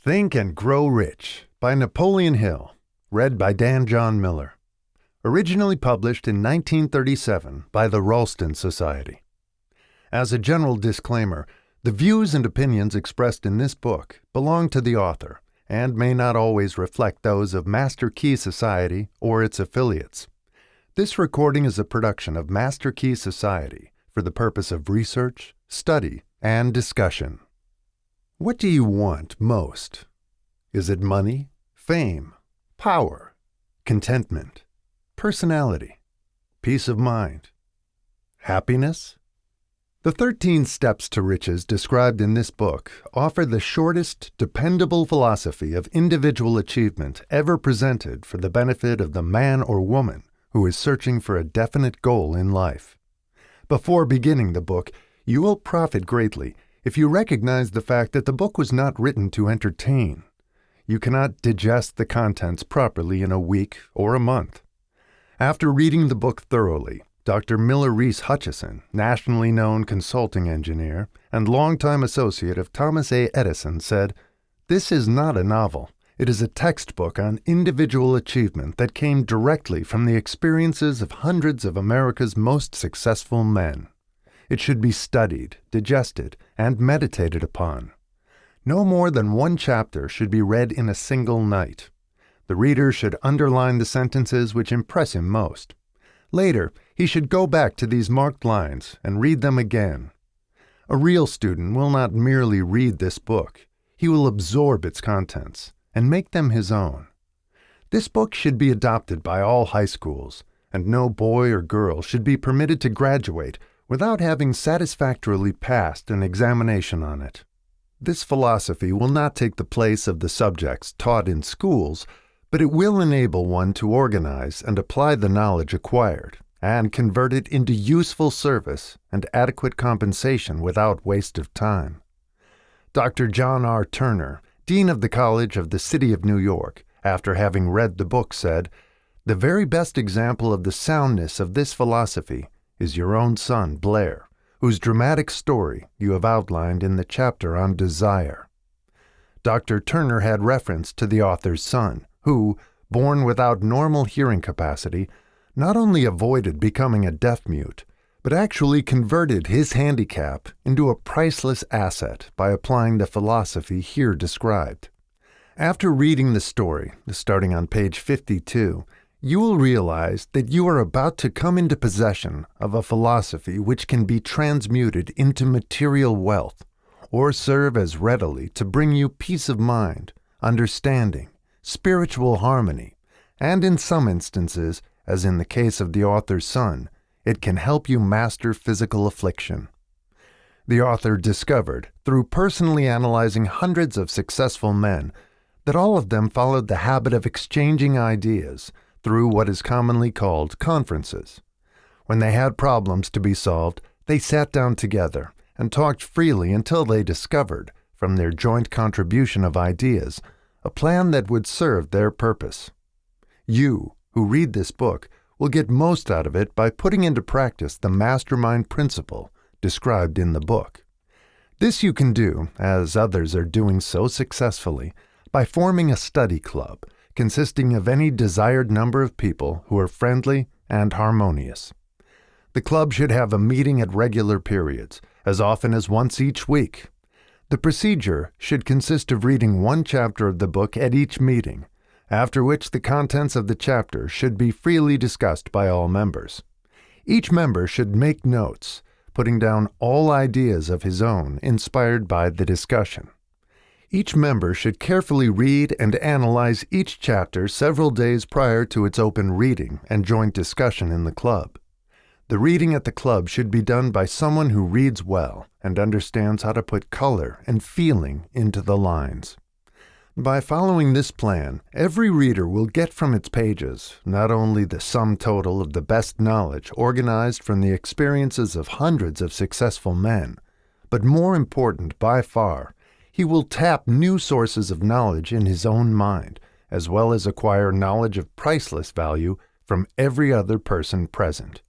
Think and Grow Rich by Napoleon Hill, read by Dan John Miller. Originally published in 1937 by the Ralston Society. As a general disclaimer, the views and opinions expressed in this book belong to the author and may not always reflect those of Master Key Society or its affiliates. This recording is a production of Master Key Society for the purpose of research, study, and discussion. What do you want most? Is it money, fame, power, contentment, personality, peace of mind, happiness? The 13 steps to riches described in this book offer the shortest, dependable philosophy of individual achievement ever presented for the benefit of the man or woman who is searching for a definite goal in life. Before beginning the book, you will profit greatly if you recognize the fact that the book was not written to entertain. You cannot digest the contents properly in a week or a month. After reading the book thoroughly, Dr. Miller Reese Hutchison, nationally known consulting engineer and longtime associate of Thomas A. Edison, said, "This is not a novel. It is a textbook on individual achievement that came directly from the experiences of hundreds of America's most successful men. It should be studied, digested, and meditated upon. No more than one chapter should be read in a single night. The reader should underline the sentences which impress him most. Later, he should go back to these marked lines and read them again. A real student will not merely read this book. He will absorb its contents and make them his own. This book should be adopted by all high schools, and no boy or girl should be permitted to graduate without having satisfactorily passed an examination on it. This philosophy will not take the place of the subjects taught in schools, but it will enable one to organize and apply the knowledge acquired, and convert it into useful service and adequate compensation without waste of time. Dr. John R. Turner, Dean of the College of the City of New York, after having read the book, said, "The very best example of the soundness of this philosophy is your own son, Blair, whose dramatic story you have outlined in the chapter on desire." Dr. Turner had reference to the author's son, who, born without normal hearing capacity, not only avoided becoming a deaf-mute, but actually converted his handicap into a priceless asset by applying the philosophy here described. After reading the story, starting on page 52, you will realize that you are about to come into possession of a philosophy which can be transmuted into material wealth, or serve as readily to bring you peace of mind, understanding, spiritual harmony, and in some instances, as in the case of the author's son, it can help you master physical affliction. The author discovered, through personally analyzing hundreds of successful men, that all of them followed the habit of exchanging ideas through what is commonly called conferences. When they had problems to be solved, they sat down together and talked freely until they discovered, from their joint contribution of ideas, a plan that would serve their purpose. You, who read this book, will get most out of it by putting into practice the mastermind principle described in the book. This you can do, as others are doing so successfully, by forming a study club consisting of any desired number of people who are friendly and harmonious. The club should have a meeting at regular periods, as often as once each week. The procedure should consist of reading one chapter of the book at each meeting, after which the contents of the chapter should be freely discussed by all members. Each member should make notes, putting down all ideas of his own inspired by the discussion. Each member should carefully read and analyze each chapter several days prior to its open reading and joint discussion in the club. The reading at the club should be done by someone who reads well and understands how to put color and feeling into the lines. By following this plan, every reader will get from its pages not only the sum total of the best knowledge organized from the experiences of hundreds of successful men, but more important by far, he will tap new sources of knowledge in his own mind, as well as acquire knowledge of priceless value from every other person present.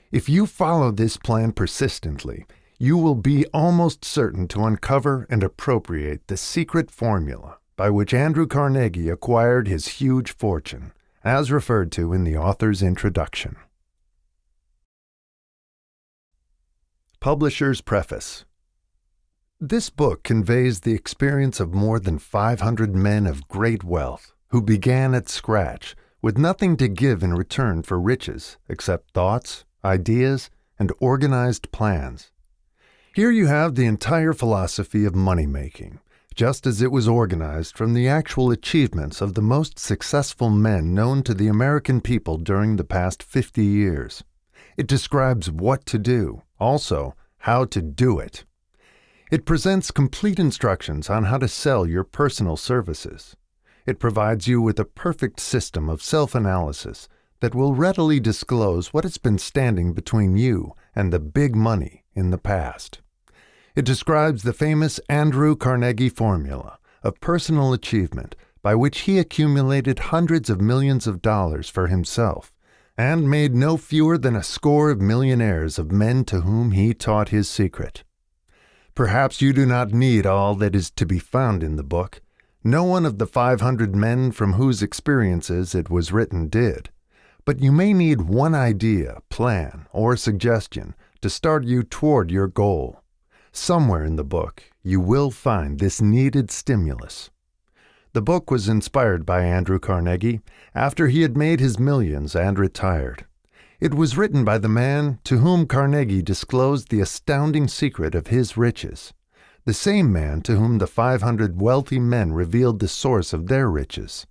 If you follow this plan persistently, you will be almost certain to uncover and appropriate the secret formula by which Andrew Carnegie acquired his huge fortune, as referred to in the author's introduction. Publisher's Preface. This book conveys the experience of more than 500 men of great wealth who began at scratch with nothing to give in return for riches except thoughts, ideas, and organized plans. Here you have the entire philosophy of money-making, just as it was organized from the actual achievements of the most successful men known to the American people during the past 50 years. It describes what to do, also how to do it. It presents complete instructions on how to sell your personal services. It provides you with a perfect system of self-analysis that will readily disclose what has been standing between you and the big money in the past. It describes the famous Andrew Carnegie formula of personal achievement by which he accumulated hundreds of millions of dollars for himself and made no fewer than a score of millionaires of men to whom he taught his secret. Perhaps you do not need all that is to be found in the book. No one of the 500 men from whose experiences it was written did. But you may need one idea, plan, or suggestion to start you toward your goal. Somewhere in the book, you will find this needed stimulus. The book was inspired by Andrew Carnegie after he had made his millions and retired. It was written by the man to whom Carnegie disclosed the astounding secret of his riches, the same man to whom the 500 wealthy men revealed the source of their riches.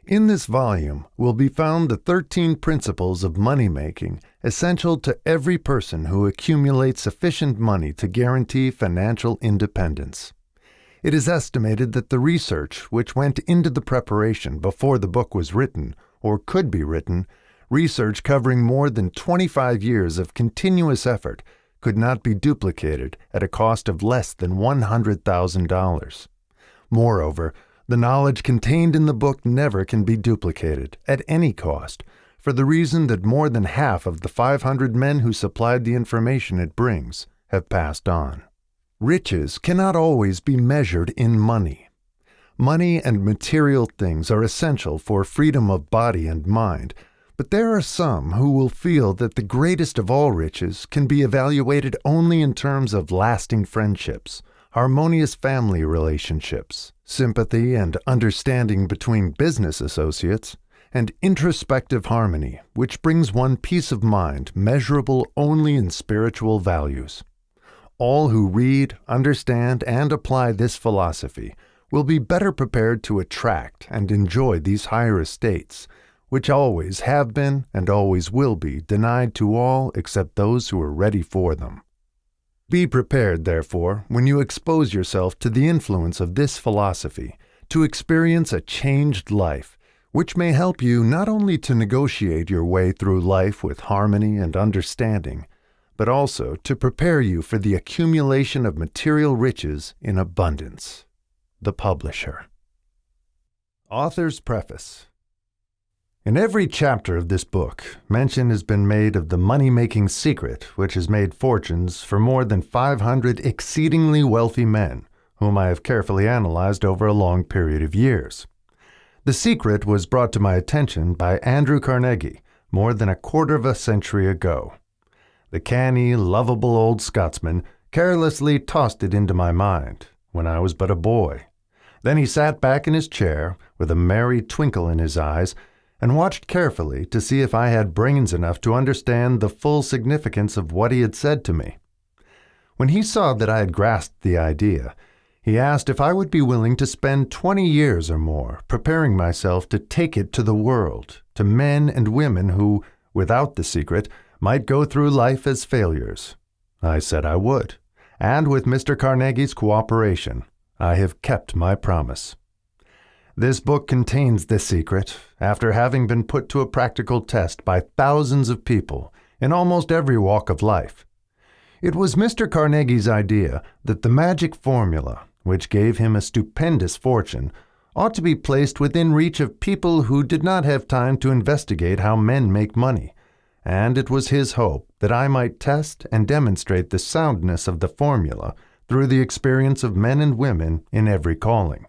In this volume will be found the 13 principles of money-making essential to every person who accumulates sufficient money to guarantee financial independence. It is estimated that the research which went into the preparation before the book was written, or could be written, research covering more than 25 years of continuous effort, could not be duplicated at a cost of less than $100,000. Moreover, the knowledge contained in the book never can be duplicated, at any cost, for the reason that more than half of the 500 men who supplied the information it brings have passed on. Riches cannot always be measured in money. Money and material things are essential for freedom of body and mind, but there are some who will feel that the greatest of all riches can be evaluated only in terms of lasting friendships, harmonious family relationships, sympathy and understanding between business associates, and introspective harmony, which brings one peace of mind measurable only in spiritual values. All who read, understand, and apply this philosophy will be better prepared to attract and enjoy these higher estates, which always have been and always will be denied to all except those who are ready for them. Be prepared, therefore, when you expose yourself to the influence of this philosophy, to experience a changed life, which may help you not only to negotiate your way through life with harmony and understanding, but also to prepare you for the accumulation of material riches in abundance. The Publisher. Author's Preface. In every chapter of this book, mention has been made of the money-making secret which has made fortunes for more than 500 exceedingly wealthy men, whom I have carefully analyzed over a long period of years. The secret was brought to my attention by Andrew Carnegie more than a quarter of a century ago. The canny, lovable old Scotsman carelessly tossed it into my mind when I was but a boy. Then he sat back in his chair with a merry twinkle in his eyes and watched carefully to see if I had brains enough to understand the full significance of what he had said to me. When he saw that I had grasped the idea, he asked if I would be willing to spend 20 years or more preparing myself to take it to the world, to men and women who, without the secret, might go through life as failures. I said I would, and with Mr. Carnegie's cooperation, I have kept my promise. This book contains this secret, after having been put to a practical test by thousands of people in almost every walk of life. It was Mr. Carnegie's idea that the magic formula, which gave him a stupendous fortune, ought to be placed within reach of people who did not have time to investigate how men make money, and it was his hope that I might test and demonstrate the soundness of the formula through the experience of men and women in every calling.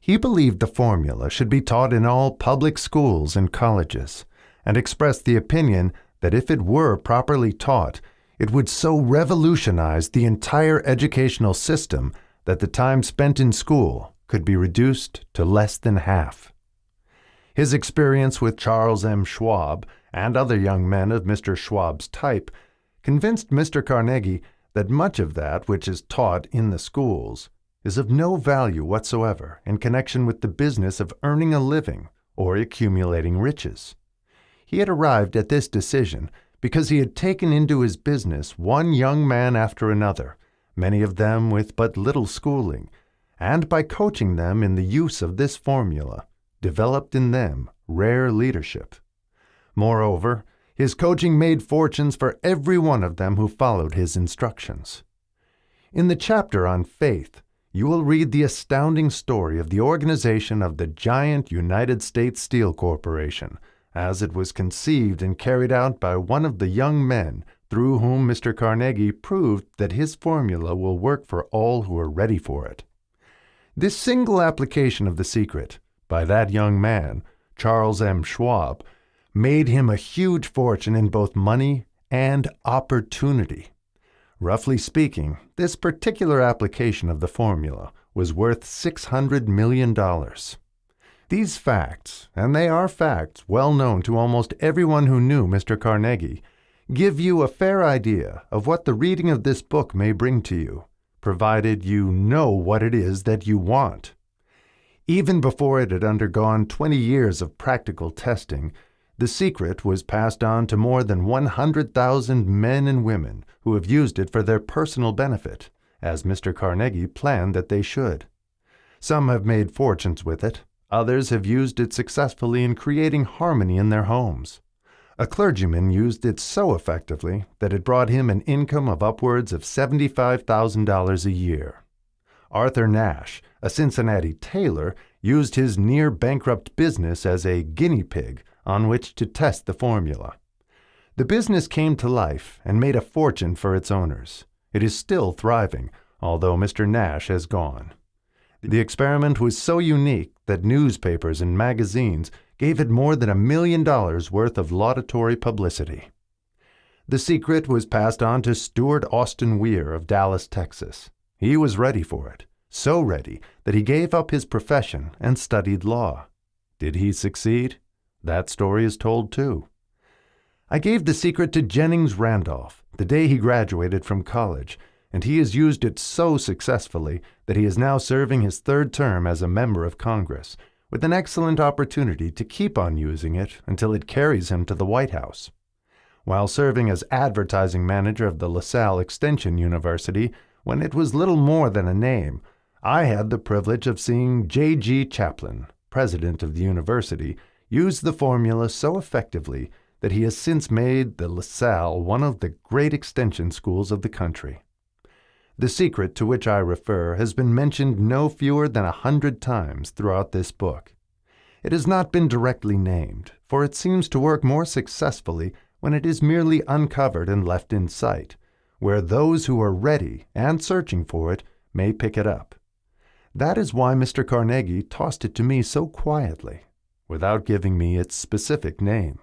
He believed the formula should be taught in all public schools and colleges, and expressed the opinion that if it were properly taught, it would so revolutionize the entire educational system that the time spent in school could be reduced to less than half. His experience with Charles M. Schwab and other young men of Mr. Schwab's type convinced Mr. Carnegie that much of that which is taught in the schools is of no value whatsoever in connection with the business of earning a living or accumulating riches. He had arrived at this decision because he had taken into his business one young man after another, many of them with but little schooling, and by coaching them in the use of this formula, developed in them rare leadership. Moreover, his coaching made fortunes for every one of them who followed his instructions. In the chapter on faith, you will read the astounding story of the organization of the giant United States Steel Corporation, as it was conceived and carried out by one of the young men through whom Mr. Carnegie proved that his formula will work for all who are ready for it. This single application of the secret, by that young man, Charles M. Schwab, made him a huge fortune in both money and opportunity. Roughly speaking, this particular application of the formula was worth $600 million. These facts, and they are facts well known to almost everyone who knew Mr. Carnegie, give you a fair idea of what the reading of this book may bring to you, provided you know what it is that you want. Even before it had undergone 20 years of practical testing, the secret was passed on to more than 100,000 men and women who have used it for their personal benefit, as Mr. Carnegie planned that they should. Some have made fortunes with it. Others have used it successfully in creating harmony in their homes. A clergyman used it so effectively that it brought him an income of upwards of $75,000 a year. Arthur Nash, a Cincinnati tailor, used his near-bankrupt business as a guinea pig on which to test the formula. The business came to life and made a fortune for its owners. It is still thriving, although Mr. Nash has gone. The experiment was so unique that newspapers and magazines gave it more than $1 million worth of laudatory publicity. The secret was passed on to Stuart Austin Weir of Dallas, Texas. He was ready for it, so ready that he gave up his profession and studied law. Did he succeed? That story is told too. I gave the secret to Jennings Randolph the day he graduated from college, and he has used it so successfully that he is now serving his third term as a member of Congress, with an excellent opportunity to keep on using it until it carries him to the White House. While serving as advertising manager of the LaSalle Extension University, when it was little more than a name, I had the privilege of seeing J.G. Chaplin, president of the university, use the formula so effectively that he has since made the LaSalle one of the great extension schools of the country. The secret to which I refer has been mentioned no fewer than 100 times throughout this book. It has not been directly named, for it seems to work more successfully when it is merely uncovered and left in sight, where those who are ready and searching for it may pick it up. That is why Mr. Carnegie tossed it to me so quietly, without giving me its specific name.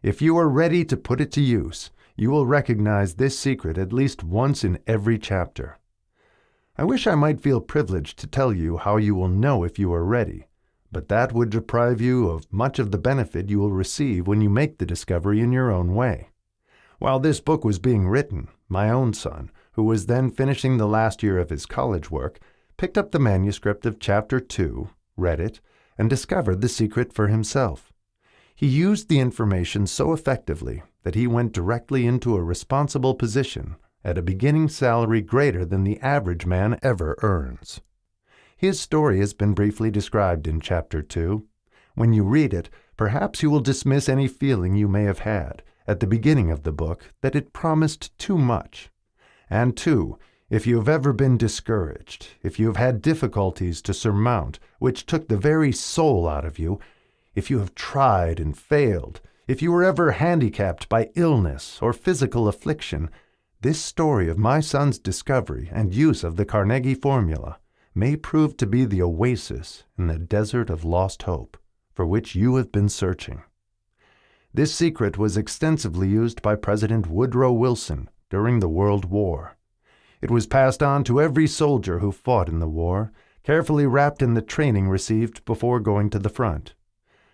If you are ready to put it to use, you will recognize this secret at least once in every chapter. I wish I might feel privileged to tell you how you will know if you are ready, but that would deprive you of much of the benefit you will receive when you make the discovery in your own way. While this book was being written, my own son, who was then finishing the last year of his college work, picked up the manuscript of Chapter 2, read it, and discovered the secret for himself. He used the information so effectively that he went directly into a responsible position at a beginning salary greater than the average man ever earns. His story has been briefly described in Chapter 2. When you read it, perhaps you will dismiss any feeling you may have had at the beginning of the book that it promised too much. And two, if you have ever been discouraged, if you have had difficulties to surmount which took the very soul out of you, if you have tried and failed, if you were ever handicapped by illness or physical affliction, this story of my son's discovery and use of the Carnegie formula may prove to be the oasis in the desert of lost hope for which you have been searching. This secret was extensively used by President Woodrow Wilson during the World War. It was passed on to every soldier who fought in the war, carefully wrapped in the training received before going to the front.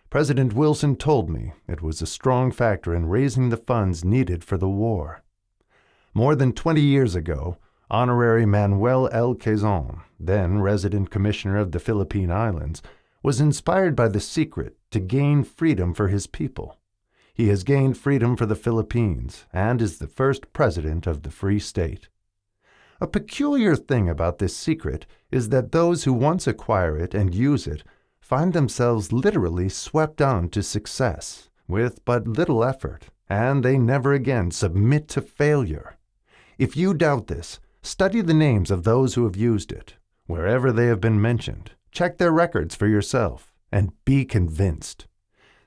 President Wilson told me it was a strong factor in raising the funds needed for the war. More than 20 years ago, Honorary Manuel L. Quezon, then resident commissioner of the Philippine Islands, was inspired by the secret to gain freedom for his people. He has gained freedom for the Philippines and is the first president of the Free State. A peculiar thing about this secret is that those who once acquire it and use it find themselves literally swept on to success with but little effort, and they never again submit to failure. If you doubt this, study the names of those who have used it. Wherever they have been mentioned, check their records for yourself and be convinced.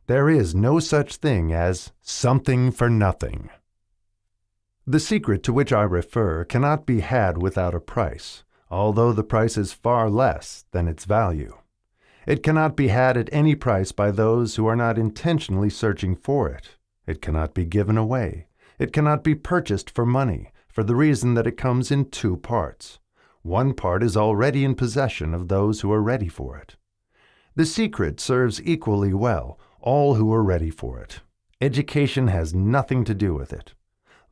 There is no such thing as something for nothing. The secret to which I refer cannot be had without a price, although the price is far less than its value. It cannot be had at any price by those who are not intentionally searching for it. It cannot be given away. It cannot be purchased for money, for the reason that it comes in two parts. One part is already in possession of those who are ready for it. The secret serves equally well all who are ready for it. Education has nothing to do with it.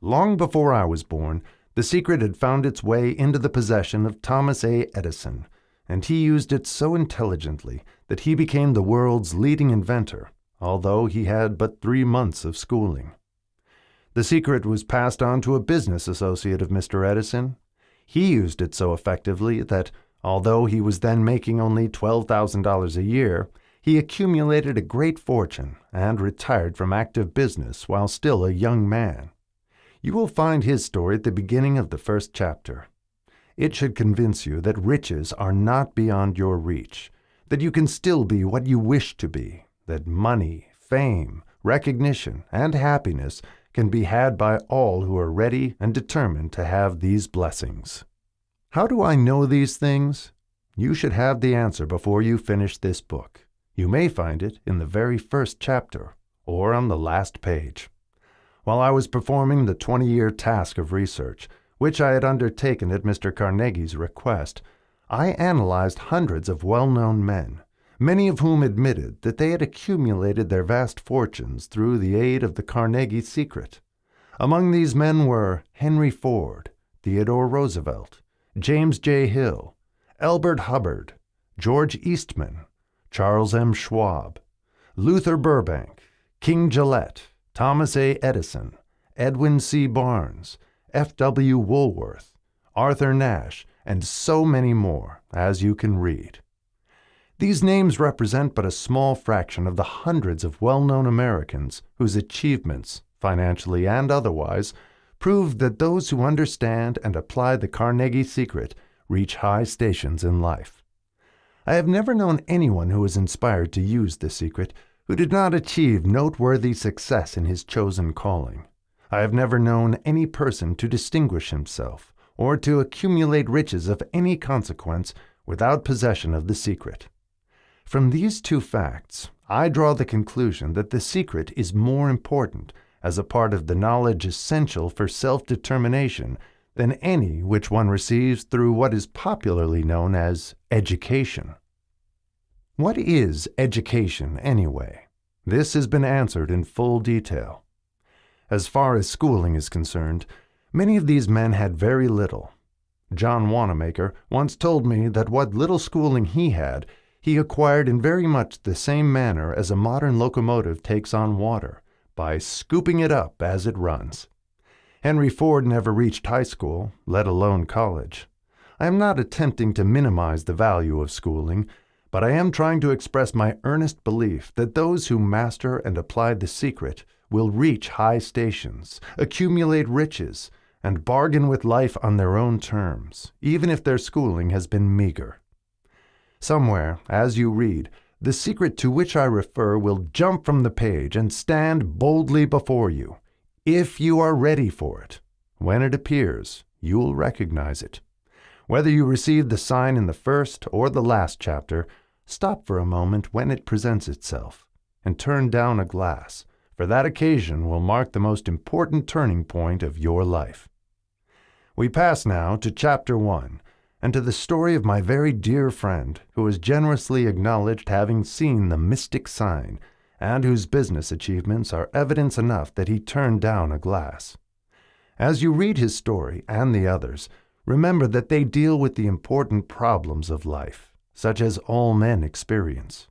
Long before I was born, the secret had found its way into the possession of Thomas A. Edison, and he used it so intelligently that he became the world's leading inventor, although he had but 3 months of schooling. The secret was passed on to a business associate of Mr. Edison. He used it so effectively that, although he was then making only $12,000 a year, he accumulated a great fortune and retired from active business while still a young man. You will find his story at the beginning of the first chapter. It should convince you that riches are not beyond your reach, that you can still be what you wish to be, that money, fame, recognition, and happiness can be had by all who are ready and determined to have these blessings. How do I know these things? You should have the answer before you finish this book. You may find it in the very first chapter, or on the last page. While I was performing the 20-year task of research, which I had undertaken at Mr. Carnegie's request, I analyzed hundreds of well-known men, many of whom admitted that they had accumulated their vast fortunes through the aid of the Carnegie secret. Among these men were Henry Ford, Theodore Roosevelt, James J. Hill, Elbert Hubbard, George Eastman, Charles M. Schwab, Luther Burbank, King Gillette, Thomas A. Edison, Edwin C. Barnes, F. W. Woolworth, Arthur Nash, and so many more, as you can read. These names represent but a small fraction of the hundreds of well-known Americans whose achievements, financially and otherwise, prove that those who understand and apply the Carnegie secret reach high stations in life. I have never known anyone who was inspired to use the secret who did not achieve noteworthy success in his chosen calling. I have never known any person to distinguish himself or to accumulate riches of any consequence without possession of the secret. From these two facts, I draw the conclusion that the secret is more important as a part of the knowledge essential for self-determination than any which one receives through what is popularly known as education. What is education, anyway? This has been answered in full detail. As far as schooling is concerned, many of these men had very little. John Wanamaker once told me that what little schooling he had, he acquired in very much the same manner as a modern locomotive takes on water, by scooping it up as it runs. Henry Ford never reached high school, let alone college. I am not attempting to minimize the value of schooling, but I am trying to express my earnest belief that those who master and apply the secret will reach high stations, accumulate riches, and bargain with life on their own terms, even if their schooling has been meager. Somewhere, as you read, the secret to which I refer will jump from the page and stand boldly before you. If you are ready for it, when it appears, you will recognize it. Whether you receive the sign in the first or the last chapter, stop for a moment when it presents itself and turn down a glass, for that occasion will mark the most important turning point of your life. We pass now to Chapter 1, and to the story of my very dear friend who has generously acknowledged having seen the mystic sign, and whose business achievements are evidence enough that he turned down a glass. As you read his story and the others, remember that they deal with the important problems of life, such as all men experience.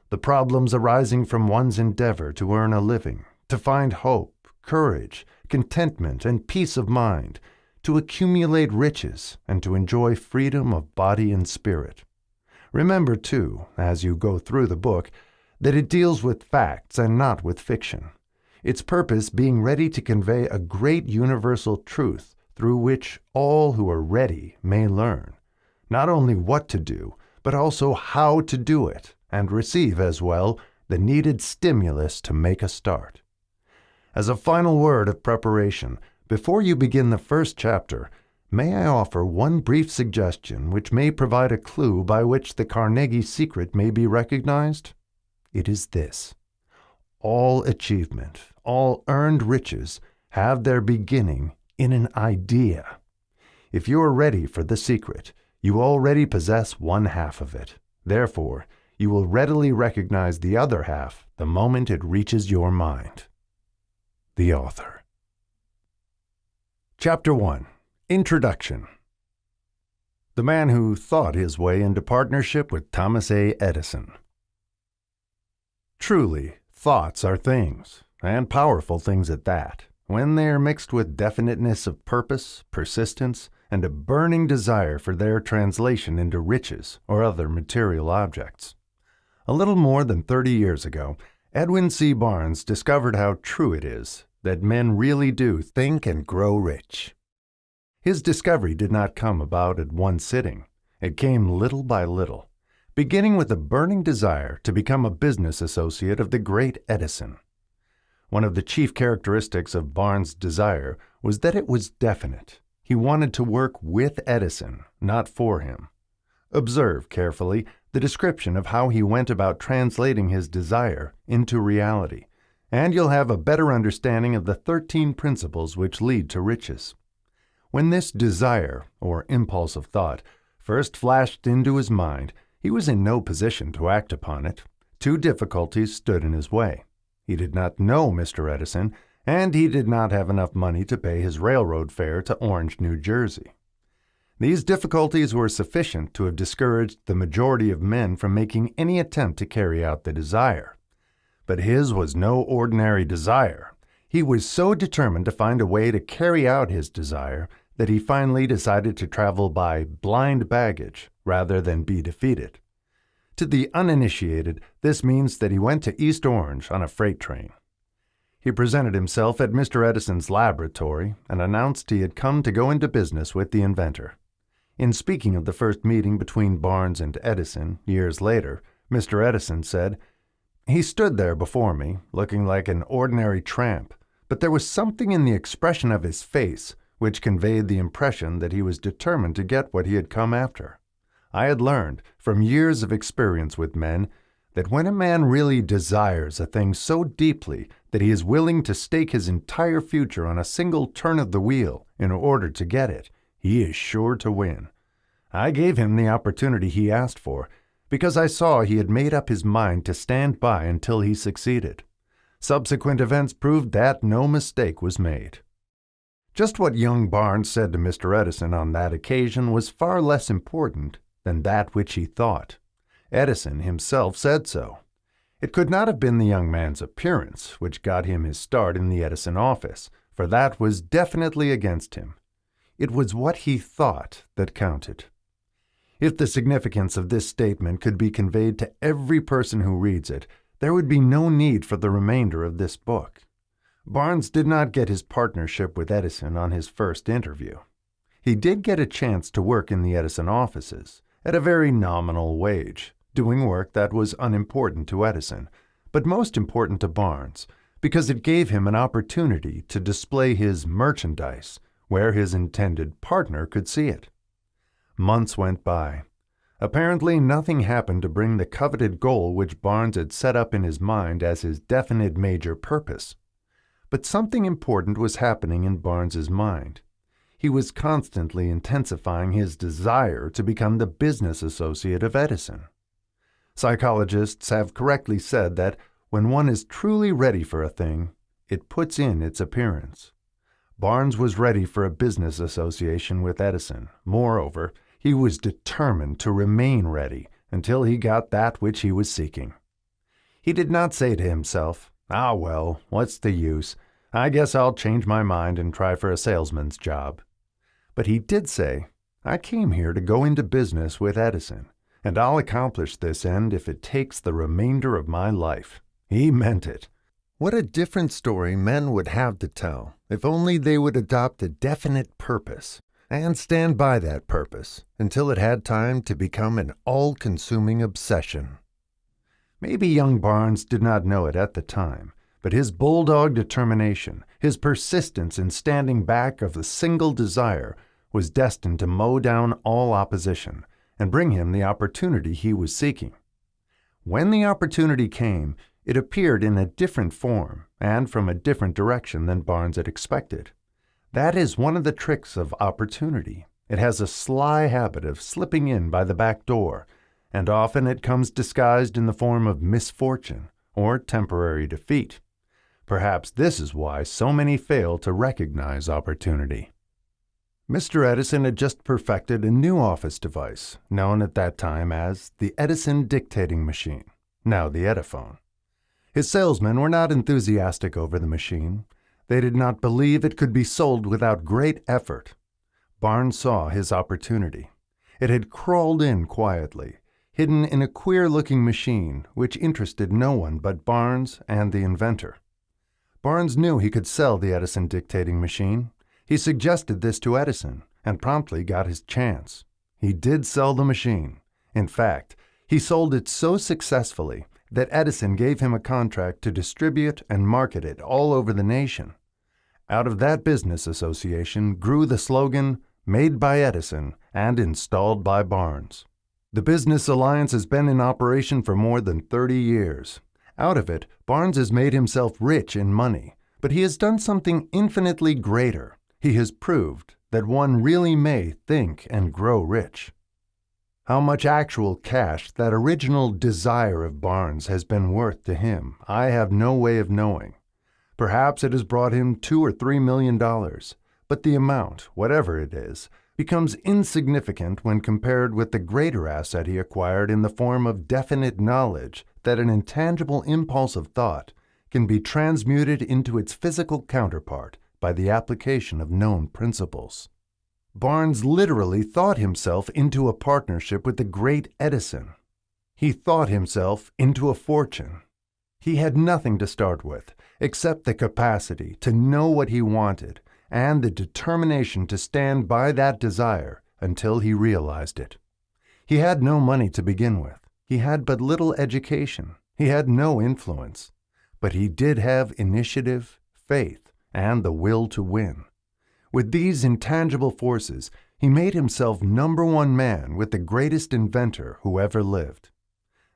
The problems arising from one's endeavor to earn a living, to find hope, courage, contentment, and peace of mind, to accumulate riches, and to enjoy freedom of body and spirit. Remember, too, as you go through the book, that it deals with facts and not with fiction, its purpose being ready to convey a great universal truth through which all who are ready may learn, not only what to do, but also how to do it, and receive as well the needed stimulus to make a start. As a final word of preparation, before you begin the first chapter, may I offer one brief suggestion which may provide a clue by which the Carnegie secret may be recognized? It is this: all achievement, all earned riches have their beginning in an idea. If you are ready for the secret, you already possess one half of it. Therefore, you will readily recognize the other half the moment it reaches your mind. The author. Chapter 1. Introduction. The man who thought his way into partnership with Thomas A. Edison. Truly, thoughts are things, and powerful things at that, when they are mixed with definiteness of purpose, persistence, and a burning desire for their translation into riches or other material objects. A little more than 30 years ago, Edwin C. Barnes discovered how true it is that men really do think and grow rich. His discovery did not come about at one sitting. It came little by little, beginning with a burning desire to become a business associate of the great Edison. One of the chief characteristics of Barnes' desire was that it was definite. He wanted to work with Edison, not for him. Observe carefully the description of how he went about translating his desire into reality, and you'll have a better understanding of the 13 principles which lead to riches. When this desire, or impulse of thought, first flashed into his mind, he was in no position to act upon it. Two difficulties stood in his way. He did not know Mr. Edison, and he did not have enough money to pay his railroad fare to Orange, New Jersey. These difficulties were sufficient to have discouraged the majority of men from making any attempt to carry out the desire. But his was no ordinary desire. He was so determined to find a way to carry out his desire that he finally decided to travel by blind baggage rather than be defeated. To the uninitiated, this means that he went to East Orange on a freight train. He presented himself at Mr. Edison's laboratory and announced he had come to go into business with the inventor. In speaking of the first meeting between Barnes and Edison years later, Mr. Edison said, "He stood there before me, looking like an ordinary tramp, but there was something in the expression of his face which conveyed the impression that he was determined to get what he had come after. I had learned, from years of experience with men, that when a man really desires a thing so deeply that he is willing to stake his entire future on a single turn of the wheel in order to get it, he is sure to win. I gave him the opportunity he asked for, because I saw he had made up his mind to stand by until he succeeded. Subsequent events proved that no mistake was made." Just what young Barnes said to Mr. Edison on that occasion was far less important than that which he thought. Edison himself said so. It could not have been the young man's appearance which got him his start in the Edison office, for that was definitely against him. It was what he thought that counted. If the significance of this statement could be conveyed to every person who reads it, there would be no need for the remainder of this book. Barnes did not get his partnership with Edison on his first interview. He did get a chance to work in the Edison offices, at a very nominal wage, doing work that was unimportant to Edison, but most important to Barnes, because it gave him an opportunity to display his merchandise where his intended partner could see it. Months went by. Apparently, nothing happened to bring the coveted goal which Barnes had set up in his mind as his definite major purpose. But something important was happening in Barnes's mind. He was constantly intensifying his desire to become the business associate of Edison. Psychologists have correctly said that when one is truly ready for a thing, it puts in its appearance. Barnes was ready for a business association with Edison. Moreover, he was determined to remain ready until he got that which he was seeking. He did not say to himself, "Ah, well, what's the use? I guess I'll change my mind and try for a salesman's job." But he did say, "I came here to go into business with Edison, and I'll accomplish this end if it takes the remainder of my life." He meant it. What a different story men would have to tell if only they would adopt a definite purpose and stand by that purpose until it had time to become an all-consuming obsession. Maybe young Barnes did not know it at the time, but his bulldog determination, his persistence in standing back of a single desire, was destined to mow down all opposition and bring him the opportunity he was seeking. When the opportunity came, it appeared in a different form and from a different direction than Barnes had expected. That is one of the tricks of opportunity. It has a sly habit of slipping in by the back door, and often it comes disguised in the form of misfortune or temporary defeat. Perhaps this is why so many fail to recognize opportunity. Mr. Edison had just perfected a new office device, known at that time as the Edison dictating machine, now the Ediphone. His salesmen were not enthusiastic over the machine. They did not believe it could be sold without great effort. Barnes saw his opportunity. It had crawled in quietly, hidden in a queer-looking machine which interested no one but Barnes and the inventor. Barnes knew he could sell the Edison dictating machine. He suggested this to Edison and promptly got his chance. He did sell the machine. In fact, he sold it so successfully that Edison gave him a contract to distribute and market it all over the nation. Out of that business association grew the slogan, "Made by Edison and installed by Barnes." The business alliance has been in operation for more than 30 years. Out of it, Barnes has made himself rich in money, but he has done something infinitely greater. He has proved that one really may think and grow rich. How much actual cash that original desire of Barnes has been worth to him, I have no way of knowing. Perhaps it has brought him $2 or $3 million, but the amount, whatever it is, becomes insignificant when compared with the greater asset he acquired in the form of definite knowledge that an intangible impulse of thought can be transmuted into its physical counterpart by the application of known principles. Barnes literally thought himself into a partnership with the great Edison. He thought himself into a fortune. He had nothing to start with except the capacity to know what he wanted and the determination to stand by that desire until he realized it. He had no money to begin with. He had but little education. He had no influence. But he did have initiative, faith, and the will to win. With these intangible forces, he made himself #1 man with the greatest inventor who ever lived.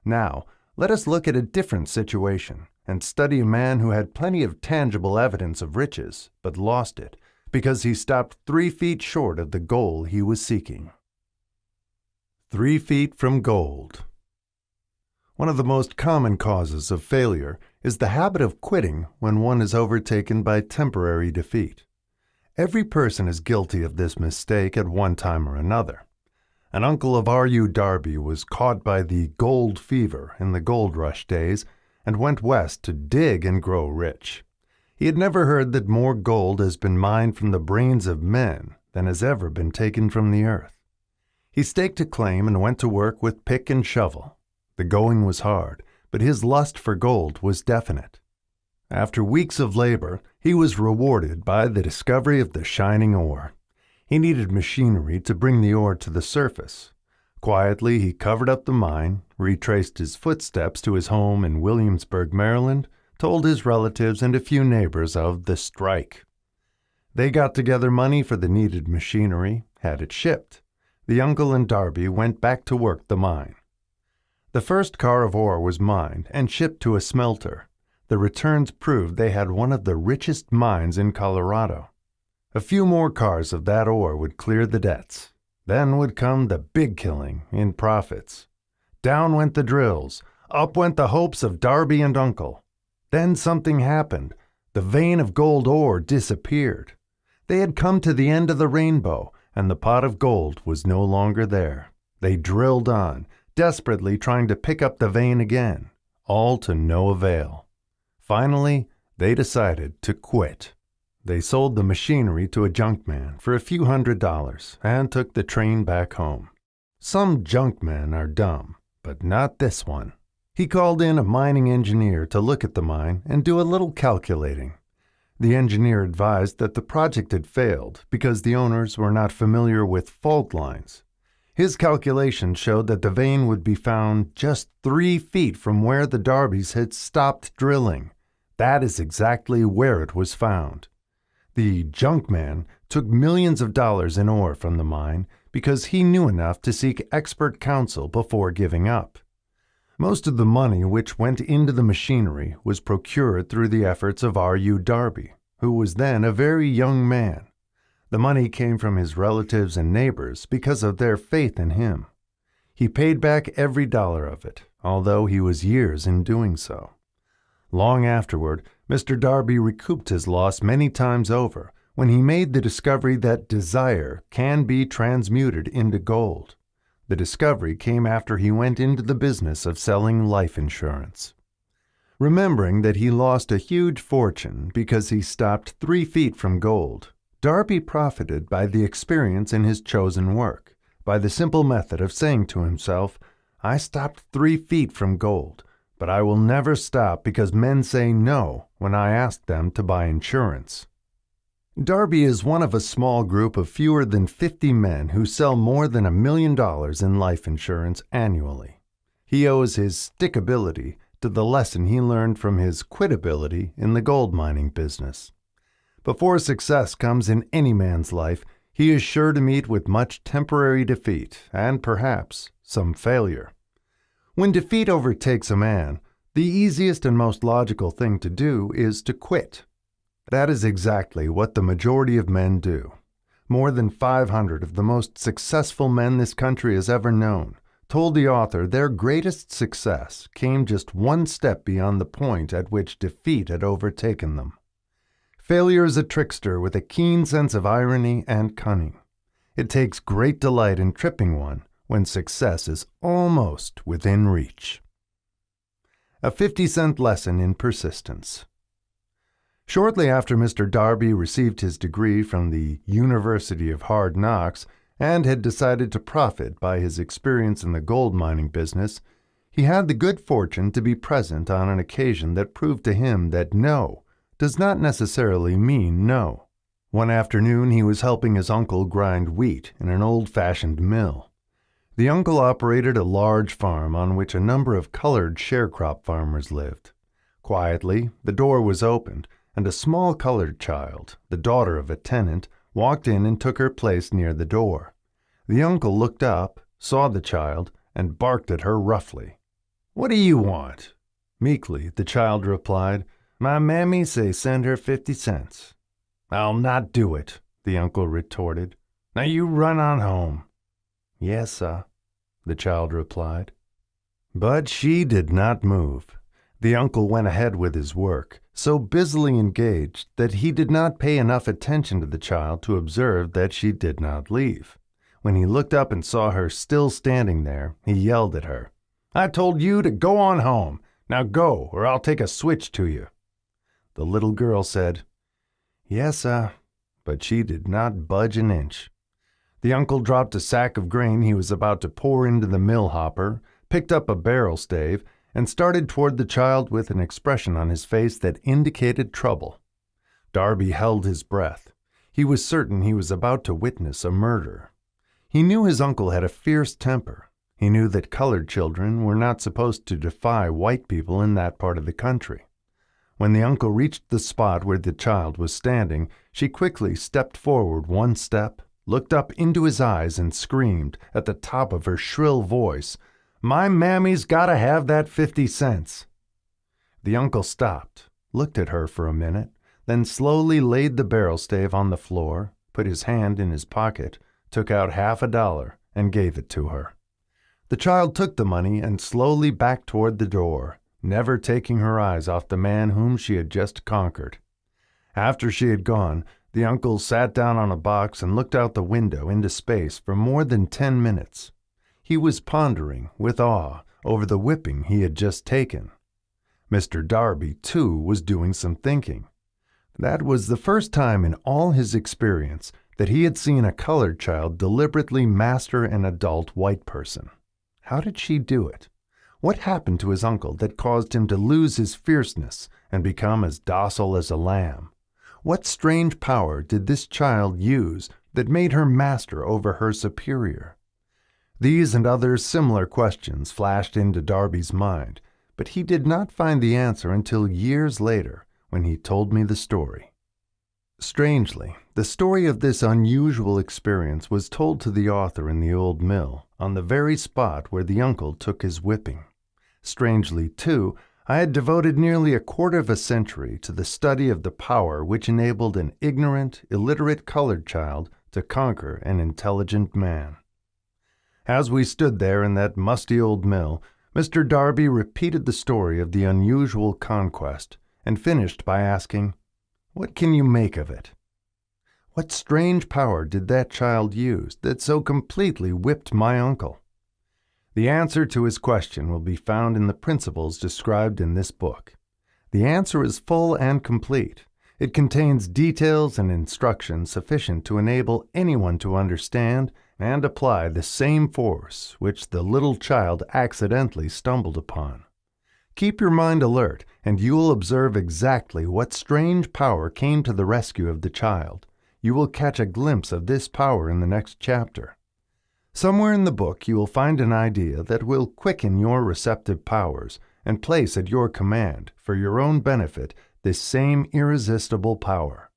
Now, let us look at a different situation and study a man who had plenty of tangible evidence of riches, but lost it because he stopped 3 feet short of the goal he was seeking. 3 feet from gold. One of the most common causes of failure is the habit of quitting when one is overtaken by temporary defeat. Every person is guilty of this mistake at one time or another. An uncle of R.U. Darby was caught by the gold fever in the gold rush days and went west to dig and grow rich. He had never heard that more gold has been mined from the brains of men than has ever been taken from the earth. He staked a claim and went to work with pick and shovel. The going was hard, but his lust for gold was definite. After weeks of labor, he was rewarded by the discovery of the shining ore. He needed machinery to bring the ore to the surface. Quietly, he covered up the mine, retraced his footsteps to his home in Williamsburg, Maryland, told his relatives and a few neighbors of the strike. They got together money for the needed machinery, had it shipped. the uncle and Darby went back to work the mine. The first car of ore was mined and shipped to a smelter. The returns proved they had one of the richest mines in Colorado. A few more cars of that ore would clear the debts. Then would come the big killing in profits. Down went the drills. Up went the hopes of Darby and Uncle. Then something happened. The vein of gold ore disappeared. They had come to the end of the rainbow, and the pot of gold was no longer there. They drilled on, desperately trying to pick up the vein again, all to no avail. Finally, they decided to quit. They sold the machinery to a junkman for a few $100s and took the train back home. Some junkmen are dumb, but not this one. He called in a mining engineer to look at the mine and do a little calculating. The engineer advised that the project had failed because the owners were not familiar with fault lines. His calculations showed that the vein would be found just 3 feet from where the Darbys had stopped drilling. That is exactly where it was found. The junkman took millions of dollars in ore from the mine because he knew enough to seek expert counsel before giving up. Most of the money which went into the machinery was procured through the efforts of R.U. Darby, who was then a very young man. The money came from his relatives and neighbors because of their faith in him. He paid back every dollar of it, although he was years in doing so. Long afterward, Mr. Darby recouped his loss many times over when he made the discovery that desire can be transmuted into gold. The discovery came after he went into the business of selling life insurance. Remembering that he lost a huge fortune because he stopped 3 feet from gold, Darby profited by the experience in his chosen work, by the simple method of saying to himself, "I stopped 3 feet from gold, but I will never stop because men say no when I ask them to buy insurance." Darby is one of a small group of fewer than 50 men who sell more than $1 million in life insurance annually. He owes his stickability to the lesson he learned from his quitability in the gold mining business. Before success comes in any man's life, he is sure to meet with much temporary defeat and perhaps some failure. When defeat overtakes a man, the easiest and most logical thing to do is to quit. That is exactly what the majority of men do. More than 500 of the most successful men this country has ever known told the author their greatest success came just one step beyond the point at which defeat had overtaken them. Failure is a trickster with a keen sense of irony and cunning. It takes great delight in tripping one when success is almost within reach. A 50-cent lesson in persistence. Shortly after Mr. Darby received his degree from the University of Hard Knocks and had decided to profit by his experience in the gold mining business, he had the good fortune to be present on an occasion that proved to him that no does not necessarily mean no. One afternoon he was helping his uncle grind wheat in an old-fashioned mill. The uncle operated a large farm on which a number of colored sharecrop farmers lived. Quietly, the door was opened, and a small colored child, the daughter of a tenant, walked in and took her place near the door. The uncle looked up, saw the child, and barked at her roughly. "What do you want?" Meekly, the child replied, "My mammy say send her 50 cents. "I'll not do it," the uncle retorted. "Now you run on home." "Yes, sir," the child replied. But she did not move. The uncle went ahead with his work, so busily engaged that he did not pay enough attention to the child to observe that she did not leave. When he looked up and saw her still standing there, he yelled at her, "I told you to go on home. Now go, or I'll take a switch to you." The little girl said, "Yes, sir," but she did not budge an inch. The uncle dropped a sack of grain he was about to pour into the mill hopper, picked up a barrel stave, and started toward the child with an expression on his face that indicated trouble. Darby held his breath. He was certain he was about to witness a murder. He knew his uncle had a fierce temper. He knew that colored children were not supposed to defy white people in that part of the country. When the uncle reached the spot where the child was standing, she quickly stepped forward 1 step, looked up into his eyes and screamed at the top of her shrill voice, "My mammy's gotta have that 50 cents. The uncle stopped, looked at her for a minute, then slowly laid the barrel stave on the floor, put his hand in his pocket, took out $50 and gave it to her. The child took the money and slowly backed toward the door, never taking her eyes off the man whom she had just conquered. After she had gone, the uncle sat down on a box and looked out the window into space for more than 10 minutes. He was pondering, with awe, over the whipping he had just taken. Mr. Darby, too, was doing some thinking. That was the first time in all his experience that he had seen a colored child deliberately master an adult white person. How did she do it? What happened to his uncle that caused him to lose his fierceness and become as docile as a lamb? What strange power did this child use that made her master over her superior? These and other similar questions flashed into Darby's mind, but he did not find the answer until years later when he told me the story. Strangely, the story of this unusual experience was told to the author in the old mill, on the very spot where the uncle took his whipping. Strangely, too, I had devoted nearly a quarter of a century to the study of the power which enabled an ignorant, illiterate colored child to conquer an intelligent man. As we stood there in that musty old mill, Mr. Darby repeated the story of the unusual conquest and finished by asking, "What can you make of it? What strange power did that child use that so completely whipped my uncle?" The answer to his question will be found in the principles described in this book. The answer is full and complete. It contains details and instructions sufficient to enable anyone to understand and apply the same force which the little child accidentally stumbled upon. Keep your mind alert, and you will observe exactly what strange power came to the rescue of the child. You will catch a glimpse of this power in the next chapter. Somewhere in the book you will find an idea that will quicken your receptive powers and place at your command, for your own benefit, this same irresistible power.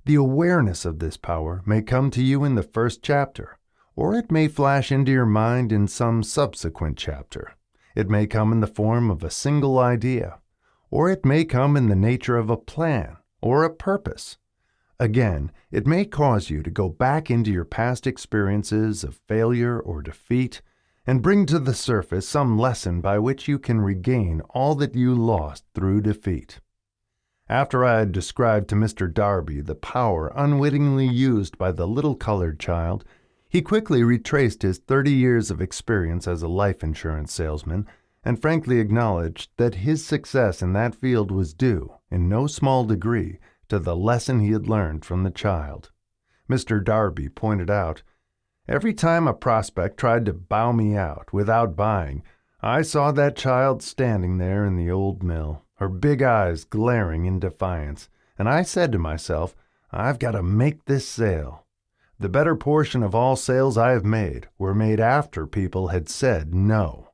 The awareness of this power may come to you in the first chapter, or it may flash into your mind in some subsequent chapter. It may come in the form of a single idea, or it may come in the nature of a plan or a purpose. Again, it may cause you to go back into your past experiences of failure or defeat and bring to the surface some lesson by which you can regain all that you lost through defeat. After I had described to Mr. Darby the power unwittingly used by the little colored child, he quickly retraced his 30 years of experience as a life insurance salesman and frankly acknowledged that his success in that field was due, in no small degree, to the lesson he had learned from the child. Mr. Darby pointed out, "Every time a prospect tried to bow me out without buying, I saw that child standing there in the old mill, her big eyes glaring in defiance, and I said to myself, I've got to make this sale. The better portion of all sales I have made were made after people had said no."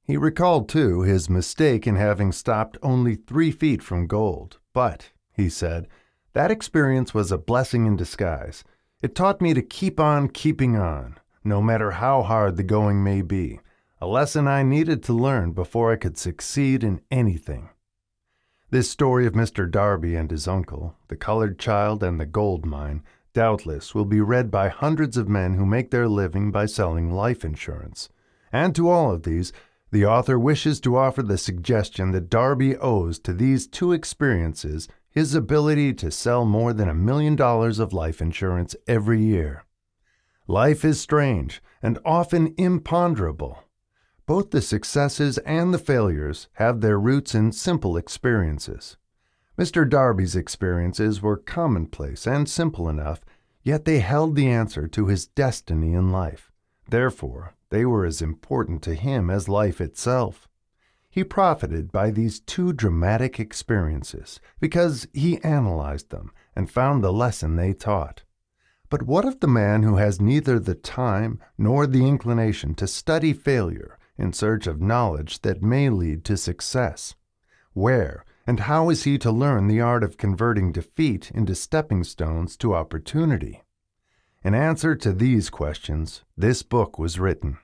He recalled, too, his mistake in having stopped only 3 feet from gold, but, he said, that experience was a blessing in disguise. It taught me to keep on keeping on, no matter how hard the going may be, a lesson I needed to learn before I could succeed in anything. This story of Mr. Darby and his uncle, the colored child and the gold mine, doubtless will be read by hundreds of men who make their living by selling life insurance. And to all of these, the author wishes to offer the suggestion that Darby owes to these 2 experiences his ability to sell more than $1 million of life insurance every year. Life is strange and often imponderable. Both the successes and the failures have their roots in simple experiences. Mr. Darby's experiences were commonplace and simple enough, yet they held the answer to his destiny in life. Therefore, they were as important to him as life itself. He profited by these 2 dramatic experiences because he analyzed them and found the lesson they taught. But what of the man who has neither the time nor the inclination to study failure in search of knowledge that may lead to success? Where and how is he to learn the art of converting defeat into stepping stones to opportunity? In answer to these questions, this book was written.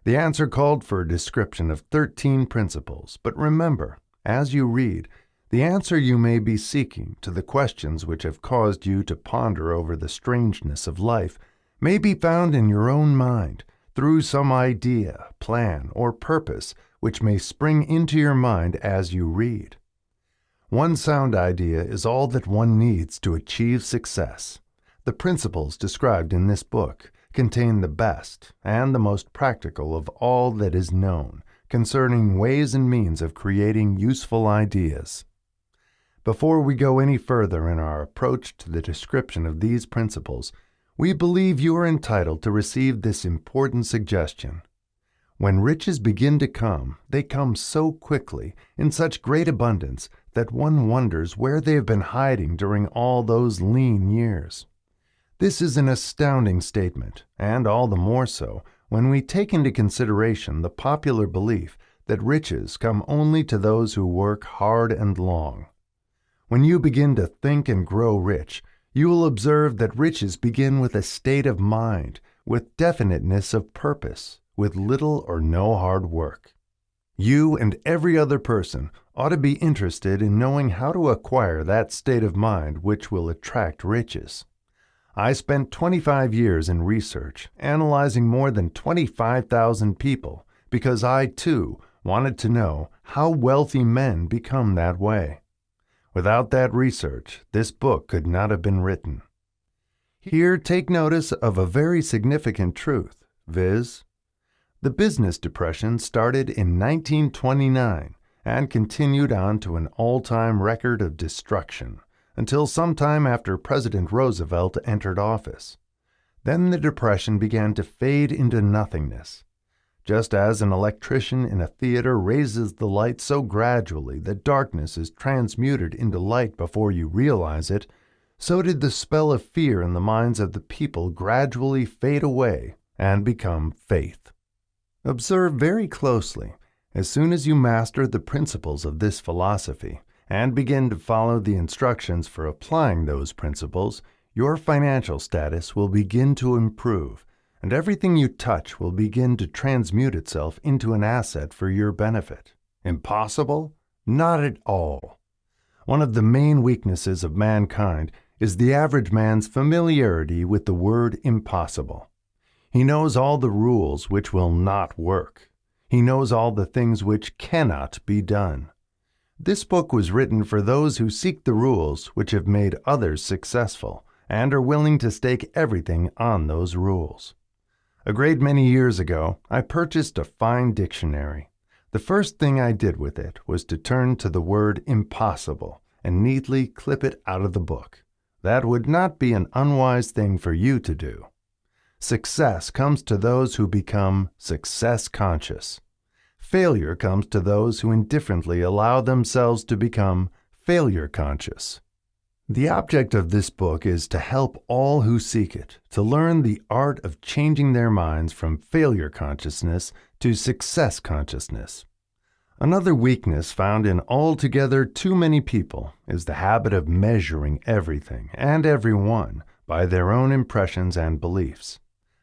The answer called for a description of 13 principles, but remember, as you read, the answer you may be seeking to the questions which have caused you to ponder over the strangeness of life may be found in your own mind through some idea, plan, or purpose which may spring into your mind as you read. One sound idea is all that one needs to achieve success. The principles described in this book contain the best and the most practical of all that is known concerning ways and means of creating useful ideas. Before we go any further in our approach to the description of these principles, we believe you are entitled to receive this important suggestion. When riches begin to come, they come so quickly, in such great abundance, that one wonders where they have been hiding during all those lean years. This is an astounding statement, and all the more so when we take into consideration the popular belief that riches come only to those who work hard and long. When you begin to think and grow rich, you will observe that riches begin with a state of mind, with definiteness of purpose, with little or no hard work. You and every other person ought to be interested in knowing how to acquire that state of mind which will attract riches. I spent 25 years in research, analyzing more than 25,000 people, because I, too, wanted to know how wealthy men become that way. Without that research, this book could not have been written. Here, take notice of a very significant truth, viz., the business depression started in 1929 and continued on to an all-time record of destruction until sometime after President Roosevelt entered office. Then the depression began to fade into nothingness. Just as an electrician in a theater raises the light so gradually that darkness is transmuted into light before you realize it, so did the spell of fear in the minds of the people gradually fade away and become faith. Observe very closely. As soon as you master the principles of this philosophy and begin to follow the instructions for applying those principles, your financial status will begin to improve, and everything you touch will begin to transmute itself into an asset for your benefit. Impossible? Not at all. One of the main weaknesses of mankind is the average man's familiarity with the word impossible. He knows all the rules which will not work. He knows all the things which cannot be done. This book was written for those who seek the rules which have made others successful and are willing to stake everything on those rules. A great many years ago, I purchased a fine dictionary. The first thing I did with it was to turn to the word impossible and neatly clip it out of the book. That would not be an unwise thing for you to do. Success comes to those who become success conscious. Failure comes to those who indifferently allow themselves to become failure conscious. The object of this book is to help all who seek it to learn the art of changing their minds from failure consciousness to success consciousness. Another weakness found in altogether too many people is the habit of measuring everything and everyone by their own impressions and beliefs.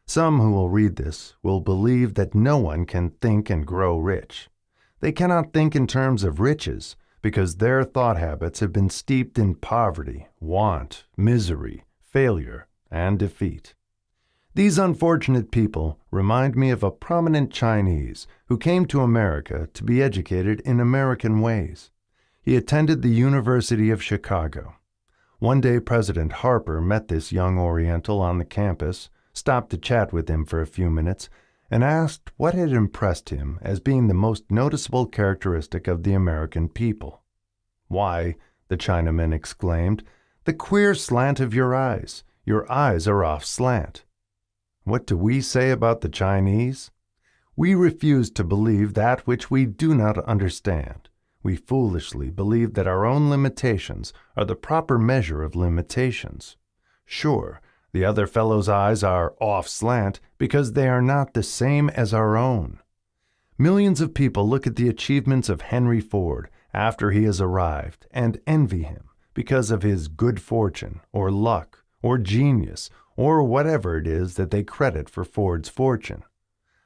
Some who will read this will believe that no one can think and grow rich. They cannot think in terms of riches because their thought habits have been steeped in poverty, want, misery, failure, and defeat. These unfortunate people remind me of a prominent Chinese who came to America to be educated in American ways. He attended the University of Chicago. One day President Harper met this young Oriental on the campus, stopped to chat with him for a few minutes, and asked what had impressed him as being the most noticeable characteristic of the American people. "Why," the Chinaman exclaimed, "the queer slant of your eyes. Your eyes are off slant." What do we say about the Chinese? We refuse to believe that which we do not understand. We foolishly believe that our own limitations are the proper measure of limitations. Sure, the other fellow's eyes are off slant because they are not the same as our own. Millions of people look at the achievements of Henry Ford after he has arrived and envy him because of his good fortune or luck or genius or whatever it is that they credit for Ford's fortune.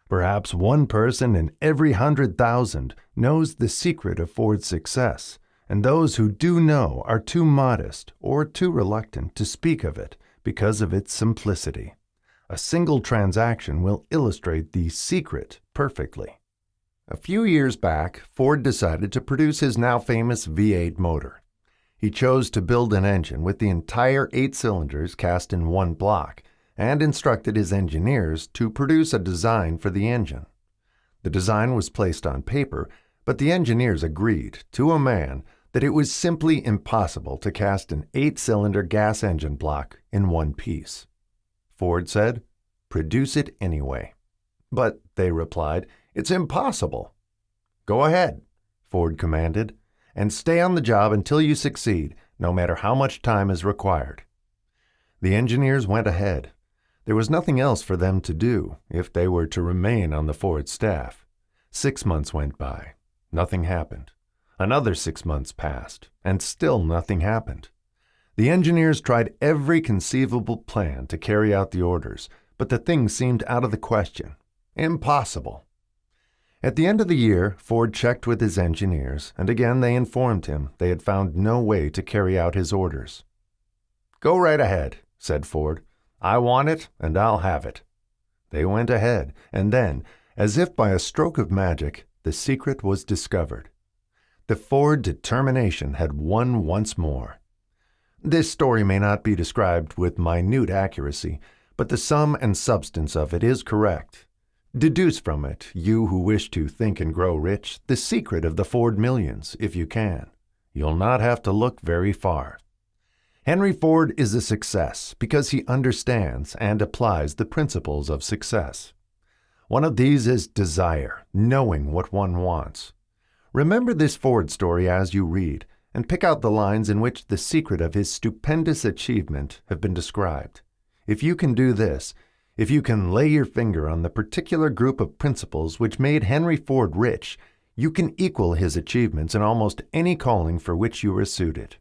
Perhaps one person in every 100,000 knows the secret of Ford's success, and those who do know are too modest or too reluctant to speak of it because of its simplicity. A single transaction will illustrate the secret perfectly. A few years back, Ford decided to produce his now famous V8 motor. He chose to build an engine with the entire 8 cylinders cast in one block, and instructed his engineers to produce a design for the engine. The design was placed on paper, but the engineers agreed, to a man, that it was simply impossible to cast an 8-cylinder gas engine block in one piece. Ford said, "Produce it anyway." But they replied, "It's impossible." "Go ahead," Ford commanded, "and stay on the job until you succeed, no matter how much time is required." The engineers went ahead. There was nothing else for them to do if they were to remain on the Ford staff. 6 months went by. Nothing happened. Another 6 months passed, and still nothing happened. The engineers tried every conceivable plan to carry out the orders, but the thing seemed out of the question. Impossible. At the end of the year, Ford checked with his engineers, and again they informed him they had found no way to carry out his orders. "Go right ahead," said Ford. "I want it, and I'll have it." They went ahead, and then, as if by a stroke of magic, the secret was discovered. The Ford determination had won once more. This story may not be described with minute accuracy, but the sum and substance of it is correct. Deduce from it, you who wish to think and grow rich, the secret of the Ford millions, if you can. You'll not have to look very far. Henry Ford is a success because he understands and applies the principles of success. One of these is desire, knowing what one wants. Remember this Ford story as you read, and pick out the lines in which the secret of his stupendous achievement have been described. If you can do this, if you can lay your finger on the particular group of principles which made Henry Ford rich, you can equal his achievements in almost any calling for which you are suited.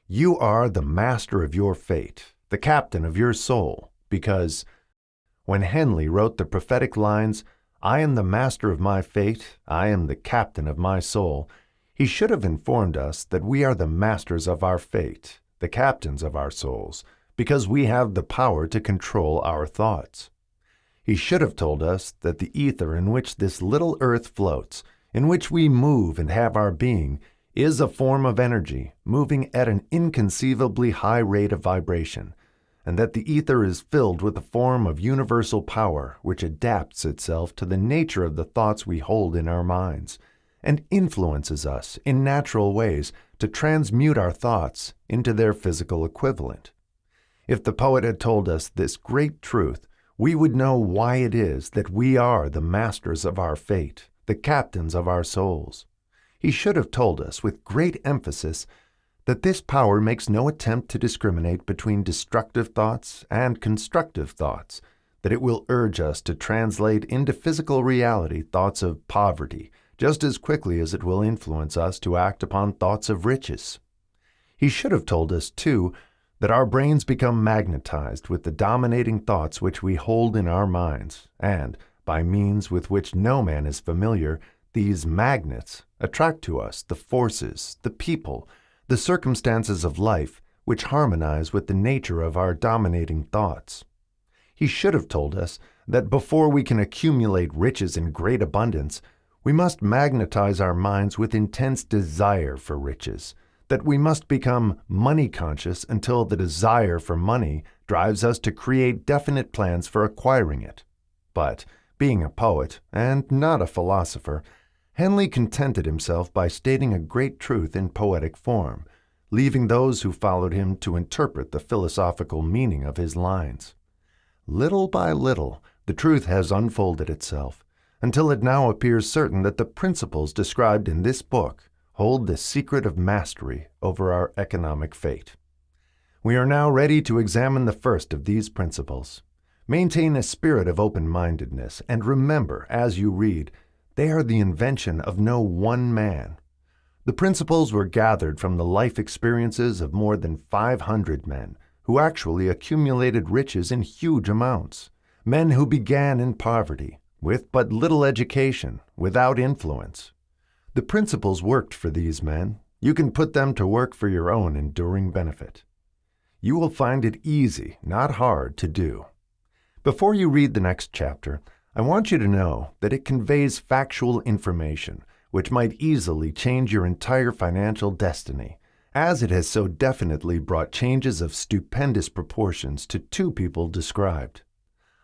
You are the master of your fate, the captain of your soul, because when Henley wrote the prophetic lines, "I am the master of my fate, I am the captain of my soul," he should have informed us that we are the masters of our fate, the captains of our souls, because we have the power to control our thoughts. He should have told us that the ether in which this little earth floats, in which we move and have our being, is a form of energy moving at an inconceivably high rate of vibration, and that the ether is filled with a form of universal power which adapts itself to the nature of the thoughts we hold in our minds, and influences us in natural ways to transmute our thoughts into their physical equivalent. If the poet had told us this great truth, we would know why it is that we are the masters of our fate, the captains of our souls. He should have told us with great emphasis that this power makes no attempt to discriminate between destructive thoughts and constructive thoughts, that it will urge us to translate into physical reality thoughts of poverty just as quickly as it will influence us to act upon thoughts of riches. He should have told us, too, that our brains become magnetized with the dominating thoughts which we hold in our minds, and, by means with which no man is familiar, these magnets attract to us the forces, the people, the circumstances of life which harmonize with the nature of our dominating thoughts. He should have told us that before we can accumulate riches in great abundance, we must magnetize our minds with intense desire for riches, that we must become money conscious until the desire for money drives us to create definite plans for acquiring it. But, being a poet, and not a philosopher, Henley contented himself by stating a great truth in poetic form, leaving those who followed him to interpret the philosophical meaning of his lines. Little by little, the truth has unfolded itself, until it now appears certain that the principles described in this book hold the secret of mastery over our economic fate. We are now ready to examine the first of these principles. Maintain a spirit of open-mindedness, and remember, as you read, they are the invention of no one man. The principles were gathered from the life experiences of more than 500 men who actually accumulated riches in huge amounts, men who began in poverty, with but little education, without influence. The principles worked for these men. You can put them to work for your own enduring benefit. You will find it easy, not hard, to do. Before you read the next chapter, I want you to know that it conveys factual information which might easily change your entire financial destiny, as it has so definitely brought changes of stupendous proportions to two people described.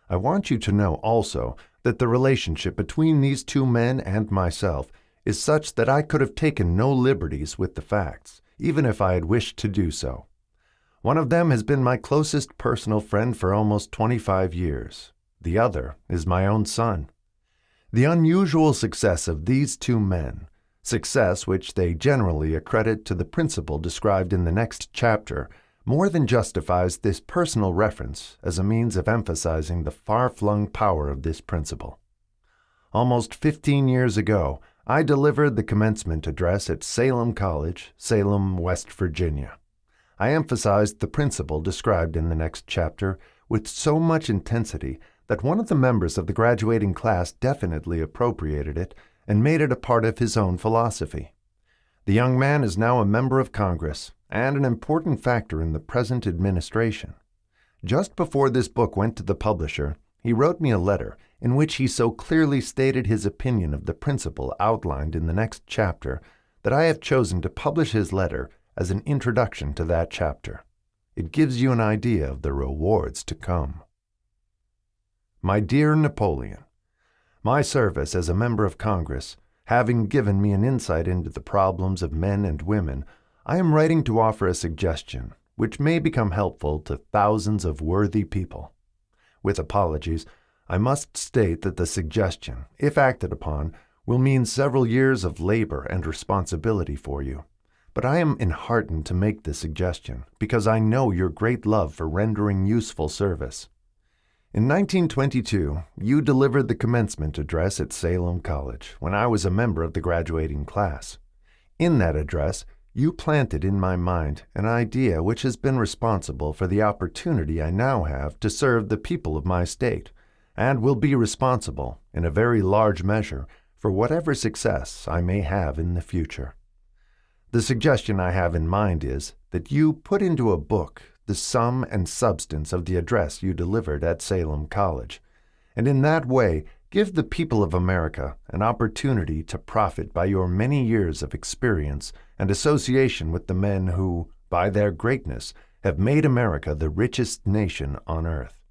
I want you to know also that the relationship between these two men and myself is such that I could have taken no liberties with the facts, even if I had wished to do so. One of them has been my closest personal friend for almost 25 years. The other is my own son. The unusual success of these two men, success which they generally accredit to the principle described in the next chapter, more than justifies this personal reference as a means of emphasizing the far-flung power of this principle. Almost 15 years ago, I delivered the commencement address at Salem College, Salem, West Virginia. I emphasized the principle described in the next chapter with so much intensity that one of the members of the graduating class definitely appropriated it and made it a part of his own philosophy. The young man is now a member of Congress and an important factor in the present administration. Just before this book went to the publisher, he wrote me a letter in which he so clearly stated his opinion of the principle outlined in the next chapter that I have chosen to publish his letter as an introduction to that chapter. It gives you an idea of the rewards to come. My dear Napoleon, my service as a member of Congress, having given me an insight into the problems of men and women, I am writing to offer a suggestion which may become helpful to thousands of worthy people. With apologies, I must state that the suggestion, if acted upon, will mean several years of labor and responsibility for you. But I am enheartened to make this suggestion because I know your great love for rendering useful service. In 1922, you delivered the commencement address at Salem College when I was a member of the graduating class. In that address, you planted in my mind an idea which has been responsible for the opportunity I now have to serve the people of my state, and will be responsible, in a very large measure, for whatever success I may have in the future. The suggestion I have in mind is that you put into a book the sum and substance of the address you delivered at Salem College, and in that way give the people of America an opportunity to profit by your many years of experience and association with the men who, by their greatness, have made America the richest nation on earth.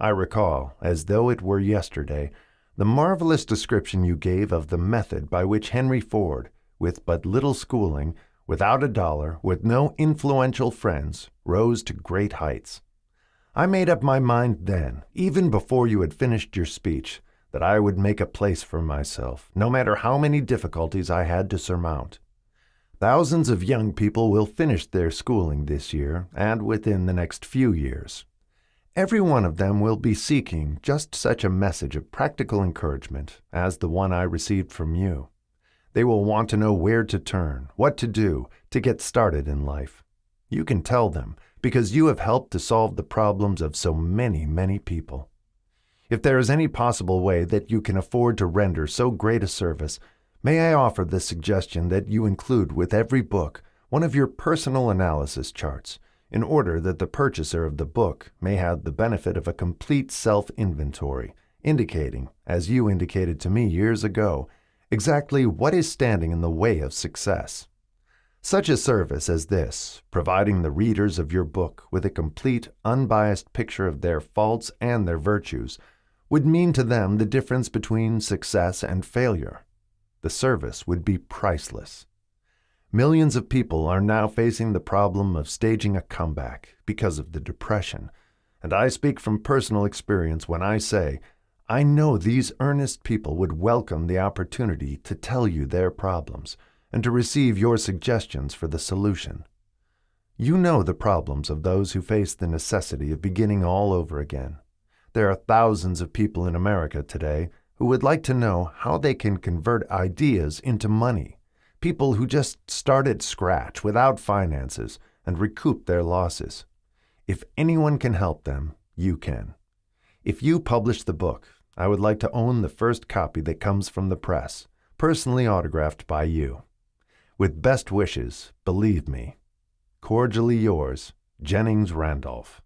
I recall, as though it were yesterday, the marvelous description you gave of the method by which Henry Ford, with but little schooling, without a dollar, with no influential friends, rose to great heights. I made up my mind then, even before you had finished your speech, that I would make a place for myself, no matter how many difficulties I had to surmount. Thousands of young people will finish their schooling this year and within the next few years. Every one of them will be seeking just such a message of practical encouragement as the one I received from you. They will want to know where to turn, what to do, to get started in life. You can tell them, because you have helped to solve the problems of so many, many people. If there is any possible way that you can afford to render so great a service, may I offer the suggestion that you include with every book one of your personal analysis charts, in order that the purchaser of the book may have the benefit of a complete self-inventory, indicating, as you indicated to me years ago, exactly what is standing in the way of success. Such a service as this, providing the readers of your book with a complete, unbiased picture of their faults and their virtues, would mean to them the difference between success and failure. The service would be priceless. Millions of people are now facing the problem of staging a comeback because of the Depression, and I speak from personal experience when I say, I know these earnest people would welcome the opportunity to tell you their problems and to receive your suggestions for the solution. You know the problems of those who face the necessity of beginning all over again. There are thousands of people in America today who would like to know how they can convert ideas into money, people who just start at scratch without finances and recoup their losses. If anyone can help them, you can. If you publish the book, I would like to own the first copy that comes from the press, personally autographed by you. With best wishes, believe me. Cordially yours, Jennings Randolph.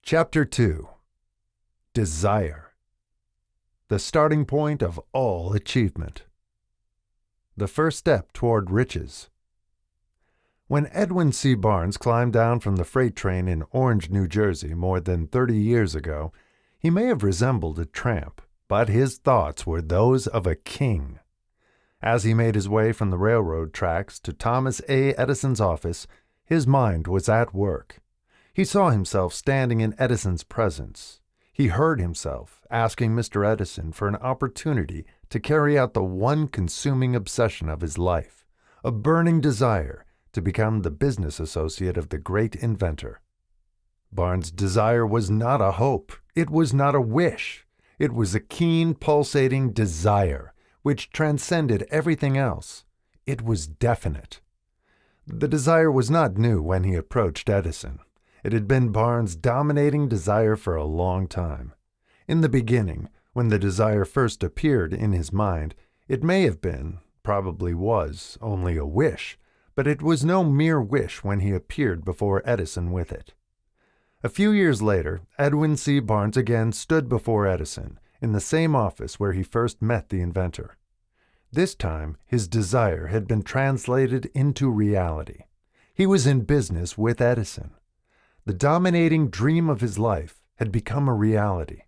Chapter 2. Desire. The starting point of all achievement. The first step toward riches. When Edwin C. Barnes climbed down from the freight train in Orange, New Jersey more than 30 years ago, he may have resembled a tramp, but his thoughts were those of a king. As he made his way from the railroad tracks to Thomas A. Edison's office, his mind was at work. He saw himself standing in Edison's presence. He heard himself asking Mr. Edison for an opportunity to carry out the one consuming obsession of his life, a burning desire to become the business associate of the great inventor. Barnes' desire was not a hope. It was not a wish. It was a keen, pulsating desire, which transcended everything else. It was definite. The desire was not new when he approached Edison. It had been Barnes' dominating desire for a long time. In the beginning, when the desire first appeared in his mind, it may have been, probably was, only a wish, but it was no mere wish when he appeared before Edison with it. A few years later, Edwin C. Barnes again stood before Edison in the same office where he first met the inventor. This time, his desire had been translated into reality. He was in business with Edison. The dominating dream of his life had become a reality.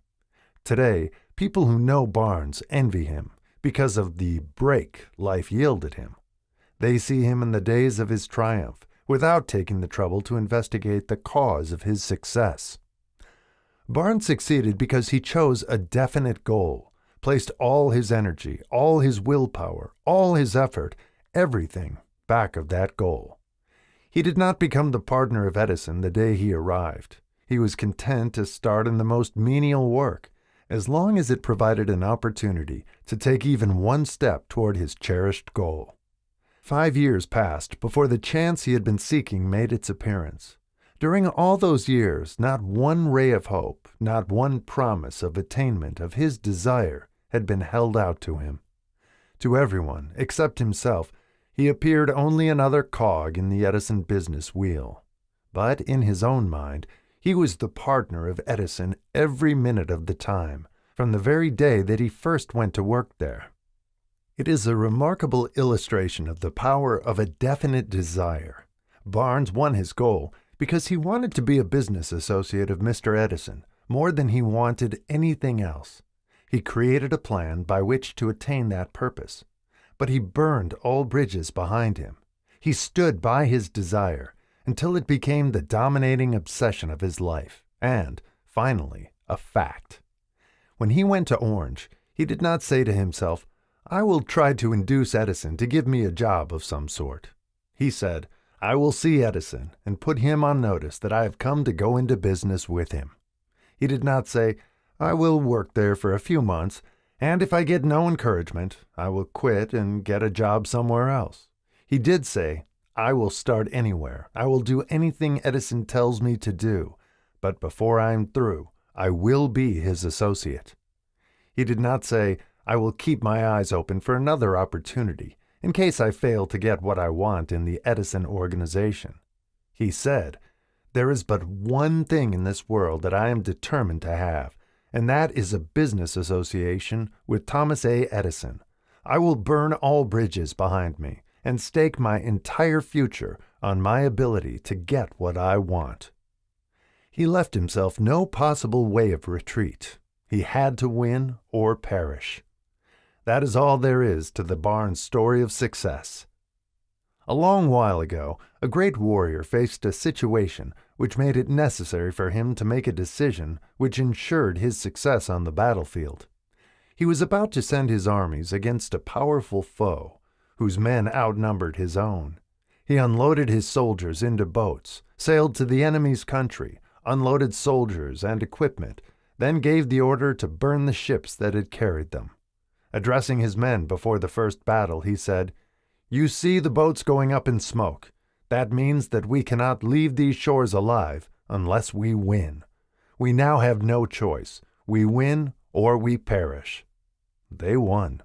Today, people who know Barnes envy him because of the break life yielded him. They see him in the days of his triumph without taking the trouble to investigate the cause of his success. Barnes succeeded because he chose a definite goal, placed all his energy, all his willpower, all his effort, everything back of that goal. He did not become the partner of Edison the day he arrived. He was content to start in the most menial work, as long as it provided an opportunity to take even one step toward his cherished goal. 5 years passed before the chance he had been seeking made its appearance. During all those years, not one ray of hope, not one promise of attainment of his desire had been held out to him. To everyone, except himself, he appeared only another cog in the Edison business wheel. But in his own mind, he was the partner of Edison every minute of the time, from the very day that he first went to work there. It is a remarkable illustration of the power of a definite desire. Barnes won his goal because he wanted to be a business associate of Mr. Edison more than he wanted anything else. He created a plan by which to attain that purpose, but he burned all bridges behind him. He stood by his desire until it became the dominating obsession of his life and, finally, a fact. When he went to Orange, he did not say to himself, "I will try to induce Edison to give me a job of some sort." He said, "I will see Edison and put him on notice that I have come to go into business with him." He did not say, "I will work there for a few months, and if I get no encouragement, I will quit and get a job somewhere else." He did say, "I will start anywhere. I will do anything Edison tells me to do, but before I'm through, I will be his associate." He did not say, "I will keep my eyes open for another opportunity in case I fail to get what I want in the Edison organization." He said, "There is but one thing in this world that I am determined to have, and that is a business association with Thomas A. Edison. I will burn all bridges behind me and stake my entire future on my ability to get what I want." He left himself no possible way of retreat. He had to win or perish. That is all there is to the Barnes story of success. A long while ago, a great warrior faced a situation which made it necessary for him to make a decision which ensured his success on the battlefield. He was about to send his armies against a powerful foe, whose men outnumbered his own. He unloaded his soldiers into boats, sailed to the enemy's country, unloaded soldiers and equipment, then gave the order to burn the ships that had carried them. Addressing his men before the first battle, he said, "You see the boats going up in smoke. That means that we cannot leave these shores alive unless we win. We now have no choice. We win or we perish. They won.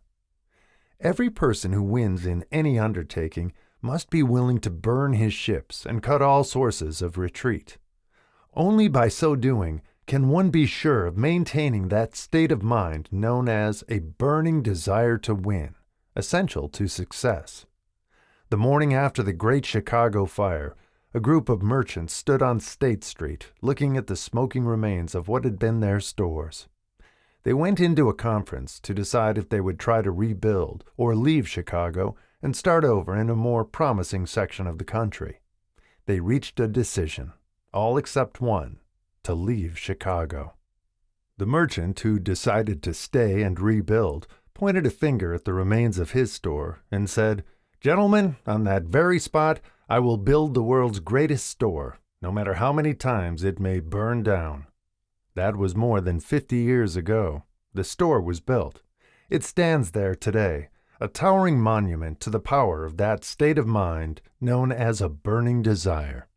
Every person who wins in any undertaking must be willing to burn his ships and cut all sources of retreat. Only by so doing can one be sure of maintaining that state of mind known as a burning desire to win, essential to success. The morning after the Great Chicago Fire, a group of merchants stood on State Street looking at the smoking remains of what had been their stores. They went into a conference to decide if they would try to rebuild or leave Chicago and start over in a more promising section of the country. They reached a decision, all except one, to leave Chicago. The merchant who decided to stay and rebuild pointed a finger at the remains of his store and said, "Gentlemen, on that very spot, I will build the world's greatest store, no matter how many times it may burn down." That was more than 50 years ago. The store was built. It stands there today, a towering monument to the power of that state of mind known as a burning desire.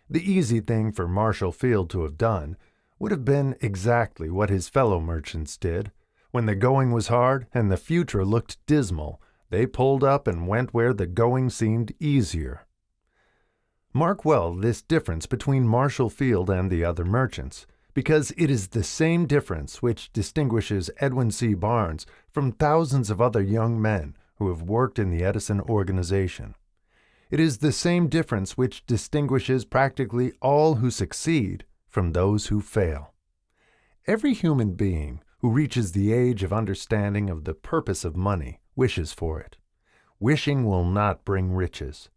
The easy thing for Marshall Field to have done would have been exactly what his fellow merchants did. When the going was hard and the future looked dismal, they pulled up and went where the going seemed easier. Mark well this difference between Marshall Field and the other merchants, because it is the same difference which distinguishes Edwin C. Barnes from thousands of other young men who have worked in the Edison organization. It is the same difference which distinguishes practically all who succeed from those who fail. Every human being who reaches the age of understanding of the purpose of money wishes for it. Wishing will not bring riches,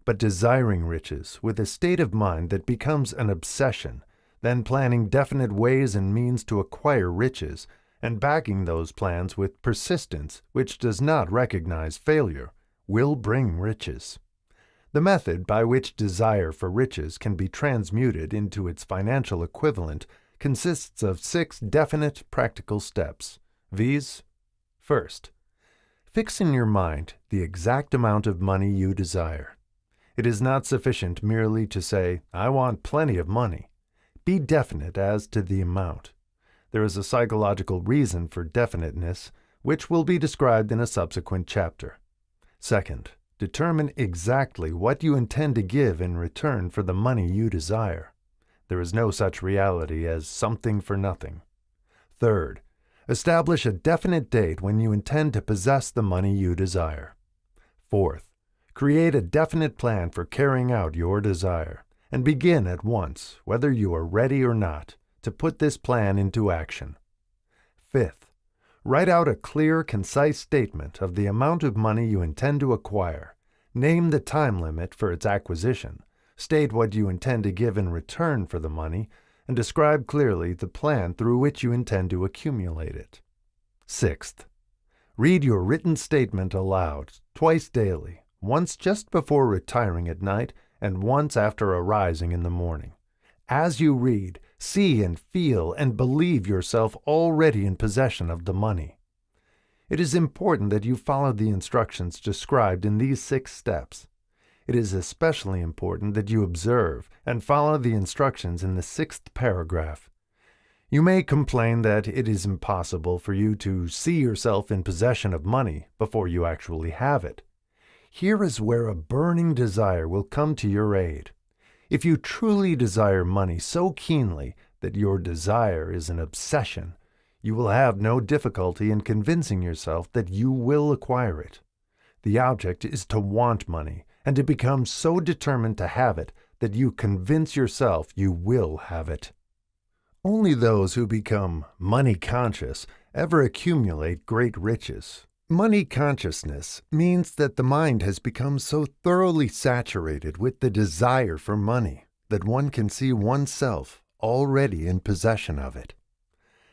but desiring riches with a state of mind that becomes an obsession, then planning definite ways and means to acquire riches, and backing those plans with persistence which does not recognize failure, will bring riches. The method by which desire for riches can be transmuted into its financial equivalent consists of 6 definite practical steps, viz. First, fix in your mind the exact amount of money you desire. It is not sufficient merely to say, "I want plenty of money." Be definite as to the amount. There is a psychological reason for definiteness, which will be described in a subsequent chapter. Second, determine exactly what you intend to give in return for the money you desire. There is no such reality as something for nothing. Third, establish a definite date when you intend to possess the money you desire. Fourth, create a definite plan for carrying out your desire, and begin at once, whether you are ready or not, to put this plan into action. Fifth, write out a clear, concise statement of the amount of money you intend to acquire. Name the time limit for its acquisition, state what you intend to give in return for the money, and describe clearly the plan through which you intend to accumulate it. Sixth, read your written statement aloud, twice daily, once just before retiring at night and once after arising in the morning. As you read, see and feel and believe yourself already in possession of the money. It is important that you follow the instructions described in these 6 steps. It is especially important that you observe and follow the instructions in the 6th paragraph. You may complain that it is impossible for you to see yourself in possession of money before you actually have it. Here is where a burning desire will come to your aid. If you truly desire money so keenly that your desire is an obsession, you will have no difficulty in convincing yourself that you will acquire it. The object is to want money and to become so determined to have it that you convince yourself you will have it. Only those who become money conscious ever accumulate great riches. Money consciousness means that the mind has become so thoroughly saturated with the desire for money that one can see oneself already in possession of it.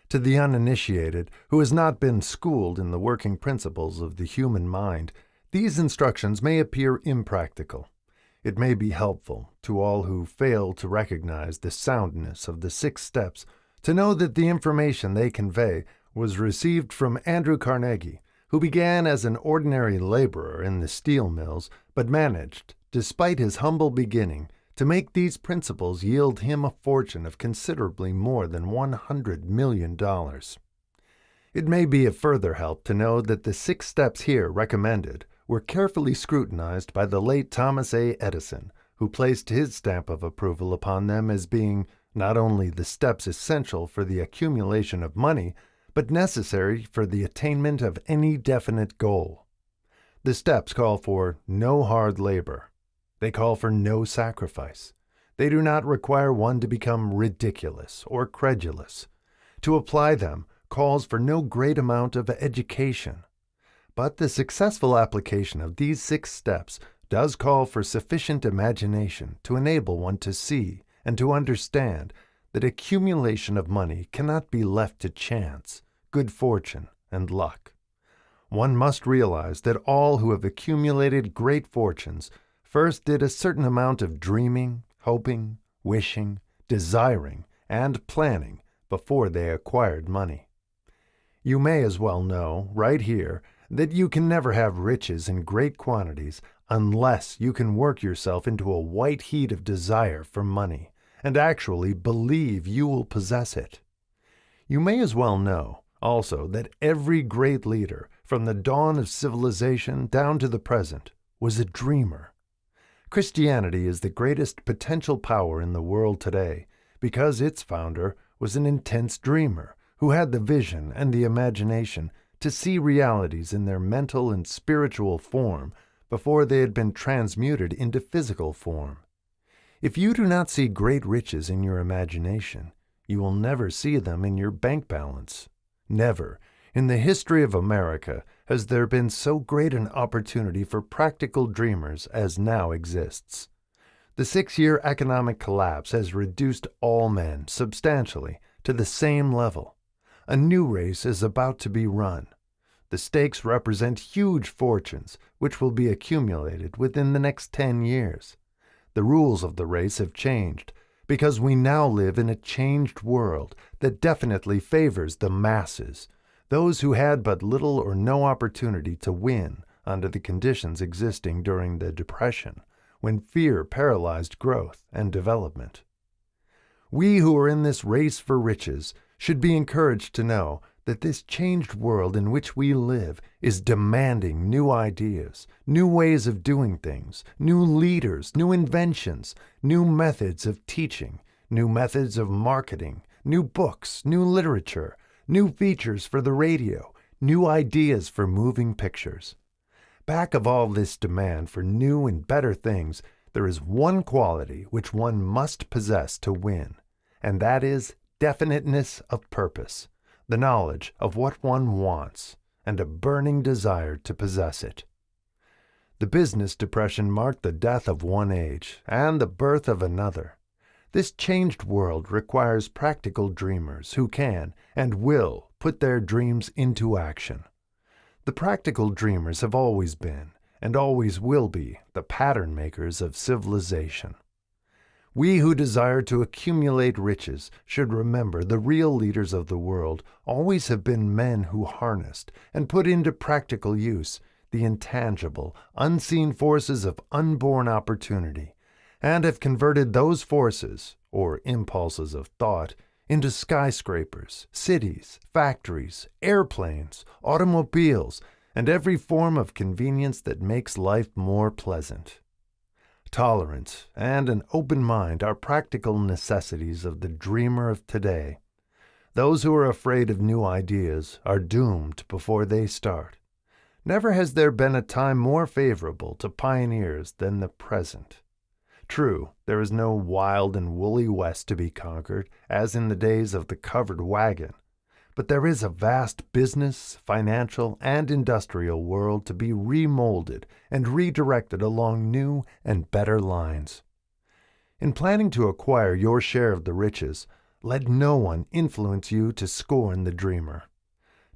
To the uninitiated, who has not been schooled in the working principles of the human mind, these instructions may appear impractical. It may be helpful to all who fail to recognize the soundness of the 6 steps to know that the information they convey was received from Andrew Carnegie, who began as an ordinary laborer in the steel mills, but managed despite his humble beginning, to make these principles yield him a fortune of considerably more than $100 million. It may be of further help to know that the 6 steps here recommended were carefully scrutinized by the late Thomas A. Edison, who placed his stamp of approval upon them as being not only the steps essential for the accumulation of money, but necessary for the attainment of any definite goal. The steps call for no hard labor. They call for no sacrifice. They do not require one to become ridiculous or credulous. To apply them calls for no great amount of education. But the successful application of these 6 steps does call for sufficient imagination to enable one to see and to understand that accumulation of money cannot be left to chance, good fortune, and luck. One must realize that all who have accumulated great fortunes first did a certain amount of dreaming, hoping, wishing, desiring, and planning before they acquired money. You may as well know, right here, that you can never have riches in great quantities unless you can work yourself into a white heat of desire for money, and actually believe you will possess it. You may as well know, also, that every great leader, from the dawn of civilization down to the present, was a dreamer. Christianity is the greatest potential power in the world today because its founder was an intense dreamer who had the vision and the imagination to see realities in their mental and spiritual form before they had been transmuted into physical form. If you do not see great riches in your imagination, you will never see them in your bank balance. Never, in the history of America, has there been so great an opportunity for practical dreamers as now exists. The 6-year economic collapse has reduced all men substantially to the same level. A new race is about to be run. The stakes represent huge fortunes which will be accumulated within the next 10 years. The rules of the race have changed because we now live in a changed world that definitely favors the masses, those who had but little or no opportunity to win under the conditions existing during the Depression, when fear paralyzed growth and development. We who are in this race for riches should be encouraged to know that this changed world in which we live is demanding new ideas, new ways of doing things, new leaders, new inventions, new methods of teaching, new methods of marketing, new books, new literature, new features for the radio, new ideas for moving pictures. Back of all this demand for new and better things, there is one quality which one must possess to win, and that is definiteness of purpose, the knowledge of what one wants, and a burning desire to possess it. The business depression marked the death of one age and the birth of another. This changed world requires practical dreamers who can and will put their dreams into action. The practical dreamers have always been, and always will be, the pattern makers of civilization. We who desire to accumulate riches should remember the real leaders of the world always have been men who harnessed and put into practical use the intangible, unseen forces of unborn opportunity, and have converted those forces, or impulses of thought, into skyscrapers, cities, factories, airplanes, automobiles, and every form of convenience that makes life more pleasant. Tolerance and an open mind are practical necessities of the dreamer of today. Those who are afraid of new ideas are doomed before they start. Never has there been a time more favorable to pioneers than the present. True, there is no wild and woolly West to be conquered, as in the days of the covered wagon, but there is a vast business, financial, and industrial world to be remolded and redirected along new and better lines. In planning to acquire your share of the riches, let no one influence you to scorn the dreamer.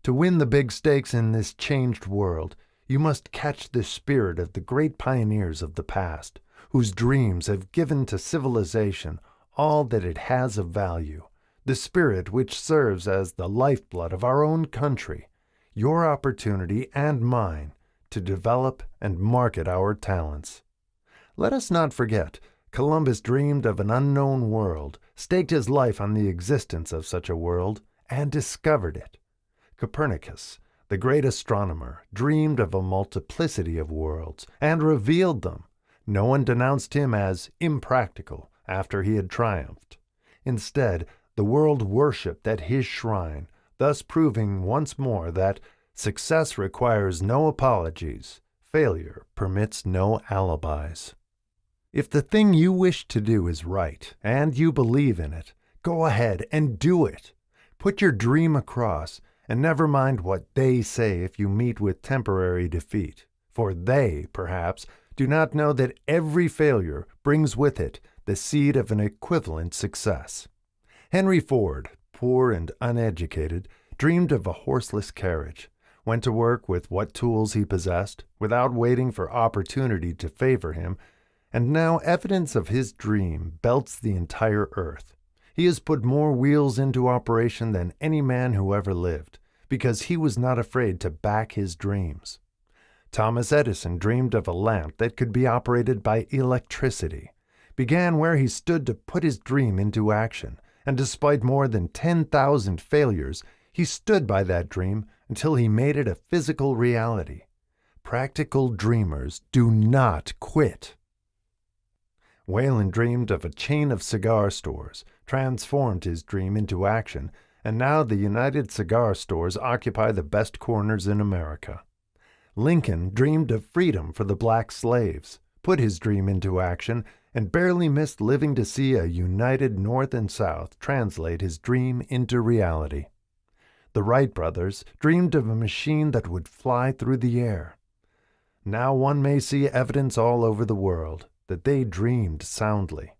To win the big stakes in this changed world, you must catch the spirit of the great pioneers of the past, whose dreams have given to civilization all that it has of value, the spirit which serves as the lifeblood of our own country, your opportunity and mine to develop and market our talents. Let us not forget, Columbus dreamed of an unknown world, staked his life on the existence of such a world, and discovered it. Copernicus, the great astronomer, dreamed of a multiplicity of worlds and revealed them. No one denounced him as impractical after he had triumphed. Instead, the world worshipped at his shrine, thus proving once more that success requires no apologies, failure permits no alibis. If the thing you wish to do is right, and you believe in it, go ahead and do it. Put your dream across, and never mind what they say if you meet with temporary defeat, for they, perhaps, do not know that every failure brings with it the seed of an equivalent success. Henry Ford, poor and uneducated, dreamed of a horseless carriage, went to work with what tools he possessed, without waiting for opportunity to favor him, and now evidence of his dream belts the entire earth. He has put more wheels into operation than any man who ever lived, because he was not afraid to back his dreams. Thomas Edison dreamed of a lamp that could be operated by electricity, began where he stood to put his dream into action, and despite more than 10,000 failures, he stood by that dream until he made it a physical reality. Practical dreamers do not quit. Whalen dreamed of a chain of cigar stores, transformed his dream into action, and now the United Cigar Stores occupy the best corners in America. Lincoln dreamed of freedom for the black slaves, put his dream into action, and barely missed living to see a united North and South translate his dream into reality. The Wright brothers dreamed of a machine that would fly through the air. Now one may see evidence all over the world that they dreamed soundly.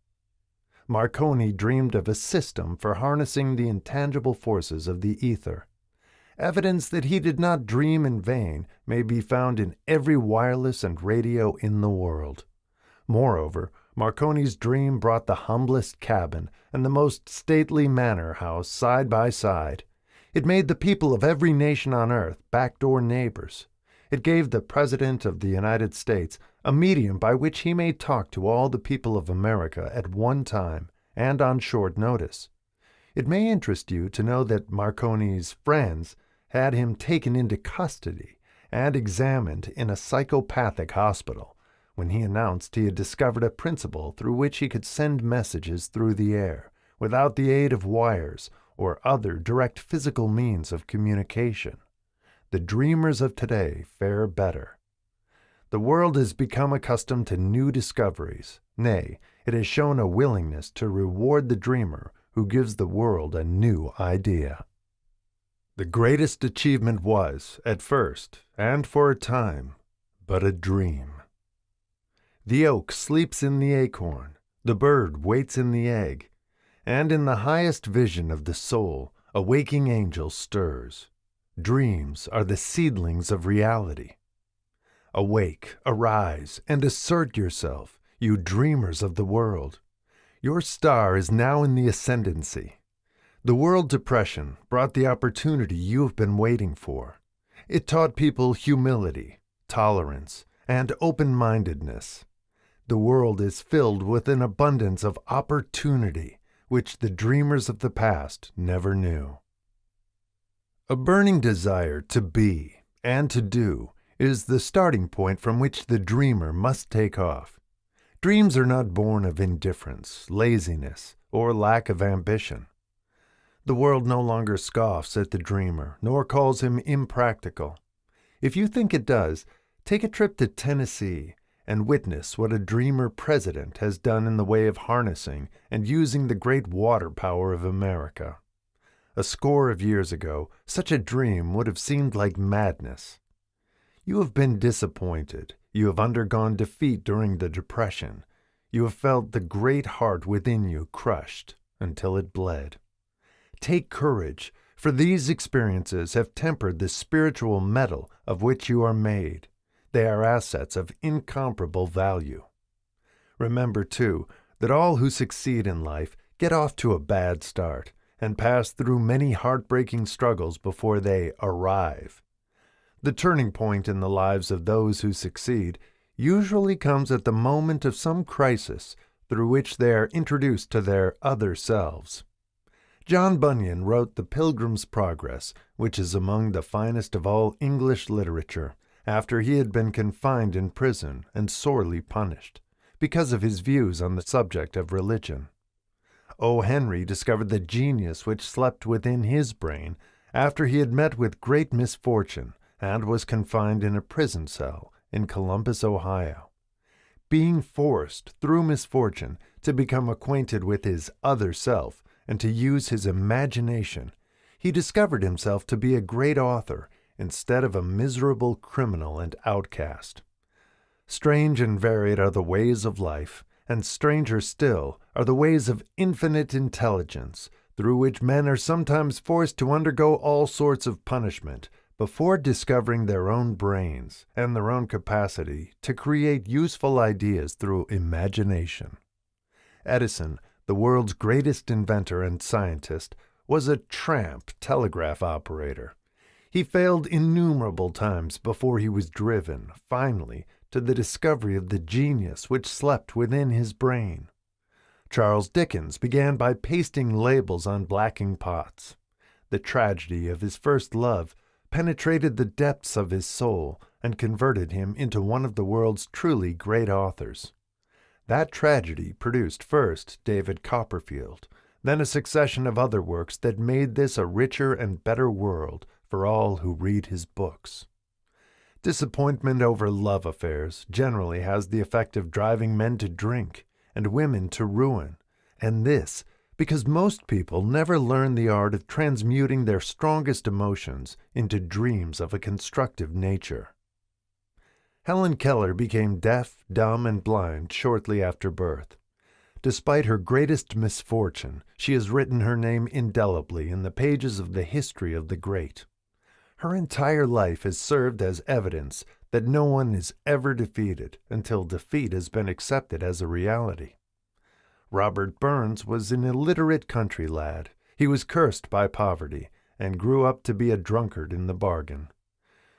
Marconi dreamed of a system for harnessing the intangible forces of the ether. Evidence that he did not dream in vain may be found in every wireless and radio in the world. Moreover, Marconi's dream brought the humblest cabin and the most stately manor house side by side. It made the people of every nation on earth backdoor neighbors. It gave the President of the United States a medium by which he may talk to all the people of America at one time and on short notice. It may interest you to know that Marconi's friends had him taken into custody and examined in a psychopathic hospital when he announced he had discovered a principle through which he could send messages through the air without the aid of wires or other direct physical means of communication. The dreamers of today fare better. The world has become accustomed to new discoveries. Nay, it has shown a willingness to reward the dreamer who gives the world a new idea. The greatest achievement was, at first, and for a time, but a dream. The oak sleeps in the acorn, the bird waits in the egg, and in the highest vision of the soul, a waking angel stirs. Dreams are the seedlings of reality. Awake, arise, and assert yourself, you dreamers of the world. Your star is now in the ascendancy. The World Depression brought the opportunity you have been waiting for. It taught people humility, tolerance, and open-mindedness. The world is filled with an abundance of opportunity which the dreamers of the past never knew. A burning desire to be and to do is the starting point from which the dreamer must take off. Dreams are not born of indifference, laziness, or lack of ambition. The world no longer scoffs at the dreamer, nor calls him impractical. If you think it does, take a trip to Tennessee and witness what a dreamer president has done in the way of harnessing and using the great water power of America. A score of years ago, such a dream would have seemed like madness. You have been disappointed. You have undergone defeat during the Depression. You have felt the great heart within you crushed until it bled. Take courage, for these experiences have tempered the spiritual metal of which you are made. They are assets of incomparable value. Remember, too, that all who succeed in life get off to a bad start and pass through many heartbreaking struggles before they arrive. The turning point in the lives of those who succeed usually comes at the moment of some crisis through which they are introduced to their other selves. John Bunyan wrote The Pilgrim's Progress, which is among the finest of all English literature, after he had been confined in prison and sorely punished, because of his views on the subject of religion. O. Henry discovered the genius which slept within his brain after he had met with great misfortune and was confined in a prison cell in Columbus, Ohio. Being forced, through misfortune, to become acquainted with his other self and to use his imagination, he discovered himself to be a great author instead of a miserable criminal and outcast. Strange and varied are the ways of life, and stranger still are the ways of infinite intelligence, through which men are sometimes forced to undergo all sorts of punishment before discovering their own brains and their own capacity to create useful ideas through imagination. Edison, the world's greatest inventor and scientist, was a tramp telegraph operator. He failed innumerable times before he was driven, finally, to the discovery of the genius which slept within his brain. Charles Dickens began by pasting labels on blacking pots. The tragedy of his first love penetrated the depths of his soul and converted him into one of the world's truly great authors. That tragedy produced first David Copperfield, then a succession of other works that made this a richer and better world for all who read his books. Disappointment over love affairs generally has the effect of driving men to drink and women to ruin, and this because most people never learn the art of transmuting their strongest emotions into dreams of a constructive nature. Helen Keller became deaf, dumb, and blind shortly after birth. Despite her greatest misfortune, she has written her name indelibly in the pages of the history of the great. Her entire life has served as evidence that no one is ever defeated until defeat has been accepted as a reality. Robert Burns was an illiterate country lad. He was cursed by poverty and grew up to be a drunkard in the bargain.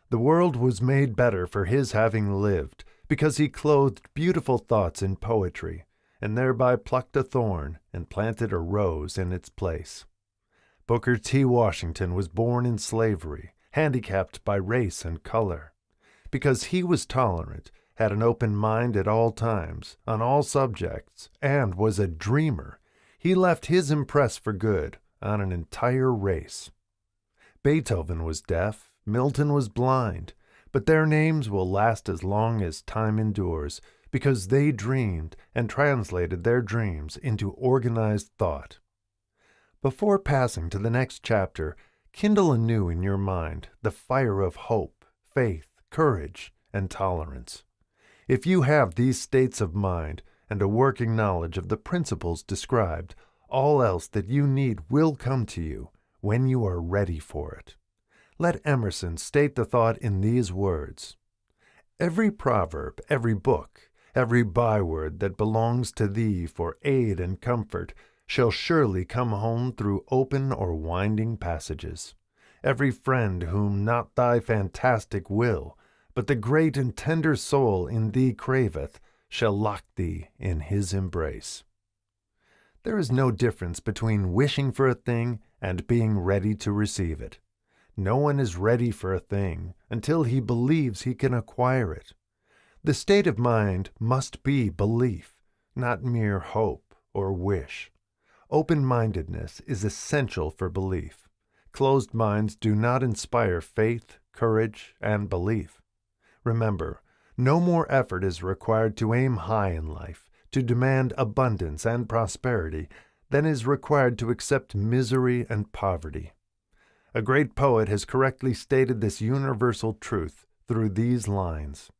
The world was made better for his having lived because he clothed beautiful thoughts in poetry and thereby plucked a thorn and planted a rose in its place. Booker T. Washington was born in slavery, handicapped by race and color. Because he was tolerant, had an open mind at all times, on all subjects, and was a dreamer, he left his impress for good on an entire race. Beethoven was deaf, Milton was blind, but their names will last as long as time endures, because they dreamed and translated their dreams into organized thought. Before passing to the next chapter, kindle anew in your mind the fire of hope, faith, courage, and tolerance. If you have these states of mind and a working knowledge of the principles described, all else that you need will come to you when you are ready for it. Let Emerson state the thought in these words: "Every proverb, every book, every byword that belongs to thee for aid and comfort shall surely come home through open or winding passages. Every friend whom not thy fantastic will, but the great and tender soul in thee craveth, shall lock thee in his embrace." There is no difference between wishing for a thing and being ready to receive it. No one is ready for a thing until he believes he can acquire it. The state of mind must be belief, not mere hope or wish. Open-mindedness is essential for belief. Closed minds do not inspire faith, courage, and belief. Remember, no more effort is required to aim high in life, to demand abundance and prosperity, than is required to accept misery and poverty. A great poet has correctly stated this universal truth through these lines: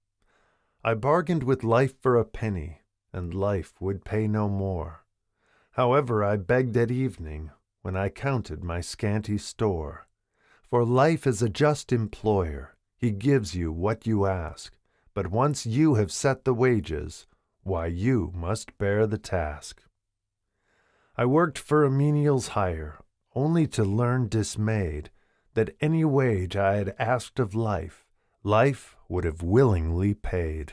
"I bargained with life for a penny, and life would pay no more. However, I begged at evening, when I counted my scanty store. For life is a just employer, he gives you what you ask, but once you have set the wages, why you must bear the task. I worked for a menial's hire, only to learn dismayed that any wage I had asked of life, life would have willingly paid."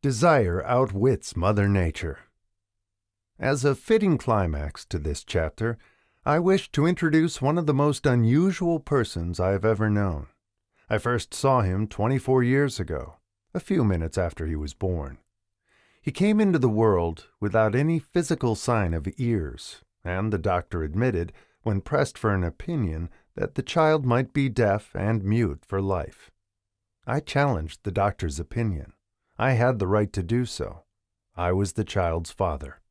Desire outwits Mother Nature. As a fitting climax to this chapter, I wish to introduce one of the most unusual persons I have ever known. I first saw him 24 years ago, a few minutes after he was born. He came into the world without any physical sign of ears, and the doctor admitted, when pressed for an opinion, that the child might be deaf and mute for life. I challenged the doctor's opinion. I had the right to do so. I was the child's father.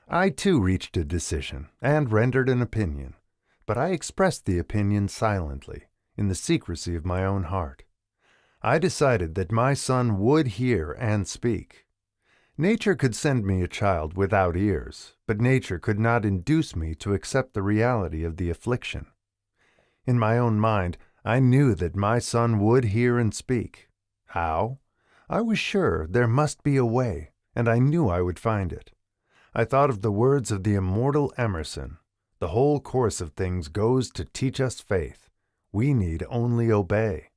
I too reached a decision and rendered an opinion, but I expressed the opinion silently, in the secrecy of my own heart. I decided that my son would hear and speak. Nature could send me a child without ears, but nature could not induce me to accept the reality of the affliction. In my own mind, I knew that my son would hear and speak. How? I was sure there must be a way, and I knew I would find it. I thought of the words of the immortal Emerson. The whole course of things goes to teach us faith. We need only obey.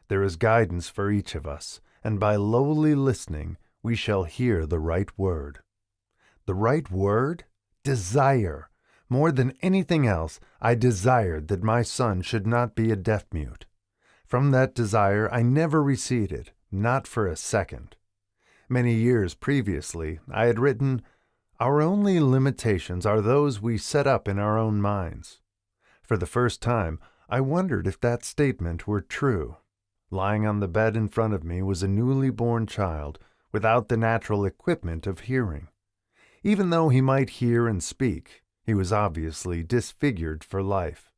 There is guidance for each of us, and by lowly listening, we shall hear the right word. The right word? Desire. More than anything else, I desired that my son should not be a deaf-mute. From that desire I never receded, not for a second. Many years previously, I had written, "Our only limitations are those we set up in our own minds." For the first time, I wondered if that statement were true. Lying on the bed in front of me was a newly born child, without the natural equipment of hearing. Even though he might hear and speak, he was obviously disfigured for life.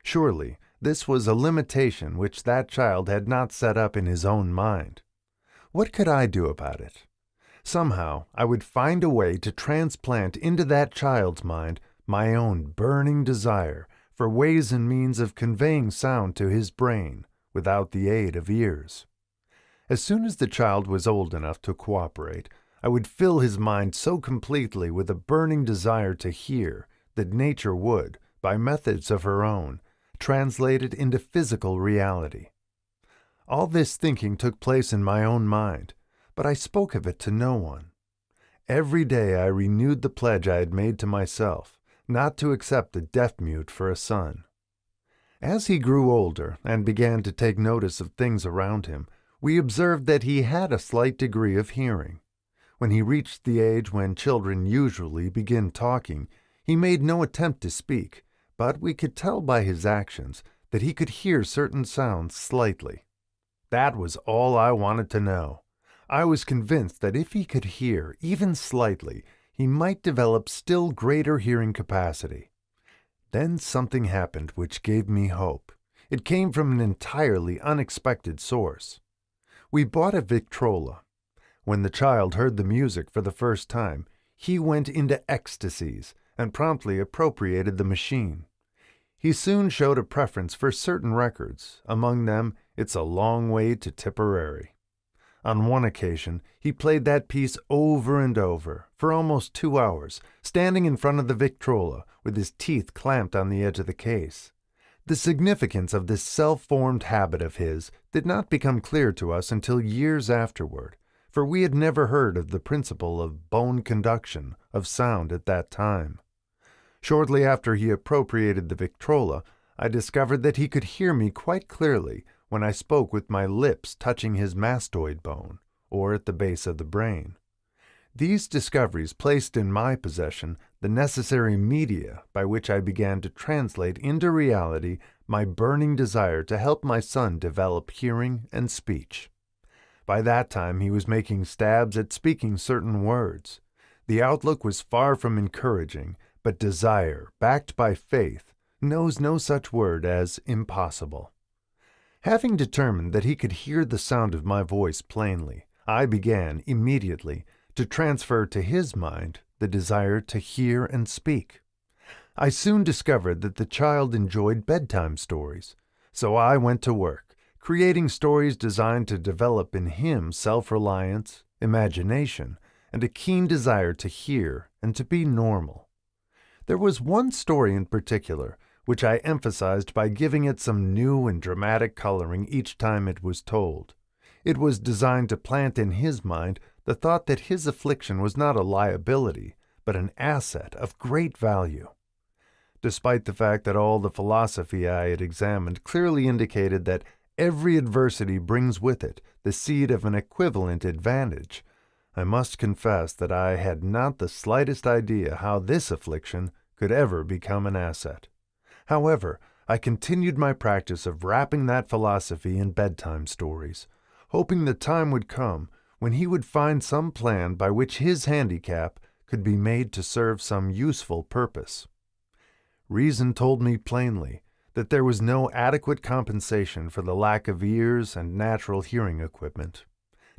Surely, this was a limitation which that child had not set up in his own mind. What could I do about it? Somehow, I would find a way to transplant into that child's mind my own burning desire for ways and means of conveying sound to his brain without the aid of ears. As soon as the child was old enough to cooperate, I would fill his mind so completely with a burning desire to hear that nature would, by methods of her own, translate it into physical reality. All this thinking took place in my own mind, but I spoke of it to no one. Every day I renewed the pledge I had made to myself, not to accept a deaf-mute for a son. As he grew older and began to take notice of things around him, we observed that he had a slight degree of hearing. When he reached the age when children usually begin talking, he made no attempt to speak, but we could tell by his actions that he could hear certain sounds slightly. That was all I wanted to know. I was convinced that if he could hear, even slightly, he might develop still greater hearing capacity. Then something happened which gave me hope. It came from an entirely unexpected source. We bought a Victrola. When the child heard the music for the first time, he went into ecstasies and promptly appropriated the machine. He soon showed a preference for certain records, among them "It's a Long Way to Tipperary." On one occasion, he played that piece over and over, for almost 2 hours, standing in front of the Victrola, with his teeth clamped on the edge of the case. The significance of this self-formed habit of his did not become clear to us until years afterward, for we had never heard of the principle of bone conduction of sound at that time. Shortly after he appropriated the Victrola, I discovered that he could hear me quite clearly when I spoke with my lips touching his mastoid bone, or at the base of the brain. These discoveries placed in my possession the necessary media by which I began to translate into reality my burning desire to help my son develop hearing and speech. By that time he was making stabs at speaking certain words. The outlook was far from encouraging, but desire, backed by faith, knows no such word as impossible. Having determined that he could hear the sound of my voice plainly, I began, immediately, to transfer to his mind the desire to hear and speak. I soon discovered that the child enjoyed bedtime stories, so I went to work, creating stories designed to develop in him self-reliance, imagination, and a keen desire to hear and to be normal. There was one story in particular which I emphasized by giving it some new and dramatic coloring each time it was told. It was designed to plant in his mind the thought that his affliction was not a liability, but an asset of great value. Despite the fact that all the philosophy I had examined clearly indicated that every adversity brings with it the seed of an equivalent advantage, I must confess that I had not the slightest idea how this affliction could ever become an asset. However, I continued my practice of wrapping that philosophy in bedtime stories, hoping the time would come when he would find some plan by which his handicap could be made to serve some useful purpose. Reason told me plainly that there was no adequate compensation for the lack of ears and natural hearing equipment.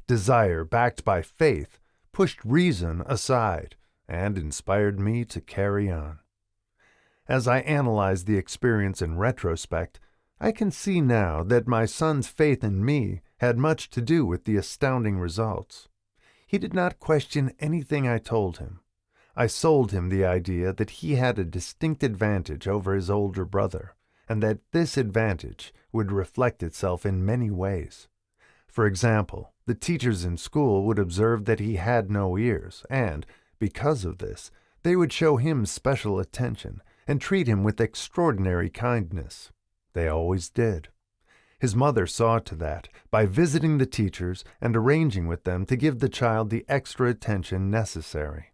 Desire, backed by faith, pushed reason aside and inspired me to carry on. As I analyze the experience in retrospect, I can see now that my son's faith in me had much to do with the astounding results. He did not question anything I told him. I sold him the idea that he had a distinct advantage over his older brother, and that this advantage would reflect itself in many ways. For example, the teachers in school would observe that he had no ears, and, because of this, they would show him special attention and treat him with extraordinary kindness. They always did. His mother saw to that by visiting the teachers and arranging with them to give the child the extra attention necessary.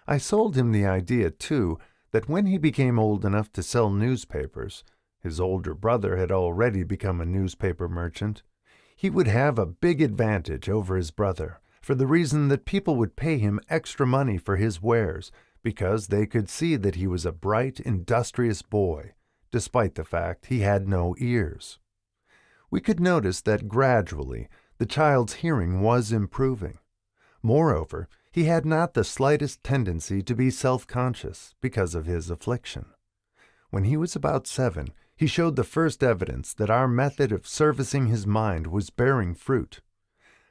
I sold him the idea, too, that when he became old enough to sell newspapers — his older brother had already become a newspaper merchant — he would have a big advantage over his brother, for the reason that people would pay him extra money for his wares, because they could see that he was a bright, industrious boy, despite the fact he had no ears. We could notice that gradually the child's hearing was improving. Moreover, he had not the slightest tendency to be self-conscious because of his affliction. When he was about 7, he showed the first evidence that our method of servicing his mind was bearing fruit.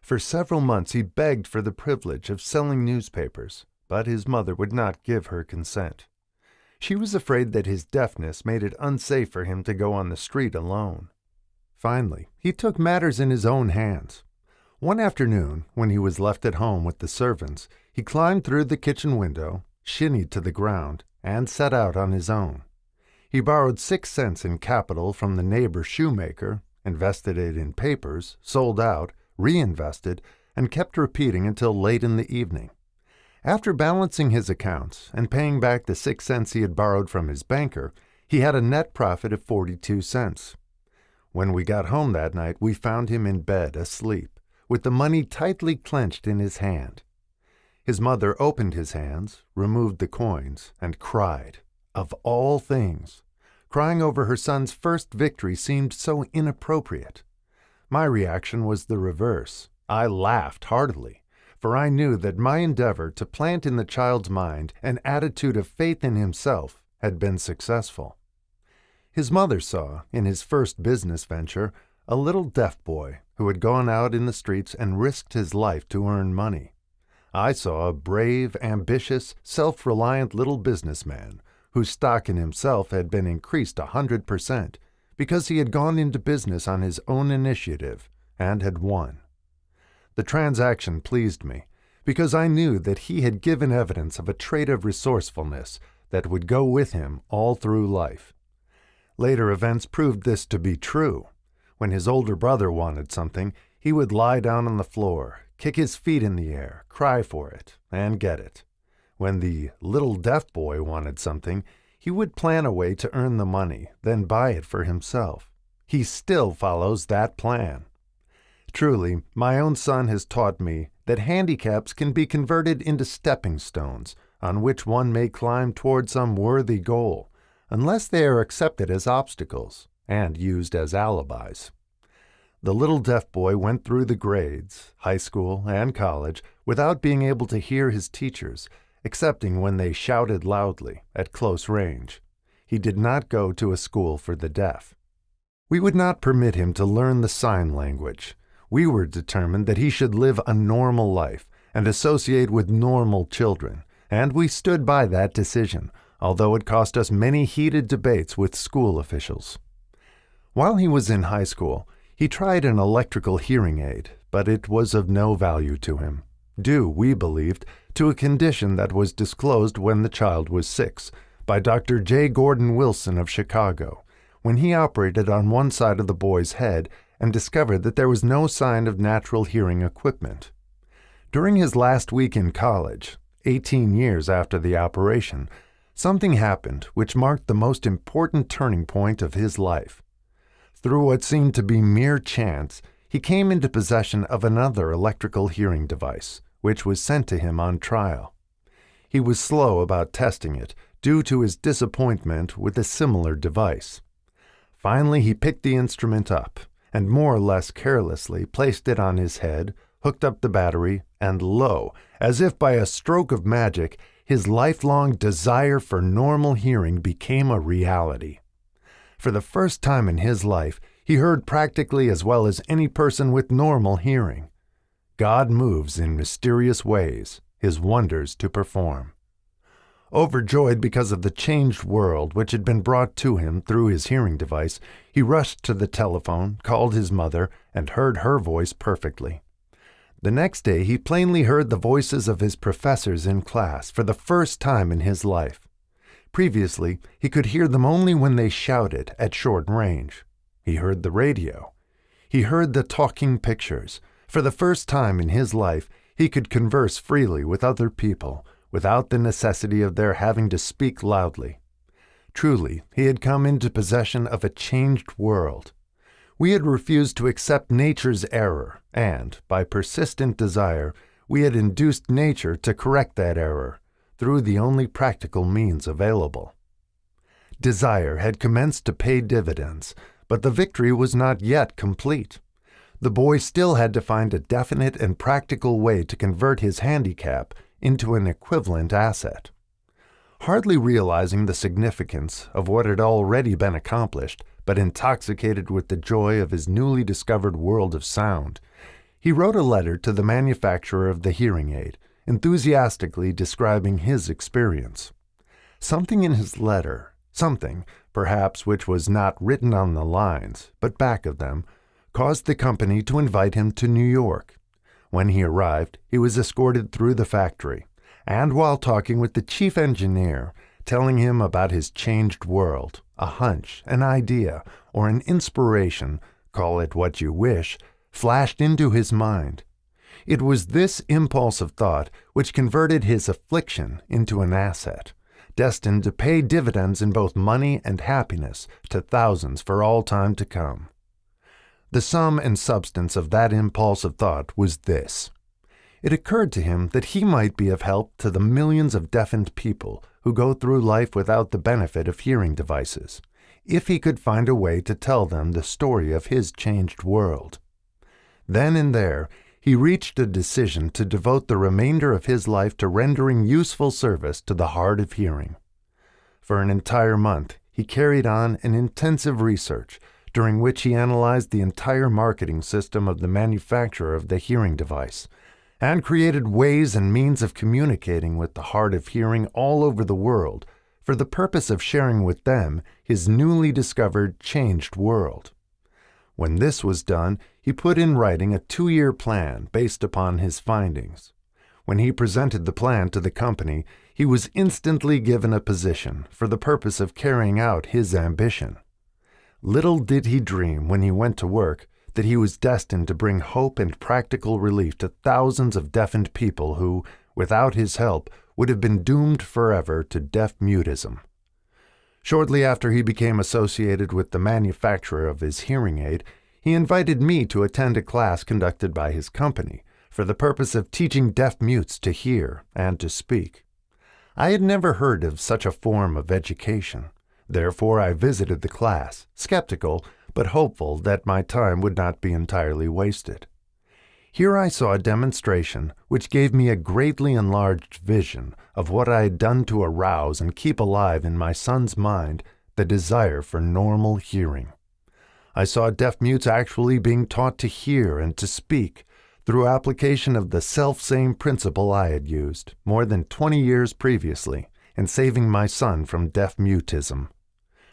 For several months he begged for the privilege of selling newspapers, but his mother would not give her consent. She was afraid that his deafness made it unsafe for him to go on the street alone. Finally, he took matters in his own hands. One afternoon, when he was left at home with the servants, he climbed through the kitchen window, shinnied to the ground, and set out on his own. He borrowed 6 cents in capital from the neighbor shoemaker, invested it in papers, sold out, reinvested, and kept repeating until late in the evening. After balancing his accounts and paying back the 6 cents he had borrowed from his banker, he had a net profit of 42 cents. When we got home that night, we found him in bed asleep, with the money tightly clenched in his hand. His mother opened his hands, removed the coins, and cried. Of all things, crying over her son's first victory seemed so inappropriate. My reaction was the reverse. I laughed heartily, for I knew that my endeavor to plant in the child's mind an attitude of faith in himself had been successful. His mother saw, in his first business venture, a little deaf boy who had gone out in the streets and risked his life to earn money. I saw a brave, ambitious, self-reliant little businessman whose stock in himself had been increased 100% because he had gone into business on his own initiative and had won. The transaction pleased me because I knew that he had given evidence of a trait of resourcefulness that would go with him all through life. Later events proved this to be true. When his older brother wanted something, he would lie down on the floor, kick his feet in the air, cry for it, and get it. When the little deaf boy wanted something, he would plan a way to earn the money, then buy it for himself. He still follows that plan. Truly, my own son has taught me that handicaps can be converted into stepping stones on which one may climb toward some worthy goal, unless they are accepted as obstacles and used as alibis. The little deaf boy went through the grades, high school and college, without being able to hear his teachers, excepting when they shouted loudly at close range. He did not go to a school for the deaf. We would not permit him to learn the sign language. We were determined that he should live a normal life and associate with normal children, and we stood by that decision, although it cost us many heated debates with school officials. While he was in high school, he tried an electrical hearing aid, but it was of no value to him, due, we believed, to a condition that was disclosed when the child was 6 by Dr. J. Gordon Wilson of Chicago, when he operated on one side of the boy's head and discovered that there was no sign of natural hearing equipment. During his last week in college, 18 years after the operation, something happened which marked the most important turning point of his life. Through what seemed to be mere chance, he came into possession of another electrical hearing device, which was sent to him on trial. He was slow about testing it due to his disappointment with a similar device. Finally, he picked the instrument up and more or less carelessly placed it on his head, hooked up the battery, and lo, as if by a stroke of magic, his lifelong desire for normal hearing became a reality. For the first time in his life, he heard practically as well as any person with normal hearing. God moves in mysterious ways, his wonders to perform. Overjoyed because of the changed world which had been brought to him through his hearing device, he rushed to the telephone, called his mother, and heard her voice perfectly. The next day he plainly heard the voices of his professors in class for the first time in his life. Previously, he could hear them only when they shouted at short range. He heard the radio. He heard the talking pictures. For the first time in his life, he could converse freely with other people, without the necessity of their having to speak loudly. Truly, he had come into possession of a changed world. We had refused to accept nature's error, and, by persistent desire, we had induced nature to correct that error, through the only practical means available. Desire had commenced to pay dividends, but the victory was not yet complete. The boy still had to find a definite and practical way to convert his handicap into an equivalent asset. Hardly realizing the significance of what had already been accomplished, but intoxicated with the joy of his newly discovered world of sound, he wrote a letter to the manufacturer of the hearing aid, enthusiastically describing his experience. Something in his letter, something, perhaps, which was not written on the lines, but back of them, caused the company to invite him to New York. When he arrived, he was escorted through the factory, and while talking with the chief engineer, telling him about his changed world, a hunch, an idea, or an inspiration, call it what you wish, flashed into his mind. It was this impulse of thought which converted his affliction into an asset, destined to pay dividends in both money and happiness to thousands for all time to come. The sum and substance of that impulse of thought was this. It occurred to him that he might be of help to the millions of deafened people who go through life without the benefit of hearing devices, if he could find a way to tell them the story of his changed world. Then and there, he reached a decision to devote the remainder of his life to rendering useful service to the hard of hearing. For an entire month, he carried on an intensive research, during which he analyzed the entire marketing system of the manufacturer of the hearing device, and created ways and means of communicating with the hard of hearing all over the world for the purpose of sharing with them his newly discovered changed world. When this was done, he put in writing a 2-year plan based upon his findings. When he presented the plan to the company, he was instantly given a position for the purpose of carrying out his ambition. Little did he dream when he went to work that he was destined to bring hope and practical relief to thousands of deafened people who, without his help, would have been doomed forever to deaf-mutism. Shortly after he became associated with the manufacturer of his hearing aid, he invited me to attend a class conducted by his company for the purpose of teaching deaf-mutes to hear and to speak. I had never heard of such a form of education. Therefore, I visited the class, skeptical but hopeful that my time would not be entirely wasted. Here I saw a demonstration which gave me a greatly enlarged vision of what I had done to arouse and keep alive in my son's mind the desire for normal hearing. I saw deaf-mutes actually being taught to hear and to speak through application of the self-same principle I had used more than 20 years previously in saving my son from deaf-mutism.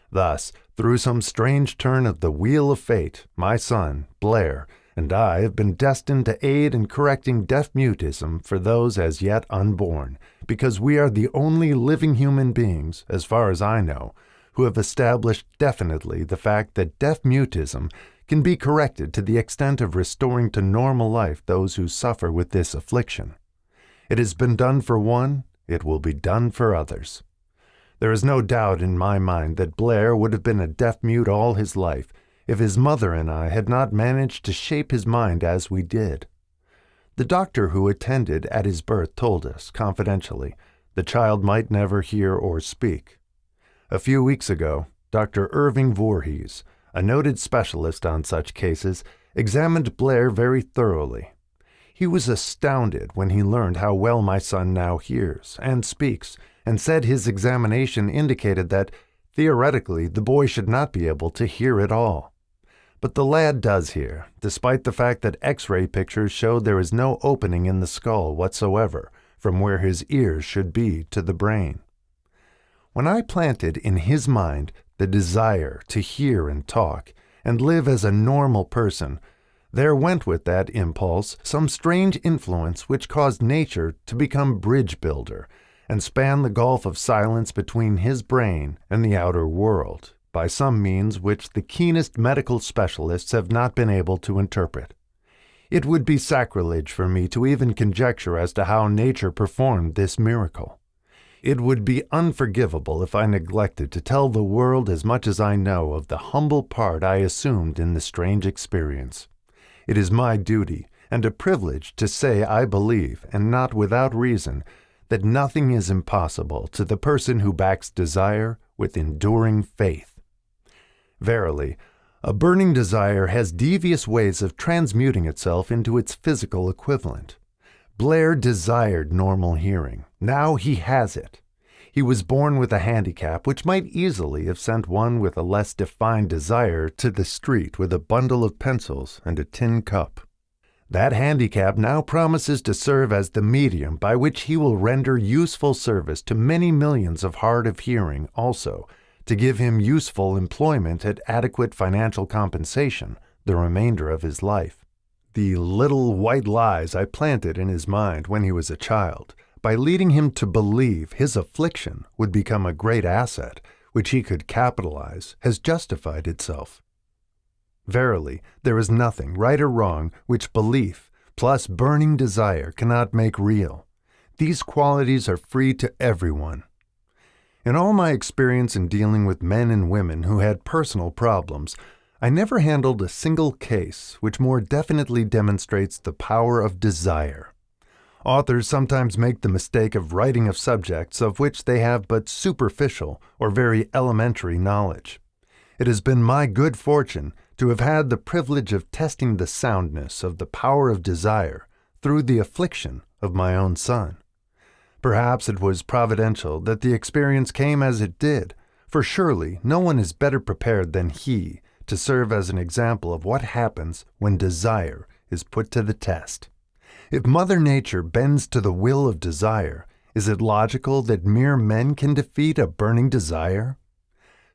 Thus, through some strange turn of the wheel of fate, my son, Blair, and I have been destined to aid in correcting deaf-mutism for those as yet unborn, because we are the only living human beings, as far as I know, who have established definitely the fact that deaf-mutism can be corrected to the extent of restoring to normal life those who suffer with this affliction. It has been done for one, it will be done for others. There is no doubt in my mind that Blair would have been a deaf-mute all his life if his mother and I had not managed to shape his mind as we did. The doctor who attended at his birth told us, confidentially, the child might never hear or speak. A few weeks ago, Dr. Irving Voorhees, a noted specialist on such cases, examined Blair very thoroughly. He was astounded when he learned how well my son now hears and speaks, and said his examination indicated that, theoretically, the boy should not be able to hear at all. But the lad does hear, despite the fact that X-ray pictures showed there is no opening in the skull whatsoever from where his ears should be to the brain. When I planted in his mind the desire to hear and talk and live as a normal person, there went with that impulse some strange influence which caused nature to become bridge builder and span the gulf of silence between his brain and the outer world, by some means which the keenest medical specialists have not been able to interpret. It would be sacrilege for me to even conjecture as to how nature performed this miracle. It would be unforgivable if I neglected to tell the world as much as I know of the humble part I assumed in the strange experience. It is my duty and a privilege to say I believe, and not without reason, that nothing is impossible to the person who backs desire with enduring faith. Verily, a burning desire has devious ways of transmuting itself into its physical equivalent. Blair desired normal hearing. Now he has it. He was born with a handicap which might easily have sent one with a less defined desire to the street with a bundle of pencils and a tin cup. That handicap now promises to serve as the medium by which he will render useful service to many millions of hard of hearing also, to give him useful employment at adequate financial compensation the remainder of his life. The little white lies I planted in his mind when he was a child, by leading him to believe his affliction would become a great asset, which he could capitalize, has justified itself. Verily, there is nothing, right or wrong, which belief, plus burning desire, cannot make real. These qualities are free to everyone. In all my experience in dealing with men and women who had personal problems, I never handled a single case which more definitely demonstrates the power of desire. Authors sometimes make the mistake of writing of subjects of which they have but superficial or very elementary knowledge. It has been my good fortune to have had the privilege of testing the soundness of the power of desire through the affliction of my own son. Perhaps it was providential that the experience came as it did, for surely no one is better prepared than he to serve as an example of what happens when desire is put to the test. If Mother Nature bends to the will of desire, is it logical that mere men can defeat a burning desire?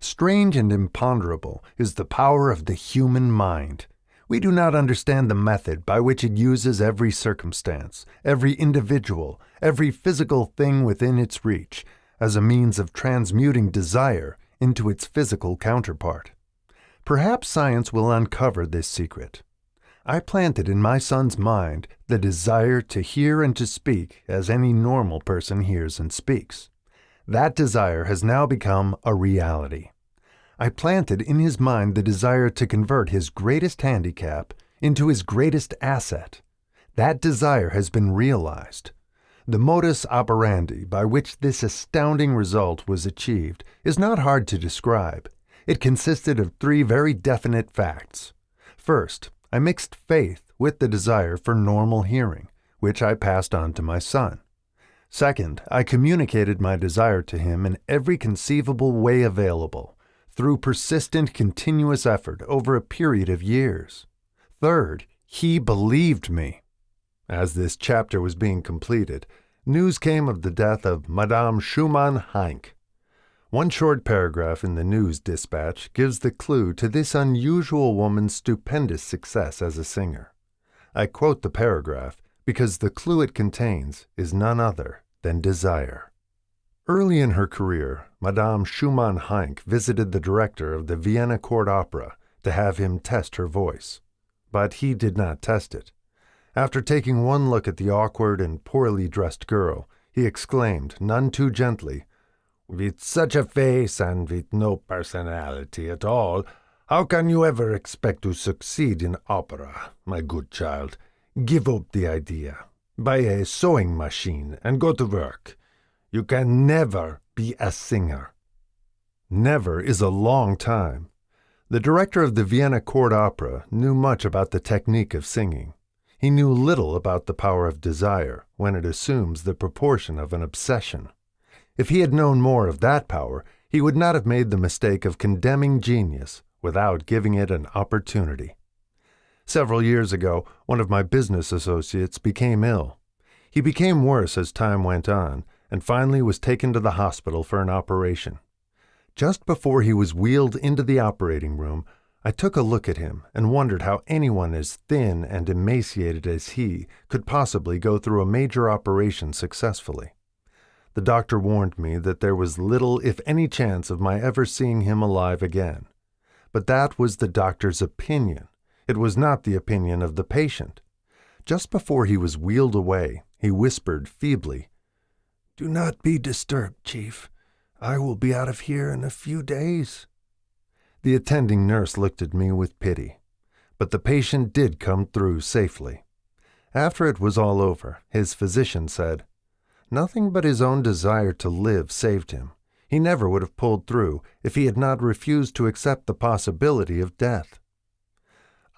Strange and imponderable is the power of the human mind. We do not understand the method by which it uses every circumstance, every individual, every physical thing within its reach, as a means of transmuting desire into its physical counterpart. Perhaps science will uncover this secret. I planted in my son's mind the desire to hear and to speak as any normal person hears and speaks. That desire has now become a reality. I planted in his mind the desire to convert his greatest handicap into his greatest asset. That desire has been realized. The modus operandi by which this astounding result was achieved is not hard to describe. It consisted of three very definite facts. First, I mixed faith with the desire for normal hearing, which I passed on to my son. Second, I communicated my desire to him in every conceivable way available, through persistent, continuous effort over a period of years. Third, he believed me. As this chapter was being completed, news came of the death of Madame Schumann-Heink. One short paragraph in the news dispatch gives the clue to this unusual woman's stupendous success as a singer. I quote the paragraph because the clue it contains is none other than desire. Early in her career, Madame Schumann-Heink visited the director of the Vienna Court Opera to have him test her voice. But he did not test it. After taking one look at the awkward and poorly dressed girl, he exclaimed, none too gently, "With such a face and with no personality at all, how can you ever expect to succeed in opera, my good child? Give up the idea. Buy a sewing machine and go to work. You can never be a singer." Never is a long time. The director of the Vienna Court Opera knew much about the technique of singing. He knew little about the power of desire when it assumes the proportion of an obsession. If he had known more of that power, he would not have made the mistake of condemning genius without giving it an opportunity. Several years ago, one of my business associates became ill. He became worse as time went on, and finally was taken to the hospital for an operation. Just before he was wheeled into the operating room, I took a look at him and wondered how anyone as thin and emaciated as he could possibly go through a major operation successfully. The doctor warned me that there was little, if any, chance of my ever seeing him alive again. But that was the doctor's opinion. It was not the opinion of the patient. Just before he was wheeled away, he whispered feebly, "Do not be disturbed, Chief. I will be out of here in a few days." The attending nurse looked at me with pity, but the patient did come through safely. After it was all over, his physician said, "Nothing but his own desire to live saved him. He never would have pulled through if he had not refused to accept the possibility of death."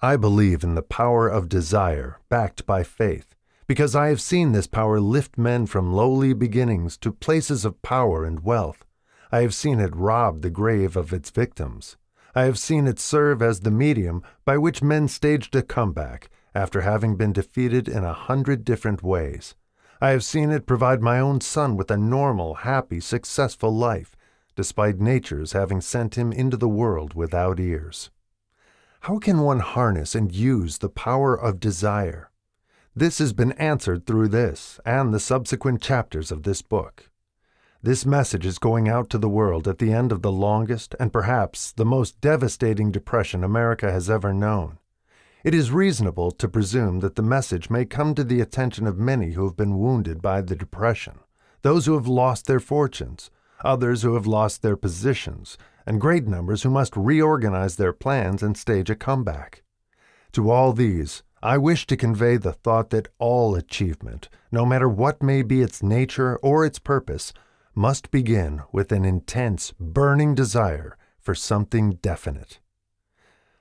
I believe in the power of desire backed by faith, because I have seen this power lift men from lowly beginnings to places of power and wealth. I have seen it rob the grave of its victims. I have seen it serve as the medium by which men staged a comeback after having been defeated in 100 different ways. I have seen it provide my own son with a normal, happy, successful life, despite nature's having sent him into the world without ears. How can one harness and use the power of desire? This has been answered through this and the subsequent chapters of this book. This message is going out to the world at the end of the longest and perhaps the most devastating depression America has ever known. It is reasonable to presume that the message may come to the attention of many who have been wounded by the depression, those who have lost their fortunes, others who have lost their positions, and great numbers who must reorganize their plans and stage a comeback. To all these, I wish to convey the thought that all achievement, no matter what may be its nature or its purpose, must begin with an intense, burning desire for something definite.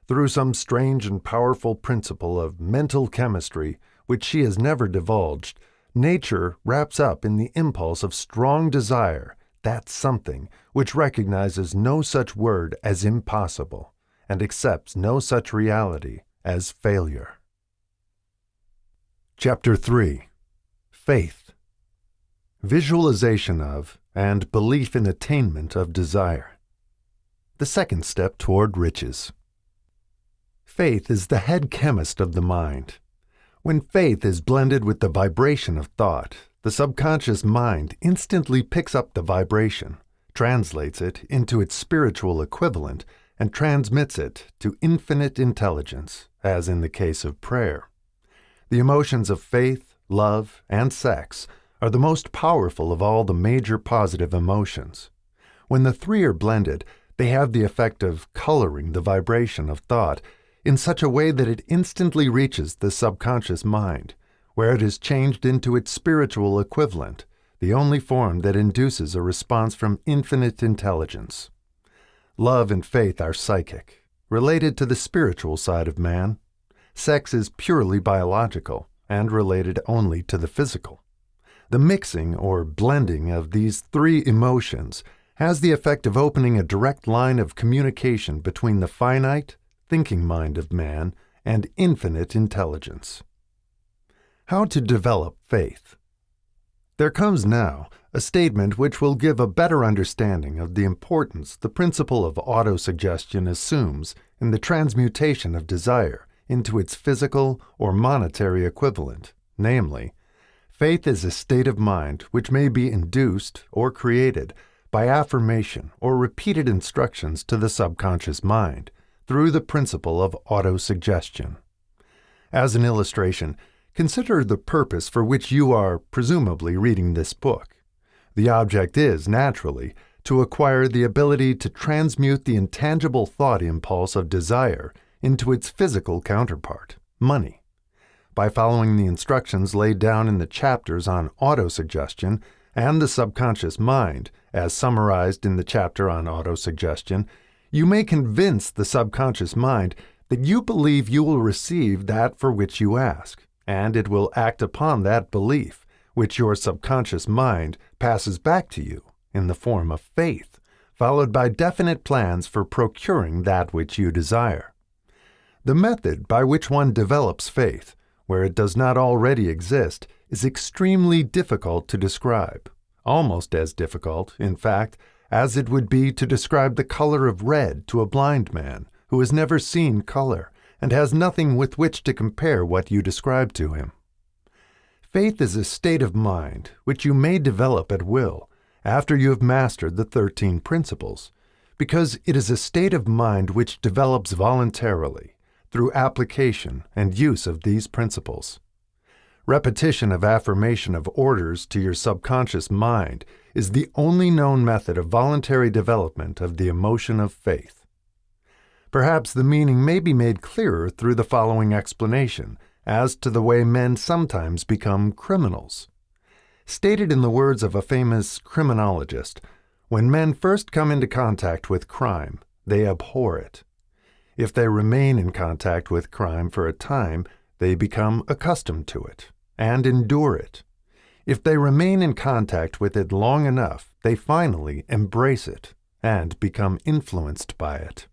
Through some strange and powerful principle of mental chemistry, which she has never divulged, nature wraps up in the impulse of strong desire that something which recognizes no such word as impossible and accepts no such reality as failure. Chapter 3. Faith. Visualization of and belief in attainment of desire. The second step toward riches. Faith is the head chemist of the mind. When faith is blended with the vibration of thought, the subconscious mind instantly picks up the vibration, translates it into its spiritual equivalent, and transmits it to infinite intelligence, as in the case of prayer. The emotions of faith, love, and sex are the most powerful of all the major positive emotions. When the three are blended, they have the effect of coloring the vibration of thought in such a way that it instantly reaches the subconscious mind, where it is changed into its spiritual equivalent, the only form that induces a response from infinite intelligence. Love and faith are psychic, related to the spiritual side of man. Sex is purely biological and related only to the physical. The mixing or blending of these three emotions has the effect of opening a direct line of communication between the finite, thinking mind of man and infinite intelligence. How to develop faith. There comes now a statement which will give a better understanding of the importance the principle of autosuggestion assumes in the transmutation of desire into its physical or monetary equivalent, namely, faith is a state of mind which may be induced or created by affirmation or repeated instructions to the subconscious mind through the principle of autosuggestion. As an illustration, consider the purpose for which you are presumably reading this book. The object is, naturally, to acquire the ability to transmute the intangible thought impulse of desire into its physical counterpart, money. By following the instructions laid down in the chapters on autosuggestion and the subconscious mind, as summarized in the chapter on autosuggestion, you may convince the subconscious mind that you believe you will receive that for which you ask, and it will act upon that belief, which your subconscious mind passes back to you in the form of faith, followed by definite plans for procuring that which you desire. The method by which one develops faith, where it does not already exist, is extremely difficult to describe, almost as difficult, in fact, as it would be to describe the color of red to a blind man who has never seen color and has nothing with which to compare what you describe to him. Faith is a state of mind which you may develop at will after you have mastered the 13 principles, because it is a state of mind which develops voluntarily through application and use of these principles. Repetition of affirmation of orders to your subconscious mind is the only known method of voluntary development of the emotion of faith. Perhaps the meaning may be made clearer through the following explanation as to the way men sometimes become criminals. Stated in the words of a famous criminologist, when men first come into contact with crime, they abhor it. If they remain in contact with crime for a time, they become accustomed to it and endure it. If they remain in contact with it long enough, they finally embrace it and become influenced by it.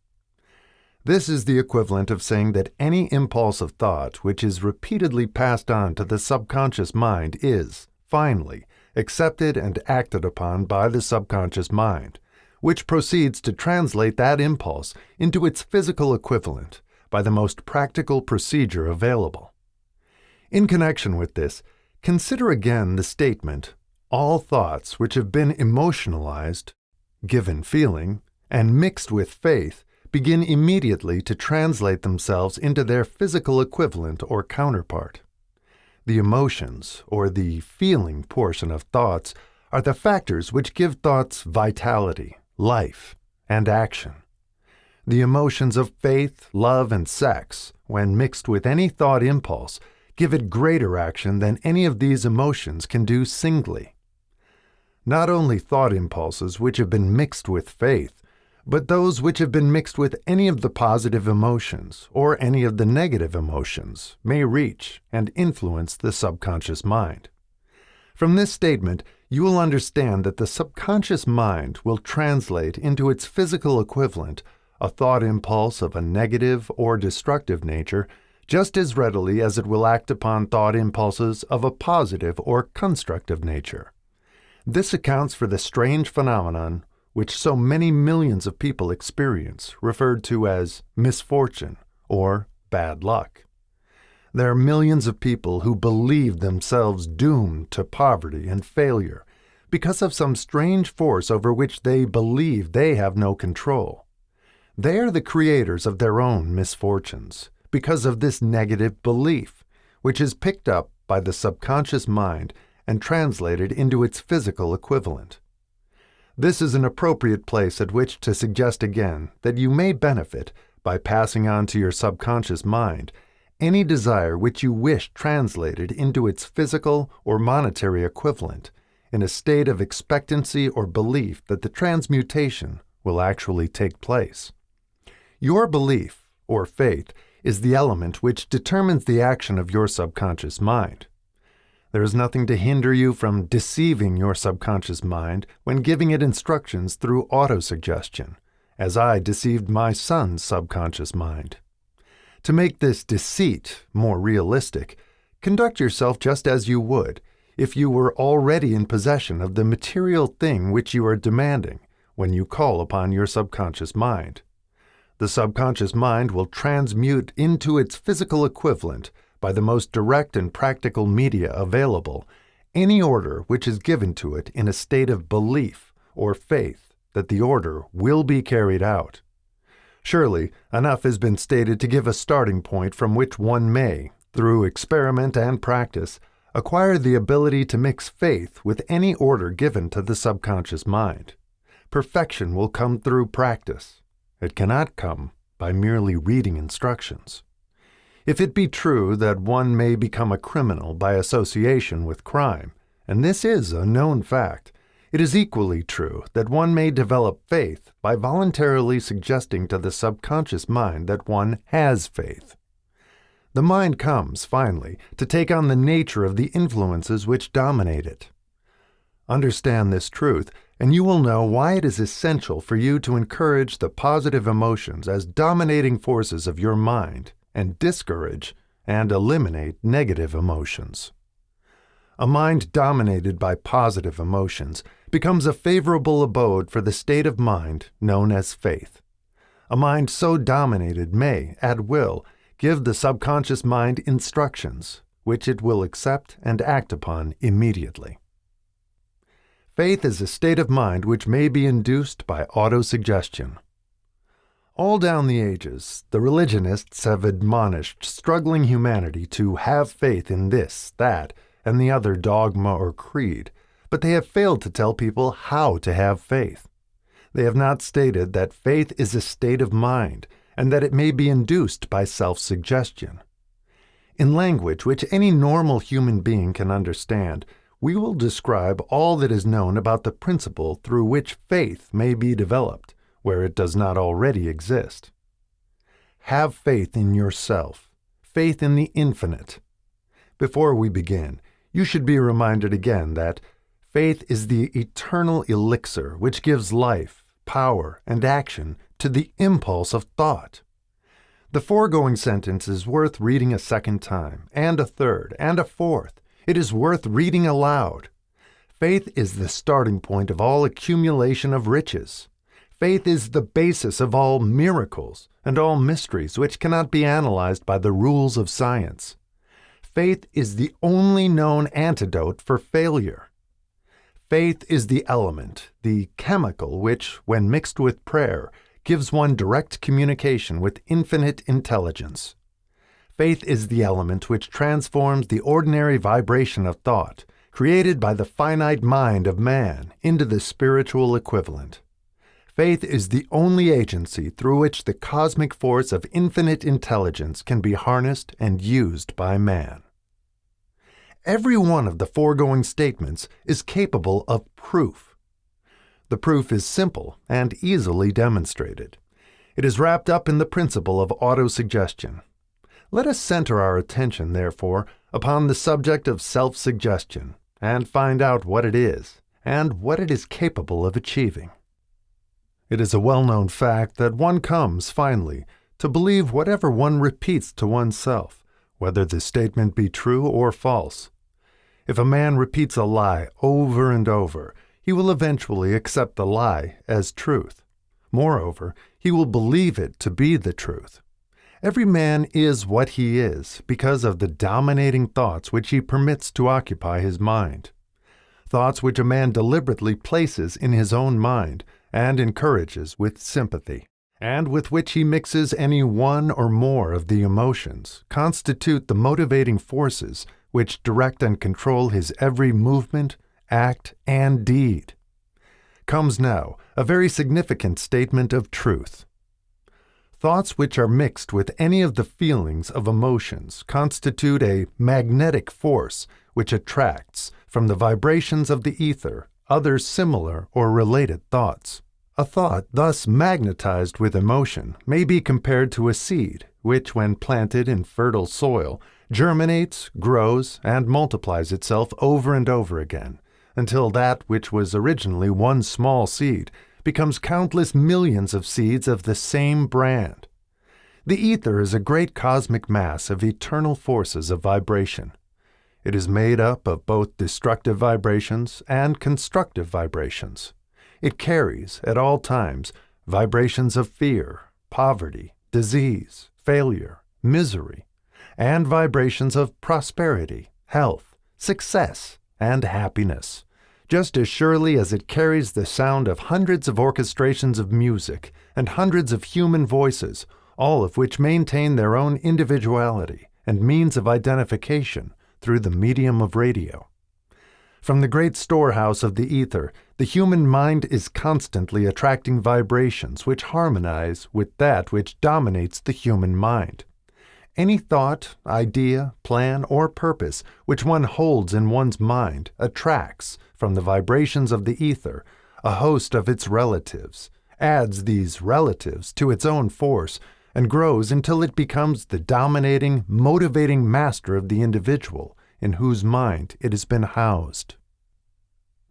This is the equivalent of saying that any impulse of thought which is repeatedly passed on to the subconscious mind is, finally, accepted and acted upon by the subconscious mind, which proceeds to translate that impulse into its physical equivalent by the most practical procedure available. In connection with this, consider again the statement, all thoughts which have been emotionalized, given feeling, and mixed with faith begin immediately to translate themselves into their physical equivalent or counterpart. The emotions, or the feeling portion of thoughts, are the factors which give thoughts vitality, life, and action. The emotions of faith, love, and sex, when mixed with any thought impulse, give it greater action than any of these emotions can do singly. Not only thought impulses which have been mixed with faith, but those which have been mixed with any of the positive emotions or any of the negative emotions may reach and influence the subconscious mind. From this statement, you will understand that the subconscious mind will translate into its physical equivalent a thought impulse of a negative or destructive nature just as readily as it will act upon thought impulses of a positive or constructive nature. This accounts for the strange phenomenon which so many millions of people experience, referred to as misfortune or bad luck. There are millions of people who believe themselves doomed to poverty and failure because of some strange force over which they believe they have no control. They are the creators of their own misfortunes because of this negative belief, which is picked up by the subconscious mind and translated into its physical equivalent. This is an appropriate place at which to suggest again that you may benefit by passing on to your subconscious mind any desire which you wish translated into its physical or monetary equivalent in a state of expectancy or belief that the transmutation will actually take place. Your belief, or faith, is the element which determines the action of your subconscious mind. There is nothing to hinder you from deceiving your subconscious mind when giving it instructions through autosuggestion, as I deceived my son's subconscious mind. To make this deceit more realistic, conduct yourself just as you would if you were already in possession of the material thing which you are demanding when you call upon your subconscious mind. the subconscious mind will transmute into its physical equivalent, by the most direct and practical media available, any order which is given to it in a state of belief or faith that the order will be carried out. Surely, enough has been stated to give a starting point from which one may, through experiment and practice, acquire the ability to mix faith with any order given to the subconscious mind. Perfection will come through practice. It cannot come by merely reading instructions. If it be true that one may become a criminal by association with crime, and this is a known fact, it is equally true that one may develop faith by voluntarily suggesting to the subconscious mind that one has faith. The mind comes, finally, to take on the nature of the influences which dominate it. Understand this truth, and you will know why it is essential for you to encourage the positive emotions as dominating forces of your mind and discourage and eliminate negative emotions. A mind dominated by positive emotions becomes a favorable abode for the state of mind known as faith. A mind so dominated may, at will, give the subconscious mind instructions, which it will accept and act upon immediately. Faith is a state of mind which may be induced by autosuggestion. All down the ages, the religionists have admonished struggling humanity to have faith in this, that, and the other dogma or creed, but they have failed to tell people how to have faith. They have not stated that faith is a state of mind, and that it may be induced by self-suggestion. In language which any normal human being can understand, we will describe all that is known about the principle through which faith may be developed, where it does not already exist. Have faith in yourself, faith in the infinite. Before we begin, you should be reminded again that faith is the eternal elixir which gives life, power, and action to the impulse of thought. The foregoing sentence is worth reading a second time, and a third, and a fourth. It is worth reading aloud. Faith is the starting point of all accumulation of riches. Faith is the basis of all miracles and all mysteries which cannot be analyzed by the rules of science. Faith is the only known antidote for failure. Faith is the element, the chemical which, when mixed with prayer, gives one direct communication with infinite intelligence. Faith is the element which transforms the ordinary vibration of thought, created by the finite mind of man, into the spiritual equivalent. Faith is the only agency through which the cosmic force of infinite intelligence can be harnessed and used by man. Every one of the foregoing statements is capable of proof. The proof is simple and easily demonstrated. It is wrapped up in the principle of autosuggestion. Let us center our attention, therefore, upon the subject of self-suggestion and find out what it is and what it is capable of achieving. It is a well-known fact that one comes, finally, to believe whatever one repeats to oneself, whether the statement be true or false. If a man repeats a lie over and over, he will eventually accept the lie as truth. Moreover, he will believe it to be the truth. Every man is what he is because of the dominating thoughts which he permits to occupy his mind. Thoughts which a man deliberately places in his own mind and encourages with sympathy, and with which he mixes any one or more of the emotions, constitute the motivating forces which direct and control his every movement, act, and deed. Comes now a very significant statement of truth. Thoughts which are mixed with any of the feelings of emotions constitute a magnetic force which attracts, from the vibrations of the ether, other similar or related thoughts. A thought thus magnetized with emotion may be compared to a seed which, when planted in fertile soil, germinates, grows, and multiplies itself over and over again, until that which was originally one small seed becomes countless millions of seeds of the same brand. The ether is a great cosmic mass of eternal forces of vibration. It is made up of both destructive vibrations and constructive vibrations. It carries, at all times, vibrations of fear, poverty, disease, failure, misery, and vibrations of prosperity, health, success, and happiness, just as surely as it carries the sound of hundreds of orchestrations of music and hundreds of human voices, all of which maintain their own individuality and means of identification through the medium of radio. From the great storehouse of the ether, the human mind is constantly attracting vibrations which harmonize with that which dominates the human mind. Any thought, idea, plan, or purpose which one holds in one's mind attracts, from the vibrations of the ether, a host of its relatives, adds these relatives to its own force, and grows until it becomes the dominating, motivating master of the individual in whose mind it has been housed.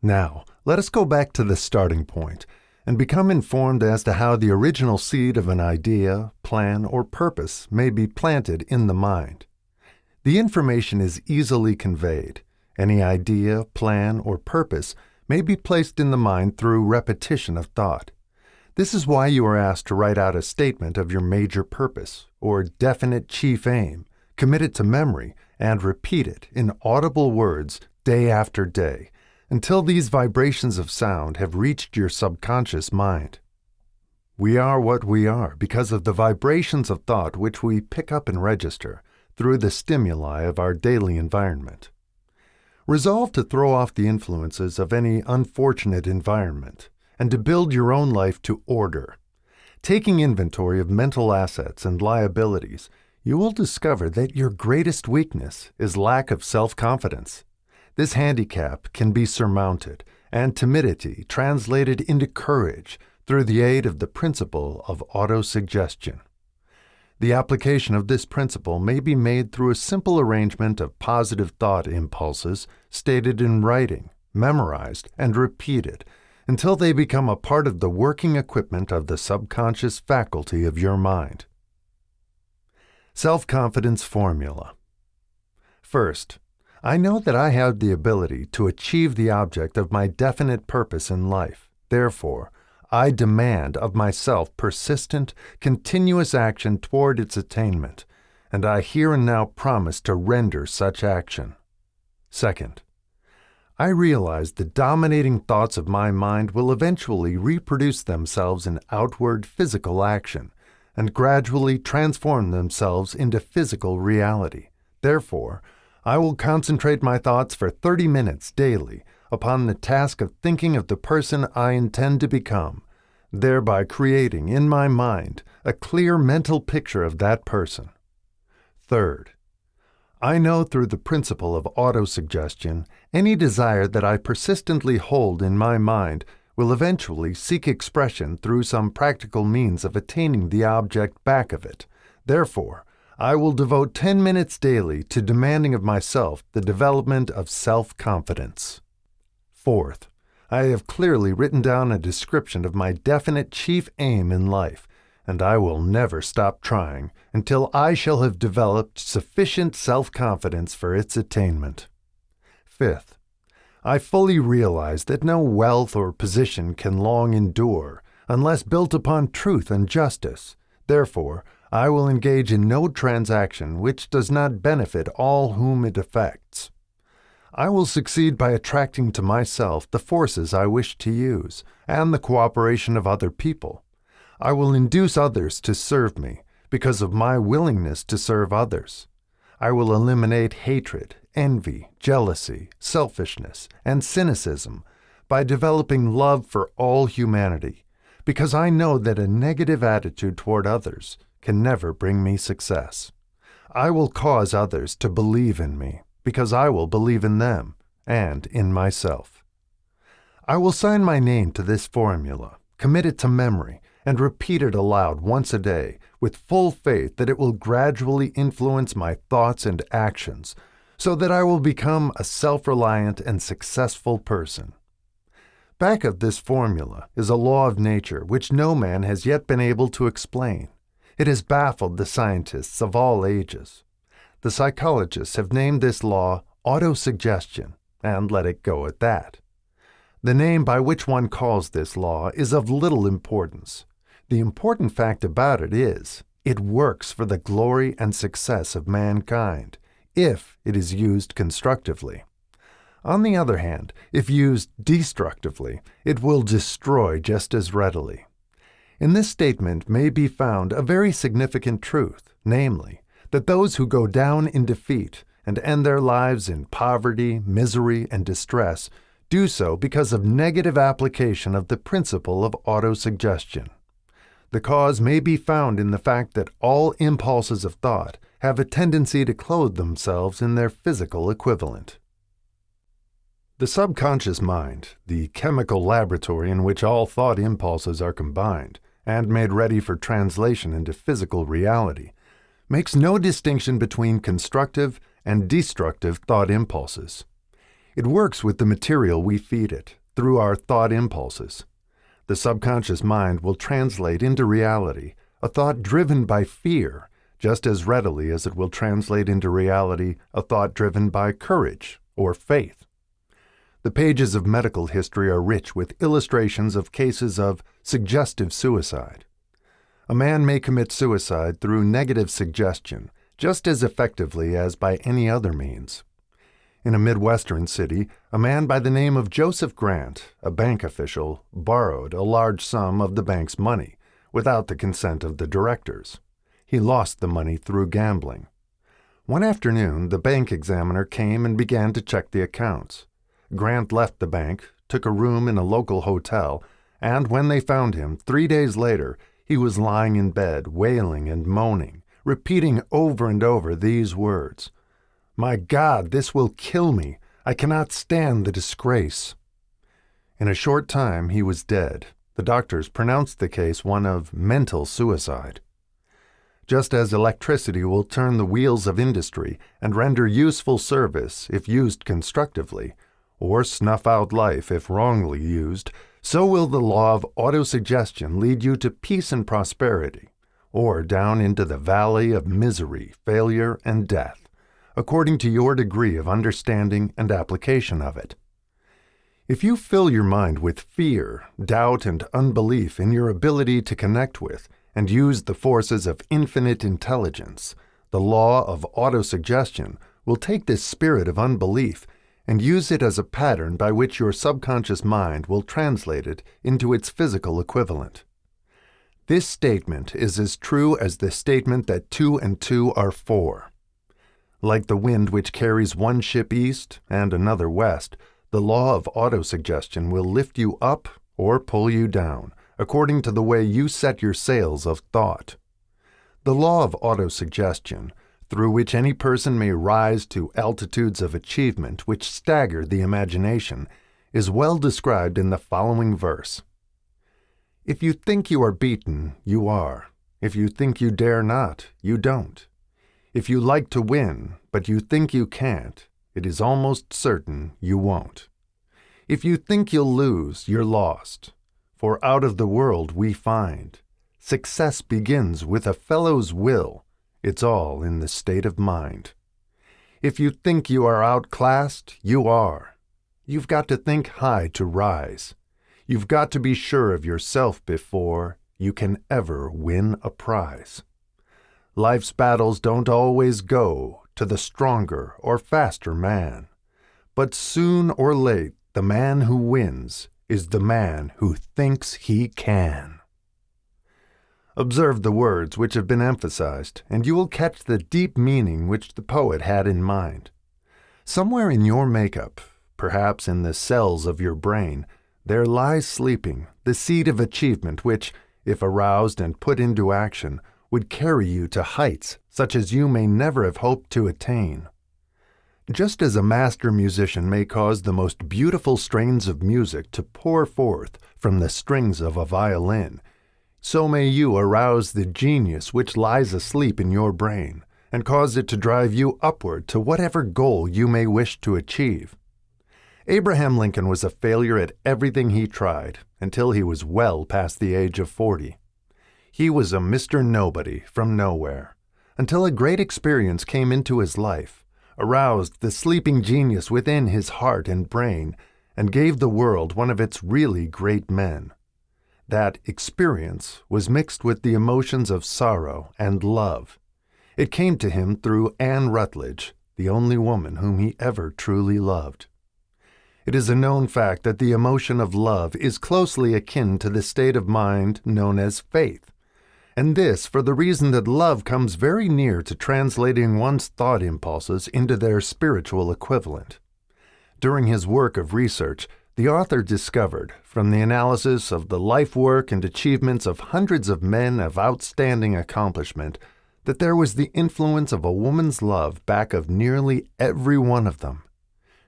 Now, let us go back to the starting point and become informed as to how the original seed of an idea, plan, or purpose may be planted in the mind. The information is easily conveyed. Any idea, plan, or purpose may be placed in the mind through repetition of thought. This is why you are asked to write out a statement of your major purpose or definite chief aim, commit it to memory, and repeat it in audible words day after day, until these vibrations of sound have reached your subconscious mind. We are what we are because of the vibrations of thought which we pick up and register through the stimuli of our daily environment. Resolve to throw off the influences of any unfortunate environment and to build your own life to order. Taking inventory of mental assets and liabilities, you will discover that your greatest weakness is lack of self-confidence. This handicap can be surmounted and timidity translated into courage through the aid of the principle of autosuggestion. The application of this principle may be made through a simple arrangement of positive thought impulses stated in writing, memorized, and repeated until they become a part of the working equipment of the subconscious faculty of your mind. Self-confidence formula. First, I know that I have the ability to achieve the object of my definite purpose in life. Therefore, I demand of myself persistent, continuous action toward its attainment, and I here and now promise to render such action. Second, I realize the dominating thoughts of my mind will eventually reproduce themselves in outward physical action, and gradually transform themselves into physical reality. Therefore, I will concentrate my thoughts for 30 minutes daily upon the task of thinking of the person I intend to become, thereby creating in my mind a clear mental picture of that person. Third, I know through the principle of autosuggestion any desire that I persistently hold in my mind will eventually seek expression through some practical means of attaining the object back of it. Therefore, I will devote 10 minutes daily to demanding of myself the development of self-confidence. Fourth, I have clearly written down a description of my definite chief aim in life, and I will never stop trying until I shall have developed sufficient self-confidence for its attainment. Fifth, I fully realize that no wealth or position can long endure unless built upon truth and justice. Therefore, I will engage in no transaction which does not benefit all whom it affects. I will succeed by attracting to myself the forces I wish to use and the cooperation of other people. I will induce others to serve me because of my willingness to serve others. I will eliminate hatred, envy, jealousy, selfishness, and cynicism by developing love for all humanity, because I know that a negative attitude toward others can never bring me success. I will cause others to believe in me, because I will believe in them and in myself. I will sign my name to this formula, commit it to memory, and repeat it aloud once a day with full faith that it will gradually influence my thoughts and actions so that I will become a self-reliant and successful person. Back of this formula is a law of nature which no man has yet been able to explain. It has baffled the scientists of all ages. The psychologists have named this law autosuggestion and let it go at that. The name by which one calls this law is of little importance. The important fact about it is, it works for the glory and success of mankind, if it is used constructively. On the other hand, if used destructively, it will destroy just as readily. In this statement may be found a very significant truth, namely, that those who go down in defeat and end their lives in poverty, misery, and distress do so because of negative application of the principle of autosuggestion. The cause may be found in the fact that all impulses of thought have a tendency to clothe themselves in their physical equivalent. The subconscious mind, the chemical laboratory in which all thought impulses are combined and made ready for translation into physical reality, makes no distinction between constructive and destructive thought impulses. It works with the material we feed it, through our thought impulses. The subconscious mind will translate into reality a thought driven by fear just as readily as it will translate into reality a thought driven by courage or faith. The pages of medical history are rich with illustrations of cases of suggestive suicide. A man may commit suicide through negative suggestion just as effectively as by any other means. In a Midwestern city, a man by the name of Joseph Grant, a bank official, borrowed a large sum of the bank's money without the consent of the directors. He lost the money through gambling. One afternoon, the bank examiner came and began to check the accounts. Grant left the bank, took a room in a local hotel, and when they found him 3 days later, he was lying in bed, wailing and moaning, repeating over and over these words, "My God, this will kill me. I cannot stand the disgrace." In a short time, he was dead. The doctors pronounced the case one of mental suicide. Just as electricity will turn the wheels of industry and render useful service if used constructively, or snuff out life if wrongly used, so will the law of autosuggestion lead you to peace and prosperity, or down into the valley of misery, failure, and death, according to your degree of understanding and application of it. If you fill your mind with fear, doubt, and unbelief in your ability to connect with and use the forces of infinite intelligence, the law of autosuggestion will take this spirit of unbelief and use it as a pattern by which your subconscious mind will translate it into its physical equivalent. This statement is as true as the statement that 2 and 2 are 4. Like the wind which carries one ship east and another west, the law of autosuggestion will lift you up or pull you down, according to the way you set your sails of thought. The law of autosuggestion, through which any person may rise to altitudes of achievement which stagger the imagination, is well described in the following verse. If you think you are beaten, you are. If you think you dare not, you don't. If you like to win, but you think you can't, it is almost certain you won't. If you think you'll lose, you're lost. For out of the world we find, success begins with a fellow's will. It's all in the state of mind. If you think you are outclassed, you are. You've got to think high to rise. You've got to be sure of yourself before you can ever win a prize. Life's battles don't always go to the stronger or faster man, but soon or late the man who wins is the man who thinks he can. Observe the words which have been emphasized, and you will catch the deep meaning which the poet had in mind. Somewhere in your makeup, perhaps in the cells of your brain, there lies sleeping the seed of achievement which, if aroused and put into action, would carry you to heights such as you may never have hoped to attain. Just as a master musician may cause the most beautiful strains of music to pour forth from the strings of a violin, so may you arouse the genius which lies asleep in your brain and cause it to drive you upward to whatever goal you may wish to achieve. Abraham Lincoln was a failure at everything he tried until he was well past the age of 40. He was a Mr. Nobody from nowhere, until a great experience came into his life, aroused the sleeping genius within his heart and brain, and gave the world one of its really great men. That experience was mixed with the emotions of sorrow and love. It came to him through Anne Rutledge, the only woman whom he ever truly loved. It is a known fact that the emotion of love is closely akin to the state of mind known as faith, and this for the reason that love comes very near to translating one's thought impulses into their spiritual equivalent. During his work of research, the author discovered, from the analysis of the life work and achievements of hundreds of men of outstanding accomplishment, that there was the influence of a woman's love back of nearly every one of them.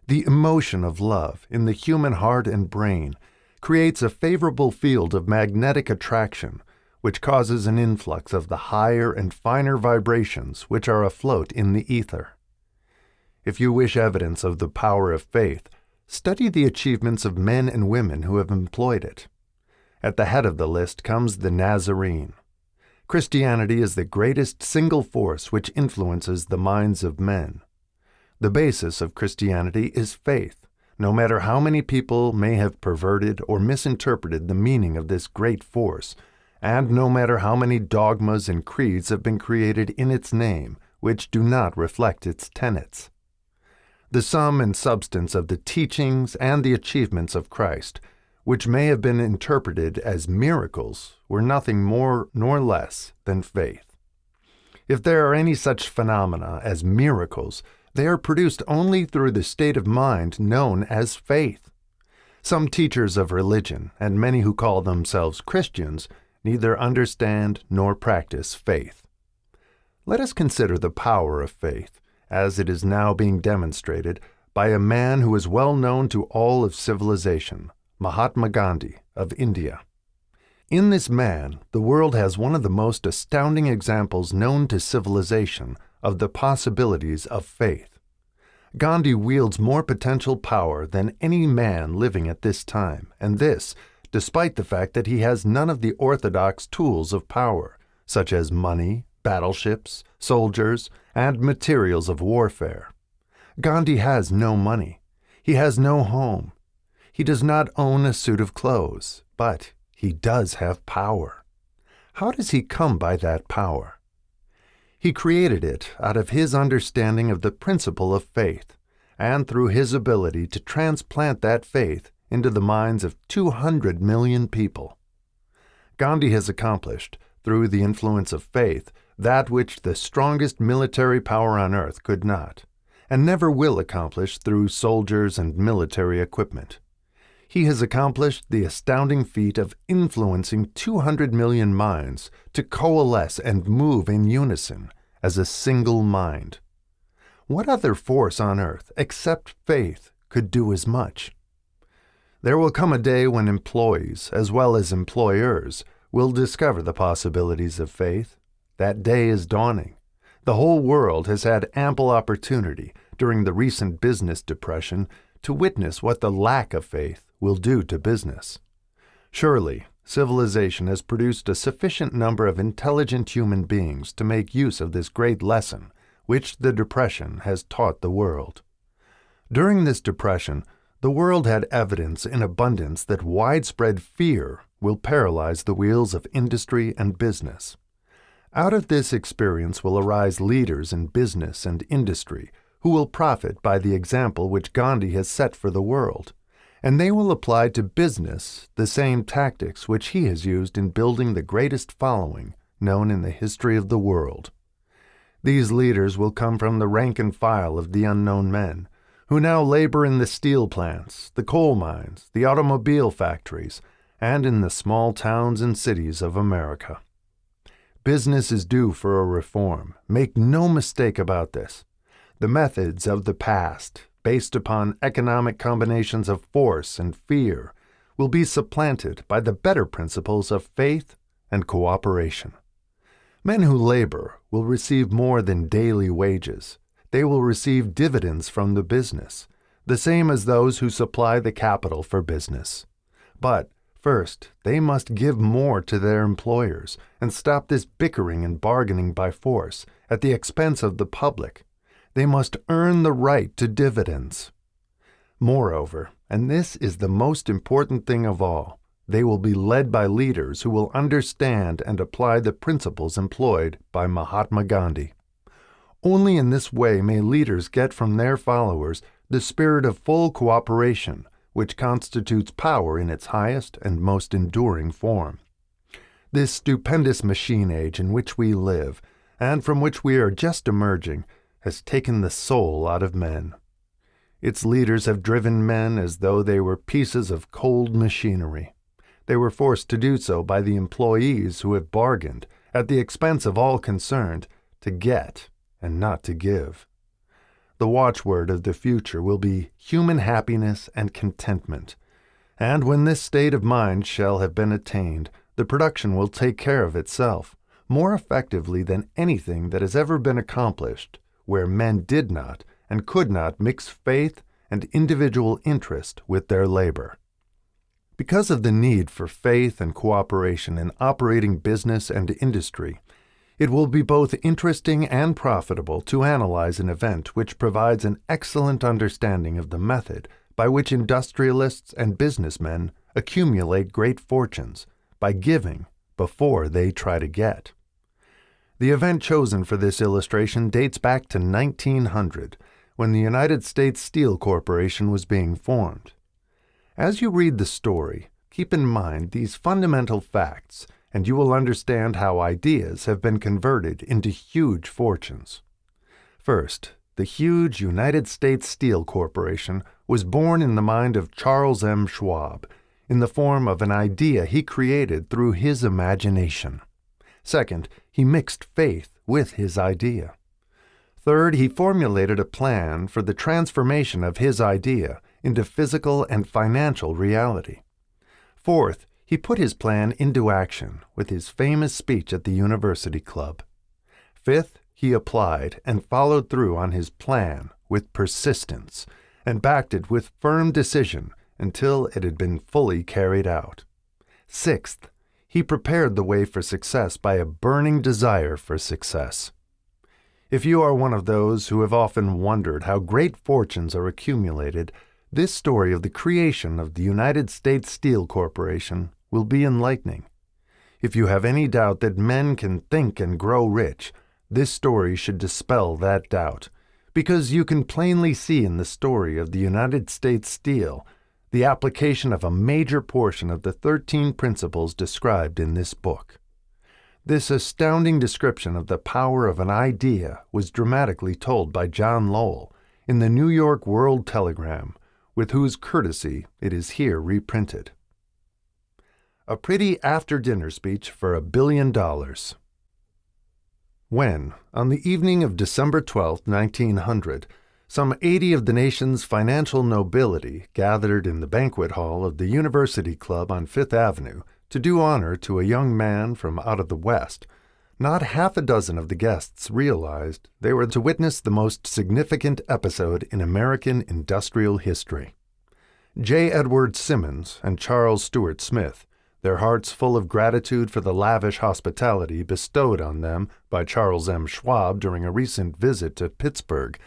The emotion of love in the human heart and brain creates a favorable field of magnetic attraction, which causes an influx of the higher and finer vibrations which are afloat in the ether. If you wish evidence of the power of faith, study the achievements of men and women who have employed it. At the head of the list comes the Nazarene. Christianity is the greatest single force which influences the minds of men. The basis of Christianity is faith, no matter how many people may have perverted or misinterpreted the meaning of this great force, and no matter how many dogmas and creeds have been created in its name which do not reflect its tenets. The sum and substance of the teachings and the achievements of Christ, which may have been interpreted as miracles, were nothing more nor less than faith. If there are any such phenomena as miracles, they are produced only through the state of mind known as faith. Some teachers of religion, and many who call themselves Christians, neither understand nor practice faith. Let us consider the power of faith, as it is now being demonstrated by a man who is well known to all of civilization, Mahatma Gandhi of India. In this man, the world has one of the most astounding examples known to civilization of the possibilities of faith. Gandhi wields more potential power than any man living at this time, and this, despite the fact that he has none of the orthodox tools of power, such as money, battleships, soldiers, and materials of warfare. Gandhi has no money. He has no home. He does not own a suit of clothes, but he does have power. How does he come by that power? He created it out of his understanding of the principle of faith, and through his ability to transplant that faith into the minds of 200 million people. Gandhi has accomplished, through the influence of faith, that which the strongest military power on earth could not, and never will accomplish through soldiers and military equipment. He has accomplished the astounding feat of influencing 200 million minds to coalesce and move in unison as a single mind. What other force on earth, except faith, could do as much? There will come a day when employees, as well as employers, will discover the possibilities of faith. That day is dawning. The whole world has had ample opportunity during the recent business depression to witness what the lack of faith will do to business. Surely, civilization has produced a sufficient number of intelligent human beings to make use of this great lesson which the depression has taught the world. During this depression, the world had evidence in abundance that widespread fear will paralyze the wheels of industry and business. Out of this experience will arise leaders in business and industry who will profit by the example which Gandhi has set for the world, and they will apply to business the same tactics which he has used in building the greatest following known in the history of the world. These leaders will come from the rank and file of the unknown men, who now labor in the steel plants, the coal mines, the automobile factories, and in the small towns and cities of America. Business is due for a reform. Make no mistake about this. The methods of the past, based upon economic combinations of force and fear, will be supplanted by the better principles of faith and cooperation. Men who labor will receive more than daily wages. They will receive dividends from the business, the same as those who supply the capital for business. But first, they must give more to their employers and stop this bickering and bargaining by force at the expense of the public. They must earn the right to dividends. Moreover, and this is the most important thing of all, they will be led by leaders who will understand and apply the principles employed by Mahatma Gandhi. Only in this way may leaders get from their followers the spirit of full cooperation, which constitutes power in its highest and most enduring form. This stupendous machine age in which we live, and from which we are just emerging, has taken the soul out of men. Its leaders have driven men as though they were pieces of cold machinery. They were forced to do so by the employees who have bargained, at the expense of all concerned, to get and not to give. The watchword of the future will be human happiness and contentment, and when this state of mind shall have been attained, the production will take care of itself, more effectively than anything that has ever been accomplished, where men did not and could not mix faith and individual interest with their labor. Because of the need for faith and cooperation in operating business and industry, it will be both interesting and profitable to analyze an event which provides an excellent understanding of the method by which industrialists and businessmen accumulate great fortunes by giving before they try to get. The event chosen for this illustration dates back to 1900, when the United States Steel Corporation was being formed. As you read the story, keep in mind these fundamental facts, and you will understand how ideas have been converted into huge fortunes. First, the huge United States Steel Corporation was born in the mind of Charles M. Schwab, in the form of an idea he created through his imagination. Second, he mixed faith with his idea. Third, he formulated a plan for the transformation of his idea into physical and financial reality. Fourth, he put his plan into action with his famous speech at the University Club. Fifth, he applied and followed through on his plan with persistence and backed it with firm decision until it had been fully carried out. Sixth, he prepared the way for success by a burning desire for success. If you are one of those who have often wondered how great fortunes are accumulated, this story of the creation of the United States Steel Corporation will be enlightening. If you have any doubt that men can think and grow rich, this story should dispel that doubt, because you can plainly see in the story of the United States Steel the application of a major portion of the 13 principles described in this book. This astounding description of the power of an idea was dramatically told by John Lowell in the New York World Telegram, with whose courtesy it is here reprinted. A pretty after-dinner speech for $1 billion. When, on the evening of December 12, 1900, some 80 of the nation's financial nobility gathered in the banquet hall of the University Club on Fifth Avenue to do honor to a young man from out of the West, not half a dozen of the guests realized they were to witness the most significant episode in American industrial history. J. Edward Simmons and Charles Stuart Smith, their hearts full of gratitude for the lavish hospitality bestowed on them by Charles M. Schwab during a recent visit to Pittsburgh,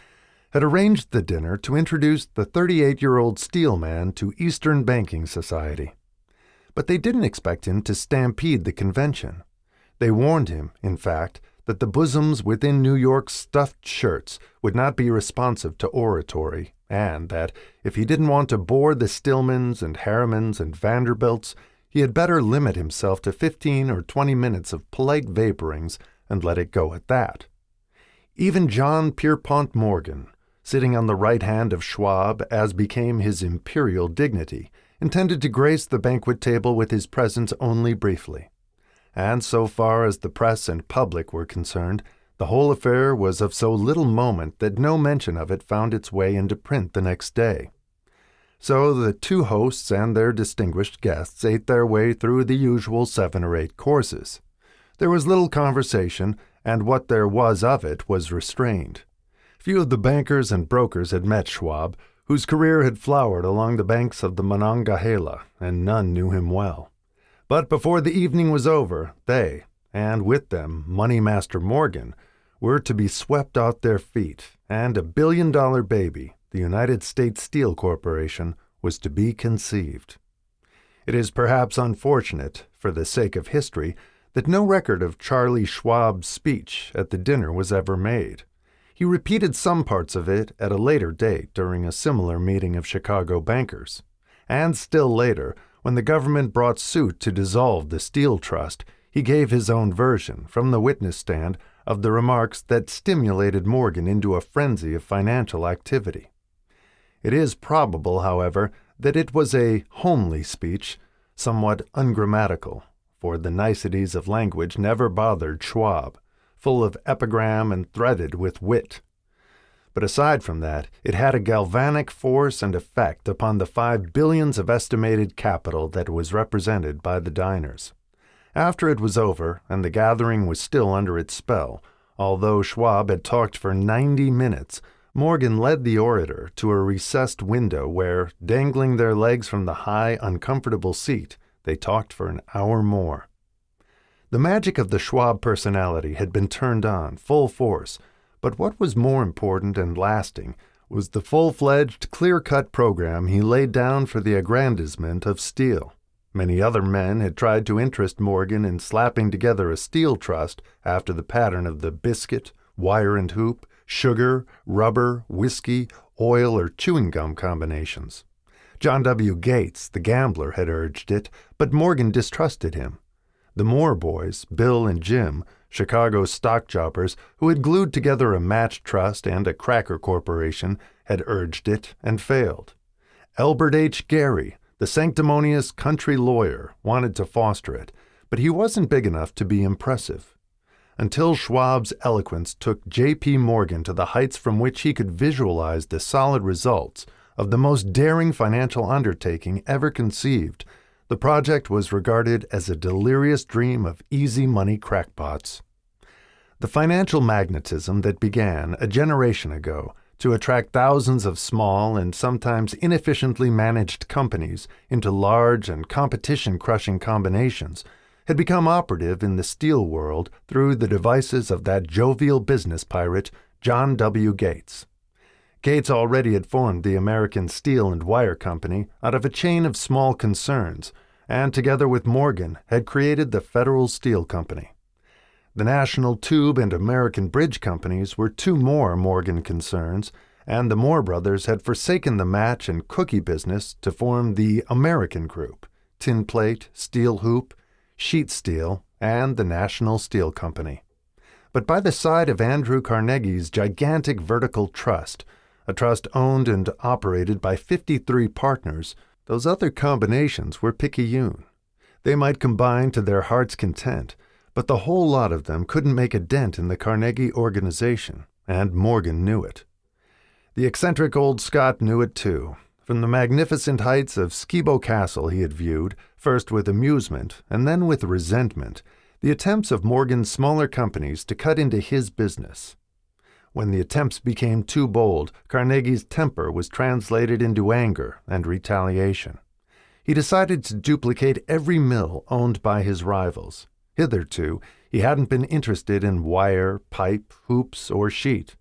had arranged the dinner to introduce the 38-year-old steelman to Eastern Banking Society. But they didn't expect him to stampede the convention. They warned him, in fact, that the bosoms within New York's stuffed shirts would not be responsive to oratory, and that, if he didn't want to bore the Stillmans and Harrimans and Vanderbilts, he had better limit himself to 15 or 20 minutes of polite vaporings and let it go at that. Even John Pierpont Morgan, sitting on the right hand of Schwab as became his imperial dignity, intended to grace the banquet table with his presence only briefly. And so far as the press and public were concerned, the whole affair was of so little moment that no mention of it found its way into print the next day. So the two hosts and their distinguished guests ate their way through the usual 7 or 8 courses. There was little conversation, and what there was of it was restrained. Few of the bankers and brokers had met Schwab, whose career had flowered along the banks of the Monongahela, and none knew him well. But before the evening was over, they, and with them Money Master Morgan, were to be swept off their feet, and $1 billion baby, the United States Steel Corporation, was to be conceived. It is perhaps unfortunate, for the sake of history, that no record of Charlie Schwab's speech at the dinner was ever made. He repeated some parts of it at a later date during a similar meeting of Chicago bankers. And still later, when the government brought suit to dissolve the Steel Trust, he gave his own version, from the witness stand, of the remarks that stimulated Morgan into a frenzy of financial activity. It is probable, however, that it was a homely speech, somewhat ungrammatical, for the niceties of language never bothered Schwab, full of epigram and threaded with wit. But aside from that, it had a galvanic force and effect upon the 5 billions of estimated capital that was represented by the diners. After it was over, and the gathering was still under its spell, although Schwab had talked for 90 minutes, Morgan led the orator to a recessed window where, dangling their legs from the high, uncomfortable seat, they talked for an hour more. The magic of the Schwab personality had been turned on, full force, but what was more important and lasting was the full-fledged, clear-cut program he laid down for the aggrandizement of steel. Many other men had tried to interest Morgan in slapping together a steel trust after the pattern of the biscuit, wire and hoop, sugar, rubber, whiskey, oil, or chewing gum combinations. John W. Gates, the gambler, had urged it, but Morgan distrusted him. The Moore boys, Bill and Jim, Chicago's stock jobbers, who had glued together a match trust and a cracker corporation, had urged it and failed. Elbert H. Gary, the sanctimonious country lawyer, wanted to foster it, but he wasn't big enough to be impressive. Until Schwab's eloquence took J.P. Morgan to the heights from which he could visualize the solid results of the most daring financial undertaking ever conceived, the project was regarded as a delirious dream of easy money crackpots. The financial magnetism that began a generation ago to attract thousands of small and sometimes inefficiently managed companies into large and competition-crushing combinations had become operative in the steel world through the devices of that jovial business pirate, John W. Gates. Gates already had formed the American Steel and Wire Company out of a chain of small concerns, and together with Morgan had created the Federal Steel Company. The National Tube and American Bridge Companies were 2 more Morgan concerns, and the Moore brothers had forsaken the match and cookie business to form the American Group, Tin Plate, Steel Hoop, Sheet Steel, and the National Steel Company. But by the side of Andrew Carnegie's gigantic vertical trust, a trust owned and operated by 53 partners, those other combinations were picayune. They might combine to their heart's content, but the whole lot of them couldn't make a dent in the Carnegie organization, and Morgan knew it. The eccentric old Scot knew it too. From the magnificent heights of Skibo Castle he had viewed, first with amusement and then with resentment, the attempts of Morgan's smaller companies to cut into his business. When the attempts became too bold, Carnegie's temper was translated into anger and retaliation. He decided to duplicate every mill owned by his rivals. Hitherto, he hadn't been interested in wire, pipe, hoops, or sheet.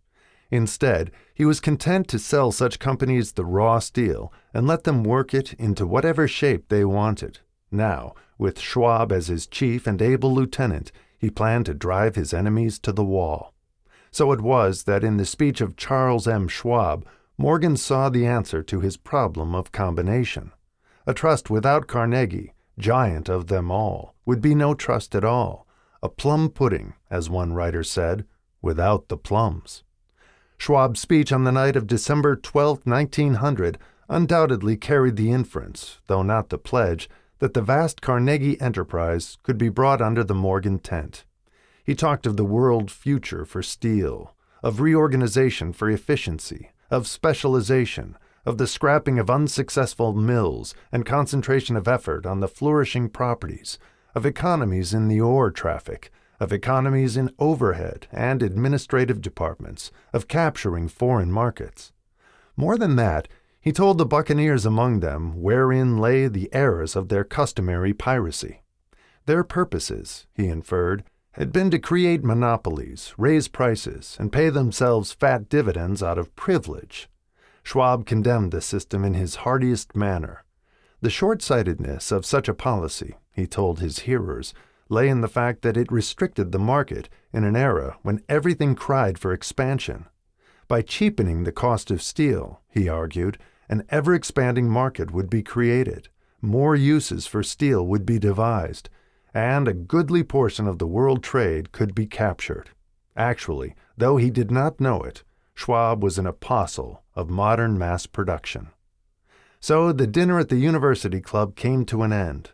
Instead, he was content to sell such companies the raw steel and let them work it into whatever shape they wanted. Now, with Schwab as his chief and able lieutenant, he planned to drive his enemies to the wall. So it was that in the speech of Charles M. Schwab, Morgan saw the answer to his problem of combination. A trust without Carnegie, giant of them all, would be no trust at all, a plum pudding, as one writer said, without the plums. Schwab's speech on the night of December 12, 1900, undoubtedly carried the inference, though not the pledge, that the vast Carnegie enterprise could be brought under the Morgan tent. He talked of the world future for steel, of reorganization for efficiency, of specialization, of the scrapping of unsuccessful mills and concentration of effort on the flourishing properties, of economies in the ore traffic, of economies in overhead and administrative departments, of capturing foreign markets. More than that, he told the buccaneers among them wherein lay the errors of their customary piracy. Their purposes, he inferred, had been to create monopolies, raise prices, and pay themselves fat dividends out of privilege. Schwab condemned the system in his heartiest manner. The short-sightedness of such a policy, he told his hearers, lay in the fact that it restricted the market in an era when everything cried for expansion. By cheapening the cost of steel, he argued, an ever-expanding market would be created, more uses for steel would be devised, and a goodly portion of the world trade could be captured. Actually, though he did not know it, Schwab was an apostle of modern mass production. So the dinner at the University Club came to an end.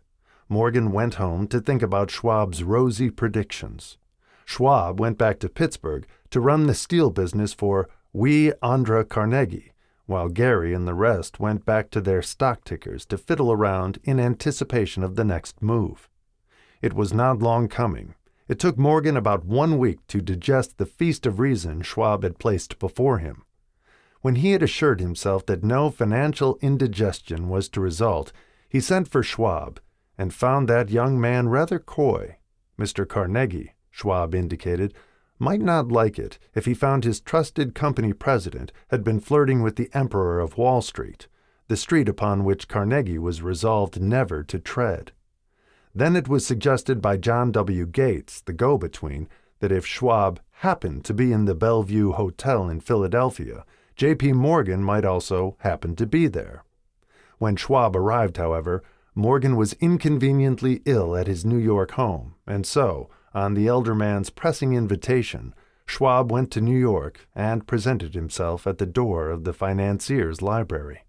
Morgan went home to think about Schwab's rosy predictions. Schwab went back to Pittsburgh to run the steel business for Andra Carnegie, while Gary and the rest went back to their stock tickers to fiddle around in anticipation of the next move. It was not long coming. It took Morgan about 1 week to digest the feast of reason Schwab had placed before him. When he had assured himself that no financial indigestion was to result, he sent for Schwab and found that young man rather coy. Mr. Carnegie, Schwab indicated, might not like it if he found his trusted company president had been flirting with the Emperor of Wall Street, the street upon which Carnegie was resolved never to tread. Then it was suggested by John W. Gates, the go-between, that if Schwab happened to be in the Bellevue Hotel in Philadelphia, J.P. Morgan might also happen to be there. When Schwab arrived, however, Morgan was inconveniently ill at his New York home, and so, on the elder man's pressing invitation, Schwab went to New York and presented himself at the door of the financier's library.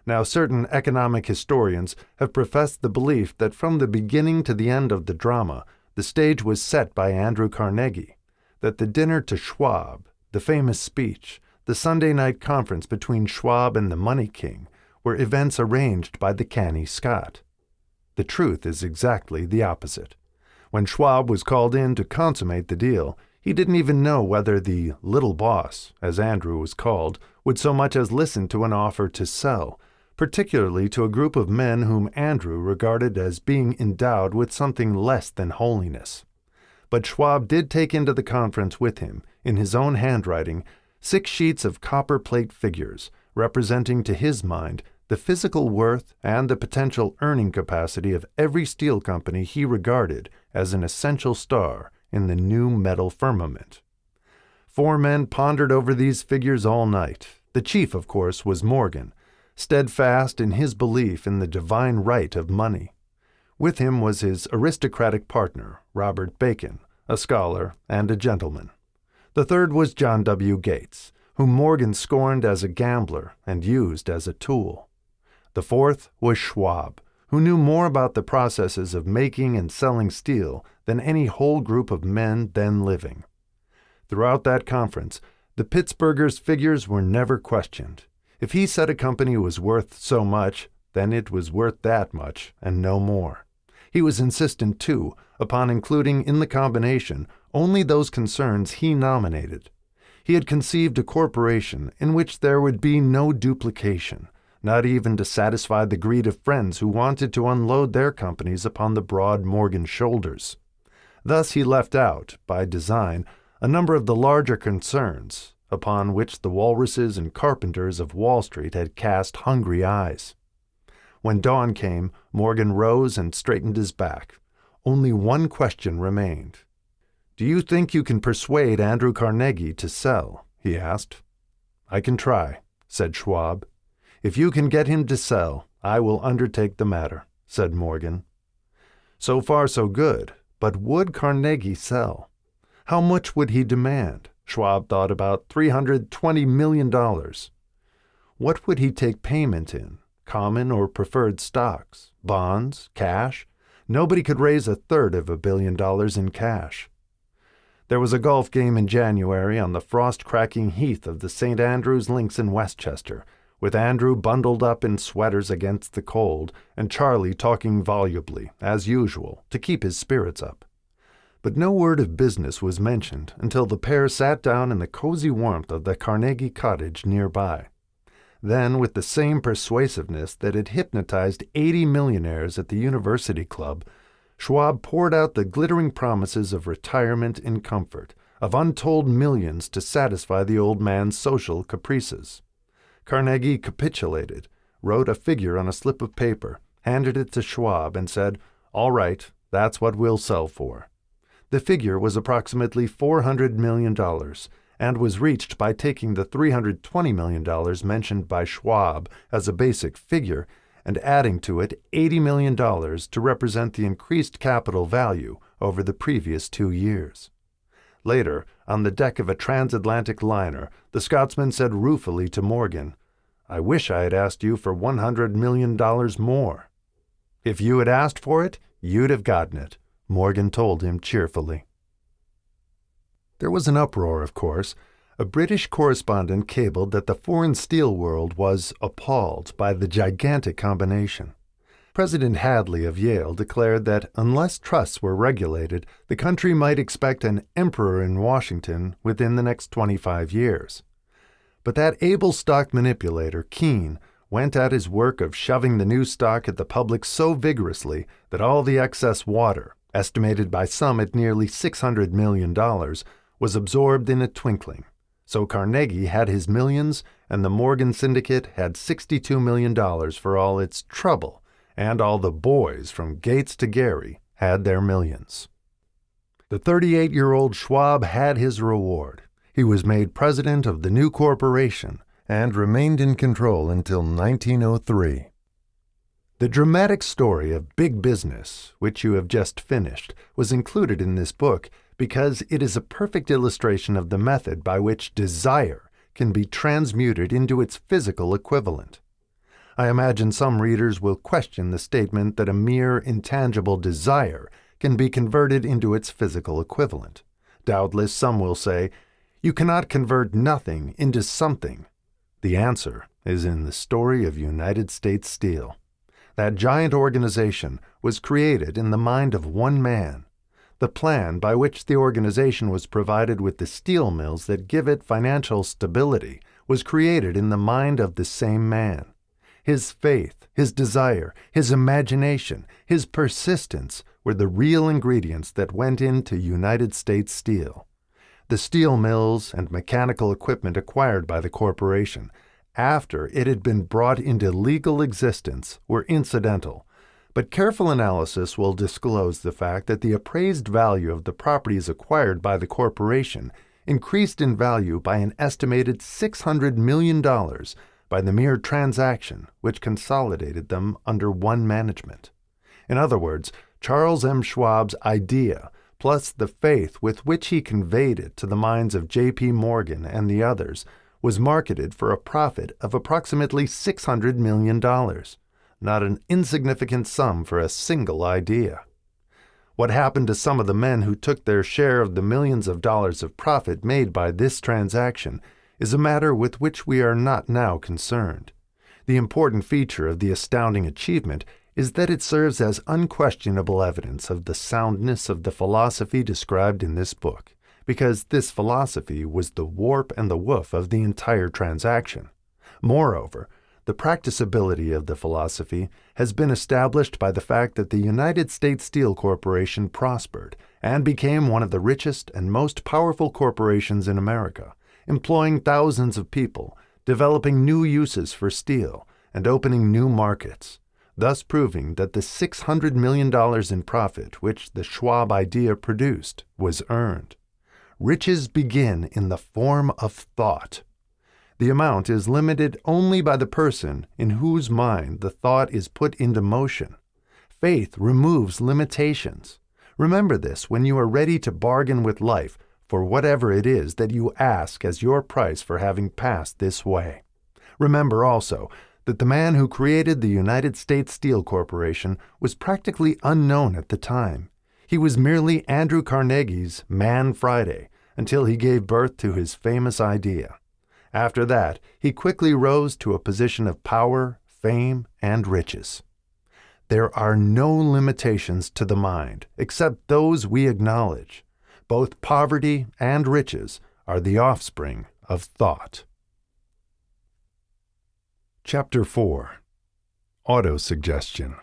Now, certain economic historians have professed the belief that from the beginning to the end of the drama, the stage was set by Andrew Carnegie, that the dinner to Schwab, the famous speech, the Sunday night conference between Schwab and the Money King were events arranged by the canny Scot. The truth is exactly the opposite. When Schwab was called in to consummate the deal, he didn't even know whether the little boss, as Andrew was called, would so much as listen to an offer to sell, particularly to a group of men whom Andrew regarded as being endowed with something less than holiness. But Schwab did take into the conference with him, in his own handwriting, 6 sheets of copper-plate figures, representing to his mind the physical worth and the potential earning capacity of every steel company he regarded as an essential star in the new metal firmament. 4 men pondered over these figures all night. The chief, of course, was Morgan, steadfast in his belief in the divine right of money. With him was his aristocratic partner, Robert Bacon, a scholar and a gentleman. The third was John W. Gates, whom Morgan scorned as a gambler and used as a tool. The fourth was Schwab, who knew more about the processes of making and selling steel than any whole group of men then living. Throughout that conference, the Pittsburghers' figures were never questioned. If he said a company was worth so much, then it was worth that much and no more. He was insistent, too, upon including in the combination only those concerns he nominated. He had conceived a corporation in which there would be no duplication, not even to satisfy the greed of friends who wanted to unload their companies upon the broad Morgan shoulders. Thus he left out, by design, a number of the larger concerns, upon which the walruses and carpenters of Wall Street had cast hungry eyes. When dawn came, Morgan rose and straightened his back. Only one question remained. "Do you think you can persuade Andrew Carnegie to sell?" he asked. "I can try," said Schwab. "If you can get him to sell, I will undertake the matter," said Morgan. So far so good, but would Carnegie sell? How much would he demand? Schwab thought about $320 million. What would he take payment in? Common or preferred stocks? Bonds? Cash? Nobody could raise 1/3 of $1 billion in cash. There was a golf game in January on the frost-cracking heath of the St. Andrews Links in Westchester, with Andrew bundled up in sweaters against the cold, and Charlie talking volubly, as usual, to keep his spirits up. But no word of business was mentioned until the pair sat down in the cozy warmth of the Carnegie cottage nearby. Then, with the same persuasiveness that had hypnotized 80 millionaires at the University Club, Schwab poured out the glittering promises of retirement in comfort, of untold millions to satisfy the old man's social caprices. Carnegie capitulated, wrote a figure on a slip of paper, handed it to Schwab, and said, "All right, that's what we'll sell for." The figure was approximately $400 million and was reached by taking the $320 million mentioned by Schwab as a basic figure and adding to it $80 million to represent the increased capital value over the previous 2 years. Later, on the deck of a transatlantic liner, the Scotsman said ruefully to Morgan, "I wish I had asked you for $100 million more." "If you had asked for it, you'd have gotten it," Morgan told him cheerfully. There was an uproar, of course. A British correspondent cabled that the foreign steel world was appalled by the gigantic combination. President Hadley of Yale declared that unless trusts were regulated, the country might expect an emperor in Washington within the next 25 years. But that able stock manipulator, Keene, went at his work of shoving the new stock at the public so vigorously that all the excess water, estimated by some at nearly $600 million, was absorbed in a twinkling. So Carnegie had his millions, and the Morgan Syndicate had $62 million for all its trouble, and all the boys from Gates to Gary had their millions. The 38-year-old Schwab had his reward. He was made president of the new corporation and remained in control until 1903. The dramatic story of big business, which you have just finished, was included in this book because it is a perfect illustration of the method by which desire can be transmuted into its physical equivalent. I imagine some readers will question the statement that a mere intangible desire can be converted into its physical equivalent. Doubtless some will say, "You cannot convert nothing into something." The answer is in the story of United States Steel. That giant organization was created in the mind of one man. The plan by which the organization was provided with the steel mills that give it financial stability was created in the mind of the same man. His faith, his desire, his imagination, his persistence were the real ingredients that went into United States Steel. The steel mills and mechanical equipment acquired by the corporation, after it had been brought into legal existence, were incidental, but careful analysis will disclose the fact that the appraised value of the properties acquired by the corporation increased in value by an estimated $600 million by the mere transaction which consolidated them under one management. In other words, Charles M. Schwab's idea, plus the faith with which he conveyed it to the minds of J.P. Morgan and the others, was marketed for a profit of approximately $600 million. Not an insignificant sum for a single idea. What happened to some of the men who took their share of the millions of dollars of profit made by this transaction is a matter with which we are not now concerned. The important feature of the astounding achievement is that it serves as unquestionable evidence of the soundness of the philosophy described in this book, because this philosophy was the warp and the woof of the entire transaction. Moreover, the practicability of the philosophy has been established by the fact that the United States Steel Corporation prospered and became one of the richest and most powerful corporations in America, employing thousands of people, developing new uses for steel, and opening new markets, thus proving that the $600 million in profit which the Schwab idea produced was earned. Riches begin in the form of thought. The amount is limited only by the person in whose mind the thought is put into motion. Faith removes limitations. Remember this when you are ready to bargain with life for whatever it is that you ask as your price for having passed this way. Remember also that the man who created the United States Steel Corporation was practically unknown at the time. He was merely Andrew Carnegie's Man Friday until he gave birth to his famous idea. After that, he quickly rose to a position of power, fame, and riches. There are no limitations to the mind except those we acknowledge. Both poverty and riches are the offspring of thought. Chapter 4. Autosuggestion.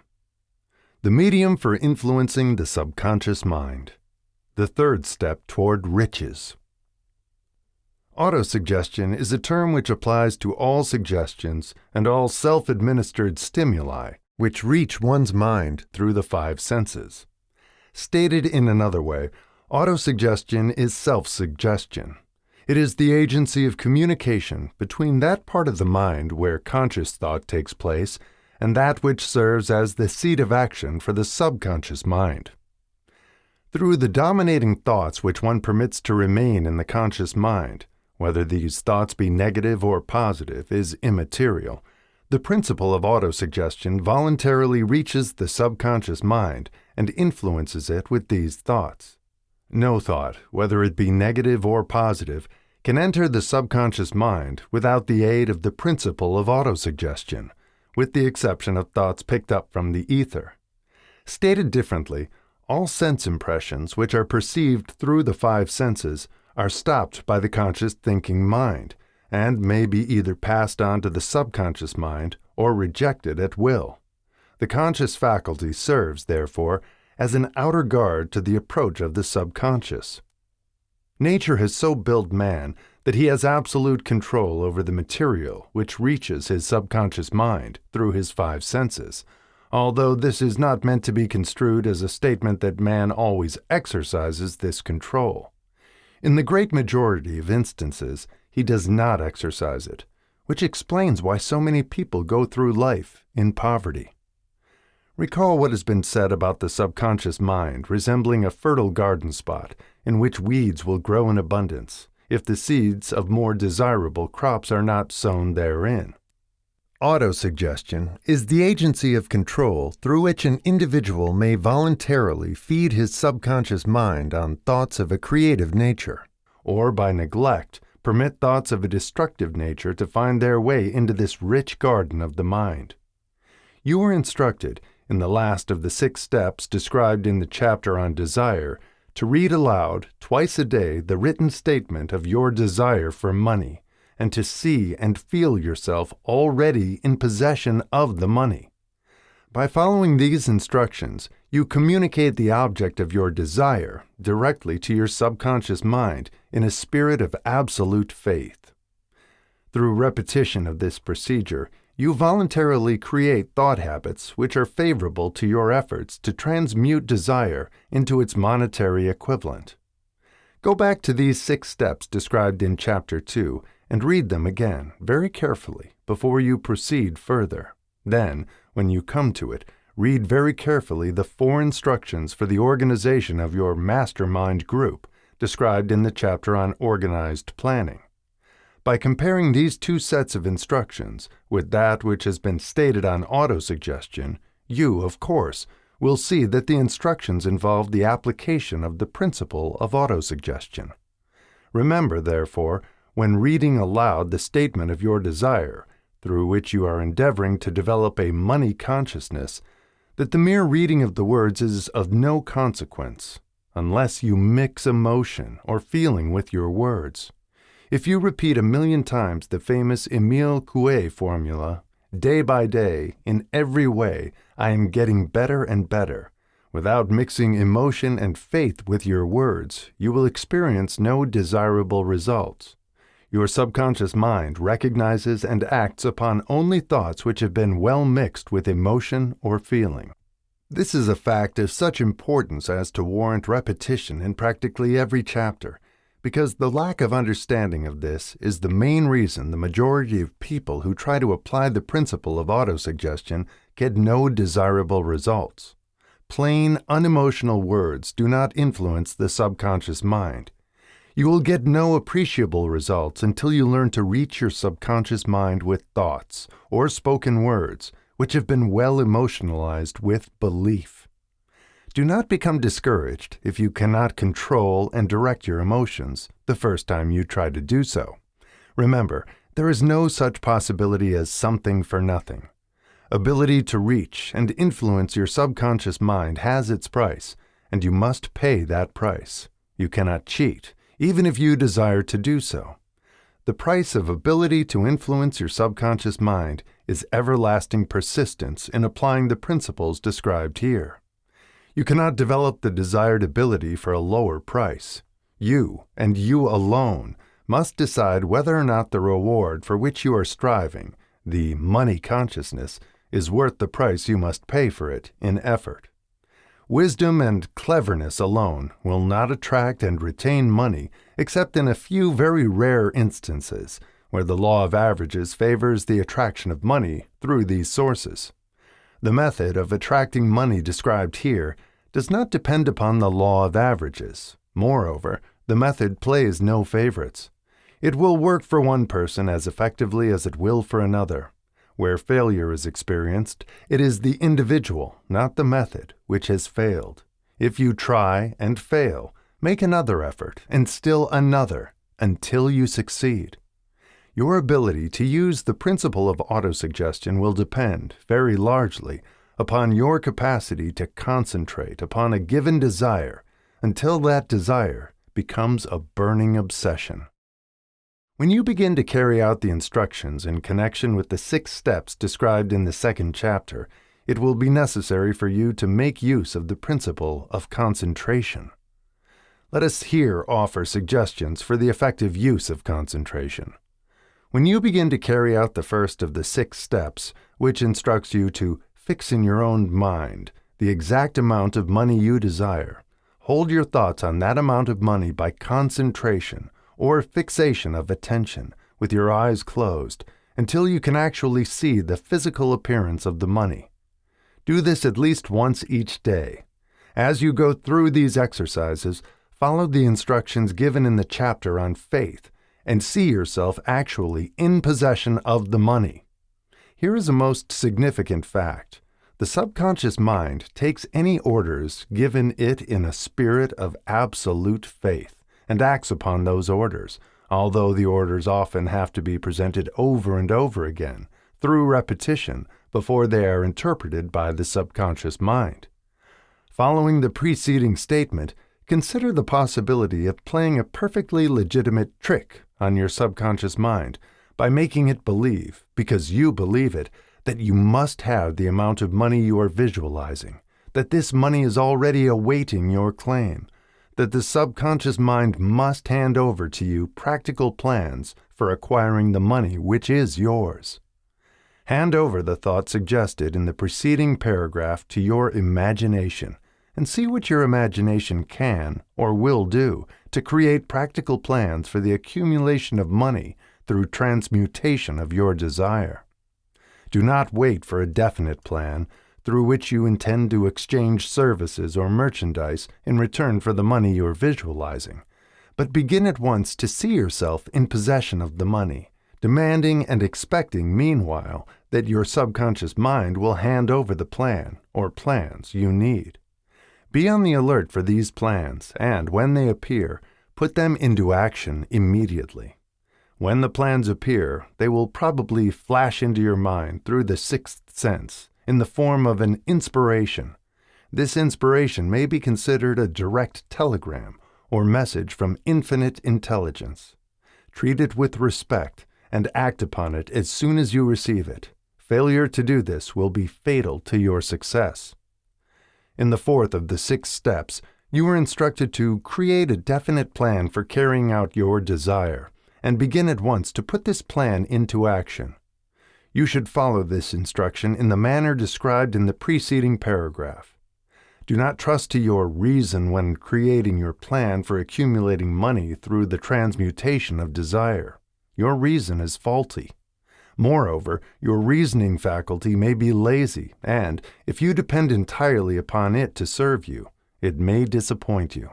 The medium for influencing the subconscious mind. The third step toward riches. Autosuggestion is a term which applies to all suggestions and all self-administered stimuli which reach one's mind through the five senses. Stated in another way, autosuggestion is self-suggestion. It is the agency of communication between that part of the mind where conscious thought takes place and that which serves as the seat of action for the subconscious mind. Through the dominating thoughts which one permits to remain in the conscious mind, whether these thoughts be negative or positive is immaterial, the principle of autosuggestion voluntarily reaches the subconscious mind and influences it with these thoughts. No thought, whether it be negative or positive, can enter the subconscious mind without the aid of the principle of autosuggestion, with the exception of thoughts picked up from the ether. Stated differently, all sense impressions which are perceived through the five senses are stopped by the conscious thinking mind, and may be either passed on to the subconscious mind or rejected at will. The conscious faculty serves, therefore, as an outer guard to the approach of the subconscious. Nature has so built man that he has absolute control over the material which reaches his subconscious mind through his five senses, although this is not meant to be construed as a statement that man always exercises this control. In the great majority of instances, he does not exercise it, which explains why so many people go through life in poverty. Recall what has been said about the subconscious mind resembling a fertile garden spot in which weeds will grow in abundance if the seeds of more desirable crops are not sown therein. Autosuggestion is the agency of control through which an individual may voluntarily feed his subconscious mind on thoughts of a creative nature, or by neglect, permit thoughts of a destructive nature to find their way into this rich garden of the mind. You were instructed, in the last of the 6 steps described in the chapter on desire, to read aloud twice a day the written statement of your desire for money, and to see and feel yourself already in possession of the money. By following these instructions, you communicate the object of your desire directly to your subconscious mind in a spirit of absolute faith. Through repetition of this procedure, you voluntarily create thought habits which are favorable to your efforts to transmute desire into its monetary equivalent. Go back to these 6 steps described in Chapter 2 and read them again very carefully before you proceed further. Then, when you come to it, read very carefully the 4 instructions for the organization of your mastermind group described in the chapter on organized planning. By comparing these 2 sets of instructions with that which has been stated on autosuggestion, you, of course, will see that the instructions involve the application of the principle of autosuggestion. Remember, therefore, when reading aloud the statement of your desire, through which you are endeavoring to develop a money consciousness, that the mere reading of the words is of no consequence, unless you mix emotion or feeling with your words. If you repeat 1,000,000 times the famous Emile Coué formula, day by day, in every way, I am getting better and better, without mixing emotion and faith with your words, you will experience no desirable results. Your subconscious mind recognizes and acts upon only thoughts which have been well mixed with emotion or feeling. This is a fact of such importance as to warrant repetition in practically every chapter, because the lack of understanding of this is the main reason the majority of people who try to apply the principle of autosuggestion get no desirable results. Plain, unemotional words do not influence the subconscious mind. You will get no appreciable results until you learn to reach your subconscious mind with thoughts or spoken words which have been well emotionalized with belief. Do not become discouraged if you cannot control and direct your emotions the first time you try to do so. Remember, there is no such possibility as something for nothing. Ability to reach and influence your subconscious mind has its price, and you must pay that price. You cannot cheat, even if you desire to do so. The price of ability to influence your subconscious mind is everlasting persistence in applying the principles described here. You cannot develop the desired ability for a lower price. You, and you alone, must decide whether or not the reward for which you are striving, the money consciousness, is worth the price you must pay for it in effort. Wisdom and cleverness alone will not attract and retain money except in a few very rare instances where the law of averages favors the attraction of money through these sources. The method of attracting money described here does not depend upon the law of averages. Moreover, the method plays no favorites. It will work for one person as effectively as it will for another. Where failure is experienced, it is the individual, not the method, which has failed. If you try and fail, make another effort, and still another, until you succeed. Your ability to use the principle of autosuggestion will depend, very largely, upon your capacity to concentrate upon a given desire until that desire becomes a burning obsession. When you begin to carry out the instructions in connection with the 6 steps described in the 2nd chapter, it will be necessary for you to make use of the principle of concentration. Let us here offer suggestions for the effective use of concentration. When you begin to carry out the first of the 6 steps, which instructs you to fix in your own mind the exact amount of money you desire, hold your thoughts on that amount of money by concentration or fixation of attention with your eyes closed until you can actually see the physical appearance of the money. Do this at least once each day. As you go through these exercises, follow the instructions given in the chapter on faith and see yourself actually in possession of the money. Here is a most significant fact. The subconscious mind takes any orders given it in a spirit of absolute faith and acts upon those orders, although the orders often have to be presented over and over again through repetition before they are interpreted by the subconscious mind. Following the preceding statement, consider the possibility of playing a perfectly legitimate trick on your subconscious mind by making it believe, because you believe it, that you must have the amount of money you are visualizing, that this money is already awaiting your claim, that the subconscious mind must hand over to you practical plans for acquiring the money which is yours. Hand over the thought suggested in the preceding paragraph to your imagination and see what your imagination can or will do to create practical plans for the accumulation of money through transmutation of your desire. Do not wait for a definite plan through which you intend to exchange services or merchandise in return for the money you are visualizing, but begin at once to see yourself in possession of the money, demanding and expecting meanwhile that your subconscious mind will hand over the plan or plans you need. Be on the alert for these plans, and when they appear, put them into action immediately. When the plans appear, they will probably flash into your mind through the 6th sense, in the form of an inspiration. This inspiration may be considered a direct telegram or message from infinite intelligence. Treat it with respect and act upon it as soon as you receive it. Failure to do this will be fatal to your success. In the 4th of the 6 steps, you are instructed to create a definite plan for carrying out your desire and begin at once to put this plan into action. You should follow this instruction in the manner described in the preceding paragraph. Do not trust to your reason when creating your plan for accumulating money through the transmutation of desire. Your reason is faulty. Moreover, your reasoning faculty may be lazy, and, if you depend entirely upon it to serve you, it may disappoint you.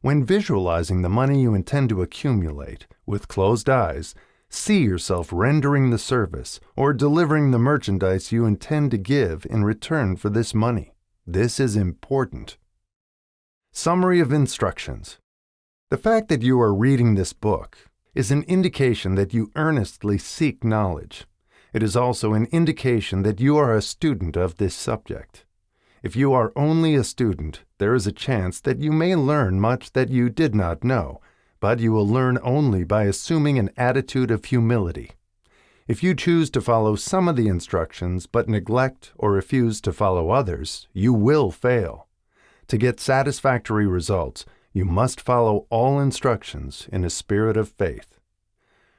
When visualizing the money you intend to accumulate, with closed eyes, see yourself rendering the service or delivering the merchandise you intend to give in return for this money. This is important. Summary of instructions. The fact that you are reading this book is an indication that you earnestly seek knowledge. It is also an indication that you are a student of this subject. If you are only a student, there is a chance that you may learn much that you did not know, but you will learn only by assuming an attitude of humility. If you choose to follow some of the instructions but neglect or refuse to follow others, you will fail. To get satisfactory results, You must follow all instructions in a spirit of faith.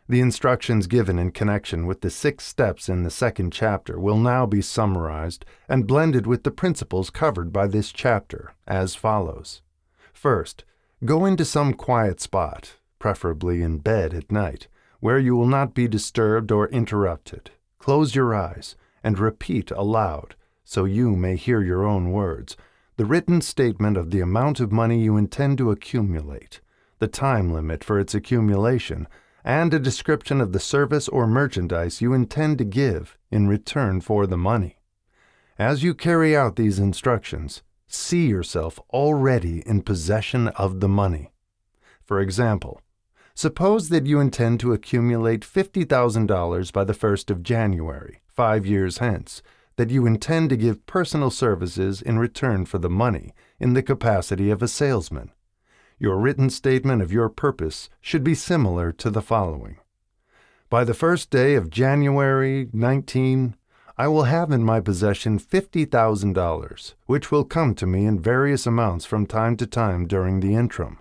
The instructions given in connection with the 6 steps in the 2nd chapter will now be summarized and blended with the principles covered by this chapter as follows. First, go into some quiet spot, preferably in bed at night, where you will not be disturbed or interrupted. Close your eyes and repeat aloud, so you may hear your own words, the written statement of the amount of money you intend to accumulate, the time limit for its accumulation, and a description of the service or merchandise you intend to give in return for the money. As you carry out these instructions, see yourself already in possession of the money. For example, suppose that you intend to accumulate $50,000 by the 1st of January, 5 years hence, that you intend to give personal services in return for the money in the capacity of a salesman. Your written statement of your purpose should be similar to the following. By the 1st day of January 19, I will have in my possession $50,000, which will come to me in various amounts from time to time during the interim.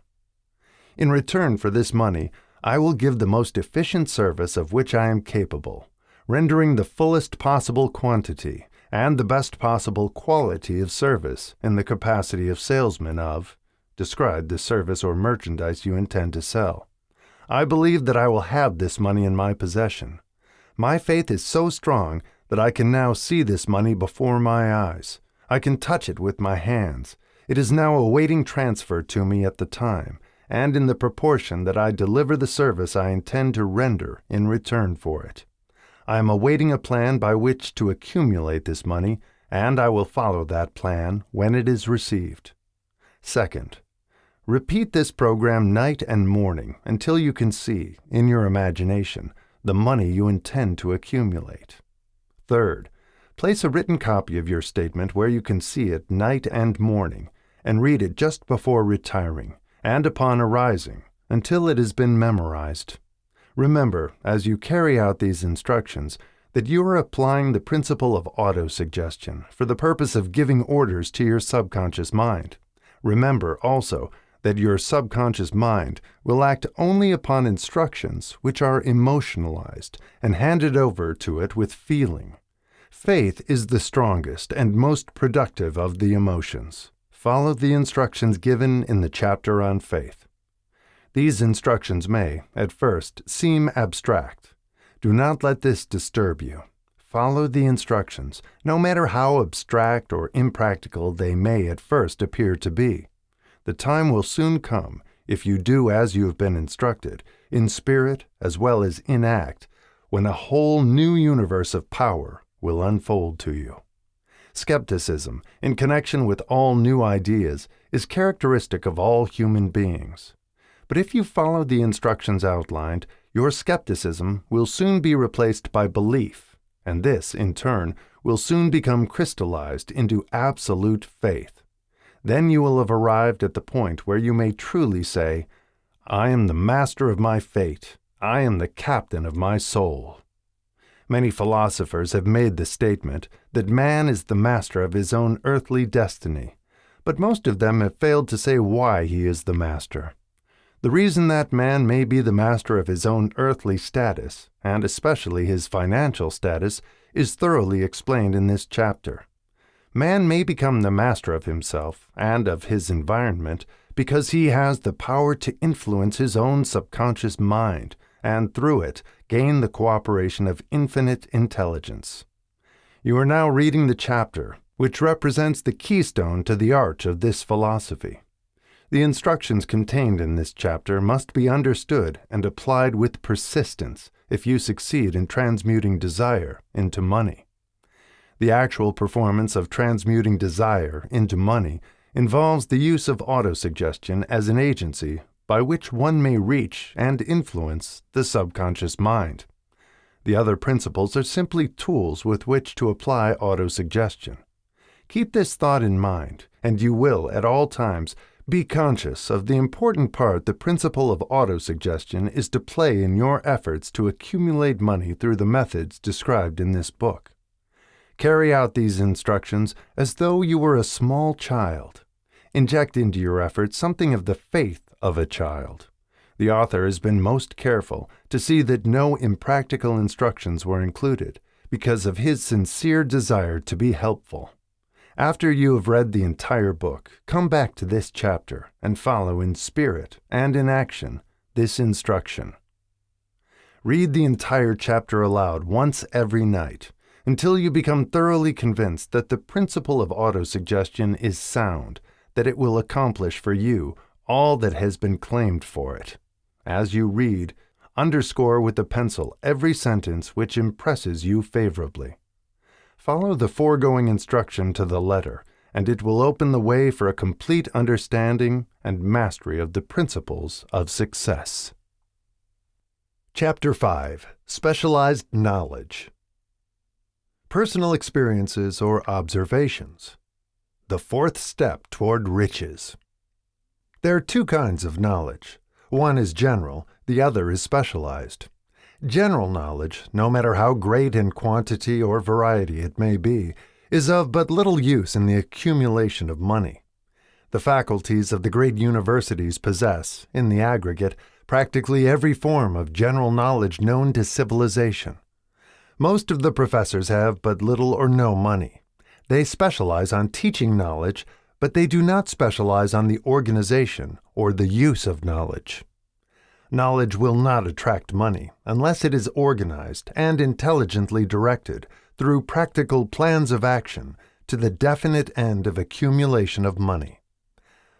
In return for this money, I will give the most efficient service of which I am capable, rendering the fullest possible quantity and the best possible quality of service in the capacity of salesman of, describe the service or merchandise you intend to sell. I believe that I will have this money in my possession. My faith is so strong that I can now see this money before my eyes. I can touch it with my hands. It is now awaiting transfer to me at the time, and in the proportion that I deliver the service I intend to render in return for it. I am awaiting a plan by which to accumulate this money, and I will follow that plan when it is received. Second, repeat this program night and morning until you can see, in your imagination, the money you intend to accumulate. Third, place a written copy of your statement where you can see it night and morning, and read it just before retiring and upon arising until it has been memorized. Remember, as you carry out these instructions, that you are applying the principle of autosuggestion for the purpose of giving orders to your subconscious mind. Remember also that your subconscious mind will act only upon instructions which are emotionalized and handed over to it with feeling. Faith is the strongest and most productive of the emotions. Follow the instructions given in the chapter on faith. These instructions may, at first, seem abstract. Do not let this disturb you. Follow the instructions, no matter how abstract or impractical they may at first appear to be. The time will soon come, if you do as you have been instructed, in spirit as well as in act, when a whole new universe of power will unfold to you. Skepticism, in connection with all new ideas, is characteristic of all human beings. But if you follow the instructions outlined, your skepticism will soon be replaced by belief, and this, in turn, will soon become crystallized into absolute faith. Then you will have arrived at the point where you may truly say, I am the master of my fate. I am the captain of my soul. Many philosophers have made the statement that man is the master of his own earthly destiny, but most of them have failed to say why he is the master. The reason that man may be the master of his own earthly status, and especially his financial status, is thoroughly explained in this chapter. Man may become the master of himself and of his environment because he has the power to influence his own subconscious mind, and through it gain the cooperation of infinite intelligence. You are now reading the chapter, which represents the keystone to the arch of this philosophy. The instructions contained in this chapter must be understood and applied with persistence if you succeed in transmuting desire into money. The actual performance of transmuting desire into money involves the use of autosuggestion as an agency by which one may reach and influence the subconscious mind. The other principles are simply tools with which to apply autosuggestion. Keep this thought in mind, and you will, at all times, be conscious of the important part the principle of autosuggestion is to play in your efforts to accumulate money through the methods described in this book. Carry out these instructions as though you were a small child. Inject into your efforts something of the faith of a child. The author has been most careful to see that no impractical instructions were included because of his sincere desire to be helpful. After you have read the entire book, come back to this chapter and follow in spirit and in action this instruction. Read the entire chapter aloud once every night until you become thoroughly convinced that the principle of autosuggestion is sound, that it will accomplish for you all that has been claimed for it. As you read, underscore with a pencil every sentence which impresses you favorably. Follow the foregoing instruction to the letter, and it will open the way for a complete understanding and mastery of the principles of success. Chapter 5. Specialized Knowledge. Personal experiences or observations. The fourth step toward riches. There are two kinds of knowledge. One is general, the other is specialized. General knowledge, no matter how great in quantity or variety it may be, is of but little use in the accumulation of money. The faculties of the great universities possess, in the aggregate, practically every form of general knowledge known to civilization. Most of the professors have but little or no money. They specialize on teaching knowledge, but they do not specialize on the organization or the use of knowledge. Knowledge will not attract money unless it is organized and intelligently directed through practical plans of action to the definite end of accumulation of money.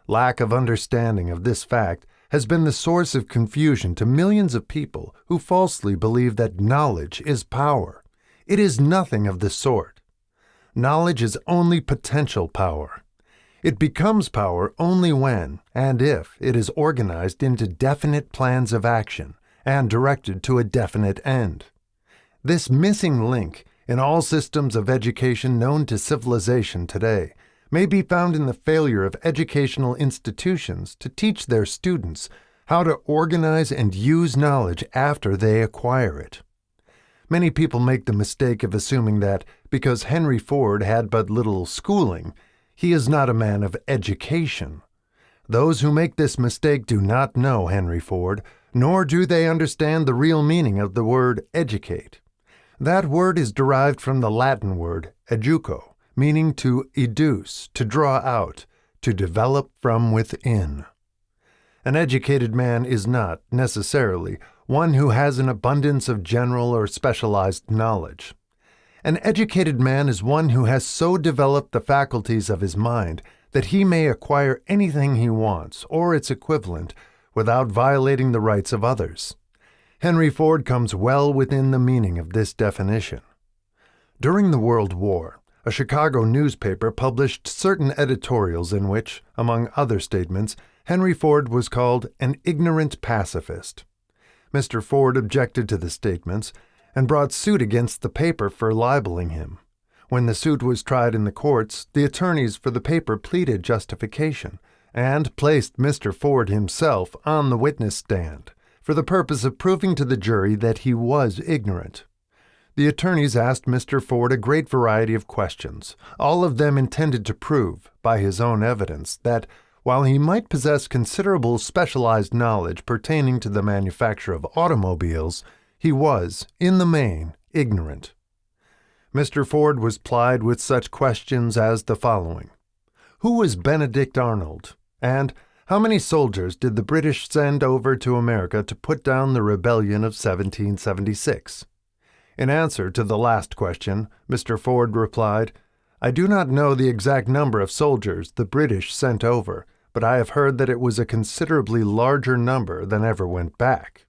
Lack of understanding of this fact has been the source of confusion to millions of people who falsely believe that knowledge is power. It is nothing of the sort. Knowledge is only potential power. It becomes power only when and if it is organized into definite plans of action and directed to a definite end. This missing link in all systems of education known to civilization today may be found in the failure of educational institutions to teach their students how to organize and use knowledge after they acquire it. Many people make the mistake of assuming that because Henry Ford had but little schooling, he is not a man of education. Those who make this mistake do not know Henry Ford, nor do they understand the real meaning of the word educate. That word is derived from the Latin word educo, meaning to educe, to draw out, to develop from within. An educated man is not, necessarily, one who has an abundance of general or specialized knowledge. An educated man is one who has so developed the faculties of his mind that he may acquire anything he wants, or its equivalent, without violating the rights of others. Henry Ford comes well within the meaning of this definition. During the World War, a Chicago newspaper published certain editorials in which, among other statements, Henry Ford was called an ignorant pacifist. Mr. Ford objected to the statements and brought suit against the paper for libeling him. When the suit was tried in the courts, the attorneys for the paper pleaded justification and placed Mr. Ford himself on the witness stand for the purpose of proving to the jury that he was ignorant. The attorneys asked Mr. Ford a great variety of questions, all of them intended to prove, by his own evidence, that while he might possess considerable specialized knowledge pertaining to the manufacture of automobiles, he was, in the main, ignorant. Mr. Ford was plied with such questions as the following. Who was Benedict Arnold? And how many soldiers did the British send over to America to put down the rebellion of 1776? In answer to the last question, Mr. Ford replied, I do not know the exact number of soldiers the British sent over, but I have heard that it was a considerably larger number than ever went back.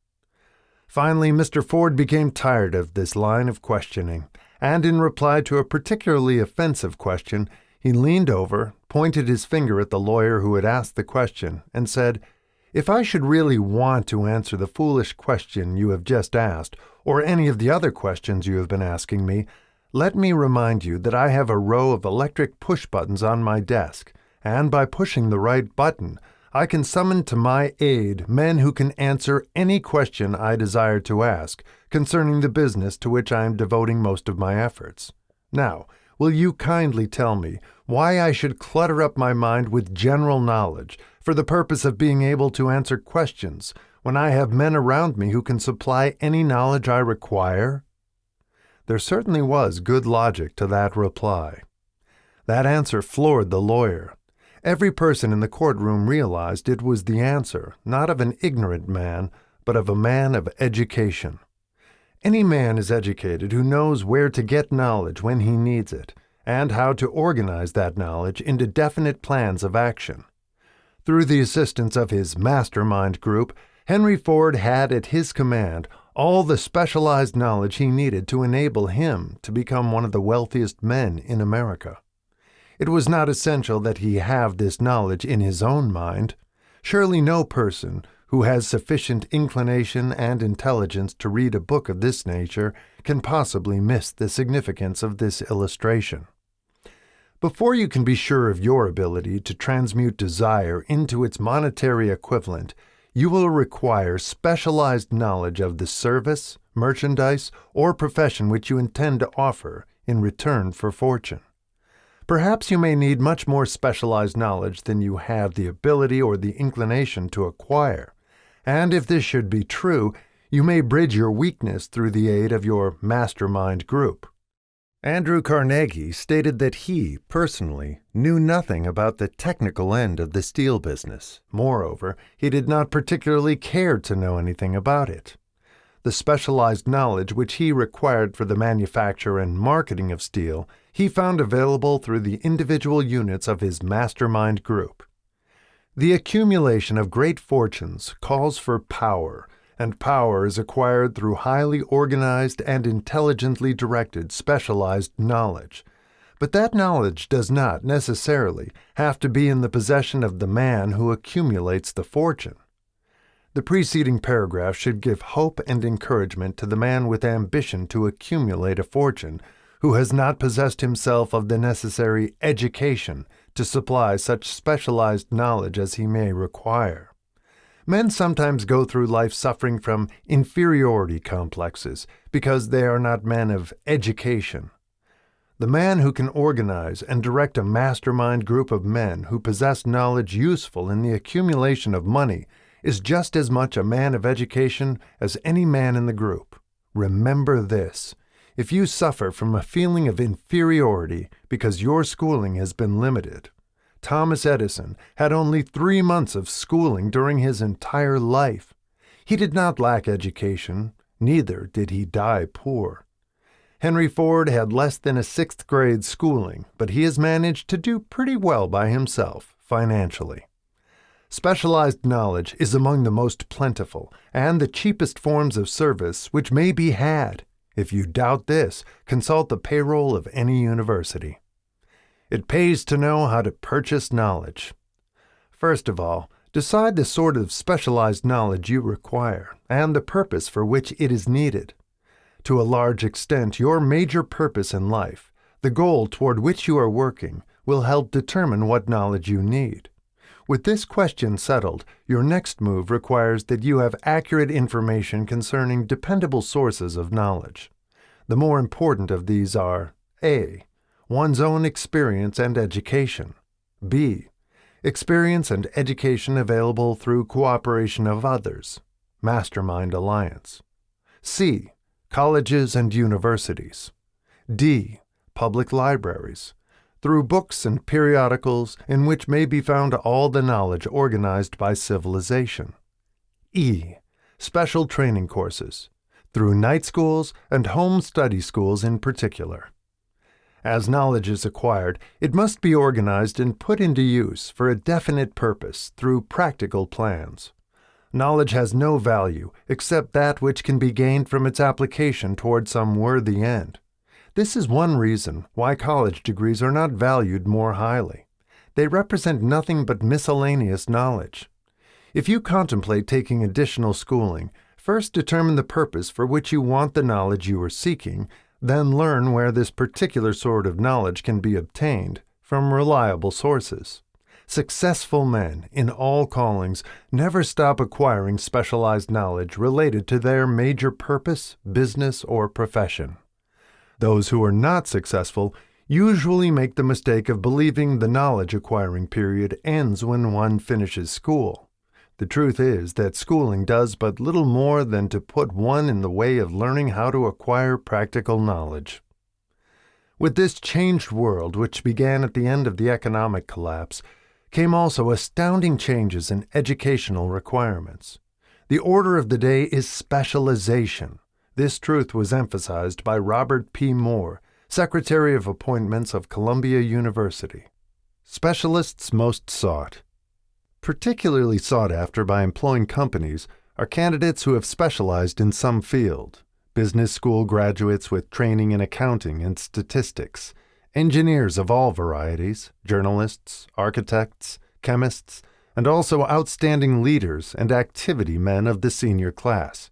Finally, Mr. Ford became tired of this line of questioning, and in reply to a particularly offensive question, he leaned over, pointed his finger at the lawyer who had asked the question, and said, If I should really want to answer the foolish question you have just asked, or any of the other questions you have been asking me, let me remind you that I have a row of electric push buttons on my desk, and by pushing the right button, I can summon to my aid men who can answer any question I desire to ask concerning the business to which I am devoting most of my efforts. Now, will you kindly tell me why I should clutter up my mind with general knowledge for the purpose of being able to answer questions when I have men around me who can supply any knowledge I require? There certainly was good logic to that reply. That answer floored the lawyer. Every person in the courtroom realized it was the answer, not of an ignorant man, but of a man of education. Any man is educated who knows where to get knowledge when he needs it, and how to organize that knowledge into definite plans of action. Through the assistance of his mastermind group, Henry Ford had at his command all the specialized knowledge he needed to enable him to become one of the wealthiest men in America. It was not essential that he have this knowledge in his own mind. Surely no person who has sufficient inclination and intelligence to read a book of this nature can possibly miss the significance of this illustration. Before you can be sure of your ability to transmute desire into its monetary equivalent, you will require specialized knowledge of the service, merchandise, or profession which you intend to offer in return for fortune. Perhaps you may need much more specialized knowledge than you have the ability or the inclination to acquire, and if this should be true, you may bridge your weakness through the aid of your mastermind group. Andrew Carnegie stated that he, personally, knew nothing about the technical end of the steel business. Moreover, he did not particularly care to know anything about it. The specialized knowledge which he required for the manufacture and marketing of steel he found available through the individual units of his mastermind group. The accumulation of great fortunes calls for power, and power is acquired through highly organized and intelligently directed specialized knowledge. But that knowledge does not necessarily have to be in the possession of the man who accumulates the fortune. The preceding paragraph should give hope and encouragement to the man with ambition to accumulate a fortune, who has not possessed himself of the necessary education to supply such specialized knowledge as he may require. Men sometimes go through life suffering from inferiority complexes because they are not men of education. The man who can organize and direct a mastermind group of men who possess knowledge useful in the accumulation of money is just as much a man of education as any man in the group. Remember this: if you suffer from a feeling of inferiority because your schooling has been limited, Thomas Edison had only 3 months of schooling during his entire life. He did not lack education, neither did he die poor. Henry Ford had less than a 6th grade schooling, but he has managed to do pretty well by himself financially. Specialized knowledge is among the most plentiful and the cheapest forms of service which may be had. If you doubt this, consult the payroll of any university. It pays to know how to purchase knowledge. First of all, decide the sort of specialized knowledge you require and the purpose for which it is needed. To a large extent, your major purpose in life, the goal toward which you are working, will help determine what knowledge you need. With this question settled, your next move requires that you have accurate information concerning dependable sources of knowledge. The more important of these are A. One's own experience and education. B. Experience and education available through cooperation of others. Mastermind alliance. C. Colleges and universities. D. Public libraries, through books and periodicals in which may be found all the knowledge organized by civilization. E. Special training courses, through night schools and home study schools in particular. As knowledge is acquired, it must be organized and put into use for a definite purpose through practical plans. Knowledge has no value except that which can be gained from its application toward some worthy end. This is one reason why college degrees are not valued more highly. They represent nothing but miscellaneous knowledge. If you contemplate taking additional schooling, first determine the purpose for which you want the knowledge you are seeking, then learn where this particular sort of knowledge can be obtained from reliable sources. Successful men in all callings never stop acquiring specialized knowledge related to their major purpose, business, or profession. Those who are not successful usually make the mistake of believing the knowledge-acquiring period ends when one finishes school. The truth is that schooling does but little more than to put one in the way of learning how to acquire practical knowledge. With this changed world, which began at the end of the economic collapse, came also astounding changes in educational requirements. The order of the day is specialization. This truth was emphasized by Robert P. Moore, Secretary of Appointments of Columbia University. Specialists most sought. Particularly sought after by employing companies are candidates who have specialized in some field: business school graduates with training in accounting and statistics, engineers of all varieties, journalists, architects, chemists, and also outstanding leaders and activity men of the senior class.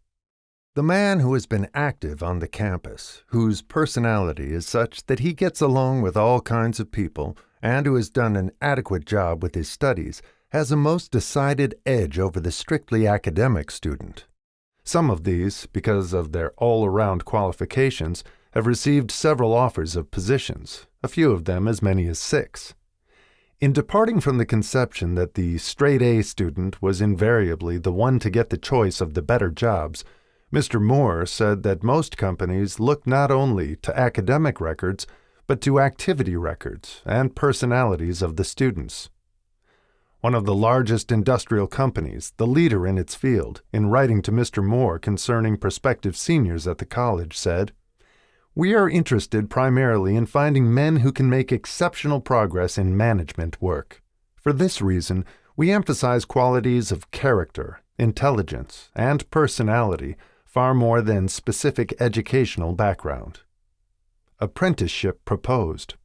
The man who has been active on the campus, whose personality is such that he gets along with all kinds of people, and who has done an adequate job with his studies, has a most decided edge over the strictly academic student. Some of these, because of their all-around qualifications, have received several offers of positions, a few of them as many as 6. In departing from the conception that the straight-A student was invariably the one to get the choice of the better jobs, Mr. Moore said that most companies look not only to academic records, but to activity records and personalities of the students. One of the largest industrial companies, the leader in its field, in writing to Mr. Moore concerning prospective seniors at the college, said, "We are interested primarily in finding men who can make exceptional progress in management work. For this reason, we emphasize qualities of character, intelligence, and personality far more than specific educational background." Apprenticeship proposed.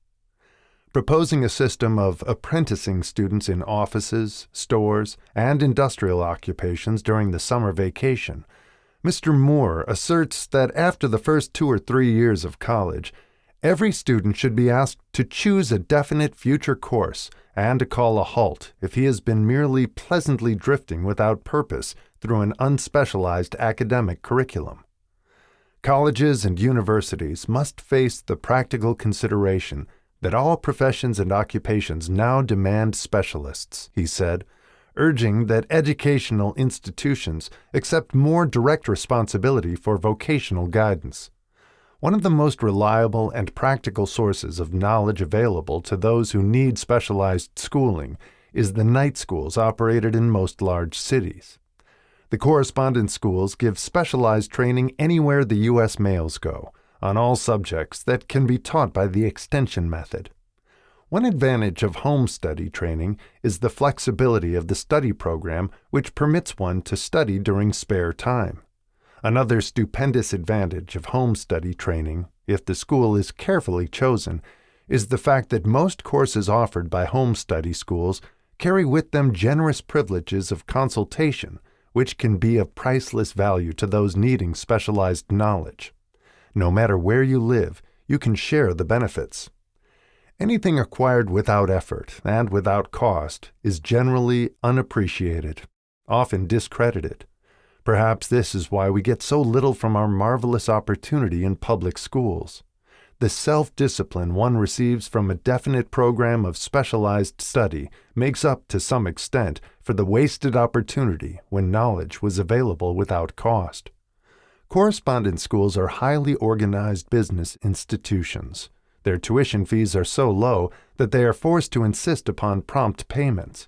Proposing a system of apprenticing students in offices, stores, and industrial occupations during the summer vacation, Mr. Moore asserts that after the first 2 or 3 years of college, every student should be asked to choose a definite future course and to call a halt if he has been merely pleasantly drifting without purpose through an unspecialized academic curriculum. Colleges and universities must face the practical consideration that all professions and occupations now demand specialists, he said, urging that educational institutions accept more direct responsibility for vocational guidance. One of the most reliable and practical sources of knowledge available to those who need specialized schooling is the night schools operated in most large cities. The correspondence schools give specialized training anywhere the U.S. mails go, on all subjects that can be taught by the extension method. One advantage of home study training is the flexibility of the study program, which permits one to study during spare time. Another stupendous advantage of home study training, if the school is carefully chosen, is the fact that most courses offered by home study schools carry with them generous privileges of consultation, which can be of priceless value to those needing specialized knowledge. No matter where you live, you can share the benefits. Anything acquired without effort and without cost is generally unappreciated, often discredited. Perhaps this is why we get so little from our marvelous opportunity in public schools. The self-discipline one receives from a definite program of specialized study makes up to some extent for the wasted opportunity when knowledge was available without cost. Correspondence schools are highly organized business institutions. Their tuition fees are so low that they are forced to insist upon prompt payments.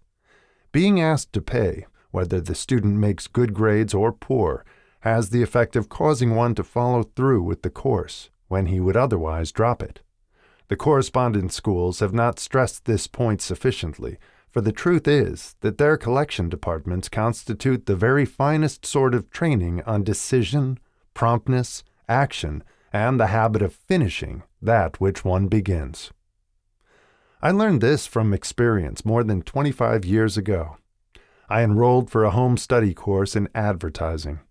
Being asked to pay, whether the student makes good grades or poor, has the effect of causing one to follow through with the course when he would otherwise drop it. The correspondence schools have not stressed this point sufficiently, for the truth is that their collection departments constitute the very finest sort of training on decision, promptness, action, and the habit of finishing that which one begins. I learned this from experience more than 25 years ago. I enrolled for a home study course in advertising.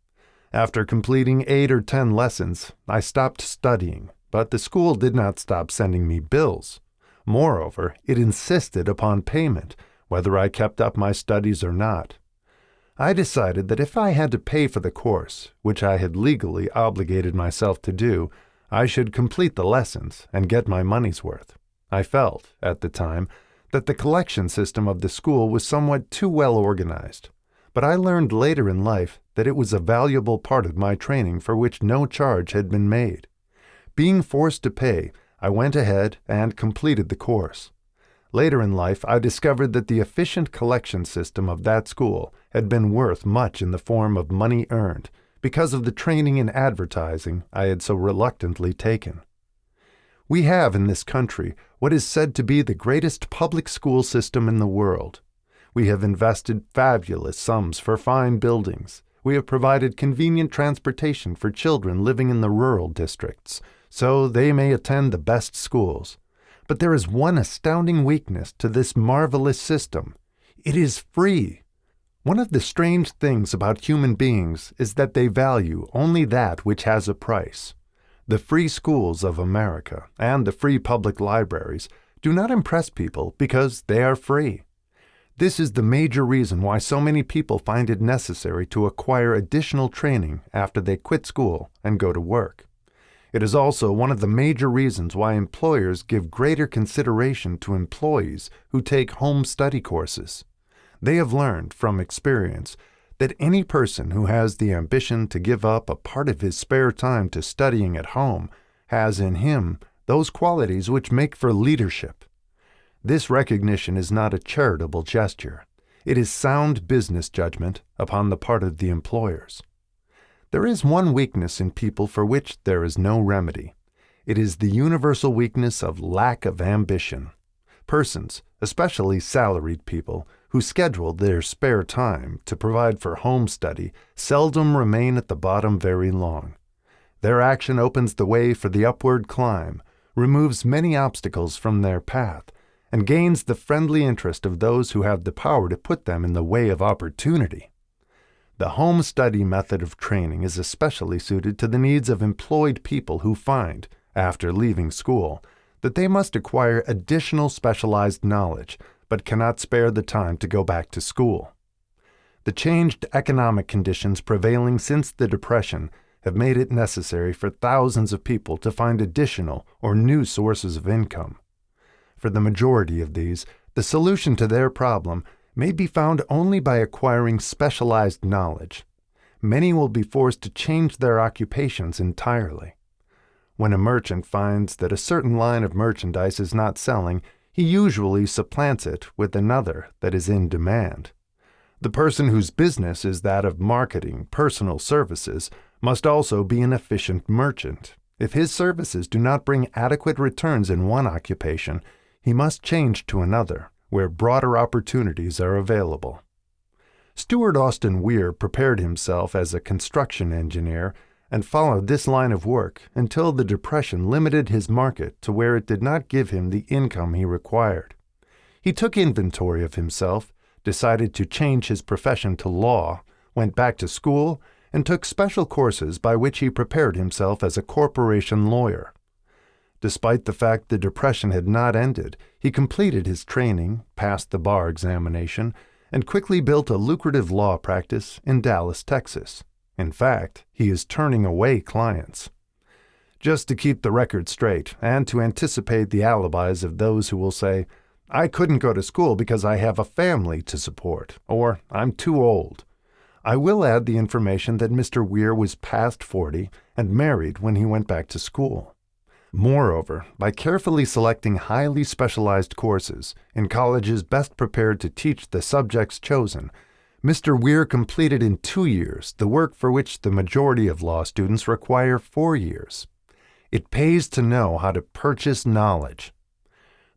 After completing 8 or 10 lessons, I stopped studying, but the school did not stop sending me bills. Moreover, it insisted upon payment, whether I kept up my studies or not. I decided that if I had to pay for the course, which I had legally obligated myself to do, I should complete the lessons and get my money's worth. I felt, at the time, that the collection system of the school was somewhat too well organized, but I learned later in life that it was a valuable part of my training for which no charge had been made. Being forced to pay, I went ahead and completed the course. Later in life, I discovered that the efficient collection system of that school had been worth much in the form of money earned because of the training in advertising I had so reluctantly taken. We have in this country what is said to be the greatest public school system in the world. We have invested fabulous sums for fine buildings. We have provided convenient transportation for children living in the rural districts, so they may attend the best schools. But there is one astounding weakness to this marvelous system. It is free. One of the strange things about human beings is that they value only that which has a price. The free schools of America and the free public libraries do not impress people because they are free. This is the major reason why so many people find it necessary to acquire additional training after they quit school and go to work. It is also one of the major reasons why employers give greater consideration to employees who take home study courses. They have learned from experience that any person who has the ambition to give up a part of his spare time to studying at home has in him those qualities which make for leadership. This recognition is not a charitable gesture. It is sound business judgment upon the part of the employers. There is one weakness in people for which there is no remedy. It is the universal weakness of lack of ambition. Persons, especially salaried people, who schedule their spare time to provide for home study seldom remain at the bottom very long. Their action opens the way for the upward climb, removes many obstacles from their path, and gains the friendly interest of those who have the power to put them in the way of opportunity. The home study method of training is especially suited to the needs of employed people who find, after leaving school, that they must acquire additional specialized knowledge, but cannot spare the time to go back to school. The changed economic conditions prevailing since the Depression have made it necessary for thousands of people to find additional or new sources of income. For the majority of these, the solution to their problem may be found only by acquiring specialized knowledge. Many will be forced to change their occupations entirely. When a merchant finds that a certain line of merchandise is not selling, he usually supplants it with another that is in demand. The person whose business is that of marketing personal services must also be an efficient merchant. If his services do not bring adequate returns in one occupation, he must change to another, where broader opportunities are available. Stewart Austin Weir prepared himself as a construction engineer and followed this line of work until the Depression limited his market to where it did not give him the income he required. He took inventory of himself, decided to change his profession to law, went back to school, and took special courses by which he prepared himself as a corporation lawyer. Despite the fact the Depression had not ended, he completed his training, passed the bar examination, and quickly built a lucrative law practice in Dallas, Texas. In fact, he is turning away clients. Just to keep the record straight and to anticipate the alibis of those who will say, "I couldn't go to school because I have a family to support," or "I'm too old," I will add the information that Mr. Weir was past 40 and married when he went back to school. Moreover, by carefully selecting highly specialized courses in colleges best prepared to teach the subjects chosen, Mr. Weir completed in 2 years the work for which the majority of law students require 4 years. It pays to know how to purchase knowledge.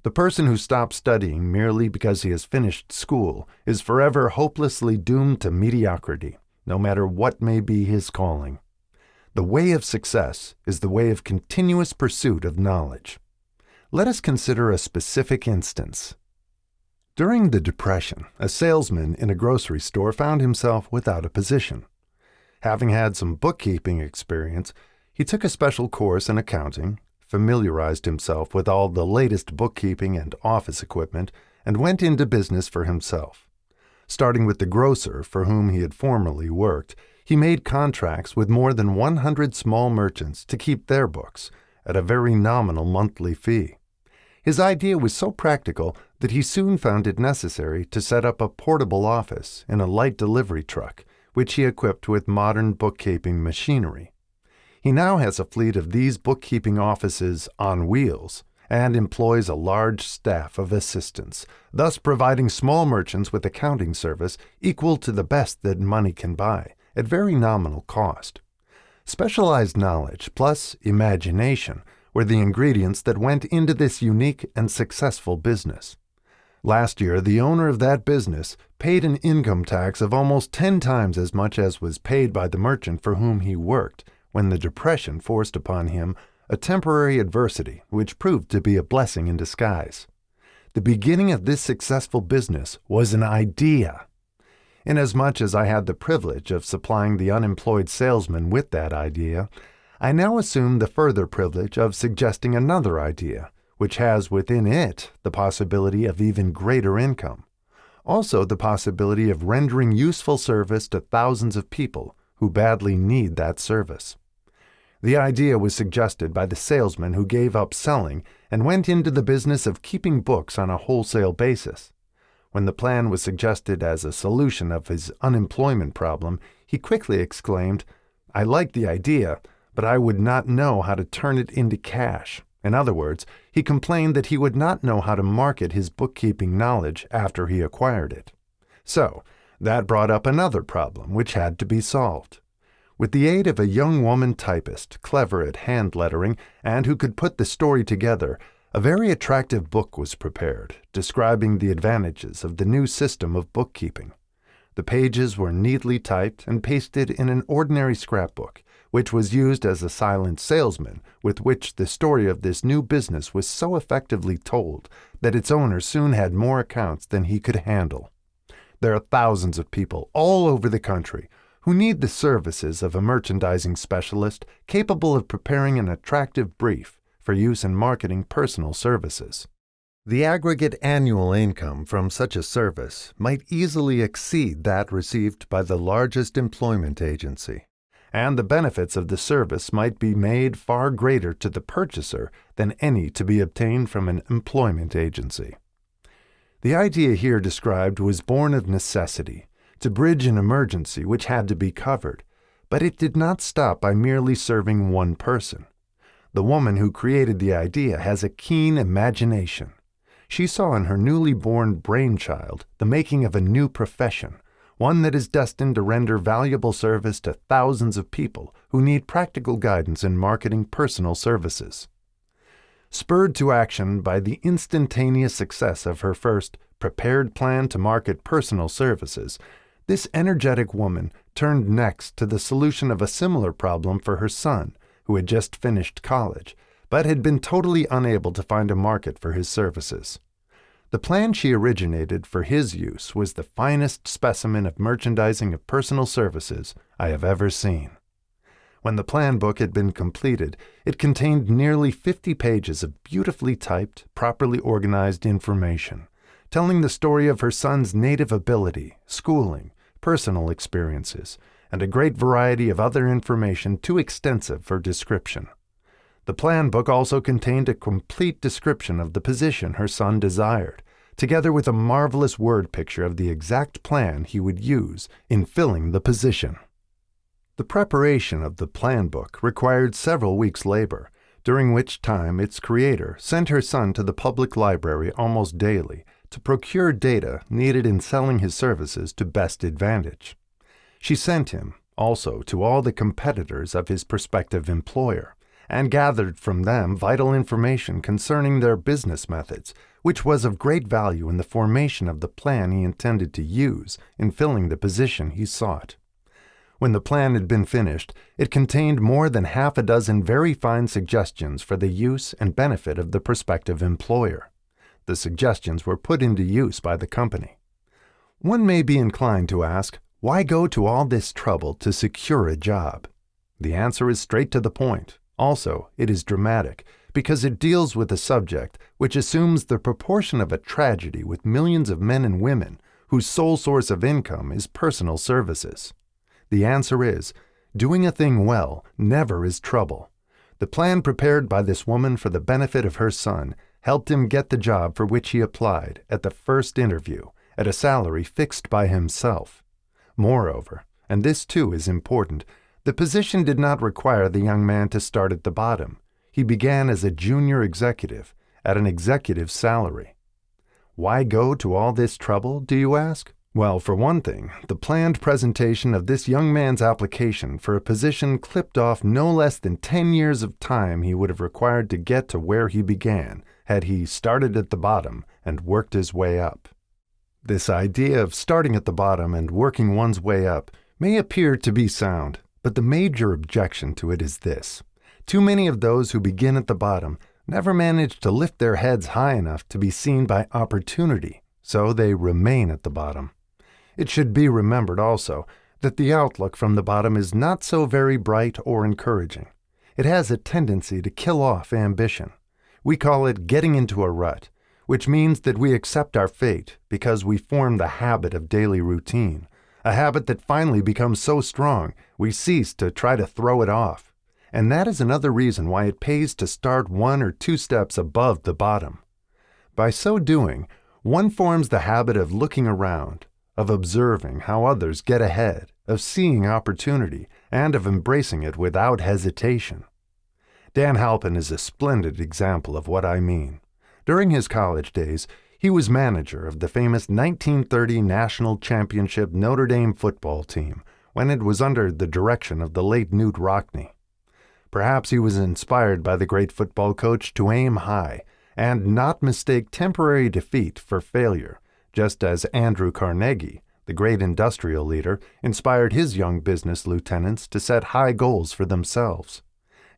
The person who stops studying merely because he has finished school is forever hopelessly doomed to mediocrity, no matter what may be his calling. The way of success is the way of continuous pursuit of knowledge. Let us consider a specific instance. During the Depression, a salesman in a grocery store found himself without a position. Having had some bookkeeping experience, he took a special course in accounting, familiarized himself with all the latest bookkeeping and office equipment, and went into business for himself. Starting with the grocer for whom he had formerly worked, he made contracts with more than 100 small merchants to keep their books at a very nominal monthly fee. His idea was so practical that he soon found it necessary to set up a portable office in a light delivery truck, which he equipped with modern bookkeeping machinery. He now has a fleet of these bookkeeping offices on wheels and employs a large staff of assistants, thus providing small merchants with accounting service equal to the best that money can buy, at very nominal cost. Specialized knowledge plus imagination were the ingredients that went into this unique and successful business. Last year, the owner of that business paid an income tax of almost 10 times as much as was paid by the merchant for whom he worked when the Depression forced upon him a temporary adversity which proved to be a blessing in disguise. The beginning of this successful business was an idea. Inasmuch as I had the privilege of supplying the unemployed salesman with that idea, I now assume the further privilege of suggesting another idea, which has within it the possibility of even greater income. Also the possibility of rendering useful service to thousands of people who badly need that service. The idea was suggested by the salesman who gave up selling and went into the business of keeping books on a wholesale basis. When the plan was suggested as a solution of his unemployment problem, he quickly exclaimed, "I like the idea, but I would not know how to turn it into cash." In other words, he complained that he would not know how to market his bookkeeping knowledge after he acquired it. So, that brought up another problem which had to be solved. With the aid of a young woman typist, clever at hand lettering, and who could put the story together, a very attractive book was prepared, describing the advantages of the new system of bookkeeping. The pages were neatly typed and pasted in an ordinary scrapbook, which was used as a silent salesman, with which the story of this new business was so effectively told that its owner soon had more accounts than he could handle. There are thousands of people all over the country who need the services of a merchandising specialist capable of preparing an attractive brief for use in marketing personal services. The aggregate annual income from such a service might easily exceed that received by the largest employment agency, and the benefits of the service might be made far greater to the purchaser than any to be obtained from an employment agency. The idea here described was born of necessity, to bridge an emergency which had to be covered, but it did not stop by merely serving one person. The woman who created the idea has a keen imagination. She saw in her newly born brainchild the making of a new profession, one that is destined to render valuable service to thousands of people who need practical guidance in marketing personal services. Spurred to action by the instantaneous success of her first prepared plan to market personal services, this energetic woman turned next to the solution of a similar problem for her son, who had just finished college, but had been totally unable to find a market for his services. The plan she originated for his use was the finest specimen of merchandising of personal services I have ever seen. When the plan book had been completed, it contained nearly 50 pages of beautifully typed, properly organized information, telling the story of her son's native ability, schooling, personal experiences, and a great variety of other information too extensive for description. The plan book also contained a complete description of the position her son desired, together with a marvelous word picture of the exact plan he would use in filling the position. The preparation of the plan book required several weeks' labor, during which time its creator sent her son to the public library almost daily to procure data needed in selling his services to best advantage. She sent him, also, to all the competitors of his prospective employer, and gathered from them vital information concerning their business methods, which was of great value in the formation of the plan he intended to use in filling the position he sought. When the plan had been finished, it contained more than half a dozen very fine suggestions for the use and benefit of the prospective employer. The suggestions were put into use by the company. One may be inclined to ask, why go to all this trouble to secure a job? The answer is straight to the point. Also, it is dramatic, because it deals with a subject which assumes the proportion of a tragedy with millions of men and women whose sole source of income is personal services. The answer is, doing a thing well never is trouble. The plan prepared by this woman for the benefit of her son helped him get the job for which he applied at the first interview at a salary fixed by himself. Moreover, and this too is important, the position did not require the young man to start at the bottom. He began as a junior executive at an executive salary. Why go to all this trouble, do you ask? Well, for one thing, the planned presentation of this young man's application for a position clipped off no less than 10 years of time he would have required to get to where he began had he started at the bottom and worked his way up. This idea of starting at the bottom and working one's way up may appear to be sound, but the major objection to it is this. Too many of those who begin at the bottom never manage to lift their heads high enough to be seen by opportunity, so they remain at the bottom. It should be remembered also that the outlook from the bottom is not so very bright or encouraging. It has a tendency to kill off ambition. We call it getting into a rut, which means that we accept our fate because we form the habit of daily routine, a habit that finally becomes so strong we cease to try to throw it off. And that is another reason why it pays to start 1 or 2 steps above the bottom. By so doing, one forms the habit of looking around, of observing how others get ahead, of seeing opportunity, and of embracing it without hesitation. Dan Halpin is a splendid example of what I mean. During his college days, he was manager of the famous 1930 National Championship Notre Dame football team when it was under the direction of the late Knute Rockne. Perhaps he was inspired by the great football coach to aim high and not mistake temporary defeat for failure, just as Andrew Carnegie, the great industrial leader, inspired his young business lieutenants to set high goals for themselves.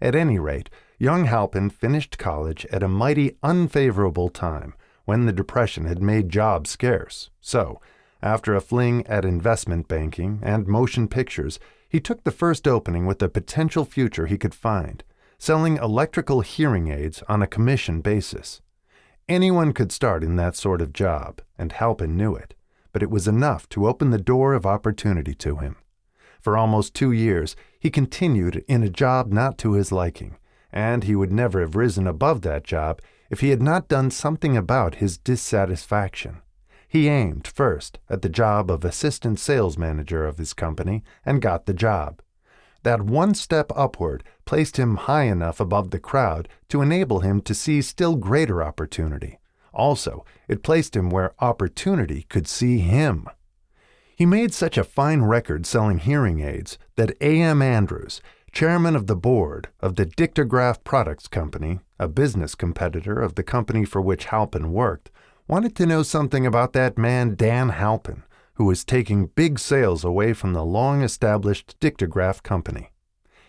At any rate, young Halpin finished college at a mighty unfavorable time when the Depression had made jobs scarce. So, after a fling at investment banking and motion pictures, he took the first opening with a potential future he could find, selling electrical hearing aids on a commission basis. Anyone could start in that sort of job, and Halpin knew it, but it was enough to open the door of opportunity to him. For almost 2 years, he continued in a job not to his liking, and he would never have risen above that job if he had not done something about his dissatisfaction. He aimed first at the job of assistant sales manager of his company and got the job. That one step upward placed him high enough above the crowd to enable him to see still greater opportunity. Also, it placed him where opportunity could see him. He made such a fine record selling hearing aids that A.M. Andrews, chairman of the board of the Dictograph Products Company, a business competitor of the company for which Halpin worked, wanted to know something about that man Dan Halpin, who was taking big sales away from the long-established Dictograph Company.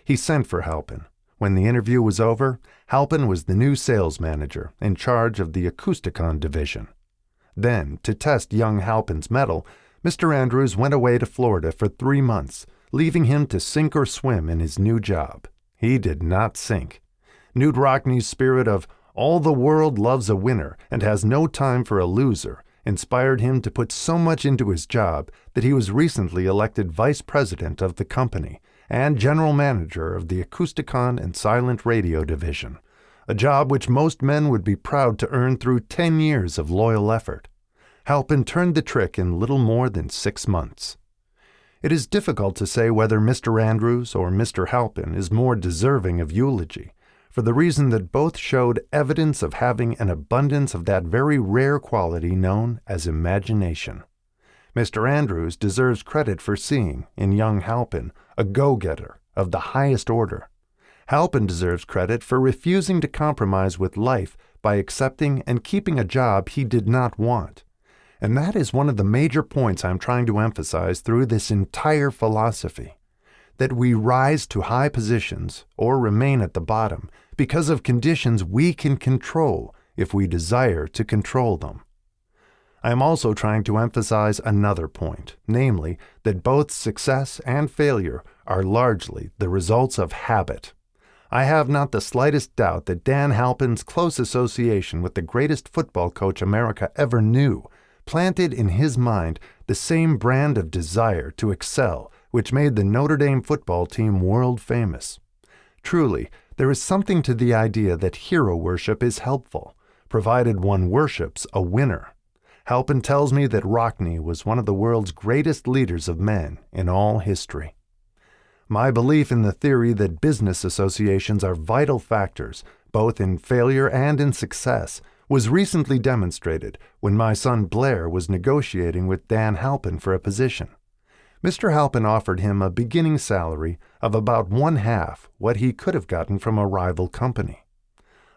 He sent for Halpin. When the interview was over, Halpin was the new sales manager in charge of the Acousticon division. Then, to test young Halpin's mettle, Mr. Andrews went away to Florida for 3 months, leaving him to sink or swim in his new job. He did not sink. Knute Rockne's spirit of "all the world loves a winner and has no time for a loser" inspired him to put so much into his job that he was recently elected vice president of the company and general manager of the Acousticon and Silent Radio division, a job which most men would be proud to earn through 10 years of loyal effort. Halpin turned the trick in little more than 6 months. It is difficult to say whether Mr. Andrews or Mr. Halpin is more deserving of eulogy, for the reason that both showed evidence of having an abundance of that very rare quality known as imagination. Mr. Andrews deserves credit for seeing, in young Halpin, a go-getter of the highest order. Halpin deserves credit for refusing to compromise with life by accepting and keeping a job he did not want. And that is one of the major points I'm trying to emphasize through this entire philosophy, that we rise to high positions or remain at the bottom because of conditions we can control if we desire to control them. I am also trying to emphasize another point, namely that both success and failure are largely the results of habit. I have not the slightest doubt that Dan Halpin's close association with the greatest football coach America ever knew planted in his mind the same brand of desire to excel which made the Notre Dame football team world famous. Truly, there is something to the idea that hero worship is helpful, provided one worships a winner. Halpin tells me that Rockne was one of the world's greatest leaders of men in all history. My belief in the theory that business associations are vital factors, both in failure and in success, was recently demonstrated when my son Blair was negotiating with Dan Halpin for a position. Mr. Halpin offered him a beginning salary of about one-half what he could have gotten from a rival company.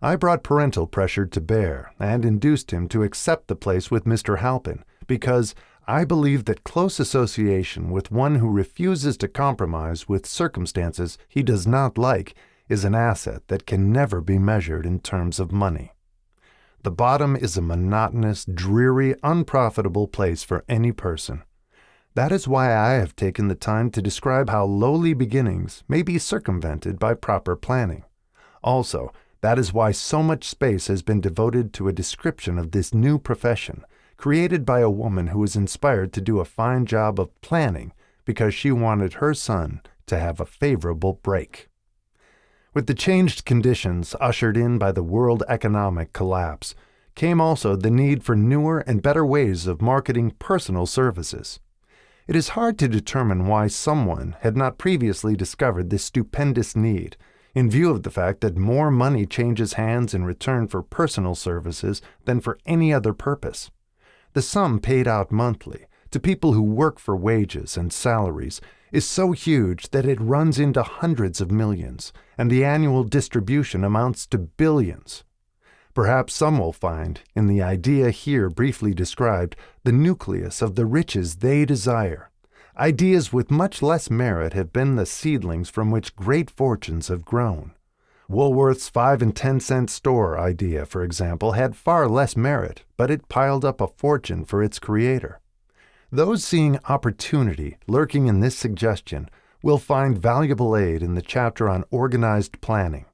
I brought parental pressure to bear and induced him to accept the place with Mr. Halpin because I believe that close association with one who refuses to compromise with circumstances he does not like is an asset that can never be measured in terms of money. The bottom is a monotonous, dreary, unprofitable place for any person. That is why I have taken the time to describe how lowly beginnings may be circumvented by proper planning. Also, that is why so much space has been devoted to a description of this new profession, created by a woman who was inspired to do a fine job of planning because she wanted her son to have a favorable break. With the changed conditions ushered in by the world economic collapse, came also the need for newer and better ways of marketing personal services. It is hard to determine why someone had not previously discovered this stupendous need, in view of the fact that more money changes hands in return for personal services than for any other purpose. The sum paid out monthly to people who work for wages and salaries is so huge that it runs into hundreds of millions, and the annual distribution amounts to billions. Perhaps some will find, in the idea here briefly described, the nucleus of the riches they desire. Ideas with much less merit have been the seedlings from which great fortunes have grown. Woolworth's 5 and 10 cent store idea, for example, had far less merit, but it piled up a fortune for its creator. Those seeing opportunity lurking in this suggestion will find valuable aid in the chapter on organized planning.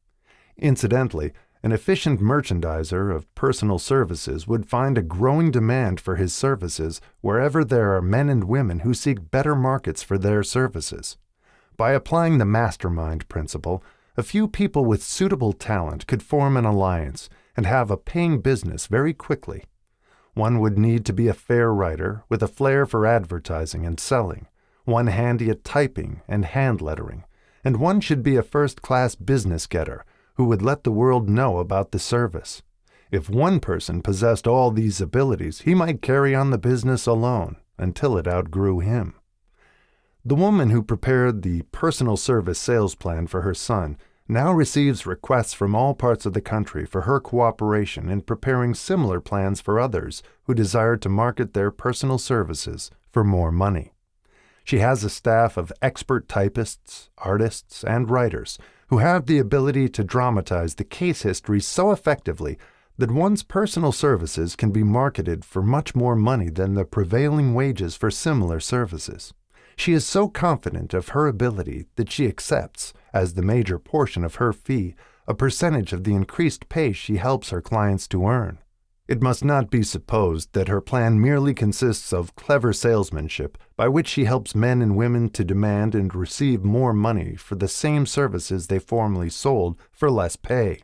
Incidentally, an efficient merchandiser of personal services would find a growing demand for his services wherever there are men and women who seek better markets for their services. By applying the mastermind principle, a few people with suitable talent could form an alliance and have a paying business very quickly. One would need to be a fair writer with a flair for advertising and selling, one handy at typing and hand lettering, and one should be a first-class business getter who would let the world know about the service. If one person possessed all these abilities, he might carry on the business alone until it outgrew him. The woman who prepared the personal service sales plan for her son now receives requests from all parts of the country for her cooperation in preparing similar plans for others who desire to market their personal services for more money. She has a staff of expert typists, artists, and writers who have the ability to dramatize the case history so effectively that one's personal services can be marketed for much more money than the prevailing wages for similar services. She is so confident of her ability that she accepts, as the major portion of her fee, a percentage of the increased pay she helps her clients to earn. It must not be supposed that her plan merely consists of clever salesmanship by which she helps men and women to demand and receive more money for the same services they formerly sold for less pay.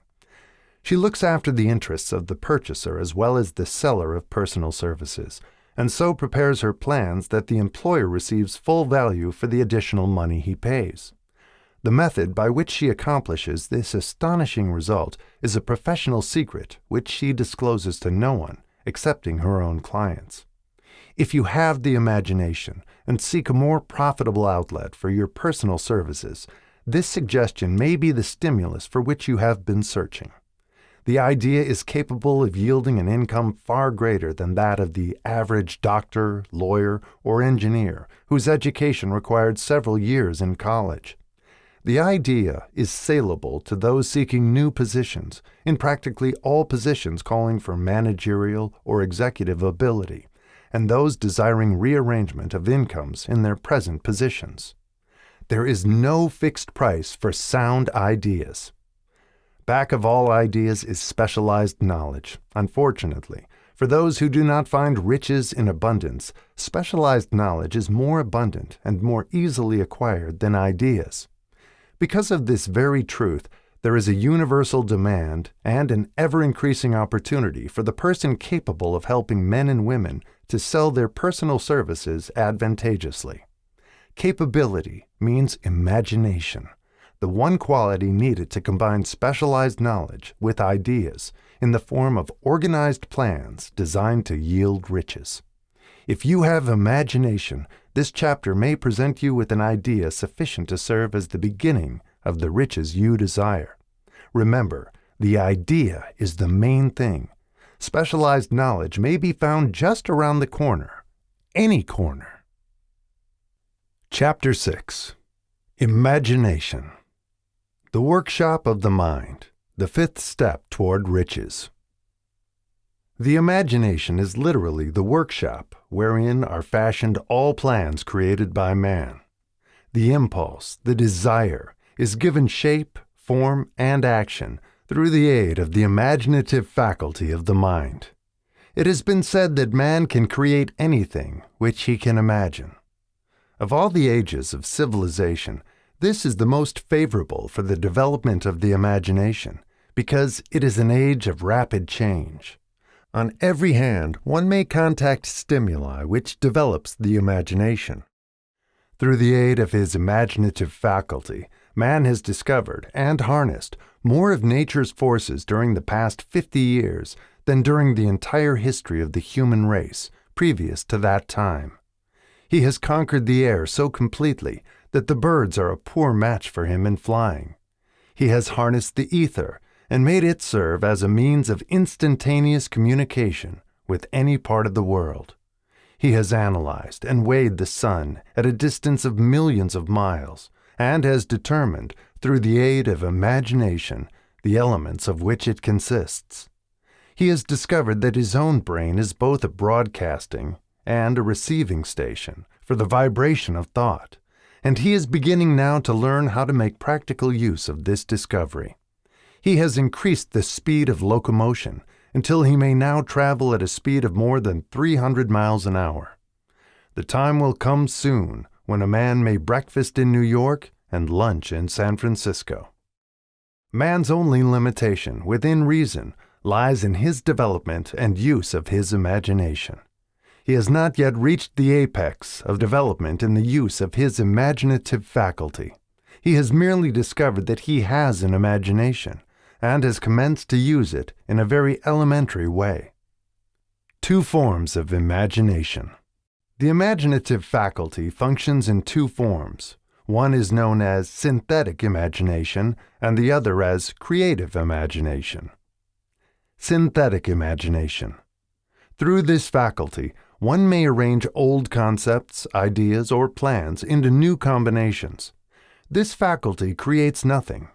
She looks after the interests of the purchaser as well as the seller of personal services, and so prepares her plans that the employer receives full value for the additional money he pays. The method by which she accomplishes this astonishing result is a professional secret which she discloses to no one, excepting her own clients. If you have the imagination and seek a more profitable outlet for your personal services, this suggestion may be the stimulus for which you have been searching. The idea is capable of yielding an income far greater than that of the average doctor, lawyer, or engineer whose education required several years in college. The idea is saleable to those seeking new positions, in practically all positions calling for managerial or executive ability, and those desiring rearrangement of incomes in their present positions. There is no fixed price for sound ideas. Back of all ideas is specialized knowledge. Unfortunately, for those who do not find riches in abundance, specialized knowledge is more abundant and more easily acquired than ideas. Because of this very truth, there is a universal demand and an ever-increasing opportunity for the person capable of helping men and women to sell their personal services advantageously. Capability means imagination, the one quality needed to combine specialized knowledge with ideas in the form of organized plans designed to yield riches. If you have imagination, this chapter may present you with an idea sufficient to serve as the beginning of the riches you desire. Remember, the idea is the main thing. Specialized knowledge may be found just around the corner, any corner. Chapter 6. Imagination. The workshop of the mind, the fifth step toward riches. The imagination is literally the workshop wherein are fashioned all plans created by man. The impulse, the desire, is given shape, form, and action through the aid of the imaginative faculty of the mind. It has been said that man can create anything which he can imagine. Of all the ages of civilization, this is the most favorable for the development of the imagination, because it is an age of rapid change. On every hand, one may contact stimuli which develops the imagination. Through the aid of his imaginative faculty, man has discovered and harnessed more of nature's forces during the past 50 years than during the entire history of the human race previous to that time. He has conquered the air so completely that the birds are a poor match for him in flying. He has harnessed the ether and made it serve as a means of instantaneous communication with any part of the world. He has analyzed and weighed the sun at a distance of millions of miles, and has determined, through the aid of imagination, the elements of which it consists. He has discovered that his own brain is both a broadcasting and a receiving station for the vibration of thought, and he is beginning now to learn how to make practical use of this discovery. He has increased the speed of locomotion until he may now travel at a speed of more than 300 miles an hour. The time will come soon when a man may breakfast in New York and lunch in San Francisco. Man's only limitation, within reason, lies in his development and use of his imagination. He has not yet reached the apex of development in the use of his imaginative faculty. He has merely discovered that he has an imagination, and has commenced to use it in a very elementary way. Two forms of imagination. The imaginative faculty functions in two forms. One is known as synthetic imagination, and the other as creative imagination. Synthetic imagination. Through this faculty, one may arrange old concepts, ideas, or plans into new combinations. This faculty creates nothing.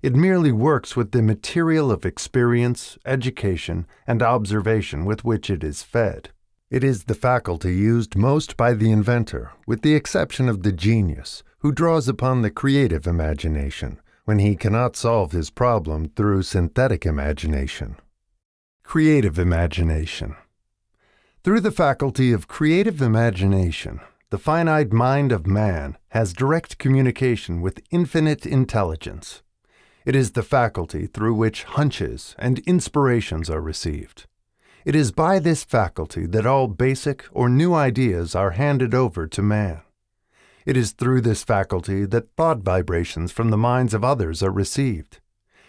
It merely works with the material of experience, education, and observation with which it is fed. It is the faculty used most by the inventor, with the exception of the genius, who draws upon the creative imagination when he cannot solve his problem through synthetic imagination. Creative imagination. Through the faculty of creative imagination, the finite mind of man has direct communication with infinite intelligence. It is the faculty through which hunches and inspirations are received. It is by this faculty that all basic or new ideas are handed over to man. It is through this faculty that thought vibrations from the minds of others are received.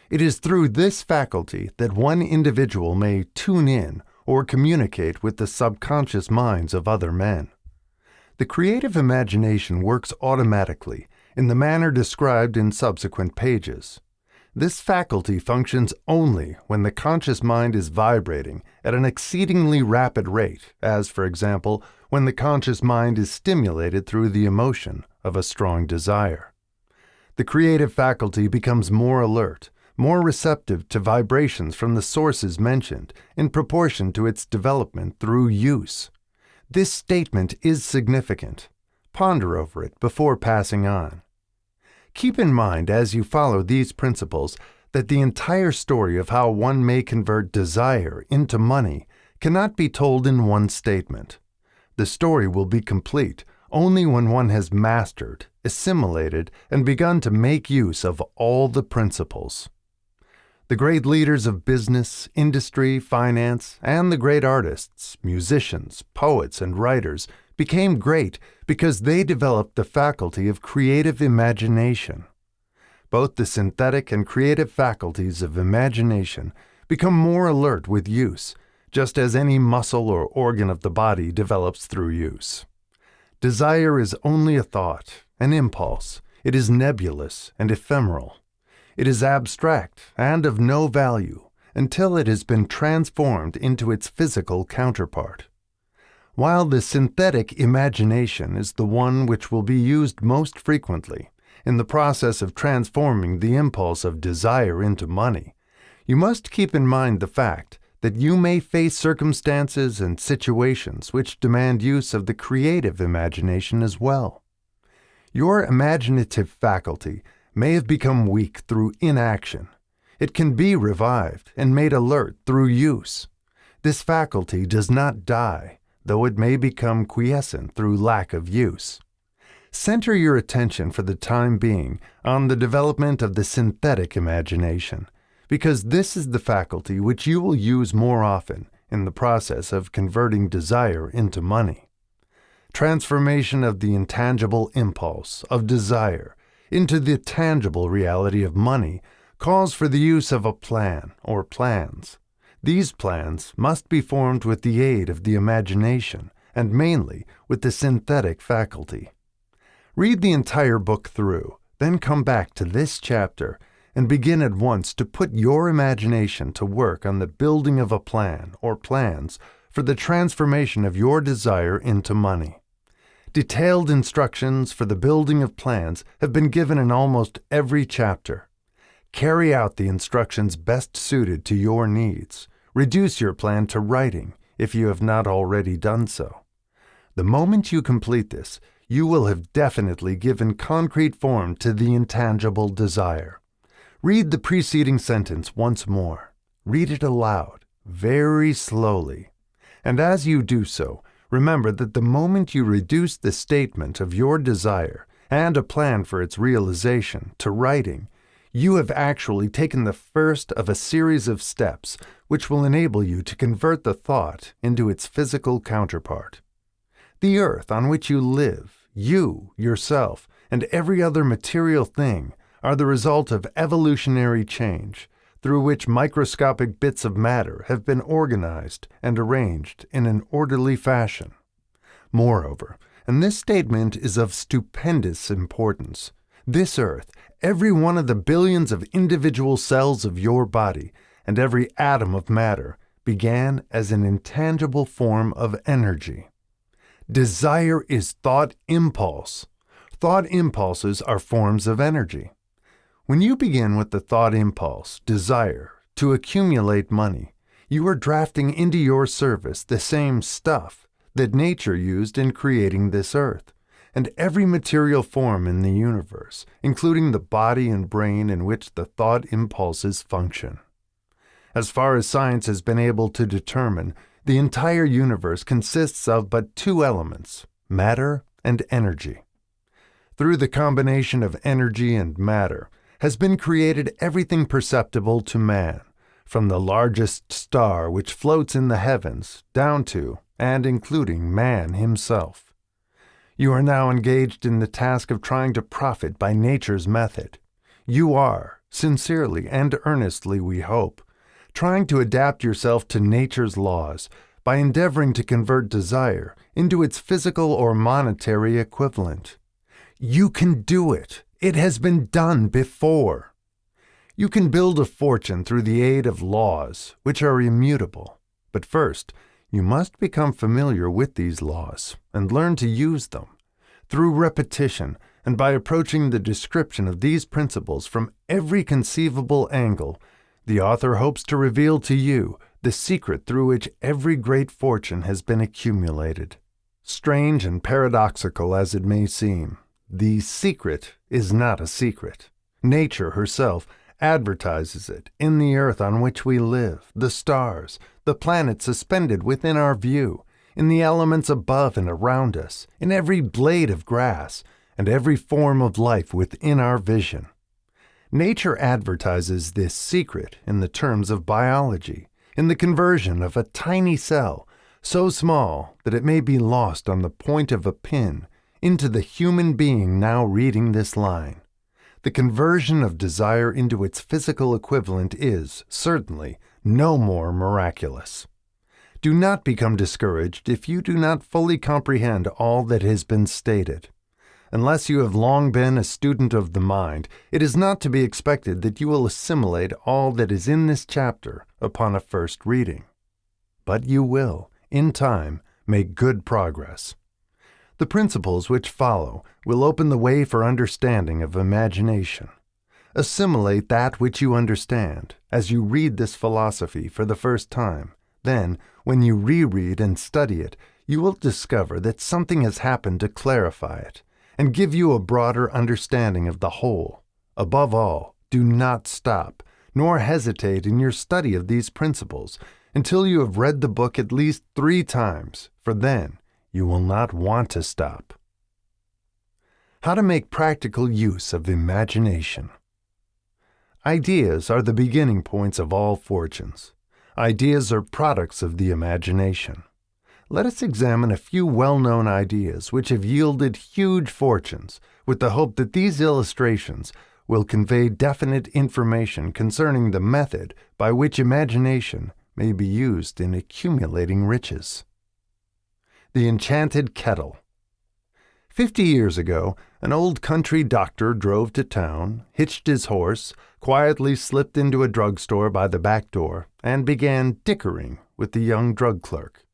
It is through this faculty that one individual may tune in or communicate with the subconscious minds of other men. The creative imagination works automatically in the manner described in subsequent pages. This faculty functions only when the conscious mind is vibrating at an exceedingly rapid rate, as, for example, when the conscious mind is stimulated through the emotion of a strong desire. The creative faculty becomes more alert, more receptive to vibrations from the sources mentioned in proportion to its development through use. This statement is significant. Ponder over it before passing on. Keep in mind as you follow these principles that the entire story of how one may convert desire into money cannot be told in one statement. The story will be complete only when one has mastered, assimilated, and begun to make use of all the principles. The great leaders of business, industry, finance, and the great artists, musicians, poets, and writers became great because they developed the faculty of creative imagination. Both the synthetic and creative faculties of imagination become more alert with use, just as any muscle or organ of the body develops through use. Desire is only a thought, an impulse. It is nebulous and ephemeral. It is abstract and of no value until it has been transformed into its physical counterpart. While the synthetic imagination is the one which will be used most frequently in the process of transforming the impulse of desire into money, you must keep in mind the fact that you may face circumstances and situations which demand use of the creative imagination as well. Your imaginative faculty may have become weak through inaction. It can be revived and made alert through use. This faculty does not die, though it may become quiescent through lack of use. Center your attention for the time being on the development of the synthetic imagination, because this is the faculty which you will use more often in the process of converting desire into money. Transformation of the intangible impulse of desire into the tangible reality of money calls for the use of a plan or plans. These plans must be formed with the aid of the imagination and mainly with the synthetic faculty. Read the entire book through, then come back to this chapter and begin at once to put your imagination to work on the building of a plan or plans for the transformation of your desire into money. Detailed instructions for the building of plans have been given in almost every chapter. Carry out the instructions best suited to your needs. Reduce your plan to writing if you have not already done so. The moment you complete this, you will have definitely given concrete form to the intangible desire. Read the preceding sentence once more. Read it aloud, very slowly. And as you do so, remember that the moment you reduce the statement of your desire and a plan for its realization to writing, you have actually taken the first of a series of steps which will enable you to convert the thought into its physical counterpart. The earth on which you live, you, yourself, and every other material thing are the result of evolutionary change, through which microscopic bits of matter have been organized and arranged in an orderly fashion. Moreover, and this statement is of stupendous importance, this earth, every one of the billions of individual cells of your body, and every atom of matter, began as an intangible form of energy. Desire is thought impulse. Thought impulses are forms of energy. When you begin with the thought impulse, desire, to accumulate money, you are drafting into your service the same stuff that nature used in creating this earth, and every material form in the universe, including the body and brain in which the thought impulses function. As far as science has been able to determine, the entire universe consists of but two elements, matter and energy. Through the combination of energy and matter has been created everything perceptible to man, from the largest star which floats in the heavens down to and including man himself. You are now engaged in the task of trying to profit by nature's method. You are, sincerely and earnestly we hope, trying to adapt yourself to nature's laws by endeavoring to convert desire into its physical or monetary equivalent. You can do it. It has been done before. You can build a fortune through the aid of laws, which are immutable. But first, you must become familiar with these laws and learn to use them. Through repetition and by approaching the description of these principles from every conceivable angle, the author hopes to reveal to you the secret through which every great fortune has been accumulated. Strange and paradoxical as it may seem, the secret is not a secret. Nature herself advertises it in the earth on which we live, the stars, the planets suspended within our view, in the elements above and around us, in every blade of grass, and every form of life within our vision. Nature advertises this secret in the terms of biology, in the conversion of a tiny cell, so small that it may be lost on the point of a pin, into the human being now reading this line. The conversion of desire into its physical equivalent is, certainly, no more miraculous. Do not become discouraged if you do not fully comprehend all that has been stated. Unless you have long been a student of the mind, it is not to be expected that you will assimilate all that is in this chapter upon a first reading. But you will, in time, make good progress. The principles which follow will open the way for understanding of imagination. Assimilate that which you understand as you read this philosophy for the first time. Then, when you reread and study it, you will discover that something has happened to clarify it and give you a broader understanding of the whole. Above all, do not stop, nor hesitate in your study of these principles until you have read the book at least 3 times, for then you will not want to stop. How to make practical use of imagination. Ideas are the beginning points of all fortunes. Ideas are products of the imagination. Let us examine a few well-known ideas which have yielded huge fortunes, with the hope that these illustrations will convey definite information concerning the method by which imagination may be used in accumulating riches. The Enchanted Kettle. 50 years ago, an old country doctor drove to town, hitched his horse, quietly slipped into a drugstore by the back door, and began dickering with the young drug clerk.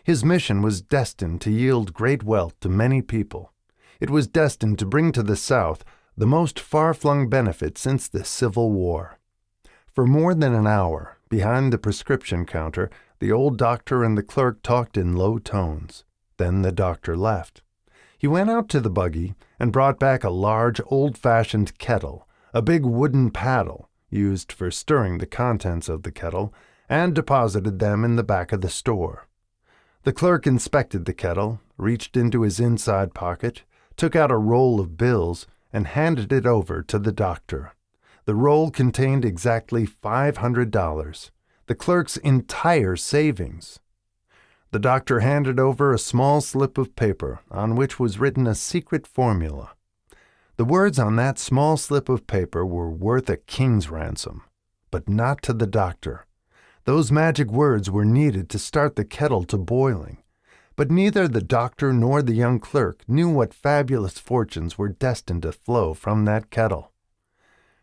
His mission was destined to yield great wealth to many people. It was destined to bring to the South the most far-flung benefit since the Civil War. For more than an hour, behind the prescription counter, the old doctor and the clerk talked in low tones. Then the doctor left. He went out to the buggy and brought back a large, old-fashioned kettle, a big wooden paddle, used for stirring the contents of the kettle, and deposited them in the back of the store. The clerk inspected the kettle, reached into his inside pocket, took out a roll of bills, and handed it over to the doctor. The roll contained exactly $500, the clerk's entire savings. The doctor handed over a small slip of paper on which was written a secret formula. The words on that small slip of paper were worth a king's ransom, but not to the doctor. Those magic words were needed to start the kettle to boiling, but neither the doctor nor the young clerk knew what fabulous fortunes were destined to flow from that kettle.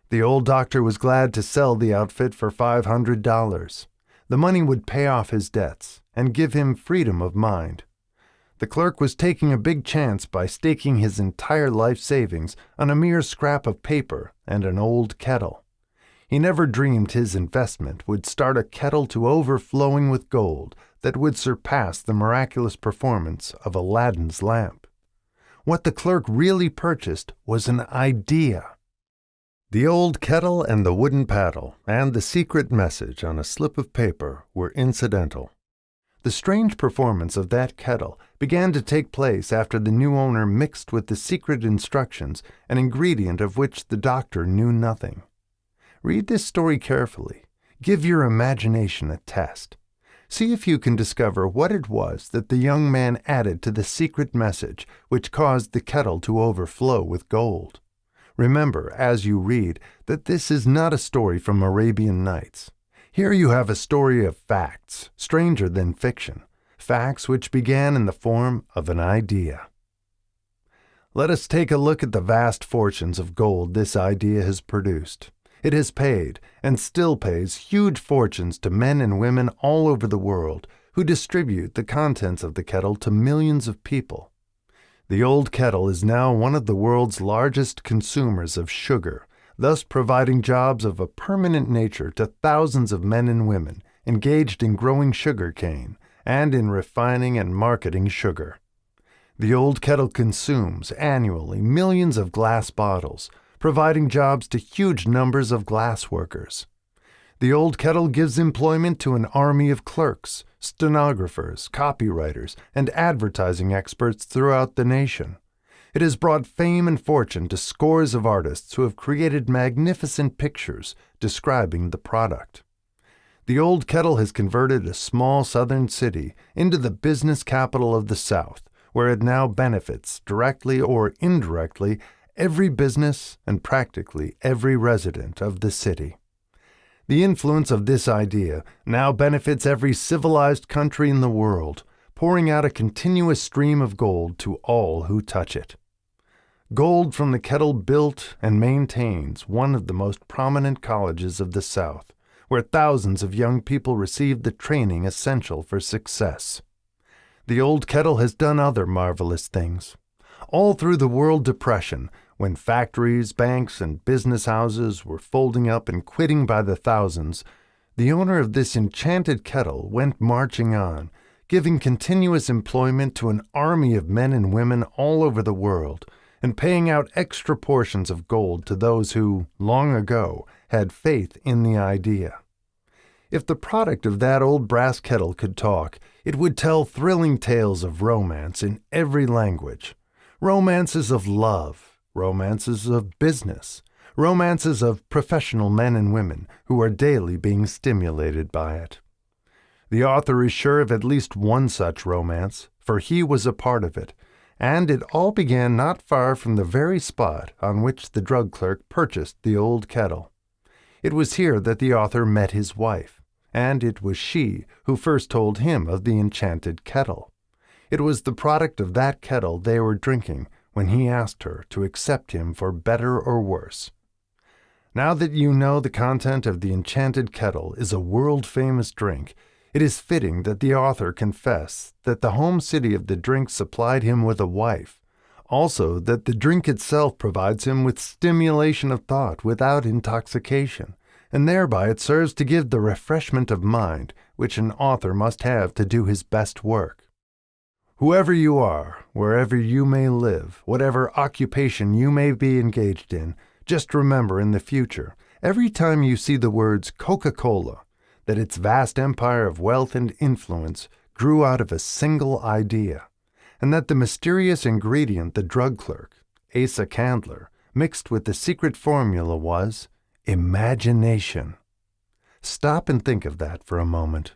The old doctor was glad to sell the outfit for $500. The money would pay off his debts and give him freedom of mind. The clerk was taking a big chance by staking his entire life savings on a mere scrap of paper and an old kettle. He never dreamed his investment would start a kettle to overflowing with gold that would surpass the miraculous performance of Aladdin's lamp. What the clerk really purchased was an idea. The old kettle and the wooden paddle and the secret message on a slip of paper were incidental. The strange performance of that kettle began to take place after the new owner mixed with the secret instructions an ingredient of which the doctor knew nothing. Read this story carefully. Give your imagination a test. See if you can discover what it was that the young man added to the secret message which caused the kettle to overflow with gold. Remember, as you read, that this is not a story from Arabian Nights. Here you have a story of facts, stranger than fiction, facts which began in the form of an idea. Let us take a look at the vast fortunes of gold this idea has produced. It has paid, and still pays, huge fortunes to men and women all over the world who distribute the contents of the kettle to millions of people. The old kettle is now one of the world's largest consumers of sugar, thus providing jobs of a permanent nature to thousands of men and women engaged in growing sugar cane and in refining and marketing sugar. The old kettle consumes annually millions of glass bottles, providing jobs to huge numbers of glass workers. The old kettle gives employment to an army of clerks, stenographers, copywriters, and advertising experts throughout the nation. It has brought fame and fortune to scores of artists who have created magnificent pictures describing the product. The old kettle has converted a small southern city into the business capital of the South, where it now benefits, directly or indirectly, every business and practically every resident of the city. The influence of this idea now benefits every civilized country in the world, pouring out a continuous stream of gold to all who touch it. Gold from the kettle built and maintains one of the most prominent colleges of the South, where thousands of young people receive the training essential for success. The old kettle has done other marvelous things. All through the World Depression, when factories, banks, and business houses were folding up and quitting by the thousands, the owner of this enchanted kettle went marching on, giving continuous employment to an army of men and women all over the world, and paying out extra portions of gold to those who, long ago, had faith in the idea. If the product of that old brass kettle could talk, it would tell thrilling tales of romance in every language. Romances of love, romances of business, romances of professional men and women who are daily being stimulated by it. The author is sure of at least one such romance, for he was a part of it, and it all began not far from the very spot on which the drug clerk purchased the old kettle. It was here that the author met his wife, and it was she who first told him of the enchanted kettle. It was the product of that kettle they were drinking when he asked her to accept him for better or worse. Now that you know the content of the enchanted kettle is a world-famous drink, it is fitting that the author confess that the home city of the drink supplied him with a wife, also that the drink itself provides him with stimulation of thought without intoxication, and thereby it serves to give the refreshment of mind which an author must have to do his best work. Whoever you are, wherever you may live, whatever occupation you may be engaged in, just remember in the future, every time you see the words Coca-Cola, that its vast empire of wealth and influence grew out of a single idea, and that the mysterious ingredient the drug clerk, Asa Candler, mixed with the secret formula was imagination. Stop and think of that for a moment.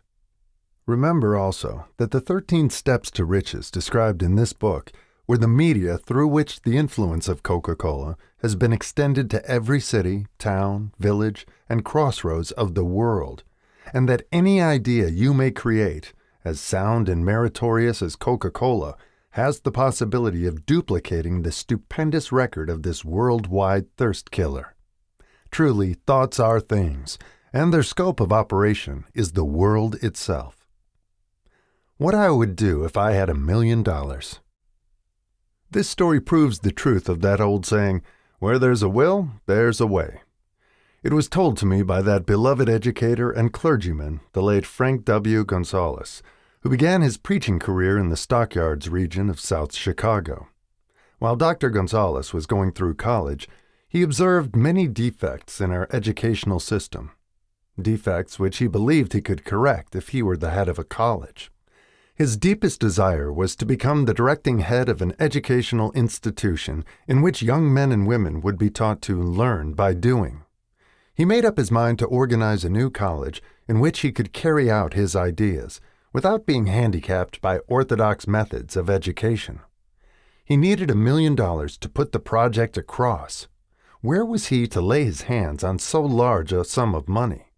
Remember also that the 13 steps to riches described in this book were the media through which the influence of Coca-Cola has been extended to every city, town, village, and crossroads of the world, and that any idea you may create, as sound and meritorious as Coca-Cola, has the possibility of duplicating the stupendous record of this worldwide thirst killer. Truly, thoughts are things, and their scope of operation is the world itself. What I would do if I had $1 million. This story proves the truth of that old saying, where there's a will, there's a way. It was told to me by that beloved educator and clergyman, the late Frank W. Gonzalez, who began his preaching career in the Stockyards region of South Chicago. While Dr. Gonzalez was going through college, he observed many defects in our educational system, defects which he believed he could correct if he were the head of a college. His deepest desire was to become the directing head of an educational institution in which young men and women would be taught to learn by doing. He made up his mind to organize a new college in which he could carry out his ideas without being handicapped by orthodox methods of education. He needed $1 million to put the project across. Where was he to lay his hands on so large a sum of money?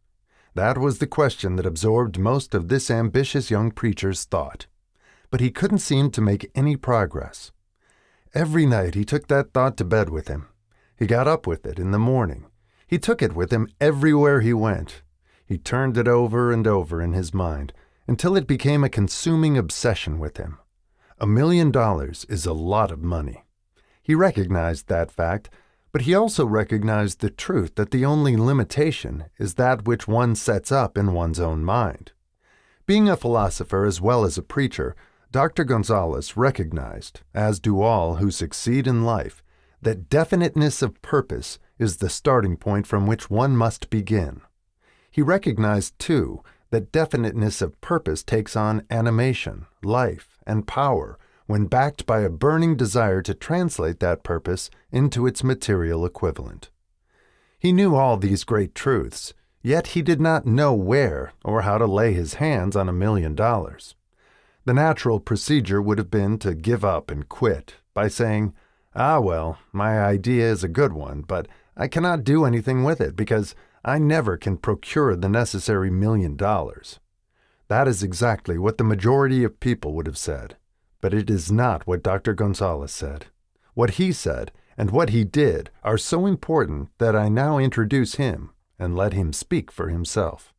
That was the question that absorbed most of this ambitious young preacher's thought. But he couldn't seem to make any progress. Every night he took that thought to bed with him. He got up with it in the morning. He took it with him everywhere he went. He turned it over and over in his mind until it became a consuming obsession with him. $1 million is a lot of money. He recognized that fact, but he also recognized the truth that the only limitation is that which one sets up in one's own mind. Being a philosopher as well as a preacher, Dr. Gonzalez recognized, as do all who succeed in life, that definiteness of purpose is the starting point from which one must begin. He recognized, too, that definiteness of purpose takes on animation, life, and power when backed by a burning desire to translate that purpose into its material equivalent. He knew all these great truths, yet he did not know where or how to lay his hands on $1 million. The natural procedure would have been to give up and quit by saying, well, my idea is a good one, but I cannot do anything with it because I never can procure the necessary $1 million. That is exactly what the majority of people would have said, but it is not what Dr. Gonzalez said. What he said and what he did are so important that I now introduce him and let him speak for himself.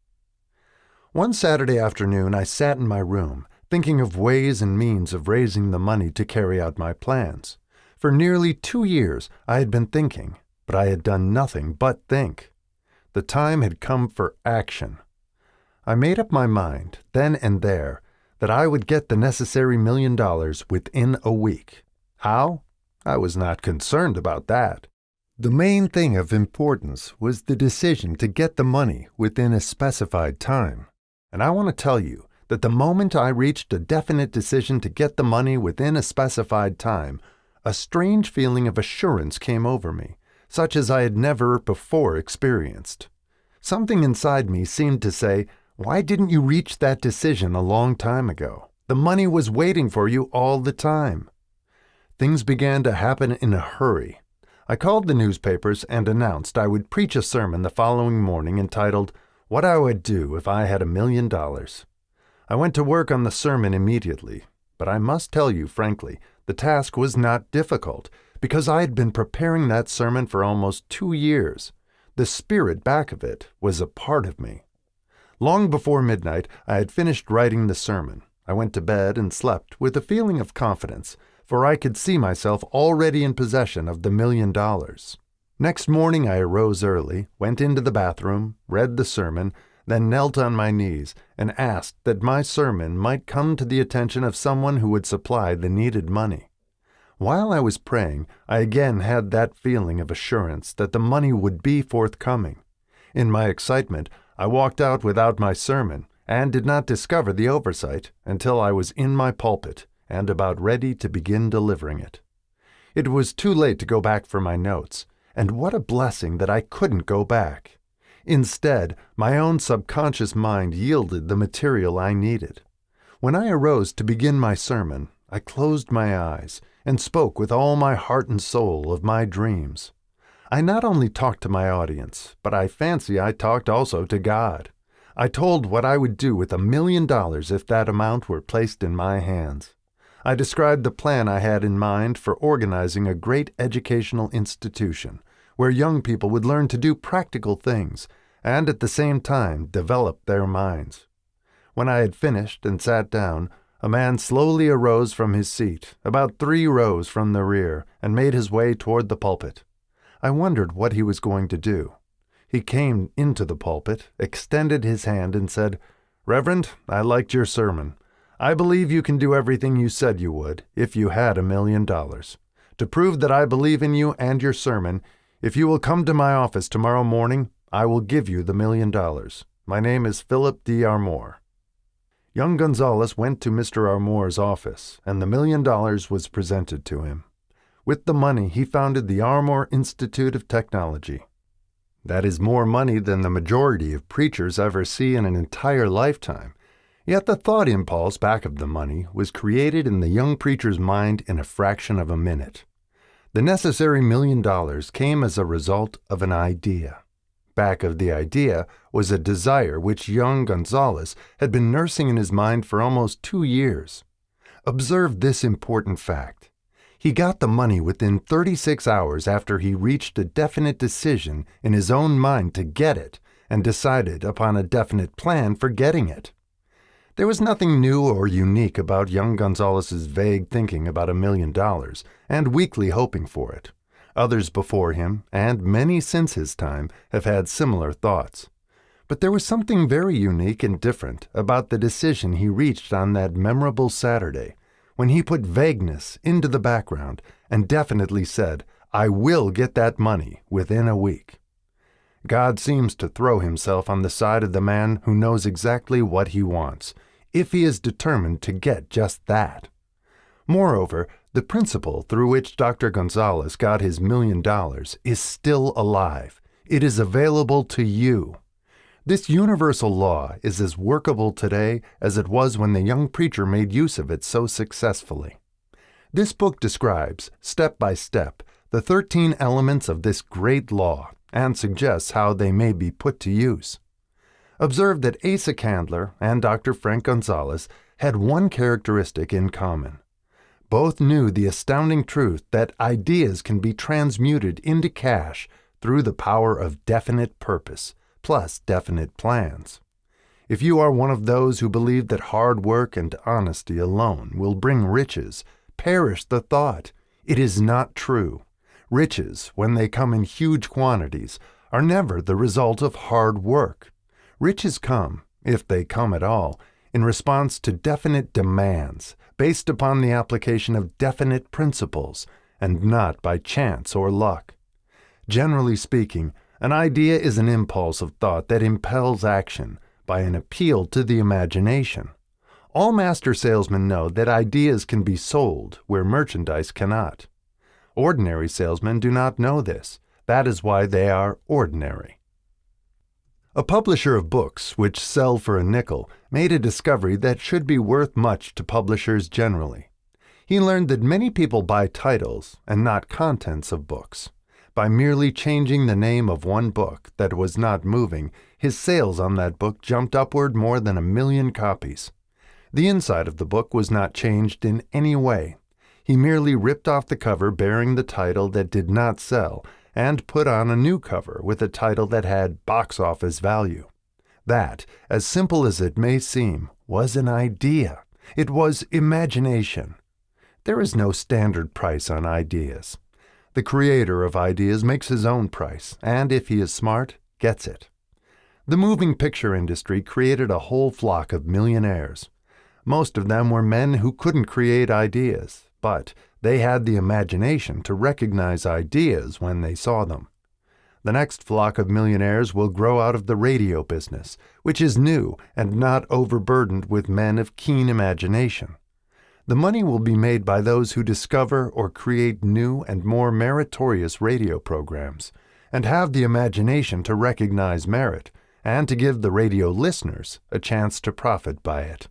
One Saturday afternoon I sat in my room thinking of ways and means of raising the money to carry out my plans. For nearly 2 years I had been thinking, but I had done nothing but think. The time had come for action. I made up my mind, then and there, that I would get the necessary $1 million within a week. How? I was not concerned about that. The main thing of importance was the decision to get the money within a specified time. And I want to tell you that the moment I reached a definite decision to get the money within a specified time, a strange feeling of assurance came over me, such as I had never before experienced. Something inside me seemed to say, "Why didn't you reach that decision a long time ago? The money was waiting for you all the time." Things began to happen in a hurry. I called the newspapers and announced I would preach a sermon the following morning entitled, "What I Would Do If I Had $1 Million." I went to work on the sermon immediately, but I must tell you frankly, the task was not difficult because I had been preparing that sermon for almost 2 years. The spirit back of it was a part of me. Long before midnight, I had finished writing the sermon. I went to bed and slept with a feeling of confidence, for I could see myself already in possession of the $1 million. Next morning I arose early, went into the bathroom, read the sermon, then knelt on my knees and asked that my sermon might come to the attention of someone who would supply the needed money. While I was praying, I again had that feeling of assurance that the money would be forthcoming. In my excitement, I walked out without my sermon and did not discover the oversight until I was in my pulpit and about ready to begin delivering it. It was too late to go back for my notes, and what a blessing that I couldn't go back. Instead, my own subconscious mind yielded the material I needed. When I arose to begin my sermon, I closed my eyes and spoke with all my heart and soul of my dreams. I not only talked to my audience, but I fancy I talked also to God. I told what I would do with $1 million if that amount were placed in my hands. I described the plan I had in mind for organizing a great educational institution where young people would learn to do practical things and at the same time develop their minds. When I had finished and sat down, a man slowly arose from his seat, about 3 rows from the rear, and made his way toward the pulpit. I wondered what he was going to do. He came into the pulpit, extended his hand, and said, "Reverend, I liked your sermon. I believe you can do everything you said you would if you had $1 million. To prove that I believe in you and your sermon, if you will come to my office tomorrow morning, I will give you the $1 million. My name is Philip D. Armour." Young Gonzalez went to Mr. Armour's office, and the $1 million was presented to him. With the money, he founded the Armour Institute of Technology. That is more money than the majority of preachers ever see in an entire lifetime. Yet the thought impulse back of the money was created in the young preacher's mind in a fraction of a minute. The necessary $1 million came as a result of an idea. Back of the idea was a desire which young Gonzalez had been nursing in his mind for almost 2 years. Observe this important fact. He got the money within 36 hours after he reached a definite decision in his own mind to get it and decided upon a definite plan for getting it. There was nothing new or unique about young Gonzalez's vague thinking about $1 million and weakly hoping for it. Others before him, and many since his time, have had similar thoughts. But there was something very unique and different about the decision he reached on that memorable Saturday, when he put vagueness into the background and definitely said, "I will get that money within a week." God seems to throw himself on the side of the man who knows exactly what he wants, if he is determined to get just that. Moreover, the principle through which Dr. Gonzalez got his $1 million is still alive. It is available to you. This universal law is as workable today as it was when the young preacher made use of it so successfully. This book describes, step by step, the 13 elements of this great law and suggests how they may be put to use. Observe that Asa Candler and Dr. Frank Gonzalez had one characteristic in common. Both knew the astounding truth that ideas can be transmuted into cash through the power of definite purpose, plus definite plans. If you are one of those who believe that hard work and honesty alone will bring riches, perish the thought. It is not true. Riches, when they come in huge quantities, are never the result of hard work. Riches come, if they come at all, in response to definite demands, based upon the application of definite principles, and not by chance or luck. Generally speaking, an idea is an impulse of thought that impels action by an appeal to the imagination. All master salesmen know that ideas can be sold where merchandise cannot. Ordinary salesmen do not know this. That is why they are ordinary. A publisher of books which sell for a nickel made a discovery that should be worth much to publishers generally. He learned that many people buy titles and not contents of books. By merely changing the name of one book that was not moving, his sales on that book jumped upward more than 1 million copies. The inside of the book was not changed in any way. He merely ripped off the cover bearing the title that did not sell and put on a new cover with a title that had box office value. That, as simple as it may seem, was an idea. It was imagination. There is no standard price on ideas. The creator of ideas makes his own price, and if he is smart, gets it. The moving picture industry created a whole flock of millionaires. Most of them were men who couldn't create ideas, but they had the imagination to recognize ideas when they saw them. The next flock of millionaires will grow out of the radio business, which is new and not overburdened with men of keen imagination. The money will be made by those who discover or create new and more meritorious radio programs, and have the imagination to recognize merit, and to give the radio listeners a chance to profit by it.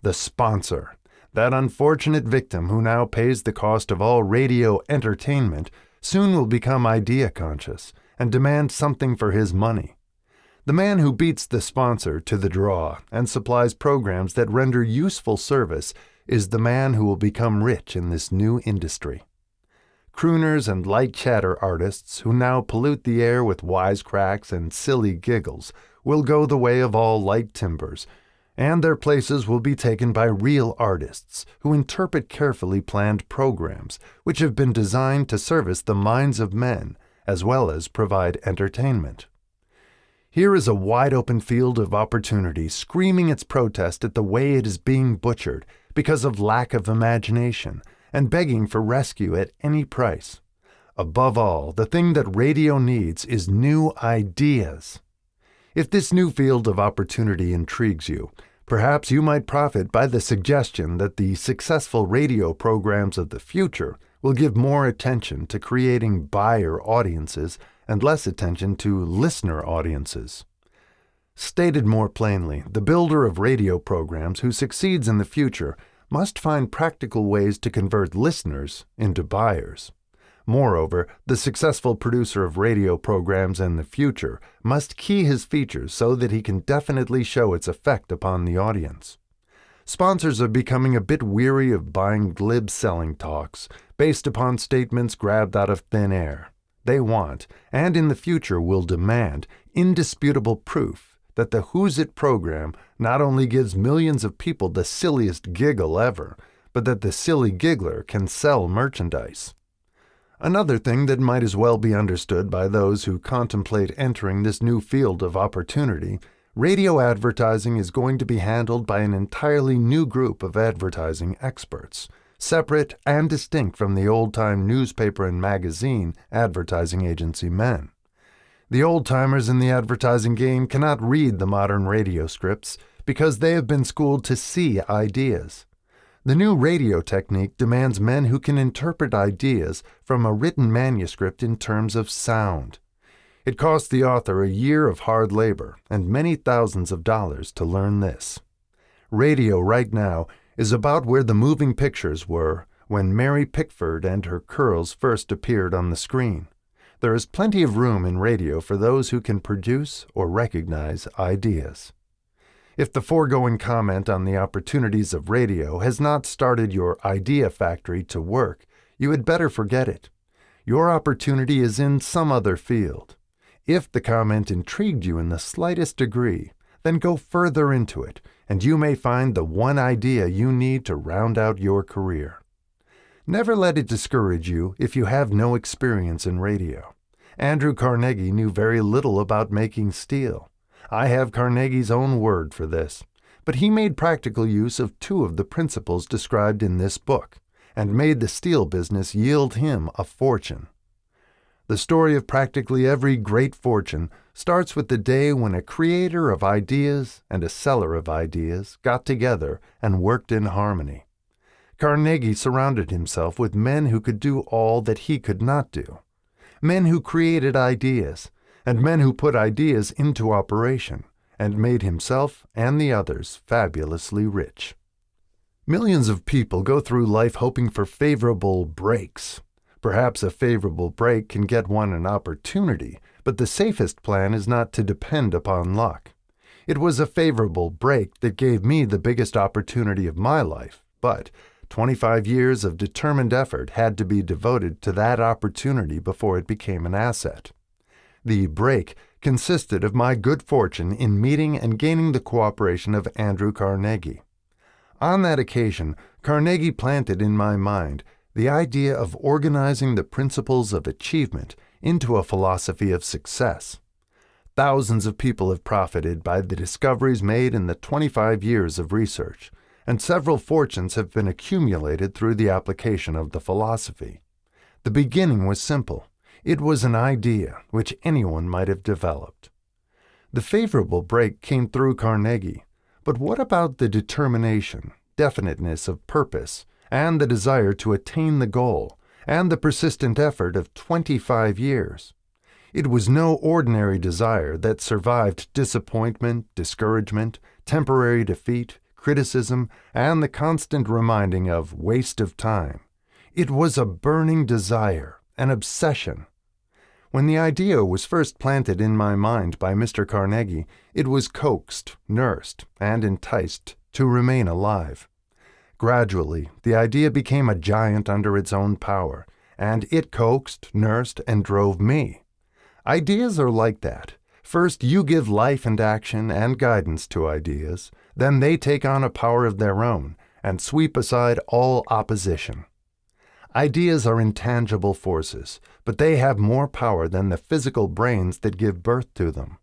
The sponsor, that unfortunate victim who now pays the cost of all radio entertainment, soon will become idea conscious and demand something for his money. The man who beats the sponsor to the draw and supplies programs that render useful service is the man who will become rich in this new industry. Crooners and light chatter artists who now pollute the air with wisecracks and silly giggles will go the way of all light timbers, and their places will be taken by real artists who interpret carefully planned programs which have been designed to service the minds of men as well as provide entertainment. Here is a wide-open field of opportunity screaming its protest at the way it is being butchered because of lack of imagination and begging for rescue at any price. Above all, the thing that radio needs is new ideas. If this new field of opportunity intrigues you, perhaps you might profit by the suggestion that the successful radio programs of the future will give more attention to creating buyer audiences and less attention to listener audiences. Stated more plainly, the builder of radio programs who succeeds in the future must find practical ways to convert listeners into buyers. Moreover, the successful producer of radio programs in the future must key his features so that he can definitely show its effect upon the audience. Sponsors are becoming a bit weary of buying glib selling talks based upon statements grabbed out of thin air. They want, and in the future will demand, indisputable proof that the Who's It program not only gives millions of people the silliest giggle ever, but that the silly giggler can sell merchandise. Another thing that might as well be understood by those who contemplate entering this new field of opportunity, radio advertising is going to be handled by an entirely new group of advertising experts, separate and distinct from the old-time newspaper and magazine advertising agency men. The old-timers in the advertising game cannot read the modern radio scripts because they have been schooled to see ideas. The new radio technique demands men who can interpret ideas from a written manuscript in terms of sound. It cost the author a year of hard labor and many thousands of dollars to learn this. Radio right now is about where the moving pictures were when Mary Pickford and her curls first appeared on the screen. There is plenty of room in radio for those who can produce or recognize ideas. If the foregoing comment on the opportunities of radio has not started your idea factory to work, you had better forget it. Your opportunity is in some other field. If the comment intrigued you in the slightest degree, then go further into it, and you may find the one idea you need to round out your career. Never let it discourage you if you have no experience in radio. Andrew Carnegie knew very little about making steel. I have Carnegie's own word for this, but he made practical use of two of the principles described in this book, and made the steel business yield him a fortune. The story of practically every great fortune starts with the day when a creator of ideas and a seller of ideas got together and worked in harmony. Carnegie surrounded himself with men who could do all that he could not do, men who created ideas, and men who put ideas into operation, and made himself and the others fabulously rich. Millions of people go through life hoping for favorable breaks. Perhaps a favorable break can get one an opportunity, but the safest plan is not to depend upon luck. It was a favorable break that gave me the biggest opportunity of my life, but 25 years of determined effort had to be devoted to that opportunity before it became an asset. The break consisted of my good fortune in meeting and gaining the cooperation of Andrew Carnegie. On that occasion, Carnegie planted in my mind the idea of organizing the principles of achievement into a philosophy of success. Thousands of people have profited by the discoveries made in the 25 years of research, and several fortunes have been accumulated through the application of the philosophy. The beginning was simple. It was an idea which anyone might have developed. The favorable break came through Carnegie, but what about the determination, definiteness of purpose, and the desire to attain the goal, and the persistent effort of 25 years? It was no ordinary desire that survived disappointment, discouragement, temporary defeat, criticism, and the constant reminding of waste of time. It was a burning desire, an obsession. When the idea was first planted in my mind by Mr. Carnegie, it was coaxed, nursed, and enticed to remain alive. Gradually, the idea became a giant under its own power, and it coaxed, nursed, and drove me. Ideas are like that. First, you give life and action and guidance to ideas, then they take on a power of their own and sweep aside all opposition. Ideas are intangible forces, but they have more power than the physical brains that give birth to them.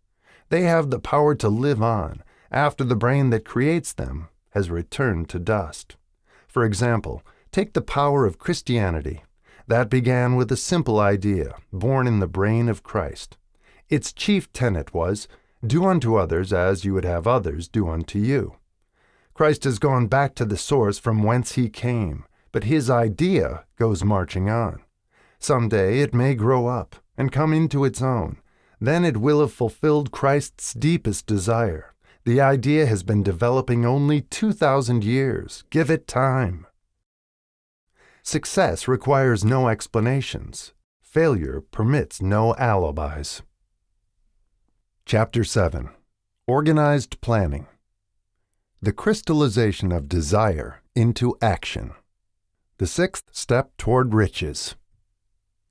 They have the power to live on after the brain that creates them has returned to dust. For example, take the power of Christianity. That began with a simple idea, born in the brain of Christ. Its chief tenet was, "Do unto others as you would have others do unto you." Christ has gone back to the source from whence he came, but his idea goes marching on. Someday it may grow up and come into its own. Then it will have fulfilled Christ's deepest desire. The idea has been developing only 2,000 years. Give it time. Success requires no explanations. Failure permits no alibis. Chapter 7. Organized Planning. The crystallization of desire into action. The sixth step toward riches.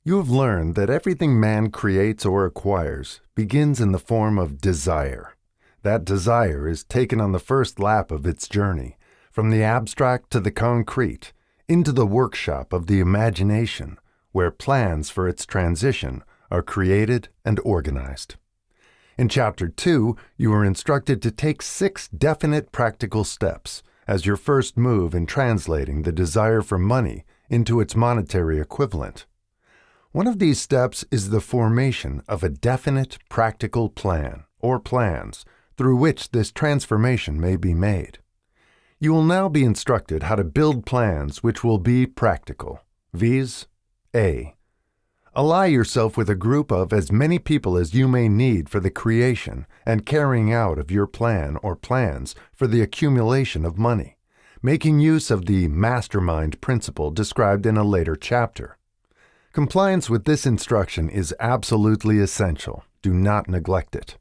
You have learned that everything man creates or acquires begins in the form of desire. That desire is taken on the first lap of its journey, from the abstract to the concrete, into the workshop of the imagination, where plans for its transition are created and organized. In Chapter 2, you are instructed to take 6 definite practical steps as your first move in translating the desire for money into its monetary equivalent. One of these steps is the formation of a definite practical plan, or plans, through which this transformation may be made. You will now be instructed how to build plans which will be practical. Viz. A. Ally yourself with a group of as many people as you may need for the creation and carrying out of your plan or plans for the accumulation of money, making use of the mastermind principle described in a later chapter. Compliance with this instruction is absolutely essential. Do not neglect it.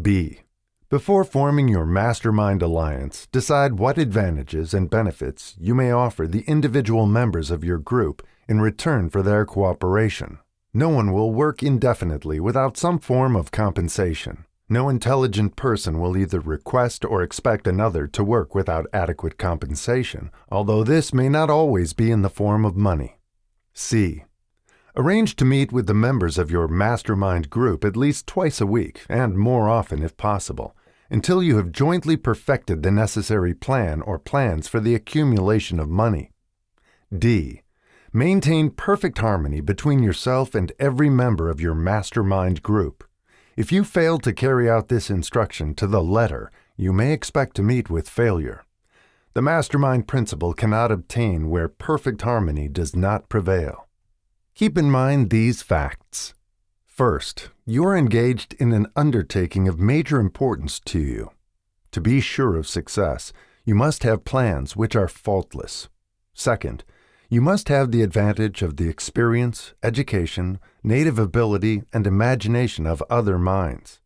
B. Before forming your mastermind alliance, decide what advantages and benefits you may offer the individual members of your group in return for their cooperation. No one will work indefinitely without some form of compensation. No intelligent person will either request or expect another to work without adequate compensation, although this may not always be in the form of money. C. Arrange to meet with the members of your mastermind group at least twice a week, and more often if possible, until you have jointly perfected the necessary plan or plans for the accumulation of money. D. Maintain perfect harmony between yourself and every member of your mastermind group. If you fail to carry out this instruction to the letter, you may expect to meet with failure. The mastermind principle cannot obtain where perfect harmony does not prevail. Keep in mind these facts. First, you are engaged in an undertaking of major importance to you. To be sure of success, you must have plans which are faultless. Second, you must have the advantage of the experience, education, native ability, and imagination of other minds.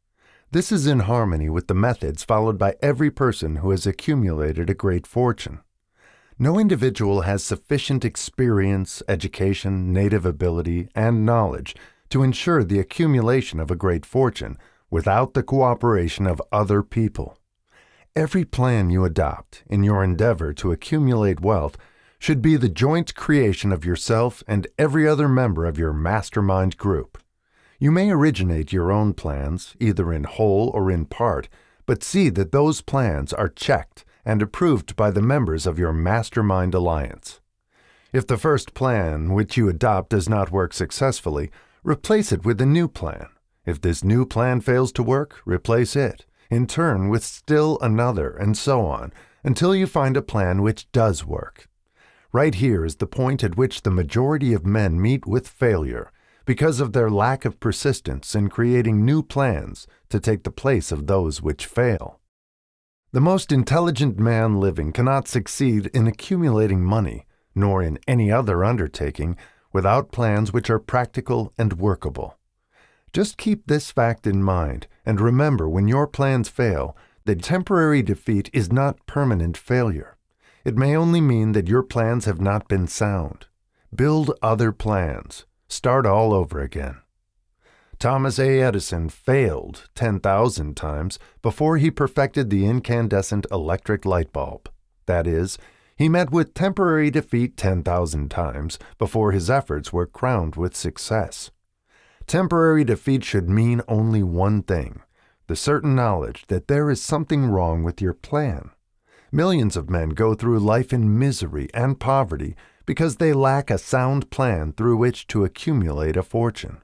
This is in harmony with the methods followed by every person who has accumulated a great fortune. No individual has sufficient experience, education, native ability, and knowledge to ensure the accumulation of a great fortune without the cooperation of other people. Every plan you adopt in your endeavor to accumulate wealth should be the joint creation of yourself and every other member of your mastermind group. You may originate your own plans, either in whole or in part, but see that those plans are checked and approved by the members of your mastermind alliance. If the first plan which you adopt does not work successfully, replace it with a new plan. If this new plan fails to work, replace it, in turn with still another, and so on, until you find a plan which does work. Right here is the point at which the majority of men meet with failure, because of their lack of persistence in creating new plans to take the place of those which fail. The most intelligent man living cannot succeed in accumulating money, nor in any other undertaking, without plans which are practical and workable. Just keep this fact in mind, and remember when your plans fail, that temporary defeat is not permanent failure. It may only mean that your plans have not been sound. Build other plans. Start all over again. Thomas A. Edison failed 10,000 times before he perfected the incandescent electric light bulb. That is, he met with temporary defeat 10,000 times before his efforts were crowned with success. Temporary defeat should mean only one thing: the certain knowledge that there is something wrong with your plan. Millions of men go through life in misery and poverty because they lack a sound plan through which to accumulate a fortune.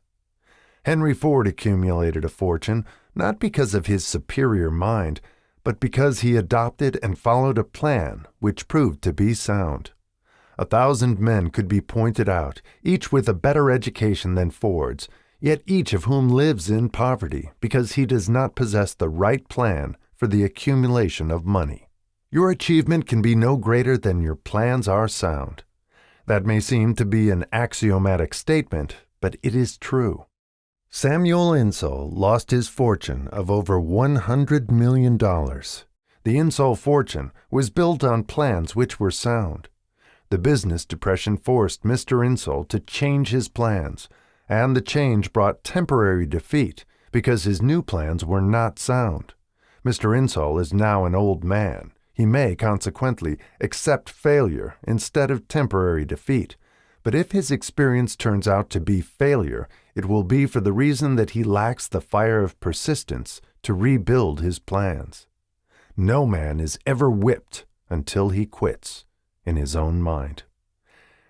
Henry Ford accumulated a fortune not because of his superior mind, but because he adopted and followed a plan which proved to be sound. 1,000 men could be pointed out, each with a better education than Ford's, yet each of whom lives in poverty because he does not possess the right plan for the accumulation of money. Your achievement can be no greater than your plans are sound. That may seem to be an axiomatic statement, but it is true. Samuel Insull lost his fortune of over $100 million. The Insull fortune was built on plans which were sound. The business depression forced Mr. Insull to change his plans, and the change brought temporary defeat because his new plans were not sound. Mr. Insull is now an old man. He may, consequently, accept failure instead of temporary defeat, but if his experience turns out to be failure, it will be for the reason that he lacks the fire of persistence to rebuild his plans. No man is ever whipped until he quits in his own mind.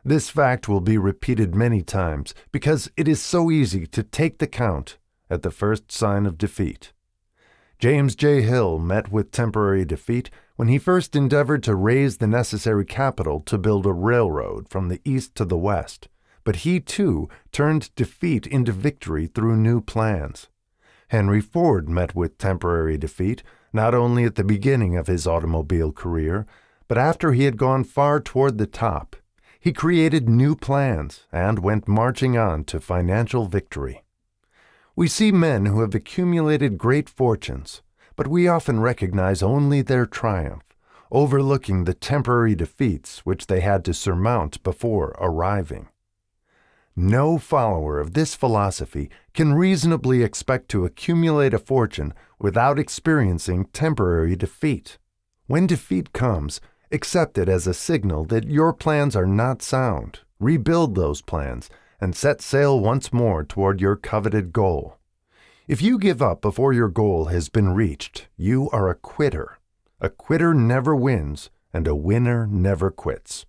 This fact will be repeated many times because it is so easy to take the count at the first sign of defeat. James J. Hill met with temporary defeat when he first endeavored to raise the necessary capital to build a railroad from the east to the west, but he too turned defeat into victory through new plans. Henry Ford met with temporary defeat not only at the beginning of his automobile career, but after he had gone far toward the top. He created new plans and went marching on to financial victory. We see men who have accumulated great fortunes, but we often recognize only their triumph, overlooking the temporary defeats which they had to surmount before arriving. No follower of this philosophy can reasonably expect to accumulate a fortune without experiencing temporary defeat. When defeat comes, accept it as a signal that your plans are not sound. Rebuild those plans and set sail once more toward your coveted goal. If you give up before your goal has been reached, you are a quitter. A quitter never wins, and a winner never quits.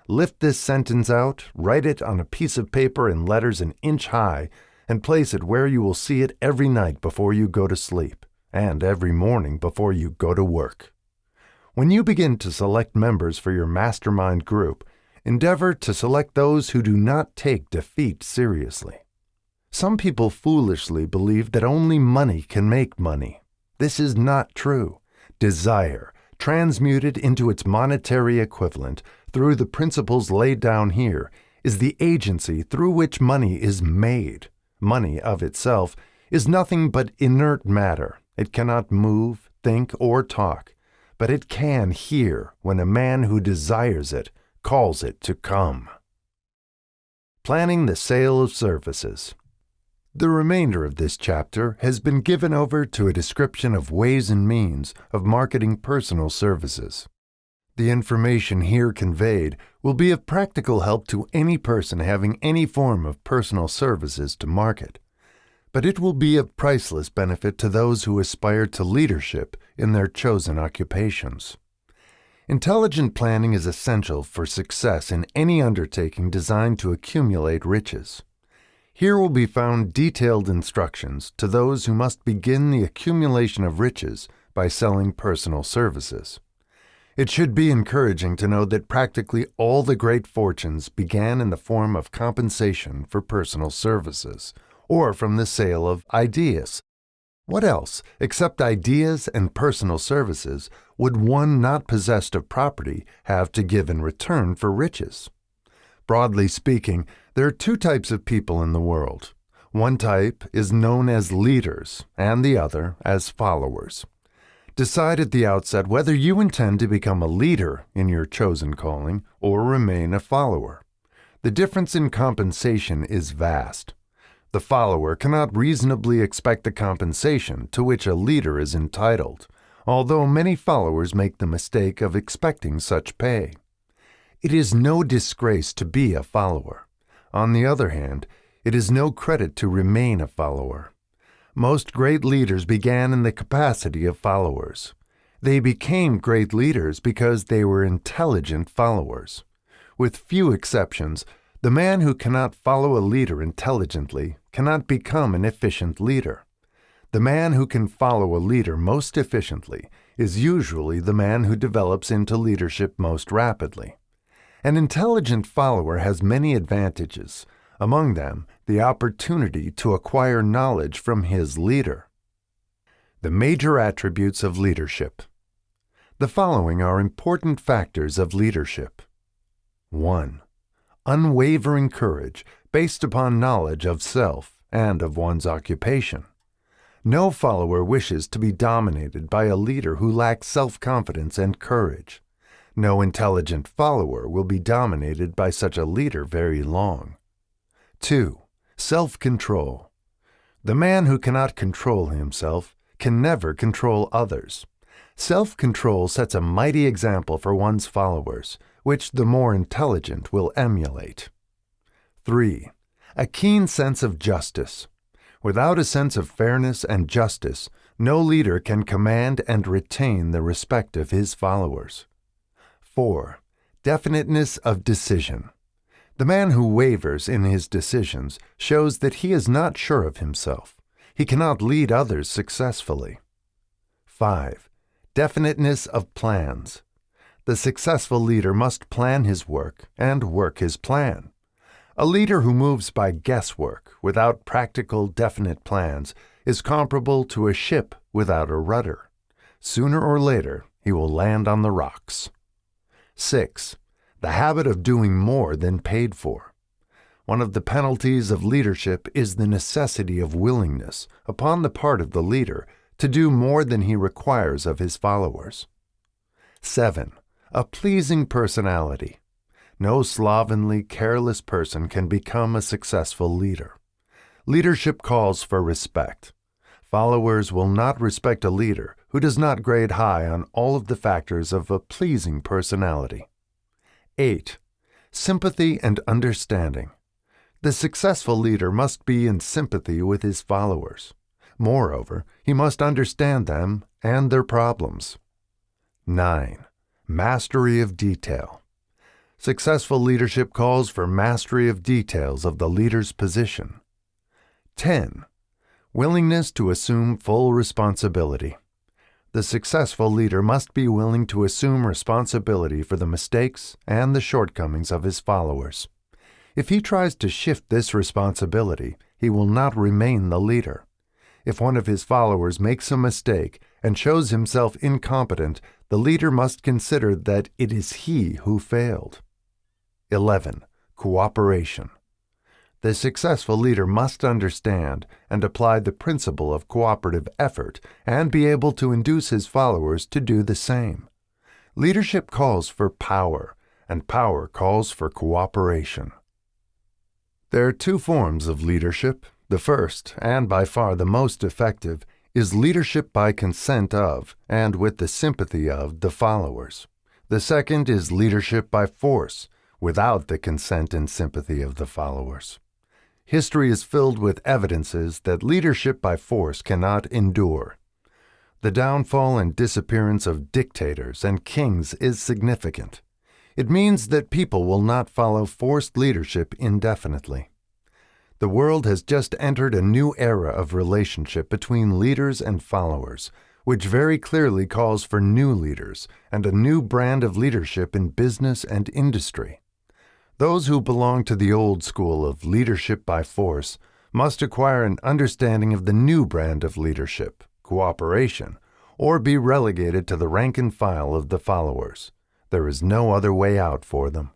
Lift this sentence out, write it on a piece of paper in letters an inch high, and place it where you will see it every night before you go to sleep, and every morning before you go to work. When you begin to select members for your mastermind group, endeavor to select those who do not take defeat seriously. Some people foolishly believe that only money can make money. This is not true. Desire, transmuted into its monetary equivalent through the principles laid down here, is the agency through which money is made. Money of itself is nothing but inert matter. It cannot move, think, or talk, but it can hear when a man who desires it calls it to come. Planning the sale of services. The remainder of this chapter has been given over to a description of ways and means of marketing personal services. The information here conveyed will be of practical help to any person having any form of personal services to market, but it will be of priceless benefit to those who aspire to leadership in their chosen occupations. Intelligent planning is essential for success in any undertaking designed to accumulate riches. Here will be found detailed instructions to those who must begin the accumulation of riches by selling personal services. It should be encouraging to know that practically all the great fortunes began in the form of compensation for personal services, or from the sale of ideas. What else, except ideas and personal services, would one not possessed of property have to give in return for riches? Broadly speaking, there are two types of people in the world. One type is known as leaders, and the other as followers. Decide at the outset whether you intend to become a leader in your chosen calling or remain a follower. The difference in compensation is vast. The follower cannot reasonably expect the compensation to which a leader is entitled, although many followers make the mistake of expecting such pay. It is no disgrace to be a follower. On the other hand, it is no credit to remain a follower. Most great leaders began in the capacity of followers. They became great leaders because they were intelligent followers. With few exceptions, the man who cannot follow a leader intelligently cannot become an efficient leader. The man who can follow a leader most efficiently is usually the man who develops into leadership most rapidly. An intelligent follower has many advantages, among them the opportunity to acquire knowledge from his leader. The major attributes of leadership. The following are important factors of leadership. 1. Unwavering courage based upon knowledge of self and of one's occupation. No follower wishes to be dominated by a leader who lacks self-confidence and courage. No intelligent follower will be dominated by such a leader very long. 2. Self-control. The man who cannot control himself can never control others. Self-control sets a mighty example for one's followers, which the more intelligent will emulate. 3. A keen sense of justice. Without a sense of fairness and justice, no leader can command and retain the respect of his followers. 4. Definiteness of decision. The man who wavers in his decisions shows that he is not sure of himself. He cannot lead others successfully. 5. Definiteness of plans. The successful leader must plan his work and work his plan. A leader who moves by guesswork without practical, definite plans is comparable to a ship without a rudder. Sooner or later, he will land on the rocks. 6. The habit of doing more than paid for. One of the penalties of leadership is the necessity of willingness, upon the part of the leader, to do more than he requires of his followers. 7. A pleasing personality. No slovenly, careless person can become a successful leader. Leadership calls for respect. Followers will not respect a leader who does not grade high on all of the factors of a pleasing personality. 8. Sympathy and understanding. The successful leader must be in sympathy with his followers. Moreover, he must understand them and their problems. 9. Mastery of detail. Successful leadership calls for mastery of details of the leader's position. 10. Willingness to assume full responsibility. The successful leader must be willing to assume responsibility for the mistakes and the shortcomings of his followers. If he tries to shift this responsibility, he will not remain the leader. If one of his followers makes a mistake and shows himself incompetent, the leader must consider that it is he who failed. 11. Cooperation. The successful leader must understand and apply the principle of cooperative effort and be able to induce his followers to do the same. Leadership calls for power, and power calls for cooperation. There are two forms of leadership. The first, and by far the most effective, is leadership by consent of and with the sympathy of the followers. The second is leadership by force, without the consent and sympathy of the followers. History is filled with evidences that leadership by force cannot endure. The downfall and disappearance of dictators and kings is significant. It means that people will not follow forced leadership indefinitely. The world has just entered a new era of relationship between leaders and followers, which very clearly calls for new leaders and a new brand of leadership in business and industry. Those who belong to the old school of leadership by force must acquire an understanding of the new brand of leadership, cooperation, or be relegated to the rank and file of the followers. There is no other way out for them.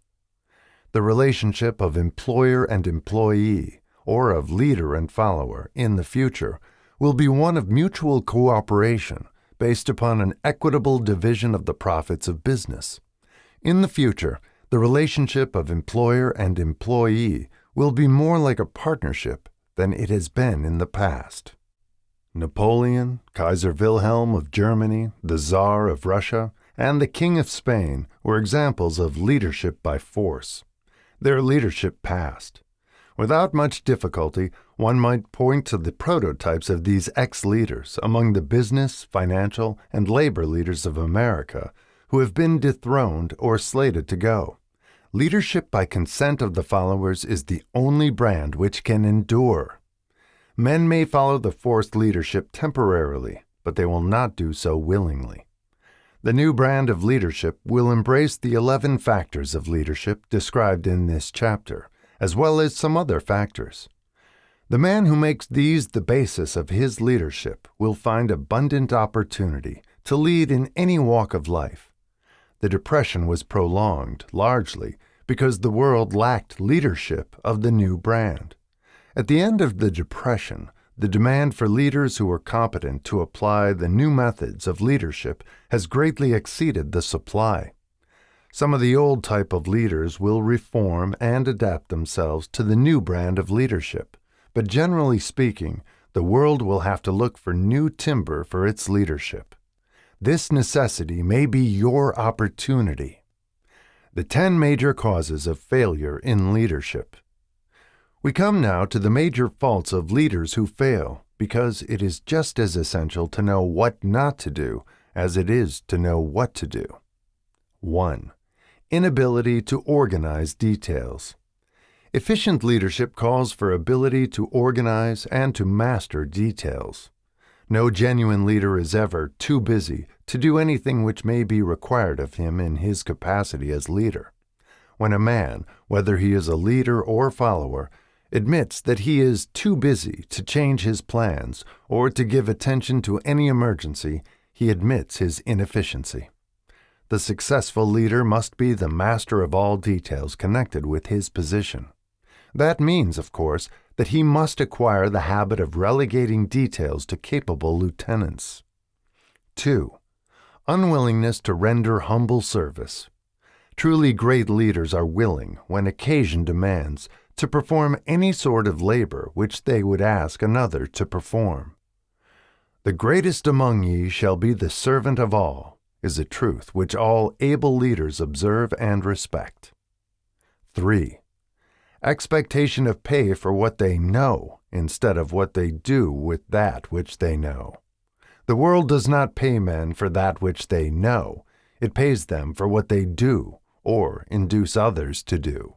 The relationship of employer and employee, or of leader and follower, in the future, will be one of mutual cooperation based upon an equitable division of the profits of business. In the future, the relationship of employer and employee will be more like a partnership than it has been in the past. Napoleon, Kaiser Wilhelm of Germany, the Tsar of Russia, and the King of Spain were examples of leadership by force. Their leadership passed. Without much difficulty, one might point to the prototypes of these ex-leaders among the business, financial, and labor leaders of America who have been dethroned or slated to go. Leadership by consent of the followers is the only brand which can endure. Men may follow the forced leadership temporarily, but they will not do so willingly. The new brand of leadership will embrace the 11 factors of leadership described in this chapter, as well as some other factors. The man who makes these the basis of his leadership will find abundant opportunity to lead in any walk of life. The Depression was prolonged, largely, because the world lacked leadership of the new brand. At the end of the Depression, the demand for leaders who were competent to apply the new methods of leadership has greatly exceeded the supply. Some of the old type of leaders will reform and adapt themselves to the new brand of leadership, but generally speaking, the world will have to look for new timber for its leadership. This necessity may be your opportunity. The 10 major causes of failure in leadership. We come now to the major faults of leaders who fail, because it is just as essential to know what not to do as it is to know what to do. 1. Inability to organize details. Efficient leadership calls for ability to organize and to master details. No genuine leader is ever too busy to do anything which may be required of him in his capacity as leader. When a man, whether he is a leader or follower, admits that he is too busy to change his plans or to give attention to any emergency, he admits his inefficiency. The successful leader must be the master of all details connected with his position. That means, of course, that he must acquire the habit of relegating details to capable lieutenants. 2. Unwillingness to render humble service. Truly great leaders are willing, when occasion demands, to perform any sort of labor which they would ask another to perform. "The greatest among ye shall be the servant of all," is a truth which all able leaders observe and respect. 3. Expectation of pay for what they know instead of what they do with that which they know. The world does not pay men for that which they know. It pays them for what they do or induce others to do.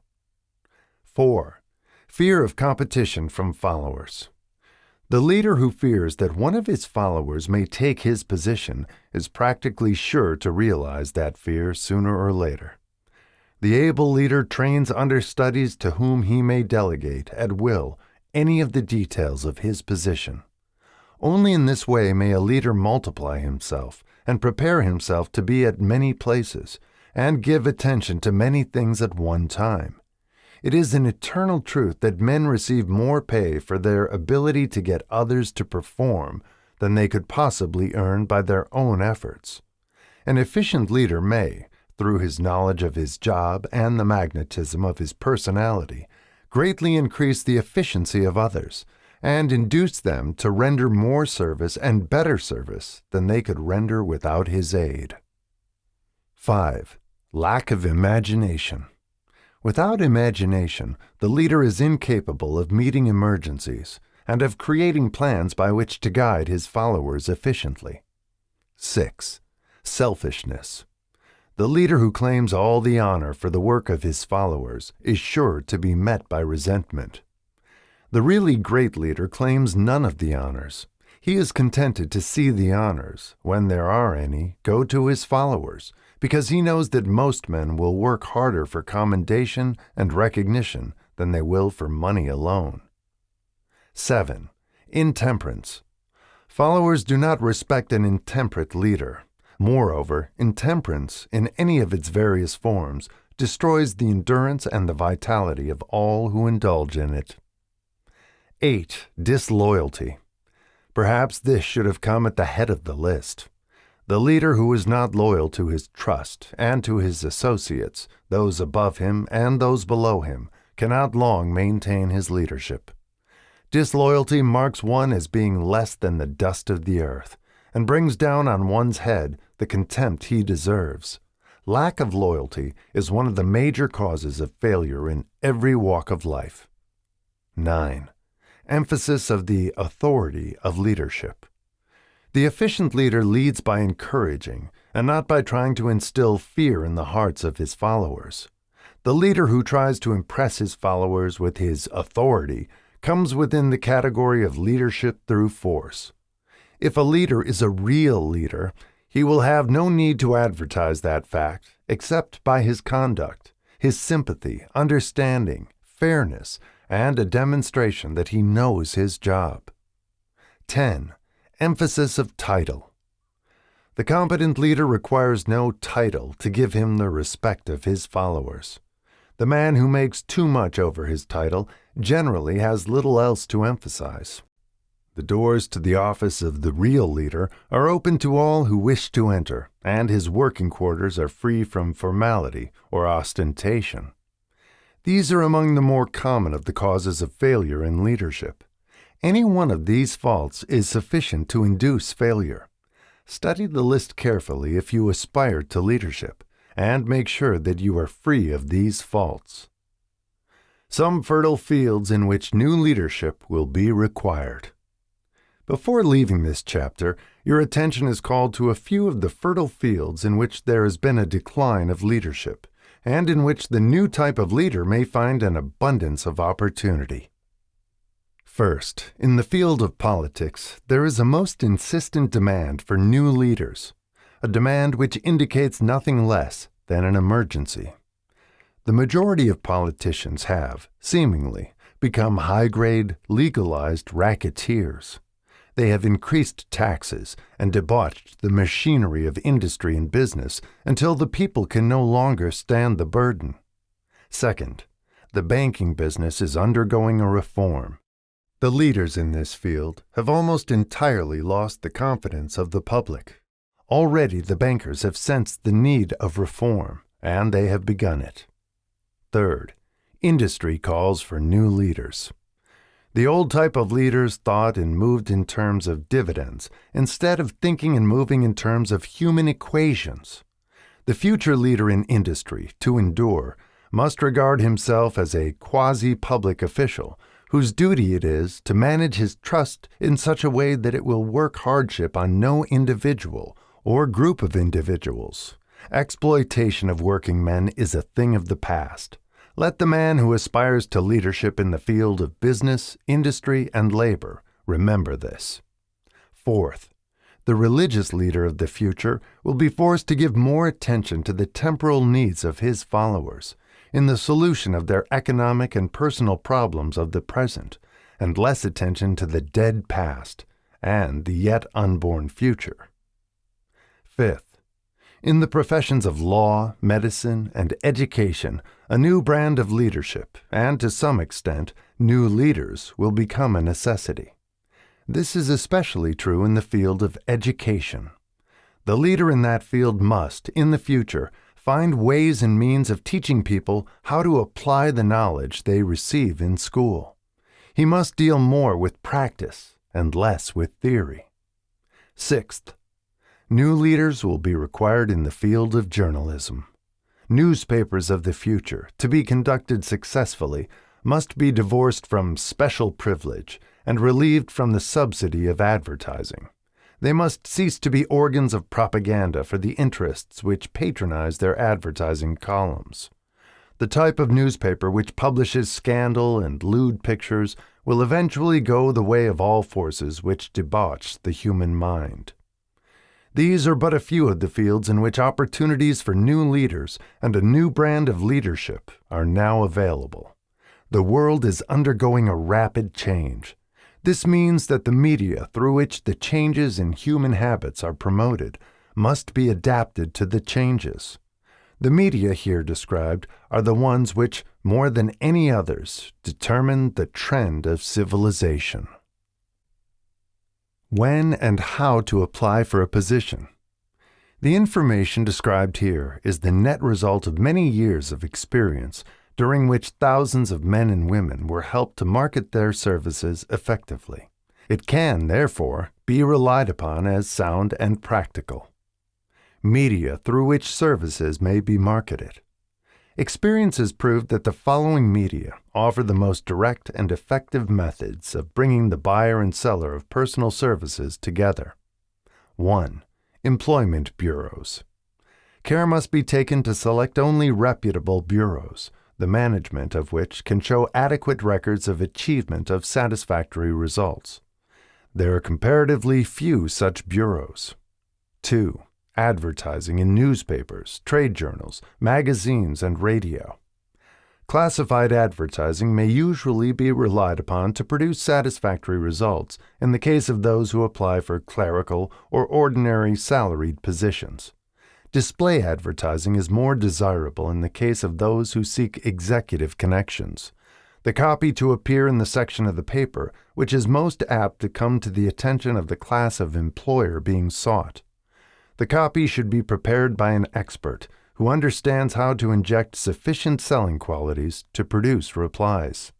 4. Fear of competition from followers. The leader who fears that one of his followers may take his position is practically sure to realize that fear sooner or later. The able leader trains understudies to whom he may delegate, at will, any of the details of his position. Only in this way may a leader multiply himself and prepare himself to be at many places and give attention to many things at one time. It is an eternal truth that men receive more pay for their ability to get others to perform than they could possibly earn by their own efforts. An efficient leader may, through his knowledge of his job and the magnetism of his personality, greatly increase the efficiency of others and induce them to render more service and better service than they could render without his aid. 5. Lack of imagination. Without imagination, the leader is incapable of meeting emergencies and of creating plans by which to guide his followers efficiently. 6. Selfishness. The leader who claims all the honor for the work of his followers is sure to be met by resentment. The really great leader claims none of the honors. He is contented to see the honors, when there are any, go to his followers, because he knows that most men will work harder for commendation and recognition than they will for money alone. 7. Intemperance. Followers do not respect an intemperate leader. Moreover, intemperance, in any of its various forms, destroys the endurance and the vitality of all who indulge in it. 8. Disloyalty. Perhaps this should have come at the head of the list. The leader who is not loyal to his trust and to his associates, those above him and those below him, cannot long maintain his leadership. Disloyalty marks one as being less than the dust of the earth, and brings down on one's head the contempt he deserves. Lack of loyalty is one of the major causes of failure in every walk of life. 9. Emphasis of the authority of leadership. The efficient leader leads by encouraging, and not by trying to instill fear in the hearts of his followers. The leader who tries to impress his followers with his authority comes within the category of leadership through force. If a leader is a real leader, he will have no need to advertise that fact except by his conduct, his sympathy, understanding, fairness, and a demonstration that he knows his job. 10. Emphasis of title. The competent leader requires no title to give him the respect of his followers. The man who makes too much over his title generally has little else to emphasize. The doors to the office of the real leader are open to all who wish to enter, and his working quarters are free from formality or ostentation. These are among the more common of the causes of failure in leadership. Any one of these faults is sufficient to induce failure. Study the list carefully if you aspire to leadership, and make sure that you are free of these faults. Some fertile fields in which new leadership will be required. Before leaving this chapter, your attention is called to a few of the fertile fields in which there has been a decline of leadership, and in which the new type of leader may find an abundance of opportunity. First, in the field of politics, there is a most insistent demand for new leaders, a demand which indicates nothing less than an emergency. The majority of politicians have, seemingly, become high-grade, legalized racketeers. They have increased taxes and debauched the machinery of industry and business until the people can no longer stand the burden. Second, the banking business is undergoing a reform. The leaders in this field have almost entirely lost the confidence of the public. Already the bankers have sensed the need of reform, and they have begun it. Third, industry calls for new leaders. The old type of leaders thought and moved in terms of dividends instead of thinking and moving in terms of human equations. The future leader in industry, to endure, must regard himself as a quasi-public official whose duty it is to manage his trust in such a way that it will work hardship on no individual or group of individuals. Exploitation of working men is a thing of the past. Let the man who aspires to leadership in the field of business, industry, and labor remember this. Fourth, the religious leader of the future will be forced to give more attention to the temporal needs of his followers in the solution of their economic and personal problems of the present, and less attention to the dead past and the yet unborn future. Fifth, in the professions of law, medicine, and education, a new brand of leadership, and to some extent, new leaders, will become a necessity. This is especially true in the field of education. The leader in that field must, in the future, find ways and means of teaching people how to apply the knowledge they receive in school. He must deal more with practice and less with theory. Sixth, new leaders will be required in the field of journalism. Newspapers of the future, to be conducted successfully, must be divorced from special privilege and relieved from the subsidy of advertising. They must cease to be organs of propaganda for the interests which patronize their advertising columns. The type of newspaper which publishes scandal and lewd pictures will eventually go the way of all forces which debauch the human mind. These are but a few of the fields in which opportunities for new leaders and a new brand of leadership are now available. The world is undergoing a rapid change. This means that the media through which the changes in human habits are promoted must be adapted to the changes. The media here described are the ones which, more than any others, determine the trend of civilization. When and how to apply for a position. The information described here is the net result of many years of experience during which thousands of men and women were helped to market their services effectively. It can, therefore, be relied upon as sound and practical. Media through which services may be marketed. Experience has proved that the following media offer the most direct and effective methods of bringing the buyer and seller of personal services together. 1. Employment bureaus. Care must be taken to select only reputable bureaus, the management of which can show adequate records of achievement of satisfactory results. There are comparatively few such bureaus. 2. Advertising in newspapers, trade journals, magazines, and radio. Classified advertising may usually be relied upon to produce satisfactory results in the case of those who apply for clerical or ordinary salaried positions. Display advertising is more desirable in the case of those who seek executive connections. The copy to appear in the section of the paper which is most apt to come to the attention of the class of employer being sought. The copy should be prepared by an expert who understands how to inject sufficient selling qualities to produce replies.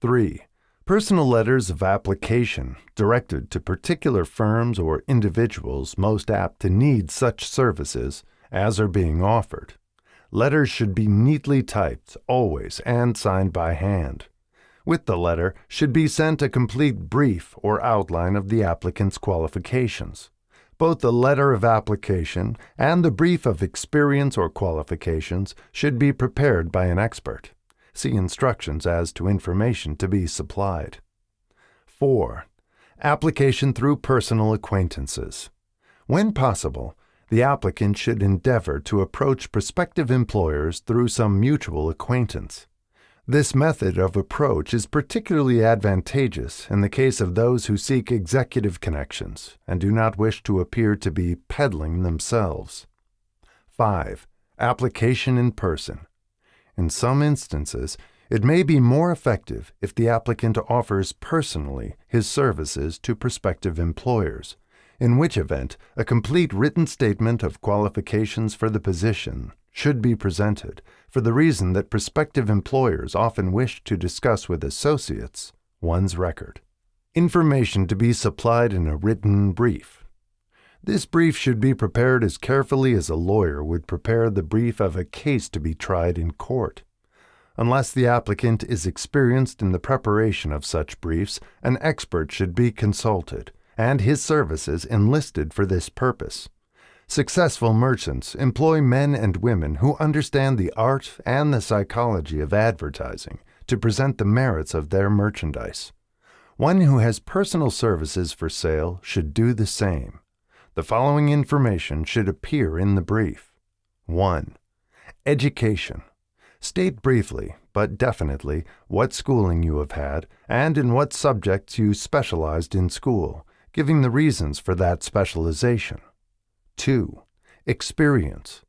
3. Personal letters of application directed to particular firms or individuals most apt to need such services as are being offered. Letters should be neatly typed, always, and signed by hand. With the letter should be sent a complete brief or outline of the applicant's qualifications. Both the letter of application and the brief of experience or qualifications should be prepared by an expert. See instructions as to information to be supplied. 4. Application through personal acquaintances. When possible, the applicant should endeavor to approach prospective employers through some mutual acquaintance. This method of approach is particularly advantageous in the case of those who seek executive connections and do not wish to appear to be peddling themselves. 5. Application in person. In some instances, it may be more effective if the applicant offers personally his services to prospective employers, in which event a complete written statement of qualifications for the position should be presented, for the reason that prospective employers often wish to discuss with associates one's record. Information to be supplied in a written brief. This brief should be prepared as carefully as a lawyer would prepare the brief of a case to be tried in court. Unless the applicant is experienced in the preparation of such briefs, an expert should be consulted, and his services enlisted for this purpose. Successful merchants employ men and women who understand the art and the psychology of advertising to present the merits of their merchandise. One who has personal services for sale should do the same. The following information should appear in the brief. 1. Education. State briefly, but definitely, what schooling you have had and in what subjects you specialized in school, giving the reasons for that specialization. 2. Experience.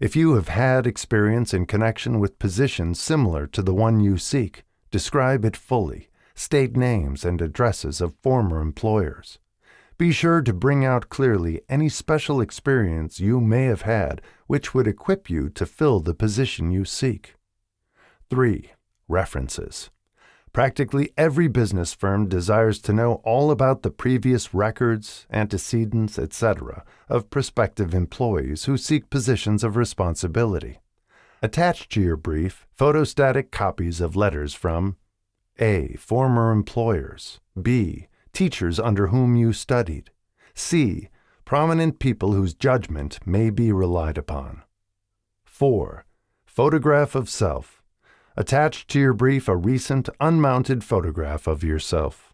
If you have had experience in connection with positions similar to the one you seek, describe it fully. State names and addresses of former employers. Be sure to bring out clearly any special experience you may have had which would equip you to fill the position you seek. 3. References. Practically every business firm desires to know all about the previous records, antecedents, etc. of prospective employees who seek positions of responsibility. Attach to your brief photostatic copies of letters from A. Former employers, B. Teachers under whom you studied, C. Prominent people whose judgment may be relied upon. 4. Photograph of self. Attach to your brief a recent, unmounted photograph of yourself.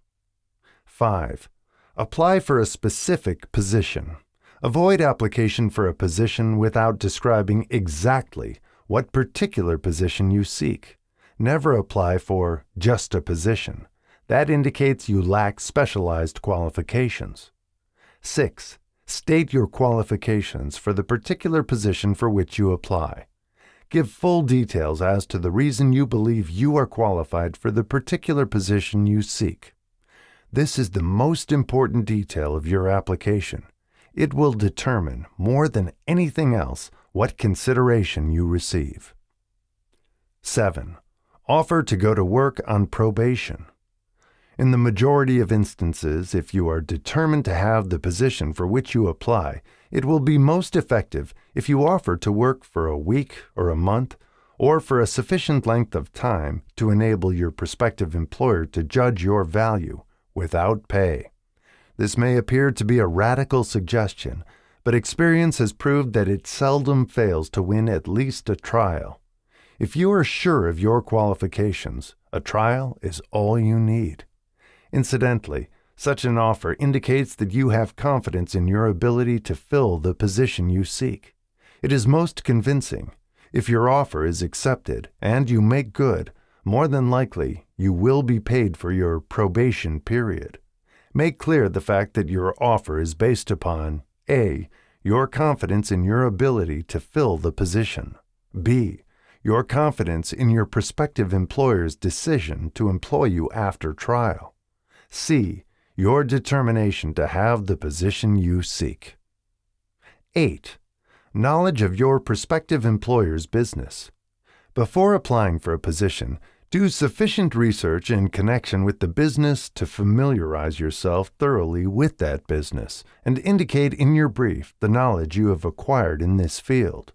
5. Apply for a specific position. Avoid application for a position without describing exactly what particular position you seek. Never apply for just a position. That indicates you lack specialized qualifications. 6. State your qualifications for the particular position for which you apply. Give full details as to the reason you believe you are qualified for the particular position you seek. This is the most important detail of your application. It will determine, more than anything else, what consideration you receive. 7. Offer to go to work on probation. In the majority of instances, if you are determined to have the position for which you apply, it will be most effective if you offer to work for a week or a month, or for a sufficient length of time to enable your prospective employer to judge your value without pay. This may appear to be a radical suggestion, but experience has proved that it seldom fails to win at least a trial. If you are sure of your qualifications, a trial is all you need. Incidentally, such an offer indicates that you have confidence in your ability to fill the position you seek. It is most convincing. If your offer is accepted and you make good, more than likely you will be paid for your probation period. Make clear the fact that your offer is based upon A. Your confidence in your ability to fill the position. B. Your confidence in your prospective employer's decision to employ you after trial. C. Your determination to have the position you seek. 8. Knowledge of your prospective employer's business. Before applying for a position, do sufficient research in connection with the business to familiarize yourself thoroughly with that business and indicate in your brief the knowledge you have acquired in this field.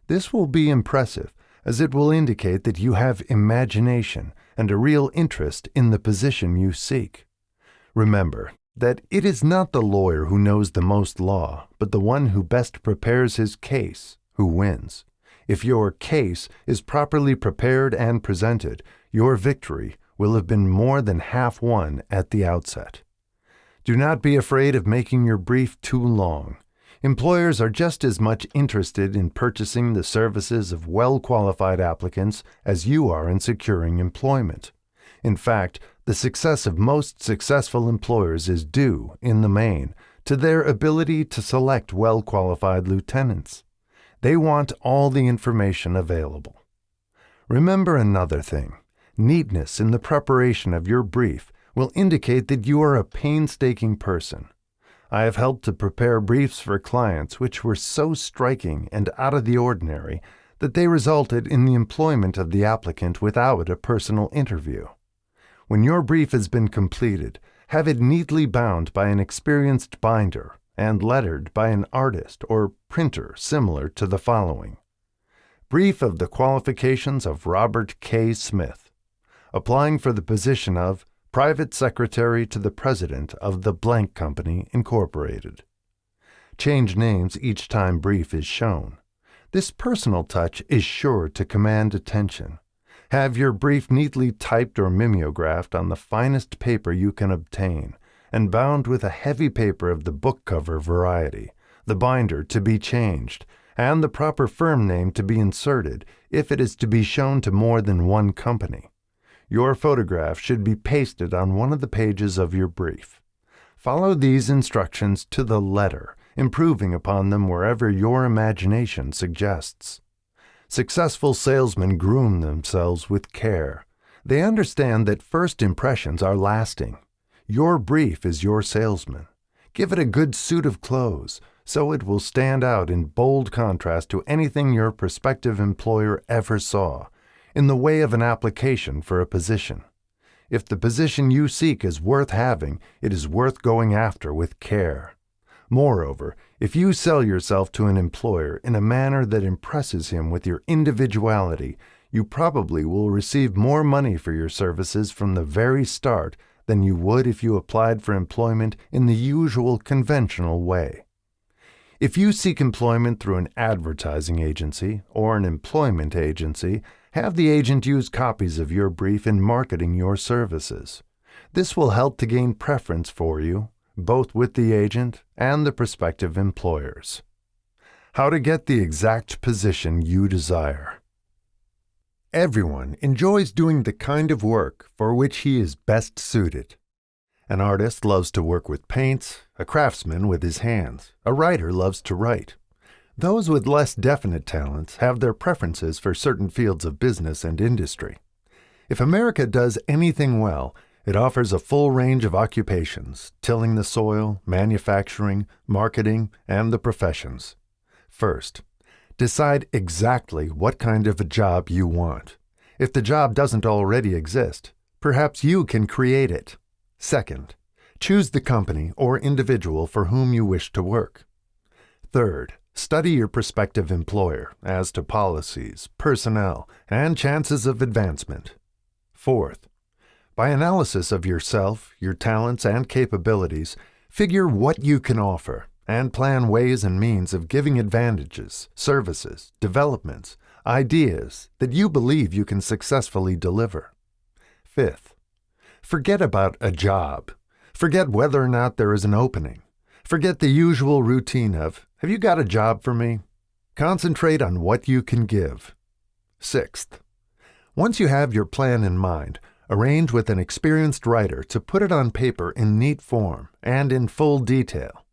This will be impressive, as it will indicate that you have imagination and a real interest in the position you seek. Remember that it is not the lawyer who knows the most law, but the one who best prepares his case who wins. If your case is properly prepared and presented, your victory will have been more than half won at the outset. Do not be afraid of making your brief too long. Employers are just as much interested in purchasing the services of well-qualified applicants as you are in securing employment. In fact, the success of most successful employers is due, in the main, to their ability to select well-qualified lieutenants. They want all the information available. Remember another thing. Neatness in the preparation of your brief will indicate that you are a painstaking person. I have helped to prepare briefs for clients which were so striking and out of the ordinary that they resulted in the employment of the applicant without a personal interview. When your brief has been completed, have it neatly bound by an experienced binder and lettered by an artist or printer similar to the following. Brief of the qualifications of Robert K. Smith, applying for the position of Private Secretary to the President of the Blank Company, Incorporated. Change names each time brief is shown. This personal touch is sure to command attention. Have your brief neatly typed or mimeographed on the finest paper you can obtain, and bound with a heavy paper of the book cover variety, the binder to be changed, and the proper firm name to be inserted if it is to be shown to more than one company. Your photograph should be pasted on one of the pages of your brief. Follow these instructions to the letter, improving upon them wherever your imagination suggests. Successful salesmen groom themselves with care. They understand that first impressions are lasting. Your brief is your salesman. Give it a good suit of clothes, so it will stand out in bold contrast to anything your prospective employer ever saw, in the way of an application for a position. If the position you seek is worth having, it is worth going after with care. Moreover, if you sell yourself to an employer in a manner that impresses him with your individuality, you probably will receive more money for your services from the very start than you would if you applied for employment in the usual conventional way. If you seek employment through an advertising agency or an employment agency, have the agent use copies of your brief in marketing your services. This will help to gain preference for you, both with the agent and the prospective employers. How to get the exact position you desire. Everyone enjoys doing the kind of work for which he is best suited. An artist loves to work with paints, a craftsman with his hands, a writer loves to write. Those with less definite talents have their preferences for certain fields of business and industry. If America does anything well, it offers a full range of occupations, tilling the soil, manufacturing, marketing, and the professions. First, decide exactly what kind of a job you want. If the job doesn't already exist, perhaps you can create it. Second, choose the company or individual for whom you wish to work. Third, study your prospective employer as to policies, personnel, and chances of advancement. Fourth, by analysis of yourself, your talents, and capabilities, figure what you can offer and plan ways and means of giving advantages, services, developments, ideas that you believe you can successfully deliver. Fifth, forget about a job. Forget whether or not there is an opening. Forget the usual routine of, "Have you got a job for me?" Concentrate on what you can give. Sixth, once you have your plan in mind, arrange with an experienced writer to put it on paper in neat form and in full detail.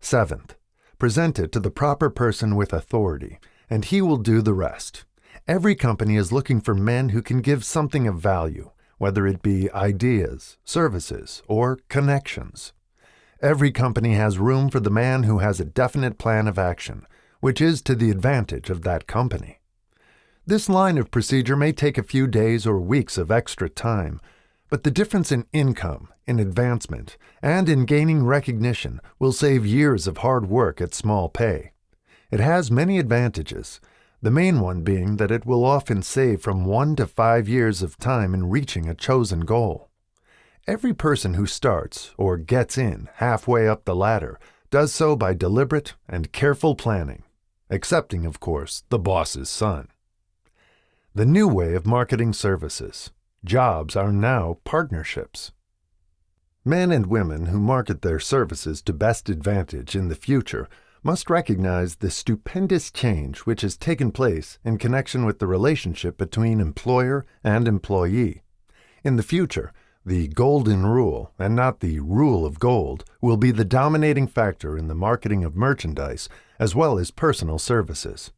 Seventh, present it to the proper person with authority, and he will do the rest. Every company is looking for men who can give something of value, whether it be ideas, services, or connections. Every company has room for the man who has a definite plan of action, which is to the advantage of that company. This line of procedure may take a few days or weeks of extra time, but the difference in income, in advancement, and in gaining recognition will save years of hard work at small pay. It has many advantages, the main one being that it will often save from 1 to 5 years of time in reaching a chosen goal. Every person who starts or gets in halfway up the ladder does so by deliberate and careful planning, excepting, of course, the boss's son. The new way of marketing services. Jobs are now partnerships. Men and women who market their services to best advantage in the future must recognize the stupendous change which has taken place in connection with the relationship between employer and employee. In the future, the golden rule, and not the rule of gold, will be the dominating factor in the marketing of merchandise as well as personal services.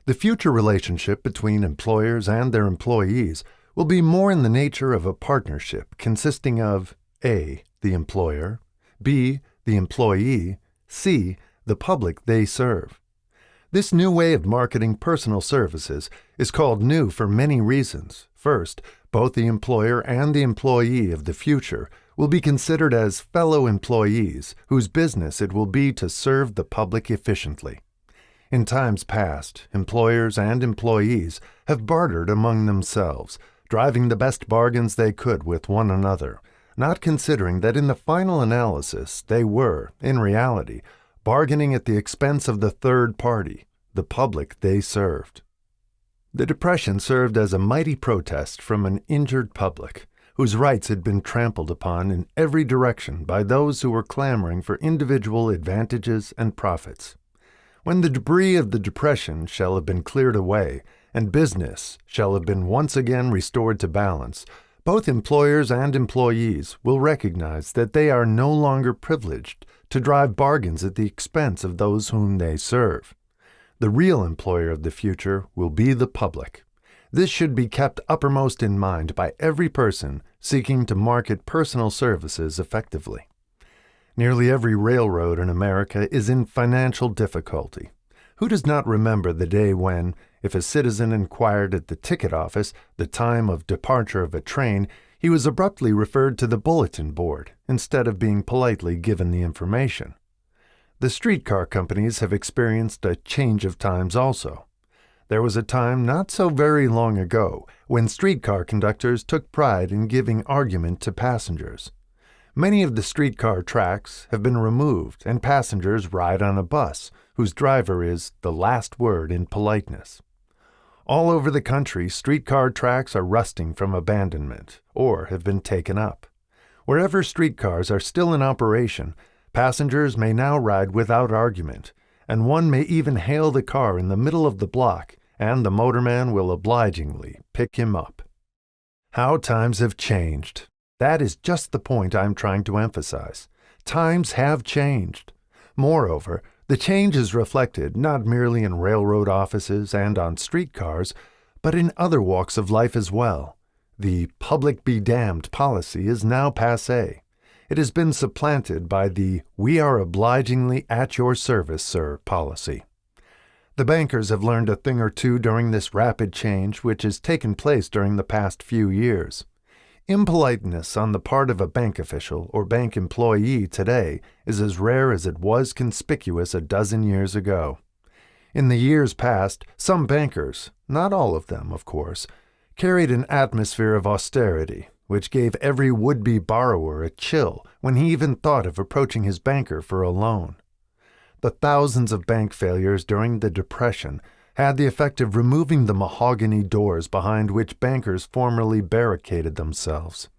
The future relationship between employers and their employees will be more in the nature of a partnership consisting of A, the employer, B, the employee, C, the public they serve. This new way of marketing personal services is called new for many reasons. First, both the employer and the employee of the future will be considered as fellow employees whose business it will be to serve the public efficiently. In times past, employers and employees have bartered among themselves, driving the best bargains they could with one another, not considering that in the final analysis they were, in reality, bargaining at the expense of the third party, the public they served. The Depression served as a mighty protest from an injured public, whose rights had been trampled upon in every direction by those who were clamoring for individual advantages and profits. When the debris of the Depression shall have been cleared away, and business shall have been once again restored to balance, both employers and employees will recognize that they are no longer privileged to drive bargains at the expense of those whom they serve. The real employer of the future will be the public. This should be kept uppermost in mind by every person seeking to market personal services effectively. Nearly every railroad in America is in financial difficulty. Who does not remember the day when, if a citizen inquired at the ticket office the time of departure of a train, he was abruptly referred to the bulletin board instead of being politely given the information? The streetcar companies have experienced a change of times also. There was a time not so very long ago when streetcar conductors took pride in giving argument to passengers. Many of the streetcar tracks have been removed and passengers ride on a bus whose driver is the last word in politeness. All over the country, streetcar tracks are rusting from abandonment or have been taken up. Wherever streetcars are still in operation, passengers may now ride without argument, and one may even hail the car in the middle of the block, and the motorman will obligingly pick him up. How times have changed! That is just the point I'm trying to emphasize. Times have changed. Moreover, the change is reflected not merely in railroad offices and on streetcars, but in other walks of life as well. The public be damned policy is now passé. It has been supplanted by the "we are obligingly at your service, sir" policy. The bankers have learned a thing or two during this rapid change which has taken place during the past few years. Impoliteness on the part of a bank official or bank employee today is as rare as it was conspicuous a dozen years ago. In the years past, some bankers, not all of them, of course, carried an atmosphere of austerity, which gave every would-be borrower a chill when he even thought of approaching his banker for a loan. The thousands of bank failures during the Depression had the effect of removing the mahogany doors behind which bankers formerly barricaded themselves.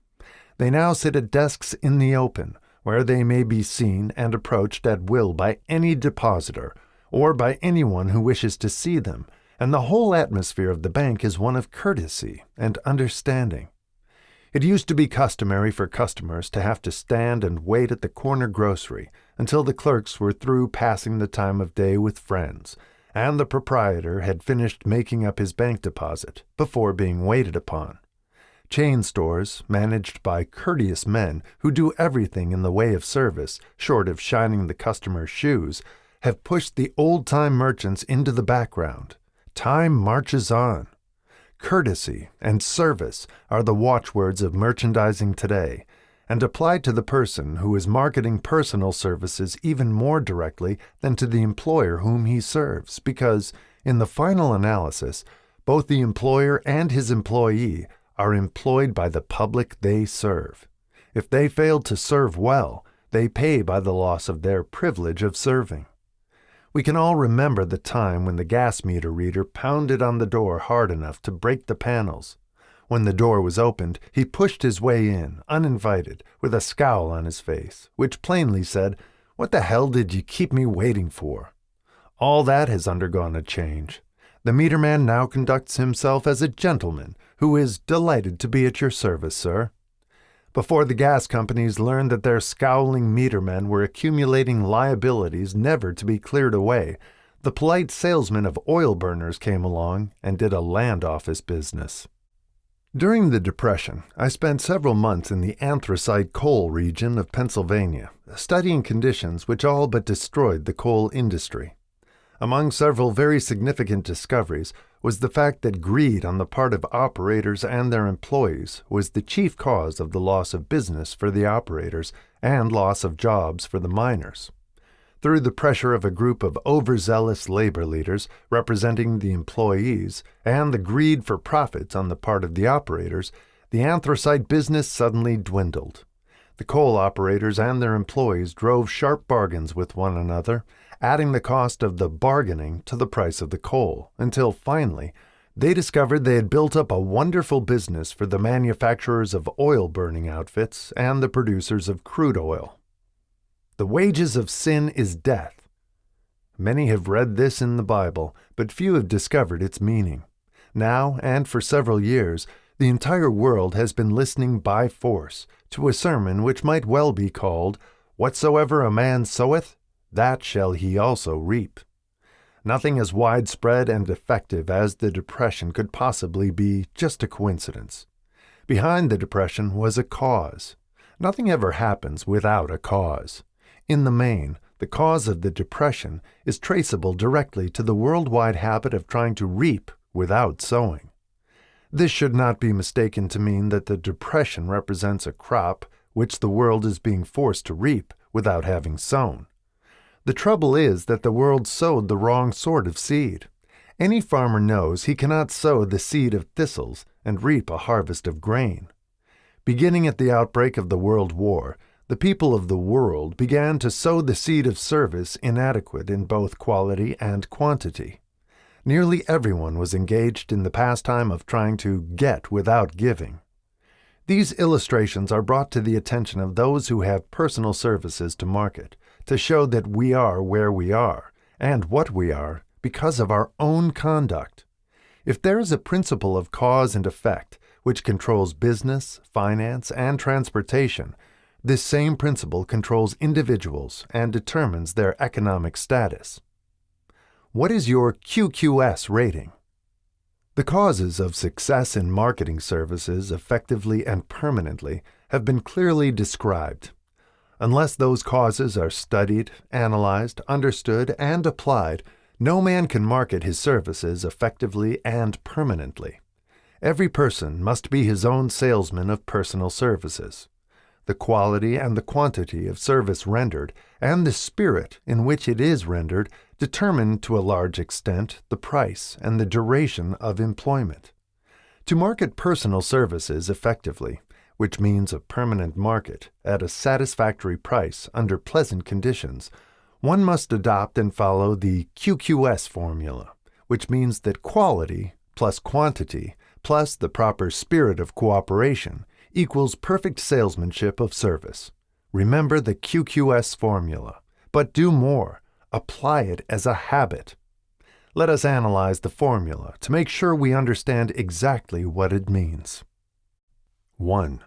They now sit at desks in the open, where they may be seen and approached at will by any depositor, or by anyone who wishes to see them, and the whole atmosphere of the bank is one of courtesy and understanding. It used to be customary for customers to have to stand and wait at the corner grocery until the clerks were through passing the time of day with friends, and the proprietor had finished making up his bank deposit before being waited upon. Chain stores, managed by courteous men who do everything in the way of service, short of shining the customer's shoes, have pushed the old-time merchants into the background. Time marches on. Courtesy and service are the watchwords of merchandising today, and apply to the person who is marketing personal services even more directly than to the employer whom he serves, because, in the final analysis, both the employer and his employee are employed by the public they serve. If they fail to serve well, they pay by the loss of their privilege of serving. We can all remember the time when the gas meter reader pounded on the door hard enough to break the panels. When the door was opened, he pushed his way in, uninvited, with a scowl on his face, which plainly said, "What the hell did you keep me waiting for?" All that has undergone a change. The meterman now conducts himself as a gentleman who is delighted to be at your service, sir. Before the gas companies learned that their scowling metermen were accumulating liabilities never to be cleared away, the polite salesman of oil burners came along and did a land office business. During the Depression, I spent several months in the anthracite coal region of Pennsylvania, studying conditions which all but destroyed the coal industry. Among several very significant discoveries was the fact that greed on the part of operators and their employees was the chief cause of the loss of business for the operators and loss of jobs for the miners. Through the pressure of a group of overzealous labor leaders representing the employees and the greed for profits on the part of the operators, the anthracite business suddenly dwindled. The coal operators and their employees drove sharp bargains with one another, adding the cost of the bargaining to the price of the coal, until finally they discovered they had built up a wonderful business for the manufacturers of oil-burning outfits and the producers of crude oil. The wages of sin is death. Many have read this in the Bible, but few have discovered its meaning. Now, and for several years, the entire world has been listening by force to a sermon which might well be called, "Whatsoever a man soweth, that shall he also reap." Nothing as widespread and effective as the Depression could possibly be just a coincidence. Behind the Depression was a cause. Nothing ever happens without a cause. In the main, the cause of the Depression is traceable directly to the worldwide habit of trying to reap without sowing. This should not be mistaken to mean that the Depression represents a crop which the world is being forced to reap without having sown. The trouble is that the world sowed the wrong sort of seed. Any farmer knows he cannot sow the seed of thistles and reap a harvest of grain. Beginning at the outbreak of the World War, the people of the world began to sow the seed of service inadequate in both quality and quantity. Nearly everyone was engaged in the pastime of trying to get without giving. These illustrations are brought to the attention of those who have personal services to market, to show that we are where we are, and what we are, because of our own conduct. If there is a principle of cause and effect which controls business, finance, and transportation, this same principle controls individuals and determines their economic status. What is your QQS rating? The causes of success in marketing services effectively and permanently have been clearly described. Unless those causes are studied, analyzed, understood, and applied, no man can market his services effectively and permanently. Every person must be his own salesman of personal services. The quality and the quantity of service rendered, and the spirit in which it is rendered, determine to a large extent the price and the duration of employment. To market personal services effectively, which means a permanent market at a satisfactory price under pleasant conditions, one must adopt and follow the QQS formula, which means that quality plus quantity plus the proper spirit of cooperation equals perfect salesmanship of service. Remember the QQS formula, but do more. Apply it as a habit. Let us analyze the formula to make sure we understand exactly what it means. 1.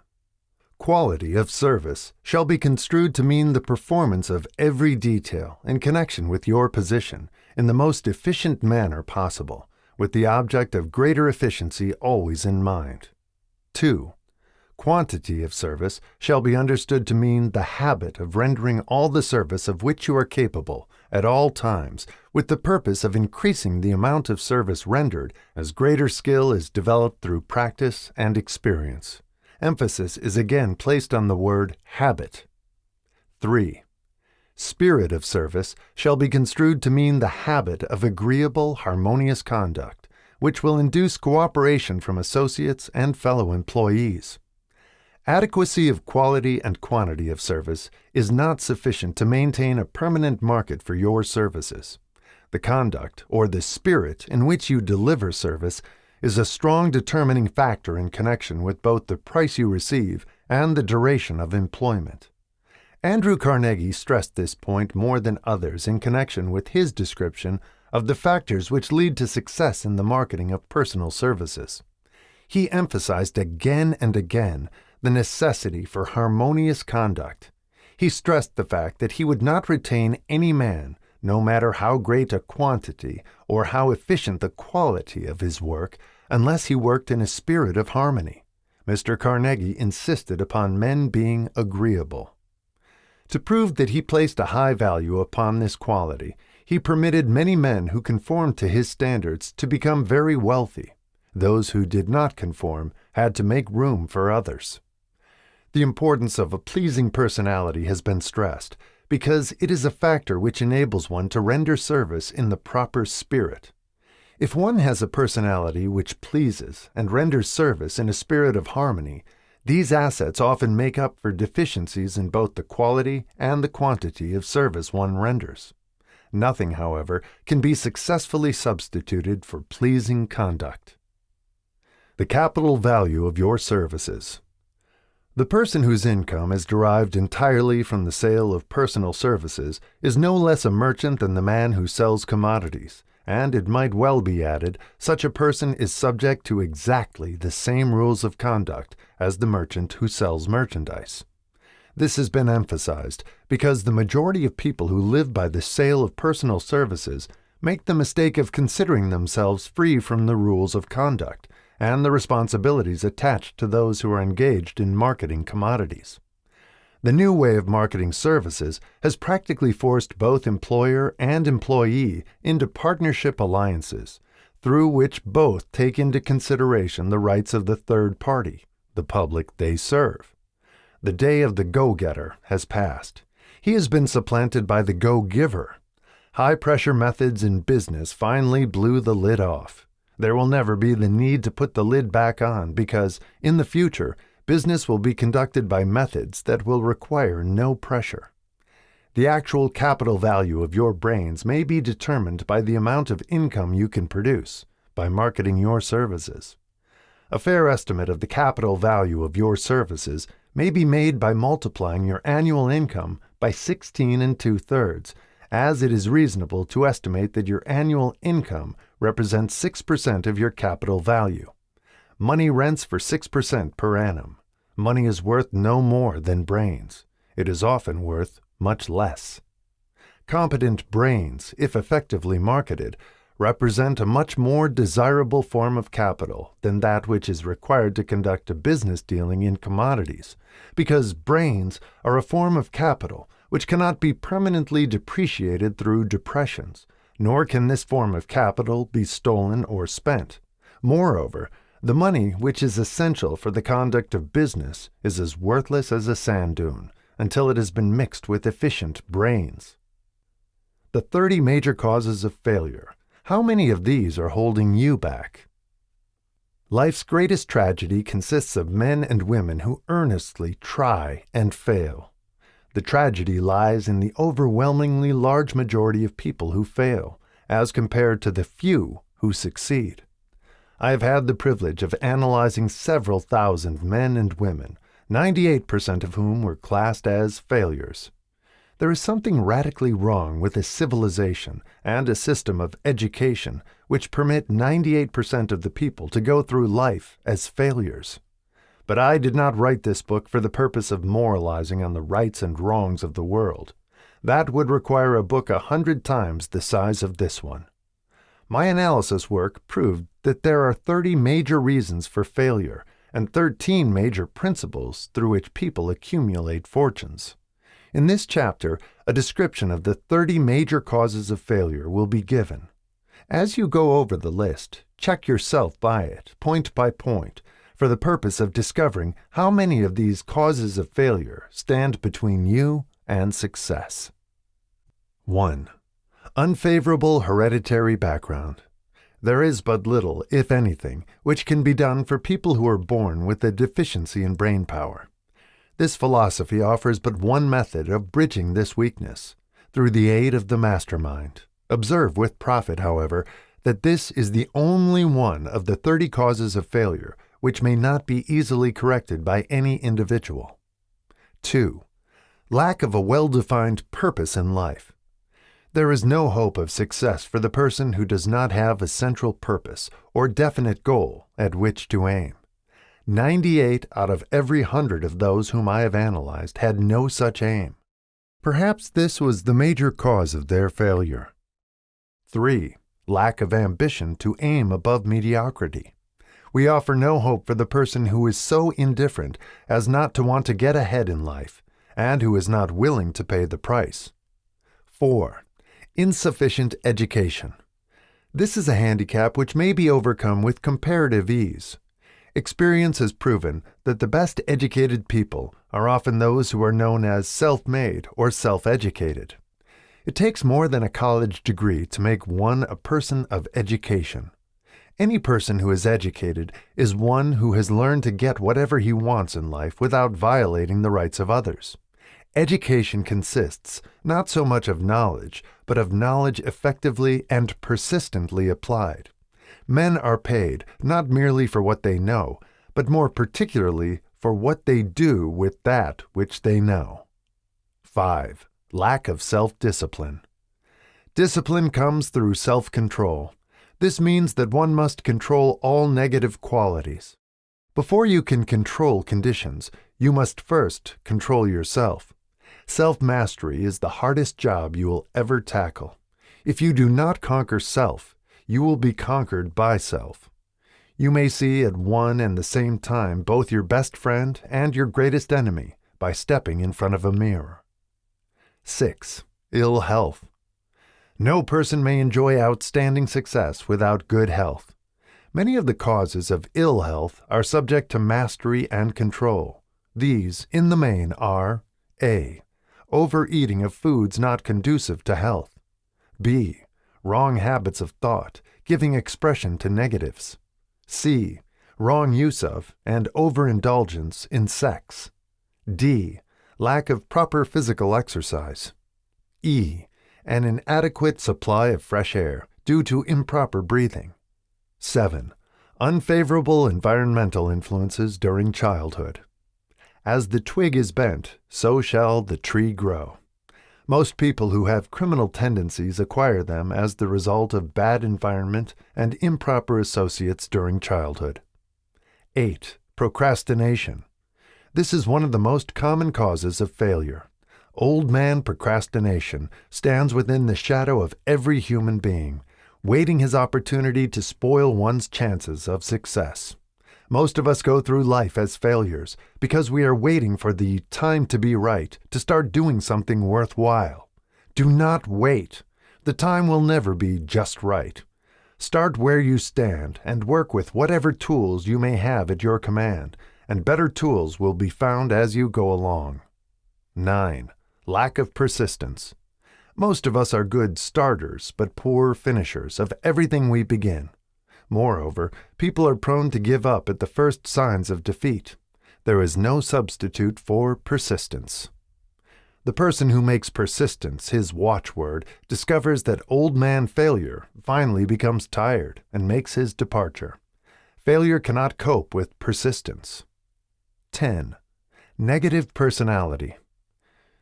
Quality of service shall be construed to mean the performance of every detail in connection with your position in the most efficient manner possible, with the object of greater efficiency always in mind. 2. Quantity of service shall be understood to mean the habit of rendering all the service of which you are capable at all times, with the purpose of increasing the amount of service rendered as greater skill is developed through practice and experience. Emphasis is again placed on the word habit. 3. Spirit of service shall be construed to mean the habit of agreeable, harmonious conduct, which will induce cooperation from associates and fellow employees. Adequacy of quality and quantity of service is not sufficient to maintain a permanent market for your services. The conduct, or the spirit in which you deliver service, is a strong determining factor in connection with both the price you receive and the duration of employment. Andrew Carnegie stressed this point more than others in connection with his description of the factors which lead to success in the marketing of personal services. He emphasized again and again the necessity for harmonious conduct. He stressed the fact that he would not retain any man, no matter how great a quantity or how efficient the quality of his work, unless he worked in a spirit of harmony. Mr. Carnegie insisted upon men being agreeable. To prove that he placed a high value upon this quality, he permitted many men who conformed to his standards to become very wealthy. Those who did not conform had to make room for others. The importance of a pleasing personality has been stressed because it is a factor which enables one to render service in the proper spirit. If one has a personality which pleases and renders service in a spirit of harmony, these assets often make up for deficiencies in both the quality and the quantity of service one renders. Nothing, however, can be successfully substituted for pleasing conduct. The capital value of your services. The person whose income is derived entirely from the sale of personal services is no less a merchant than the man who sells commodities, and it might well be added, such a person is subject to exactly the same rules of conduct as the merchant who sells merchandise. This has been emphasized because the majority of people who live by the sale of personal services make the mistake of considering themselves free from the rules of conduct and the responsibilities attached to those who are engaged in marketing commodities. The new way of marketing services has practically forced both employer and employee into partnership alliances, through which both take into consideration the rights of the third party, the public they serve. The day of the go-getter has passed. He has been supplanted by the go-giver. High-pressure methods in business finally blew the lid off. There will never be the need to put the lid back on because, in the future, business will be conducted by methods that will require no pressure. The actual capital value of your brains may be determined by the amount of income you can produce by marketing your services. A fair estimate of the capital value of your services may be made by multiplying your annual income by 16 2/3, as it is reasonable to estimate that your annual income represents 6% of your capital value. Money rents for 6% per annum. Money is worth no more than brains. It is often worth much less. Competent brains, if effectively marketed, represent a much more desirable form of capital than that which is required to conduct a business dealing in commodities, because brains are a form of capital which cannot be permanently depreciated through depressions, nor can this form of capital be stolen or spent. Moreover, the money which is essential for the conduct of business is as worthless as a sand dune until it has been mixed with efficient brains. The 30 major causes of failure. How many of these are holding you back? Life's greatest tragedy consists of men and women who earnestly try and fail. The tragedy lies in the overwhelmingly large majority of people who fail, as compared to the few who succeed. I have had the privilege of analyzing several thousand men and women, 98% of whom were classed as failures. There is something radically wrong with a civilization and a system of education which permit 98% of the people to go through life as failures. But I did not write this book for the purpose of moralizing on the rights and wrongs of the world. That would require a book 100 times the size of this one. My analysis work proved that there are 30 major reasons for failure and 13 major principles through which people accumulate fortunes. In this chapter, a description of the 30 major causes of failure will be given. As you go over the list, check yourself by it, point by point, for the purpose of discovering how many of these causes of failure stand between you and success. 1. Unfavorable hereditary background. There is but little, if anything, which can be done for people who are born with a deficiency in brain power. This philosophy offers but one method of bridging this weakness, through the aid of the mastermind. Observe with profit, however, that this is the only one of the 30 causes of failure which may not be easily corrected by any individual. 2. Lack of a well-defined purpose in life. There is no hope of success for the person who does not have a central purpose or definite goal at which to aim. 98 out of every 100 of those whom I have analyzed had no such aim. Perhaps this was the major cause of their failure. 3. Lack of ambition to aim above mediocrity. We offer no hope for the person who is so indifferent as not to want to get ahead in life, and who is not willing to pay the price. 4. Insufficient education. This is a handicap which may be overcome with comparative ease. Experience has proven that the best educated people are often those who are known as self-made or self-educated. It takes more than a college degree to make one a person of education. Any person who is educated is one who has learned to get whatever he wants in life without violating the rights of others. Education consists not so much of knowledge, but of knowledge effectively and persistently applied. Men are paid not merely for what they know, but more particularly for what they do with that which they know. 5. Lack of self-discipline. Discipline comes through self-control. This means that one must control all negative qualities. Before you can control conditions, you must first control yourself. Self-mastery is the hardest job you will ever tackle. If you do not conquer self, you will be conquered by self. You may see at one and the same time both your best friend and your greatest enemy by stepping in front of a mirror. 6. Ill health. No person may enjoy outstanding success without good health. Many of the causes of ill health are subject to mastery and control. These, in the main, are A. Overeating of foods not conducive to health. B. Wrong habits of thought, giving expression to negatives. C. Wrong use of and overindulgence in sex. D. Lack of proper physical exercise. E. An inadequate supply of fresh air due to improper breathing. 7. Unfavorable environmental influences during childhood. As the twig is bent, so shall the tree grow. Most people who have criminal tendencies acquire them as the result of bad environment and improper associates during childhood. 8. Procrastination. This is one of the most common causes of failure. Old man procrastination stands within the shadow of every human being, waiting his opportunity to spoil one's chances of success. Most of us go through life as failures because we are waiting for the time to be right to start doing something worthwhile. Do not wait. The time will never be just right. Start where you stand and work with whatever tools you may have at your command, and better tools will be found as you go along. 9. Lack of persistence. Most of us are good starters but poor finishers of everything we begin. Moreover, people are prone to give up at the first signs of defeat. There is no substitute for persistence. The person who makes persistence his watchword discovers that old man failure finally becomes tired and makes his departure. Failure cannot cope with persistence. 10. Negative personality.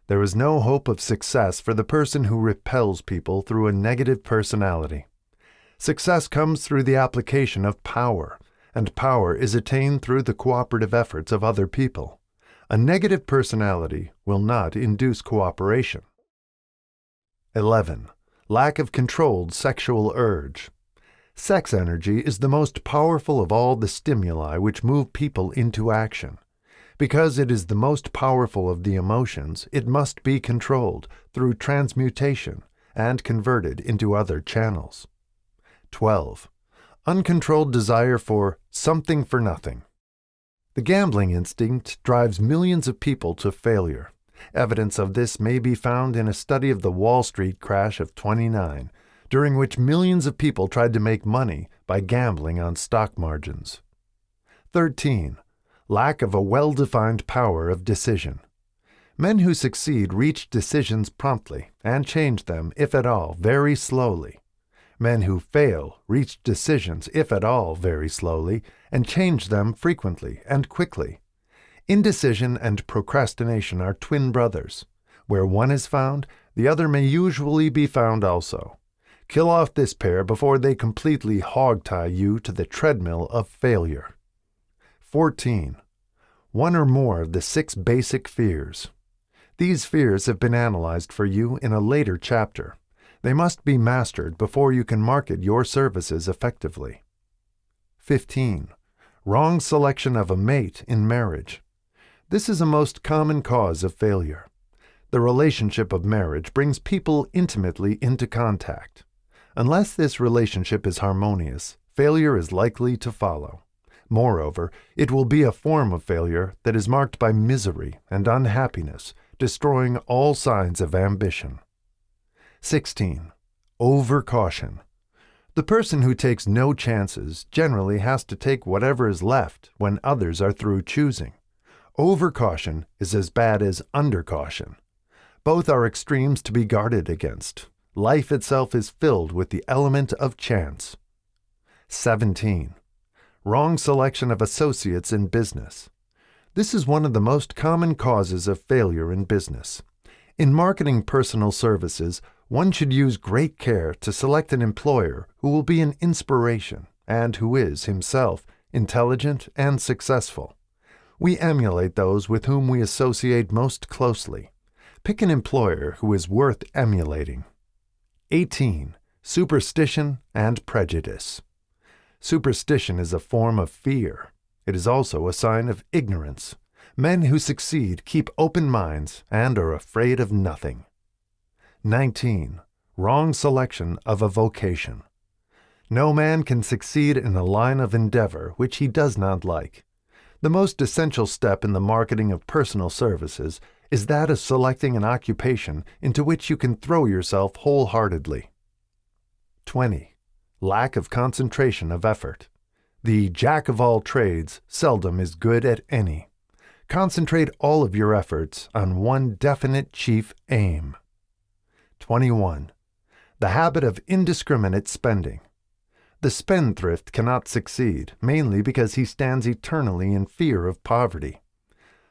There is no hope of success for the person who repels people through a negative personality. Success comes through the application of power, and power is attained through the cooperative efforts of other people. A negative personality will not induce cooperation. 11. Lack of controlled sexual urge. Sex energy is the most powerful of all the stimuli which move people into action. Because it is the most powerful of the emotions, it must be controlled through transmutation and converted into other channels. 12. Uncontrolled desire for something for nothing. The gambling instinct drives millions of people to failure. Evidence of this may be found in a study of the Wall Street crash of '29, during which millions of people tried to make money by gambling on stock margins. 13. Lack of a well-defined power of decision. Men who succeed reach decisions promptly and change them, if at all, very slowly. Men who fail reach decisions, if at all, very slowly, and change them frequently and quickly. Indecision and procrastination are twin brothers. Where one is found, the other may usually be found also. Kill off this pair before they completely hog-tie you to the treadmill of failure. 14. One or more of the 6 basic fears. These fears have been analyzed for you in a later chapter. They must be mastered before you can market your services effectively. 15. Wrong selection of a mate in marriage. This is a most common cause of failure. The relationship of marriage brings people intimately into contact. Unless this relationship is harmonious, failure is likely to follow. Moreover, it will be a form of failure that is marked by misery and unhappiness, destroying all signs of ambition. 16. Overcaution. The person who takes no chances generally has to take whatever is left when others are through choosing. Overcaution is as bad as undercaution. Both are extremes to be guarded against. Life itself is filled with the element of chance. 17. Wrong selection of associates in business. This is one of the most common causes of failure in business. In marketing personal services, one should use great care to select an employer who will be an inspiration and who is, himself, intelligent and successful. We emulate those with whom we associate most closely. Pick an employer who is worth emulating. 18. Superstition and prejudice. Superstition is a form of fear. It is also a sign of ignorance. Men who succeed keep open minds and are afraid of nothing. 19. Wrong selection of a vocation. No man can succeed in a line of endeavor which he does not like. The most essential step in the marketing of personal services is that of selecting an occupation into which you can throw yourself wholeheartedly. 20. Lack of concentration of effort. The jack of all trades seldom is good at any. Concentrate all of your efforts on one definite chief aim. 21. The habit of indiscriminate spending. The spendthrift cannot succeed, mainly because he stands eternally in fear of poverty.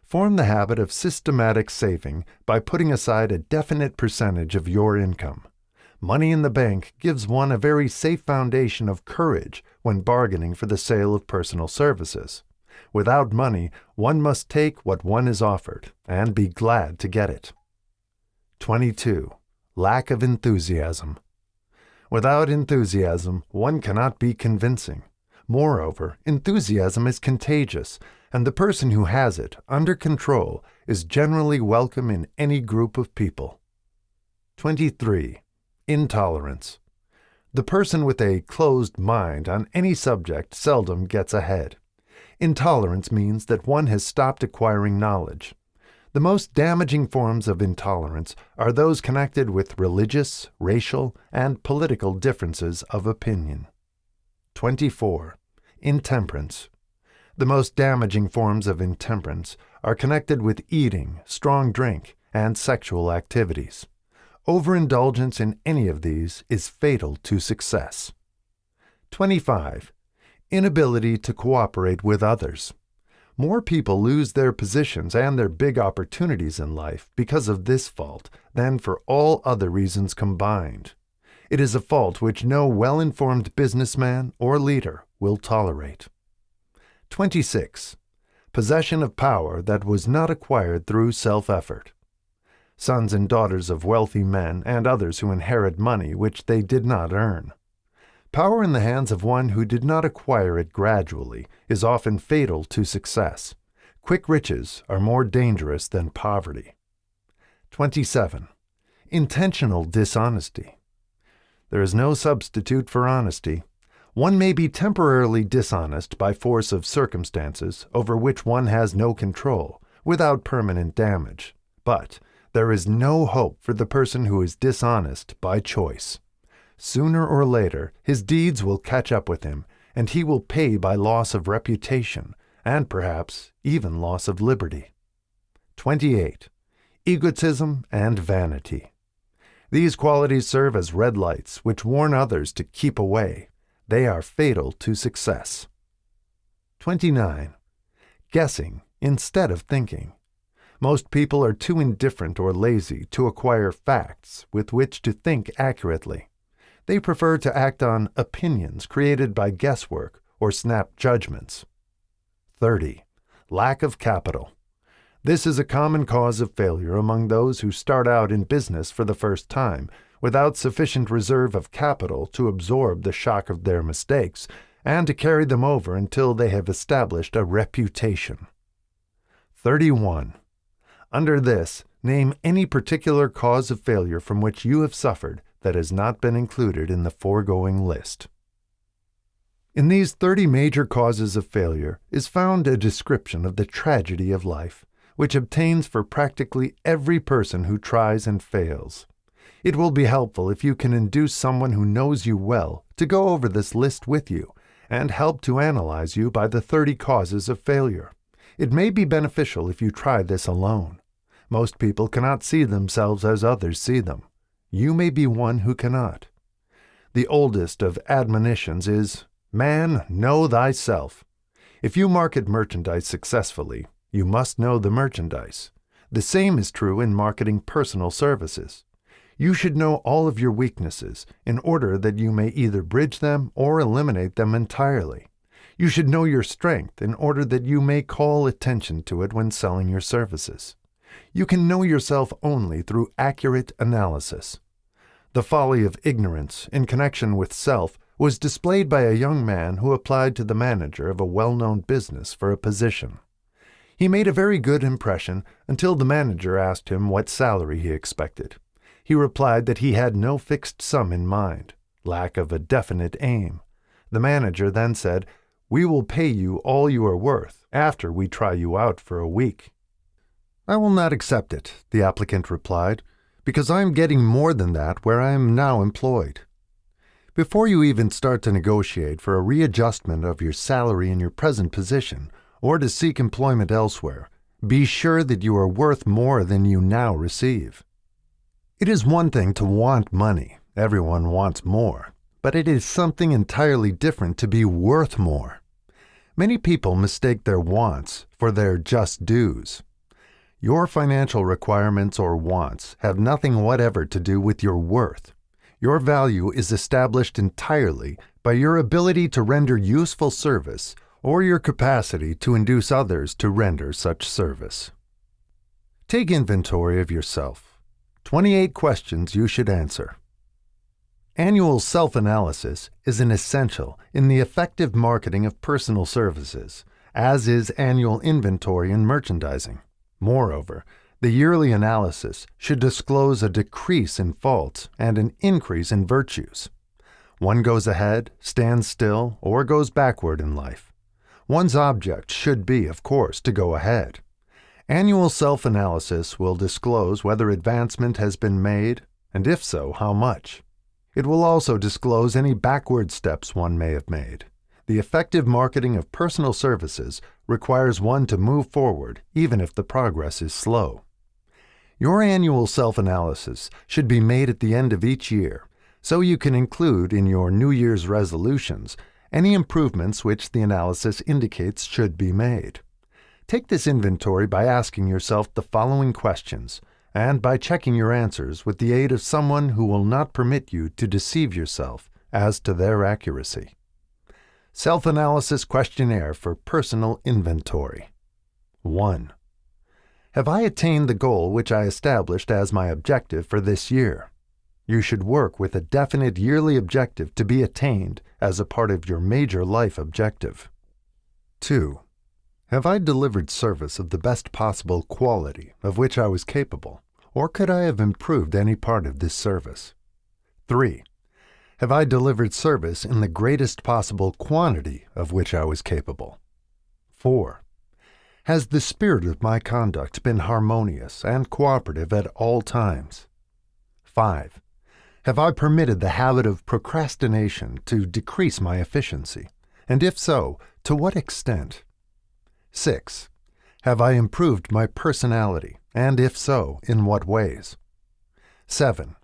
Form the habit of systematic saving by putting aside a definite percentage of your income. Money in the bank gives one a very safe foundation of courage when bargaining for the sale of personal services. Without money, one must take what one is offered and be glad to get it. 22. Lack of enthusiasm. Without enthusiasm, one cannot be convincing. Moreover, enthusiasm is contagious, and the person who has it under control is generally welcome in any group of people. 23. Intolerance. The person with a closed mind on any subject seldom gets ahead. Intolerance means that one has stopped acquiring knowledge. The most damaging forms of intolerance are those connected with religious, racial, and political differences of opinion. 24. Intemperance. The most damaging forms of intemperance are connected with eating, strong drink, and sexual activities. Overindulgence in any of these is fatal to success. 25. Inability to cooperate with others. More people lose their positions and their big opportunities in life because of this fault than for all other reasons combined. It is a fault which no well-informed businessman or leader will tolerate. 26. Possession of power that was not acquired through self-effort. Sons and daughters of wealthy men and others who inherit money which they did not earn. Power in the hands of one who did not acquire it gradually is often fatal to success. Quick riches are more dangerous than poverty. 27. Intentional dishonesty. There is no substitute for honesty. One may be temporarily dishonest by force of circumstances over which one has no control, without permanent damage. But there is no hope for the person who is dishonest by choice. Sooner or later, his deeds will catch up with him, and he will pay by loss of reputation, and perhaps even loss of liberty. 28. Egotism and vanity. These qualities serve as red lights which warn others to keep away. They are fatal to success. 29. Guessing instead of thinking. Most people are too indifferent or lazy to acquire facts with which to think accurately. They prefer to act on opinions created by guesswork or snap judgments. 30. Lack of capital. This is a common cause of failure among those who start out in business for the first time, without sufficient reserve of capital to absorb the shock of their mistakes and to carry them over until they have established a reputation. 31. Under this, name any particular cause of failure from which you have suffered that has not been included in the foregoing list. In these 30 major causes of failure is found a description of the tragedy of life, which obtains for practically every person who tries and fails. It will be helpful if you can induce someone who knows you well to go over this list with you and help to analyze you by the 30 causes of failure. It may be beneficial if you try this alone. Most people cannot see themselves as others see them. You may be one who cannot. The oldest of admonitions is, "Man, know thyself." If you market merchandise successfully, you must know the merchandise. The same is true in marketing personal services. You should know all of your weaknesses in order that you may either bridge them or eliminate them entirely. You should know your strength in order that you may call attention to it when selling your services. You can know yourself only through accurate analysis. The folly of ignorance in connection with self was displayed by a young man who applied to the manager of a well-known business for a position. He made a very good impression until the manager asked him what salary he expected. He replied that he had no fixed sum in mind, lack of a definite aim. The manager then said, "We will pay you all you are worth after we try you out for a week." "I will not accept it," the applicant replied, "because I am getting more than that where I am now employed." Before you even start to negotiate for a readjustment of your salary in your present position or to seek employment elsewhere, be sure that you are worth more than you now receive. It is one thing to want money. Everyone wants more. But it is something entirely different to be worth more. Many people mistake their wants for their just dues. Your financial requirements or wants have nothing whatever to do with your worth. Your value is established entirely by your ability to render useful service or your capacity to induce others to render such service. Take inventory of yourself. 28 questions you should answer. Annual self-analysis is an essential in the effective marketing of personal services, as is annual inventory in merchandising. Moreover, the yearly analysis should disclose a decrease in faults and an increase in virtues. One goes ahead, stands still, or goes backward in life. One's object should be, of course, to go ahead. Annual self-analysis will disclose whether advancement has been made, and if so, how much. It will also disclose any backward steps one may have made. The effective marketing of personal services requires one to move forward, even if the progress is slow. Your annual self-analysis should be made at the end of each year, so you can include in your New Year's resolutions any improvements which the analysis indicates should be made. Take this inventory by asking yourself the following questions, and by checking your answers with the aid of someone who will not permit you to deceive yourself as to their accuracy. Self-analysis questionnaire for personal inventory. 1. Have I attained the goal which I established as my objective for this year? You should work with a definite yearly objective to be attained as a part of your major life objective. 2. Have I delivered service of the best possible quality of which I was capable, or could I have improved any part of this service? 3. Have I delivered service in the greatest possible quantity of which I was capable? 4. Has the spirit of my conduct been harmonious and cooperative at all times? 5. Have I permitted the habit of procrastination to decrease my efficiency, and if so, to what extent? 6. Have I improved my personality, and if so, in what ways? 7.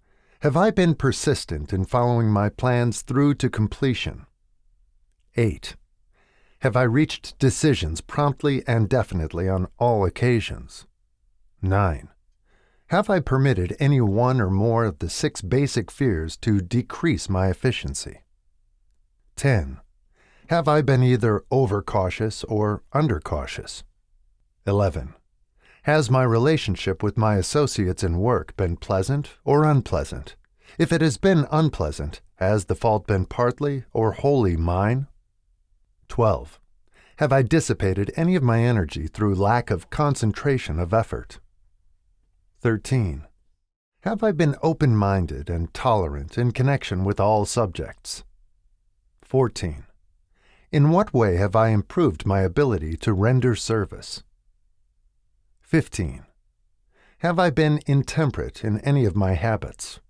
Have I been persistent in following my plans through to completion? 8. Have I reached decisions promptly and definitely on all occasions? 9. Have I permitted any one or more of the 6 basic fears to decrease my efficiency? 10. Have I been either overcautious or undercautious? 11. Has my relationship with my associates in work been pleasant or unpleasant? If it has been unpleasant, has the fault been partly or wholly mine? 12. Have I dissipated any of my energy through lack of concentration of effort? 13. Have I been open-minded and tolerant in connection with all subjects? 14. In what way have I improved my ability to render service? 15. Have I been intemperate in any of my habits?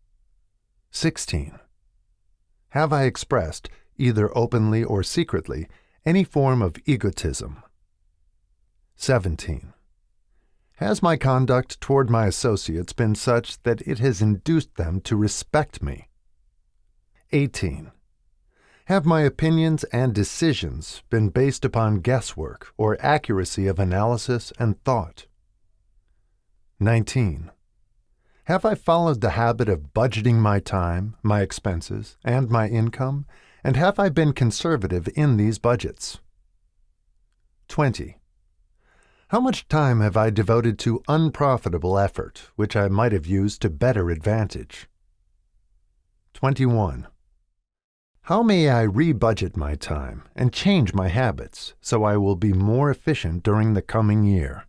16. Have I expressed, either openly or secretly, any form of egotism? 17. Has my conduct toward my associates been such that it has induced them to respect me? 18. Have my opinions and decisions been based upon guesswork or accuracy of analysis and thought? 19. Have I followed the habit of budgeting my time, my expenses, and my income, and have I been conservative in these budgets? 20. How much time have I devoted to unprofitable effort, which I might have used to better advantage? 21. How may I rebudget my time and change my habits so I will be more efficient during the coming year?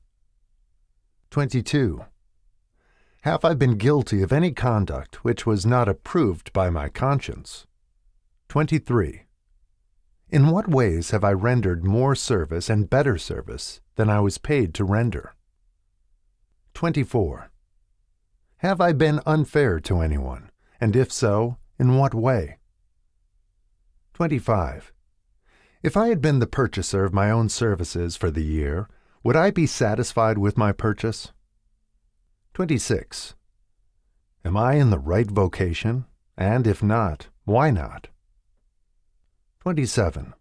22. Have I been guilty of any conduct which was not approved by my conscience? 23. In what ways have I rendered more service and better service than I was paid to render? 24. Have I been unfair to anyone, and if so, in what way? 25. If I had been the purchaser of my own services for the year, would I be satisfied with my purchase? 26. Am I in the right vocation, and if not, why not? 27.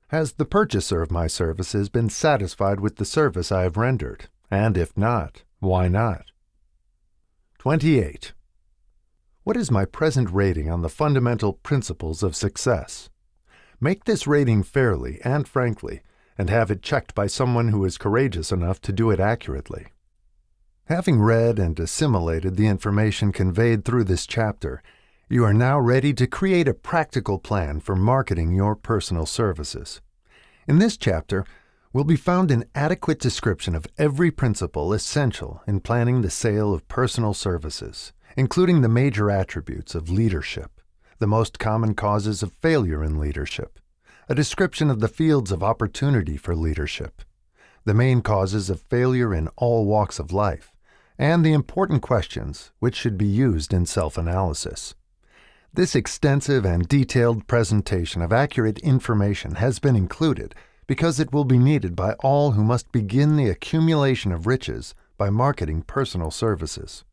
Has the purchaser of my services been satisfied with the service I have rendered, and if not, why not? 28. What is my present rating on the fundamental principles of success? Make this rating fairly and frankly, and have it checked by someone who is courageous enough to do it accurately. Having read and assimilated the information conveyed through this chapter, you are now ready to create a practical plan for marketing your personal services. In this chapter will be found an adequate description of every principle essential in planning the sale of personal services, including the major attributes of leadership, the most common causes of failure in leadership, a description of the fields of opportunity for leadership, the main causes of failure in all walks of life, and the important questions which should be used in self-analysis. This extensive and detailed presentation of accurate information has been included because it will be needed by all who must begin the accumulation of riches by marketing personal services.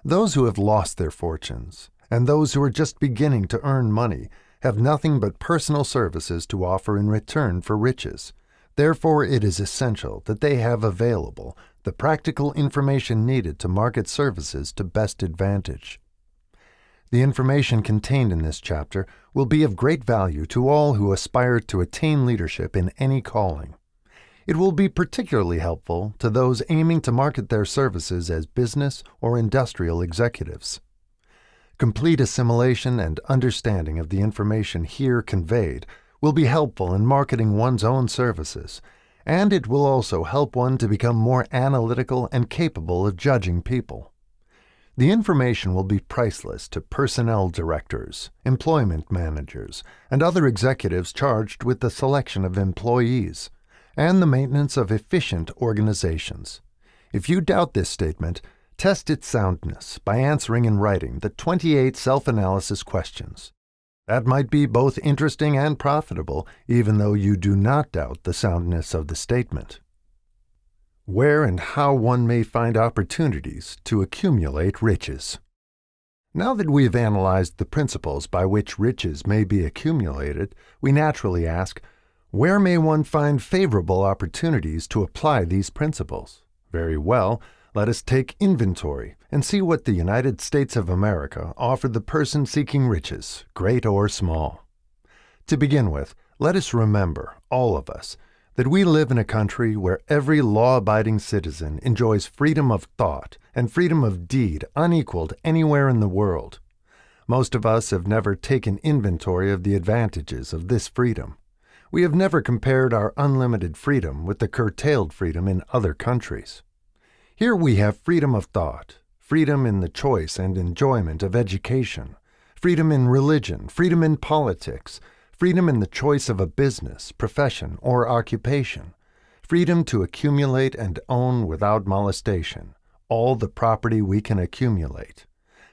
Those who have lost their fortunes and those who are just beginning to earn money have nothing but personal services to offer in return for riches. Therefore, it is essential that they have available the practical information needed to market services to best advantage. The information contained in this chapter will be of great value to all who aspire to attain leadership in any calling. It will be particularly helpful to those aiming to market their services as business or industrial executives. Complete assimilation and understanding of the information here conveyed will be helpful in marketing one's own services, and it will also help one to become more analytical and capable of judging people. The information will be priceless to personnel directors, employment managers, and other executives charged with the selection of employees and the maintenance of efficient organizations. If you doubt this statement, test its soundness by answering in writing the 28 self-analysis questions. That might be both interesting and profitable, even though you do not doubt the soundness of the statement. Where and how one may find opportunities to accumulate riches. Now that we've analyzed the principles by which riches may be accumulated, we naturally ask, where may one find favorable opportunities to apply these principles? Very well, let us take inventory and see what the United States of America offer the person seeking riches, great or small. To begin with, let us remember, all of us, that we live in a country where every law-abiding citizen enjoys freedom of thought and freedom of deed unequaled anywhere in the world. Most of us have never taken inventory of the advantages of this freedom. We have never compared our unlimited freedom with the curtailed freedom in other countries. Here we have freedom of thought, freedom in the choice and enjoyment of education, freedom in religion, freedom in politics, freedom in the choice of a business, profession, or occupation, freedom to accumulate and own without molestation all the property we can accumulate,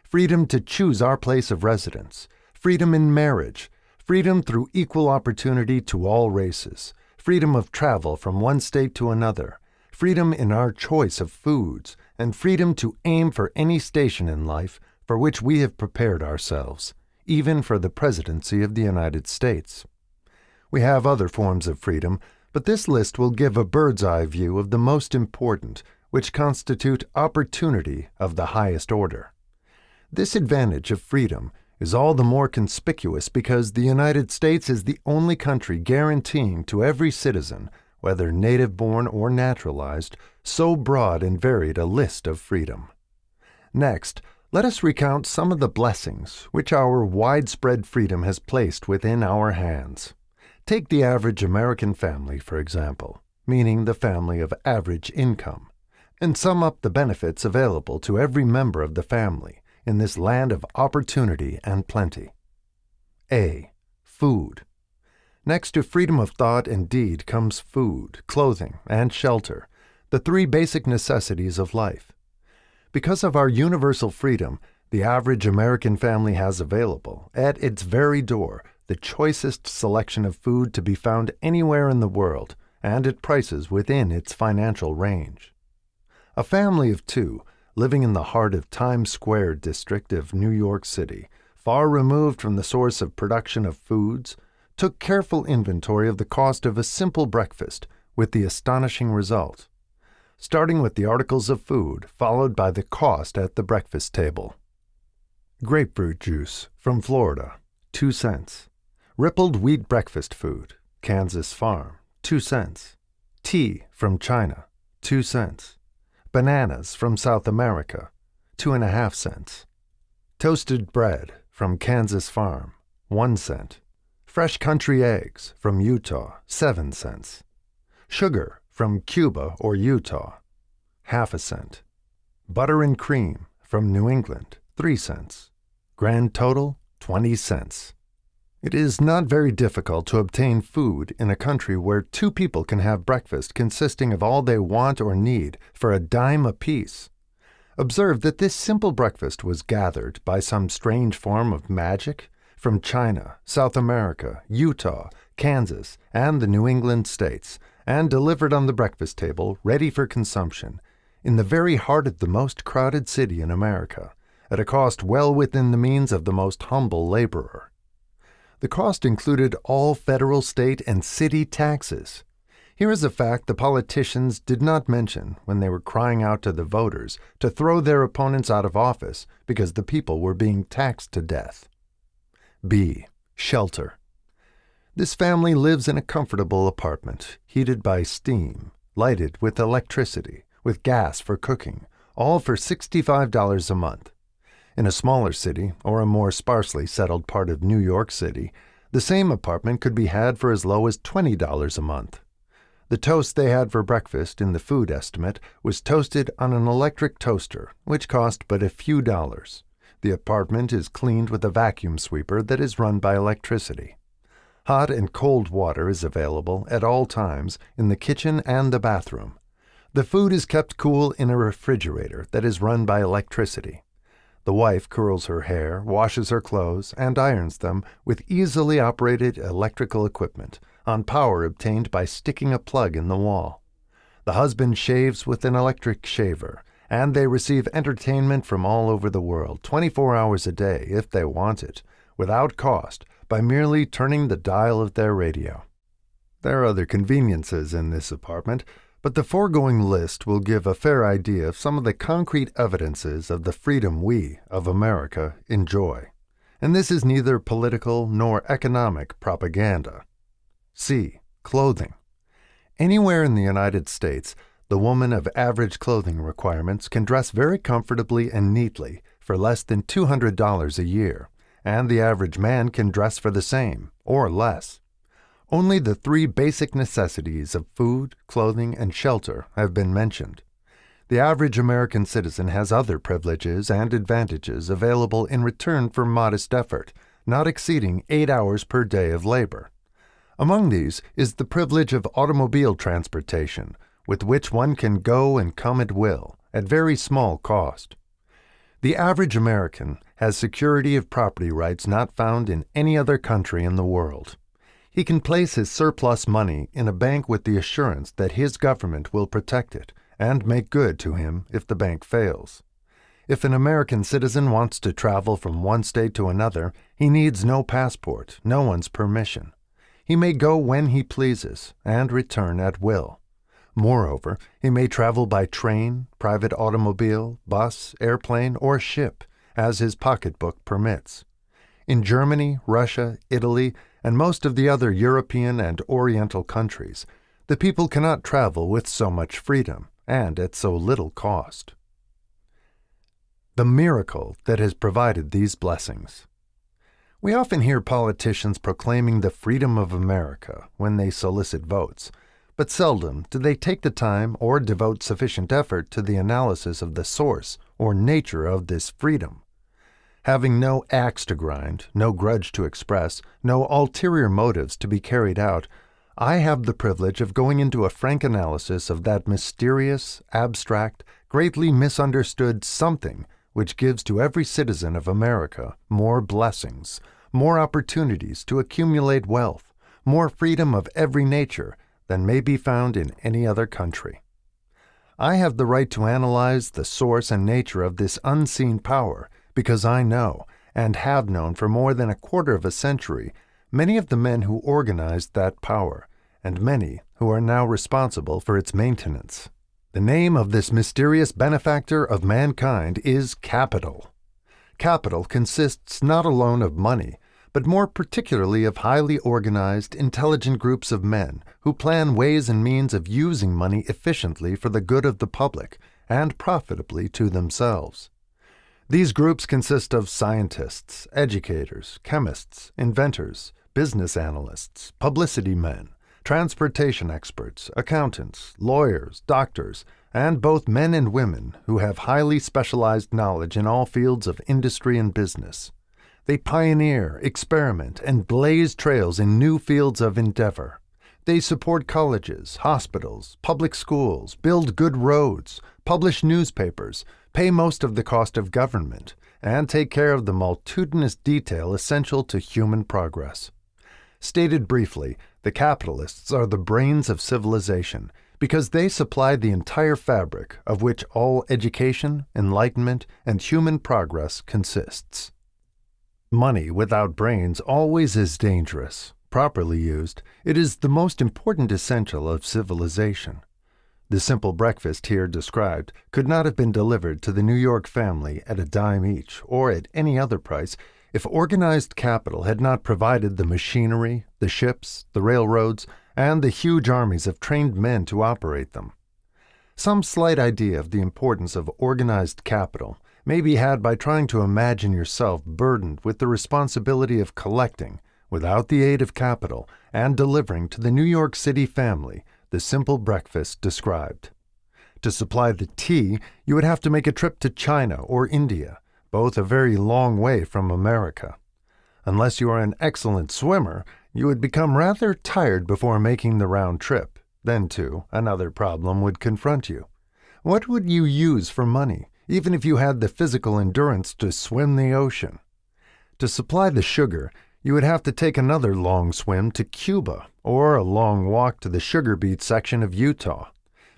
freedom to choose our place of residence, freedom in marriage, freedom through equal opportunity to all races, freedom of travel from one state to another, freedom in our choice of foods, and freedom to aim for any station in life for which we have prepared ourselves, even for the presidency of the United States. We have other forms of freedom, but this list will give a bird's-eye view of the most important, which constitute opportunity of the highest order. This advantage of freedom is all the more conspicuous because the United States is the only country guaranteeing to every citizen, whether native-born or naturalized, so broad and varied a list of freedom. Next, let us recount some of the blessings which our widespread freedom has placed within our hands. Take the average American family, for example, meaning the family of average income, and sum up the benefits available to every member of the family in this land of opportunity and plenty. A. Food. Next to freedom of thought and deed comes food, clothing, and shelter, the three basic necessities of life. Because of our universal freedom, the average American family has available, at its very door, the choicest selection of food to be found anywhere in the world, and at prices within its financial range. A family of two, living in the heart of Times Square district of New York City, far removed from the source of production of foods, took careful inventory of the cost of a simple breakfast, with the astonishing result. Starting with the articles of food, followed by the cost at the breakfast table. Grapefruit juice from Florida, 2 cents. Rippled wheat breakfast food, Kansas Farm, 2 cents. Tea from China, 2 cents. Bananas from South America, 2.5 cents. Toasted bread from Kansas Farm, 1 cent. Fresh country eggs from Utah, 7 cents. Sugar from Cuba or Utah, 0.5 cent. Butter and cream from New England, 3 cents. Grand total, 20 cents. It is not very difficult to obtain food in a country where two people can have breakfast consisting of all they want or need for a dime apiece. Observe that this simple breakfast was gathered by some strange form of magic from China, South America, Utah, Kansas, and the New England states, and delivered on the breakfast table, ready for consumption, in the very heart of the most crowded city in America, at a cost well within the means of the most humble laborer. The cost included all federal, state, and city taxes. Here is a fact the politicians did not mention when they were crying out to the voters to throw their opponents out of office because the people were being taxed to death. B. Shelter. This family lives in a comfortable apartment, heated by steam, lighted with electricity, with gas for cooking, all for $65 a month. In a smaller city, or a more sparsely settled part of New York City, the same apartment could be had for as low as $20 a month. The toast they had for breakfast in the food estimate was toasted on an electric toaster, which cost but a few dollars. The apartment is cleaned with a vacuum sweeper that is run by electricity. Hot and cold water is available at all times in the kitchen and the bathroom. The food is kept cool in a refrigerator that is run by electricity. The wife curls her hair, washes her clothes, and irons them with easily operated electrical equipment on power obtained by sticking a plug in the wall. The husband shaves with an electric shaver, and they receive entertainment from all over the world 24 hours a day if they want it, without cost, by merely turning the dial of their radio. There are other conveniences in this apartment, but the foregoing list will give a fair idea of some of the concrete evidences of the freedom we, of America, enjoy. And this is neither political nor economic propaganda. C. Clothing. Anywhere in the United States, the woman of average clothing requirements can dress very comfortably and neatly for less than $200 a year, and the average man can dress for the same, or less. Only the three basic necessities of food, clothing, and shelter have been mentioned. The average American citizen has other privileges and advantages available in return for modest effort, not exceeding 8 hours per day of labor. Among these is the privilege of automobile transportation, with which one can go and come at will, at very small cost. The average American has security of property rights not found in any other country in the world. He can place his surplus money in a bank with the assurance that his government will protect it and make good to him if the bank fails. If an American citizen wants to travel from one state to another, he needs no passport, no one's permission. He may go when he pleases and return at will. Moreover, he may travel by train, private automobile, bus, airplane, or ship, as his pocketbook permits. In Germany, Russia, Italy, and most of the other European and Oriental countries, the people cannot travel with so much freedom and at so little cost. The miracle that has provided these blessings. We often hear politicians proclaiming the freedom of America when they solicit votes, but seldom do they take the time or devote sufficient effort to the analysis of the source or nature of this freedom. Having no axe to grind, no grudge to express, no ulterior motives to be carried out, I have the privilege of going into a frank analysis of that mysterious, abstract, greatly misunderstood something which gives to every citizen of America more blessings, more opportunities to accumulate wealth, more freedom of every nature than may be found in any other country. I have the right to analyze the source and nature of this unseen power because I know, and have known for more than a quarter of a century, many of the men who organized that power, and many who are now responsible for its maintenance. The name of this mysterious benefactor of mankind is capital. Capital consists not alone of money, but more particularly of highly organized, intelligent groups of men who plan ways and means of using money efficiently for the good of the public and profitably to themselves. These groups consist of scientists, educators, chemists, inventors, business analysts, publicity men, transportation experts, accountants, lawyers, doctors, and both men and women who have highly specialized knowledge in all fields of industry and business. They pioneer, experiment, and blaze trails in new fields of endeavor. They support colleges, hospitals, public schools, build good roads, publish newspapers, pay most of the cost of government, and take care of the multitudinous detail essential to human progress. Stated briefly, the capitalists are the brains of civilization because they supply the entire fabric of which all education, enlightenment, and human progress consists. Money without brains always is dangerous. Properly used, it is the most important essential of civilization. The simple breakfast here described could not have been delivered to the New York family at a dime each or at any other price if organized capital had not provided the machinery, the ships, the railroads, and the huge armies of trained men to operate them. Some slight idea of the importance of organized capital may be had by trying to imagine yourself burdened with the responsibility of collecting, without the aid of capital, and delivering to the New York City family the simple breakfast described. To supply the tea, you would have to make a trip to China or India, both a very long way from America. Unless you are an excellent swimmer, you would become rather tired before making the round trip. Then, too, another problem would confront you. What would you use for money, even if you had the physical endurance to swim the ocean? To supply the sugar, you would have to take another long swim to Cuba or a long walk to the sugar beet section of Utah.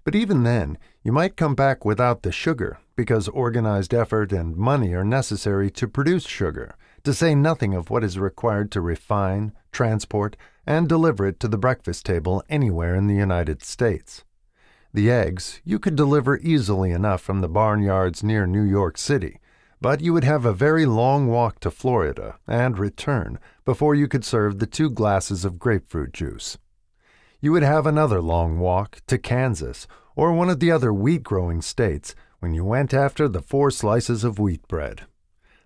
But even then, you might come back without the sugar because organized effort and money are necessary to produce sugar, to say nothing of what is required to refine, transport, and deliver it to the breakfast table anywhere in the United States. The eggs you could deliver easily enough from the barnyards near New York City, but you would have a very long walk to Florida and return before you could serve the 2 glasses of grapefruit juice. You would have another long walk to Kansas or one of the other wheat-growing states when you went after the 4 slices of wheat bread.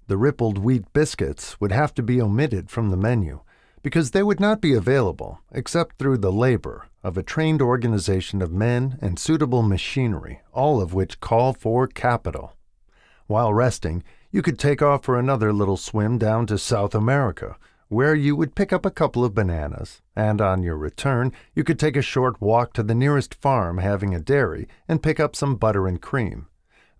The rippled wheat biscuits would have to be omitted from the menu because they would not be available except through the labor of a trained organization of men and suitable machinery, all of which call for capital. While resting, you could take off for another little swim down to South America, where you would pick up a couple of bananas, and on your return, you could take a short walk to the nearest farm having a dairy and pick up some butter and cream.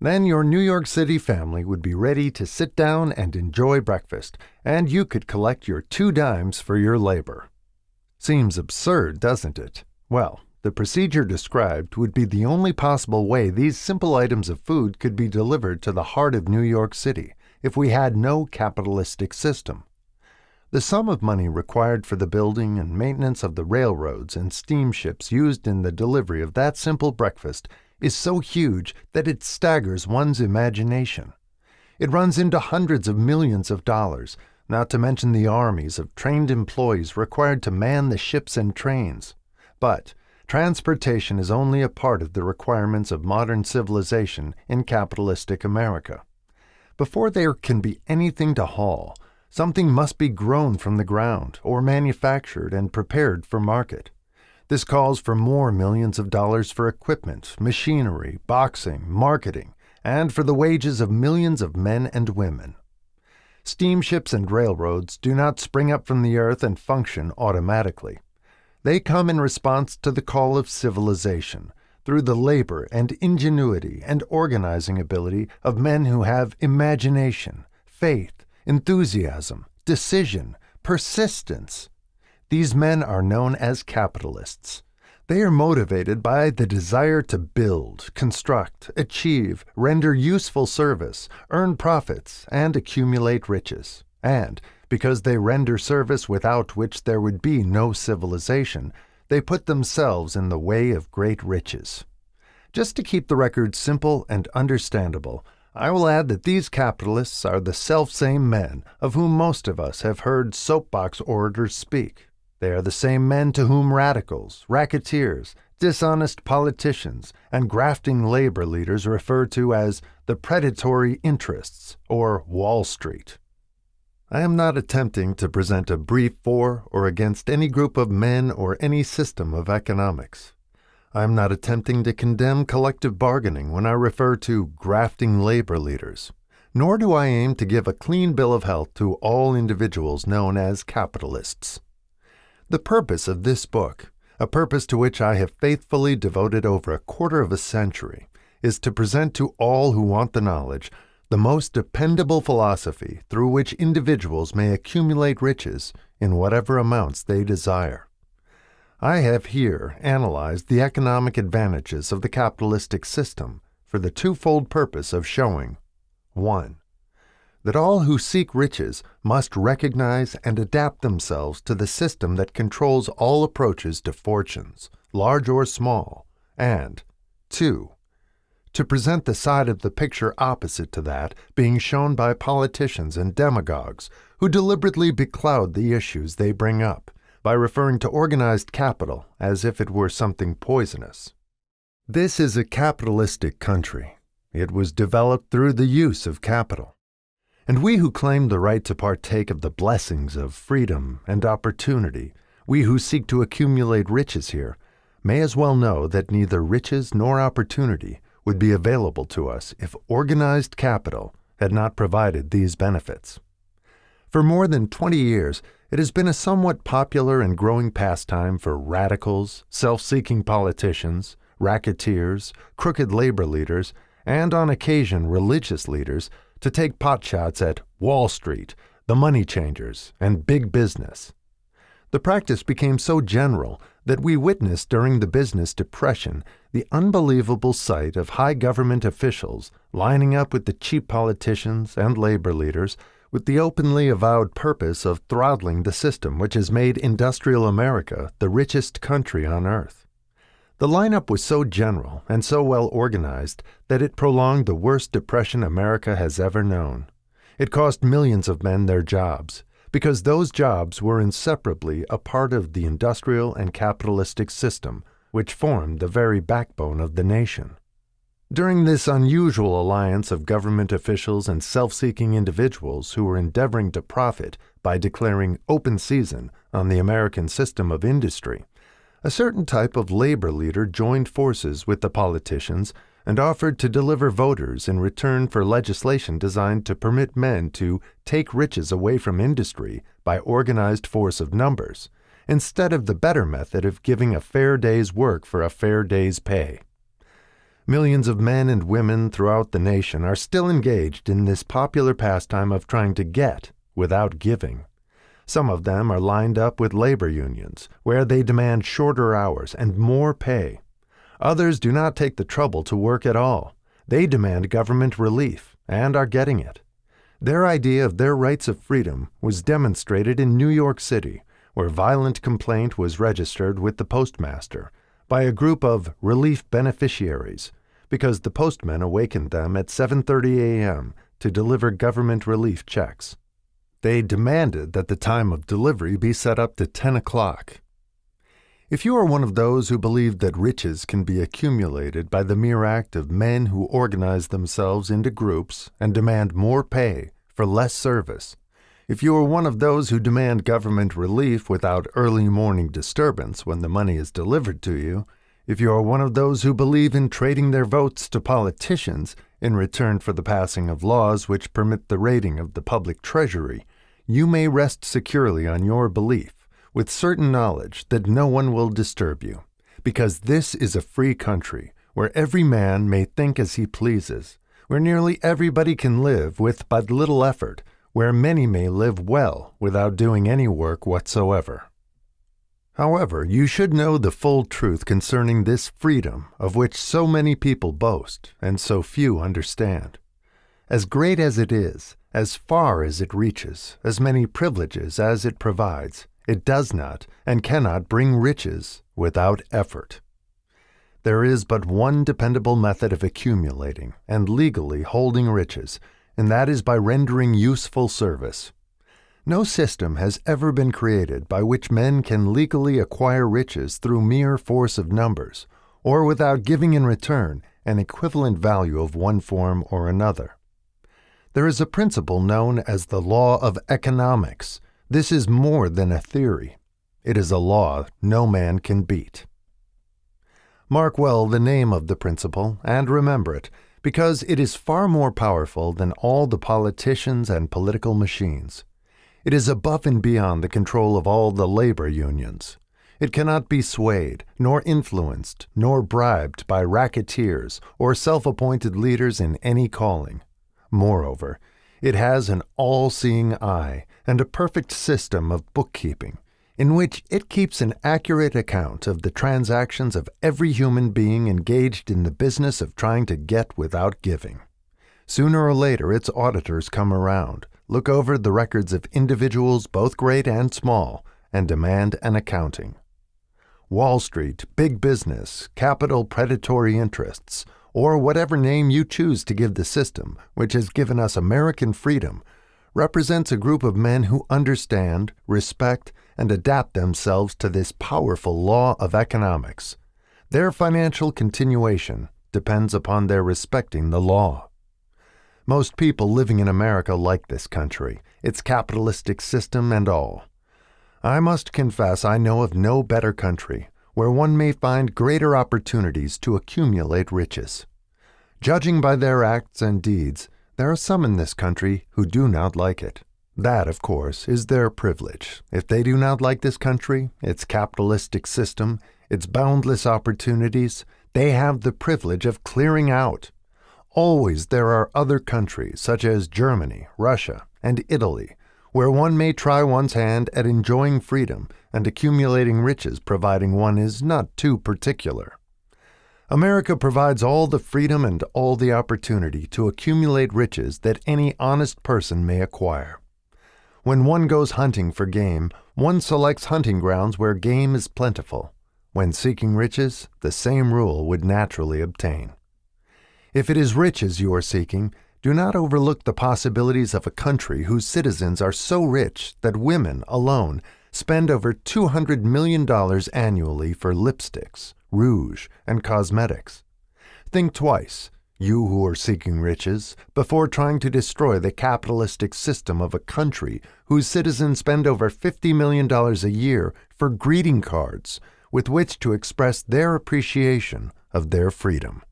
Then your New York City family would be ready to sit down and enjoy breakfast, and you could collect your 2 dimes for your labor. Seems absurd, doesn't it? Well, the procedure described would be the only possible way these simple items of food could be delivered to the heart of New York City if we had no capitalistic system. The sum of money required for the building and maintenance of the railroads and steamships used in the delivery of that simple breakfast is so huge that it staggers one's imagination. It runs into hundreds of millions of dollars, not to mention the armies of trained employees required to man the ships and trains. But transportation is only a part of the requirements of modern civilization in capitalistic America. Before there can be anything to haul, something must be grown from the ground or manufactured and prepared for market. This calls for more millions of dollars for equipment, machinery, boxing, marketing, and for the wages of millions of men and women. Steamships and railroads do not spring up from the earth and function automatically. They come in response to the call of civilization, through the labor and ingenuity and organizing ability of men who have imagination, faith, enthusiasm, decision, persistence. These men are known as capitalists. They are motivated by the desire to build, construct, achieve, render useful service, earn profits, and accumulate riches. And, because they render service without which there would be no civilization, they put themselves in the way of great riches. Just to keep the record simple and understandable, I will add that these capitalists are the selfsame men of whom most of us have heard soapbox orators speak. They are the same men to whom radicals, racketeers, dishonest politicians, and grafting labor leaders refer to as the predatory interests, or Wall Street. I am not attempting to present a brief for or against any group of men or any system of economics. I am not attempting to condemn collective bargaining when I refer to grafting labor leaders, nor do I aim to give a clean bill of health to all individuals known as capitalists. The purpose of this book, a purpose to which I have faithfully devoted over a quarter of a century, is to present to all who want the knowledge the most dependable philosophy through which individuals may accumulate riches in whatever amounts they desire. I have here analyzed the economic advantages of the capitalistic system for the twofold purpose of showing 1. That all who seek riches must recognize and adapt themselves to the system that controls all approaches to fortunes, large or small, and 2. To present the side of the picture opposite to that being shown by politicians and demagogues who deliberately becloud the issues they bring up, by referring to organized capital as if it were something poisonous. This is a capitalistic country. It was developed through the use of capital. And we who claim the right to partake of the blessings of freedom and opportunity, we who seek to accumulate riches here, may as well know that neither riches nor opportunity would be available to us if organized capital had not provided these benefits. For more than 20 years, it has been a somewhat popular and growing pastime for radicals, self-seeking politicians, racketeers, crooked labor leaders, and on occasion religious leaders to take potshots at Wall Street, the money changers, and big business. The practice became so general that we witnessed during the business depression the unbelievable sight of high government officials lining up with the cheap politicians and labor leaders with the openly avowed purpose of throttling the system which has made industrial America the richest country on earth. The lineup was so general and so well organized that it prolonged the worst depression America has ever known. It cost millions of men their jobs, because those jobs were inseparably a part of the industrial and capitalistic system which formed the very backbone of the nation. During this unusual alliance of government officials and self-seeking individuals who were endeavoring to profit by declaring open season on the American system of industry, a certain type of labor leader joined forces with the politicians and offered to deliver voters in return for legislation designed to permit men to take riches away from industry by organized force of numbers, instead of the better method of giving a fair day's work for a fair day's pay. Millions of men and women throughout the nation are still engaged in this popular pastime of trying to get without giving. Some of them are lined up with labor unions, where they demand shorter hours and more pay. Others do not take the trouble to work at all. They demand government relief, and are getting it. Their idea of their rights of freedom was demonstrated in New York City, where violent complaint was registered with the postmaster by a group of relief beneficiaries, because the postman awakened them at 7:30 a.m. to deliver government relief checks. They demanded that the time of delivery be set up to 10 o'clock. If you are one of those who believe that riches can be accumulated by the mere act of men who organize themselves into groups and demand more pay for less service, if you are one of those who demand government relief without early morning disturbance when the money is delivered to you, if you are one of those who believe in trading their votes to politicians in return for the passing of laws which permit the raiding of the public treasury, you may rest securely on your belief, with certain knowledge that no one will disturb you, because this is a free country where every man may think as he pleases, where nearly everybody can live with but little effort, where many may live well without doing any work whatsoever. However, you should know the full truth concerning this freedom of which so many people boast and so few understand. As great as it is, as far as it reaches, as many privileges as it provides, it does not and cannot bring riches without effort. There is but one dependable method of accumulating and legally holding riches, and that is by rendering useful service. No system has ever been created by which men can legally acquire riches through mere force of numbers, or without giving in return an equivalent value of one form or another. There is a principle known as the law of economics. This is more than a theory. It is a law no man can beat. Mark well the name of the principle, and remember it, because it is far more powerful than all the politicians and political machines. It is above and beyond the control of all the labor unions. It cannot be swayed, nor influenced, nor bribed by racketeers or self-appointed leaders in any calling. Moreover, it has an all-seeing eye and a perfect system of bookkeeping, in which it keeps an accurate account of the transactions of every human being engaged in the business of trying to get without giving. Sooner or later its auditors come around, look over the records of individuals both great and small, and demand an accounting. Wall Street, big business, capital predatory interests, or whatever name you choose to give the system which has given us American freedom, represents a group of men who understand, respect, and adapt themselves to this powerful law of economics. Their financial continuation depends upon their respecting the law. Most people living in America like this country, its capitalistic system and all. I must confess I know of no better country where one may find greater opportunities to accumulate riches. Judging by their acts and deeds, there are some in this country who do not like it. That, of course, is their privilege. If they do not like this country, its capitalistic system, its boundless opportunities, they have the privilege of clearing out. Always there are other countries, such as Germany, Russia, and Italy, where one may try one's hand at enjoying freedom and accumulating riches providing one is not too particular. America provides all the freedom and all the opportunity to accumulate riches that any honest person may acquire. When one goes hunting for game, one selects hunting grounds where game is plentiful. When seeking riches, the same rule would naturally obtain. If it is riches you are seeking, do not overlook the possibilities of a country whose citizens are so rich that women alone spend over $200 million annually for lipsticks, rouge, and cosmetics. Think twice, you who are seeking riches, before trying to destroy the capitalistic system of a country whose citizens spend over $50 million a year for greeting cards with which to express their appreciation of their freedom.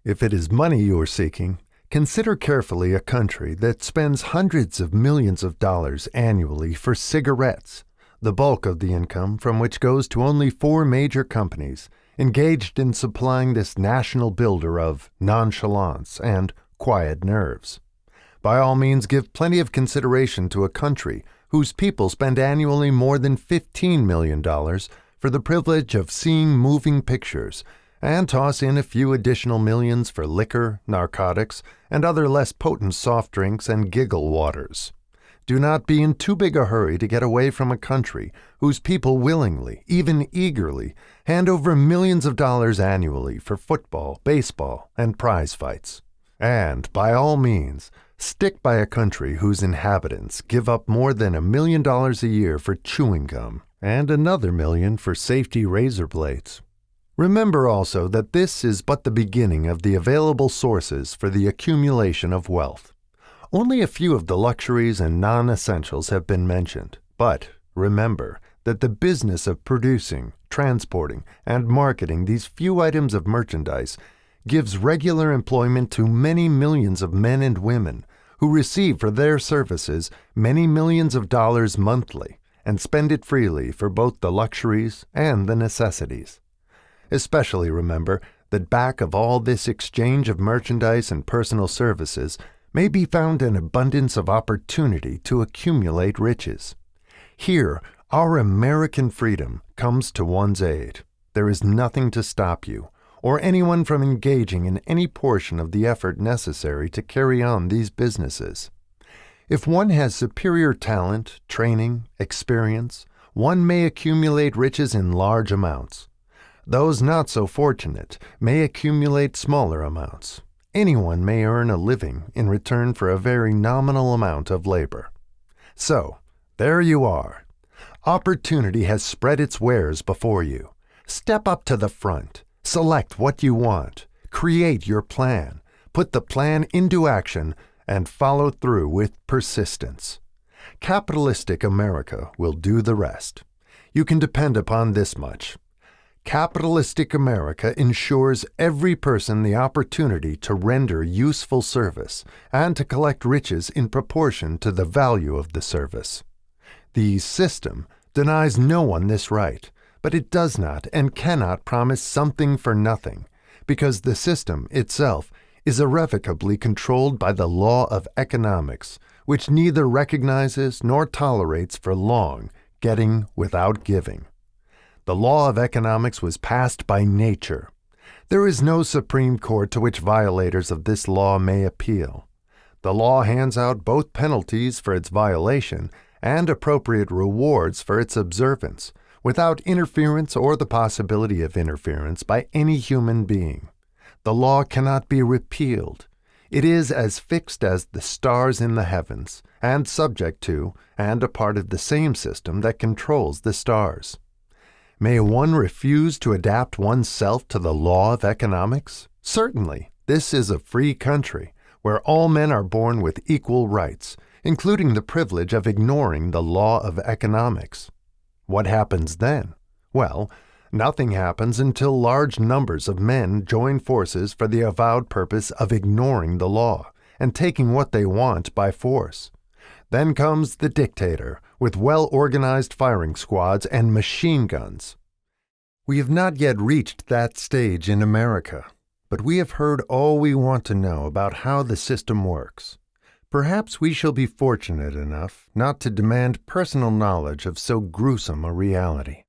If it is money you are seeking, consider carefully a country that spends hundreds of millions of dollars annually for cigarettes, the bulk of the income from which goes to only 4 major companies engaged in supplying this national builder of nonchalance and quiet nerves. By all means, give plenty of consideration to a country whose people spend annually more than $15 million for the privilege of seeing moving pictures, and toss in a few additional millions for liquor, narcotics, and other less potent soft drinks and giggle waters. Do not be in too big a hurry to get away from a country whose people willingly, even eagerly, hand over millions of dollars annually for football, baseball, and prize fights. And, by all means, stick by a country whose inhabitants give up more than $1 million a year for chewing gum and another $1 million for safety razor blades. Remember also that this is but the beginning of the available sources for the accumulation of wealth. Only a few of the luxuries and non-essentials have been mentioned, but remember that the business of producing, transporting, and marketing these few items of merchandise gives regular employment to many millions of men and women who receive for their services many millions of dollars monthly and spend it freely for both the luxuries and the necessities. Especially remember that back of all this exchange of merchandise and personal services may be found an abundance of opportunity to accumulate riches. Here, our American freedom comes to one's aid. There is nothing to stop you, or anyone from engaging in any portion of the effort necessary to carry on these businesses. If one has superior talent, training, experience, one may accumulate riches in large amounts. Those not so fortunate may accumulate smaller amounts. Anyone may earn a living in return for a very nominal amount of labor. So, there you are. Opportunity has spread its wares before you. Step up to the front. Select what you want. Create your plan. Put the plan into action and follow through with persistence. Capitalistic America will do the rest. You can depend upon this much. Capitalistic America ensures every person the opportunity to render useful service and to collect riches in proportion to the value of the service. The system denies no one this right, but it does not and cannot promise something for nothing, because the system itself is irrevocably controlled by the law of economics, which neither recognizes nor tolerates for long getting without giving. The law of economics was passed by nature. There is no Supreme Court to which violators of this law may appeal. The law hands out both penalties for its violation and appropriate rewards for its observance, without interference or the possibility of interference by any human being. The law cannot be repealed. It is as fixed as the stars in the heavens, and subject to, and a part of the same system that controls the stars. May one refuse to adapt oneself to the law of economics? Certainly, this is a free country, where all men are born with equal rights, including the privilege of ignoring the law of economics. What happens then? Well, nothing happens until large numbers of men join forces for the avowed purpose of ignoring the law and taking what they want by force. Then comes the dictator, with well-organized firing squads and machine guns. We have not yet reached that stage in America, but we have heard all we want to know about how the system works. Perhaps we shall be fortunate enough not to demand personal knowledge of so gruesome a reality.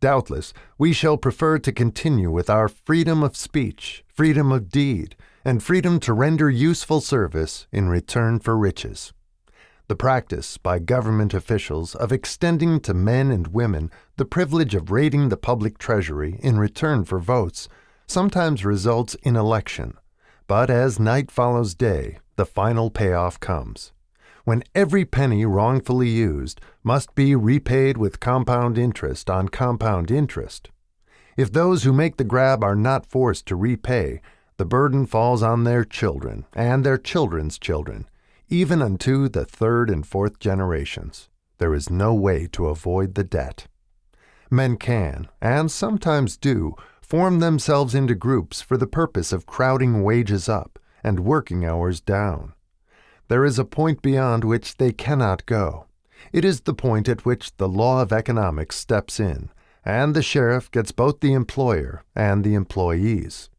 Doubtless, we shall prefer to continue with our freedom of speech, freedom of deed, and freedom to render useful service in return for riches. The practice by government officials of extending to men and women the privilege of raiding the public treasury in return for votes sometimes results in election, but as night follows day, the final payoff comes, when every penny wrongfully used must be repaid with compound interest on compound interest. If those who make the grab are not forced to repay, the burden falls on their children and their children's children, even unto the third and fourth generations. There is no way to avoid the debt. Men can, and sometimes do, form themselves into groups for the purpose of crowding wages up and working hours down. There is a point beyond which they cannot go. It is the point at which the law of economics steps in, and the sheriff gets both the employer and the employees.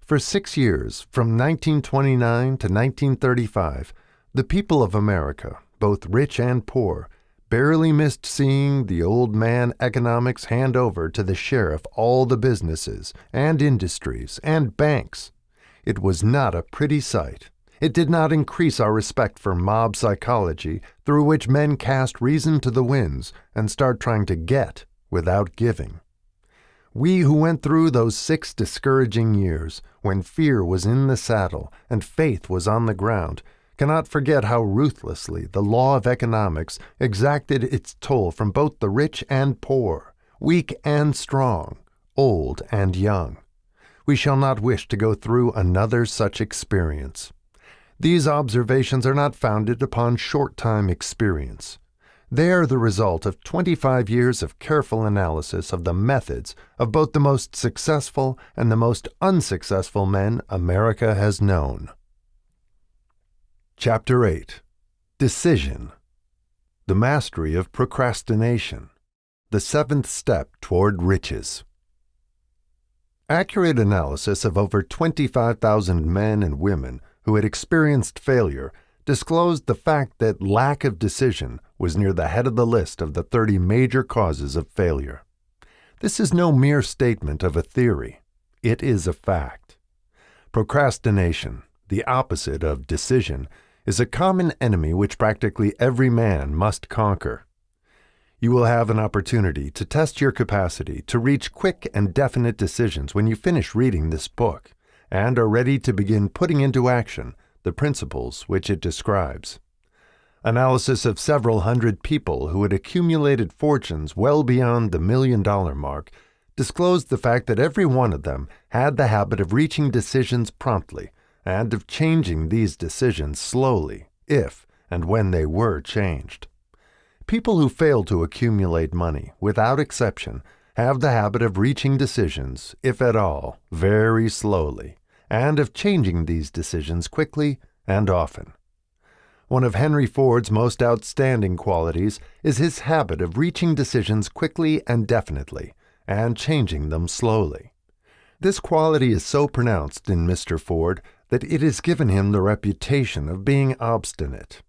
For 6 years, from 1929 to 1935, the people of America, both rich and poor, barely missed seeing the old man economics hand over to the sheriff all the businesses and industries and banks. It was not a pretty sight. It did not increase our respect for mob psychology, through which men cast reason to the winds and start trying to get without giving. We who went through those 6 discouraging years, when fear was in the saddle and faith was on the ground, cannot forget how ruthlessly the law of economics exacted its toll from both the rich and poor, weak and strong, old and young. We shall not wish to go through another such experience. These observations are not founded upon short-time experience. They are the result of 25 years of careful analysis of the methods of both the most successful and the most unsuccessful men America has known. Chapter 8. Decision. The Mastery of Procrastination. The 7th Step Toward Riches. Accurate analysis of over 25,000 men and women who had experienced failure disclosed the fact that lack of decision was near the head of the list of the 30 major causes of failure. This is no mere statement of a theory. It is a fact. Procrastination, the opposite of decision, is a common enemy which practically every man must conquer. You will have an opportunity to test your capacity to reach quick and definite decisions when you finish reading this book and are ready to begin putting into action the principles which it describes. Analysis of several hundred people who had accumulated fortunes well beyond the $1 million mark disclosed the fact that every one of them had the habit of reaching decisions promptly and of changing these decisions slowly, if and when they were changed. People who fail to accumulate money, without exception, have the habit of reaching decisions, if at all, very slowly, and of changing these decisions quickly and often. One of Henry Ford's most outstanding qualities is his habit of reaching decisions quickly and definitely, and changing them slowly. This quality is so pronounced in Mr. Ford that it has given him the reputation of being obstinate.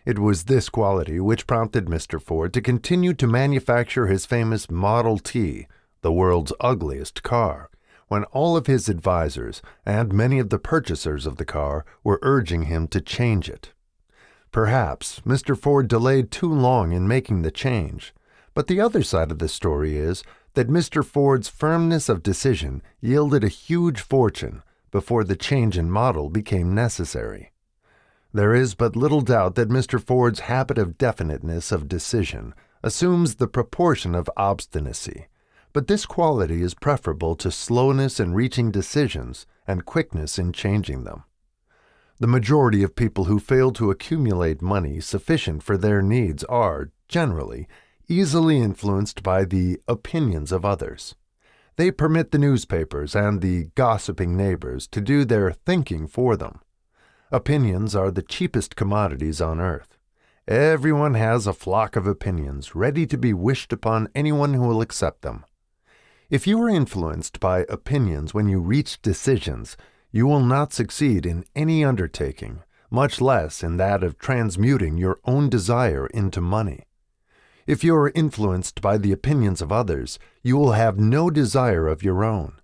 It was this quality which prompted Mr. Ford to continue to manufacture his famous Model T, the world's ugliest car, when all of his advisors and many of the purchasers of the car were urging him to change it. Perhaps Mr. Ford delayed too long in making the change, but the other side of the story is that Mr. Ford's firmness of decision yielded a huge fortune before the change in model became necessary. There is but little doubt that Mr. Ford's habit of definiteness of decision assumes the proportion of obstinacy, but this quality is preferable to slowness in reaching decisions and quickness in changing them. The majority of people who fail to accumulate money sufficient for their needs are, generally, easily influenced by the opinions of others. They permit the newspapers and the gossiping neighbors to do their thinking for them. Opinions are the cheapest commodities on earth. Everyone has a flock of opinions ready to be wished upon anyone who will accept them. If you are influenced by opinions when you reach decisions, you will not succeed in any undertaking, much less in that of transmuting your own desire into money. If you are influenced by the opinions of others, you will have no desire of your own.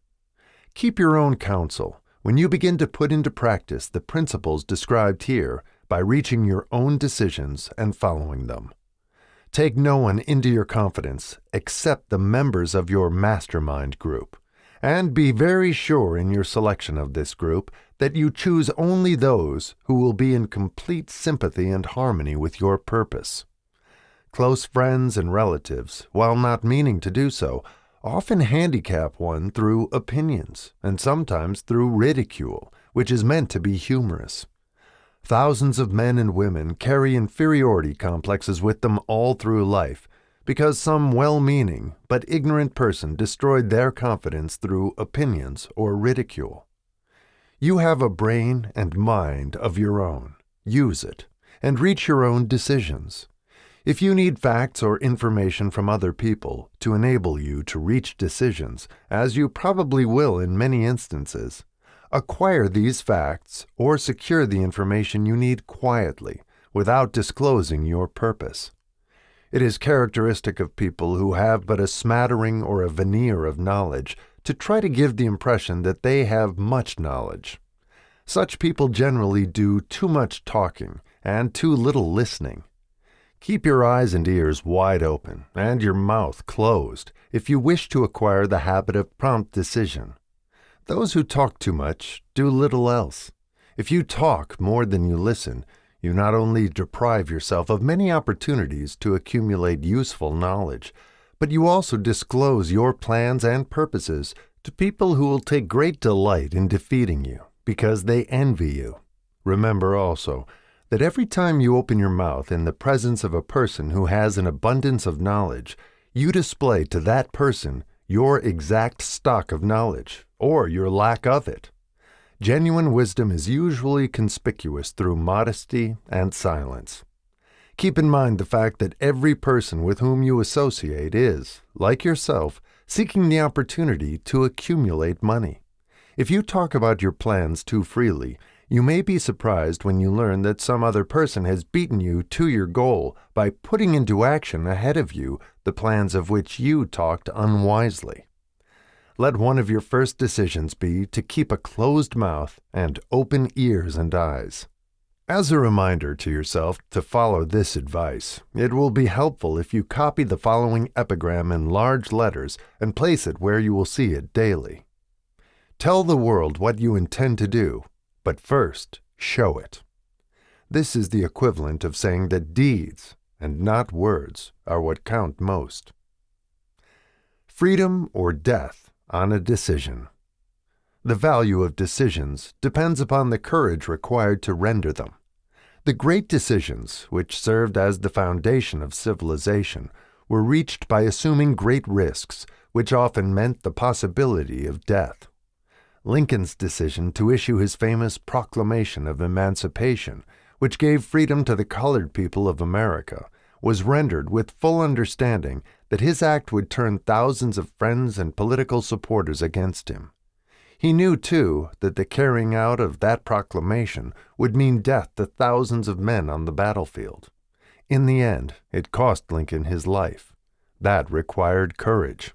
Keep your own counsel when you begin to put into practice the principles described here by reaching your own decisions and following them. Take no one into your confidence except the members of your mastermind group, and be very sure in your selection of this group that you choose only those who will be in complete sympathy and harmony with your purpose. Close friends and relatives, while not meaning to do so, often handicap one through opinions, and sometimes through ridicule, which is meant to be humorous. Thousands of men and women carry inferiority complexes with them all through life, because some well-meaning but ignorant person destroyed their confidence through opinions or ridicule. You have a brain and mind of your own. Use it, and reach your own decisions. If you need facts or information from other people to enable you to reach decisions, as you probably will in many instances, acquire these facts or secure the information you need quietly, without disclosing your purpose. It is characteristic of people who have but a smattering or a veneer of knowledge to try to give the impression that they have much knowledge. Such people generally do too much talking and too little listening. Keep your eyes and ears wide open and your mouth closed if you wish to acquire the habit of prompt decision. Those who talk too much do little else. If you talk more than you listen, you not only deprive yourself of many opportunities to accumulate useful knowledge, but you also disclose your plans and purposes to people who will take great delight in defeating you because they envy you. Remember also that every time you open your mouth in the presence of a person who has an abundance of knowledge, you display to that person your exact stock of knowledge, or your lack of it. Genuine wisdom is usually conspicuous through modesty and silence. Keep in mind the fact that every person with whom you associate is, like yourself, seeking the opportunity to accumulate money. If you talk about your plans too freely, you may be surprised when you learn that some other person has beaten you to your goal by putting into action ahead of you the plans of which you talked unwisely. Let one of your first decisions be to keep a closed mouth and open ears and eyes. As a reminder to yourself to follow this advice, it will be helpful if you copy the following epigram in large letters and place it where you will see it daily. Tell the world what you intend to do, but first show it. This is the equivalent of saying that deeds, and not words, are what count most. Freedom or death on a decision. The value of decisions depends upon the courage required to render them. The great decisions, which served as the foundation of civilization, were reached by assuming great risks, which often meant the possibility of death. Lincoln's decision to issue his famous Proclamation of Emancipation, which gave freedom to the colored people of America, was rendered with full understanding that his act would turn thousands of friends and political supporters against him. He knew, too, that the carrying out of that proclamation would mean death to thousands of men on the battlefield. In the end, it cost Lincoln his life. That required courage.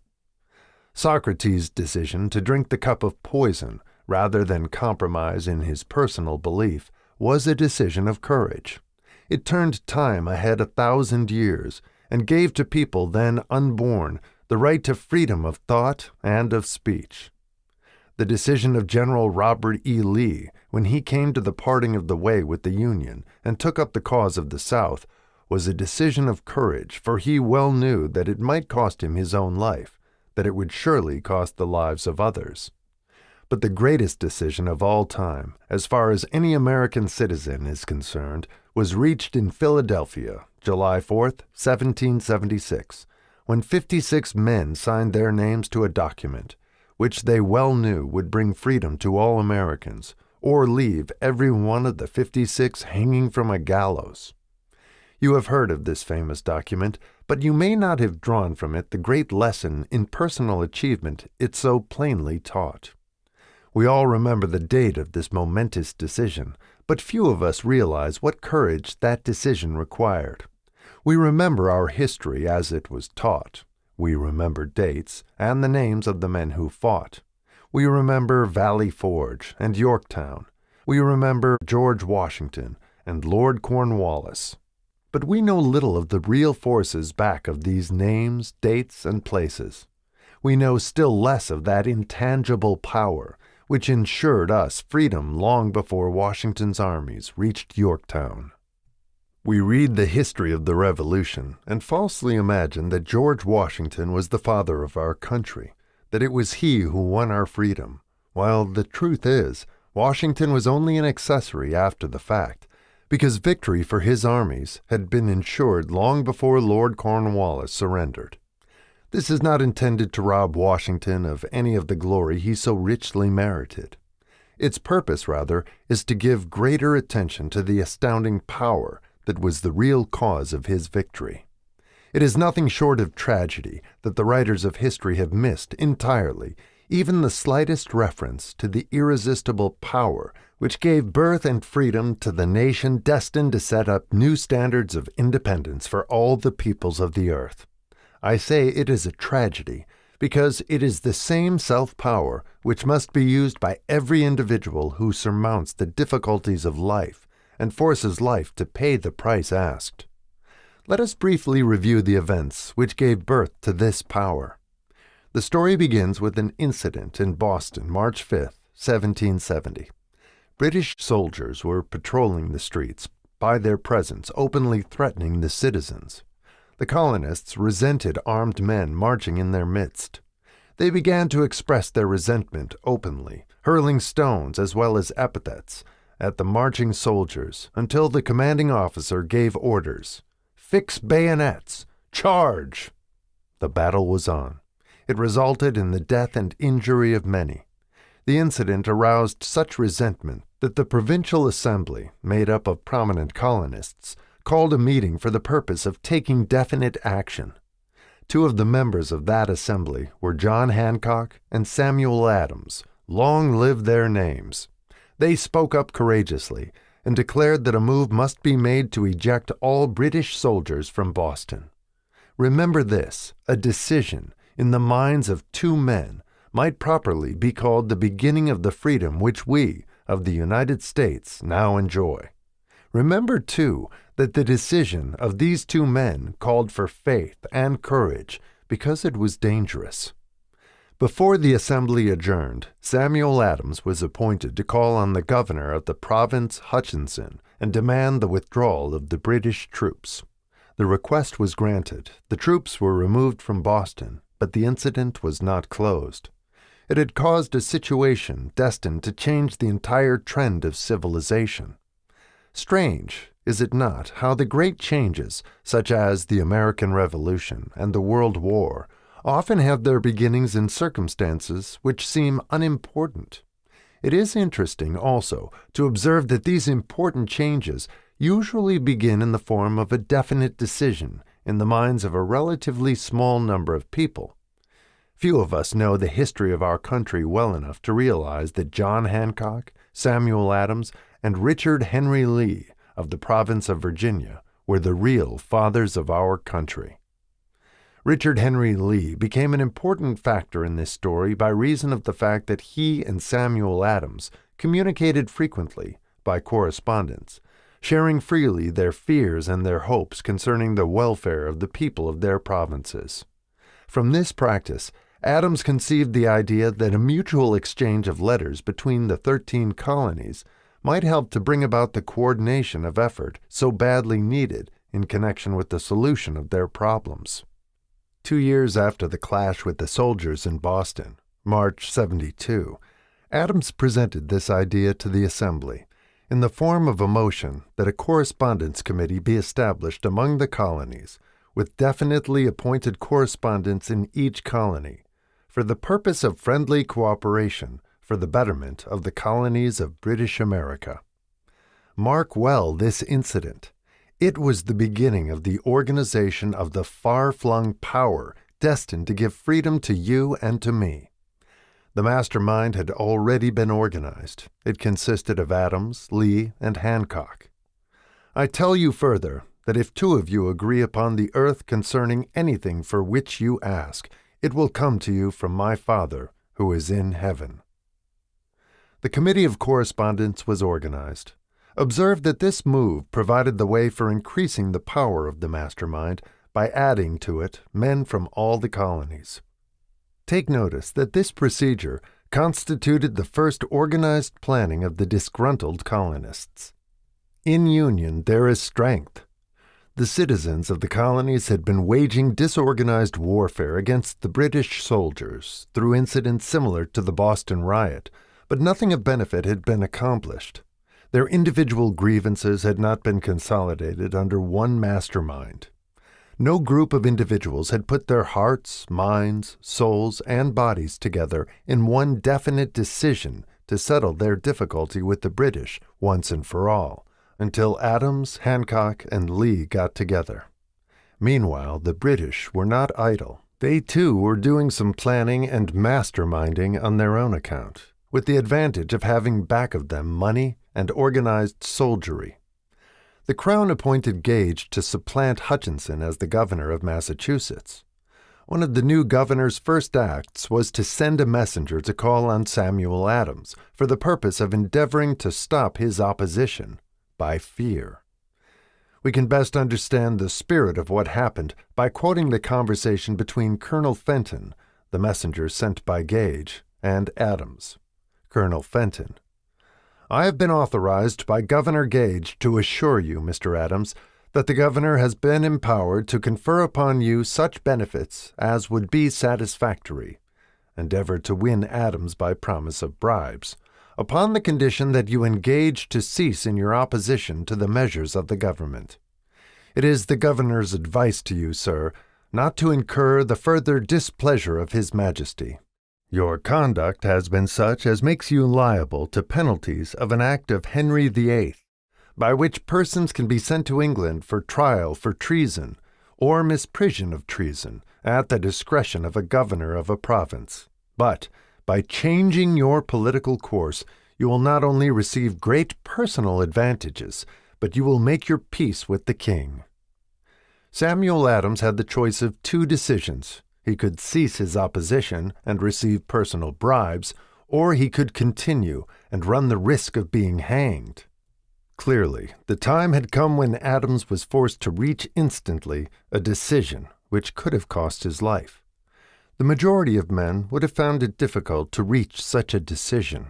Socrates' decision to drink the cup of poison rather than compromise in his personal belief was a decision of courage. It turned time ahead 1,000 years and gave to people then unborn the right to freedom of thought and of speech. The decision of General Robert E. Lee, when he came to the parting of the way with the Union and took up the cause of the South, was a decision of courage, for he well knew that it might cost him his own life, that it would surely cost the lives of others. But the greatest decision of all time, as far as any American citizen is concerned, was reached in Philadelphia, July 4th, 1776, when 56 men signed their names to a document, which they well knew would bring freedom to all Americans, or leave every one of the 56 hanging from a gallows. You have heard of this famous document, but you may not have drawn from it the great lesson in personal achievement it so plainly taught. We all remember the date of this momentous decision, but few of us realize what courage that decision required. We remember our history as it was taught. We remember dates and the names of the men who fought. We remember Valley Forge and Yorktown. We remember George Washington and Lord Cornwallis. But we know little of the real forces back of these names, dates, and places. We know still less of that intangible power which ensured us freedom long before Washington's armies reached Yorktown. We read the history of the Revolution and falsely imagine that George Washington was the father of our country, that it was he who won our freedom, while the truth is, Washington was only an accessory after the fact, because victory for his armies had been ensured long before Lord Cornwallis surrendered. This is not intended to rob Washington of any of the glory he so richly merited. Its purpose, rather, is to give greater attention to the astounding power that was the real cause of his victory. It is nothing short of tragedy that the writers of history have missed entirely even the slightest reference to the irresistible power which gave birth and freedom to the nation destined to set up new standards of independence for all the peoples of the earth. I say it is a tragedy because it is the same self-power which must be used by every individual who surmounts the difficulties of life and forces life to pay the price asked. Let us briefly review the events which gave birth to this power. The story begins with an incident in Boston, March 5, 1770. British soldiers were patrolling the streets, by their presence openly threatening the citizens. The colonists resented armed men marching in their midst. They began to express their resentment openly, hurling stones as well as epithets at the marching soldiers until the commanding officer gave orders. "Fix bayonets! Charge!" The battle was on. It resulted in the death and injury of many. The incident aroused such resentment that the Provincial Assembly, made up of prominent colonists, called a meeting for the purpose of taking definite action. Two of the members of that assembly were John Hancock and Samuel Adams. Long live their names! They spoke up courageously and declared that a move must be made to eject all British soldiers from Boston. Remember this, a decision, in the minds of two men, might properly be called the beginning of the freedom which we, of the United States, now enjoy. Remember, too, that the decision of these two men called for faith and courage because it was dangerous. Before the assembly adjourned, Samuel Adams was appointed to call on the governor of the province, Hutchinson, and demand the withdrawal of the British troops. The request was granted. The troops were removed from Boston, but the incident was not closed. It had caused a situation destined to change the entire trend of civilization. Strange, is it not, how the great changes, such as the American Revolution and the World War, often have their beginnings in circumstances which seem unimportant. It is interesting, also, to observe that these important changes usually begin in the form of a definite decision in the minds of a relatively small number of people. Few of us know the history of our country well enough to realize that John Hancock, Samuel Adams, and Richard Henry Lee of the province of Virginia were the real fathers of our country. Richard Henry Lee became an important factor in this story by reason of the fact that he and Samuel Adams communicated frequently by correspondence, sharing freely their fears and their hopes concerning the welfare of the people of their provinces. From this practice, Adams conceived the idea that a mutual exchange of letters between the 13 colonies might help to bring about the coordination of effort so badly needed in connection with the solution of their problems. 2 years after the clash with the soldiers in Boston, March 72, Adams presented this idea to the Assembly in the form of a motion that a correspondence committee be established among the colonies with definitely appointed correspondents in each colony for the purpose of friendly cooperation for the betterment of the colonies of British America. Mark well this incident. It was the beginning of the organization of the far-flung power destined to give freedom to you and to me. The mastermind had already been organized. It consisted of Adams, Lee, and Hancock. I tell you further that if two of you agree upon the earth concerning anything for which you ask, it will come to you from my Father who is in heaven." The Committee of Correspondence was organized. Observe that this move provided the way for increasing the power of the mastermind by adding to it men from all the colonies. Take notice that this procedure constituted the first organized planning of the disgruntled colonists. In union there is strength. The citizens of the colonies had been waging disorganized warfare against the British soldiers through incidents similar to the Boston riot, but nothing of benefit had been accomplished. Their individual grievances had not been consolidated under one mastermind. No group of individuals had put their hearts, minds, souls, and bodies together in one definite decision to settle their difficulty with the British once and for all, until Adams, Hancock, and Lee got together. Meanwhile, the British were not idle. They too were doing some planning and masterminding on their own account, with the advantage of having back of them money and organized soldiery. The Crown appointed Gage to supplant Hutchinson as the governor of Massachusetts. One of the new governor's first acts was to send a messenger to call on Samuel Adams for the purpose of endeavoring to stop his opposition by fear. We can best understand the spirit of what happened by quoting the conversation between Colonel Fenton, the messenger sent by Gage, and Adams. Colonel Fenton: "I have been authorized by Governor Gage to assure you, Mr. Adams, that the governor has been empowered to confer upon you such benefits as would be satisfactory. Endeavor to win Adams by promise of bribes, upon the condition that you engage to cease in your opposition to the measures of the government. It is the governor's advice to you, sir, not to incur the further displeasure of His Majesty. Your conduct has been such as makes you liable to penalties of an act of Henry VIII, by which persons can be sent to England for trial for treason or misprision of treason at the discretion of a governor of a province. But by changing your political course, you will not only receive great personal advantages, but you will make your peace with the king." Samuel Adams had the choice of two decisions. He could cease his opposition and receive personal bribes, or he could continue and run the risk of being hanged. Clearly, the time had come when Adams was forced to reach instantly a decision which could have cost his life. The majority of men would have found it difficult to reach such a decision.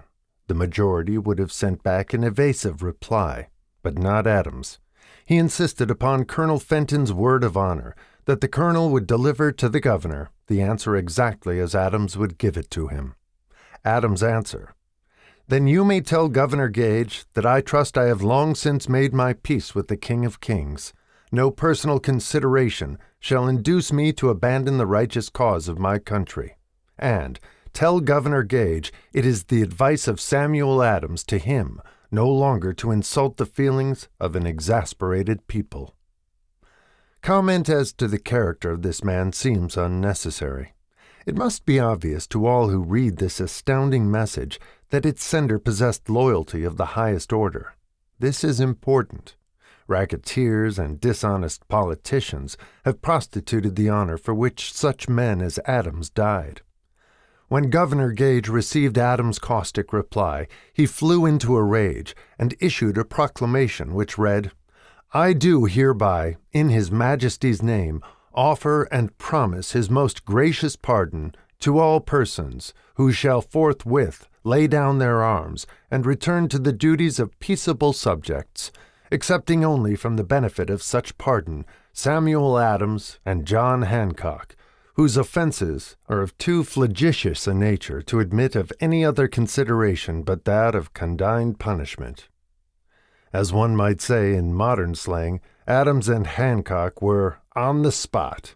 The majority would have sent back an evasive reply, but not Adams. He insisted upon Colonel Fenton's word of honor that the colonel would deliver to the governor the answer exactly as Adams would give it to him. Adams' answer: "Then you may tell Governor Gage that I trust I have long since made my peace with the King of Kings. No personal consideration shall induce me to abandon the righteous cause of my country. And tell Governor Gage it is the advice of Samuel Adams to him no longer to insult the feelings of an exasperated people." Comment as to the character of this man seems unnecessary. It must be obvious to all who read this astounding message that its sender possessed loyalty of the highest order. This is important. Racketeers and dishonest politicians have prostituted the honor for which such men as Adams died. When Governor Gage received Adams' caustic reply, he flew into a rage and issued a proclamation which read, "I do hereby, in His Majesty's name, offer and promise His most gracious pardon to all persons who shall forthwith lay down their arms and return to the duties of peaceable subjects, excepting only from the benefit of such pardon Samuel Adams and John Hancock, whose offenses are of too flagitious a nature to admit of any other consideration but that of condign punishment." As one might say in modern slang, Adams and Hancock were on the spot.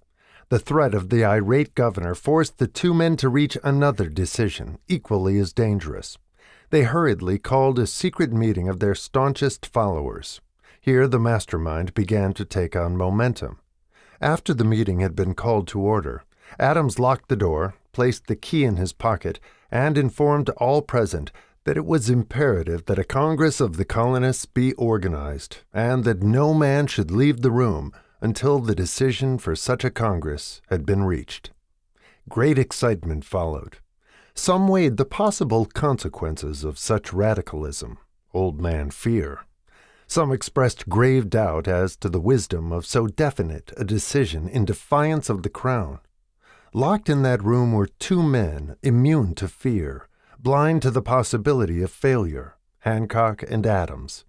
The threat of the irate governor forced the two men to reach another decision, equally as dangerous. They hurriedly called a secret meeting of their staunchest followers. Here the mastermind began to take on momentum. After the meeting had been called to order, Adams locked the door, placed the key in his pocket, and informed all present that it was imperative that a Congress of the colonists be organized, and that no man should leave the room until the decision for such a Congress had been reached. Great excitement followed. Some weighed the possible consequences of such radicalism, old man fear. Some expressed grave doubt as to the wisdom of so definite a decision in defiance of the Crown. Locked in that room were two men immune to fear, blind to the possibility of failure, Hancock and Adams.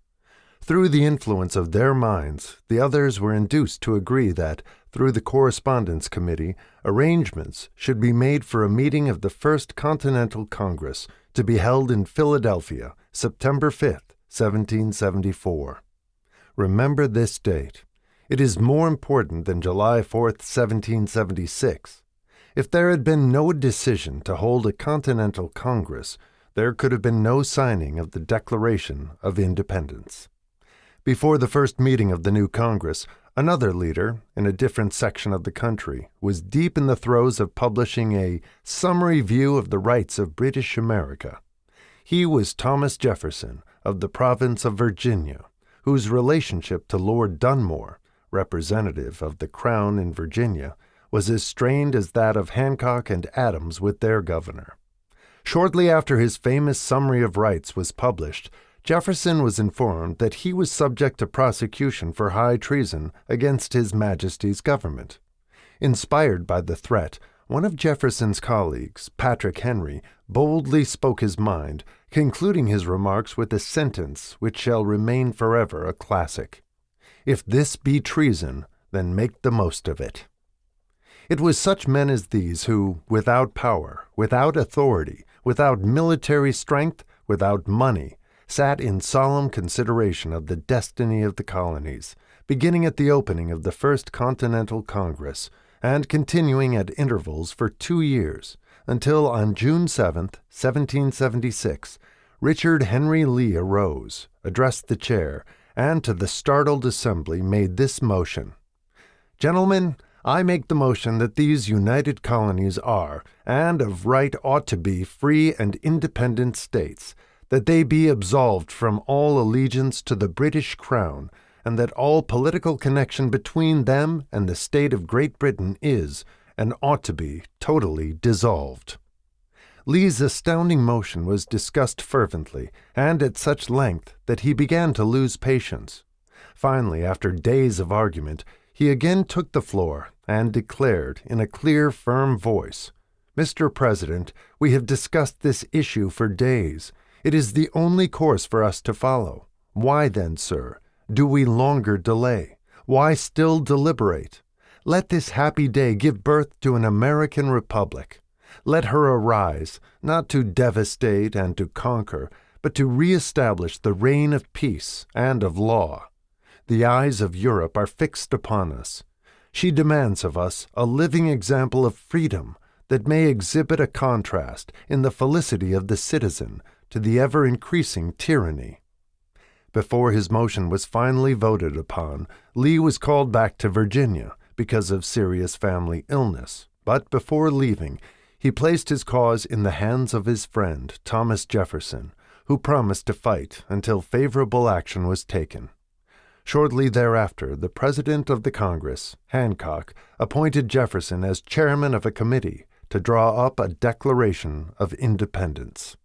Through the influence of their minds, the others were induced to agree that, through the Correspondence Committee, arrangements should be made for a meeting of the First Continental Congress to be held in Philadelphia, September 5th, 1774. Remember this date. It is more important than July 4th, 1776. If there had been no decision to hold a Continental Congress, there could have been no signing of the Declaration of Independence. Before the first meeting of the new Congress, another leader, in a different section of the country, was deep in the throes of publishing a summary view of the rights of British America. He was Thomas Jefferson, of the province of Virginia, whose relationship to Lord Dunmore, representative of the Crown in Virginia, was as strained as that of Hancock and Adams with their governor. Shortly after his famous Summary of Rights was published, Jefferson was informed that he was subject to prosecution for high treason against His Majesty's government. Inspired by the threat, one of Jefferson's colleagues, Patrick Henry, boldly spoke his mind, concluding his remarks with a sentence which shall remain forever a classic. "If this be treason, then make the most of it." It was such men as these who, without power, without authority, without military strength, without money, sat in solemn consideration of the destiny of the colonies, beginning at the opening of the First Continental Congress, and continuing at intervals for 2 years, until on June 7th, 1776, Richard Henry Lee arose, addressed the chair, and to the startled assembly made this motion: "Gentlemen, I make the motion that these united colonies are, and of right ought to be, free and independent states, that they be absolved from all allegiance to the British Crown, and that all political connection between them and the state of Great Britain is, and ought to be, totally dissolved." Lee's astounding motion was discussed fervently, and at such length that he began to lose patience. Finally, after days of argument, he again took the floor and declared in a clear, firm voice, "Mr. President, we have discussed this issue for days. It is the only course for us to follow. Why then, sir, do we longer delay? Why still deliberate? Let this happy day give birth to an American republic. Let her arise, not to devastate and to conquer, but to reestablish the reign of peace and of law. The eyes of Europe are fixed upon us. She demands of us a living example of freedom that may exhibit a contrast in the felicity of the citizen to the ever-increasing tyranny." Before his motion was finally voted upon, Lee was called back to Virginia because of serious family illness, but before leaving, he placed his cause in the hands of his friend, Thomas Jefferson, who promised to fight until favorable action was taken. Shortly thereafter, the President of the Congress, Hancock, appointed Jefferson as chairman of a committee to draw up a Declaration of Independence.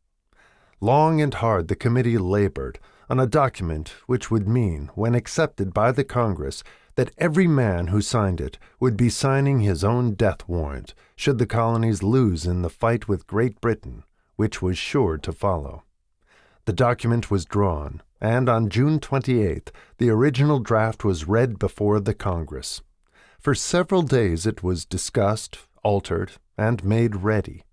Long and hard the committee labored on a document which would mean, when accepted by the Congress, that every man who signed it would be signing his own death warrant should the colonies lose in the fight with Great Britain, which was sure to follow. The document was drawn, and on June 28th, the original draft was read before the Congress. For several days it was discussed, altered, and made ready.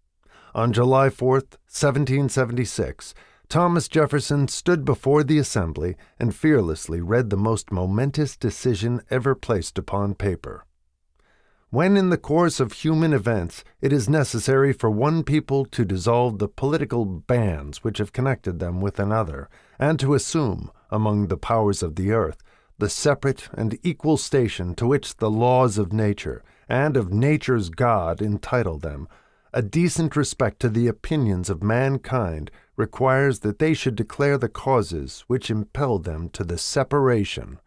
On July 4th, 1776, Thomas Jefferson stood before the Assembly and fearlessly read the most momentous decision ever placed upon paper. "When in the course of human events it is necessary for one people to dissolve the political bands which have connected them with another, and to assume, among the powers of the earth, the separate and equal station to which the laws of nature and of nature's God entitle them, a decent respect to the opinions of mankind requires that they should declare the causes which impelled them to the separation.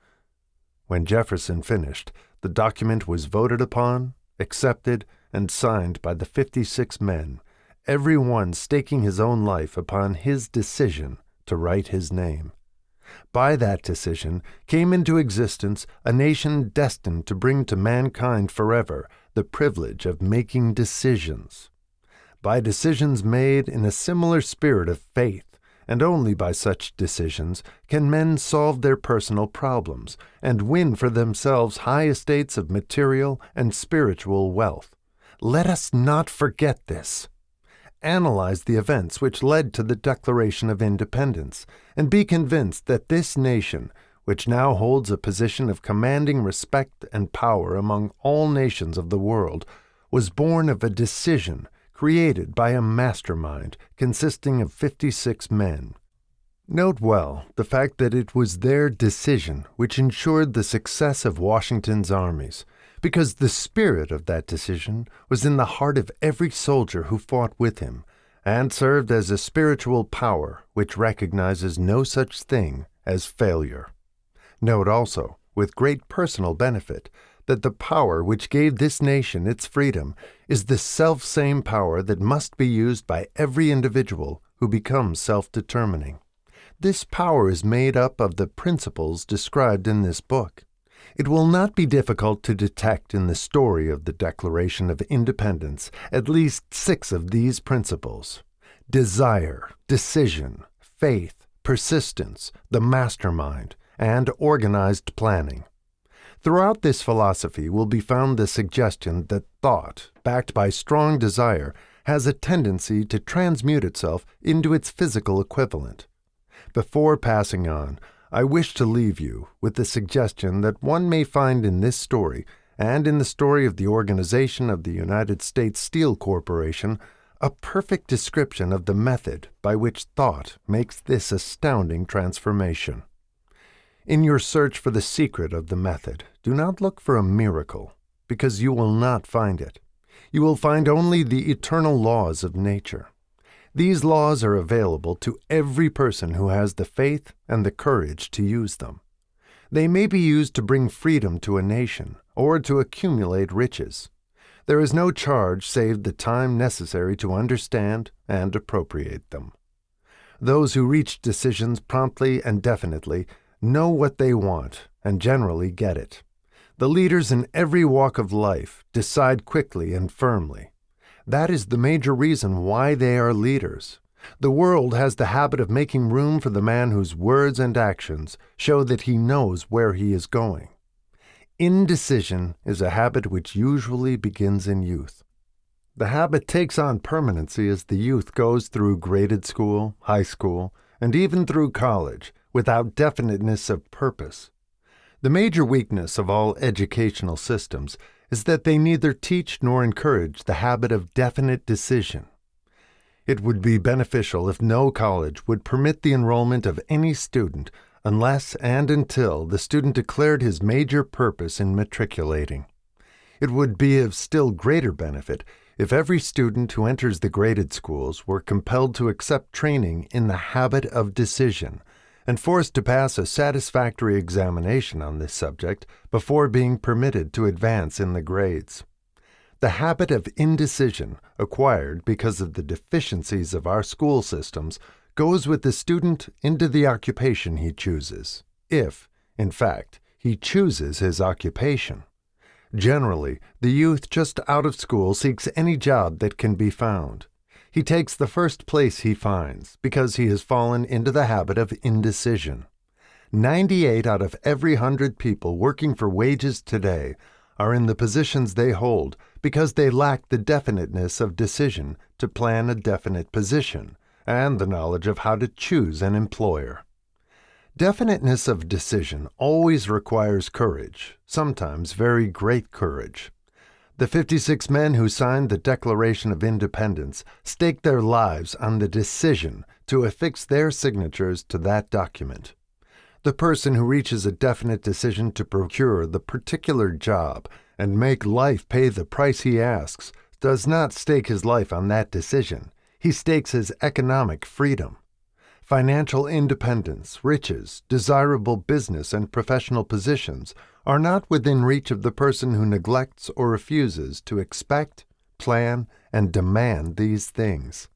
When Jefferson finished, the document was voted upon, accepted, and signed by the 56 men, every one staking his own life upon his decision to write his name. By that decision came into existence a nation destined to bring to mankind forever the privilege of making decisions. By decisions made in a similar spirit of faith, and only by such decisions, can men solve their personal problems and win for themselves high estates of material and spiritual wealth. Let us not forget this. Analyze the events which led to the Declaration of Independence, and be convinced that this nation, which now holds a position of commanding respect and power among all nations of the world, was born of a decision created by a mastermind consisting of 56 men. Note well the fact that it was their decision which ensured the success of Washington's armies, because the spirit of that decision was in the heart of every soldier who fought with him, and served as a spiritual power which recognizes no such thing as failure. Note also, with great personal benefit, that the power which gave this nation its freedom is the self-same power that must be used by every individual who becomes self-determining. This power is made up of the principles described in this book. It will not be difficult to detect in the story of the Declaration of Independence at least 6 of these principles: desire, decision, faith, persistence, the mastermind, and organized planning. Throughout this philosophy will be found the suggestion that thought, backed by strong desire, has a tendency to transmute itself into its physical equivalent. Before passing on, I wish to leave you with the suggestion that one may find in this story, and in the story of the organization of the United States Steel Corporation, a perfect description of the method by which thought makes this astounding transformation. In your search for the secret of the method, do not look for a miracle, because you will not find it. You will find only the eternal laws of nature. These laws are available to every person who has the faith and the courage to use them. They may be used to bring freedom to a nation or to accumulate riches. There is no charge save the time necessary to understand and appropriate them. Those who reach decisions promptly and definitely know what they want and generally get it. The leaders in every walk of life decide quickly and firmly. That is the major reason why they are leaders. The world has the habit of making room for the man whose words and actions show that he knows where he is going. Indecision is a habit which usually begins in youth. The habit takes on permanency as the youth goes through graded school, high school, and even through college, without definiteness of purpose. The major weakness of all educational systems is that they neither teach nor encourage the habit of definite decision. It would be beneficial if no college would permit the enrollment of any student unless and until the student declared his major purpose in matriculating. It would be of still greater benefit if every student who enters the graded schools were compelled to accept training in the habit of decision, and forced to pass a satisfactory examination on this subject before being permitted to advance in the grades. The habit of indecision, acquired because of the deficiencies of our school systems, goes with the student into the occupation he chooses, if, in fact, he chooses his occupation. Generally, the youth just out of school seeks any job that can be found. He takes the first place he finds because he has fallen into the habit of indecision. 98 out of every 100 people working for wages today are in the positions they hold because they lack the definiteness of decision to plan a definite position and the knowledge of how to choose an employer. Definiteness of decision always requires courage, sometimes very great courage. The 56 men who signed the Declaration of Independence staked their lives on the decision to affix their signatures to that document. The person who reaches a definite decision to procure the particular job and make life pay the price he asks does not stake his life on that decision. He stakes his economic freedom. Financial independence, riches, desirable business and professional positions are not within reach of the person who neglects or refuses to expect, plan, and demand these things.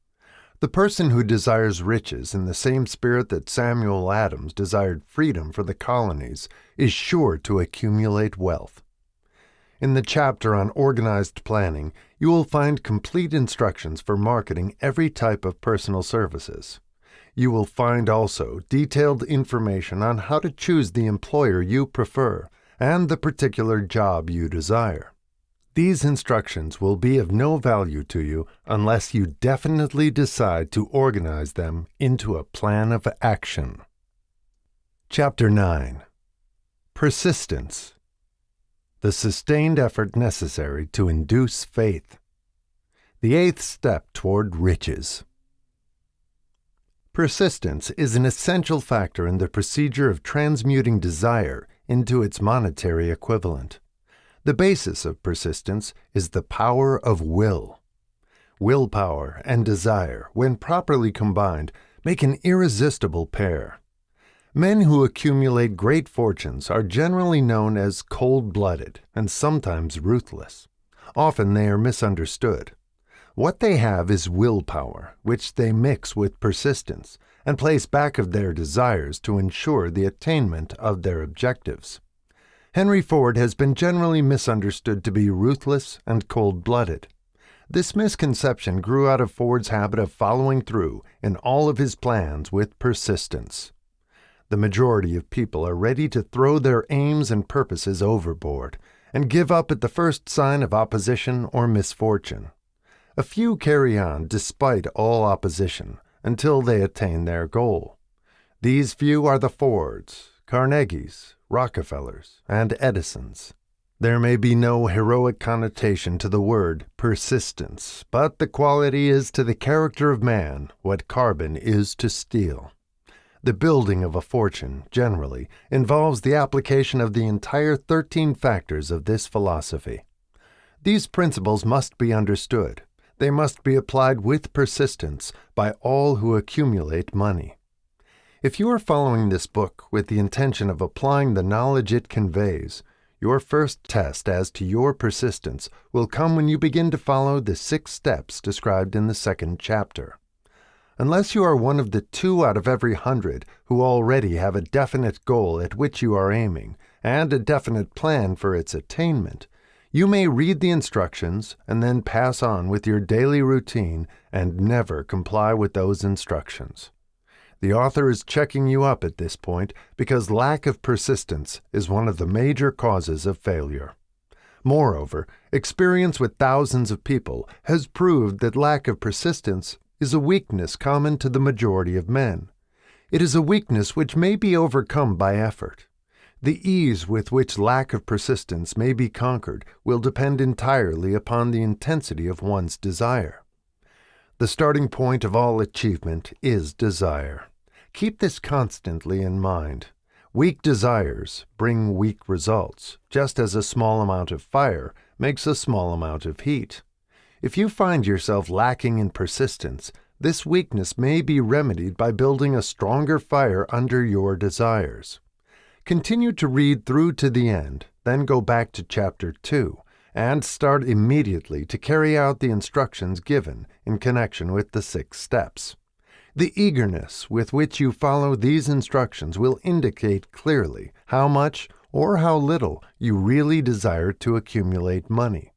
The person who desires riches in the same spirit that Samuel Adams desired freedom for the colonies is sure to accumulate wealth. In the chapter on organized planning, you will find complete instructions for marketing every type of personal services. You will find also detailed information on how to choose the employer you prefer and the particular job you desire. These instructions will be of no value to you unless you definitely decide to organize them into a plan of action. Chapter 9. Persistence. The sustained effort necessary to induce faith. The 8th step toward riches. Persistence is an essential factor in the procedure of transmuting desire into its monetary equivalent. The basis of persistence is the power of will. Willpower and desire, when properly combined, make an irresistible pair. Men who accumulate great fortunes are generally known as cold-blooded and sometimes ruthless. Often they are misunderstood. What they have is willpower, which they mix with persistence and place back of their desires to ensure the attainment of their objectives. Henry Ford has been generally misunderstood to be ruthless and cold-blooded. This misconception grew out of Ford's habit of following through in all of his plans with persistence. The majority of people are ready to throw their aims and purposes overboard and give up at the first sign of opposition or misfortune. A few carry on despite all opposition until they attain their goal. These few are the Fords, Carnegies, Rockefellers, and Edisons. There may be no heroic connotation to the word persistence, but the quality is to the character of man what carbon is to steel. The building of a fortune, generally, involves the application of the entire 13 factors of this philosophy. These principles must be understood. They must be applied with persistence by all who accumulate money. If you are following this book with the intention of applying the knowledge it conveys, your first test as to your persistence will come when you begin to follow the 6 steps described in the 2nd chapter. Unless you are one of the 2 out of every 100 who already have a definite goal at which you are aiming and a definite plan for its attainment, you may read the instructions and then pass on with your daily routine and never comply with those instructions. The author is checking you up at this point because lack of persistence is one of the major causes of failure. Moreover, experience with thousands of people has proved that lack of persistence is a weakness common to the majority of men. It is a weakness which may be overcome by effort. The ease with which lack of persistence may be conquered will depend entirely upon the intensity of one's desire. The starting point of all achievement is desire. Keep this constantly in mind. Weak desires bring weak results, just as a small amount of fire makes a small amount of heat. If you find yourself lacking in persistence, this weakness may be remedied by building a stronger fire under your desires. Continue to read through to the end, then go back to Chapter 2, and start immediately to carry out the instructions given in connection with the 6 steps. The eagerness with which you follow these instructions will indicate clearly how much or how little you really desire to accumulate money.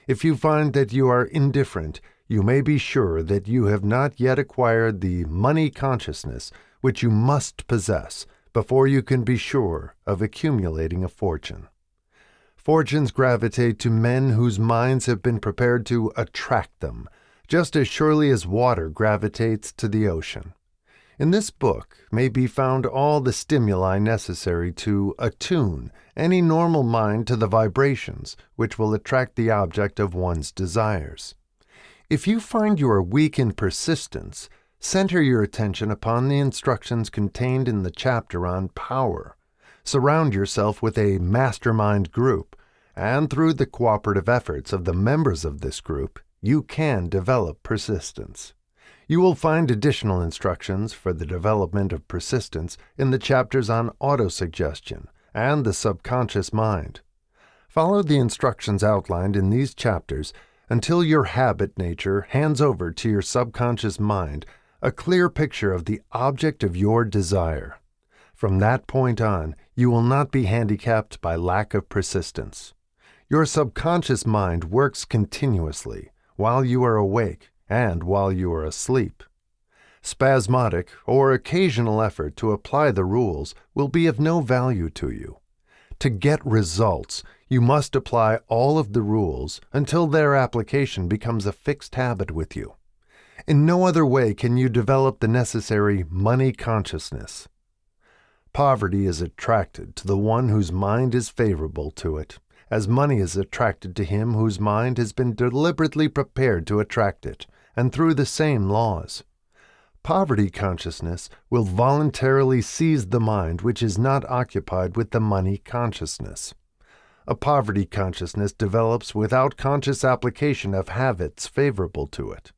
If you find that you are indifferent, you may be sure that you have not yet acquired the money consciousness which you must possess before you can be sure of accumulating a fortune. Fortunes gravitate to men whose minds have been prepared to attract them, just as surely as water gravitates to the ocean. In this book may be found all the stimuli necessary to attune any normal mind to the vibrations which will attract the object of one's desires. If you find you are weak in persistence, center your attention upon the instructions contained in the chapter on power. Surround yourself with a mastermind group, and through the cooperative efforts of the members of this group, you can develop persistence. You will find additional instructions for the development of persistence in the chapters on autosuggestion and the subconscious mind. Follow the instructions outlined in these chapters until your habit nature hands over to your subconscious mind a clear picture of the object of your desire. From that point on, you will not be handicapped by lack of persistence. Your subconscious mind works continuously while you are awake and while you are asleep. Spasmodic or occasional effort to apply the rules will be of no value to you. To get results, you must apply all of the rules until their application becomes a fixed habit with you. In no other way can you develop the necessary money consciousness. Poverty is attracted to the one whose mind is favorable to it, as money is attracted to him whose mind has been deliberately prepared to attract it, and through the same laws. Poverty consciousness will voluntarily seize the mind which is not occupied with the money consciousness. A poverty consciousness develops without conscious application of habits favorable to it.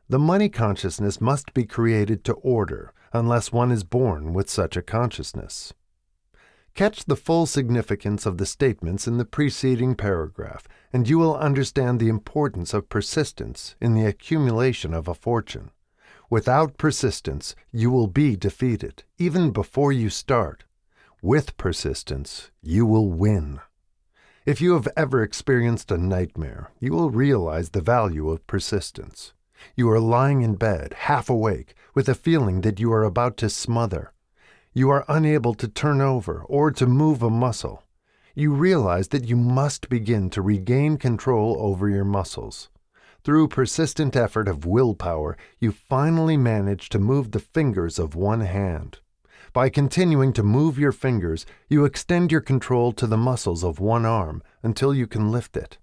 The money consciousness must be created to order unless one is born with such a consciousness. Catch the full significance of the statements in the preceding paragraph, and you will understand the importance of persistence in the accumulation of a fortune. Without persistence, you will be defeated, even before you start. With persistence, you will win. If you have ever experienced a nightmare, you will realize the value of persistence. You are lying in bed, half awake, with a feeling that you are about to smother. You are unable to turn over or to move a muscle. You realize that you must begin to regain control over your muscles. Through persistent effort of willpower, you finally manage to move the fingers of one hand. By continuing to move your fingers, you extend your control to the muscles of one arm until you can lift it.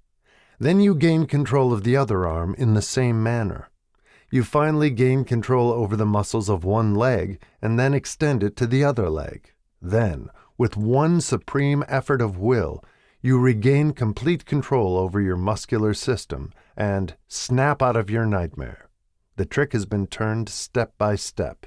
Then you gain control of the other arm in the same manner. You finally gain control over the muscles of one leg and then extend it to the other leg. Then, with one supreme effort of will, you regain complete control over your muscular system and snap out of your nightmare. The trick has been turned step by step.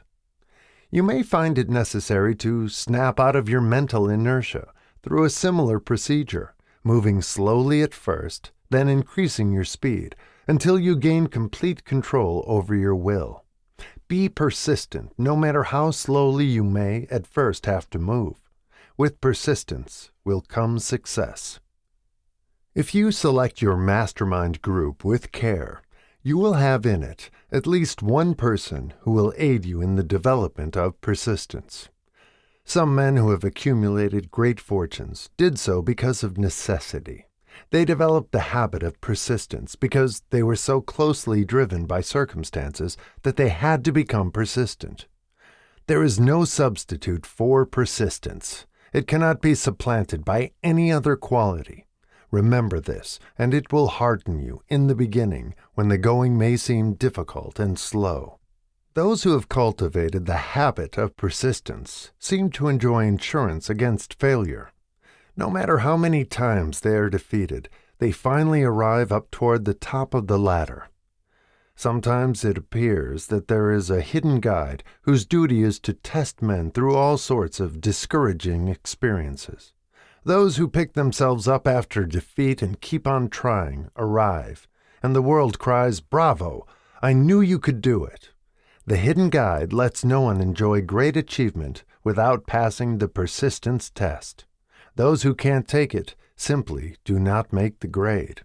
You may find it necessary to snap out of your mental inertia through a similar procedure, moving slowly at first, then increasing your speed until you gain complete control over your will. Be persistent, no matter how slowly you may at first have to move. With persistence will come success. If you select your mastermind group with care, you will have in it at least one person who will aid you in the development of persistence. Some men who have accumulated great fortunes did so because of necessity. They developed the habit of persistence because they were so closely driven by circumstances that they had to become persistent. There is no substitute for persistence. It cannot be supplanted by any other quality. Remember this, and it will hearten you in the beginning when the going may seem difficult and slow. Those who have cultivated the habit of persistence seem to enjoy insurance against failure. No matter how many times they are defeated, they finally arrive up toward the top of the ladder. Sometimes it appears that there is a hidden guide whose duty is to test men through all sorts of discouraging experiences. Those who pick themselves up after defeat and keep on trying arrive, and the world cries, "Bravo! I knew you could do it." The hidden guide lets no one enjoy great achievement without passing the persistence test. Those who can't take it simply do not make the grade.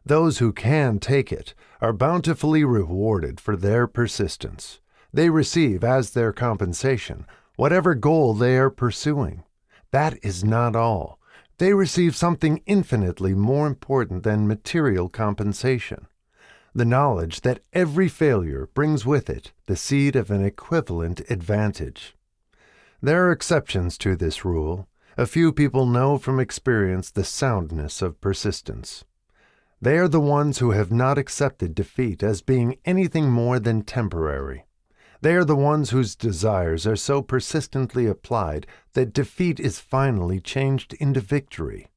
Those who can take it are bountifully rewarded for their persistence. They receive as their compensation whatever goal they are pursuing. That is not all. They receive something infinitely more important than material compensation: the knowledge that every failure brings with it the seed of an equivalent advantage. There are exceptions to this rule. A few people know from experience the soundness of persistence. They are the ones who have not accepted defeat as being anything more than temporary. They are the ones whose desires are so persistently applied that defeat is finally changed into victory.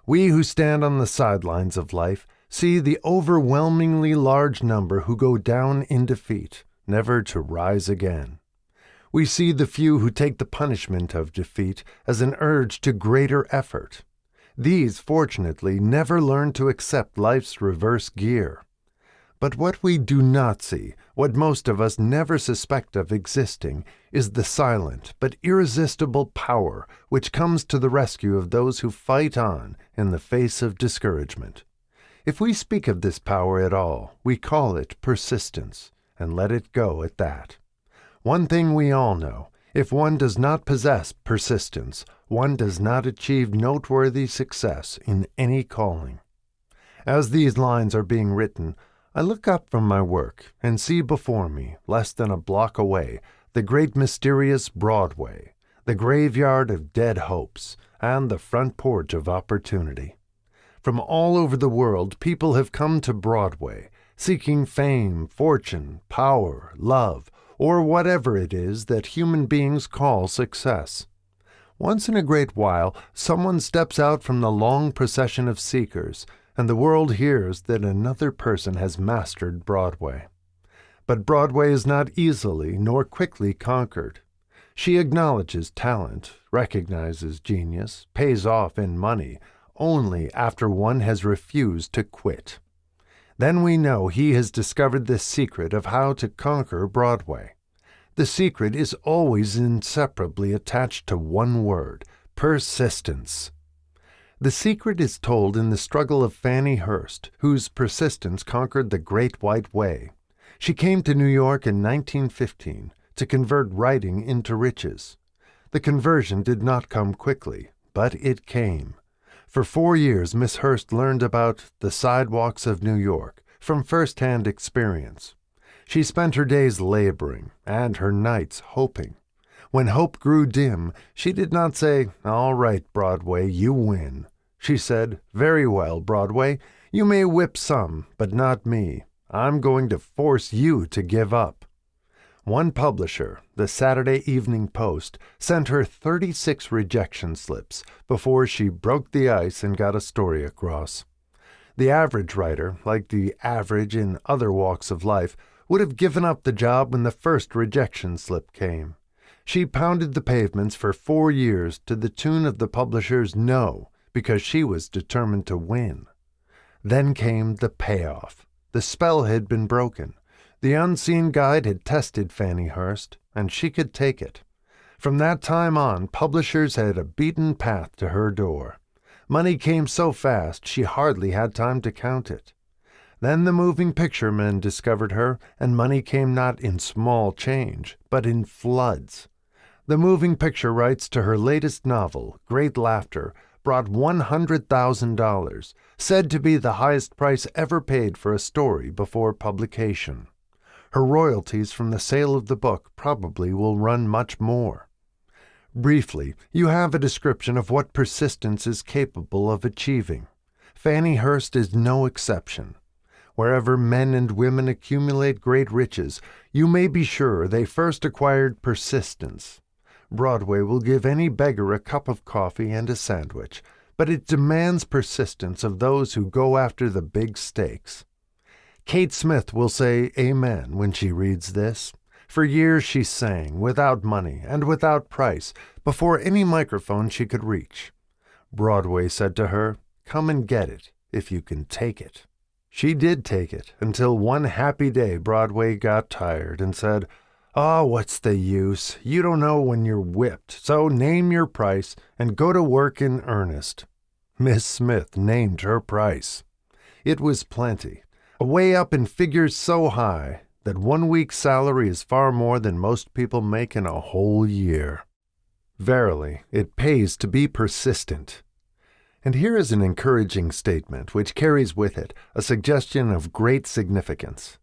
We who stand on the sidelines of life see the overwhelmingly large number who go down in defeat, never to rise again. We see the few who take the punishment of defeat as an urge to greater effort. These, fortunately, never learn to accept life's reverse gear. But what we do not see, what most of us never suspect of existing, is the silent but irresistible power which comes to the rescue of those who fight on in the face of discouragement. If we speak of this power at all, we call it persistence, and let it go at that. One thing we all know, if one does not possess persistence, one does not achieve noteworthy success in any calling. As these lines are being written, I look up from my work and see before me, less than a block away, the great mysterious Broadway, the graveyard of dead hopes, and the front porch of opportunity. From all over the world, people have come to Broadway, seeking fame, fortune, power, love, or whatever it is that human beings call success. Once in a great while, someone steps out from the long procession of seekers, and the world hears that another person has mastered Broadway. But Broadway is not easily nor quickly conquered. She acknowledges talent, recognizes genius, pays off in money, only after one has refused to quit. Then we know he has discovered the secret of how to conquer Broadway. The secret is always inseparably attached to one word: persistence. The secret is told in the struggle of Fannie Hurst, whose persistence conquered the Great White Way. She came to New York in 1915 to convert writing into riches. The conversion did not come quickly, but it came. For 4 years, Miss Hurst learned about the sidewalks of New York from first-hand experience. She spent her days laboring and her nights hoping. When hope grew dim, she did not say, "All right, Broadway, you win." She said, "Very well, Broadway, you may whip some, but not me. I'm going to force you to give up." One publisher, the Saturday Evening Post, sent her 36 rejection slips before she broke the ice and got a story across. The average writer, like the average in other walks of life, would have given up the job when the first rejection slip came. She pounded the pavements for 4 years to the tune of the publisher's no, because she was determined to win. Then came the payoff. The spell had been broken. The unseen guide had tested Fannie Hurst, and she could take it. From that time on, publishers had a beaten path to her door. Money came so fast she hardly had time to count it. Then the moving picture men discovered her, and money came not in small change, but in floods. The moving picture rights to her latest novel, Great Laughter, brought $100,000, said to be the highest price ever paid for a story before publication. Her royalties from the sale of the book probably will run much more. Briefly, you have a description of what persistence is capable of achieving. Fannie Hurst is no exception. Wherever men and women accumulate great riches, you may be sure they first acquired persistence. Broadway will give any beggar a cup of coffee and a sandwich, but it demands persistence of those who go after the big stakes. Kate Smith will say amen when she reads this. For years she sang, without money and without price, before any microphone she could reach. Broadway said to her, "Come and get it, if you can take it." She did take it, until one happy day Broadway got tired and said, "Oh, what's the use? You don't know when you're whipped, so name your price and go to work in earnest." Miss Smith named her price. It was plenty. Way up in figures so high that 1 week's salary is far more than most people make in a whole year. Verily, it pays to be persistent. And here is an encouraging statement which carries with it a suggestion of great significance.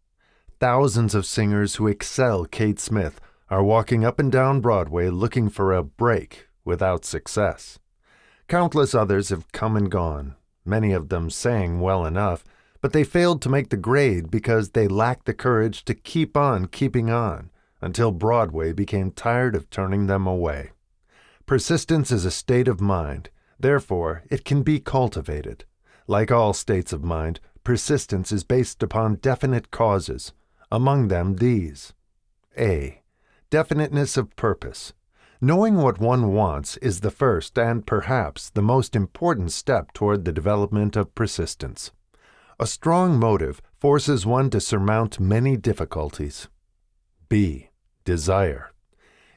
Thousands of singers who excel Kate Smith are walking up and down Broadway looking for a break without success. Countless others have come and gone. Many of them sang well enough, but they failed to make the grade because they lacked the courage to keep on keeping on until Broadway became tired of turning them away. Persistence is a state of mind. Therefore, it can be cultivated. Like all states of mind, Persistence is based upon definite causes, among them these. A. Definiteness of purpose. Knowing what one wants is the first and perhaps the most important step toward the development of persistence. A strong motive forces one to surmount many difficulties. B. Desire.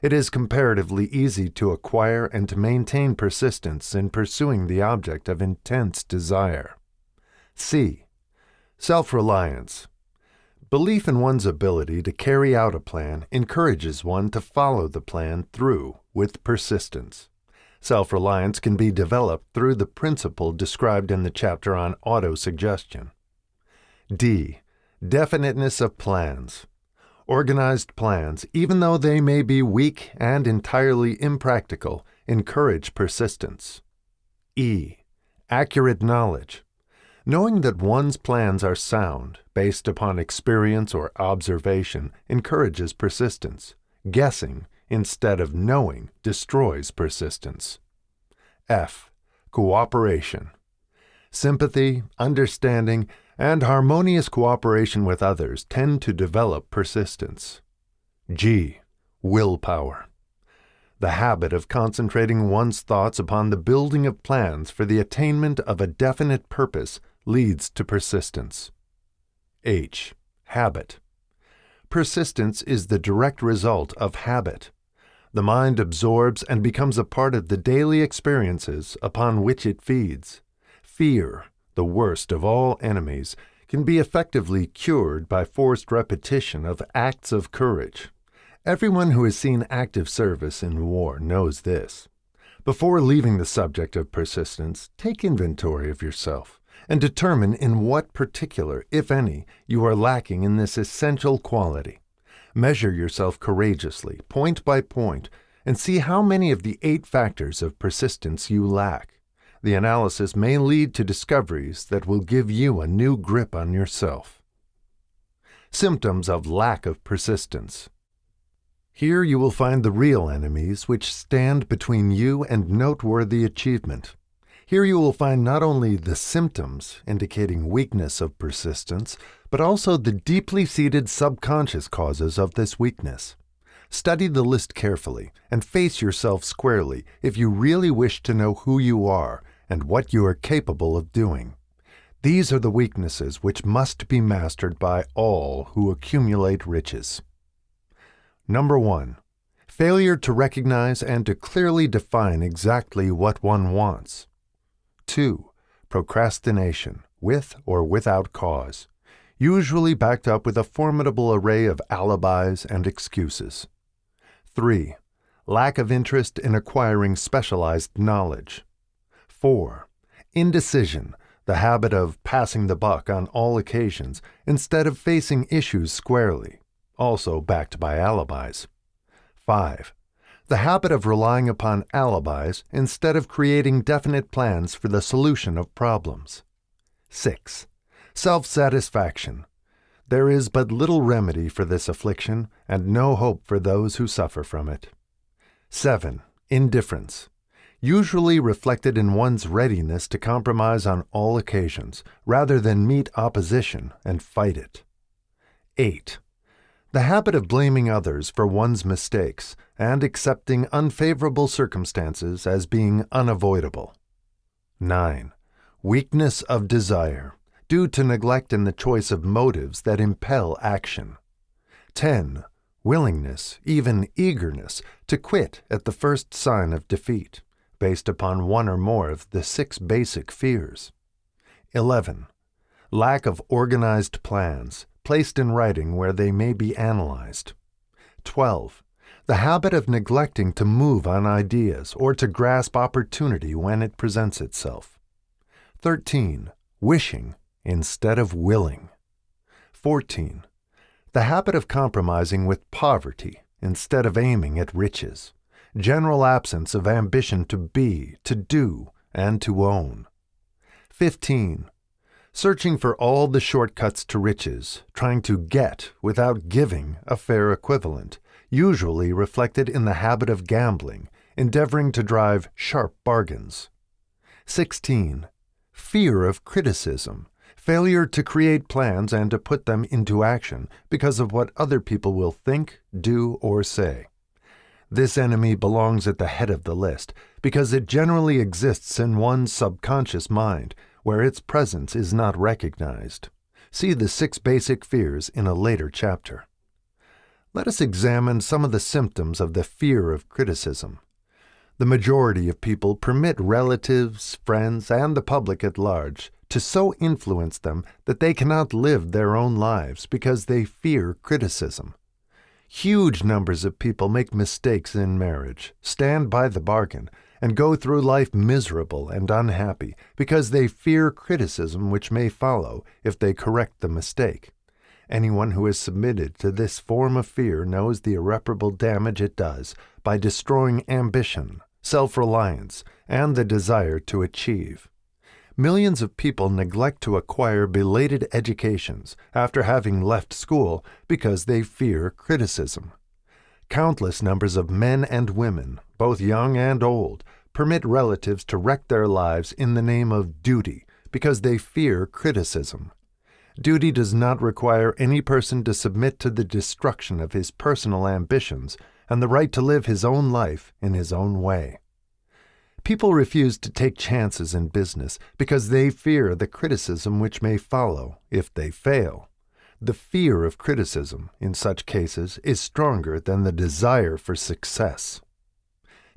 It is comparatively easy to acquire and to maintain persistence in pursuing the object of intense desire. C. Self-reliance. Belief in one's ability to carry out a plan encourages one to follow the plan through with persistence. Self-reliance can be developed through the principle described in the chapter on autosuggestion. D. Definiteness of plans. Organized plans, even though they may be weak and entirely impractical, encourage persistence. E. Accurate knowledge. Knowing that one's plans are sound, based upon experience or observation, encourages persistence. Guessing, instead of knowing, destroys persistence. F. Cooperation. Sympathy, understanding, and harmonious cooperation with others tend to develop persistence. G. Willpower. The habit of concentrating one's thoughts upon the building of plans for the attainment of a definite purpose leads to persistence. H. Habit. Persistence is the direct result of habit. The mind absorbs and becomes a part of the daily experiences upon which it feeds. Fear, the worst of all enemies, can be effectively cured by forced repetition of acts of courage. Everyone who has seen active service in war knows this. Before leaving the subject of persistence, take inventory of yourself and determine in what particular, if any, you are lacking in this essential quality. Measure yourself courageously, point by point, and see how many of the 8 factors of persistence you lack. The analysis may lead to discoveries that will give you a new grip on yourself. Symptoms of lack of persistence. Here you will find the real enemies which stand between you and noteworthy achievement. Here you will find not only the symptoms indicating weakness of persistence, but also the deeply seated subconscious causes of this weakness. Study the list carefully and face yourself squarely if you really wish to know who you are and what you are capable of doing. These are the weaknesses which must be mastered by all who accumulate riches. Number 1. Failure to recognize and to clearly define exactly what one wants. 2. Procrastination, with or without cause, usually backed up with a formidable array of alibis and excuses. 3. Lack of interest in acquiring specialized knowledge. 4. Indecision, the habit of passing the buck on all occasions instead of facing issues squarely, also backed by alibis. 5. The habit of relying upon alibis instead of creating definite plans for the solution of problems. 6. Self-satisfaction. There is but little remedy for this affliction and no hope for those who suffer from it. 7. Indifference. Usually reflected in one's readiness to compromise on all occasions, rather than meet opposition and fight it. 8. The habit of blaming others for one's mistakes and accepting unfavorable circumstances as being unavoidable. 9. Weakness of desire, due to neglect in the choice of motives that impel action. 10. Willingness, even eagerness, to quit at the first sign of defeat, based upon one or more of the 6 basic fears. 11. Lack of organized plans, placed in writing where they may be analyzed. 12. The habit of neglecting to move on ideas or to grasp opportunity when it presents itself. 13. Wishing instead of willing. 14. The habit of compromising with poverty instead of aiming at riches. General absence of ambition to be, to do, and to own. 15. Searching for all the shortcuts to riches, trying to get without giving a fair equivalent, usually reflected in the habit of gambling, endeavoring to drive sharp bargains. 16. Fear of criticism, failure to create plans and to put them into action because of what other people will think, do, or say. This enemy belongs at the head of the list because it generally exists in one's subconscious mind, where its presence is not recognized. See the 6 basic fears in a later chapter. Let us examine some of the symptoms of the fear of criticism. The majority of people permit relatives, friends, and the public at large to so influence them that they cannot live their own lives because they fear criticism. Huge numbers of people make mistakes in marriage, stand by the bargain, and go through life miserable and unhappy because they fear criticism which may follow if they correct the mistake. Anyone who is submitted to this form of fear knows the irreparable damage it does by destroying ambition, self-reliance, and the desire to achieve. Millions of people neglect to acquire belated educations after having left school because they fear criticism. Countless numbers of men and women, both young and old, permit relatives to wreck their lives in the name of duty because they fear criticism. Duty does not require any person to submit to the destruction of his personal ambitions and the right to live his own life in his own way. People refuse to take chances in business because they fear the criticism which may follow if they fail. The fear of criticism, in such cases, is stronger than the desire for success.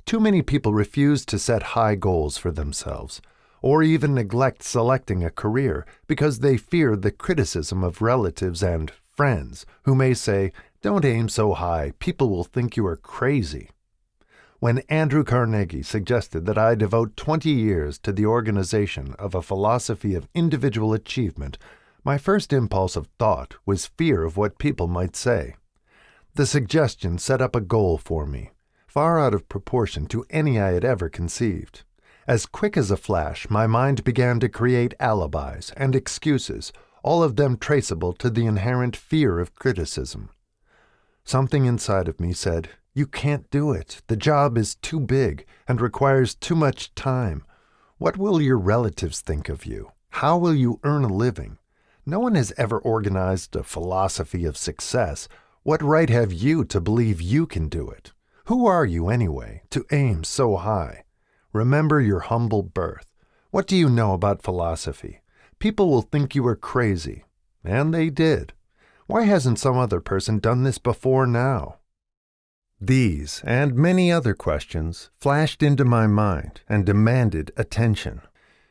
Too many people refuse to set high goals for themselves, or even neglect selecting a career because they fear the criticism of relatives and friends who may say, "Don't aim so high, people will think you are crazy." When Andrew Carnegie suggested that I devote 20 years to the organization of a philosophy of individual achievement, my first impulse of thought was fear of what people might say. The suggestion set up a goal for me, far out of proportion to any I had ever conceived. As quick as a flash, my mind began to create alibis and excuses, all of them traceable to the inherent fear of criticism. Something inside of me said, "You can't do it. The job is too big and requires too much time. What will your relatives think of you? How will you earn a living? No one has ever organized a philosophy of success. What right have you to believe you can do it? Who are you anyway, to aim so high? Remember your humble birth. What do you know about philosophy? People will think you are crazy." And they did. Why hasn't some other person done this before now? These and many other questions flashed into my mind and demanded attention.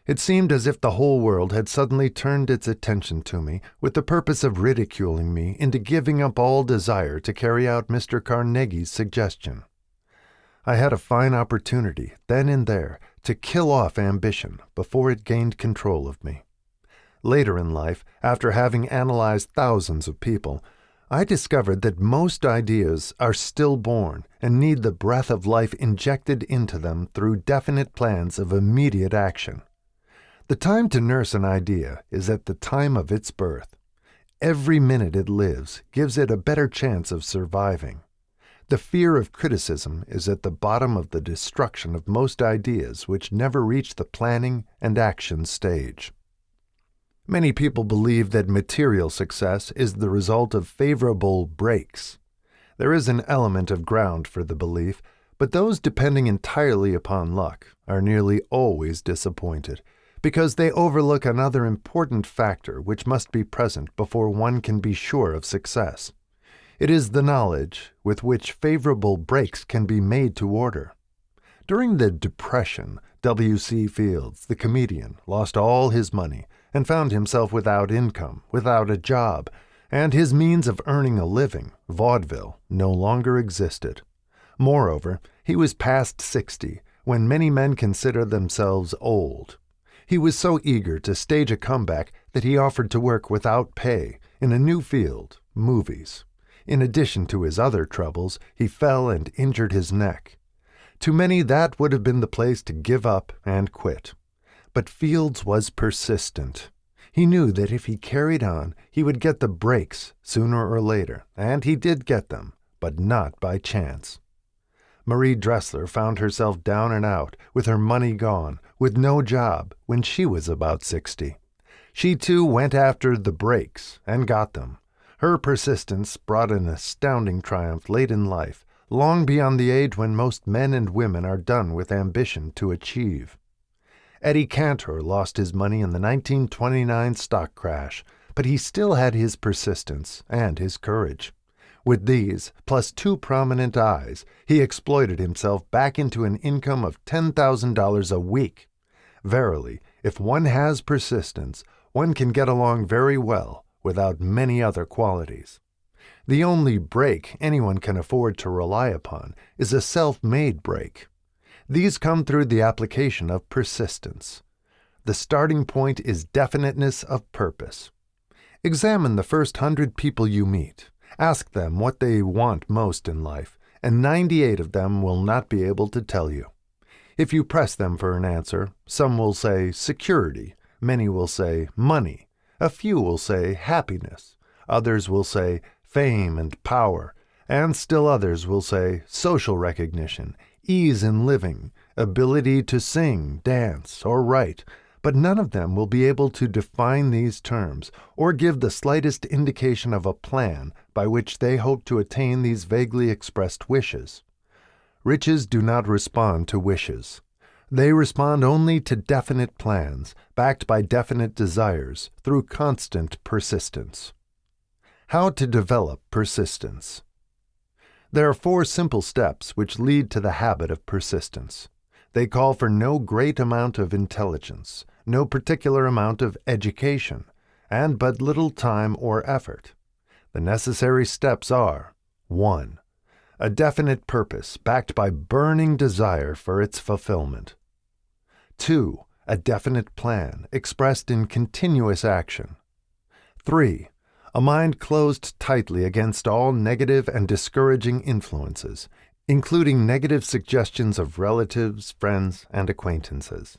It seemed as if the whole world had suddenly turned its attention to me with the purpose of ridiculing me into giving up all desire to carry out Mr. Carnegie's suggestion. I had a fine opportunity, then and there, to kill off ambition before it gained control of me. Later in life, after having analyzed thousands of people, I discovered that most ideas are stillborn and need the breath of life injected into them through definite plans of immediate action. The time to nurse an idea is at the time of its birth. Every minute it lives gives it a better chance of surviving. The fear of criticism is at the bottom of the destruction of most ideas which never reach the planning and action stage. Many people believe that material success is the result of favorable breaks. There is an element of ground for the belief, but those depending entirely upon luck are nearly always disappointed, because they overlook another important factor which must be present before one can be sure of success. It is the knowledge with which favorable breaks can be made to order. During the Depression, W.C. Fields, the comedian, lost all his money and found himself without income, without a job, and his means of earning a living, vaudeville, no longer existed. Moreover, he was past 60, when many men consider themselves old. He was so eager to stage a comeback that he offered to work without pay in a new field, movies. In addition to his other troubles, he fell and injured his neck. To many that would have been the place to give up and quit. But Fields was persistent. He knew that if he carried on, he would get the breaks sooner or later, and he did get them, but not by chance. Marie Dressler found herself down and out, with her money gone, with no job, when she was about 60. She too went after the breaks and got them. Her persistence brought an astounding triumph late in life, long beyond the age when most men and women are done with ambition to achieve. Eddie Cantor lost his money in the 1929 stock crash, but he still had his persistence and his courage. With these, plus 2 prominent eyes, he exploited himself back into an income of $10,000 a week. Verily, if one has persistence, one can get along very well without many other qualities. The only break anyone can afford to rely upon is a self-made break. These come through the application of persistence. The starting point is definiteness of purpose. Examine the first 100 people you meet. Ask them what they want most in life, and 98 of them will not be able to tell you. If you press them for an answer, some will say security, many will say money, a few will say happiness, others will say fame and power, and still others will say social recognition, ease in living, ability to sing, dance, or write, but none of them will be able to define these terms or give the slightest indication of a plan by which they hope to attain these vaguely expressed wishes. Riches do not respond to wishes. They respond only to definite plans, backed by definite desires, through constant persistence. How to develop persistence. There are 4 simple steps which lead to the habit of persistence. They call for no great amount of intelligence, no particular amount of education, and but little time or effort. The necessary steps are: 1. A definite purpose backed by burning desire for its fulfillment. 2. A definite plan expressed in continuous action. 3. A mind closed tightly against all negative and discouraging influences, including negative suggestions of relatives, friends, and acquaintances.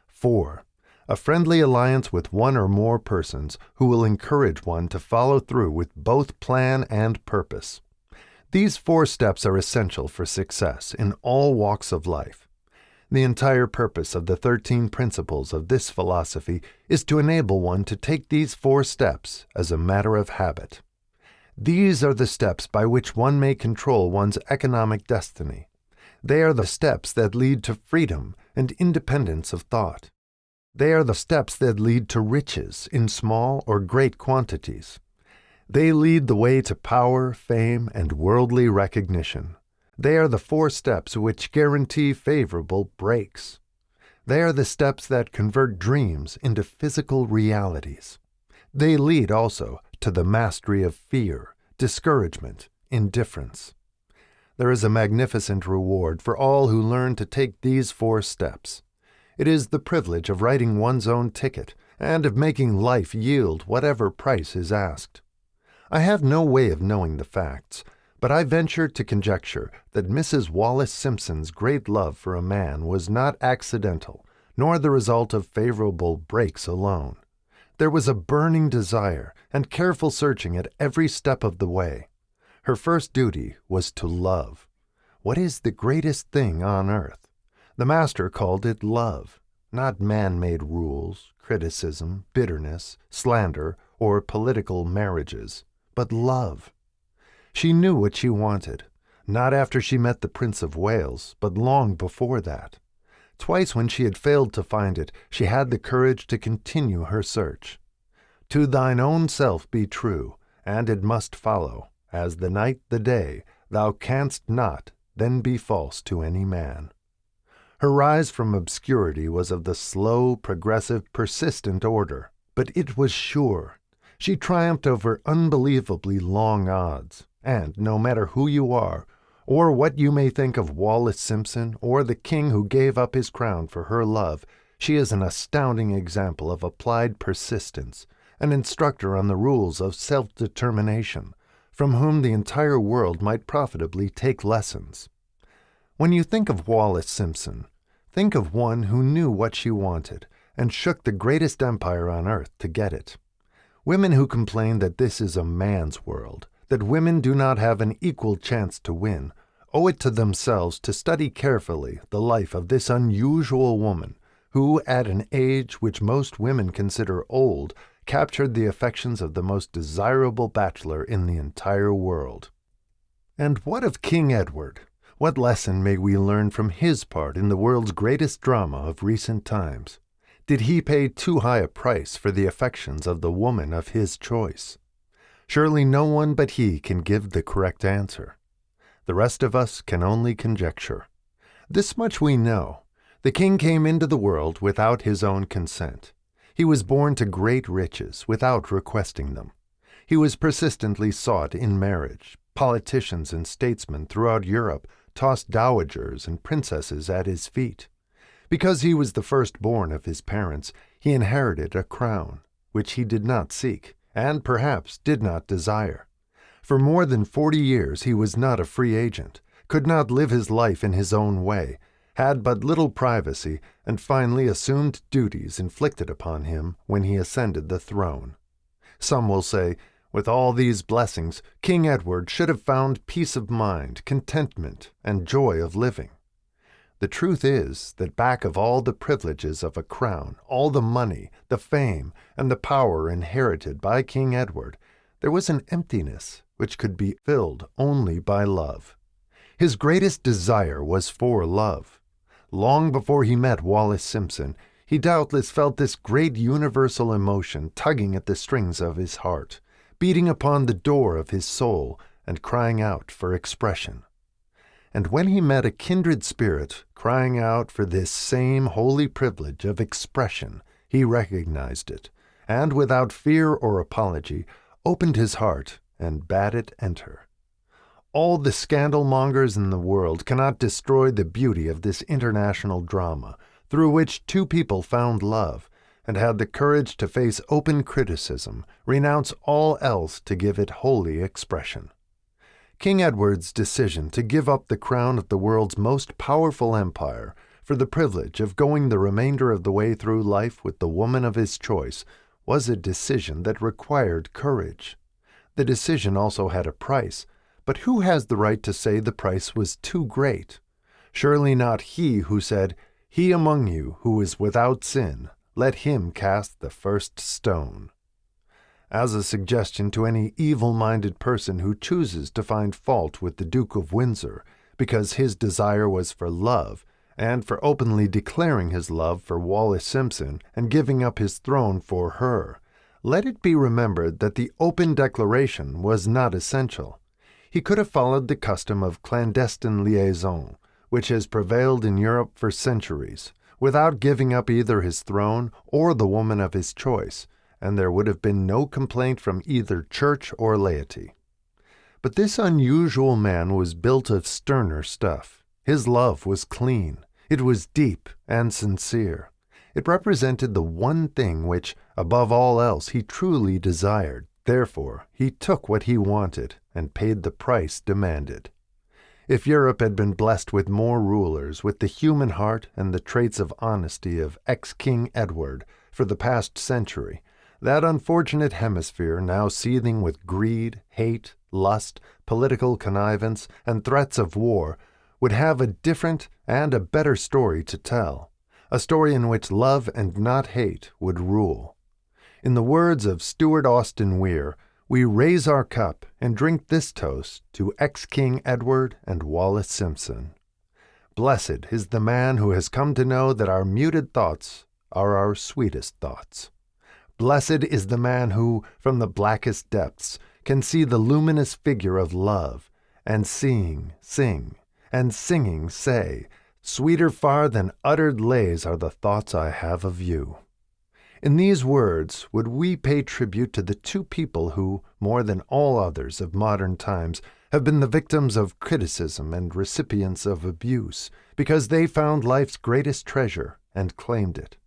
4. A friendly alliance with one or more persons who will encourage one to follow through with both plan and purpose. These 4 steps are essential for success in all walks of life. The entire purpose of the 13 principles of this philosophy is to enable one to take these 4 steps as a matter of habit. These are the steps by which one may control one's economic destiny. They are the steps that lead to freedom and independence of thought. They are the steps that lead to riches in small or great quantities. They lead the way to power, fame, and worldly recognition. They are the 4 steps which guarantee favorable breaks. They are the steps that convert dreams into physical realities. They lead also to the mastery of fear, discouragement, indifference. There is a magnificent reward for all who learn to take these 4 steps. It is the privilege of writing one's own ticket and of making life yield whatever price is asked. I have no way of knowing the facts, but I venture to conjecture that Mrs. Wallace Simpson's great love for a man was not accidental, nor the result of favorable breaks alone. There was a burning desire and careful searching at every step of the way. Her first duty was to love. What is the greatest thing on earth? The Master called it love, not man-made rules, criticism, bitterness, slander, or political marriages, but love. She knew what she wanted, not after she met the Prince of Wales, but long before that. Twice when she had failed to find it, she had the courage to continue her search. To thine own self be true, and it must follow, as the night the day, thou canst not then be false to any man. Her rise from obscurity was of the slow, progressive, persistent order, but it was sure. She triumphed over unbelievably long odds. And no matter who you are, or what you may think of Wallace Simpson or the king who gave up his crown for her love, she is an astounding example of applied persistence, an instructor on the rules of self-determination, from whom the entire world might profitably take lessons. When you think of Wallace Simpson, think of one who knew what she wanted and shook the greatest empire on earth to get it. Women who complain that this is a man's world, that women do not have an equal chance to win, owe it to themselves to study carefully the life of this unusual woman who, at an age which most women consider old, captured the affections of the most desirable bachelor in the entire world. And what of King Edward? What lesson may we learn from his part in the world's greatest drama of recent times? Did he pay too high a price for the affections of the woman of his choice? Surely no one but he can give the correct answer. The rest of us can only conjecture. This much we know. The king came into the world without his own consent. He was born to great riches without requesting them. He was persistently sought in marriage. Politicians and statesmen throughout Europe tossed dowagers and princesses at his feet. Because he was the firstborn of his parents, he inherited a crown, which he did not seek, and perhaps did not desire. For more than 40 years he was not a free agent, could not live his life in his own way, had but little privacy, and finally assumed duties inflicted upon him when he ascended the throne. Some will say, with all these blessings, King Edward should have found peace of mind, contentment, and joy of living. The truth is that back of all the privileges of a crown, all the money, the fame, and the power inherited by King Edward, there was an emptiness which could be filled only by love. His greatest desire was for love. Long before he met Wallis Simpson, he doubtless felt this great universal emotion tugging at the strings of his heart, beating upon the door of his soul and crying out for expression. And when he met a kindred spirit crying out for this same holy privilege of expression, he recognized it, and without fear or apology, opened his heart and bade it enter. All the scandal-mongers in the world cannot destroy the beauty of this international drama, through which two people found love, and had the courage to face open criticism, renounce all else to give it holy expression. King Edward's decision to give up the crown of the world's most powerful empire for the privilege of going the remainder of the way through life with the woman of his choice was a decision that required courage. The decision also had a price, but who has the right to say the price was too great? Surely not he who said, "He among you who is without sin, let him cast the first stone." As a suggestion to any evil-minded person who chooses to find fault with the Duke of Windsor because his desire was for love, and for openly declaring his love for Wallis Simpson and giving up his throne for her, let it be remembered that the open declaration was not essential. He could have followed the custom of clandestine liaison, which has prevailed in Europe for centuries, without giving up either his throne or the woman of his choice, and there would have been no complaint from either church or laity. But this unusual man was built of sterner stuff. His love was clean. It was deep and sincere. It represented the one thing which, above all else, he truly desired. Therefore, he took what he wanted and paid the price demanded. If Europe had been blessed with more rulers with the human heart and the traits of honesty of ex-King Edward for the past century, that unfortunate hemisphere, now seething with greed, hate, lust, political connivance, and threats of war, would have a different and a better story to tell, a story in which love and not hate would rule. In the words of Stuart Austin Weir, we raise our cup and drink this toast to ex-King Edward and Wallis Simpson. Blessed is the man who has come to know that our muted thoughts are our sweetest thoughts. Blessed is the man who, from the blackest depths, can see the luminous figure of love, and seeing, sing, and singing say, "Sweeter far than uttered lays are the thoughts I have of you." In these words would we pay tribute to the two people who, more than all others of modern times, have been the victims of criticism and recipients of abuse, because they found life's greatest treasure and claimed it.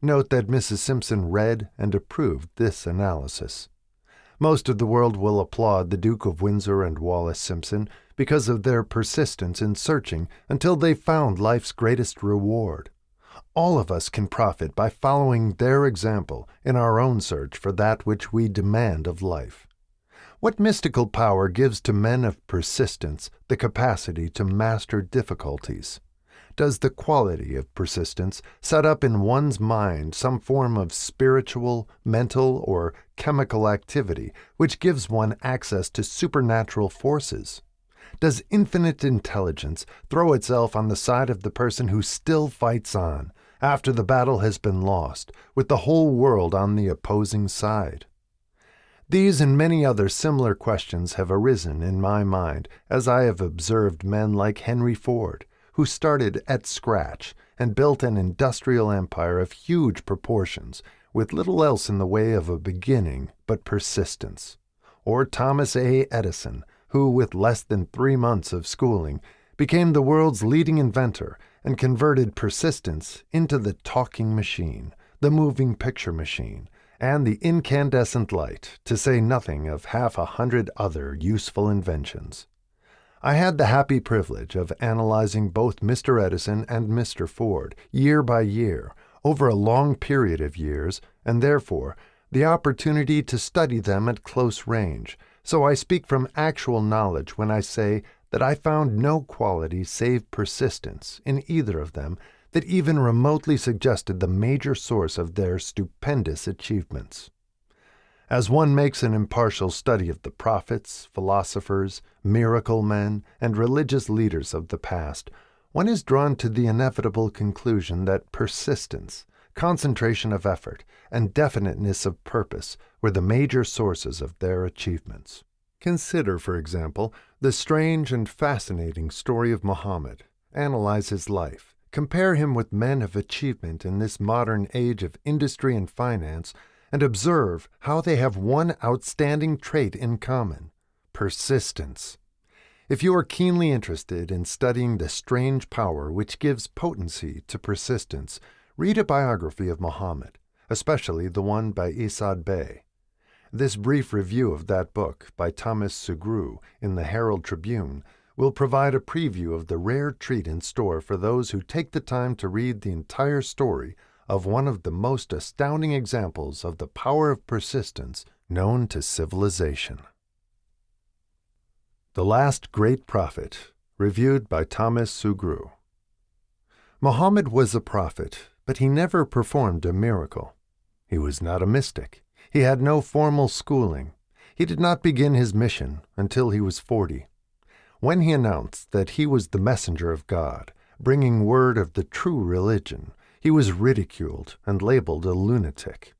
Note that Mrs. Simpson read and approved this analysis. Most of the world will applaud the Duke of Windsor and Wallis Simpson because of their persistence in searching until they found life's greatest reward. All of us can profit by following their example in our own search for that which we demand of life. What mystical power gives to men of persistence the capacity to master difficulties? does the quality of persistence set up in one's mind some form of spiritual, mental, or chemical activity which gives one access to supernatural forces? Does infinite intelligence throw itself on the side of the person who still fights on, after the battle has been lost, with the whole world on the opposing side? These and many other similar questions have arisen in my mind as I have observed men like Henry Ford, who started at scratch and built an industrial empire of huge proportions, with little else in the way of a beginning but persistence; or Thomas A. Edison, who, with less than 3 months of schooling, became the world's leading inventor and converted persistence into the talking machine, the moving picture machine, and the incandescent light, to say nothing of 100 other useful inventions. I had the happy privilege of analyzing both Mr. Edison and Mr. Ford, year by year, over a long period of years, and therefore the opportunity to study them at close range, so I speak from actual knowledge when I say that I found no quality save persistence in either of them that even remotely suggested the major source of their stupendous achievements. As one makes an impartial study of the prophets, philosophers, miracle men, and religious leaders of the past, one is drawn to the inevitable conclusion that persistence, concentration of effort, and definiteness of purpose were the major sources of their achievements. Consider, for example, the strange and fascinating story of Muhammad. Analyze his life. Compare him with men of achievement in this modern age of industry and finance, and observe how they have one outstanding trait in common: persistence. If you are keenly interested in studying the strange power which gives potency to persistence, read a biography of Muhammad, especially the one by Isad Bey. This brief review of that book by Thomas Sugrue in the Herald Tribune will provide a preview of the rare treat in store for those who take the time to read the entire story of one of the most astounding examples of the power of persistence known to civilization. The Last Great Prophet, reviewed by Thomas Sugrue. Muhammad was a prophet, but he never performed a miracle. He was not a mystic. He had no formal schooling. He did not begin his mission until he was 40. When he announced that he was the messenger of God, bringing word of the true religion, he was ridiculed and labeled a lunatic.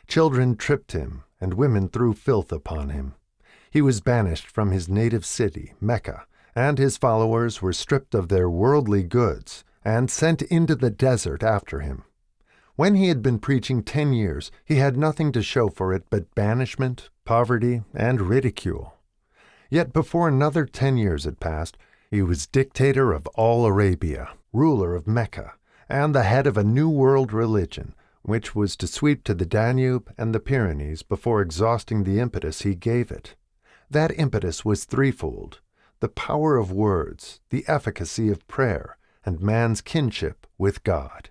Children tripped him, and women threw filth upon him. He was banished from his native city, Mecca, and his followers were stripped of their worldly goods and sent into the desert after him. When he had been preaching 10 years, he had nothing to show for it but banishment, poverty, and ridicule. Yet before another 10 years had passed, he was dictator of all Arabia, ruler of Mecca, and the head of a new world religion, which was to sweep to the Danube and the Pyrenees before exhausting the impetus he gave it. That impetus was threefold: the power of words, the efficacy of prayer, and man's kinship with God.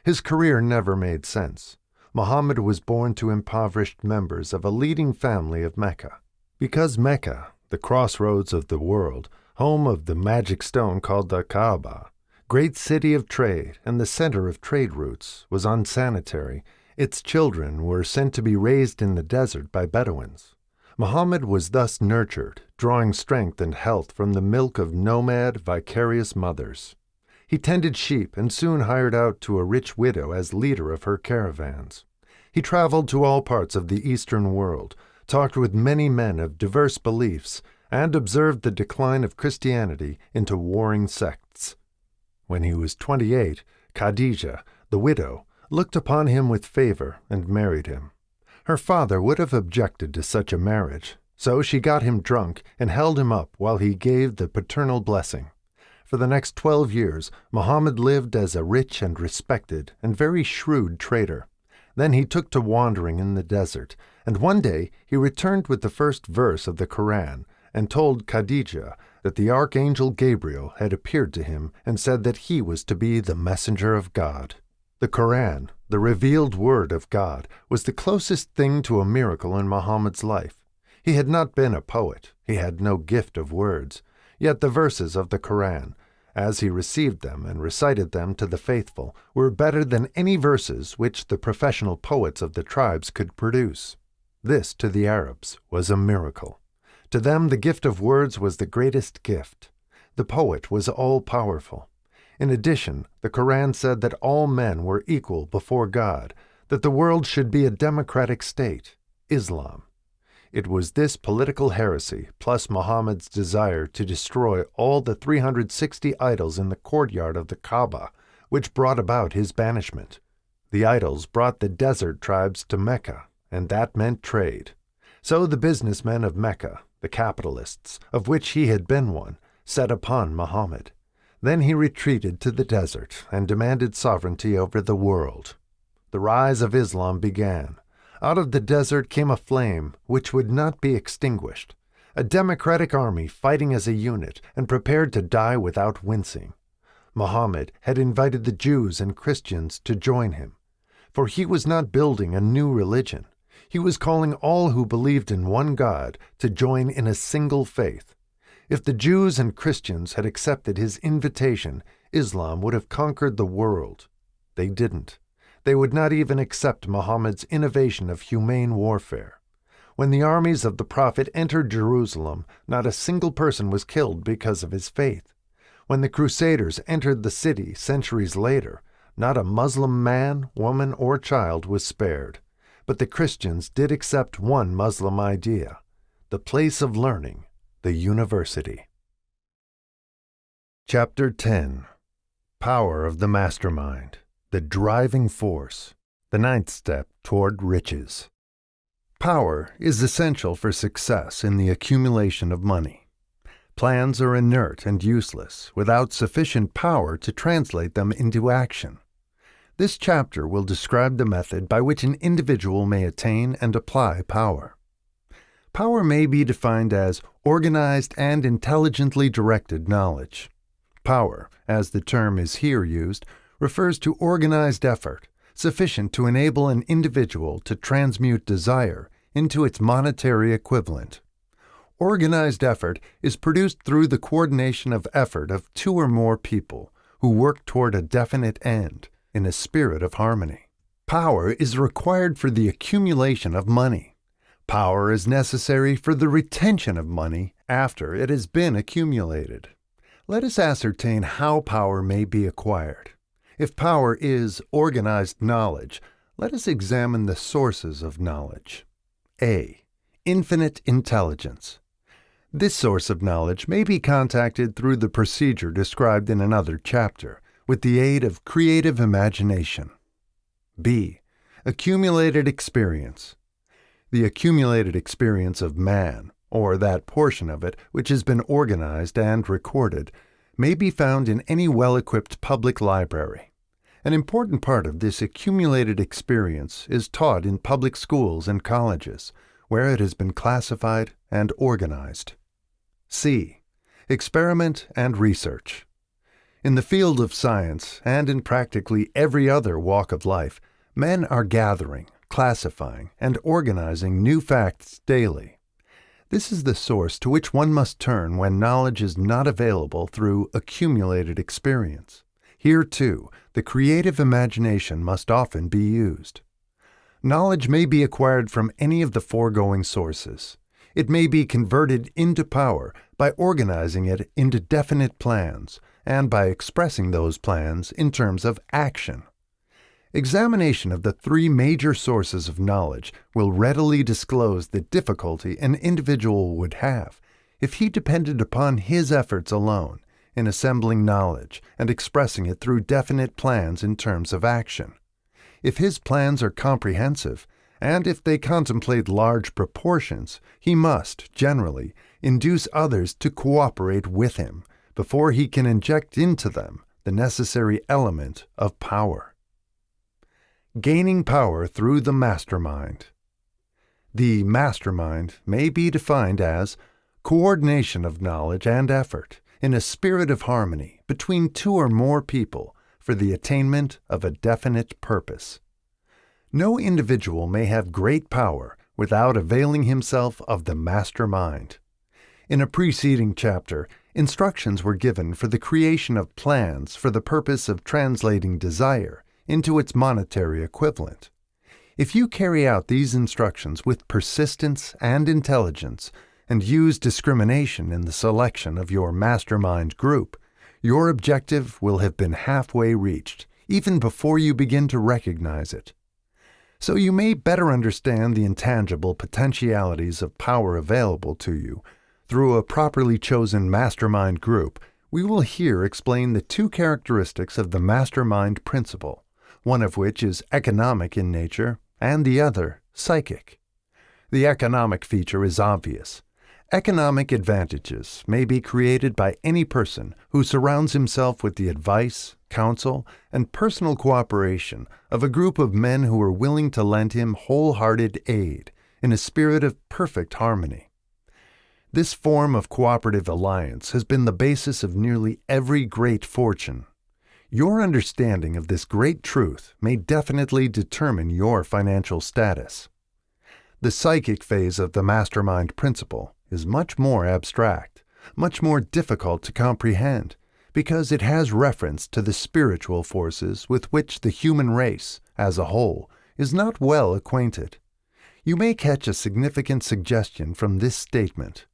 His career never made sense. Muhammad was born to impoverished members of a leading family of Mecca. Because Mecca, the crossroads of the world, home of the magic stone called the Kaaba, great city of trade and the center of trade routes, was unsanitary, its children were sent to be raised in the desert by Bedouins. Muhammad was thus nurtured, drawing strength and health from the milk of nomad, vicarious mothers. He tended sheep and soon hired out to a rich widow as leader of her caravans. He traveled to all parts of the Eastern world, talked with many men of diverse beliefs, and observed the decline of Christianity into warring sects. When he was 28, Khadijah, the widow, looked upon him with favor and married him. Her father would have objected to such a marriage, so she got him drunk and held him up while he gave the paternal blessing. For the next 12 years, Muhammad lived as a rich and respected and very shrewd trader. Then he took to wandering in the desert, and one day he returned with the first verse of the Koran and told Khadijah that the archangel Gabriel had appeared to him and said that he was to be the messenger of God. The Koran, the revealed word of God, was the closest thing to a miracle in Muhammad's life. He had not been a poet. He had no gift of words. Yet the verses of the Koran, as he received them and recited them to the faithful, were better than any verses which the professional poets of the tribes could produce. This, to the Arabs, was a miracle. To them the gift of words was the greatest gift. The poet was all-powerful. In addition, the Quran said that all men were equal before God, that the world should be a democratic state, Islam. It was this political heresy, plus Muhammad's desire to destroy all the 360 idols in the courtyard of the Kaaba, which brought about his banishment. The idols brought the desert tribes to Mecca, and that meant trade. So the businessmen of Mecca, the capitalists, of which he had been one, set upon Muhammad. Then he retreated to the desert and demanded sovereignty over the world. The rise of Islam began. Out of the desert came a flame which would not be extinguished, a democratic army fighting as a unit and prepared to die without wincing. Muhammad had invited the Jews and Christians to join him, for he was not building a new religion. He was calling all who believed in one God to join in a single faith. If the Jews and Christians had accepted his invitation, Islam would have conquered the world. They didn't. They would not even accept Muhammad's innovation of humane warfare. When the armies of the Prophet entered Jerusalem, not a single person was killed because of his faith. When the Crusaders entered the city centuries later, not a Muslim man, woman, or child was spared. But the Christians did accept one Muslim idea, the place of learning, the university. Chapter 10. Power of the Mastermind. The driving force, the ninth step toward riches. Power is essential for success in the accumulation of money. Plans are inert and useless without sufficient power to translate them into action. This chapter will describe the method by which an individual may attain and apply power. Power may be defined as organized and intelligently directed knowledge. Power, as the term is here used, refers to organized effort, sufficient to enable an individual to transmute desire into its monetary equivalent. Organized effort is produced through the coordination of effort of two or more people who work toward a definite end in a spirit of harmony. Power is required for the accumulation of money. Power is necessary for the retention of money after it has been accumulated. Let us ascertain how power may be acquired. If power is organized knowledge, let us examine the sources of knowledge. A. Infinite intelligence. This source of knowledge may be contacted through the procedure described in another chapter, with the aid of creative imagination. B. Accumulated experience. The accumulated experience of man, or that portion of it which has been organized and recorded, may be found in any well-equipped public library. An important part of this accumulated experience is taught in public schools and colleges, where it has been classified and organized. C. Experiment and research. In the field of science, and in practically every other walk of life, men are gathering, classifying, and organizing new facts daily. This is the source to which one must turn when knowledge is not available through accumulated experience. Here, too, the creative imagination must often be used. Knowledge may be acquired from any of the foregoing sources. It may be converted into power by organizing it into definite plans and by expressing those plans in terms of action. Examination of the three major sources of knowledge will readily disclose the difficulty an individual would have if he depended upon his efforts alone in assembling knowledge and expressing it through definite plans in terms of action. If his plans are comprehensive, and if they contemplate large proportions, he must, generally, induce others to cooperate with him before he can inject into them the necessary element of power. Gaining power through the mastermind. The mastermind may be defined as coordination of knowledge and effort in a spirit of harmony between two or more people for the attainment of a definite purpose. No individual may have great power without availing himself of the mastermind. In a preceding chapter, Instructions were given for the creation of plans for the purpose of translating desire into its monetary equivalent. If you carry out these instructions with persistence and intelligence and use discrimination in the selection of your mastermind group, your objective will have been halfway reached, even before you begin to recognize it. So you may better understand the intangible potentialities of power available to you through a properly chosen mastermind group. We will here explain the two characteristics of the mastermind principle, one of which is economic in nature and the other psychic. The economic feature is obvious. Economic advantages may be created by any person who surrounds himself with the advice, counsel, and personal cooperation of a group of men who are willing to lend him wholehearted aid in a spirit of perfect harmony. This form of cooperative alliance has been the basis of nearly every great fortune. Your understanding of this great truth may definitely determine your financial status. The psychic phase of the mastermind principle is much more abstract, much more difficult to comprehend, because it has reference to the spiritual forces with which the human race, as a whole, is not well acquainted. You may catch a significant suggestion from this statement.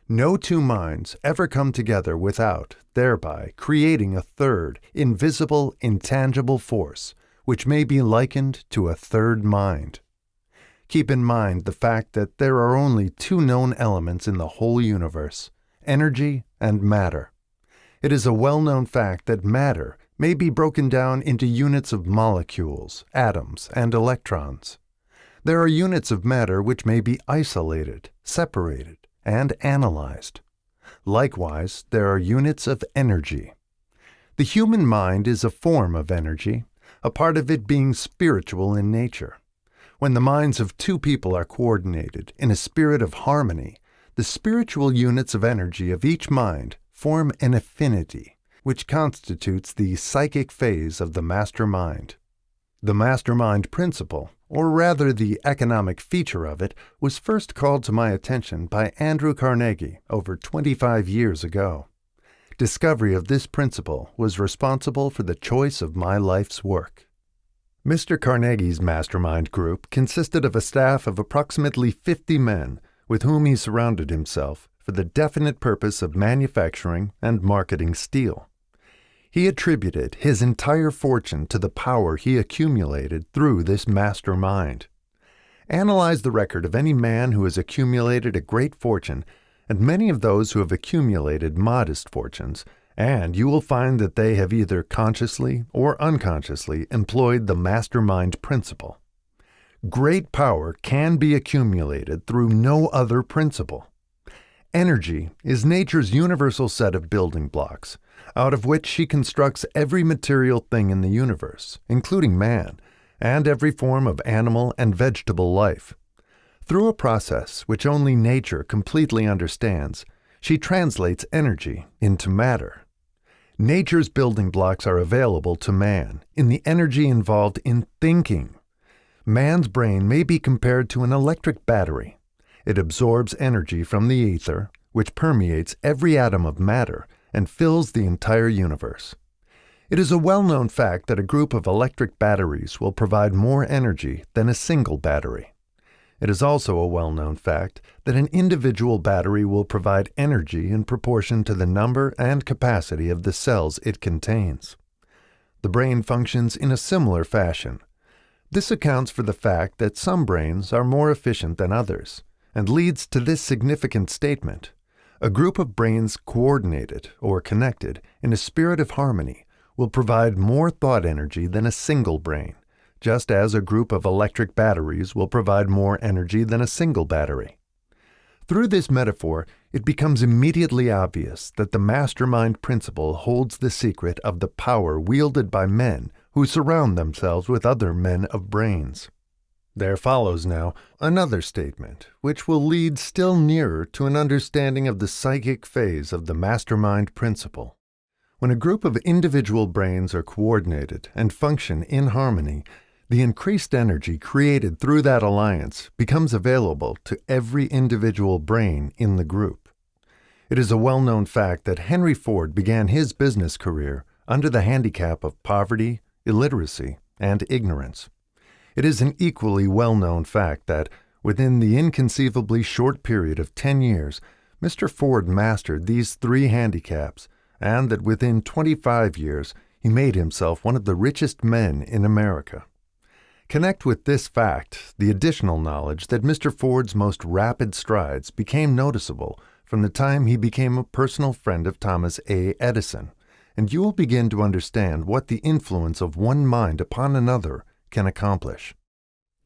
No two minds ever come together without, thereby, creating a third, invisible, intangible force, which may be likened to a third mind. Keep in mind the fact that there are only two known elements in the whole universe, energy and matter. It is a well-known fact that matter may be broken down into units of molecules, atoms, and electrons. There are units of matter which may be isolated, separated, and analyzed. Likewise, there are units of energy. The human mind is a form of energy, a part of it being spiritual in nature. When the minds of two people are coordinated in a spirit of harmony, the spiritual units of energy of each mind form an affinity, which constitutes the psychic phase of the mastermind. The mastermind principle, or rather the economic feature of it, was first called to my attention by Andrew Carnegie over 25 years ago. Discovery of this principle was responsible for the choice of my life's work. Mr. Carnegie's mastermind group consisted of a staff of approximately 50 men with whom he surrounded himself for the definite purpose of manufacturing and marketing steel. He attributed his entire fortune to the power he accumulated through this mastermind. Analyze the record of any man who has accumulated a great fortune and many of those who have accumulated modest fortunes, and you will find that they have either consciously or unconsciously employed the mastermind principle. Great power can be accumulated through no other principle. Energy is nature's universal set of building blocks, out of which she constructs every material thing in the universe, including man, and every form of animal and vegetable life. Through a process which only nature completely understands, she translates energy into matter. Nature's building blocks are available to man in the energy involved in thinking. Man's brain may be compared to an electric battery. It absorbs energy from the ether, which permeates every atom of matter and fills the entire universe. It is a well-known fact that a group of electric batteries will provide more energy than a single battery. It is also a well-known fact that an individual battery will provide energy in proportion to the number and capacity of the cells it contains. The brain functions in a similar fashion. This accounts for the fact that some brains are more efficient than others, and leads to this significant statement. A group of brains coordinated or connected in a spirit of harmony will provide more thought energy than a single brain, just as a group of electric batteries will provide more energy than a single battery. Through this metaphor, it becomes immediately obvious that the mastermind principle holds the secret of the power wielded by men who surround themselves with other men of brains. There follows now another statement, which will lead still nearer to an understanding of the psychic phase of the mastermind principle. When a group of individual brains are coordinated and function in harmony, the increased energy created through that alliance becomes available to every individual brain in the group. It is a well-known fact that Henry Ford began his business career under the handicap of poverty, illiteracy, and ignorance. It is an equally well-known fact that, within the inconceivably short period of 10 years, Mr. Ford mastered these three handicaps, and that within 25 years he made himself one of the richest men in America. Connect with this fact the additional knowledge that Mr. Ford's most rapid strides became noticeable from the time he became a personal friend of Thomas A. Edison, and you will begin to understand what the influence of one mind upon another can accomplish.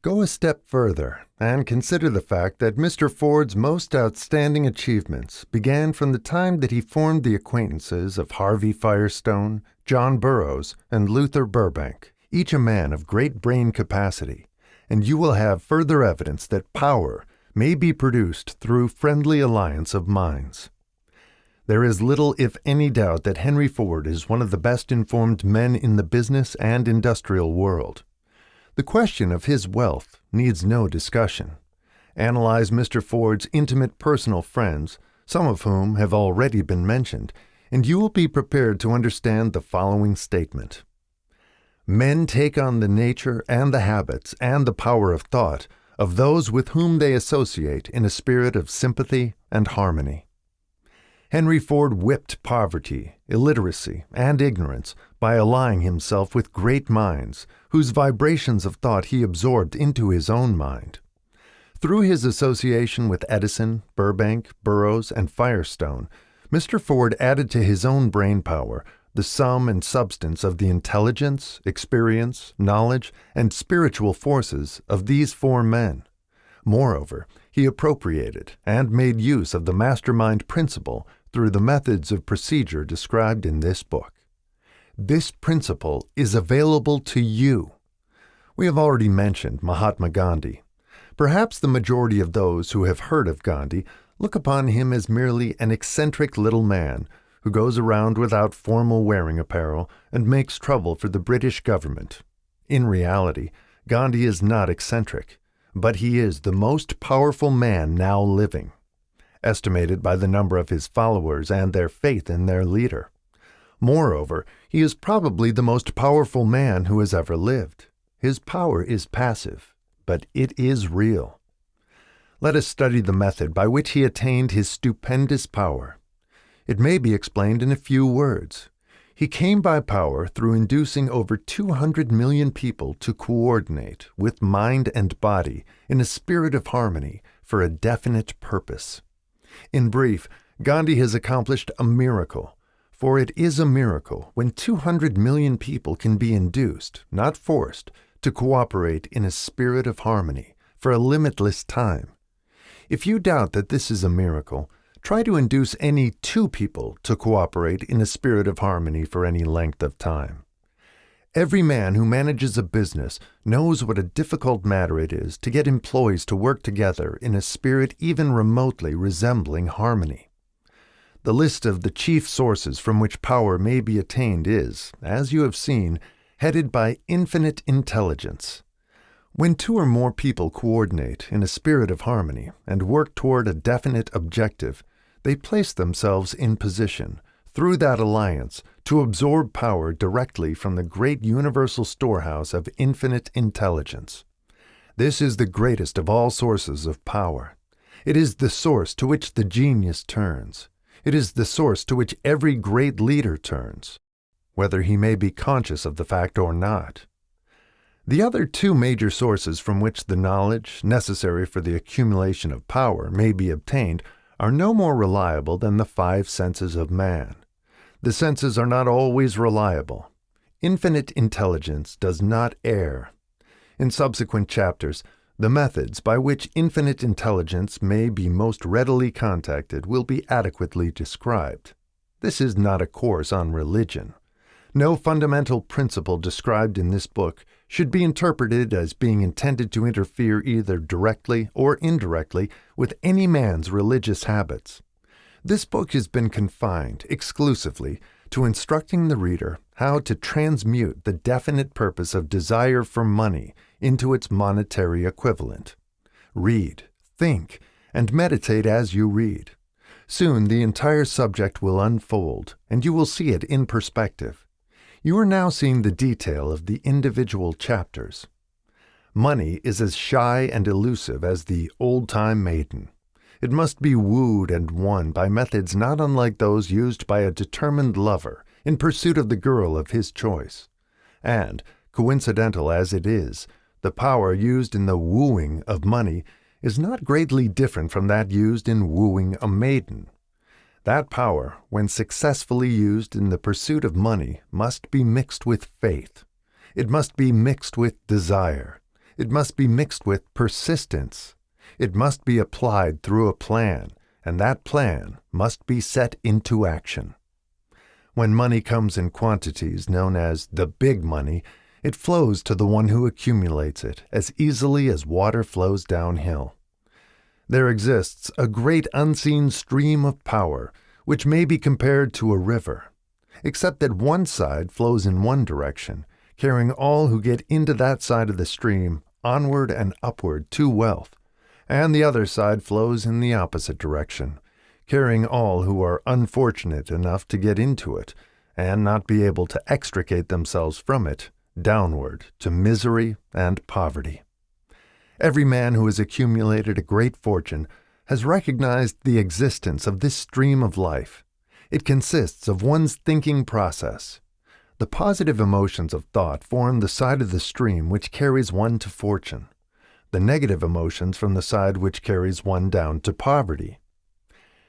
Go a step further and consider the fact that Mr. Ford's most outstanding achievements began from the time that he formed the acquaintances of Harvey Firestone, John Burroughs, and Luther Burbank, each a man of great brain capacity, and you will have further evidence that power may be produced through friendly alliance of minds. There is little, if any, doubt that Henry Ford is one of the best informed men in the business and industrial world. The question of his wealth needs no discussion. Analyze Mr. Ford's intimate personal friends, some of whom have already been mentioned, and you will be prepared to understand the following statement. Men take on the nature and the habits and the power of thought of those with whom they associate in a spirit of sympathy and harmony. Henry Ford whipped poverty, illiteracy, and ignorance by allying himself with great minds, whose vibrations of thought he absorbed into his own mind. Through his association with Edison, Burbank, Burroughs, and Firestone, Mr. Ford added to his own brain power the sum and substance of the intelligence, experience, knowledge, and spiritual forces of these four men. Moreover, he appropriated and made use of the mastermind principle through the methods of procedure described in this book. This principle is available to you. We have already mentioned Mahatma Gandhi. Perhaps the majority of those who have heard of Gandhi look upon him as merely an eccentric little man who goes around without formal wearing apparel and makes trouble for the British government. In reality, Gandhi is not eccentric, but he is the most powerful man now living, estimated by the number of his followers and their faith in their leader. Moreover, he is probably the most powerful man who has ever lived. His power is passive, but it is real. Let us study the method by which he attained his stupendous power. It may be explained in a few words. He came by power through inducing over 200 million people to coordinate with mind and body in a spirit of harmony for a definite purpose. In brief, Gandhi has accomplished a miracle, for it is a miracle when 200 million people can be induced, not forced, to cooperate in a spirit of harmony for a limitless time. If you doubt that this is a miracle, try to induce any two people to cooperate in a spirit of harmony for any length of time. Every man who manages a business knows what a difficult matter it is to get employees to work together in a spirit even remotely resembling harmony. The list of the chief sources from which power may be attained is, as you have seen, headed by infinite intelligence. When two or more people coordinate in a spirit of harmony and work toward a definite objective, they place themselves in position, through that alliance, to absorb power directly from the great universal storehouse of infinite intelligence. This is the greatest of all sources of power. It is the source to which the genius turns. It is the source to which every great leader turns, whether he may be conscious of the fact or not. The other two major sources from which the knowledge necessary for the accumulation of power may be obtained are no more reliable than the five senses of man. The senses are not always reliable. Infinite intelligence does not err. In subsequent chapters, the methods by which infinite intelligence may be most readily contacted will be adequately described. This is not a course on religion. No fundamental principle described in this book should be interpreted as being intended to interfere either directly or indirectly with any man's religious habits. This book has been confined exclusively to instructing the reader how to transmute the definite purpose of desire for money into its monetary equivalent. Read, think, and meditate as you read. Soon the entire subject will unfold, and you will see it in perspective. You are now seeing the detail of the individual chapters. Money is as shy and elusive as the old-time maiden. It must be wooed and won by methods not unlike those used by a determined lover in pursuit of the girl of his choice. And, coincidental as it is, the power used in the wooing of money is not greatly different from that used in wooing a maiden. That power, when successfully used in the pursuit of money, must be mixed with faith. It must be mixed with desire. It must be mixed with persistence. It must be applied through a plan, and that plan must be set into action. When money comes in quantities known as the big money, it flows to the one who accumulates it as easily as water flows downhill. There exists a great unseen stream of power which may be compared to a river, except that one side flows in one direction, carrying all who get into that side of the stream onward and upward to wealth, and the other side flows in the opposite direction, carrying all who are unfortunate enough to get into it and not be able to extricate themselves from it downward to misery and poverty. Every man who has accumulated a great fortune has recognized the existence of this stream of life. It consists of one's thinking process. The positive emotions of thought form the side of the stream which carries one to fortune, the negative emotions from the side which carries one down to poverty.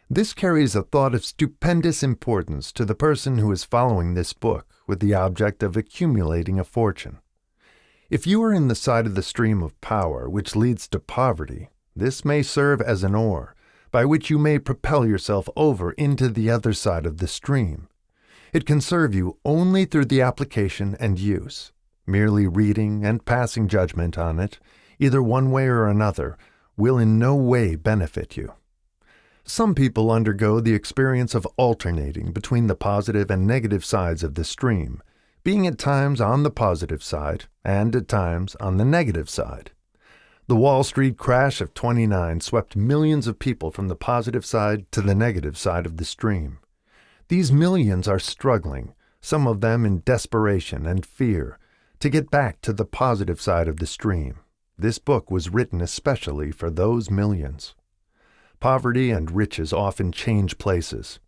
This carries a thought of stupendous importance to the person who is following this book with the object of accumulating a fortune. If you are in the side of the stream of power which leads to poverty, this may serve as an oar, by which you may propel yourself over into the other side of the stream. It can serve you only through the application and use. Merely reading and passing judgment on it, either one way or another, will in no way benefit you. Some people undergo the experience of alternating between the positive and negative sides of the stream, being at times on the positive side and at times on the negative side. The Wall Street crash of '29 swept millions of people from the positive side to the negative side of the stream. These millions are struggling, some of them in desperation and fear, to get back to the positive side of the stream. This book was written especially for those millions. Poverty and riches often change places.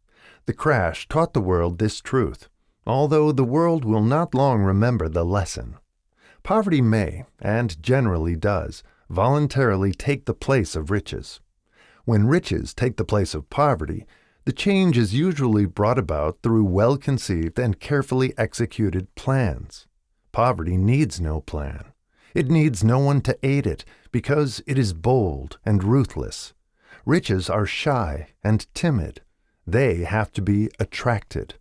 The crash taught the world this truth, although the world will not long remember the lesson. Poverty may, and generally does, voluntarily take the place of riches. When riches take the place of poverty, the change is usually brought about through well-conceived and carefully executed plans. Poverty needs no plan. It needs no one to aid it because it is bold and ruthless. Riches are shy and timid. They have to be attracted.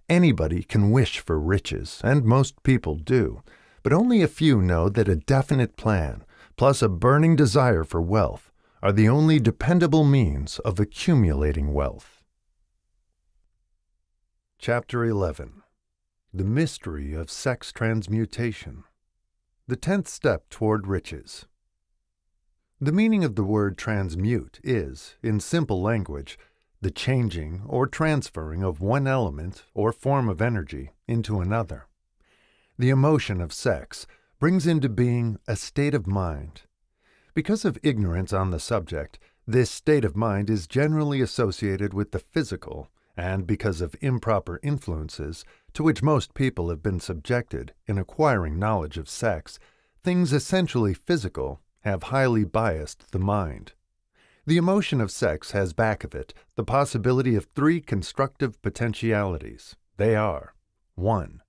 Anybody can wish for riches, and most people do, but only a few know that a definite plan, plus a burning desire for wealth, are the only dependable means of accumulating wealth. Chapter 11. The Mystery of Sex Transmutation. The 10th Step Toward Riches. The meaning of the word transmute is, in simple language, the changing or transferring of one element or form of energy into another. The emotion of sex brings into being a state of mind. Because of ignorance on the subject, this state of mind is generally associated with the physical, and because of improper influences to which most people have been subjected in acquiring knowledge of sex, things essentially physical have highly biased the mind. The emotion of sex has back of it the possibility of 3 constructive potentialities. They are: 1.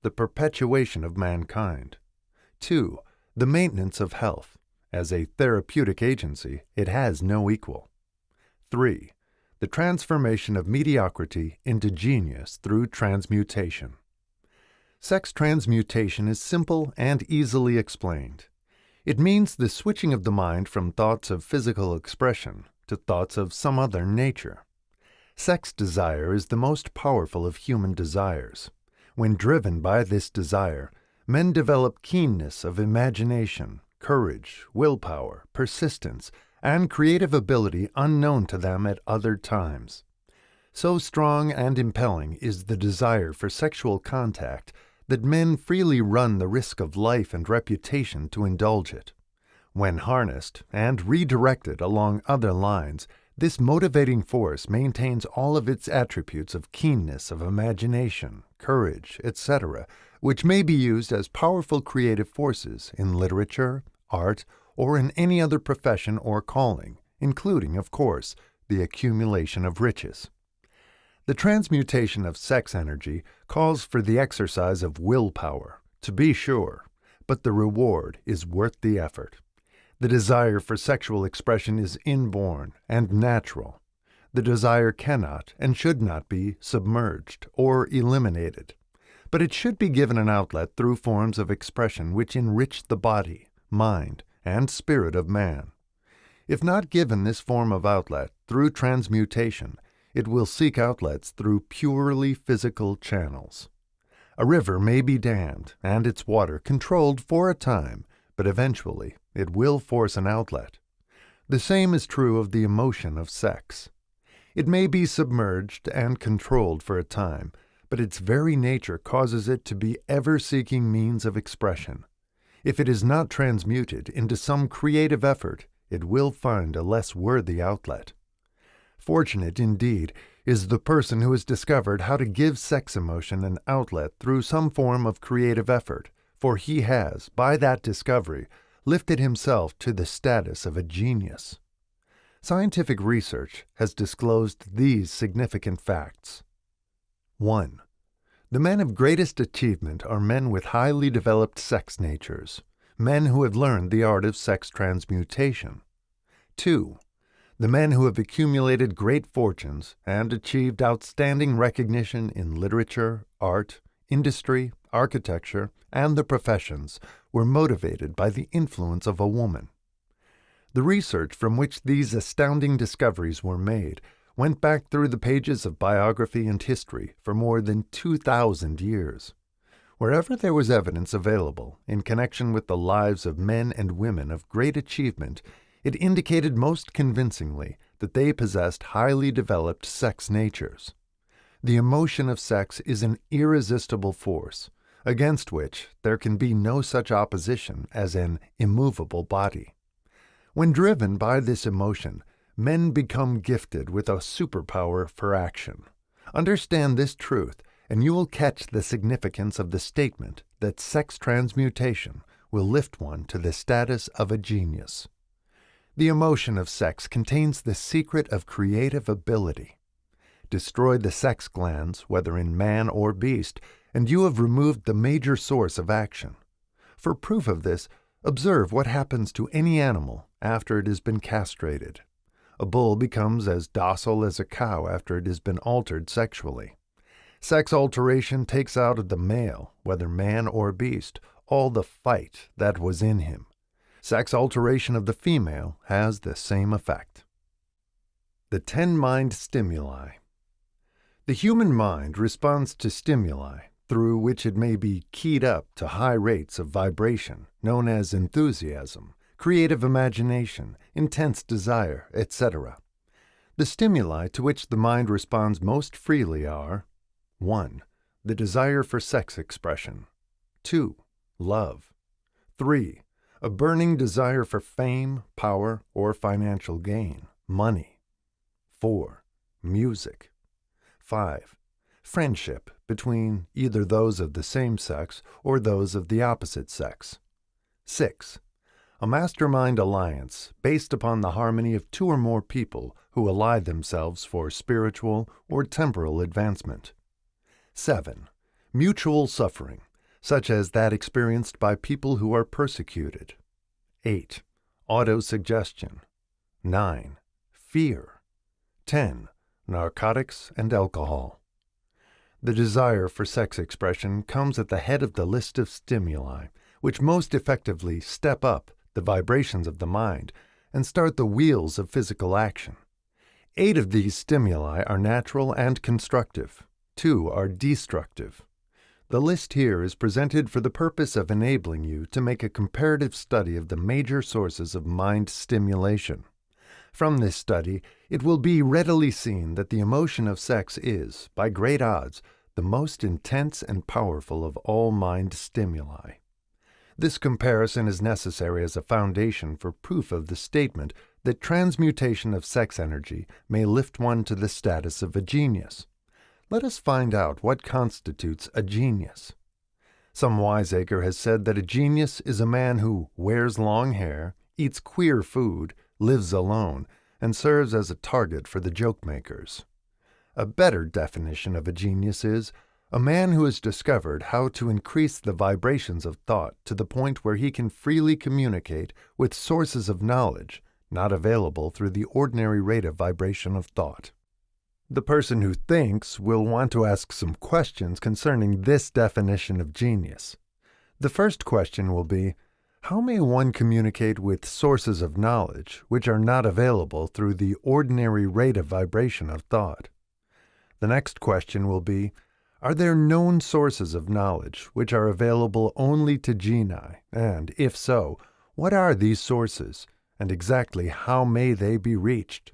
The perpetuation of mankind. 2. The maintenance of health. As a therapeutic agency, it has no equal. 3. The transformation of mediocrity into genius through transmutation. Sex transmutation is simple and easily explained. It means the switching of the mind from thoughts of physical expression to thoughts of some other nature. Sex desire is the most powerful of human desires. When driven by this desire, men develop keenness of imagination, courage, willpower, persistence, and creative ability unknown to them at other times. So strong and impelling is the desire for sexual contact that men freely run the risk of life and reputation to indulge it. When harnessed and redirected along other lines, this motivating force maintains all of its attributes of keenness of imagination, courage, etc., which may be used as powerful creative forces in literature, art, or in any other profession or calling, including, of course, the accumulation of riches. The transmutation of sex energy calls for the exercise of willpower, to be sure, but the reward is worth the effort. The desire for sexual expression is inborn and natural. The desire cannot and should not be submerged or eliminated, but it should be given an outlet through forms of expression which enrich the body, mind, and spirit of man. If not given this form of outlet through transmutation, it will seek outlets through purely physical channels. A river may be dammed and its water controlled for a time, but eventually it will force an outlet. The same is true of the emotion of sex. It may be submerged and controlled for a time, but its very nature causes it to be ever-seeking means of expression. If it is not transmuted into some creative effort, it will find a less worthy outlet. Fortunate, indeed, is the person who has discovered how to give sex emotion an outlet through some form of creative effort, for he has, by that discovery, lifted himself to the status of a genius. Scientific research has disclosed these significant facts. 1. The men of greatest achievement are men with highly developed sex natures, men who have learned the art of sex transmutation. 2. The men who have accumulated great fortunes and achieved outstanding recognition in literature, art, industry, architecture, and the professions were motivated by the influence of a woman. The research from which these astounding discoveries were made went back through the pages of biography and history for more than 2,000 years. Wherever there was evidence available in connection with the lives of men and women of great achievement, it indicated most convincingly that they possessed highly developed sex natures. The emotion of sex is an irresistible force, against which there can be no such opposition as an immovable body. When driven by this emotion, men become gifted with a superpower for action. Understand this truth, and you will catch the significance of the statement that sex transmutation will lift one to the status of a genius. The emotion of sex contains the secret of creative ability. Destroy the sex glands, whether in man or beast, and you have removed the major source of action. For proof of this, observe what happens to any animal after it has been castrated. A bull becomes as docile as a cow after it has been altered sexually. Sex alteration takes out of the male, whether man or beast, all the fight that was in him. Sex alteration of the female has the same effect. The 10 mind stimuli. The human mind responds to stimuli through which it may be keyed up to high rates of vibration, known as enthusiasm, creative imagination, intense desire, etc. The stimuli to which the mind responds most freely are 1. The desire for sex expression. 2. Love. 3. A burning desire for fame, power, or financial gain, money. 4. Music. 5. Friendship between either those of the same sex or those of the opposite sex. 6. A mastermind alliance based upon the harmony of 2 or more people who ally themselves for spiritual or temporal advancement. 7. Mutual suffering, such as that experienced by people who are persecuted. 8. Autosuggestion. 9. Fear. 10. Narcotics and alcohol. The desire for sex expression comes at the head of the list of stimuli, which most effectively step up the vibrations of the mind and start the wheels of physical action. 8 of these stimuli are natural and constructive. 2 are destructive. The list here is presented for the purpose of enabling you to make a comparative study of the major sources of mind stimulation. From this study, it will be readily seen that the emotion of sex is, by great odds, the most intense and powerful of all mind stimuli. This comparison is necessary as a foundation for proof of the statement that transmutation of sex energy may lift one to the status of a genius. Let us find out what constitutes a genius. Some wiseacre has said that a genius is a man who wears long hair, eats queer food, lives alone, and serves as a target for the joke-makers. A better definition of a genius is a man who has discovered how to increase the vibrations of thought to the point where he can freely communicate with sources of knowledge not available through the ordinary rate of vibration of thought. The person who thinks will want to ask some questions concerning this definition of genius. The first question will be, how may one communicate with sources of knowledge which are not available through the ordinary rate of vibration of thought? The next question will be, are there known sources of knowledge which are available only to genii, and, if so, what are these sources, and exactly how may they be reached?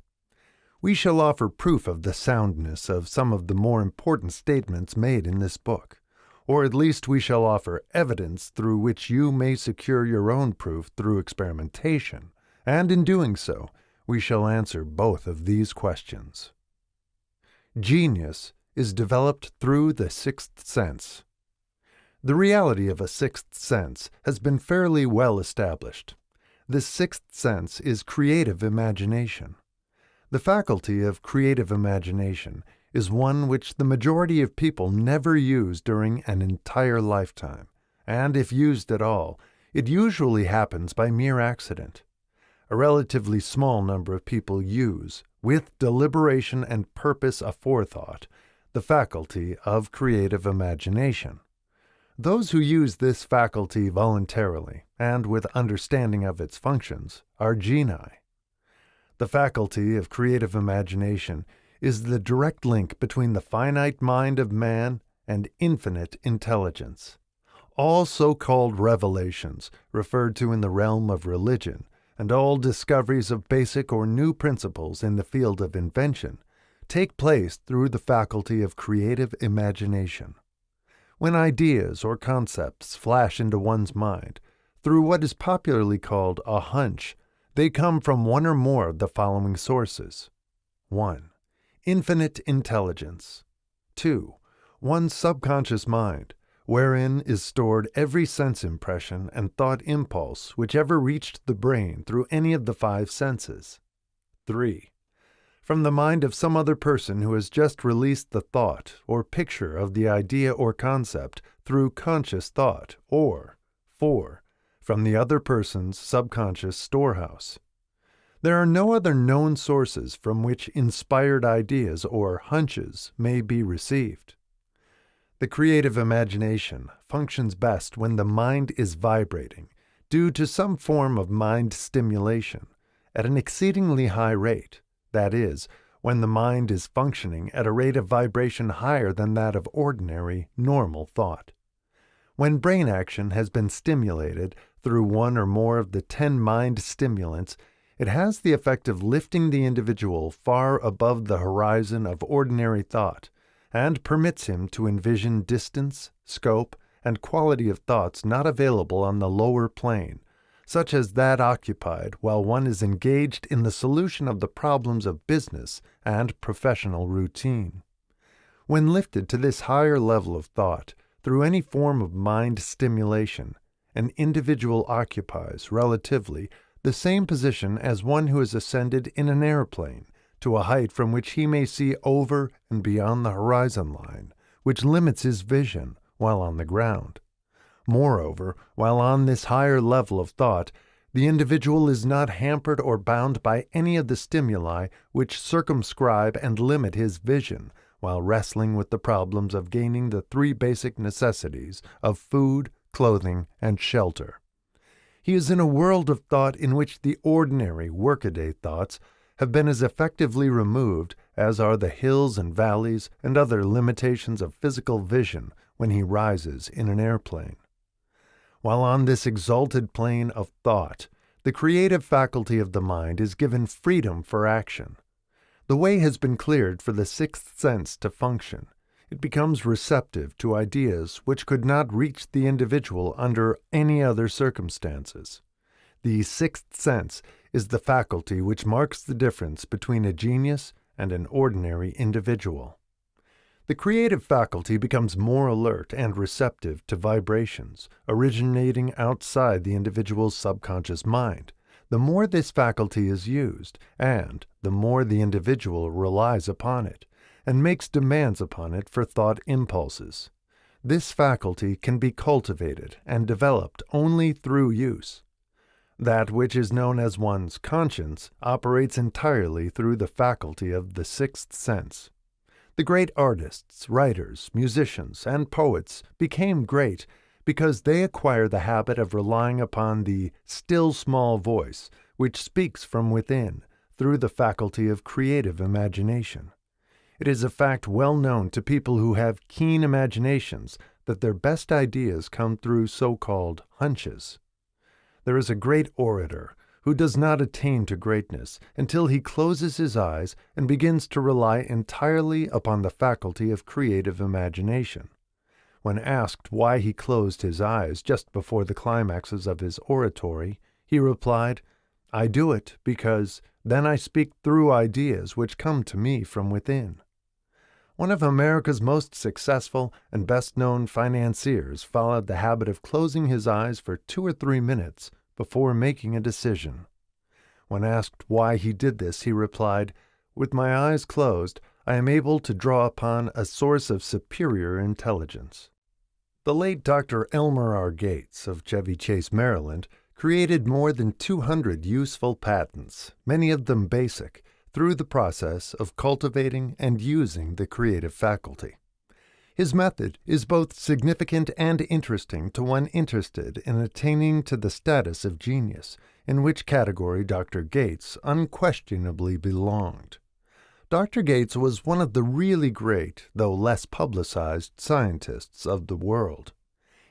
We shall offer proof of the soundness of some of the more important statements made in this book, or at least we shall offer evidence through which you may secure your own proof through experimentation, and in doing so, we shall answer both of these questions. Genius is developed through the sixth sense. The reality of a sixth sense has been fairly well established. This sixth sense is creative imagination. The faculty of creative imagination is one which the majority of people never use during an entire lifetime, and if used at all, it usually happens by mere accident. A relatively small number of people use, with deliberation and purpose aforethought, the faculty of creative imagination. Those who use this faculty voluntarily and with understanding of its functions are genii. The faculty of creative imagination is the direct link between the finite mind of man and infinite intelligence. All so-called revelations referred to in the realm of religion and all discoveries of basic or new principles in the field of invention take place through the faculty of creative imagination. When ideas or concepts flash into one's mind, through what is popularly called a hunch, they come from one or more of the following sources. 1. Infinite intelligence. 2. One's subconscious mind, wherein is stored every sense impression and thought impulse which ever reached the brain through any of the 5 senses. 3. From the mind of some other person who has just released the thought or picture of the idea or concept through conscious thought, or 4. From the other person's subconscious storehouse. There are no other known sources from which inspired ideas or hunches may be received. The creative imagination functions best when the mind is vibrating, due to some form of mind stimulation, at an exceedingly high rate, that is, when the mind is functioning at a rate of vibration higher than that of ordinary, normal thought. When brain action has been stimulated through one or more of the 10 mind stimulants, it has the effect of lifting the individual far above the horizon of ordinary thought, and permits him to envision distance, scope, and quality of thoughts not available on the lower plane, such as that occupied while one is engaged in the solution of the problems of business and professional routine. When lifted to this higher level of thought, through any form of mind stimulation, an individual occupies, relatively, the same position as one who has ascended in an airplane to a height from which he may see over and beyond the horizon line, which limits his vision while on the ground. Moreover, while on this higher level of thought, the individual is not hampered or bound by any of the stimuli which circumscribe and limit his vision while wrestling with the problems of gaining the 3 basic necessities of food, clothing, and shelter. He is in a world of thought in which the ordinary workaday thoughts have been as effectively removed as are the hills and valleys and other limitations of physical vision when he rises in an airplane. While on this exalted plane of thought, The creative faculty of the mind is given freedom for action. The way has been cleared for the sixth sense to function. It becomes receptive to ideas which could not reach the individual under any other circumstances. The sixth sense is the faculty which marks the difference between a genius and an ordinary individual. The creative faculty becomes more alert and receptive to vibrations originating outside the individual's subconscious mind. The more this faculty is used, and the more the individual relies upon it, and makes demands upon it for thought impulses. This faculty can be cultivated and developed only through use. That which is known as one's conscience operates entirely through the faculty of the sixth sense. The great artists, writers, musicians, and poets became great because they acquire the habit of relying upon the still small voice which speaks from within through the faculty of creative imagination. It is a fact well known to people who have keen imaginations that their best ideas come through so-called hunches. There is a great orator who does not attain to greatness until he closes his eyes and begins to rely entirely upon the faculty of creative imagination. When asked why he closed his eyes just before the climaxes of his oratory, he replied, "I do it because then I speak through ideas which come to me from within." One of America's most successful and best-known financiers followed the habit of closing his eyes for 2 or 3 minutes before making a decision. When asked why he did this, he replied, "With my eyes closed, I am able to draw upon a source of superior intelligence." The late Dr. Elmer R. Gates of Chevy Chase, Maryland, created more than 200 useful patents, many of them basic, through the process of cultivating and using the creative faculty. His method is both significant and interesting to one interested in attaining to the status of genius, in which category Dr. Gates unquestionably belonged. Dr. Gates was one of the really great, though less publicized, scientists of the world.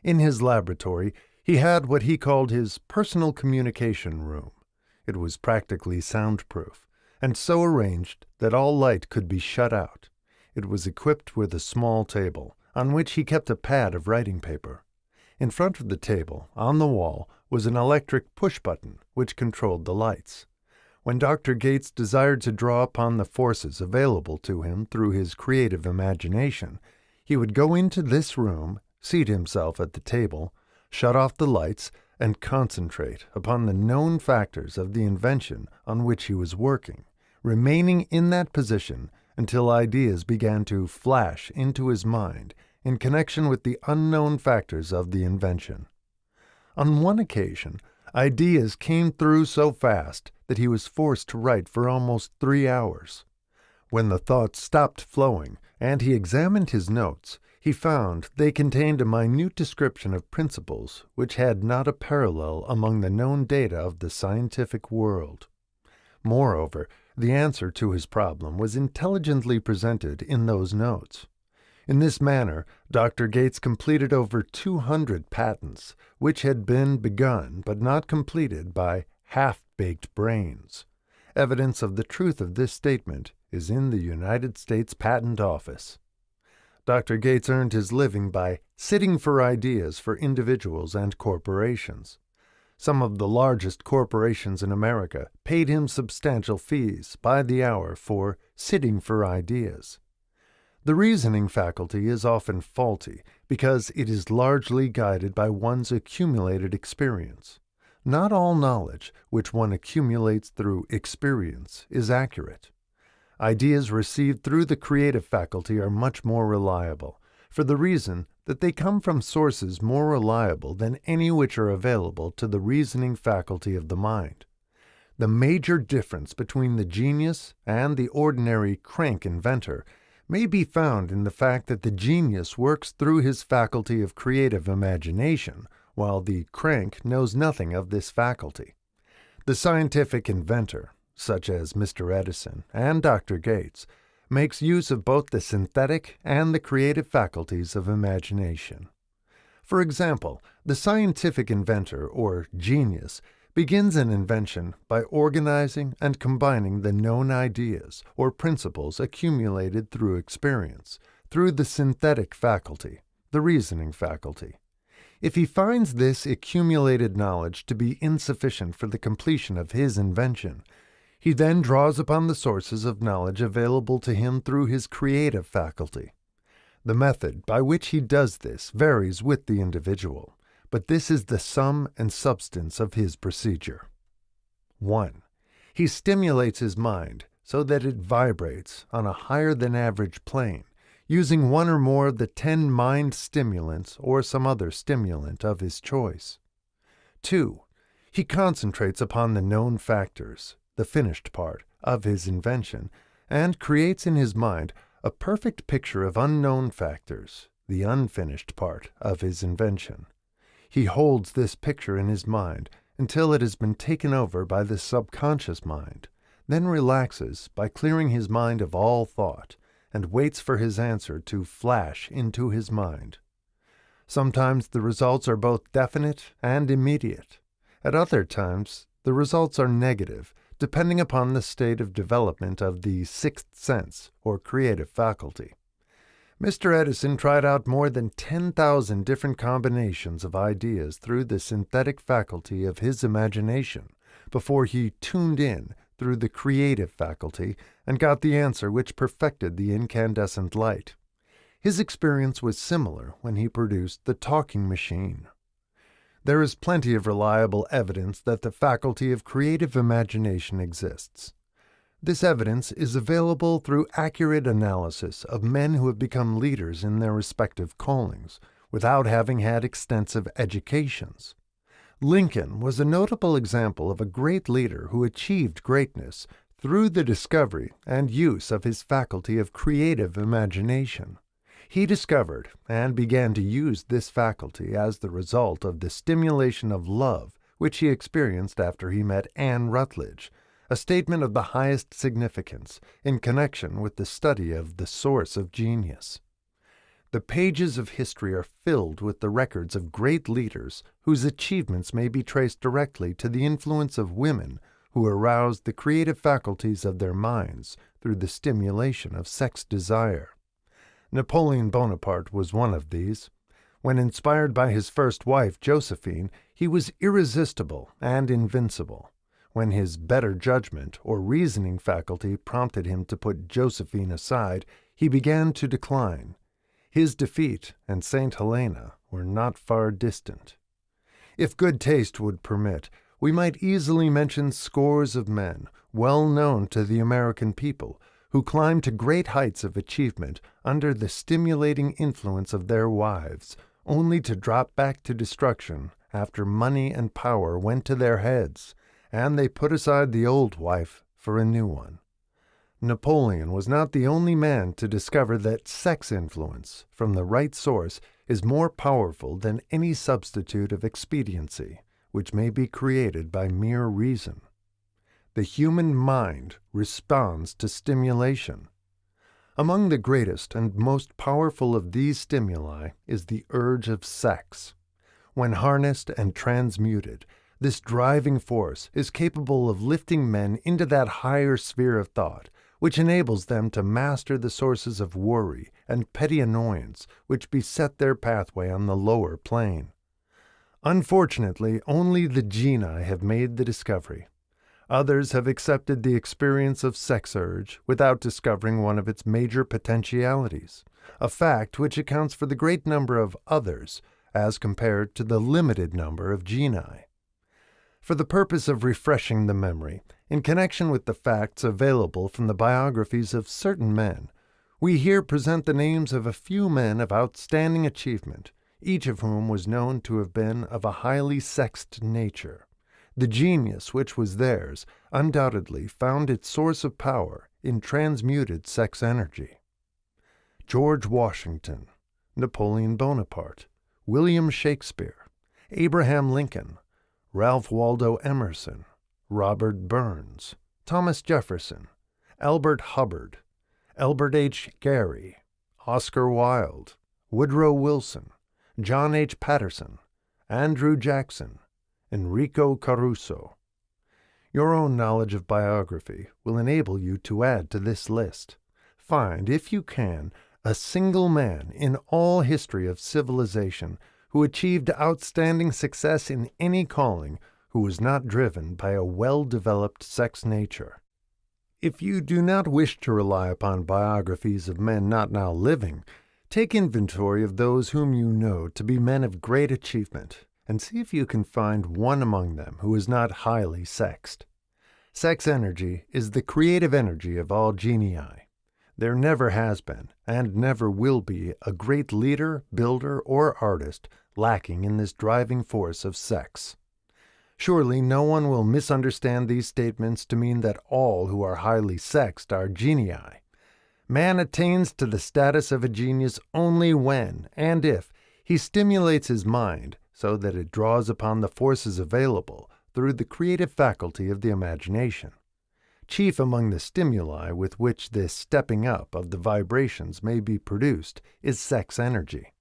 In his laboratory, he had what he called his personal communication room. It was practically soundproof, and so arranged that all light could be shut out. It was equipped with a small table, on which he kept a pad of writing paper. In front of the table, on the wall, was an electric push-button which controlled the lights. When Dr. Gates desired to draw upon the forces available to him through his creative imagination, he would go into this room, seat himself at the table, shut off the lights, and concentrate upon the known factors of the invention on which he was working, remaining in that position until ideas began to flash into his mind in connection with the unknown factors of the invention. On one occasion, ideas came through so fast that he was forced to write for almost 3 hours. When the thoughts stopped flowing and he examined his notes, he found they contained a minute description of principles which had not a parallel among the known data of the scientific world. Moreover, the answer to his problem was intelligently presented in those notes. In this manner, Dr. Gates completed over 200 patents, which had been begun but not completed by half-baked brains. Evidence of the truth of this statement is in the United States Patent Office. Dr. Gates earned his living by sitting for ideas for individuals and corporations. Some of the largest corporations in America paid him substantial fees by the hour for sitting for ideas. The reasoning faculty is often faulty because it is largely guided by one's accumulated experience. Not all knowledge which one accumulates through experience is accurate. Ideas received through the creative faculty are much more reliable, for the reason that they come from sources more reliable than any which are available to the reasoning faculty of the mind. The major difference between the genius and the ordinary crank inventor may be found in the fact that the genius works through his faculty of creative imagination, while the crank knows nothing of this faculty. The scientific inventor, such as Mr. Edison and Dr. Gates, makes use of both the synthetic and the creative faculties of imagination. For example, the scientific inventor, or genius, begins an invention by organizing and combining the known ideas or principles accumulated through experience, through the synthetic faculty, the reasoning faculty. If he finds this accumulated knowledge to be insufficient for the completion of his invention, he then draws upon the sources of knowledge available to him through his creative faculty. The method by which he does this varies with the individual, but this is the sum and substance of his procedure. 1. He stimulates his mind so that it vibrates on a higher-than-average plane, using one or more of the 10 mind stimulants or some other stimulant of his choice. 2. He concentrates upon the known factors, the finished part, of his invention, and creates in his mind a perfect picture of unknown factors, the unfinished part of his invention. He holds this picture in his mind until it has been taken over by the subconscious mind, then relaxes by clearing his mind of all thought, and waits for his answer to flash into his mind. Sometimes the results are both definite and immediate. At other times, the results are negative, depending upon the state of development of the sixth sense or creative faculty. Mr. Edison tried out more than 10,000 different combinations of ideas through the synthetic faculty of his imagination before he tuned in through the creative faculty and got the answer which perfected the incandescent light. His experience was similar when he produced the talking machine. There is plenty of reliable evidence that the faculty of creative imagination exists. This evidence is available through accurate analysis of men who have become leaders in their respective callings, without having had extensive educations. Lincoln was a notable example of a great leader who achieved greatness through the discovery and use of his faculty of creative imagination. He discovered and began to use this faculty as the result of the stimulation of love which he experienced after he met Anne Rutledge, a statement of the highest significance in connection with the study of the source of genius. The pages of history are filled with the records of great leaders whose achievements may be traced directly to the influence of women who aroused the creative faculties of their minds through the stimulation of sex desire. Napoleon Bonaparte was one of these. When inspired by his first wife, Josephine, he was irresistible and invincible. When his better judgment or reasoning faculty prompted him to put Josephine aside, he began to decline. His defeat and St. Helena were not far distant. If good taste would permit, we might easily mention scores of men, well known to the American people, who climbed to great heights of achievement under the stimulating influence of their wives, only to drop back to destruction after money and power went to their heads, and they put aside the old wife for a new one. Napoleon was not the only man to discover that sex influence from the right source is more powerful than any substitute of expediency, which may be created by mere reason. The human mind responds to stimulation. Among the greatest and most powerful of these stimuli is the urge of sex. When harnessed and transmuted, this driving force is capable of lifting men into that higher sphere of thought, which enables them to master the sources of worry and petty annoyance which beset their pathway on the lower plane. Unfortunately, only the genii have made the discovery. Others have accepted the experience of sex urge without discovering one of its major potentialities, a fact which accounts for the great number of others as compared to the limited number of genii. For the purpose of refreshing the memory, in connection with the facts available from the biographies of certain men, we here present the names of a few men of outstanding achievement, each of whom was known to have been of a highly sexed nature. The genius which was theirs undoubtedly found its source of power in transmuted sex energy. George Washington, Napoleon Bonaparte, William Shakespeare, Abraham Lincoln, Ralph Waldo Emerson, Robert Burns, Thomas Jefferson, Albert Hubbard, Albert H. Gary, Oscar Wilde, Woodrow Wilson, John H. Patterson, Andrew Jackson, Enrico Caruso. Your own knowledge of biography will enable you to add to this list. Find, if you can, a single man in all history of civilization who achieved outstanding success in any calling who was not driven by a well-developed sex nature. If you do not wish to rely upon biographies of men not now living, take inventory of those whom you know to be men of great achievement, and see if you can find one among them who is not highly sexed. Sex energy is the creative energy of all genii. There never has been, and never will be, a great leader, builder, or artist lacking in this driving force of sex. Surely no one will misunderstand these statements to mean that all who are highly sexed are genii. Man attains to the status of a genius only when, and if, he stimulates his mind so that it draws upon the forces available through the creative faculty of the imagination. Chief among the stimuli with which this stepping up of the vibrations may be produced is sex energy.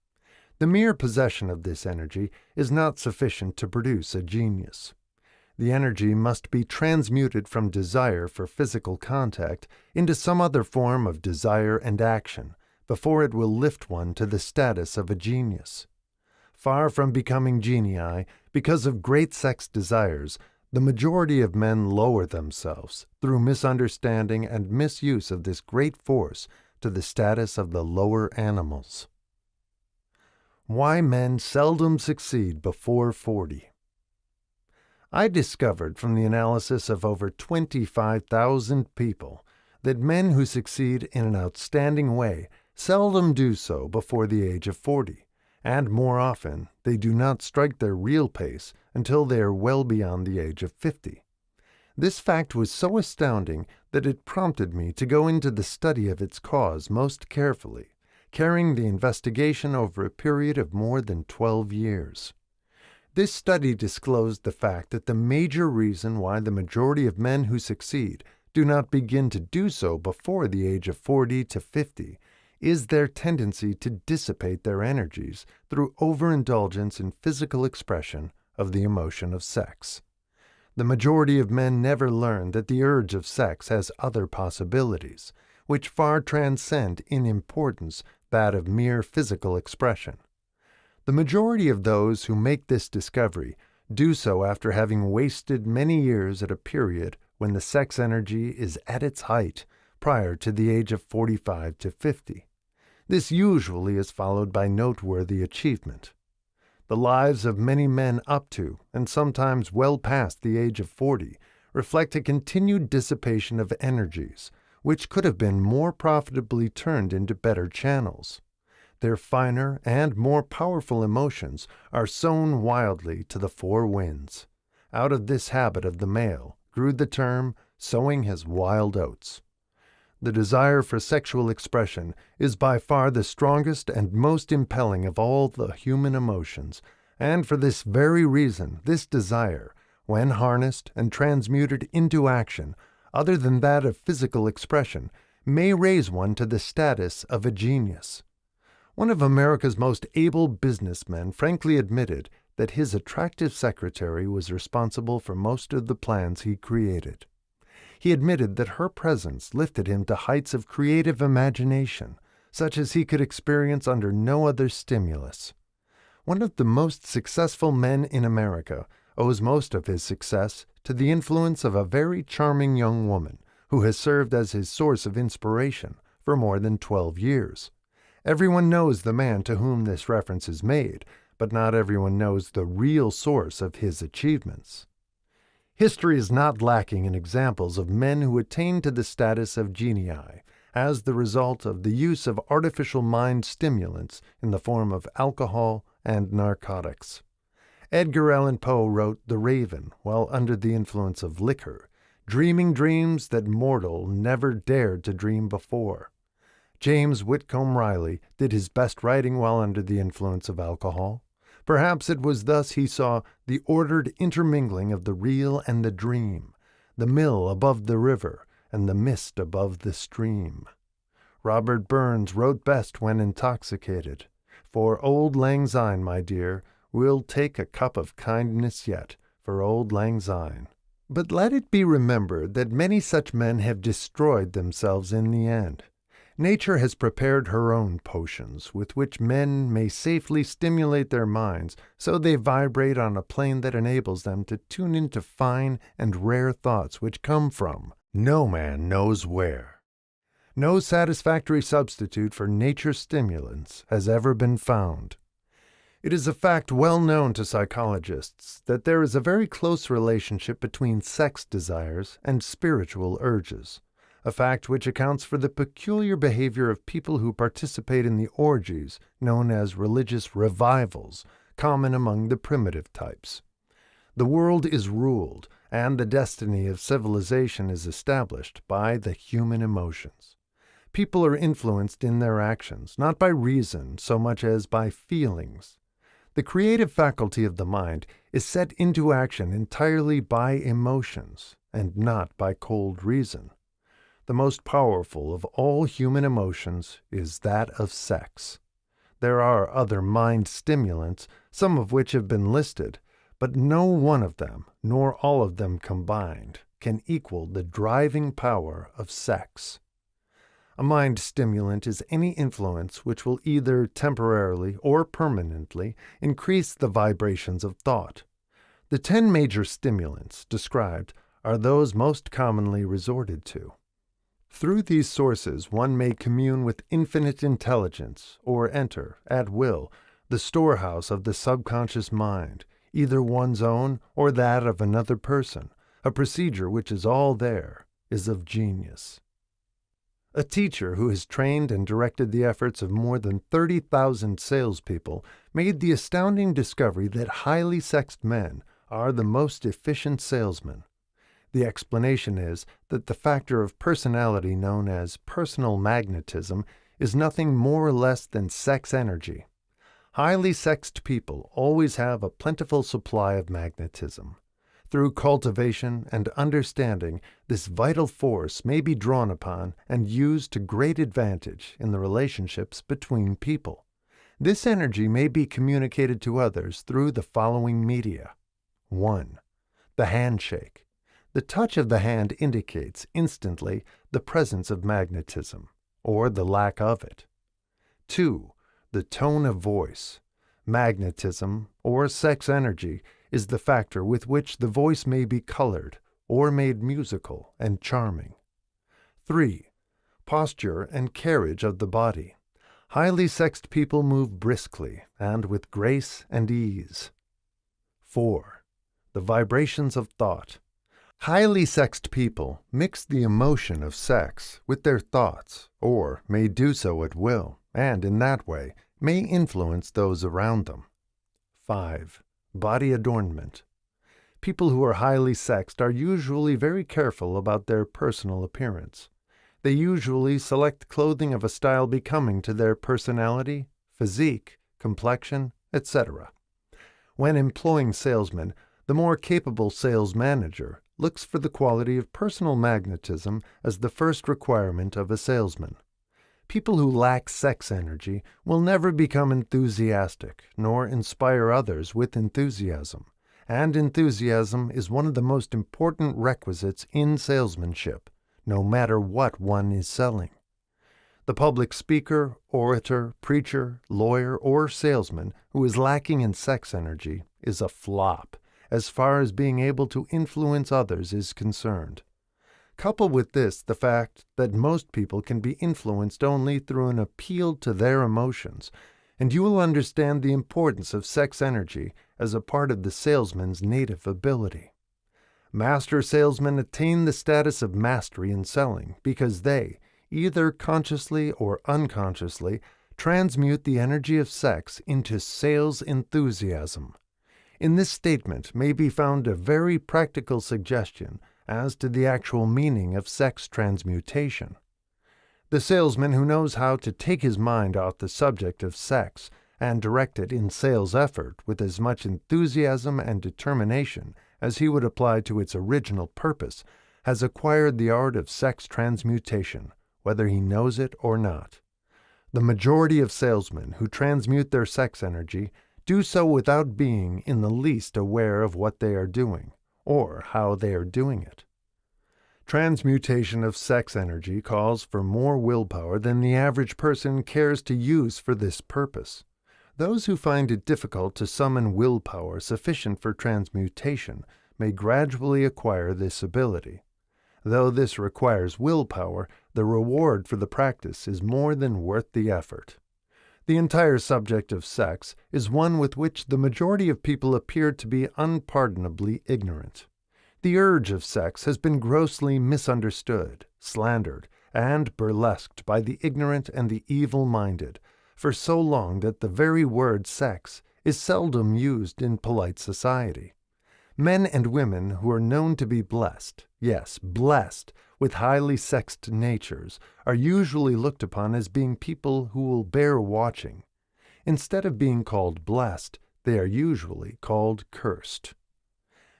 The mere possession of this energy is not sufficient to produce a genius. The energy must be transmuted from desire for physical contact into some other form of desire and action before it will lift one to the status of a genius. Far from becoming genii because of great sex desires, the majority of men lower themselves through misunderstanding and misuse of this great force to the status of the lower animals. Why men seldom succeed before 40. I discovered from the analysis of over 25,000 people that men who succeed in an outstanding way seldom do so before the age of 40, and more often they do not strike their real pace until they are well beyond the age of 50. This fact was so astounding that it prompted me to go into the study of its cause most carefully, carrying the investigation over a period of more than 12 years. This study disclosed the fact that the major reason why the majority of men who succeed do not begin to do so before the age of 40 to 50 is their tendency to dissipate their energies through overindulgence in physical expression of the emotion of sex. The majority of men never learn that the urge of sex has other possibilities, which far transcend in importance that of mere physical expression. The majority of those who make this discovery do so after having wasted many years at a period when the sex energy is at its height prior to the age of 45 to 50. This usually is followed by noteworthy achievement. The lives of many men up to, and sometimes well past the age of 40, reflect a continued dissipation of energies, which could have been more profitably turned into better channels. Their finer and more powerful emotions are sown wildly to the four winds. Out of this habit of the male grew the term sowing his wild oats. The desire for sexual expression is by far the strongest and most impelling of all the human emotions, and for this very reason this desire, when harnessed and transmuted into action other than that of physical expression, may raise one to the status of a genius. One of America's most able businessmen frankly admitted that his attractive secretary was responsible for most of the plans he created. He admitted that her presence lifted him to heights of creative imagination, such as he could experience under no other stimulus. One of the most successful men in America owes most of his success to the influence of a very charming young woman who has served as his source of inspiration for more than 12 years. Everyone knows the man to whom this reference is made, but not everyone knows the real source of his achievements. History is not lacking in examples of men who attained to the status of genii as the result of the use of artificial mind stimulants in the form of alcohol and narcotics. Edgar Allan Poe wrote The Raven while under the influence of liquor, dreaming dreams that mortal never dared to dream before. James Whitcomb Riley did his best writing while under the influence of alcohol. Perhaps it was thus he saw the ordered intermingling of the real and the dream, the mill above the river and the mist above the stream. Robert Burns wrote best when intoxicated. For old lang syne, my dear, we'll take a cup of kindness yet, for auld lang syne. But let it be remembered that many such men have destroyed themselves in the end. Nature has prepared her own potions, with which men may safely stimulate their minds so they vibrate on a plane that enables them to tune into fine and rare thoughts which come from no man knows where. No satisfactory substitute for nature's stimulants has ever been found. It is a fact well known to psychologists that there is a very close relationship between sex desires and spiritual urges, a fact which accounts for the peculiar behavior of people who participate in the orgies known as religious revivals, common among the primitive types. The world is ruled, and the destiny of civilization is established by the human emotions. People are influenced in their actions, not by reason so much as by feelings. The creative faculty of the mind is set into action entirely by emotions, and not by cold reason. The most powerful of all human emotions is that of sex. There are other mind stimulants, some of which have been listed, but no one of them, nor all of them combined, can equal the driving power of sex. A mind stimulant is any influence which will either temporarily or permanently increase the vibrations of thought. The 10 major stimulants described are those most commonly resorted to. Through these sources one may commune with infinite intelligence or enter, at will, the storehouse of the subconscious mind, either one's own or that of another person. A procedure which is all there is of genius. A teacher who has trained and directed the efforts of more than 30,000 salespeople made the astounding discovery that highly sexed men are the most efficient salesmen. The explanation is that the factor of personality known as personal magnetism is nothing more or less than sex energy. Highly sexed people always have a plentiful supply of magnetism. Through cultivation and understanding, this vital force may be drawn upon and used to great advantage in the relationships between people. This energy may be communicated to others through the following media. 1. The handshake. The touch of the hand indicates instantly the presence of magnetism, or the lack of it. 2. The tone of voice. Magnetism, or sex energy, is the factor with which the voice may be colored or made musical and charming. 3. Posture and carriage of the body. Highly sexed people move briskly and with grace and ease. 4. The vibrations of thought. Highly sexed people mix the emotion of sex with their thoughts, or may do so at will, and in that way may influence those around them. 5. Body adornment. People who are highly sexed are usually very careful about their personal appearance. They usually select clothing of a style becoming to their personality, physique, complexion, etc. When employing salesmen, the more capable sales manager looks for the quality of personal magnetism as the first requirement of a salesman. People who lack sex energy will never become enthusiastic, nor inspire others with enthusiasm, and enthusiasm is one of the most important requisites in salesmanship, no matter what one is selling. The public speaker, orator, preacher, lawyer, or salesman who is lacking in sex energy is a flop, as far as being able to influence others is concerned. Couple with this the fact that most people can be influenced only through an appeal to their emotions, and you will understand the importance of sex energy as a part of the salesman's native ability. Master salesmen attain the status of mastery in selling because they, either consciously or unconsciously, transmute the energy of sex into sales enthusiasm. In this statement may be found a very practical suggestion as to the actual meaning of sex transmutation. The salesman who knows how to take his mind off the subject of sex and direct it in sales effort with as much enthusiasm and determination as he would apply to its original purpose has acquired the art of sex transmutation, whether he knows it or not. The majority of salesmen who transmute their sex energy do so without being in the least aware of what they are doing, or how they are doing it. Transmutation of sex energy calls for more willpower than the average person cares to use for this purpose. Those who find it difficult to summon willpower sufficient for transmutation may gradually acquire this ability. Though this requires willpower, the reward for the practice is more than worth the effort. The entire subject of sex is one with which the majority of people appear to be unpardonably ignorant. The urge of sex has been grossly misunderstood, slandered, and burlesqued by the ignorant and the evil-minded for so long that the very word sex is seldom used in polite society. Men and women who are known to be blessed, yes, blessed, with highly sexed natures, are usually looked upon as being people who will bear watching. Instead of being called blessed, they are usually called cursed.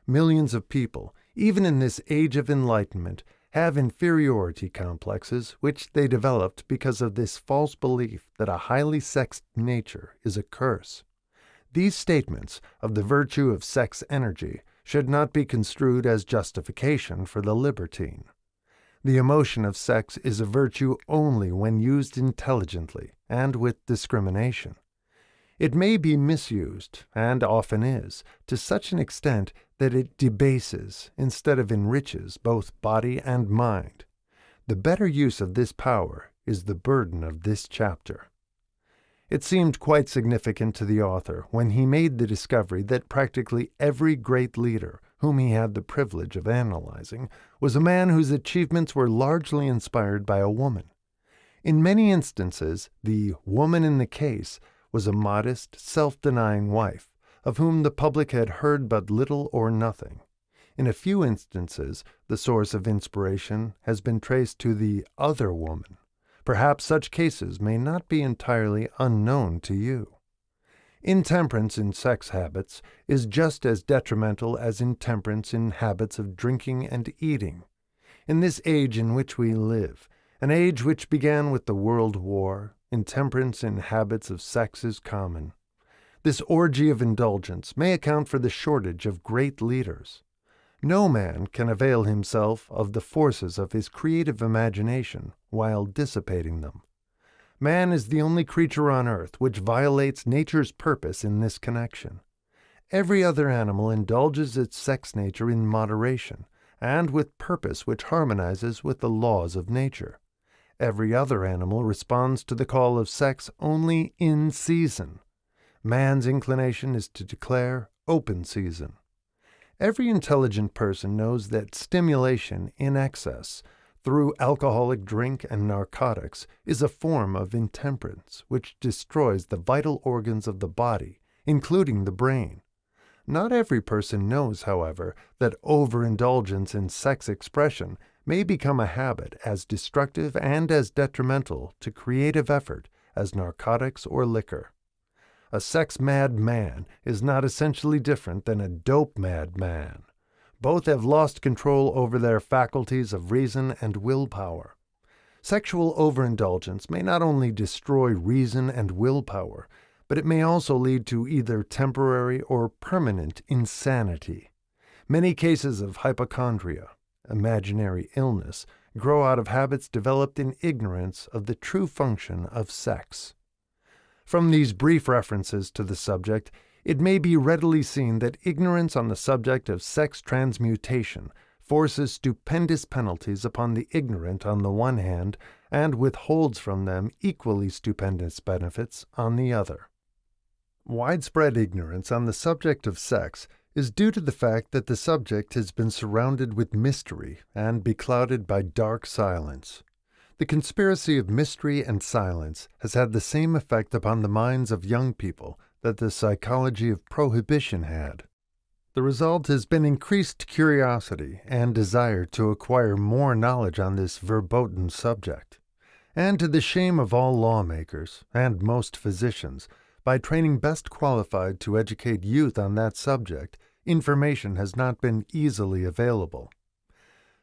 Millions of people, even in this age of enlightenment, have inferiority complexes which they developed because of this false belief that a highly sexed nature is a curse. These statements of the virtue of sex energy should not be construed as justification for the libertine. The emotion of sex is a virtue only when used intelligently and with discrimination. It may be misused, and often is, to such an extent that it debases instead of enriches both body and mind. The better use of this power is the burden of this chapter. It seemed quite significant to the author when he made the discovery that practically every great leader whom he had the privilege of analyzing was a man whose achievements were largely inspired by a woman. In many instances, the woman in the case was a modest, self-denying wife, of whom the public had heard but little or nothing. In a few instances, the source of inspiration has been traced to the other woman. Perhaps such cases may not be entirely unknown to you. Intemperance in sex habits is just as detrimental as intemperance in habits of drinking and eating. In this age in which we live, an age which began with the World War, intemperance in habits of sex is common. This orgy of indulgence may account for the shortage of great leaders. No man can avail himself of the forces of his creative imagination while dissipating them. Man is the only creature on earth which violates nature's purpose in this connection. Every other animal indulges its sex nature in moderation, and with purpose which harmonizes with the laws of nature. Every other animal responds to the call of sex only in season. Man's inclination is to declare open season. Every intelligent person knows that stimulation in excess through alcoholic drink and narcotics is a form of intemperance which destroys the vital organs of the body, including the brain. Not every person knows, however, that overindulgence in sex expression may become a habit as destructive and as detrimental to creative effort as narcotics or liquor. A sex-mad man is not essentially different than a dope-mad man. Both have lost control over their faculties of reason and willpower. Sexual overindulgence may not only destroy reason and willpower, but it may also lead to either temporary or permanent insanity. Many cases of hypochondria, imaginary illness, grow out of habits developed in ignorance of the true function of sex. From these brief references to the subject, it may be readily seen that ignorance on the subject of sex transmutation forces stupendous penalties upon the ignorant on the one hand, and withholds from them equally stupendous benefits on the other. Widespread ignorance on the subject of sex is due to the fact that the subject has been surrounded with mystery and beclouded by dark silence. The conspiracy of mystery and silence has had the same effect upon the minds of young people that the psychology of prohibition had. The result has been increased curiosity and desire to acquire more knowledge on this verboten subject. And to the shame of all lawmakers, and most physicians, by training best qualified to educate youth on that subject, information has not been easily available.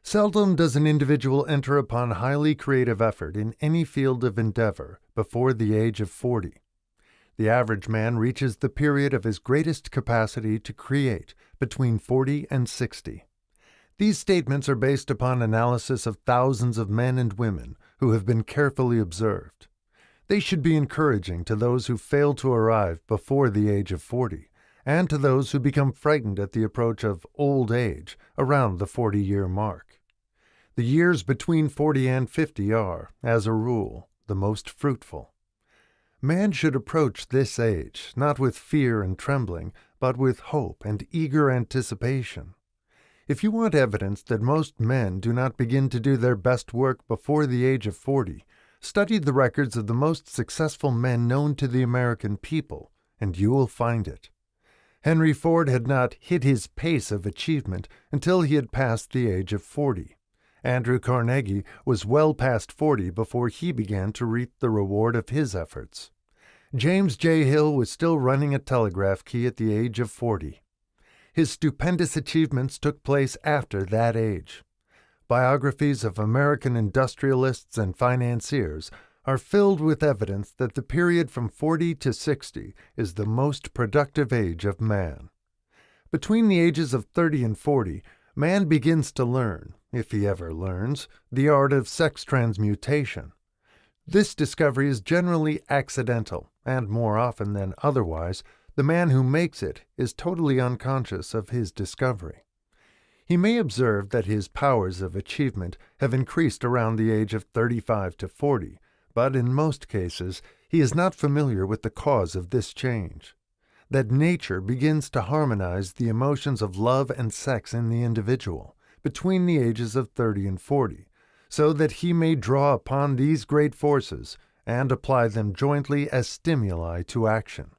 Seldom does an individual enter upon highly creative effort in any field of endeavor before the age of 40. The average man reaches the period of his greatest capacity to create between 40 and 60. These statements are based upon analysis of thousands of men and women who have been carefully observed. They should be encouraging to those who fail to arrive before the age of 40, and to those who become frightened at the approach of old age around the 40-year mark. The years between 40 and 50 are, as a rule, the most fruitful. Man should approach this age not with fear and trembling, but with hope and eager anticipation. If you want evidence that most men do not begin to do their best work before the age of 40, study the records of the most successful men known to the American people, and you will find it. Henry Ford had not hit his pace of achievement until he had passed the age of 40. Andrew Carnegie was well past 40 before he began to reap the reward of his efforts. James J. Hill was still running a telegraph key at the age of 40. His stupendous achievements took place after that age. Biographies of American industrialists and financiers are filled with evidence that the period from 40 to 60 is the most productive age of man. Between the ages of 30 and 40, man begins to learn, if he ever learns, the art of sex transmutation. This discovery is generally accidental, and more often than otherwise, the man who makes it is totally unconscious of his discovery. He may observe that his powers of achievement have increased around the age of 35 to 40, but in most cases he is not familiar with the cause of this change. That nature begins to harmonize the emotions of love and sex in the individual between the ages of 30 and 40, so that he may draw upon these great forces and apply them jointly as stimuli to action.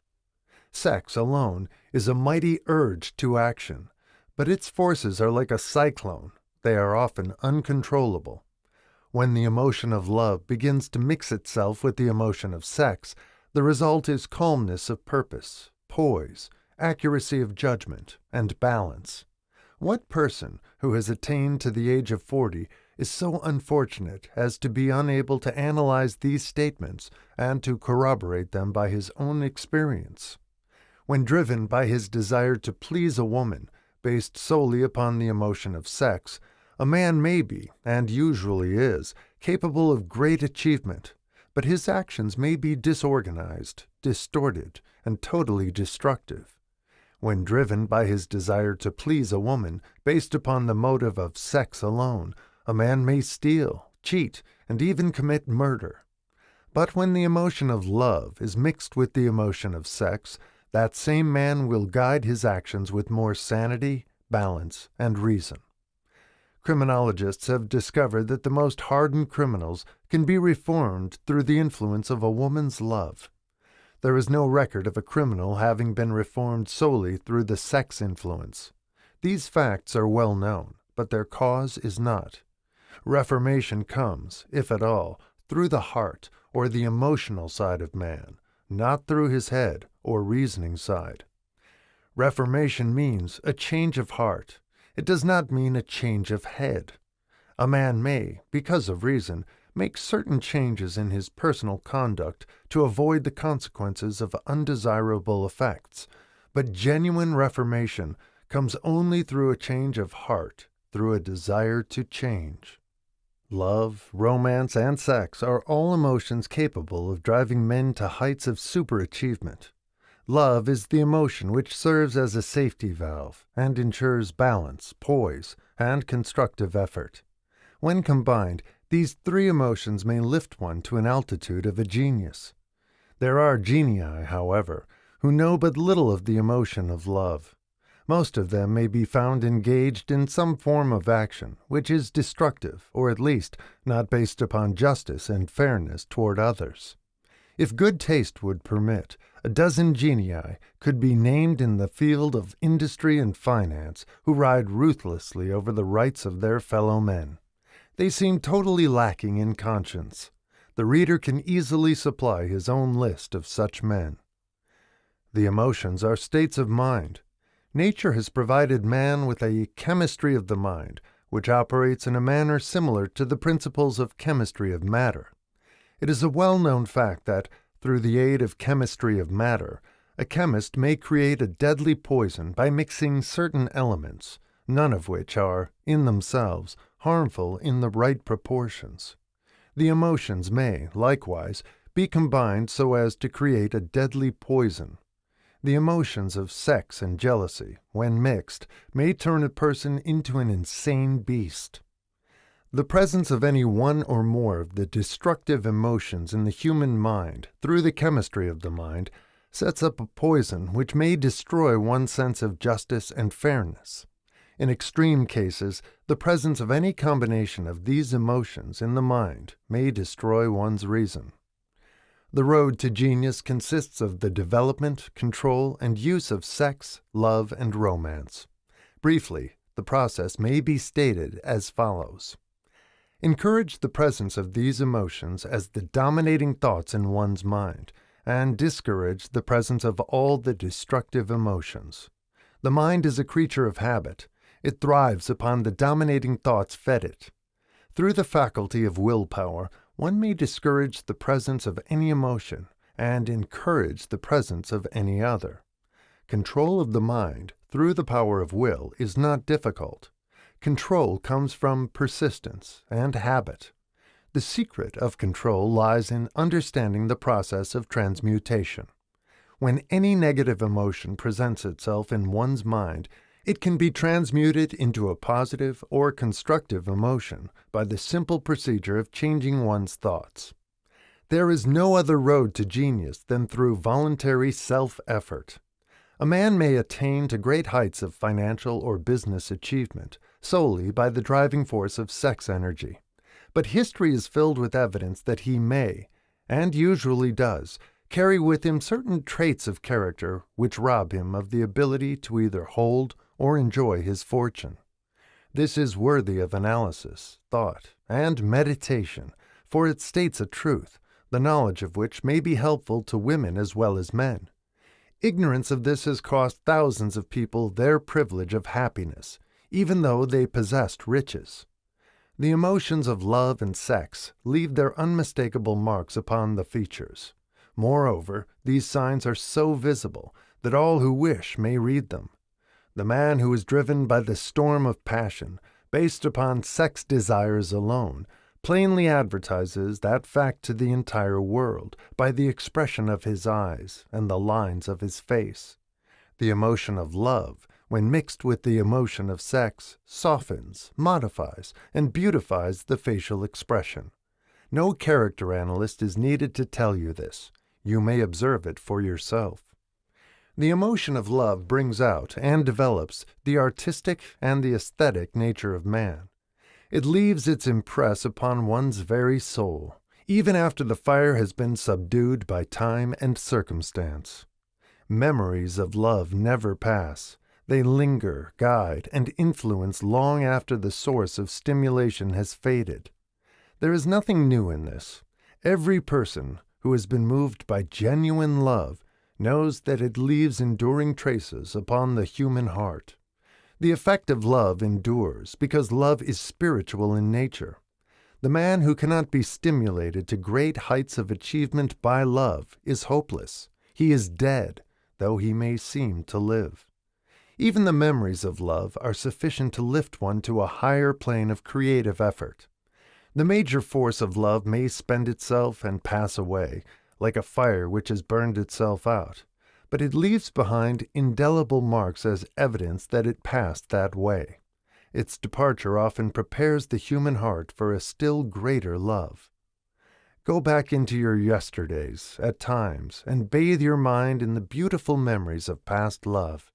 Sex alone is a mighty urge to action, but its forces are like a cyclone. They are often uncontrollable. When the emotion of love begins to mix itself with the emotion of sex, the result is calmness of purpose, poise, accuracy of judgment, and balance. What person who has attained to the age of 40 is so unfortunate as to be unable to analyze these statements and to corroborate them by his own experience? When driven by his desire to please a woman, based solely upon the emotion of sex, a man may be, and usually is, capable of great achievement, but his actions may be disorganized, distorted, and totally destructive. When driven by his desire to please a woman, based upon the motive of sex alone, a man may steal, cheat, and even commit murder. But when the emotion of love is mixed with the emotion of sex, that same man will guide his actions with more sanity, balance, and reason. Criminologists have discovered that the most hardened criminals can be reformed through the influence of a woman's love. There is no record of a criminal having been reformed solely through the sex influence. These facts are well known, but their cause is not. Reformation comes, if at all, through the heart or the emotional side of man, not through his head or reasoning side. Reformation means a change of heart. It does not mean a change of head. A man may, because of reason, make certain changes in his personal conduct to avoid the consequences of undesirable effects, but genuine reformation comes only through a change of heart, through a desire to change. Love, romance, and sex are all emotions capable of driving men to heights of superachievement. Love is the emotion which serves as a safety valve and ensures balance, poise, and constructive effort. When combined, these three emotions may lift one to an altitude of a genius. There are genii, however, who know but little of the emotion of love. Most of them may be found engaged in some form of action which is destructive, or at least not based upon justice and fairness toward others. If good taste would permit, a dozen genii could be named in the field of industry and finance who ride ruthlessly over the rights of their fellow men. They seem totally lacking in conscience. The reader can easily supply his own list of such men. The emotions are states of mind. Nature has provided man with a chemistry of the mind, which operates in a manner similar to the principles of chemistry of matter. It is a well-known fact that Through the aid of chemistry of matter, a chemist may create a deadly poison by mixing certain elements, none of which are, in themselves, harmful in the right proportions. The emotions may, likewise, be combined so as to create a deadly poison. The emotions of sex and jealousy, when mixed, may turn a person into an insane beast. The presence of any one or more of the destructive emotions in the human mind, through the chemistry of the mind, sets up a poison which may destroy one's sense of justice and fairness. In extreme cases, the presence of any combination of these emotions in the mind may destroy one's reason. The road to genius consists of the development, control, and use of sex, love, and romance. Briefly, the process may be stated as follows. Encourage the presence of these emotions as the dominating thoughts in one's mind, and discourage the presence of all the destructive emotions. The mind is a creature of habit. It thrives upon the dominating thoughts fed it. Through the faculty of willpower, one may discourage the presence of any emotion and encourage the presence of any other. Control of the mind through the power of will is not difficult. Control comes from persistence and habit. The secret of control lies in understanding the process of transmutation. When any negative emotion presents itself in one's mind, it can be transmuted into a positive or constructive emotion by the simple procedure of changing one's thoughts. There is no other road to genius than through voluntary self-effort. A man may attain to great heights of financial or business achievement solely by the driving force of sex energy. But history is filled with evidence that he may, and usually does, carry with him certain traits of character which rob him of the ability to either hold or enjoy his fortune. This is worthy of analysis, thought, and meditation, for it states a truth, the knowledge of which may be helpful to women as well as men. Ignorance of this has cost thousands of people their privilege of happiness, even though they possessed riches. The emotions of love and sex leave their unmistakable marks upon the features. Moreover, these signs are so visible that all who wish may read them. The man who is driven by the storm of passion, based upon sex desires alone, plainly advertises that fact to the entire world by the expression of his eyes and the lines of his face. The emotion of love, when mixed with the emotion of sex, softens, modifies, and beautifies the facial expression. No character analyst is needed to tell you this. You may observe it for yourself. The emotion of love brings out and develops the artistic and the aesthetic nature of man. It leaves its impress upon one's very soul, even after the fire has been subdued by time and circumstance. Memories of love never pass. They linger, guide, and influence long after the source of stimulation has faded. There is nothing new in this. Every person who has been moved by genuine love knows that it leaves enduring traces upon the human heart. The effect of love endures because love is spiritual in nature. The man who cannot be stimulated to great heights of achievement by love is hopeless. He is dead, though he may seem to live. Even the memories of love are sufficient to lift one to a higher plane of creative effort. The major force of love may spend itself and pass away, like a fire which has burned itself out, but it leaves behind indelible marks as evidence that it passed that way. Its departure often prepares the human heart for a still greater love. Go back into your yesterdays, at times, and bathe your mind in the beautiful memories of past love.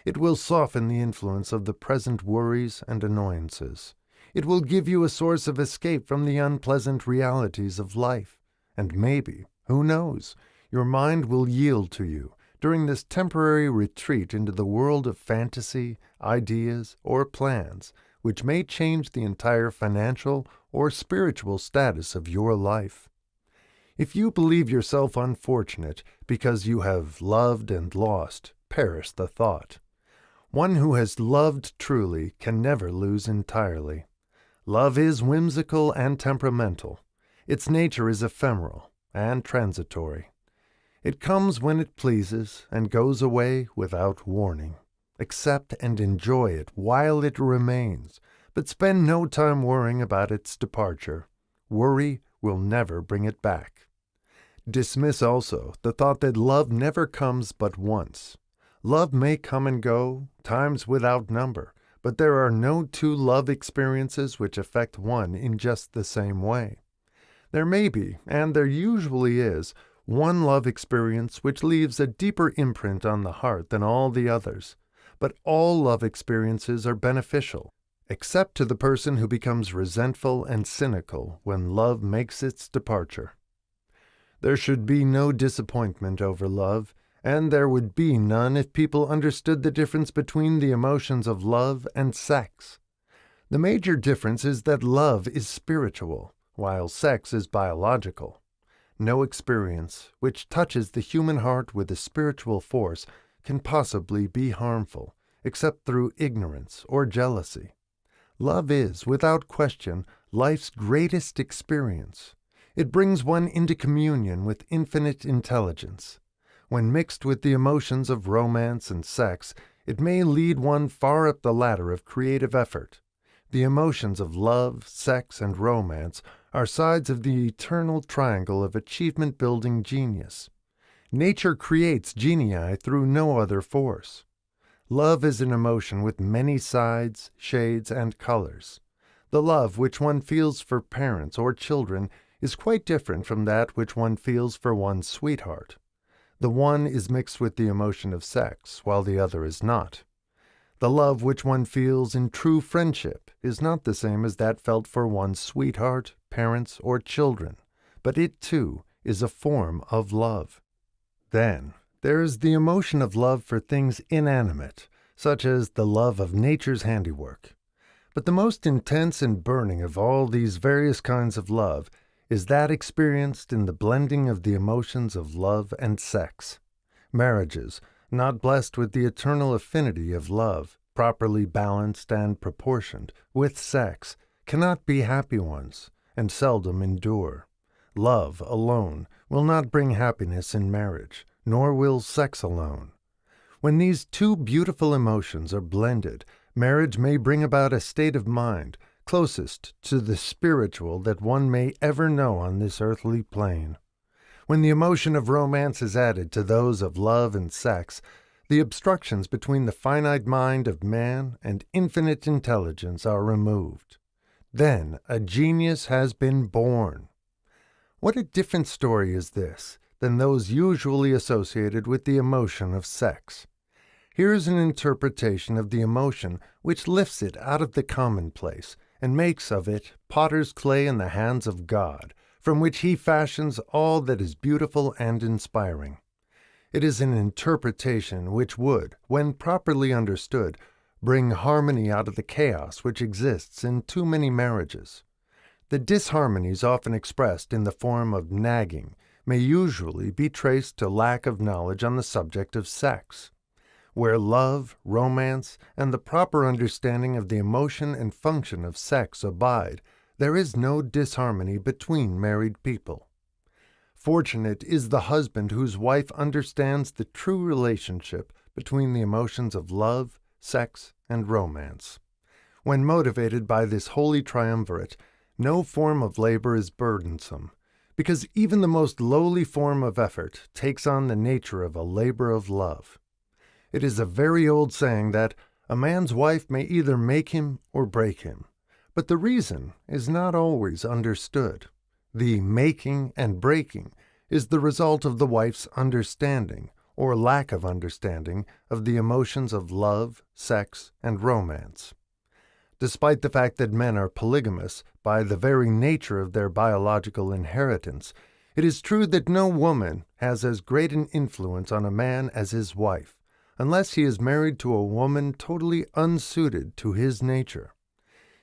It will soften the influence of the present worries and annoyances. It will give you a source of escape from the unpleasant realities of life, and maybe, who knows, your mind will yield to you during this temporary retreat into the world of fantasy, ideas, or plans, which may change the entire financial or spiritual status of your life. If you believe yourself unfortunate because you have loved and lost, perish the thought. One who has loved truly can never lose entirely. Love is whimsical and temperamental. Its nature is ephemeral and transitory. It comes when it pleases and goes away without warning. Accept and enjoy it while it remains, but spend no time worrying about its departure. Worry will never bring it back. Dismiss also the thought that love never comes but once. Love may come and go, times without number, but there are no two love experiences which affect one in just the same way. There may be, and there usually is, one love experience which leaves a deeper imprint on the heart than all the others, but all love experiences are beneficial, except to the person who becomes resentful and cynical when love makes its departure. There should be no disappointment over love, and there would be none if people understood the difference between the emotions of love and sex. The major difference is that love is spiritual, while sex is biological. No experience which touches the human heart with a spiritual force can possibly be harmful, except through ignorance or jealousy. Love is, without question, life's greatest experience. It brings one into communion with infinite intelligence. When mixed with the emotions of romance and sex, it may lead one far up the ladder of creative effort. The emotions of love, sex, and romance are sides of the eternal triangle of achievement-building genius. Nature creates genii through no other force. Love is an emotion with many sides, shades, and colors. The love which one feels for parents or children is quite different from that which one feels for one's sweetheart. The one is mixed with the emotion of sex, while the other is not. The love which one feels in true friendship is not the same as that felt for one's sweetheart, parents, or children, but it, too, is a form of love. Then, there is the emotion of love for things inanimate, such as the love of nature's handiwork. But the most intense and burning of all these various kinds of love is that experienced in the blending of the emotions of love and sex. Marriages, not blessed with the eternal affinity of love, properly balanced and proportioned, with sex, cannot be happy ones, and seldom endure. Love alone will not bring happiness in marriage, nor will sex alone. When these two beautiful emotions are blended, marriage may bring about a state of mind closest to the spiritual that one may ever know on this earthly plane. When the emotion of romance is added to those of love and sex, the obstructions between the finite mind of man and infinite intelligence are removed. Then a genius has been born. What a different story is this than those usually associated with the emotion of sex. Here is an interpretation of the emotion which lifts it out of the commonplace and makes of it potter's clay in the hands of God, from which he fashions all that is beautiful and inspiring. It is an interpretation which would, when properly understood, bring harmony out of the chaos which exists in too many marriages. The disharmonies often expressed in the form of nagging may usually be traced to lack of knowledge on the subject of sex. Where love, romance, and the proper understanding of the emotion and function of sex abide, there is no disharmony between married people. Fortunate is the husband whose wife understands the true relationship between the emotions of love, sex, and romance. When motivated by this holy triumvirate, no form of labor is burdensome, because even the most lowly form of effort takes on the nature of a labor of love. It is a very old saying that a man's wife may either make him or break him, but the reason is not always understood. The making and breaking is the result of the wife's understanding, or lack of understanding, of the emotions of love, sex, and romance. Despite the fact that men are polygamous by the very nature of their biological inheritance, it is true that no woman has as great an influence on a man as his wife, unless he is married to a woman totally unsuited to his nature.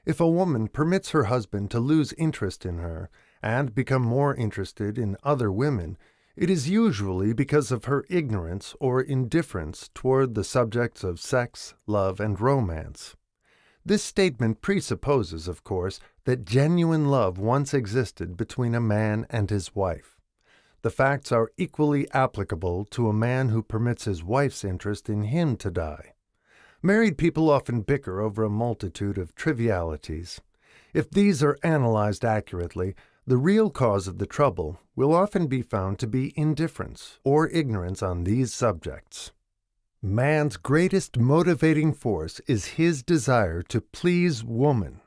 If a woman permits her husband to lose interest in her and become more interested in other women, it is usually because of her ignorance or indifference toward the subjects of sex, love, and romance. This statement presupposes, of course, that genuine love once existed between a man and his wife. The facts are equally applicable to a man who permits his wife's interest in him to die. Married people often bicker over a multitude of trivialities. If these are analyzed accurately, the real cause of the trouble will often be found to be indifference or ignorance on these subjects. Man's greatest motivating force is his desire to please woman.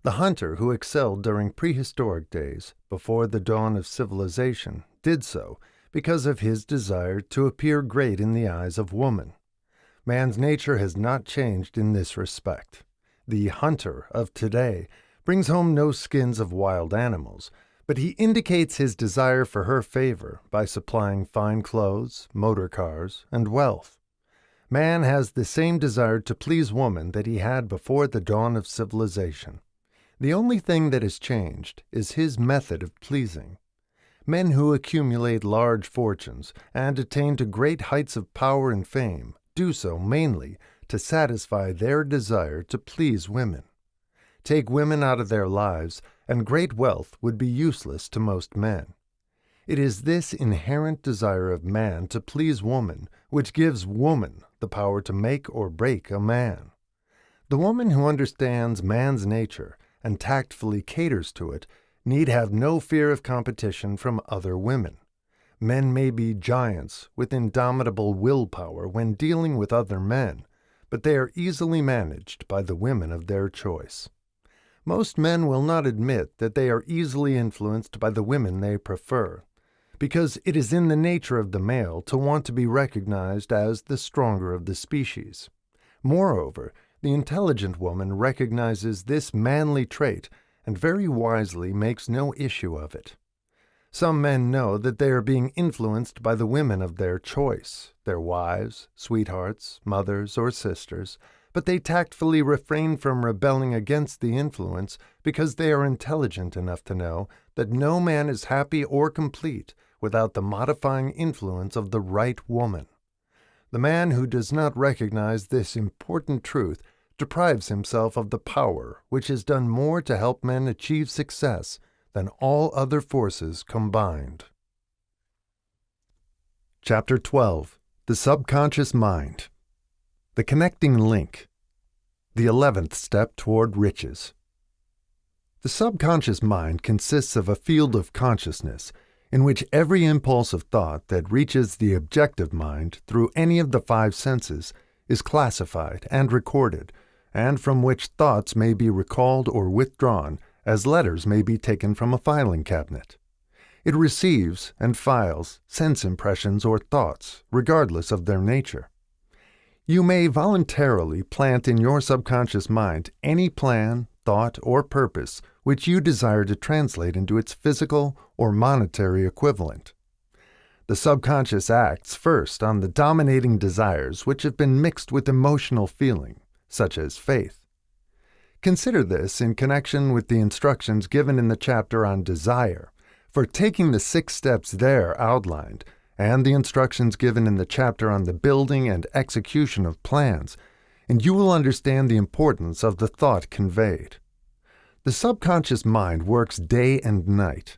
The hunter who excelled during prehistoric days, before the dawn of civilization, did so because of his desire to appear great in the eyes of woman. Man's nature has not changed in this respect. The hunter of today brings home no skins of wild animals, but he indicates his desire for her favor by supplying fine clothes, motor cars, and wealth. Man has the same desire to please woman that he had before the dawn of civilization. The only thing that has changed is his method of pleasing. Men who accumulate large fortunes and attain to great heights of power and fame do so mainly to satisfy their desire to please women. Take women out of their lives, and great wealth would be useless to most men. It is this inherent desire of man to please woman which gives woman the power to make or break a man. The woman who understands man's nature and tactfully caters to it need have no fear of competition from other women. Men may be giants with indomitable willpower when dealing with other men, but they are easily managed by the women of their choice. Most men will not admit that they are easily influenced by the women they prefer, because it is in the nature of the male to want to be recognized as the stronger of the species. Moreover, the intelligent woman recognizes this manly trait and very wisely makes no issue of it. Some men know that they are being influenced by the women of their choice, their wives, sweethearts, mothers, or sisters, but they tactfully refrain from rebelling against the influence because they are intelligent enough to know that no man is happy or complete without the modifying influence of the right woman. The man who does not recognize this important truth deprives himself of the power which has done more to help men achieve success than all other forces combined. Chapter 12. The Subconscious Mind. The Connecting Link. The 11th Step Toward Riches. The subconscious mind consists of a field of consciousness in which every impulse of thought that reaches the objective mind through any of the five senses is classified and recorded, and from which thoughts may be recalled or withdrawn as letters may be taken from a filing cabinet. It receives and files sense impressions or thoughts, regardless of their nature. You may voluntarily plant in your subconscious mind any plan, thought, or purpose which you desire to translate into its physical or monetary equivalent. The subconscious acts first on the dominating desires which have been mixed with emotional feeling, such as faith. Consider this in connection with the instructions given in the chapter on desire, for taking the 6 steps there outlined, and the instructions given in the chapter on the building and execution of plans, and you will understand the importance of the thought conveyed. The subconscious mind works day and night.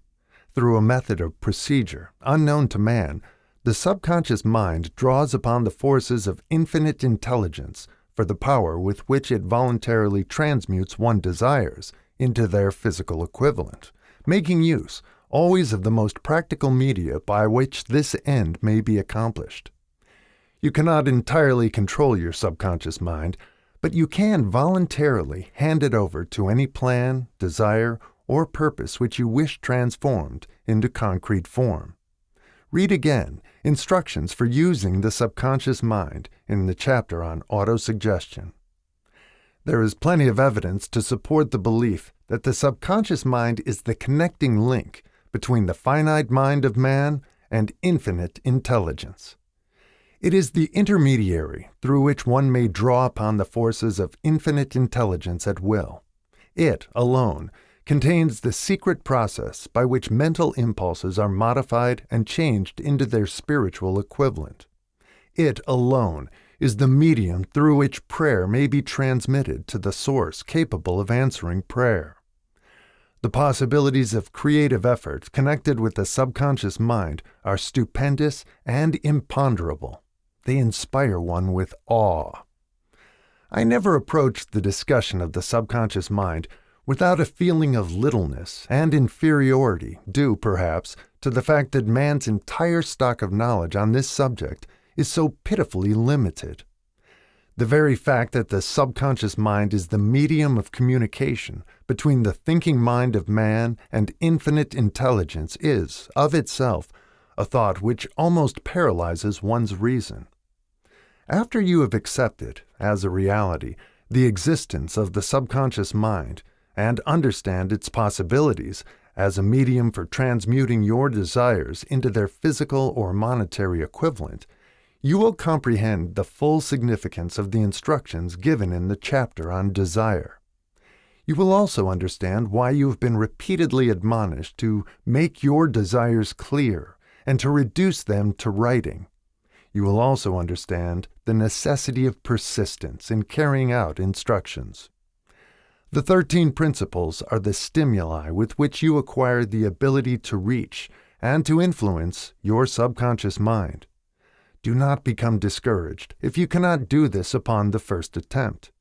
Through a method of procedure unknown to man, the subconscious mind draws upon the forces of infinite intelligence for the power with which it voluntarily transmutes one's desires into their physical equivalent, making use always of the most practical media by which this end may be accomplished. You cannot entirely control your subconscious mind, but you can voluntarily hand it over to any plan, desire, or purpose which you wish transformed into concrete form. Read again instructions for using the subconscious mind in the chapter on autosuggestion. There is plenty of evidence to support the belief that the subconscious mind is the connecting link between the finite mind of man and infinite intelligence. It is the intermediary through which one may draw upon the forces of infinite intelligence at will. It, alone, contains the secret process by which mental impulses are modified and changed into their spiritual equivalent. It alone is the medium through which prayer may be transmitted to the source capable of answering prayer. The possibilities of creative effort connected with the subconscious mind are stupendous and imponderable. They inspire one with awe. I never approached the discussion of the subconscious mind without a feeling of littleness and inferiority due, perhaps, to the fact that man's entire stock of knowledge on this subject is so pitifully limited. The very fact that the subconscious mind is the medium of communication between the thinking mind of man and infinite intelligence is, of itself, a thought which almost paralyzes one's reason. After you have accepted, as a reality, the existence of the subconscious mind and understand its possibilities as a medium for transmuting your desires into their physical or monetary equivalent, you will comprehend the full significance of the instructions given in the chapter on desire. You will also understand why you have been repeatedly admonished to make your desires clear and to reduce them to writing. You will also understand the necessity of persistence in carrying out instructions. The 13 principles are the stimuli with which you acquire the ability to reach and to influence your subconscious mind. Do not become discouraged if you cannot do this upon the first attempt.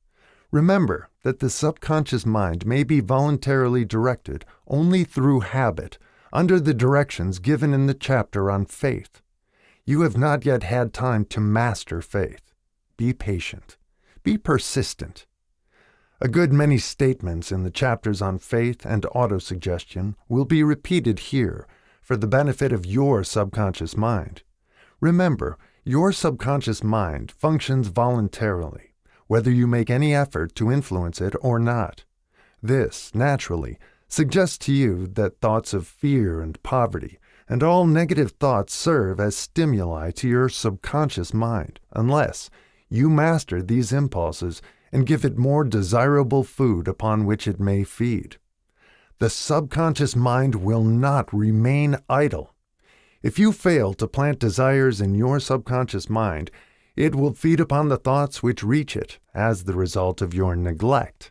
Remember that the subconscious mind may be voluntarily directed only through habit, under the directions given in the chapter on faith. You have not yet had time to master faith. Be patient. Be persistent. A good many statements in the chapters on faith and autosuggestion will be repeated here for the benefit of your subconscious mind. Remember, your subconscious mind functions voluntarily, whether you make any effort to influence it or not. This, naturally, suggests to you that thoughts of fear and poverty and all negative thoughts serve as stimuli to your subconscious mind, unless you master these impulses and give it more desirable food upon which it may feed. The subconscious mind will not remain idle. If you fail to plant desires in your subconscious mind, it will feed upon the thoughts which reach it as the result of your neglect.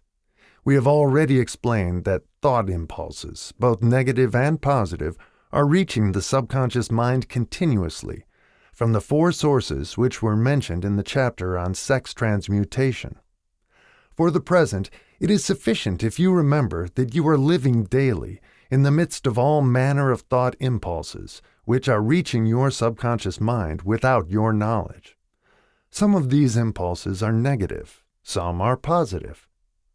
We have already explained that thought impulses, both negative and positive, are reaching the subconscious mind continuously from the 4 sources which were mentioned in the chapter on sex transmutation. For the present, it is sufficient if you remember that you are living daily in the midst of all manner of thought impulses, which are reaching your subconscious mind without your knowledge. Some of these impulses are negative, some are positive.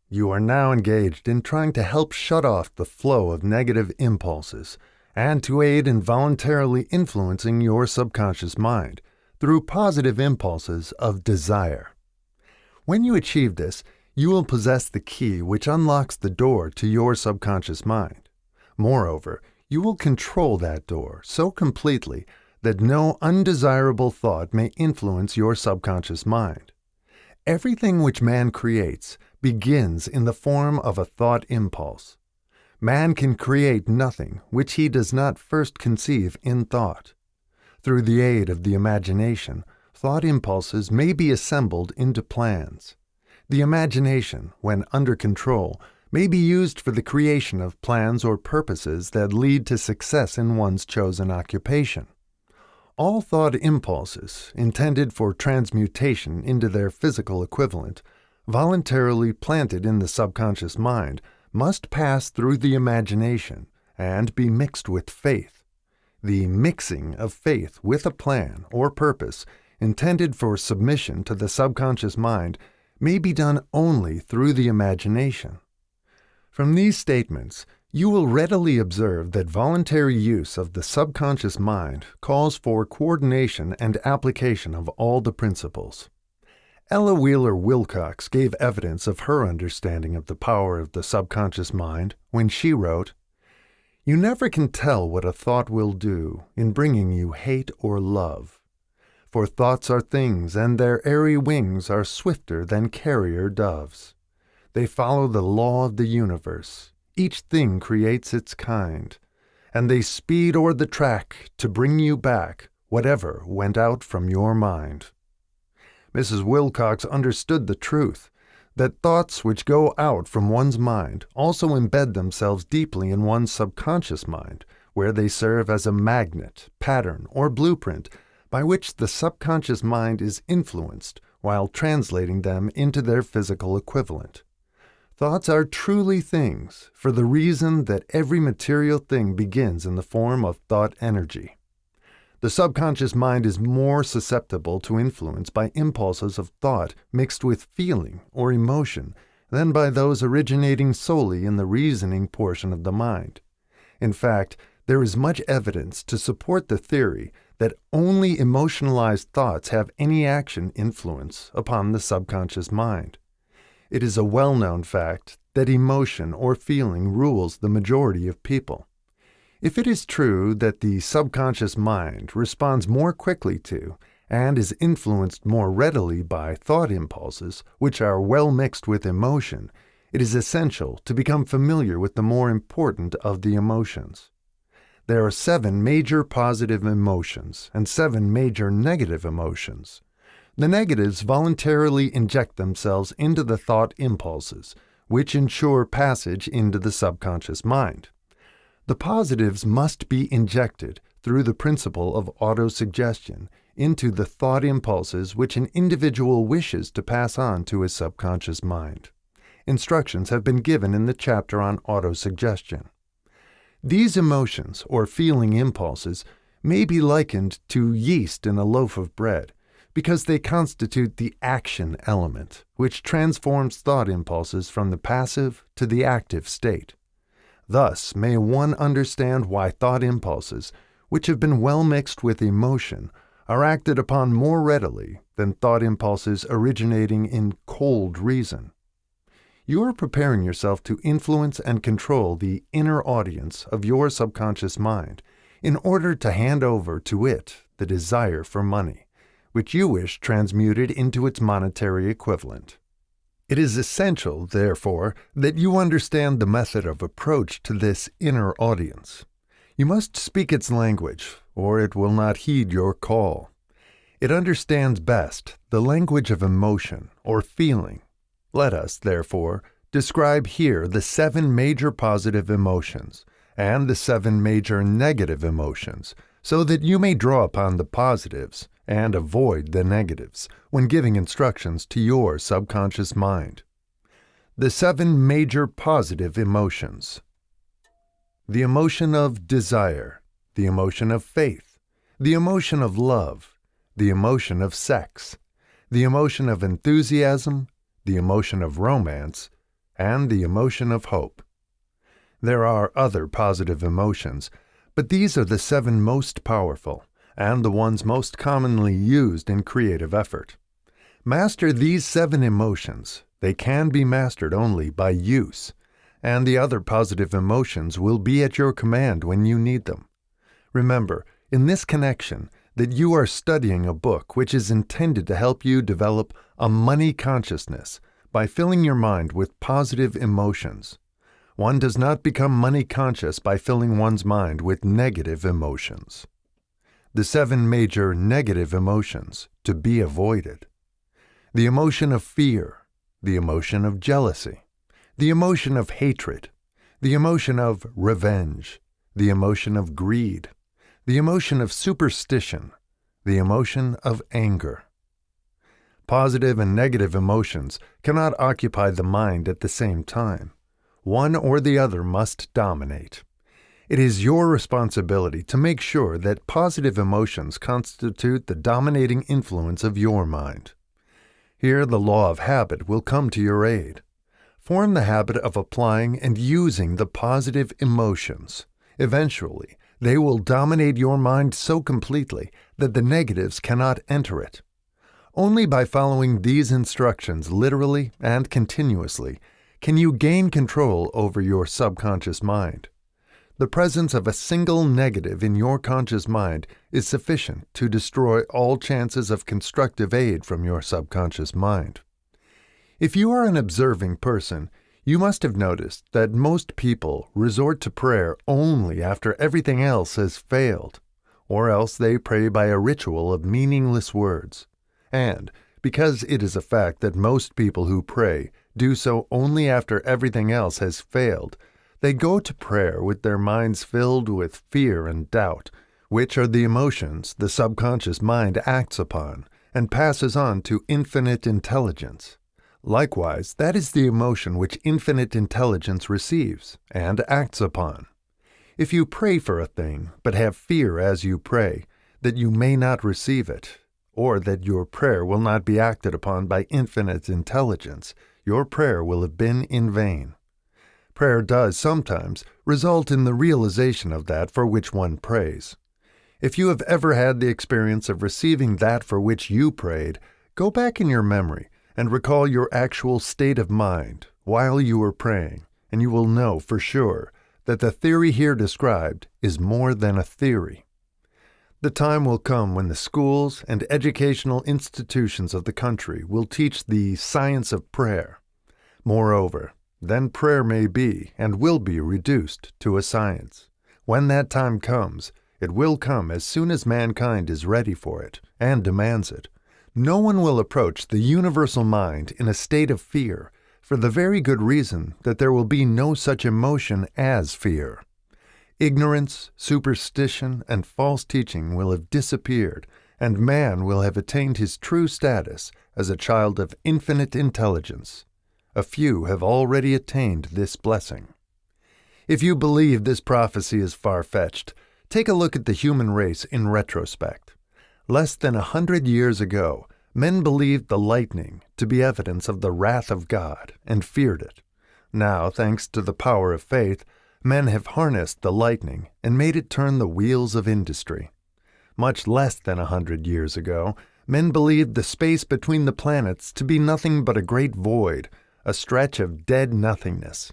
You are now engaged in trying to help shut off the flow of negative impulses and to aid in voluntarily influencing your subconscious mind through positive impulses of desire. When you achieve this, you will possess the key which unlocks the door to your subconscious mind. Moreover, you will control that door so completely that no undesirable thought may influence your subconscious mind. Everything which man creates begins in the form of a thought impulse. Man can create nothing which he does not first conceive in thought. Through the aid of the imagination, thought impulses may be assembled into plans. The imagination, when under control, may be used for the creation of plans or purposes that lead to success in one's chosen occupation. All thought impulses, intended for transmutation into their physical equivalent, voluntarily planted in the subconscious mind, must pass through the imagination and be mixed with faith. The mixing of faith with a plan or purpose intended for submission to the subconscious mind may be done only through the imagination. From these statements, you will readily observe that voluntary use of the subconscious mind calls for coordination and application of all the principles. Ella Wheeler Wilcox gave evidence of her understanding of the power of the subconscious mind when she wrote, "You never can tell what a thought will do in bringing you hate or love. For thoughts are things, and their airy wings are swifter than carrier doves. They follow the law of the universe. Each thing creates its kind, and they speed o'er the track to bring you back whatever went out from your mind." Mrs. Wilcox understood the truth. that thoughts which go out from one's mind also embed themselves deeply in one's subconscious mind, where they serve as a magnet, pattern, or blueprint by which the subconscious mind is influenced while translating them into their physical equivalent. Thoughts are truly things for the reason that every material thing begins in the form of thought energy. The subconscious mind is more susceptible to influence by impulses of thought mixed with feeling or emotion than by those originating solely in the reasoning portion of the mind. In fact, there is much evidence to support the theory that only emotionalized thoughts have any action influence upon the subconscious mind. It is a well-known fact that emotion or feeling rules the majority of people. If it is true that the subconscious mind responds more quickly to and is influenced more readily by thought impulses, which are well mixed with emotion, it is essential to become familiar with the more important of the emotions. There are 7 major positive emotions and 7 major negative emotions. The negatives voluntarily inject themselves into the thought impulses, which ensure passage into the subconscious mind. The positives must be injected through the principle of autosuggestion into the thought impulses which an individual wishes to pass on to his subconscious mind. Instructions have been given in the chapter on autosuggestion. These emotions or feeling impulses may be likened to yeast in a loaf of bread because they constitute the action element, which transforms thought impulses from the passive to the active state. Thus may one understand why thought impulses, which have been well mixed with emotion, are acted upon more readily than thought impulses originating in cold reason. You are preparing yourself to influence and control the inner audience of your subconscious mind in order to hand over to it the desire for money, which you wish transmuted into its monetary equivalent. It is essential, therefore, that you understand the method of approach to this inner audience. You must speak its language, or it will not heed your call. It understands best the language of emotion or feeling. Let us, therefore, describe here the 7 major positive emotions and the 7 major negative emotions, so that you may draw upon the positives and avoid the negatives when giving instructions to your subconscious mind. The 7 major positive emotions. The emotion of desire, the emotion of faith, the emotion of love, the emotion of sex, the emotion of enthusiasm, the emotion of romance, and the emotion of hope. There are other positive emotions, but these are the 7 most powerful and the ones most commonly used in creative effort. Master these 7 emotions. They can be mastered only by use, and the other positive emotions will be at your command when you need them. Remember, in this connection, that you are studying a book which is intended to help you develop a money consciousness by filling your mind with positive emotions. One does not become money conscious by filling one's mind with negative emotions. The 7 major negative emotions to be avoided. The emotion of fear, the emotion of jealousy, the emotion of hatred, the emotion of revenge, the emotion of greed, the emotion of superstition, the emotion of anger. Positive and negative emotions cannot occupy the mind at the same time. One or the other must dominate. It is your responsibility to make sure that positive emotions constitute the dominating influence of your mind. Here the law of habit will come to your aid. Form the habit of applying and using the positive emotions. Eventually, they will dominate your mind so completely that the negatives cannot enter it. Only by following these instructions literally and continuously can you gain control over your subconscious mind. The presence of a single negative in your conscious mind is sufficient to destroy all chances of constructive aid from your subconscious mind. If you are an observing person, you must have noticed that most people resort to prayer only after everything else has failed, or else they pray by a ritual of meaningless words. And, because it is a fact that most people who pray do so only after everything else has failed, they go to prayer with their minds filled with fear and doubt, which are the emotions the subconscious mind acts upon and passes on to infinite intelligence. Likewise, that is the emotion which infinite intelligence receives and acts upon. If you pray for a thing, but have fear as you pray, that you may not receive it, or that your prayer will not be acted upon by infinite intelligence, your prayer will have been in vain. Prayer does sometimes result in the realization of that for which one prays. If you have ever had the experience of receiving that for which you prayed, go back in your memory and recall your actual state of mind while you were praying, and you will know for sure that the theory here described is more than a theory. The time will come when the schools and educational institutions of the country will teach the science of prayer. Moreover, then prayer may be and will be reduced to a science. When that time comes, it will come as soon as mankind is ready for it and demands it. No one will approach the universal mind in a state of fear, for the very good reason that there will be no such emotion as fear. Ignorance, superstition, and false teaching will have disappeared, and man will have attained his true status as a child of infinite intelligence. A few have already attained this blessing. If you believe this prophecy is far-fetched, take a look at the human race in retrospect. Less than 100 years ago, men believed the lightning to be evidence of the wrath of God and feared it. Now, thanks to the power of faith, men have harnessed the lightning and made it turn the wheels of industry. Much less than 100 years ago, men believed the space between the planets to be nothing but a great void, a stretch of dead nothingness.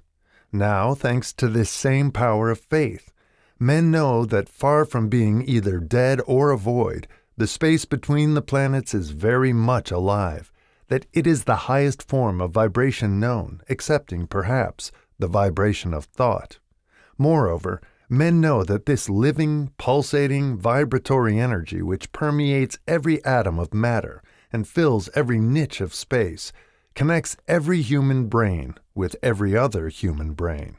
Now, thanks to this same power of faith, men know that far from being either dead or a void, the space between the planets is very much alive, that it is the highest form of vibration known, excepting, perhaps, the vibration of thought. Moreover, men know that this living, pulsating, vibratory energy which permeates every atom of matter and fills every niche of space connects every human brain with every other human brain.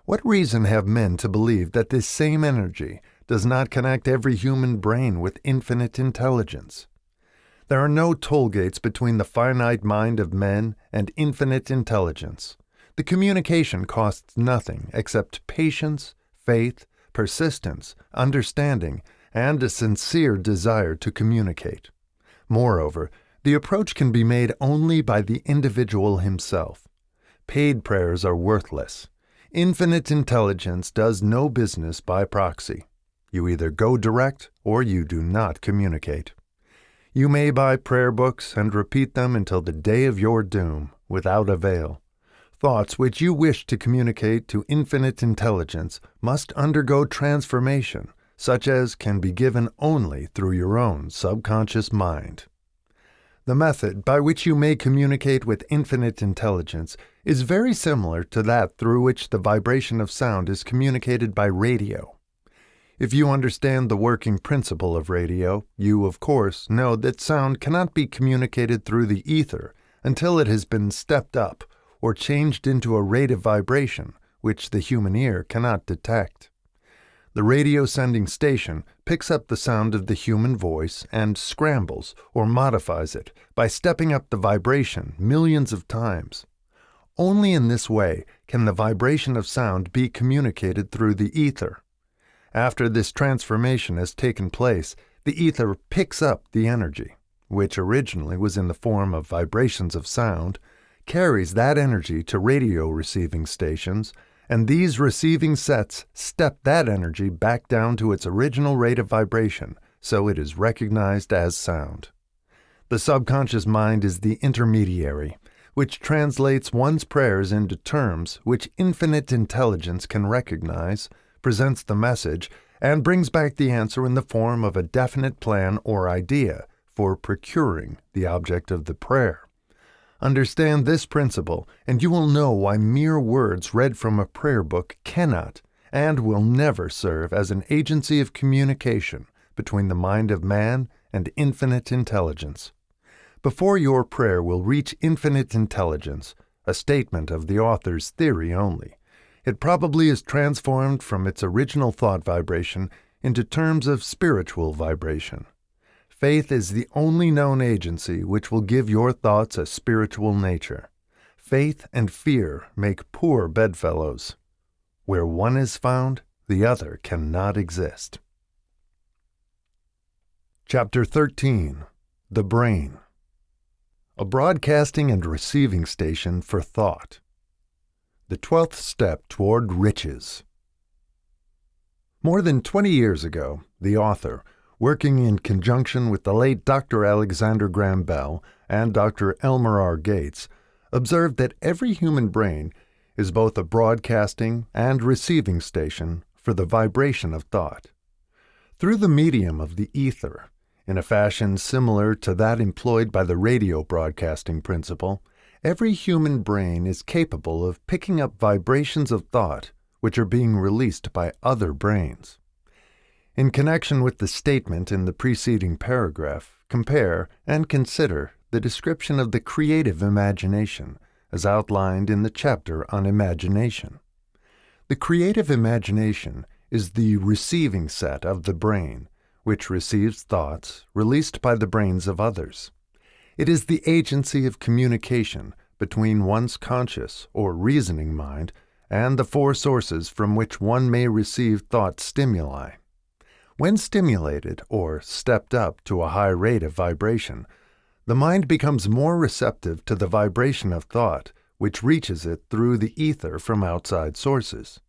What reason have men to believe that this same energy does not connect every human brain with infinite intelligence? There are no toll gates between the finite mind of men and infinite intelligence. The communication costs nothing except patience, faith, persistence, understanding, and a sincere desire to communicate. Moreover, the approach can be made only by the individual himself. Paid prayers are worthless. Infinite intelligence does no business by proxy. You either go direct or you do not communicate. You may buy prayer books and repeat them until the day of your doom, without avail. Thoughts which you wish to communicate to infinite intelligence must undergo transformation, such as can be given only through your own subconscious mind. The method by which you may communicate with infinite intelligence is very similar to that through which the vibration of sound is communicated by radio. If you understand the working principle of radio, you, of course, know that sound cannot be communicated through the ether until it has been stepped up or changed into a rate of vibration which the human ear cannot detect. The radio sending station picks up the sound of the human voice and scrambles or modifies it by stepping up the vibration millions of times. Only in this way can the vibration of sound be communicated through the ether. After this transformation has taken place, the ether picks up the energy, which originally was in the form of vibrations of sound, carries that energy to radio receiving stations, and these receiving sets step that energy back down to its original rate of vibration, so it is recognized as sound. The subconscious mind is the intermediary, which translates one's prayers into terms which infinite intelligence can recognize, presents the message, and brings back the answer in the form of a definite plan or idea for procuring the object of the prayer. Understand this principle, and you will know why mere words read from a prayer book cannot and will never serve as an agency of communication between the mind of man and infinite intelligence. Before your prayer will reach infinite intelligence, a statement of the author's theory only. It probably is transformed from its original thought vibration into terms of spiritual vibration. Faith is the only known agency which will give your thoughts a spiritual nature. Faith and fear make poor bedfellows. Where one is found, the other cannot exist. Chapter 13. The Brain. A broadcasting and receiving station for thought. The 12th step toward riches. More than 20 years ago, the author, working in conjunction with the late Dr. Alexander Graham Bell and Dr. Elmer R. Gates, observed that every human brain is both a broadcasting and receiving station for the vibration of thought. Through the medium of the ether, in a fashion similar to that employed by the radio broadcasting principle, every human brain is capable of picking up vibrations of thought which are being released by other brains. In connection with the statement in the preceding paragraph, compare and consider the description of the creative imagination as outlined in the chapter on imagination. The creative imagination is the receiving set of the brain, which receives thoughts released by the brains of others. It is the agency of communication between one's conscious or reasoning mind and the four sources from which one may receive thought stimuli. When stimulated or stepped up to a high rate of vibration, the mind becomes more receptive to the vibration of thought which reaches it through the ether from outside sources.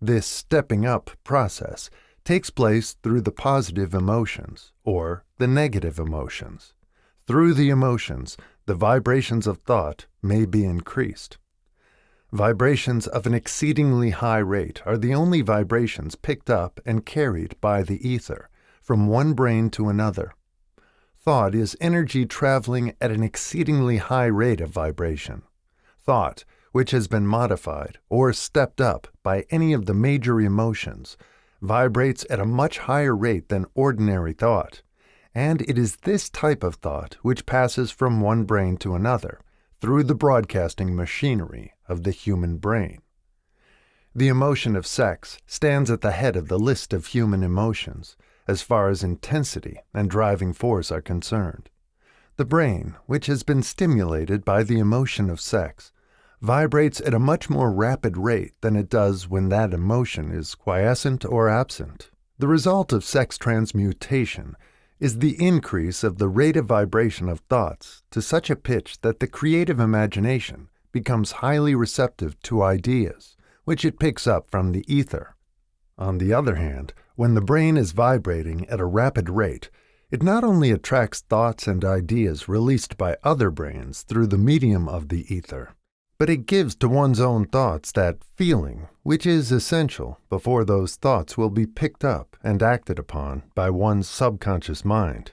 This stepping up process takes place through the positive emotions or the negative emotions. Through the emotions, the vibrations of thought may be increased. Vibrations of an exceedingly high rate are the only vibrations picked up and carried by the ether from one brain to another. Thought is energy traveling at an exceedingly high rate of vibration. Thought, which has been modified or stepped up by any of the major emotions, vibrates at a much higher rate than ordinary thought, and it is this type of thought which passes from one brain to another through the broadcasting machinery of the human brain. The emotion of sex stands at the head of the list of human emotions as far as intensity and driving force are concerned. The brain, which has been stimulated by the emotion of sex, vibrates at a much more rapid rate than it does when that emotion is quiescent or absent. The result of sex transmutation is the increase of the rate of vibration of thoughts to such a pitch that the creative imagination becomes highly receptive to ideas, which it picks up from the ether. On the other hand, when the brain is vibrating at a rapid rate, it not only attracts thoughts and ideas released by other brains through the medium of the ether, but it gives to one's own thoughts that feeling which is essential before those thoughts will be picked up and acted upon by one's subconscious mind.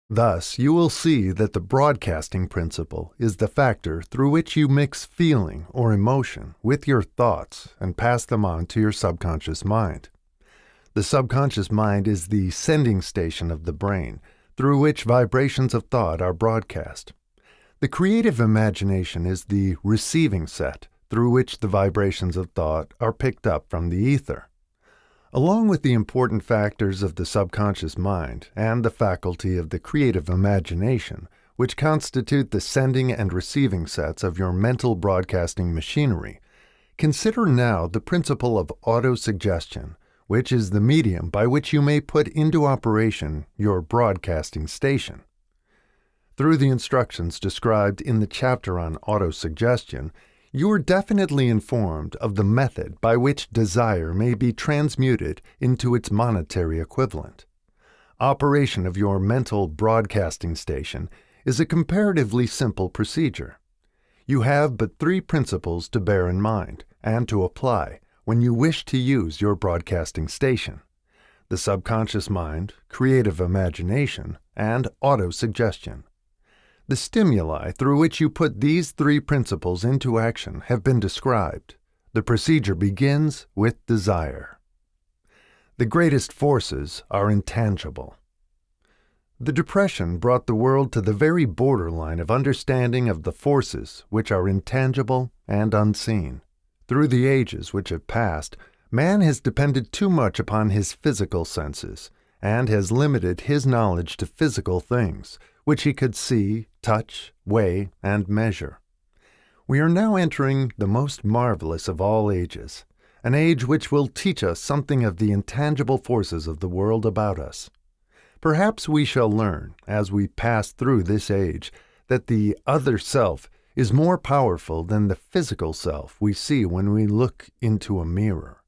Thus, you will see that the broadcasting principle is the factor through which you mix feeling or emotion with your thoughts and pass them on to your subconscious mind. The subconscious mind is the sending station of the brain through which vibrations of thought are broadcast. The creative imagination is the receiving set through which the vibrations of thought are picked up from the ether. Along with the important factors of the subconscious mind and the faculty of the creative imagination, which constitute the sending and receiving sets of your mental broadcasting machinery, consider now the principle of autosuggestion, which is the medium by which you may put into operation your broadcasting station. Through the instructions described in the chapter on autosuggestion, you are definitely informed of the method by which desire may be transmuted into its monetary equivalent. Operation of your mental broadcasting station is a comparatively simple procedure. You have but three principles to bear in mind and to apply when you wish to use your broadcasting station: the subconscious mind, creative imagination, and autosuggestion. The stimuli through which you put these three principles into action have been described. The procedure begins with desire. The greatest forces are intangible. The Depression brought the world to the very borderline of understanding of the forces which are intangible and unseen. Through the ages which have passed, man has depended too much upon his physical senses, and has limited his knowledge to physical things, which he could see, touch, weigh, and measure. We are now entering the most marvelous of all ages, an age which will teach us something of the intangible forces of the world about us. Perhaps we shall learn, as we pass through this age, that the other self is more powerful than the physical self we see when we look into a mirror.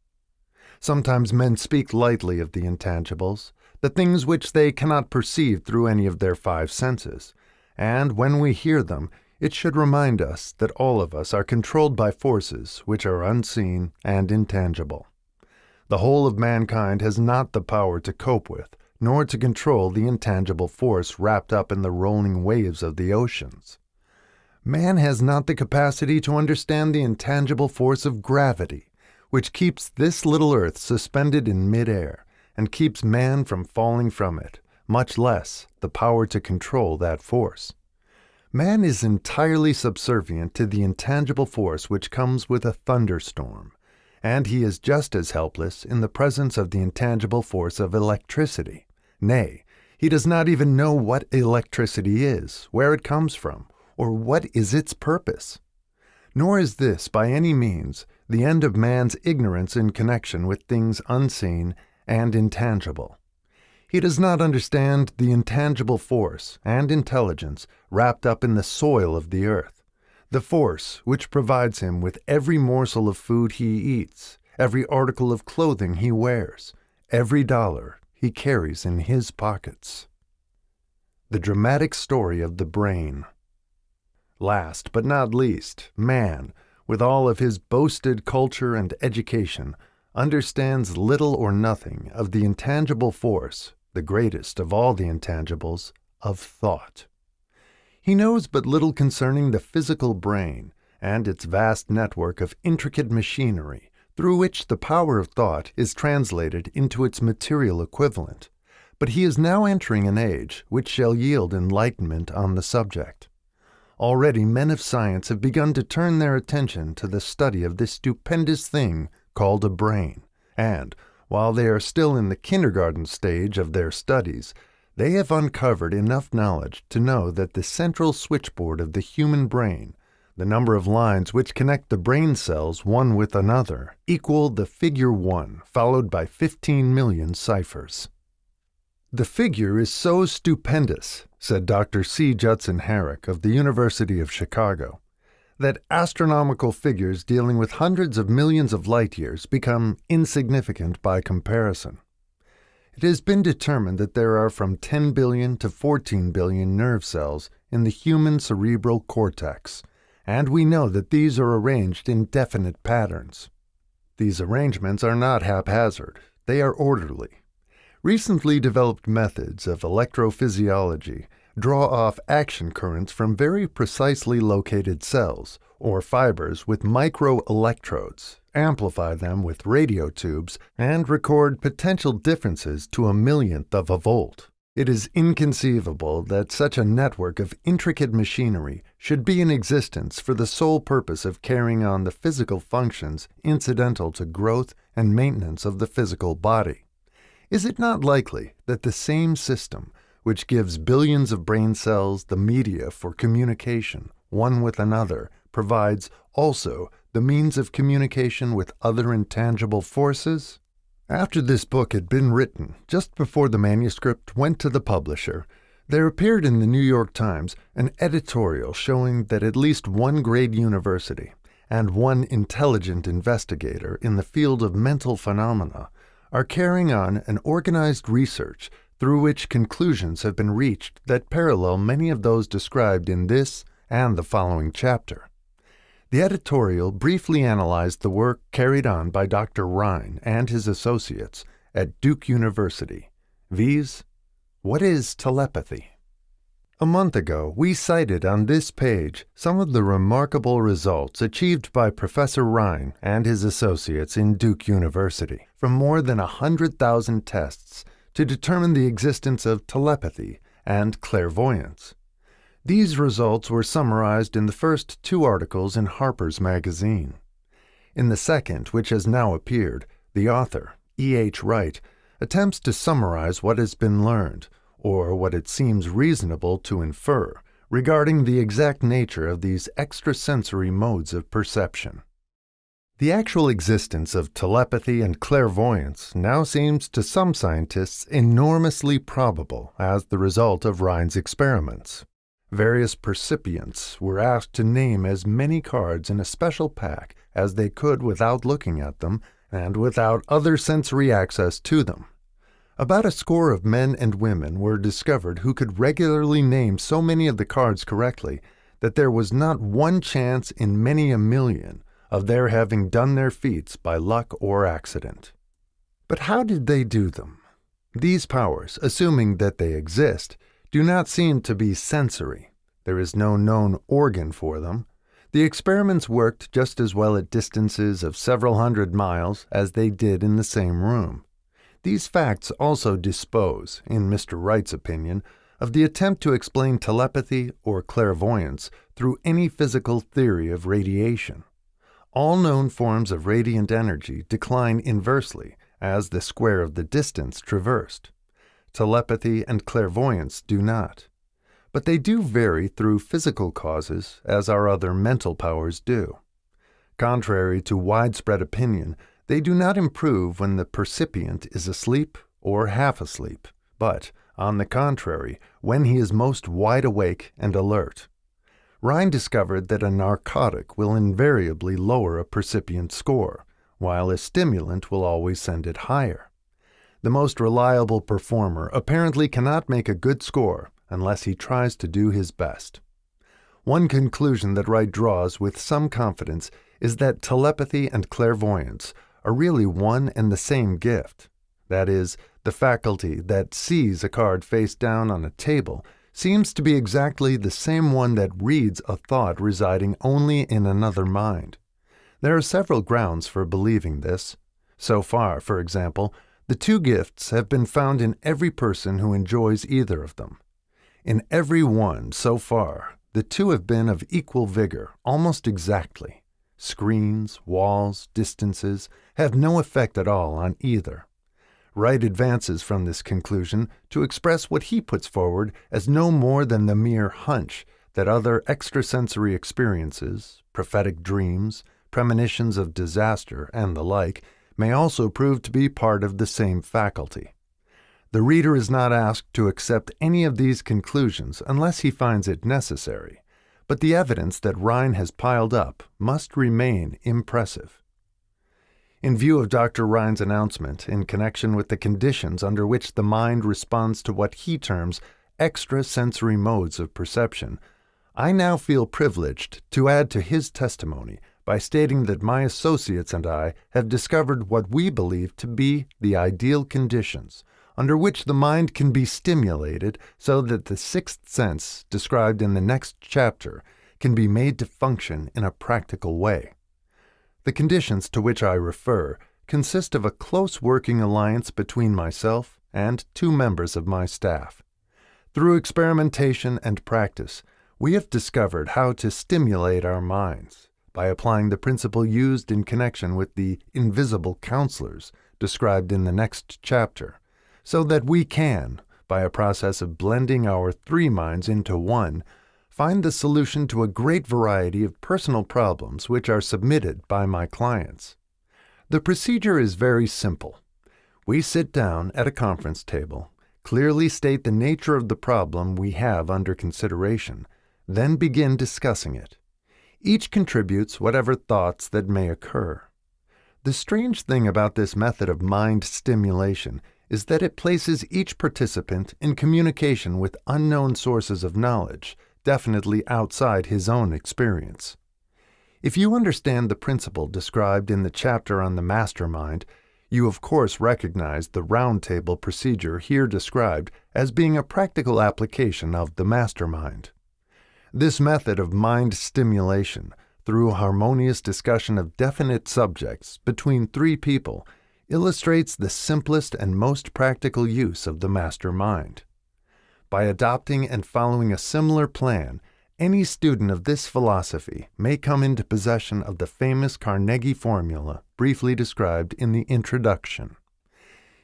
Sometimes men speak lightly of the intangibles, the things which they cannot perceive through any of their five senses, and when we hear them, it should remind us that all of us are controlled by forces which are unseen and intangible. The whole of mankind has not the power to cope with, nor to control the intangible force wrapped up in the rolling waves of the oceans. Man has not the capacity to understand the intangible force of gravity, which keeps this little earth suspended in mid-air, and keeps man from falling from it, much less the power to control that force. Man is entirely subservient to the intangible force which comes with a thunderstorm, and he is just as helpless in the presence of the intangible force of electricity. Nay, he does not even know what electricity is, where it comes from, or what is its purpose. Nor is this, by any means, the end of man's ignorance in connection with things unseen and intangible. He does not understand the intangible force and intelligence wrapped up in the soil of the earth, the force which provides him with every morsel of food he eats, every article of clothing he wears, every dollar he carries in his pockets. The dramatic story of the brain. Last but not least, man, with all of his boasted culture and education, understands little or nothing of the intangible force, the greatest of all the intangibles, of thought. He knows but little concerning the physical brain and its vast network of intricate machinery through which the power of thought is translated into its material equivalent, but he is now entering an age which shall yield enlightenment on the subject. Already men of science have begun to turn their attention to the study of this stupendous thing called a brain, and, while they are still in the kindergarten stage of their studies, they have uncovered enough knowledge to know that the central switchboard of the human brain, the number of lines which connect the brain cells one with another, equal the figure 1, followed by 15 million ciphers. The figure is so stupendous, said Dr. C. Judson Herrick of the University of Chicago, that astronomical figures dealing with hundreds of millions of light years become insignificant by comparison. It has been determined that there are from 10 billion to 14 billion nerve cells in the human cerebral cortex, and we know that these are arranged in definite patterns. These arrangements are not haphazard, they are orderly. Recently developed methods of electrophysiology draw off action currents from very precisely located cells, or fibers with microelectrodes, amplify them with radio tubes, and record potential differences to a millionth of a volt. It is inconceivable that such a network of intricate machinery should be in existence for the sole purpose of carrying on the physical functions incidental to growth and maintenance of the physical body. Is it not likely that the same system, which gives billions of brain cells the media for communication one with another, provides also the means of communication with other intangible forces? After this book had been written, just before the manuscript went to the publisher, there appeared in the New York Times an editorial showing that at least one great university and one intelligent investigator in the field of mental phenomena are carrying on an organized research through which conclusions have been reached that parallel many of those described in this and the following chapter. The editorial briefly analyzed the work carried on by Dr. Rhine and his associates at Duke University, viz., what is telepathy? A month ago, we cited on this page some of the remarkable results achieved by Professor Rhine and his associates in Duke University from more than 100,000 tests to determine the existence of telepathy and clairvoyance. These results were summarized in the first 2 articles in Harper's Magazine. In the second, which has now appeared, the author, E.H. Wright, attempts to summarize what has been learned, or what it seems reasonable to infer, regarding the exact nature of these extrasensory modes of perception. The actual existence of telepathy and clairvoyance now seems to some scientists enormously probable as the result of Rhine's experiments. Various percipients were asked to name as many cards in a special pack as they could without looking at them and without other sensory access to them. About a score of men and women were discovered who could regularly name so many of the cards correctly that there was not one chance in many a million of their having done their feats by luck or accident. But how did they do them? These powers, assuming that they exist, do not seem to be sensory. There is no known organ for them. The experiments worked just as well at distances of several hundred miles as they did in the same room. These facts also dispose, in Mr. Wright's opinion, of the attempt to explain telepathy or clairvoyance through any physical theory of radiation. All known forms of radiant energy decline inversely as the square of the distance traversed. Telepathy and clairvoyance do not. But they do vary through physical causes, as our other mental powers do. Contrary to widespread opinion, they do not improve when the percipient is asleep or half asleep, but, on the contrary, when he is most wide awake and alert. Rhine discovered that a narcotic will invariably lower a percipient score, while a stimulant will always send it higher. The most reliable performer apparently cannot make a good score unless he tries to do his best. One conclusion that Wright draws with some confidence is that telepathy and clairvoyance are really one and the same gift. That is, the faculty that sees a card face down on a table seems to be exactly the same one that reads a thought residing only in another mind. There are several grounds for believing this. So far, for example, the 2 gifts have been found in every person who enjoys either of them. In every one, so far, the 2 have been of equal vigor, almost exactly. Screens, walls, distances have no effect at all on either. Wright advances from this conclusion to express what he puts forward as no more than the mere hunch that other extrasensory experiences, prophetic dreams, premonitions of disaster, and the like, may also prove to be part of the same faculty. The reader is not asked to accept any of these conclusions unless he finds it necessary, but the evidence that Rhine has piled up must remain impressive. In view of Dr. Rhine's announcement in connection with the conditions under which the mind responds to what he terms extrasensory modes of perception, I now feel privileged to add to his testimony by stating that my associates and I have discovered what we believe to be the ideal conditions under which the mind can be stimulated so that the 6th sense described in the next chapter can be made to function in a practical way. The conditions to which I refer consist of a close working alliance between myself and 2 members of my staff. Through experimentation and practice, we have discovered how to stimulate our minds by applying the principle used in connection with the invisible counselors described in the next chapter, so that we can, by a process of blending our 3 minds into one, find the solution to a great variety of personal problems which are submitted by my clients. The procedure is very simple. We sit down at a conference table, clearly state the nature of the problem we have under consideration, then begin discussing it. Each contributes whatever thoughts that may occur. The strange thing about this method of mind stimulation is that it places each participant in communication with unknown sources of knowledge, definitely outside his own experience. If you understand the principle described in the chapter on the mastermind, you of course recognize the round table procedure here described as being a practical application of the mastermind. This method of mind stimulation, through harmonious discussion of definite subjects between 3 people, illustrates the simplest and most practical use of the mastermind. By adopting and following a similar plan, any student of this philosophy may come into possession of the famous Carnegie formula briefly described in the introduction.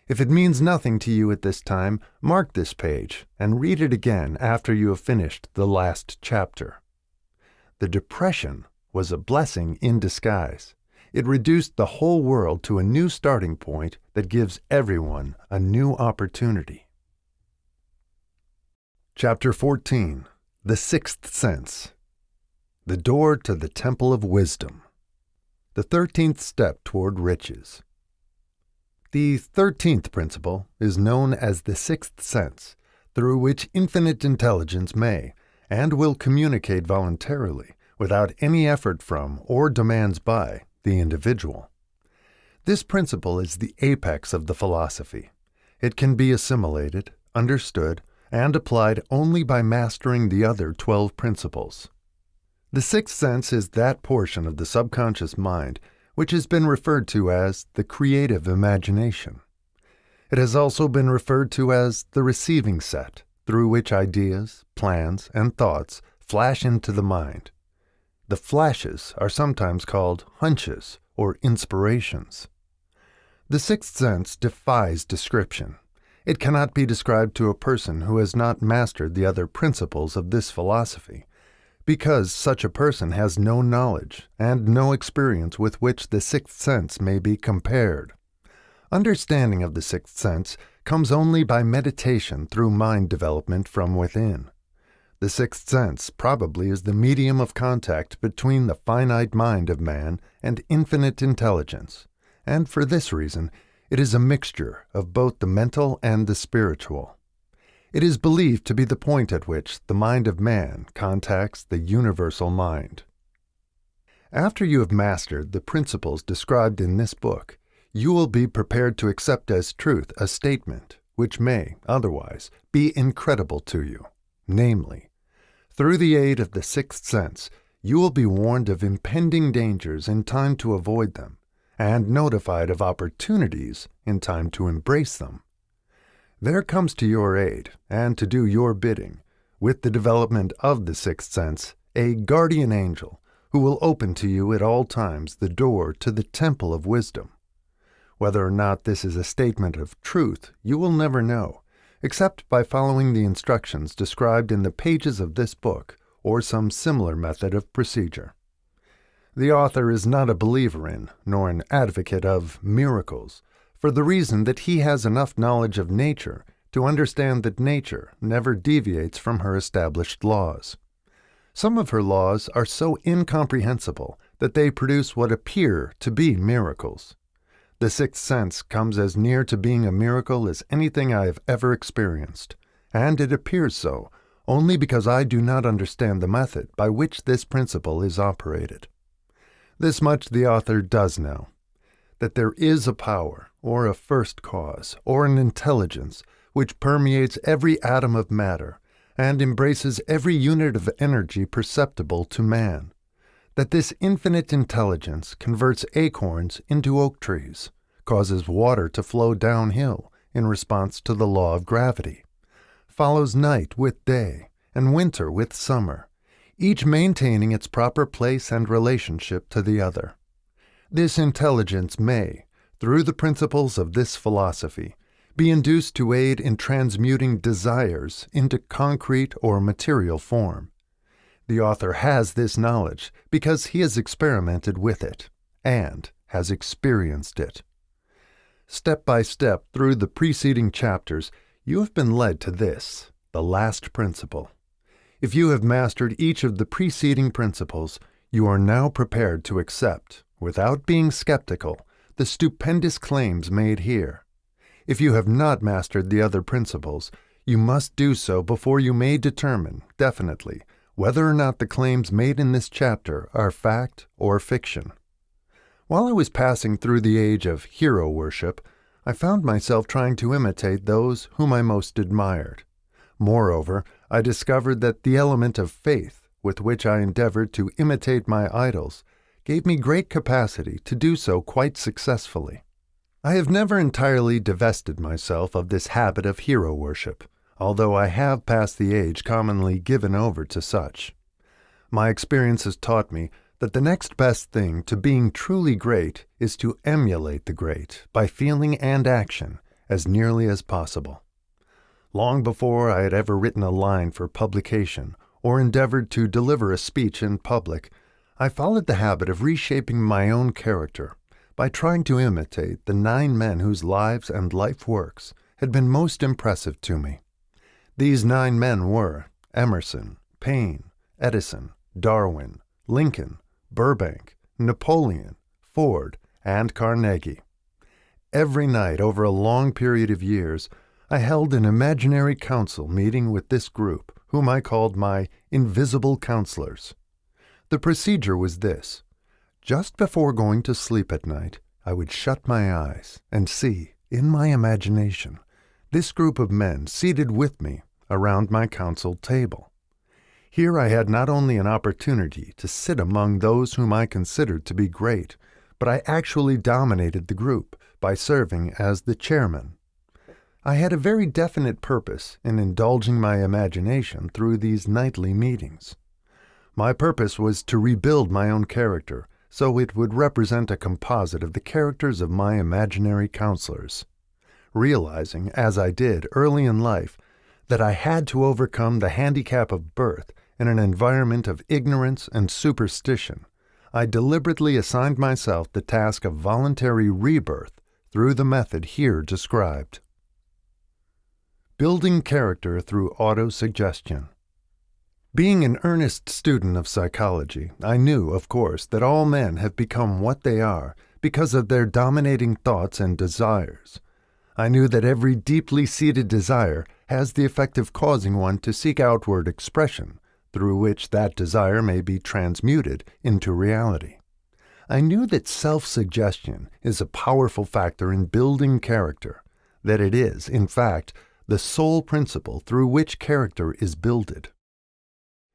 If it means nothing to you at this time, mark this page and read it again after you have finished the last chapter. The Depression was a blessing in disguise. It reduced the whole world to a new starting point that gives everyone a new opportunity. Chapter 14. The Sixth Sense. The Door to the Temple of Wisdom. The 13th Step Toward Riches. The 13th principle is known as the Sixth Sense, through which infinite intelligence may and will communicate voluntarily, without any effort from or demands by the individual. This principle is the apex of the philosophy. It can be assimilated, understood, and applied only by mastering the other 12 principles. The sixth sense is that portion of the subconscious mind which has been referred to as the creative imagination. It has also been referred to as the receiving set, through which ideas, plans, and thoughts flash into the mind. The flashes are sometimes called hunches or inspirations. The sixth sense defies description. It cannot be described to a person who has not mastered the other principles of this philosophy, because such a person has no knowledge and no experience with which the sixth sense may be compared. Understanding of the sixth sense comes only by meditation through mind development from within. The sixth sense probably is the medium of contact between the finite mind of man and infinite intelligence, and for this reason, it is a mixture of both the mental and the spiritual. It is believed to be the point at which the mind of man contacts the universal mind. After you have mastered the principles described in this book, you will be prepared to accept as truth a statement which may, otherwise, be incredible to you, namely, through the aid of the sixth sense, you will be warned of impending dangers in time to avoid them, and notified of opportunities in time to embrace them. There comes to your aid, and to do your bidding, with the development of the sixth sense, a guardian angel who will open to you at all times the door to the temple of wisdom. Whether or not this is a statement of truth, you will never know, except by following the instructions described in the pages of this book or some similar method of procedure. The author is not a believer in, nor an advocate of, miracles, for the reason that he has enough knowledge of nature to understand that nature never deviates from her established laws. Some of her laws are so incomprehensible that they produce what appear to be miracles. The sixth sense comes as near to being a miracle as anything I have ever experienced, and it appears so only because I do not understand the method by which this principle is operated. This much the author does know, that there is a power, or a first cause, or an intelligence which permeates every atom of matter and embraces every unit of energy perceptible to man, that this infinite intelligence converts acorns into oak trees, causes water to flow downhill in response to the law of gravity, follows night with day and winter with summer, each maintaining its proper place and relationship to the other. This intelligence may, through the principles of this philosophy, be induced to aid in transmuting desires into concrete or material form. The author has this knowledge because he has experimented with it and has experienced it. Step by step through the preceding chapters, you have been led to this, the last principle. If you have mastered each of the preceding principles, you are now prepared to accept, without being skeptical, the stupendous claims made here. If you have not mastered the other principles, you must do so before you may determine, definitely, whether or not the claims made in this chapter are fact or fiction. While I was passing through the age of hero worship, I found myself trying to imitate those whom I most admired. Moreover, I discovered that the element of faith with which I endeavored to imitate my idols gave me great capacity to do so quite successfully. I have never entirely divested myself of this habit of hero worship, although I have passed the age commonly given over to such. My experience has taught me that the next best thing to being truly great is to emulate the great by feeling and action as nearly as possible. Long before I had ever written a line for publication or endeavored to deliver a speech in public, I followed the habit of reshaping my own character by trying to imitate the 9 men whose lives and life works had been most impressive to me. These 9 men were Emerson, Paine, Edison, Darwin, Lincoln, Burbank, Napoleon, Ford, and Carnegie. Every night over a long period of years, I held an imaginary council meeting with this group, whom I called my invisible counselors. The procedure was this. Just before going to sleep at night, I would shut my eyes and see, in my imagination, this group of men seated with me around my council table. Here I had not only an opportunity to sit among those whom I considered to be great, but I actually dominated the group by serving as the chairman. I had a very definite purpose in indulging my imagination through these nightly meetings. My purpose was to rebuild my own character so it would represent a composite of the characters of my imaginary counselors. Realizing, as I did early in life, that I had to overcome the handicap of birth in an environment of ignorance and superstition, I deliberately assigned myself the task of voluntary rebirth through the method here described. Building character through autosuggestion. Being an earnest student of psychology, I knew, of course, that all men have become what they are because of their dominating thoughts and desires. I knew that every deeply seated desire has the effect of causing one to seek outward expression, through which that desire may be transmuted into reality. I knew that self-suggestion is a powerful factor in building character, that it is, in fact, the sole principle through which character is builded.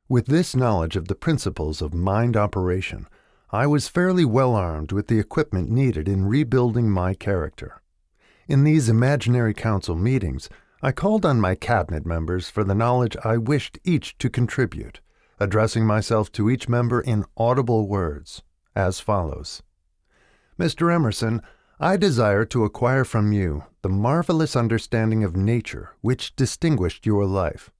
With this knowledge of the principles of mind operation, I was fairly well armed with the equipment needed in rebuilding my character. In these imaginary council meetings, I called on my cabinet members for the knowledge I wished each to contribute, addressing myself to each member in audible words, as follows. Mr. Emerson, I desire to acquire from you the marvelous understanding of nature which distinguished your life.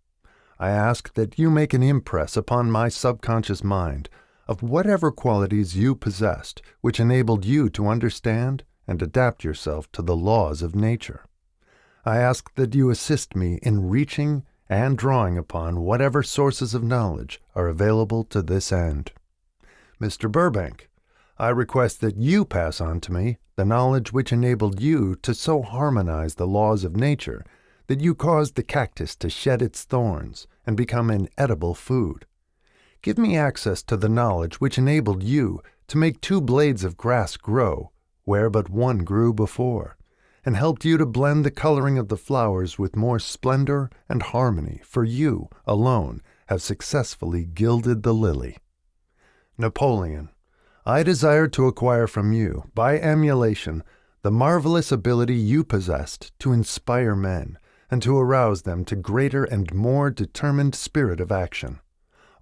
I ask that you make an impress upon my subconscious mind of whatever qualities you possessed which enabled you to understand and adapt yourself to the laws of nature. I ask that you assist me in reaching and drawing upon whatever sources of knowledge are available to this end. Mr. Burbank, I request that you pass on to me the knowledge which enabled you to so harmonize the laws of nature that you caused the cactus to shed its thorns and become an edible food. Give me access to the knowledge which enabled you to make 2 blades of grass grow where but one grew before, and helped you to blend the coloring of the flowers with more splendor and harmony, for you alone have successfully gilded the lily. Napoleon, I desire to acquire from you, by emulation, the marvelous ability you possessed to inspire men and to arouse them to greater and more determined spirit of action.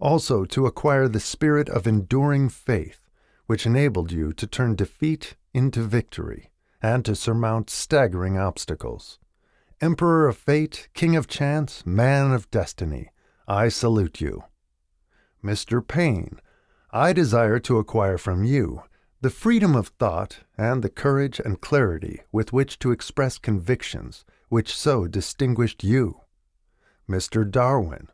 Also to acquire the spirit of enduring faith, which enabled you to turn defeat into victory and to surmount staggering obstacles. Emperor of fate, king of chance, man of destiny, I salute you. Mr. Paine, I desire to acquire from you the freedom of thought and the courage and clarity with which to express convictions which so distinguished you. Mr. Darwin,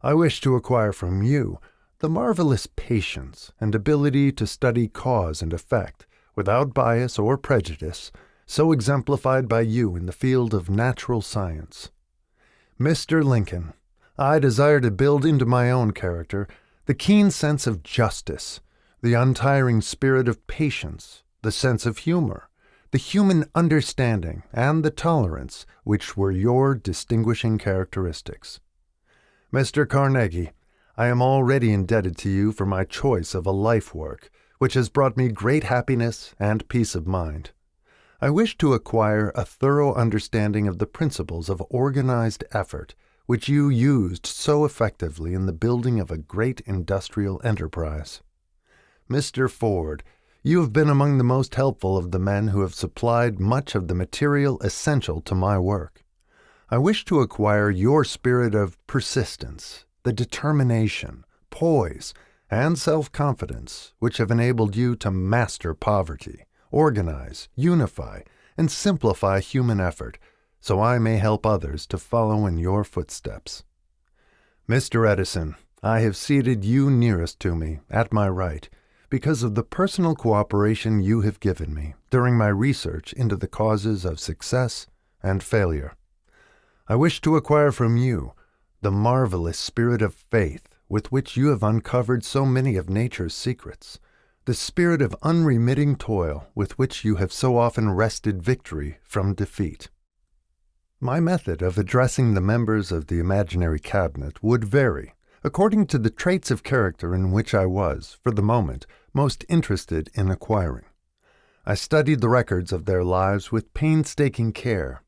I wish to acquire from you the marvelous patience and ability to study cause and effect without bias or prejudice, so exemplified by you in the field of natural science. Mr. Lincoln, I desire to build into my own character the keen sense of justice, the untiring spirit of patience, the sense of humor, the human understanding, and the tolerance which were your distinguishing characteristics. Mr. Carnegie, I am already indebted to you for my choice of a life work, which has brought me great happiness and peace of mind. I wish to acquire a thorough understanding of the principles of organized effort which you used so effectively in the building of a great industrial enterprise. Mr. Ford, you have been among the most helpful of the men who have supplied much of the material essential to my work. I wish to acquire your spirit of persistence, the determination, poise, and self-confidence which have enabled you to master poverty, organize, unify, and simplify human effort, so I may help others to follow in your footsteps. Mr. Edison, I have seated you nearest to me, at my right, because of the personal cooperation you have given me during my research into the causes of success and failure. I wish to acquire from you the marvelous spirit of faith with which you have uncovered so many of nature's secrets, the spirit of unremitting toil with which you have so often wrested victory from defeat. My method of addressing the members of the imaginary cabinet would vary according to the traits of character in which I was, for the moment, most interested in acquiring. I studied the records of their lives with painstaking care.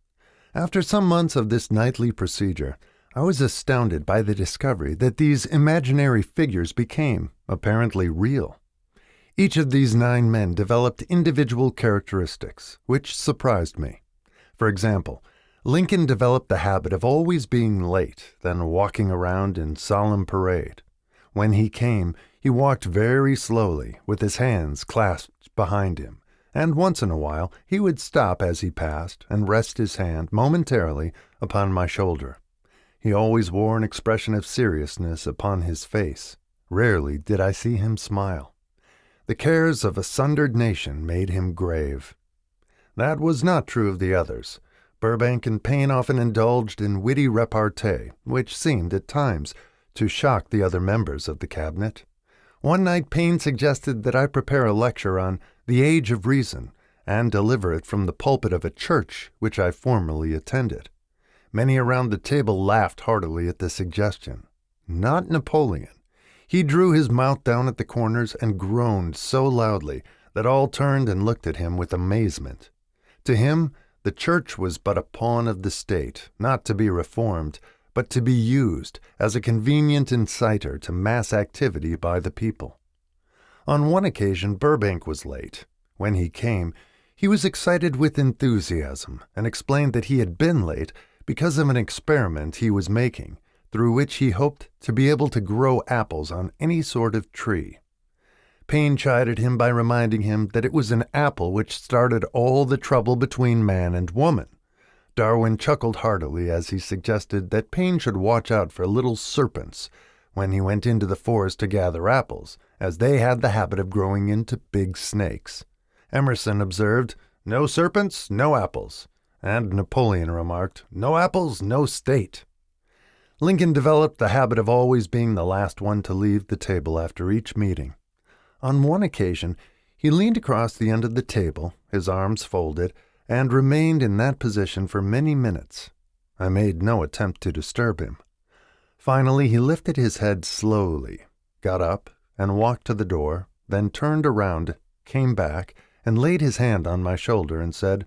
After some months of this nightly procedure, I was astounded by the discovery that these imaginary figures became, apparently, real. Each of these 9 men developed individual characteristics, which surprised me. For example, Lincoln developed the habit of always being late, then walking around in solemn parade. When he came, he walked very slowly, with his hands clasped behind him, and once in a while he would stop as he passed and rest his hand momentarily upon my shoulder. He always wore an expression of seriousness upon his face. Rarely did I see him smile. The cares of a sundered nation made him grave. That was not true of the others. Burbank and Payne often indulged in witty repartee, which seemed at times to shock the other members of the cabinet. One night Payne suggested that I prepare a lecture on the Age of Reason and deliver it from the pulpit of a church which I formerly attended. Many around the table laughed heartily at the suggestion. Not Napoleon. He drew his mouth down at the corners and groaned so loudly that all turned and looked at him with amazement. To him, the church was but a pawn of the state, not to be reformed, but to be used as a convenient inciter to mass activity by the people. On one occasion Burbank was late. When he came, he was excited with enthusiasm and explained that he had been late because of an experiment he was making, through which he hoped to be able to grow apples on any sort of tree. Payne chided him by reminding him that it was an apple which started all the trouble between man and woman. Darwin chuckled heartily as he suggested that Payne should watch out for little serpents when he went into the forest to gather apples, as they had the habit of growing into big snakes. Emerson observed, "No serpents, no apples," and Napoleon remarked, "No apples, no state." Lincoln developed the habit of always being the last one to leave the table after each meeting. On one occasion, he leaned across the end of the table, his arms folded, and remained in that position for many minutes. I made no attempt to disturb him. Finally, he lifted his head slowly, got up, and walked to the door, then turned around, came back, and laid his hand on my shoulder and said,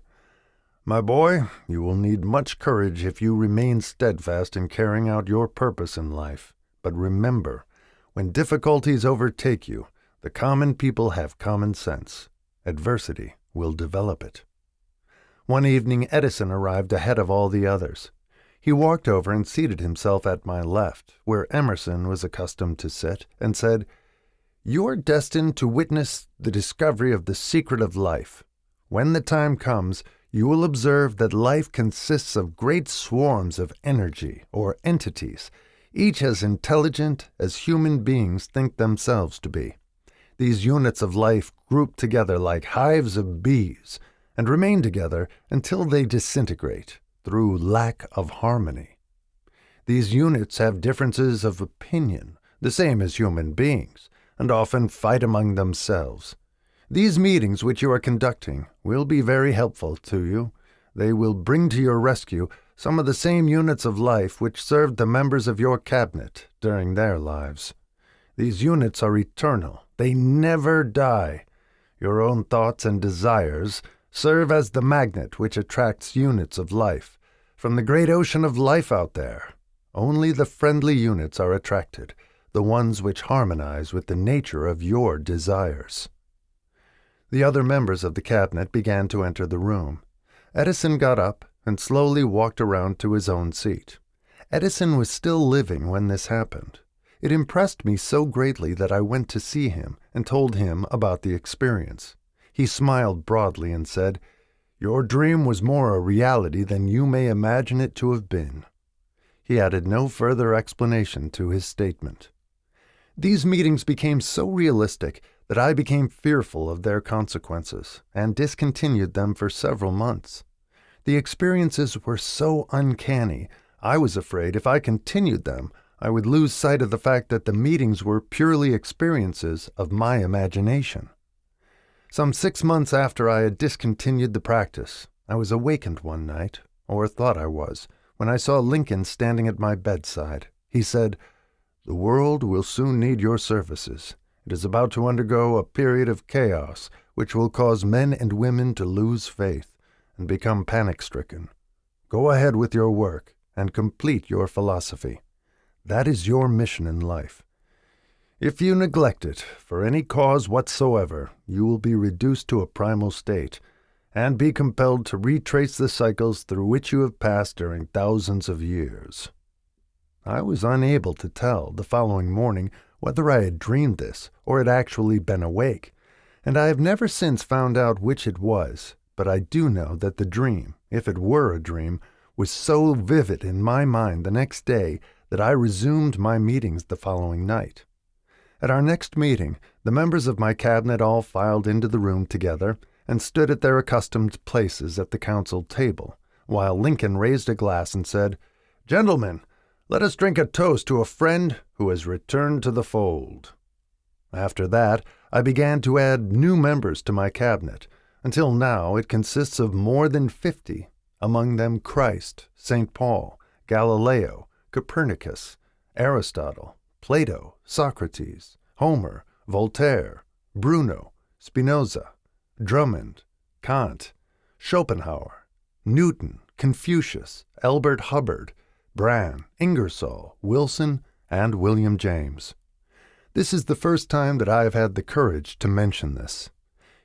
"My boy, you will need much courage if you remain steadfast in carrying out your purpose in life. But remember, when difficulties overtake you, the common people have common sense. Adversity will develop it." One evening Edison arrived ahead of all the others. He walked over and seated himself at my left, where Emerson was accustomed to sit, and said, "You are destined to witness the discovery of the secret of life. When the time comes, you will observe that life consists of great swarms of energy or entities, each as intelligent as human beings think themselves to be. These units of life group together like hives of bees and remain together until they disintegrate through lack of harmony. These units have differences of opinion, the same as human beings, and often fight among themselves. These meetings which you are conducting will be very helpful to you. They will bring to your rescue some of the same units of life which served the members of your cabinet during their lives. These units are eternal. They never die. Your own thoughts and desires serve as the magnet which attracts units of life from the great ocean of life out there. Only the friendly units are attracted, the ones which harmonize with the nature of your desires. The other members of the cabinet began to enter the room. Edison got up and slowly walked around to his own seat. Edison was still living when this happened. It impressed me so greatly that I went to see him and told him about the experience. He smiled broadly and said, "Your dream was more a reality than you may imagine it to have been." He added no further explanation to his statement. These meetings became so realistic that I became fearful of their consequences and discontinued them for several months. The experiences were so uncanny, I was afraid if I continued them, I would lose sight of the fact that the meetings were purely experiences of my imagination. Some 6 months after I had discontinued the practice, I was awakened one night, or thought I was, when I saw Lincoln standing at my bedside. He said, "The world will soon need your services. It is about to undergo a period of chaos which will cause men and women to lose faith and become panic-stricken. Go ahead with your work and complete your philosophy. That is your mission in life. If you neglect it for any cause whatsoever, you will be reduced to a primal state and be compelled to retrace the cycles through which you have passed during thousands of years." I was unable to tell the following morning whether I had dreamed this or had actually been awake, and I have never since found out which it was, but I do know that the dream, if it were a dream, was so vivid in my mind the next day that I resumed my meetings the following night. At our next meeting, the members of my cabinet all filed into the room together and stood at their accustomed places at the council table, while Lincoln raised a glass and said, "Gentlemen, let us drink a toast to a friend who has returned to the fold." After that, I began to add new members to my cabinet, until now it consists of more than 50, among them Christ, St. Paul, Galileo, Copernicus, Aristotle, Plato, Socrates, Homer, Voltaire, Bruno, Spinoza, Drummond, Kant, Schopenhauer, Newton, Confucius, Albert Hubbard, Brand, Ingersoll, Wilson, and William James. This is the first time that I have had the courage to mention this.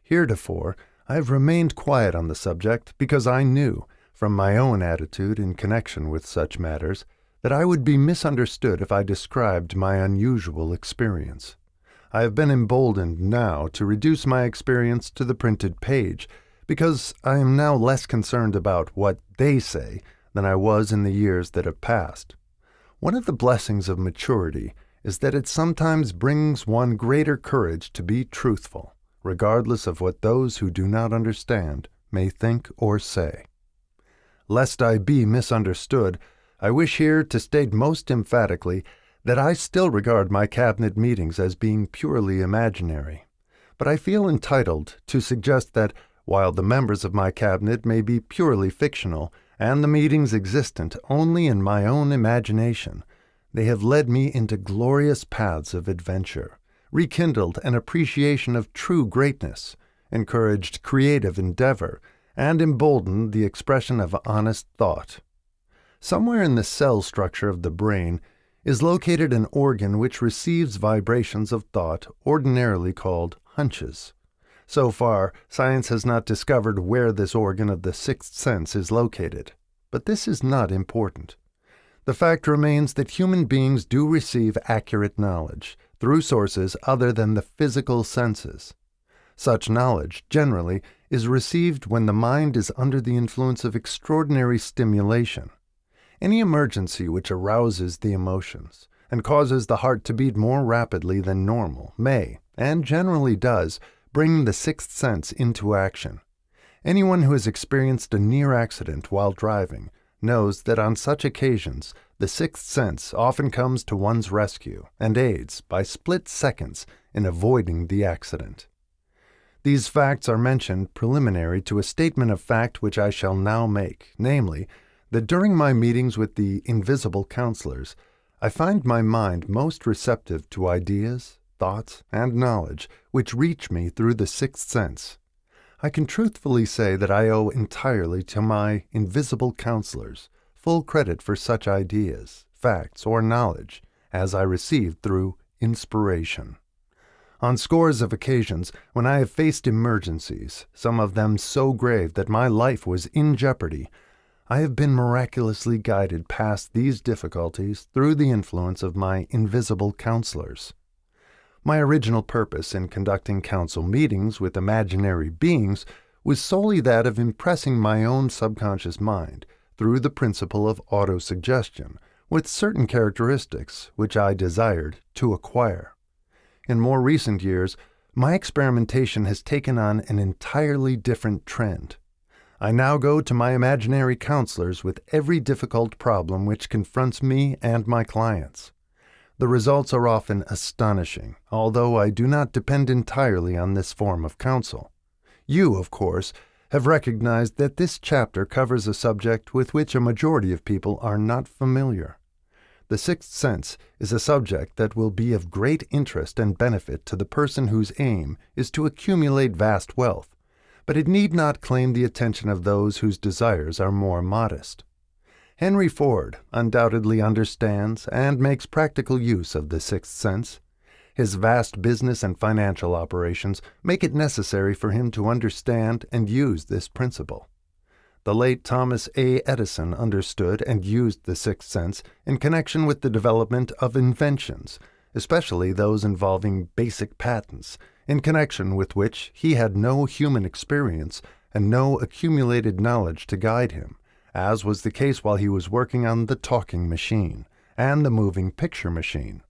Heretofore, I have remained quiet on the subject because I knew, from my own attitude in connection with such matters, that I would be misunderstood if I described my unusual experience. I have been emboldened now to reduce my experience to the printed page, because I am now less concerned about what they say than I was in the years that have passed. One of the blessings of maturity is that it sometimes brings one greater courage to be truthful, regardless of what those who do not understand may think or say. Lest I be misunderstood, I wish here to state most emphatically that I still regard my cabinet meetings as being purely imaginary, but I feel entitled to suggest that, while the members of my cabinet may be purely fictional and the meetings existent only in my own imagination, they have led me into glorious paths of adventure, rekindled an appreciation of true greatness, encouraged creative endeavor, and emboldened the expression of honest thought. Somewhere in the cell structure of the brain is located an organ which receives vibrations of thought ordinarily called hunches. So far, science has not discovered where this organ of the sixth sense is located, but this is not important. The fact remains that human beings do receive accurate knowledge through sources other than the physical senses. Such knowledge, generally, is received when the mind is under the influence of extraordinary stimulation. Any emergency which arouses the emotions and causes the heart to beat more rapidly than normal may, and generally does, bring the sixth sense into action. Anyone who has experienced a near accident while driving knows that on such occasions the sixth sense often comes to one's rescue and aids by split seconds in avoiding the accident. These facts are mentioned preliminary to a statement of fact which I shall now make, namely, that during my meetings with the invisible counselors, I find my mind most receptive to ideas, thoughts, and knowledge which reach me through the sixth sense. I can truthfully say that I owe entirely to my invisible counselors full credit for such ideas, facts, or knowledge as I received through inspiration. On scores of occasions, when I have faced emergencies, some of them so grave that my life was in jeopardy, I have been miraculously guided past these difficulties through the influence of my invisible counselors. My original purpose in conducting council meetings with imaginary beings was solely that of impressing my own subconscious mind through the principle of autosuggestion with certain characteristics which I desired to acquire. In more recent years, my experimentation has taken on an entirely different trend. I now go to my imaginary counselors with every difficult problem which confronts me and my clients. The results are often astonishing, although I do not depend entirely on this form of counsel. You, of course, have recognized that this chapter covers a subject with which a majority of people are not familiar. The sixth sense is a subject that will be of great interest and benefit to the person whose aim is to accumulate vast wealth, but it need not claim the attention of those whose desires are more modest. Henry Ford undoubtedly understands and makes practical use of the sixth sense. His vast business and financial operations make it necessary for him to understand and use this principle. The late Thomas A. Edison understood and used the sixth sense in connection with the development of inventions, especially those involving basic patents, in connection with which he had no human experience and no accumulated knowledge to guide him, as was the case while he was working on the talking machine and the moving picture machine.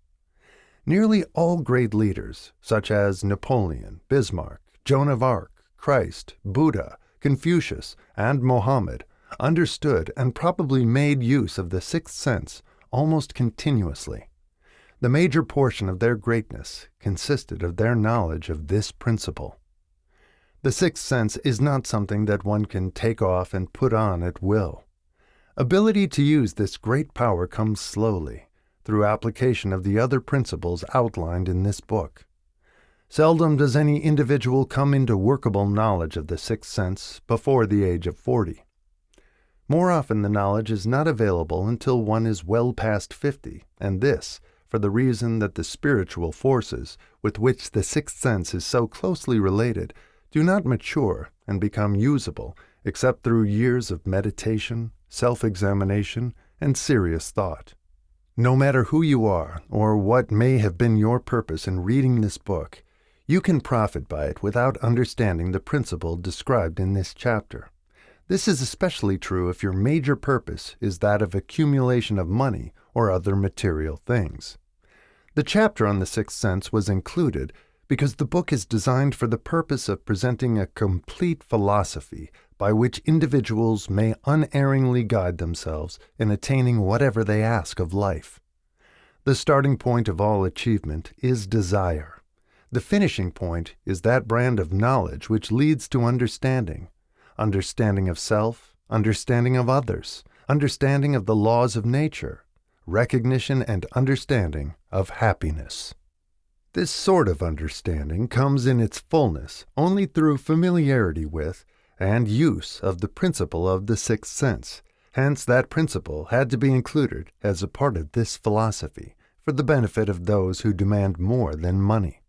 Nearly all great leaders, such as Napoleon, Bismarck, Joan of Arc, Christ, Buddha, Confucius, and Mohammed, understood and probably made use of the sixth sense almost continuously. The major portion of their greatness consisted of their knowledge of this principle. The sixth sense is not something that one can take off and put on at will. Ability to use this great power comes slowly, through application of the other principles outlined in this book. Seldom does any individual come into workable knowledge of the sixth sense before the age of 40. More often the knowledge is not available until one is well past 50, and this, for the reason that the spiritual forces with which the sixth sense is so closely related do not mature and become usable except through years of meditation, self-examination, and serious thought. No matter who you are or what may have been your purpose in reading this book, you can profit by it without understanding the principle described in this chapter. This is especially true if your major purpose is that of accumulation of money or other material things. The chapter on the sixth sense was included because the book is designed for the purpose of presenting a complete philosophy by which individuals may unerringly guide themselves in attaining whatever they ask of life. The starting point of all achievement is desire. The finishing point is that brand of knowledge which leads to understanding of self, understanding of others, understanding of the laws of nature, recognition and understanding of happiness. This sort of understanding comes in its fullness only through familiarity with and use of the principle of the sixth sense. Hence that principle had to be included as a part of this philosophy for the benefit of those who demand more than money.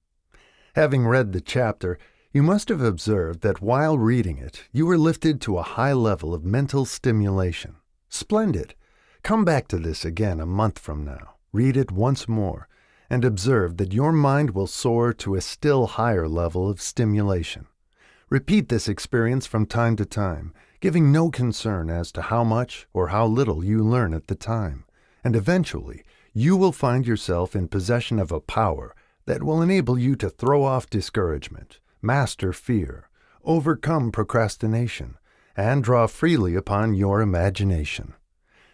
Having read the chapter, you must have observed that while reading it, you were lifted to a high level of mental stimulation. Splendid! Come back to this again a month from now, read it once more, and observe that your mind will soar to a still higher level of stimulation. Repeat this experience from time to time, giving no concern as to how much or how little you learn at the time, and eventually you will find yourself in possession of a power that will enable you to throw off discouragement, master fear, overcome procrastination, and draw freely upon your imagination.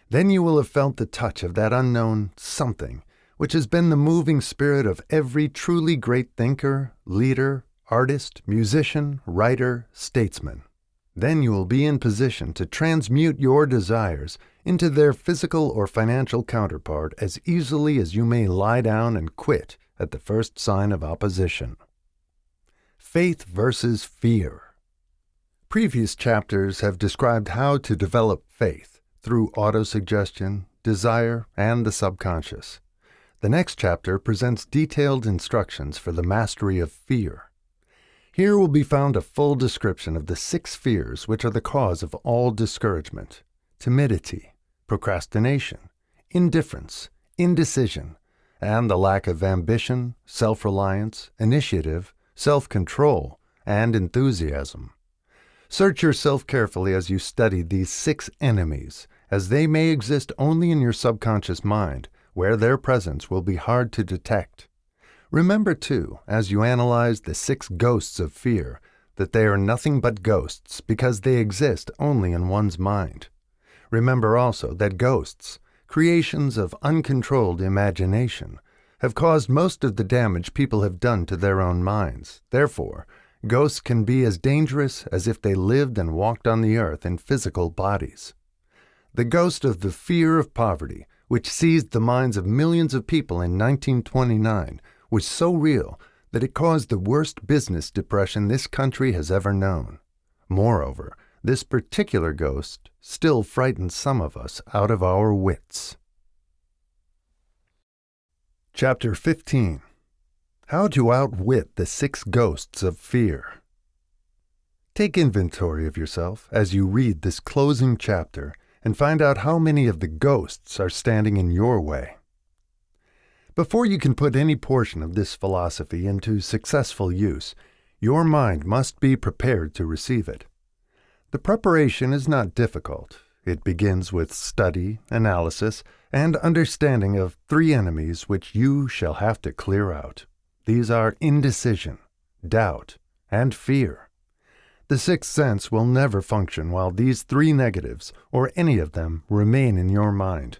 Then you will have felt the touch of that unknown something which has been the moving spirit of every truly great thinker, leader, artist, musician, writer, statesman. Then you will be in position to transmute your desires into their physical or financial counterpart as easily as you may lie down and quit at the first sign of opposition. Faith versus fear. Previous chapters have described how to develop faith through autosuggestion, desire, and the subconscious. The next chapter presents detailed instructions for the mastery of fear. Here will be found a full description of the 6 fears which are the cause of all discouragement: timidity, procrastination, indifference, indecision, and the lack of ambition, self-reliance, initiative, self-control, and enthusiasm. Search yourself carefully as you study these 6 enemies, as they may exist only in your subconscious mind, where their presence will be hard to detect. Remember, too, as you analyze the 6 ghosts of fear, that they are nothing but ghosts because they exist only in one's mind. Remember also that ghosts, creations of uncontrolled imagination, have caused most of the damage people have done to their own minds. Therefore, ghosts can be as dangerous as if they lived and walked on the earth in physical bodies. The ghost of the fear of poverty, which seized the minds of millions of people in 1929, was so real that it caused the worst business depression this country has ever known. Moreover, this particular ghost still frightens some of us out of our wits. Chapter 15. How to outwit the 6 ghosts of fear. Take inventory of yourself as you read this closing chapter and find out how many of the ghosts are standing in your way. Before you can put any portion of this philosophy into successful use, your mind must be prepared to receive it. The preparation is not difficult. It begins with study, analysis, and understanding of 3 enemies which you shall have to clear out. These are indecision, doubt, and fear. The 6th sense will never function while these 3 negatives, or any of them, remain in your mind.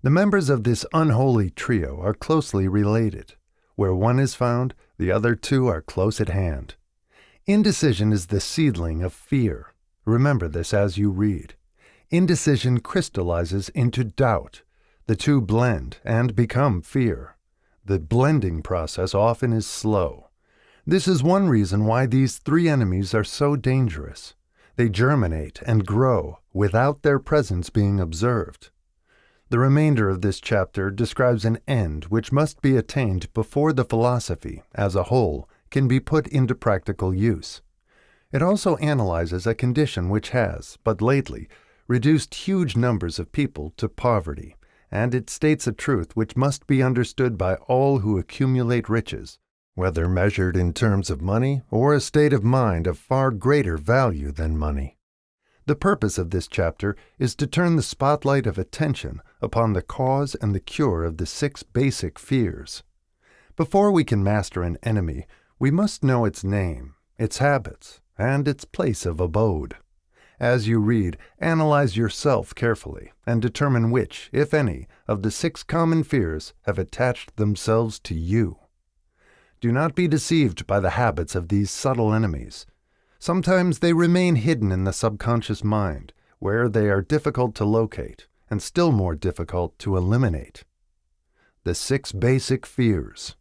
The members of this unholy trio are closely related. Where one is found, the other 2 are close at hand. Indecision is the seedling of fear. Remember this as you read. Indecision crystallizes into doubt. The 2 blend and become fear. The blending process often is slow. This is one reason why these 3 enemies are so dangerous. They germinate and grow without their presence being observed. The remainder of this chapter describes an end which must be attained before the philosophy, as a whole, can be put into practical use. It also analyzes a condition which has, but lately, reduced huge numbers of people to poverty, and it states a truth which must be understood by all who accumulate riches, whether measured in terms of money or a state of mind of far greater value than money. The purpose of this chapter is to turn the spotlight of attention upon the cause and the cure of the 6 basic fears. Before we can master an enemy, we must know its name, its habits, and its place of abode. As you read, analyze yourself carefully and determine which, if any, of the 6 common fears have attached themselves to you. Do not be deceived by the habits of these subtle enemies. Sometimes they remain hidden in the subconscious mind, where they are difficult to locate and still more difficult to eliminate. The 6 basic fears.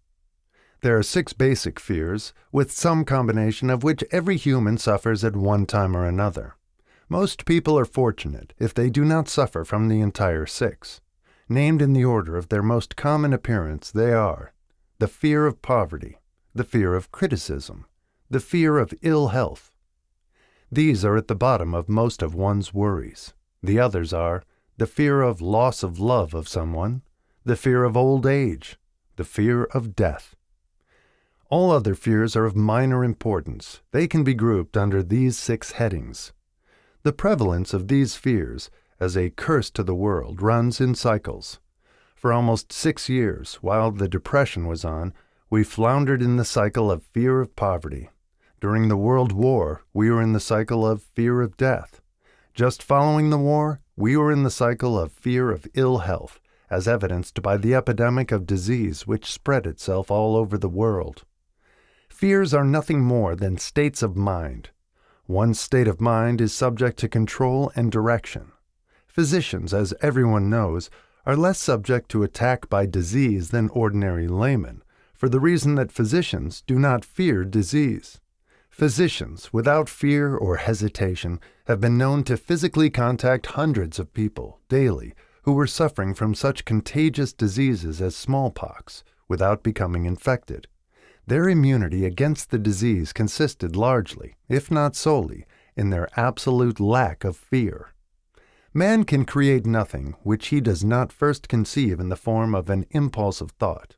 There are 6 basic fears, with some combination of which every human suffers at one time or another. Most people are fortunate if they do not suffer from the entire 6. Named in the order of their most common appearance, they are the fear of poverty, the fear of criticism, the fear of ill health. These are at the bottom of most of one's worries. The others are the fear of loss of love of someone, the fear of old age, the fear of death. All other fears are of minor importance. They can be grouped under these 6 headings. The prevalence of these fears, as a curse to the world, runs in cycles. For almost 6 years, while the Depression was on, we floundered in the cycle of fear of poverty. During the World War, we were in the cycle of fear of death. Just following the war, we were in the cycle of fear of ill health, as evidenced by the epidemic of disease which spread itself all over the world. Fears are nothing more than states of mind. One state of mind is subject to control and direction. Physicians, as everyone knows, are less subject to attack by disease than ordinary laymen, for the reason that physicians do not fear disease. Physicians, without fear or hesitation, have been known to physically contact hundreds of people daily who were suffering from such contagious diseases as smallpox without becoming infected. Their immunity against the disease consisted largely, if not solely, in their absolute lack of fear. Man can create nothing which he does not first conceive in the form of an impulse of thought.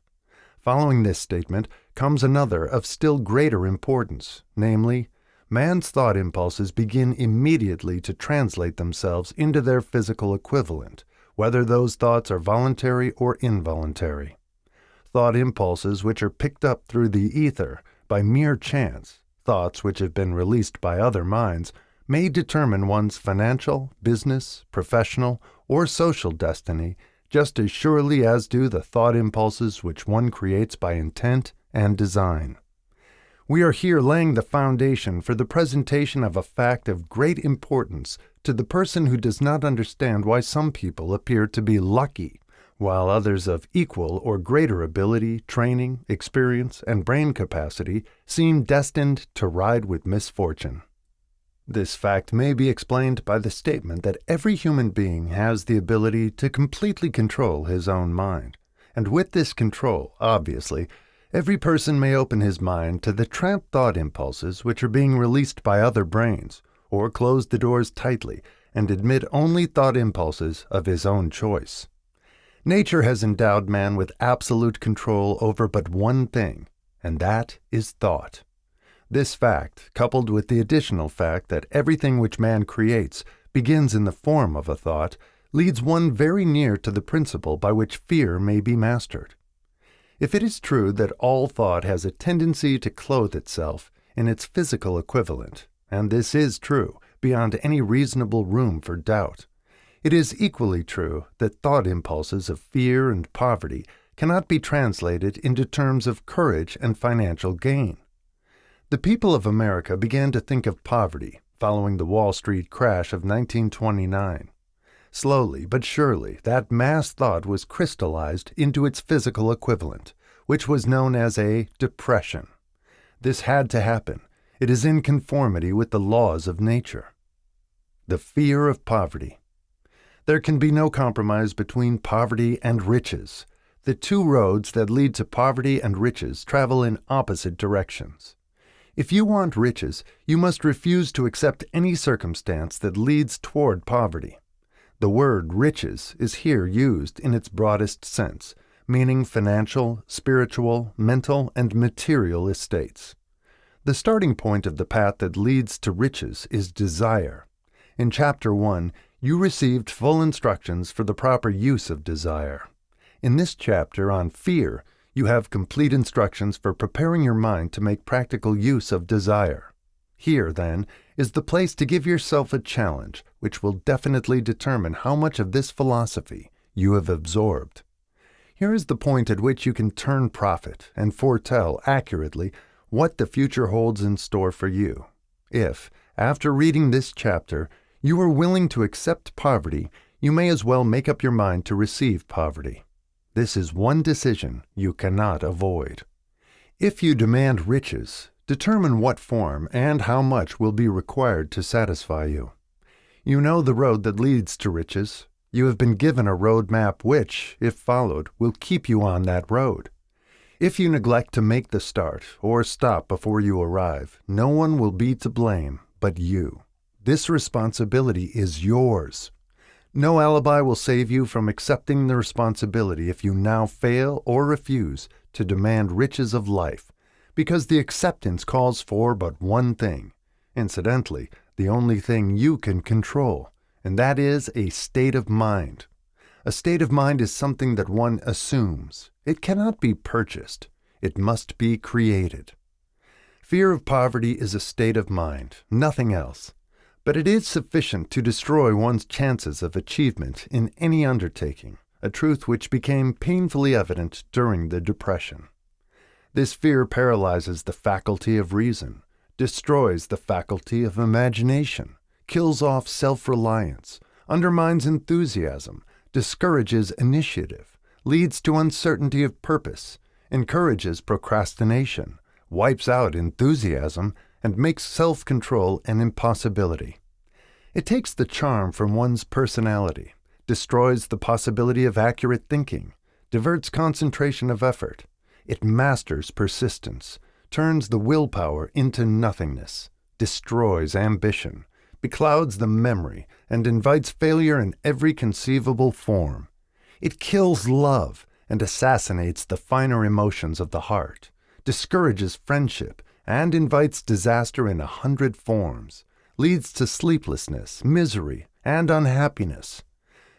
Following this statement comes another of still greater importance, namely, man's thought impulses begin immediately to translate themselves into their physical equivalent, whether those thoughts are voluntary or involuntary. Thought impulses which are picked up through the ether by mere chance, thoughts which have been released by other minds, may determine one's financial, business, professional, or social destiny just as surely as do the thought impulses which one creates by intent and design. We are here laying the foundation for the presentation of a fact of great importance to the person who does not understand why some people appear to be lucky, while others of equal or greater ability, training, experience, and brain capacity seem destined to ride with misfortune. This fact may be explained by the statement that every human being has the ability to completely control his own mind, and with this control, obviously, every person may open his mind to the trapped thought impulses which are being released by other brains, or close the doors tightly and admit only thought impulses of his own choice. Nature has endowed man with absolute control over but one thing, and that is thought. This fact, coupled with the additional fact that everything which man creates begins in the form of a thought, leads one very near to the principle by which fear may be mastered. If it is true that all thought has a tendency to clothe itself in its physical equivalent, and this is true beyond any reasonable room for doubt, it is equally true that thought impulses of fear and poverty cannot be translated into terms of courage and financial gain. The people of America began to think of poverty following the Wall Street crash of 1929. Slowly but surely, that mass thought was crystallized into its physical equivalent, which was known as a depression. This had to happen. It is in conformity with the laws of nature. The fear of poverty. There can be no compromise between poverty and riches. The two roads that lead to poverty and riches travel in opposite directions. If you want riches, you must refuse to accept any circumstance that leads toward poverty. The word riches is here used in its broadest sense, meaning financial, spiritual, mental, and material estates. The starting point of the path that leads to riches is desire. In Chapter 1, you received full instructions for the proper use of desire. In this chapter on fear, you have complete instructions for preparing your mind to make practical use of desire. Here, then, is the place to give yourself a challenge which will definitely determine how much of this philosophy you have absorbed. Here is the point at which you can turn prophet and foretell accurately what the future holds in store for you. If, after reading this chapter, you are willing to accept poverty, you may as well make up your mind to receive poverty. This is one decision you cannot avoid. If you demand riches, determine what form and how much will be required to satisfy you. You know the road that leads to riches. You have been given a road map which, if followed, will keep you on that road. If you neglect to make the start or stop before you arrive, no one will be to blame but you. This responsibility is yours. No alibi will save you from accepting the responsibility if you now fail or refuse to demand riches of life, because the acceptance calls for but one thing, incidentally, the only thing you can control, and that is a state of mind. A state of mind is something that one assumes. It cannot be purchased. It must be created. Fear of poverty is a state of mind, nothing else. But it is sufficient to destroy one's chances of achievement in any undertaking, a truth which became painfully evident during the Depression. This fear paralyzes the faculty of reason, destroys the faculty of imagination, kills off self-reliance, undermines enthusiasm, discourages initiative, leads to uncertainty of purpose, encourages procrastination, wipes out enthusiasm, and makes self-control an impossibility. It takes the charm from one's personality, destroys the possibility of accurate thinking, diverts concentration of effort. It masters persistence, turns the willpower into nothingness, destroys ambition, beclouds the memory, and invites failure in every conceivable form. It kills love and assassinates the finer emotions of the heart, discourages friendship, and invites disaster in 100 forms, leads to sleeplessness, misery, and unhappiness.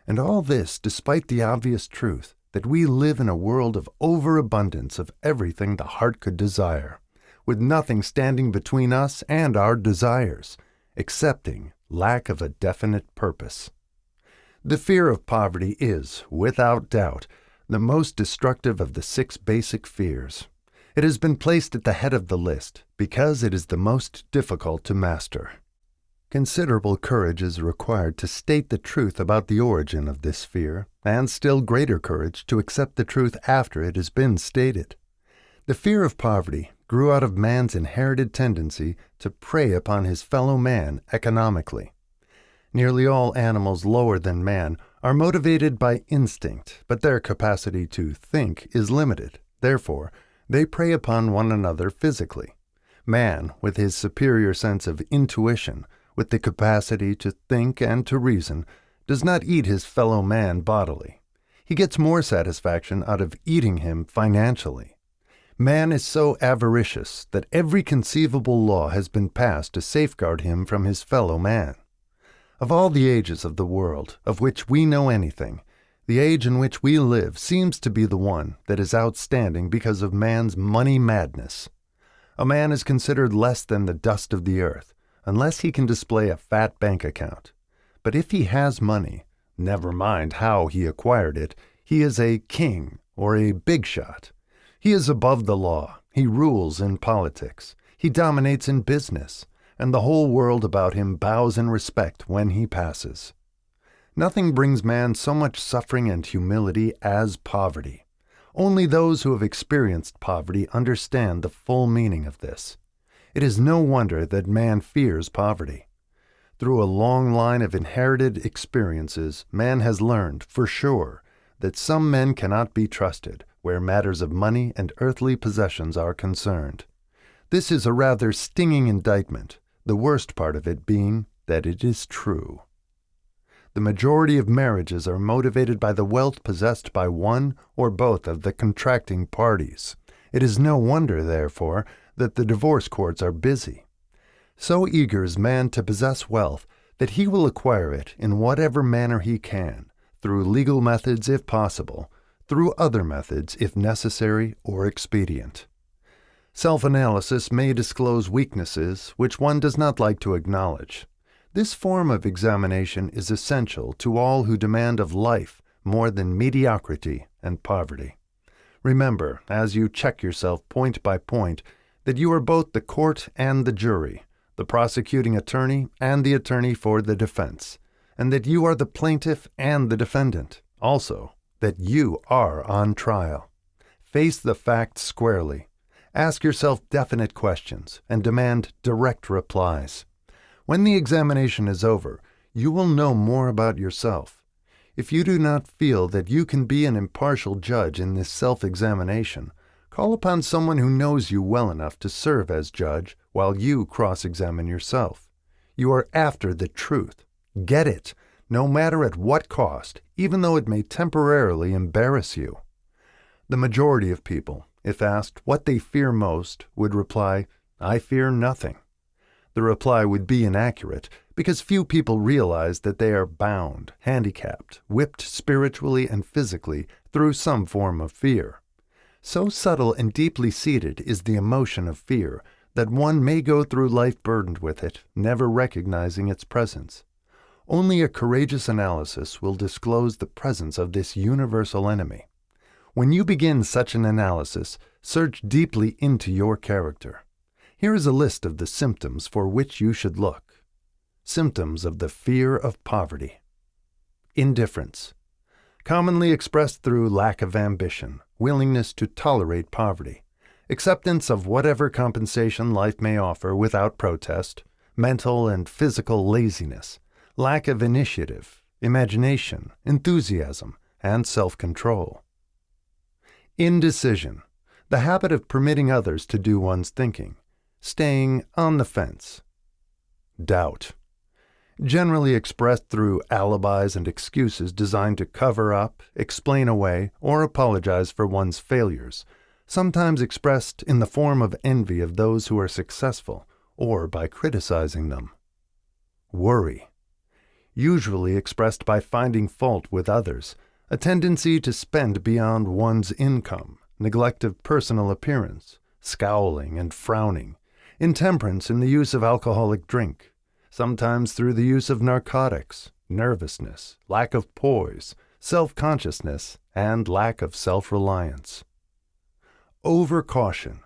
And all this despite the obvious truth that we live in a world of overabundance of everything the heart could desire, with nothing standing between us and our desires, excepting lack of a definite purpose. The fear of poverty is, without doubt, the most destructive of the 6 basic fears. It has been placed at the head of the list because it is the most difficult to master. Considerable courage is required to state the truth about the origin of this fear, and still greater courage to accept the truth after it has been stated. The fear of poverty grew out of man's inherited tendency to prey upon his fellow man economically. Nearly all animals lower than man are motivated by instinct, but their capacity to think is limited. Therefore, they prey upon one another physically. Man, with his superior sense of intuition, with the capacity to think and to reason, does not eat his fellow man bodily. He gets more satisfaction out of eating him financially. Man is so avaricious that every conceivable law has been passed to safeguard him from his fellow man. Of all the ages of the world, of which we know anything, the age in which we live seems to be the one that is outstanding because of man's money madness. A man is considered less than the dust of the earth, unless he can display a fat bank account. But if he has money, never mind how he acquired it, he is a king or a big shot. He is above the law, he rules in politics, he dominates in business, and the whole world about him bows in respect when he passes. Nothing brings man so much suffering and humility as poverty. Only those who have experienced poverty understand the full meaning of this. It is no wonder that man fears poverty. Through a long line of inherited experiences, man has learned, for sure, that some men cannot be trusted where matters of money and earthly possessions are concerned. This is a rather stinging indictment, the worst part of it being that it is true. The majority of marriages are motivated by the wealth possessed by one or both of the contracting parties. It is no wonder, therefore, that the divorce courts are busy. So eager is man to possess wealth that he will acquire it in whatever manner he can, through legal methods if possible, through other methods if necessary or expedient. Self-analysis may disclose weaknesses which one does not like to acknowledge. This form of examination is essential to all who demand of life more than mediocrity and poverty. Remember, as you check yourself point by point, that you are both the court and the jury, the prosecuting attorney and the attorney for the defense, and that you are the plaintiff and the defendant, also that you are on trial. Face the facts squarely. Ask yourself definite questions and demand direct replies. When the examination is over, you will know more about yourself. If you do not feel that you can be an impartial judge in this self-examination, call upon someone who knows you well enough to serve as judge while you cross-examine yourself. You are after the truth. Get it, no matter at what cost, even though it may temporarily embarrass you. The majority of people, if asked what they fear most, would reply, "I fear nothing." The reply would be inaccurate because few people realize that they are bound, handicapped, whipped spiritually and physically through some form of fear. So subtle and deeply seated is the emotion of fear that one may go through life burdened with it, never recognizing its presence. Only a courageous analysis will disclose the presence of this universal enemy. When you begin such an analysis, search deeply into your character. Here is a list of the symptoms for which you should look. Symptoms of the fear of poverty. Indifference. Commonly expressed through lack of ambition, willingness to tolerate poverty, acceptance of whatever compensation life may offer without protest, mental and physical laziness, lack of initiative, imagination, enthusiasm, and self-control. Indecision, the habit of permitting others to do one's thinking, staying on the fence. Doubt, generally expressed through alibis and excuses designed to cover up, explain away, or apologize for one's failures, sometimes expressed in the form of envy of those who are successful or by criticizing them. Worry, usually expressed by finding fault with others, a tendency to spend beyond one's income, neglect of personal appearance, scowling and frowning, intemperance in the use of alcoholic drink, sometimes through the use of narcotics, nervousness, lack of poise, self-consciousness, and lack of self-reliance. Overcaution,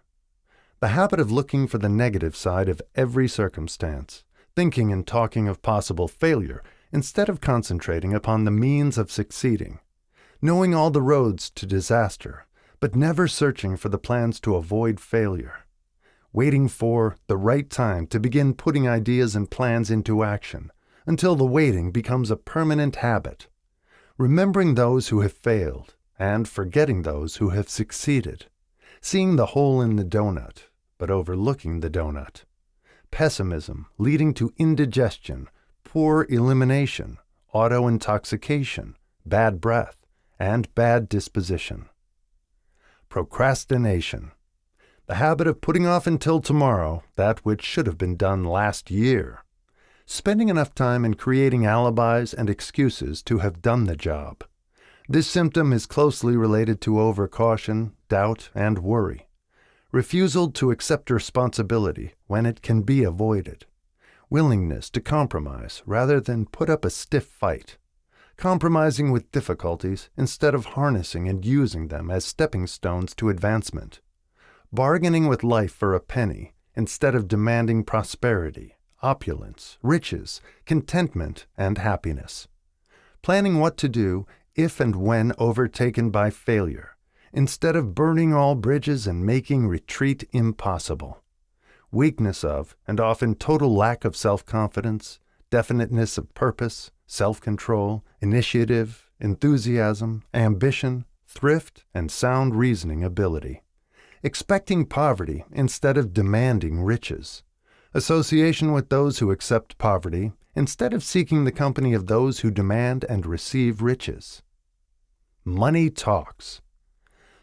the habit of looking for the negative side of every circumstance, thinking and talking of possible failure instead of concentrating upon the means of succeeding, knowing all the roads to disaster, but never searching for the plans to avoid failure, waiting for the right time to begin putting ideas and plans into action until the waiting becomes a permanent habit, remembering those who have failed and forgetting those who have succeeded, seeing the hole in the donut, but overlooking the donut. Pessimism leading to indigestion, poor elimination, auto-intoxication, bad breath, and bad disposition. Procrastination, the habit of putting off until tomorrow that which should have been done last year, spending enough time in creating alibis and excuses to have done the job. This symptom is closely related to overcaution, doubt, and worry. Refusal to accept responsibility when it can be avoided. Willingness to compromise rather than put up a stiff fight. Compromising with difficulties instead of harnessing and using them as stepping stones to advancement. Bargaining with life for a penny instead of demanding prosperity, opulence, riches, contentment, and happiness. Planning what to do if and when overtaken by failure, instead of burning all bridges and making retreat impossible. Weakness of, and often total lack of self-confidence, definiteness of purpose, self-control, initiative, enthusiasm, ambition, thrift, and sound reasoning ability. Expecting poverty instead of demanding riches. Association with those who accept poverty instead of seeking the company of those who demand and receive riches. Money talks.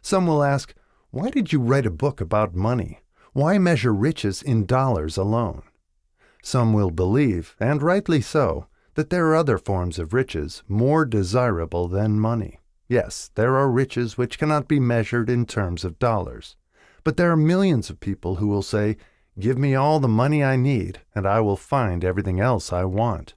Some will ask, why did you write a book about money? Why measure riches in dollars alone? Some will believe, and rightly so, that there are other forms of riches more desirable than money. Yes, there are riches which cannot be measured in terms of dollars. But there are millions of people who will say, give me all the money I need, and I will find everything else I want.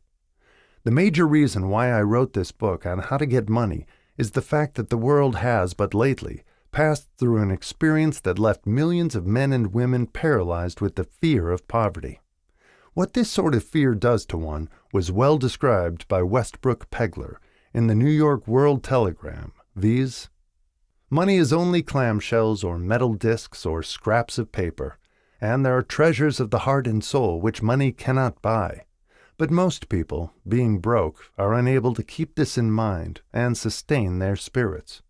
The major reason why I wrote this book on how to get money is the fact that the world has but lately passed through an experience that left millions of men and women paralyzed with the fear of poverty. What this sort of fear does to one was well described by Westbrook Pegler in the New York World Telegram, viz. Money is only clamshells or metal discs or scraps of paper, and there are treasures of the heart and soul which money cannot buy. But most people, being broke, are unable to keep this in mind and sustain their spirits.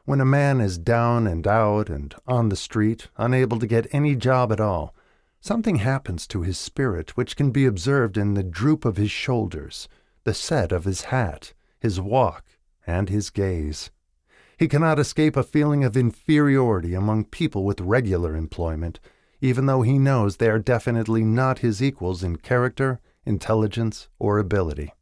When a man is down and out and on the street, unable to get any job at all, something happens to his spirit which can be observed in the droop of his shoulders, the set of his hat, his walk, and his gaze. He cannot escape a feeling of inferiority among people with regular employment, even though he knows they are definitely not his equals in character, intelligence, or ability.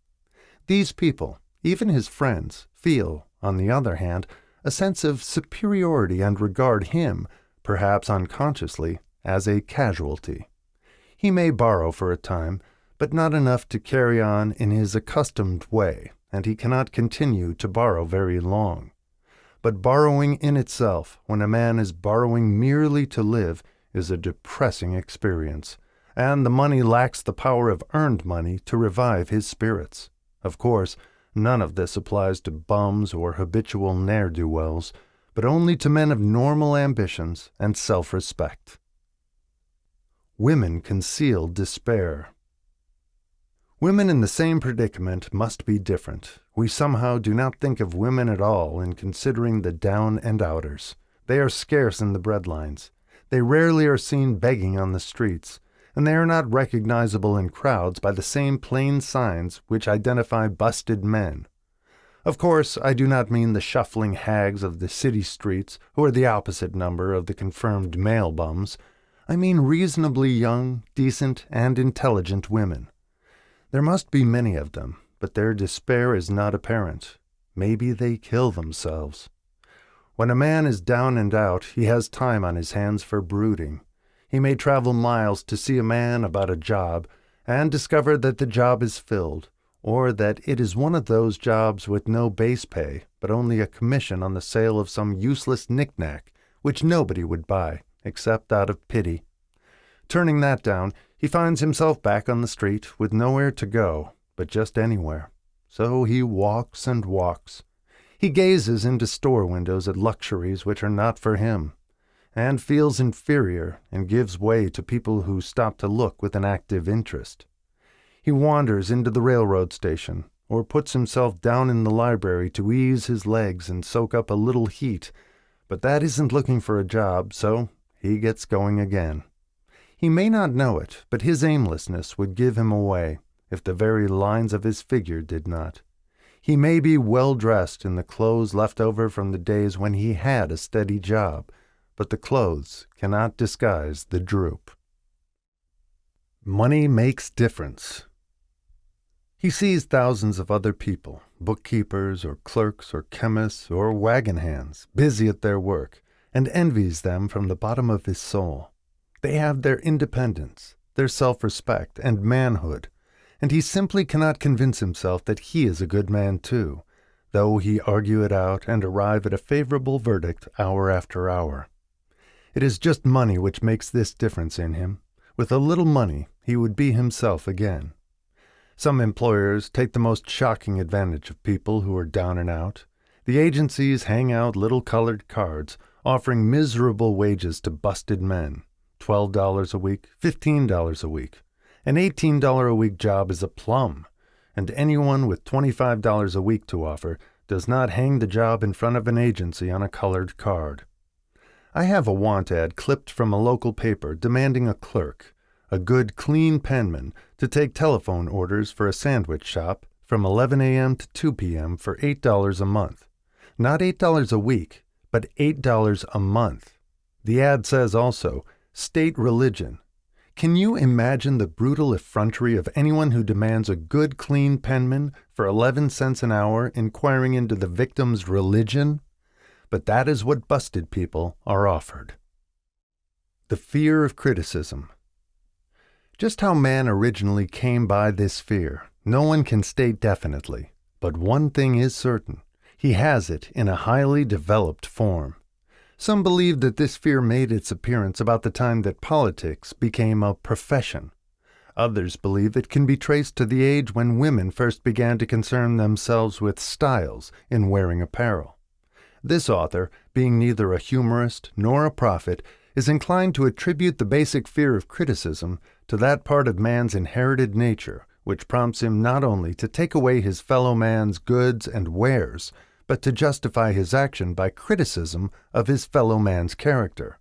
These people, even his friends, feel, on the other hand, a sense of superiority and regard him, perhaps unconsciously, as a casualty. He may borrow for a time, but not enough to carry on in his accustomed way, and he cannot continue to borrow very long. But borrowing in itself, when a man is borrowing merely to live, is a depressing experience, and the money lacks the power of earned money to revive his spirits. Of course, none of this applies to bums or habitual ne'er-do-wells, but only to men of normal ambitions and self-respect. Women conceal despair. Women in the same predicament must be different. We somehow do not think of women at all in considering the down and outers. They are scarce in the breadlines. They rarely are seen begging on the streets, and they are not recognizable in crowds by the same plain signs which identify busted men. Of course, I do not mean the shuffling hags of the city streets who are the opposite number of the confirmed male bums. I mean reasonably young, decent, and intelligent women. There must be many of them, but their despair is not apparent. Maybe they kill themselves. When a man is down and out, he has time on his hands for brooding. He may travel miles to see a man about a job and discover that the job is filled, or that it is one of those jobs with no base pay, but only a commission on the sale of some useless knick-knack, which nobody would buy, except out of pity. Turning that down, he finds himself back on the street with nowhere to go, but just anywhere. So he walks and walks. He gazes into store windows at luxuries which are not for him, and feels inferior and gives way to people who stop to look with an active interest. He wanders into the railroad station, or puts himself down in the library to ease his legs and soak up a little heat, but that isn't looking for a job, so he gets going again. He may not know it, but his aimlessness would give him away, if the very lines of his figure did not. He may be well dressed in the clothes left over from the days when he had a steady job, but the clothes cannot disguise the droop. Money makes difference. He sees thousands of other people, bookkeepers or clerks or chemists or wagon hands, busy at their work, and envies them from the bottom of his soul. They have their independence, their self-respect, and manhood, and he simply cannot convince himself that he is a good man too, though he argue it out and arrive at a favorable verdict hour after hour. It is just money which makes this difference in him. With a little money, he would be himself again. Some employers take the most shocking advantage of people who are down and out. The agencies hang out little colored cards offering miserable wages to busted men. $12 a week, $15 a week. An $18 a week job is a plum, and anyone with $25 a week to offer does not hang the job in front of an agency on a colored card. I have a want ad clipped from a local paper demanding a clerk, a good, clean penman, to take telephone orders for a sandwich shop from 11 a.m. to 2 p.m. for $8 a month. Not $8 a week, but $8 a month. The ad says also, state religion. Can you imagine the brutal effrontery of anyone who demands a good, clean penman for 11 cents an hour inquiring into the victim's religion? But that is what busted people are offered. The fear of criticism. Just how man originally came by this fear, no one can state definitely, but one thing is certain. He has it in a highly developed form. Some believe that this fear made its appearance about the time that politics became a profession. Others believe it can be traced to the age when women first began to concern themselves with styles in wearing apparel. This author, being neither a humorist nor a prophet, is inclined to attribute the basic fear of criticism to that part of man's inherited nature which prompts him not only to take away his fellow man's goods and wares, but to justify his action by criticism of his fellow man's character.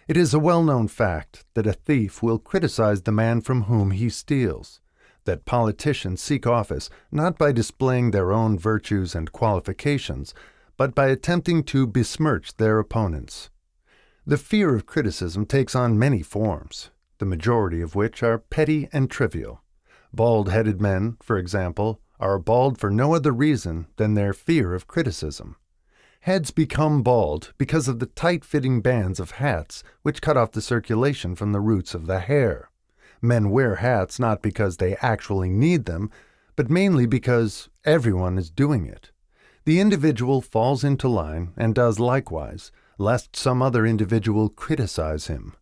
It is a well-known fact that a thief will criticize the man from whom he steals, that politicians seek office not by displaying their own virtues and qualifications, but by attempting to besmirch their opponents. The fear of criticism takes on many forms, the majority of which are petty and trivial. Bald-headed men, for example, are bald for no other reason than their fear of criticism. Heads become bald because of the tight-fitting bands of hats which cut off the circulation from the roots of the hair. Men wear hats not because they actually need them, but mainly because everyone is doing it. The individual falls into line and does likewise, lest some other individual criticize him.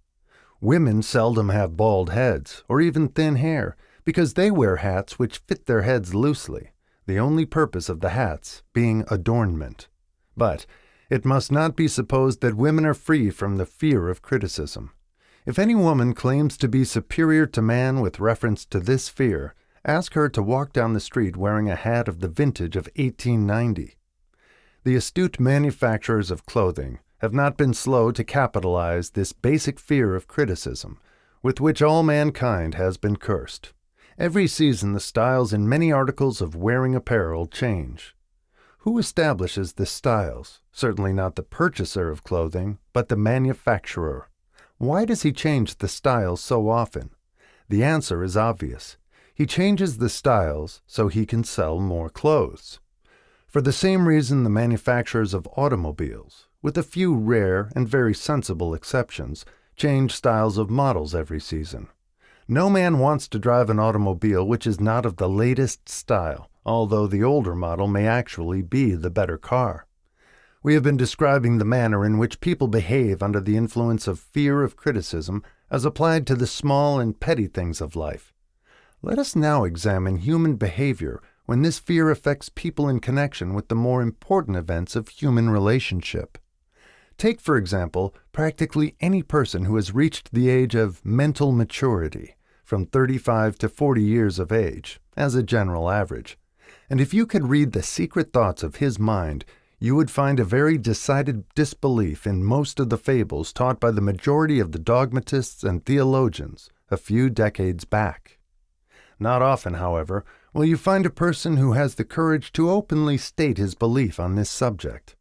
Women seldom have bald heads, or even thin hair, because they wear hats which fit their heads loosely, the only purpose of the hats being adornment. But it must not be supposed that women are free from the fear of criticism. If any woman claims to be superior to man with reference to this fear, Ask her to walk down the street wearing a hat of the vintage of 1890. The astute manufacturers of clothing have not been slow to capitalize this basic fear of criticism, with which all mankind has been cursed. Every season the styles in many articles of wearing apparel change. Who establishes the styles? Certainly not the purchaser of clothing, but the manufacturer. Why does he change the styles so often? The answer is obvious. He changes the styles so he can sell more clothes. For the same reason the manufacturers of automobiles, with a few rare and very sensible exceptions, change styles of models every season. No man wants to drive an automobile which is not of the latest style, although the older model may actually be the better car. We have been describing the manner in which people behave under the influence of fear of criticism as applied to the small and petty things of life. Let us now examine human behavior when this fear affects people in connection with the more important events of human relationship. Take, for example, practically any person who has reached the age of mental maturity, from 35 to 40 years of age, as a general average. And if you could read the secret thoughts of his mind, you would find a very decided disbelief in most of the fables taught by the majority of the dogmatists and theologians a few decades back. Not often, however, will you find a person who has the courage to openly state his belief on this subject.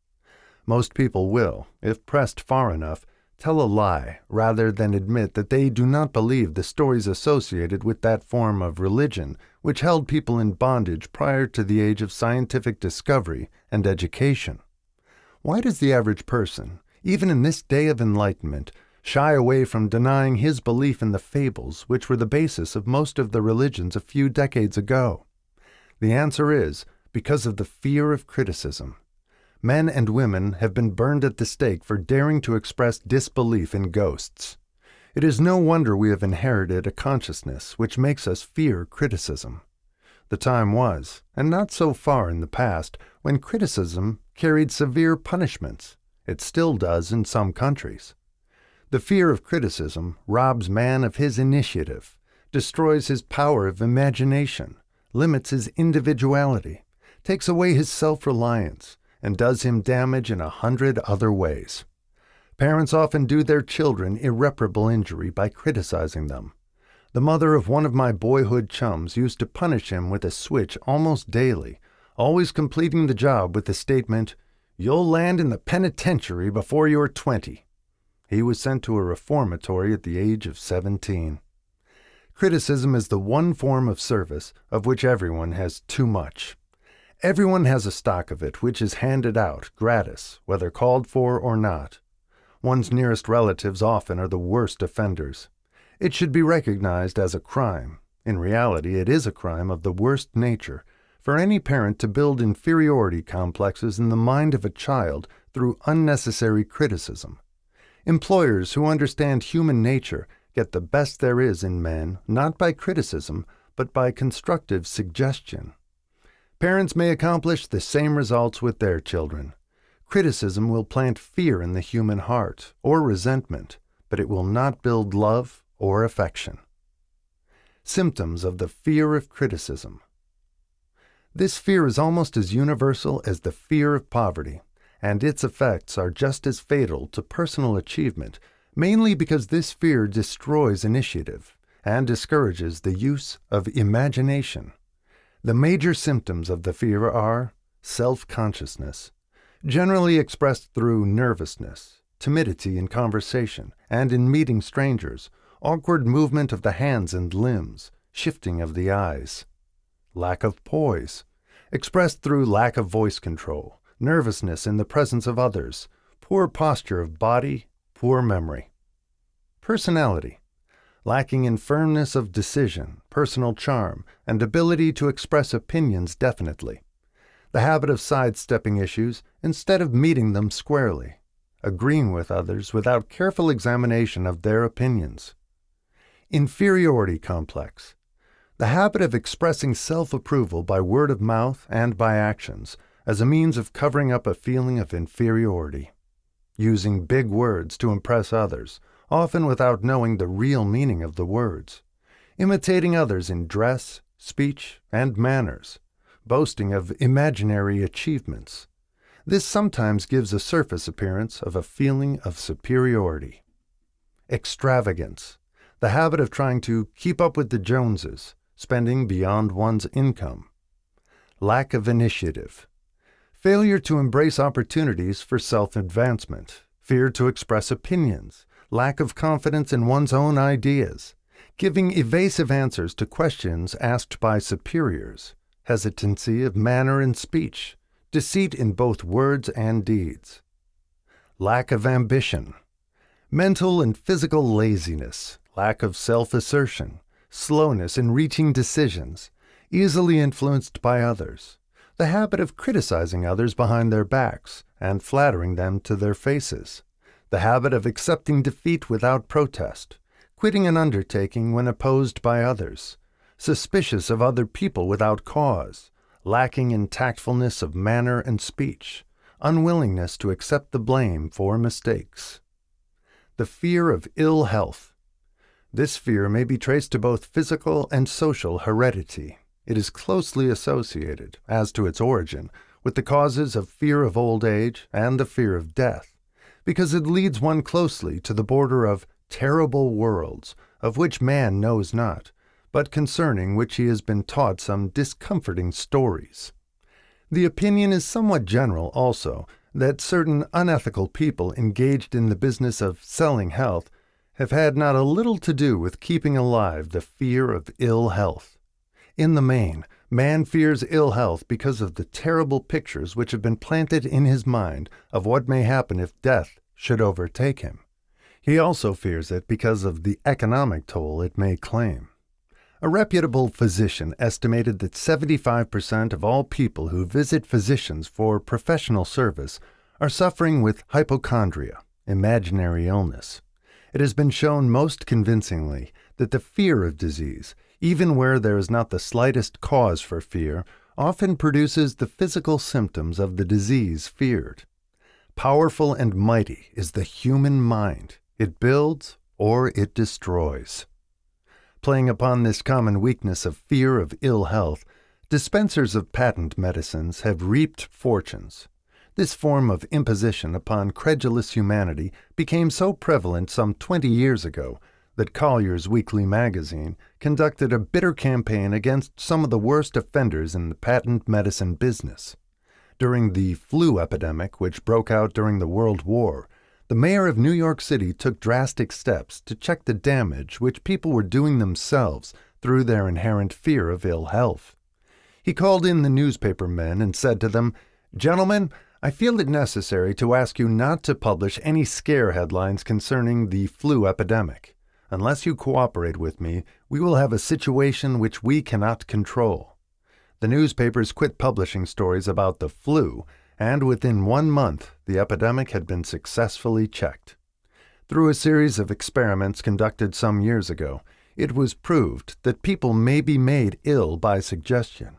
Most people will, if pressed far enough, tell a lie rather than admit that they do not believe the stories associated with that form of religion which held people in bondage prior to the age of scientific discovery and education. Why does the average person, even in this day of enlightenment, shy away from denying his belief in the fables which were the basis of most of the religions a few decades ago? The answer is because of the fear of criticism. Men and women have been burned at the stake for daring to express disbelief in ghosts. It is no wonder we have inherited a consciousness which makes us fear criticism. The time was, and not so far in the past, when criticism carried severe punishments. It still does in some countries. The fear of criticism robs man of his initiative, destroys his power of imagination, limits his individuality, takes away his self-reliance, and does him damage in 100 other ways. Parents often do their children irreparable injury by criticizing them. The mother of one of my boyhood chums used to punish him with a switch almost daily, always completing the job with the statement, "You'll land in the penitentiary before you're 20. He was sent to a reformatory at the age of 17. Criticism is the one form of service of which everyone has too much. Everyone has a stock of it which is handed out gratis, whether called for or not. One's nearest relatives often are the worst offenders. It should be recognized as a crime. In reality, it is a crime of the worst nature for any parent to build inferiority complexes in the mind of a child through unnecessary criticism. Employers who understand human nature get the best there is in men not by criticism, but by constructive suggestion. Parents may accomplish the same results with their children. Criticism will plant fear in the human heart or resentment, but it will not build love or affection. Symptoms of the fear of criticism. This fear is almost as universal as the fear of poverty, and its effects are just as fatal to personal achievement, mainly because this fear destroys initiative and discourages the use of imagination. The major symptoms of the fear are self-consciousness, generally expressed through nervousness, timidity in conversation and in meeting strangers, awkward movement of the hands and limbs, shifting of the eyes. Lack of poise, expressed through lack of voice control, nervousness in the presence of others, poor posture of body, poor memory. Personality, lacking in firmness of decision, personal charm, and ability to express opinions definitely. The habit of sidestepping issues instead of meeting them squarely, agreeing with others without careful examination of their opinions. Inferiority complex, the habit of expressing self-approval by word of mouth and by actions as a means of covering up a feeling of inferiority. Using big words to impress others, often without knowing the real meaning of the words. Imitating others in dress, speech, and manners, boasting of imaginary achievements. This sometimes gives a surface appearance of a feeling of superiority. Extravagance, the habit of trying to keep up with the Joneses, spending beyond one's income. Lack of initiative, failure to embrace opportunities for self-advancement, fear to express opinions, lack of confidence in one's own ideas, giving evasive answers to questions asked by superiors, hesitancy of manner and speech, deceit in both words and deeds. Lack of ambition, mental and physical laziness, lack of self-assertion, slowness in reaching decisions, easily influenced by others, the habit of criticizing others behind their backs and flattering them to their faces, the habit of accepting defeat without protest, quitting an undertaking when opposed by others, suspicious of other people without cause, lacking in tactfulness of manner and speech, unwillingness to accept the blame for mistakes. The fear of ill health. This fear may be traced to both physical and social heredity. It is closely associated, as to its origin, with the causes of fear of old age and the fear of death, because it leads one closely to the border of terrible worlds, of which man knows not, but concerning which he has been taught some discomforting stories. The opinion is somewhat general, also, that certain unethical people engaged in the business of selling health have had not a little to do with keeping alive the fear of ill health. In the main, man fears ill health because of the terrible pictures which have been planted in his mind of what may happen if death should overtake him. He also fears it because of the economic toll it may claim. A reputable physician estimated that 75% of all people who visit physicians for professional service are suffering with hypochondria, imaginary illness. It has been shown most convincingly that the fear of disease, even where there is not the slightest cause for fear, often produces the physical symptoms of the disease feared. Powerful and mighty is the human mind. It builds or it destroys. Playing upon this common weakness of fear of ill health, dispensers of patent medicines have reaped fortunes. This form of imposition upon credulous humanity became so prevalent some 20 years ago that Collier's Weekly magazine conducted a bitter campaign against some of the worst offenders in the patent medicine business. During the flu epidemic, which broke out during the World War, the mayor of New York City took drastic steps to check the damage which people were doing themselves through their inherent fear of ill health. He called in the newspaper men and said to them, "Gentlemen, I feel it necessary to ask you not to publish any scare headlines concerning the flu epidemic. Unless you cooperate with me, we will have a situation which we cannot control." The newspapers quit publishing stories about the flu, and within 1 month the epidemic had been successfully checked. Through a series of experiments conducted some years ago, it was proved that people may be made ill by suggestion.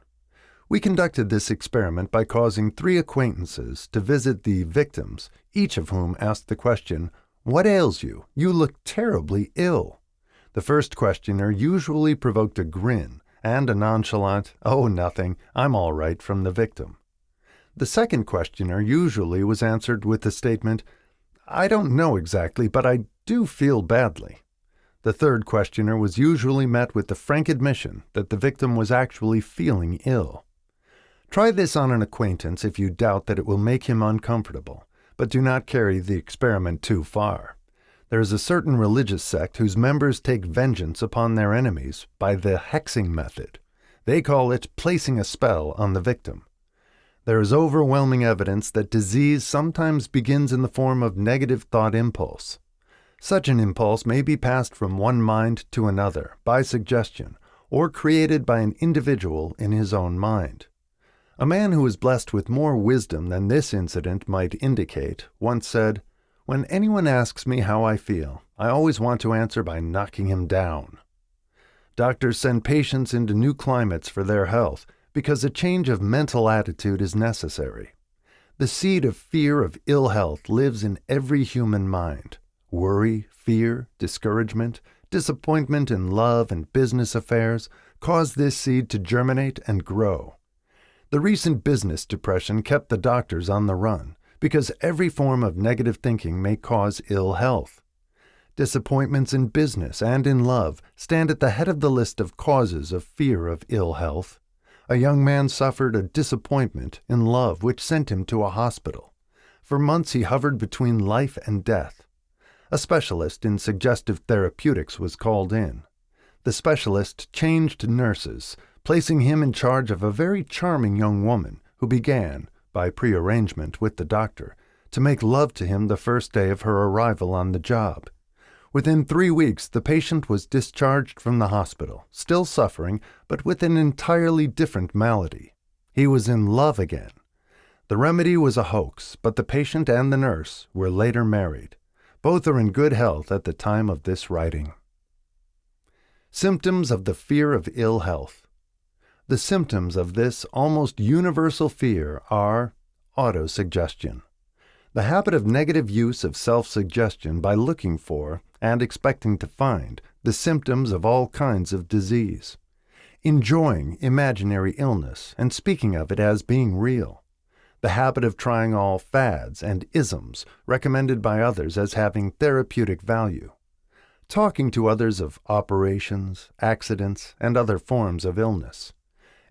We conducted this experiment by causing 3 acquaintances to visit the victims, each of whom asked the question, "What ails you? You look terribly ill." The first questioner usually provoked a grin and a nonchalant, "Oh, nothing, I'm all right," from the victim. The second questioner usually was answered with the statement, "I don't know exactly, but I do feel badly." The third questioner was usually met with the frank admission that the victim was actually feeling ill. Try this on an acquaintance if you doubt that it will make him uncomfortable, but do not carry the experiment too far. There is a certain religious sect whose members take vengeance upon their enemies by the hexing method. They call it placing a spell on the victim. There is overwhelming evidence that disease sometimes begins in the form of negative thought impulse. Such an impulse may be passed from one mind to another by suggestion, or created by an individual in his own mind. A man who was blessed with more wisdom than this incident might indicate once said, "When anyone asks me how I feel, I always want to answer by knocking him down." Doctors send patients into new climates for their health because a change of mental attitude is necessary. The seed of fear of ill health lives in every human mind. Worry, fear, discouragement, disappointment in love and business affairs cause this seed to germinate and grow. The recent business depression kept the doctors on the run because every form of negative thinking may cause ill health. Disappointments in business and in love stand at the head of the list of causes of fear of ill health. A young man suffered a disappointment in love which sent him to a hospital. For months he hovered between life and death. A specialist in suggestive therapeutics was called in. The specialist changed nurses, placing him in charge of a very charming young woman who began, by prearrangement with the doctor, to make love to him the first day of her arrival on the job. Within 3 weeks, the patient was discharged from the hospital, still suffering, but with an entirely different malady. He was in love again. The remedy was a hoax, but the patient and the nurse were later married. Both are in good health at the time of this writing. Symptoms of the fear of ill health. The symptoms of this almost universal fear are autosuggestion, the habit of negative use of self-suggestion by looking for and expecting to find the symptoms of all kinds of disease, enjoying imaginary illness and speaking of it as being real, the habit of trying all fads and isms recommended by others as having therapeutic value, talking to others of operations, accidents, and other forms of illness,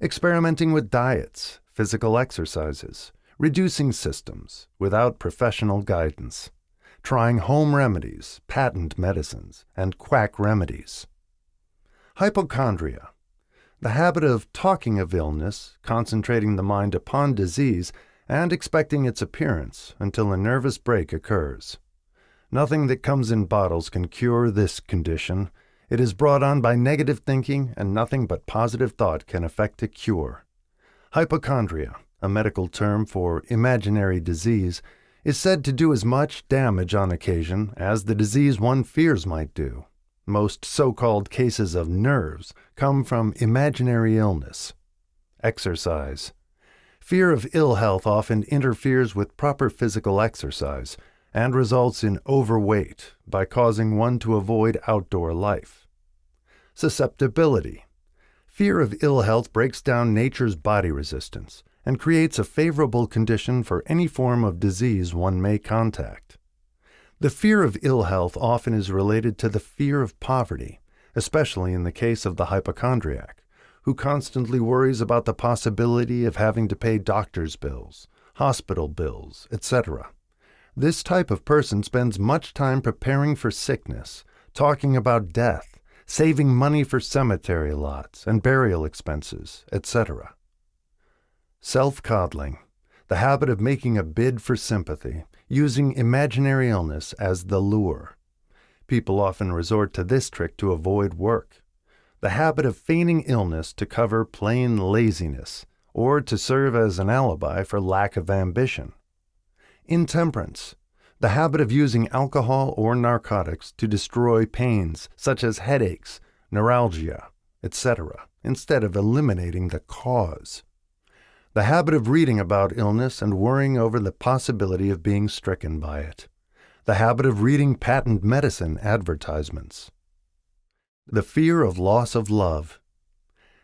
experimenting with diets, physical exercises, reducing systems without professional guidance, trying home remedies, patent medicines, and quack remedies. Hypochondria, the habit of talking of illness, concentrating the mind upon disease, and expecting its appearance until a nervous break occurs. Nothing that comes in bottles can cure this condition. It is brought on by negative thinking, and nothing but positive thought can effect a cure. Hypochondria, a medical term for imaginary disease, is said to do as much damage on occasion as the disease one fears might do. Most so-called cases of nerves come from imaginary illness. Exercise. Fear of ill health often interferes with proper physical exercise and results in overweight by causing one to avoid outdoor life. Susceptibility. Fear of ill health breaks down nature's body resistance and creates a favorable condition for any form of disease one may contact. The fear of ill health often is related to the fear of poverty, especially in the case of the hypochondriac, who constantly worries about the possibility of having to pay doctor's bills, hospital bills, etc. This type of person spends much time preparing for sickness, talking about death, saving money for cemetery lots and burial expenses, etc. Self-coddling, the habit of making a bid for sympathy, using imaginary illness as the lure. People often resort to this trick to avoid work. The habit of feigning illness to cover plain laziness, or to serve as an alibi for lack of ambition. Intemperance, the habit of using alcohol or narcotics to destroy pains such as headaches, neuralgia, etc., instead of eliminating the cause. The habit of reading about illness and worrying over the possibility of being stricken by it. The habit of reading patent medicine advertisements. The fear of loss of love.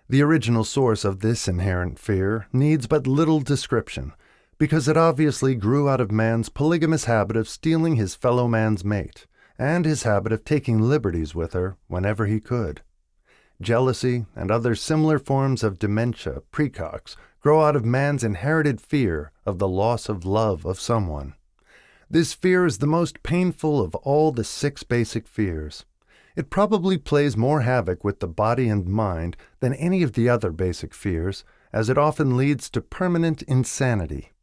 The original source of this inherent fear needs but little description, because it obviously grew out of man's polygamous habit of stealing his fellow man's mate, and his habit of taking liberties with her whenever he could. Jealousy and other similar forms of dementia precox grow out of man's inherited fear of the loss of love of someone. This fear is the most painful of all the 6 basic fears. It probably plays more havoc with the body and mind than any of the other basic fears, as it often leads to permanent insanity.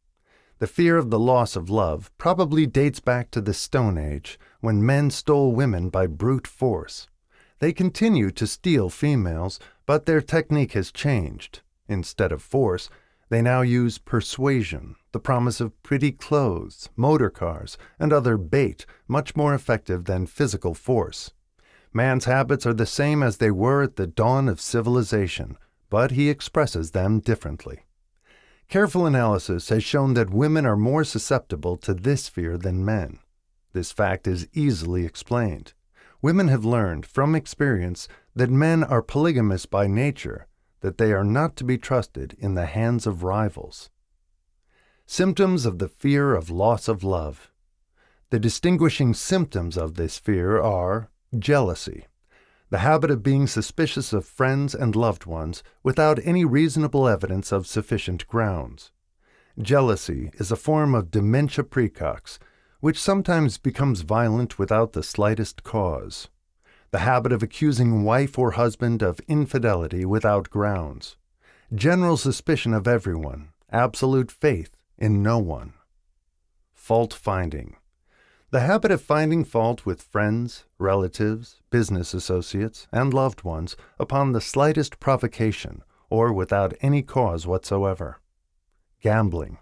The fear of the loss of love probably dates back to the Stone Age, when men stole women by brute force. They continue to steal females, but their technique has changed. Instead of force, they now use persuasion, the promise of pretty clothes, motor cars, and other bait, much more effective than physical force. Man's habits are the same as they were at the dawn of civilization, but he expresses them differently. Careful analysis has shown that women are more susceptible to this fear than men. This fact is easily explained. women have learned from experience that men are polygamous by nature, that they are not to be trusted in the hands of rivals. Symptoms of the fear of loss of love. The distinguishing symptoms of this fear are jealousy, the habit of being suspicious of friends and loved ones without any reasonable evidence of sufficient grounds. Jealousy is a form of dementia praecox, which sometimes becomes violent without the slightest cause. The habit of accusing wife or husband of infidelity without grounds. General suspicion of everyone, absolute faith in no one. Fault-finding. The habit of finding fault with friends, relatives, business associates, and loved ones upon the slightest provocation or without any cause whatsoever. Gambling.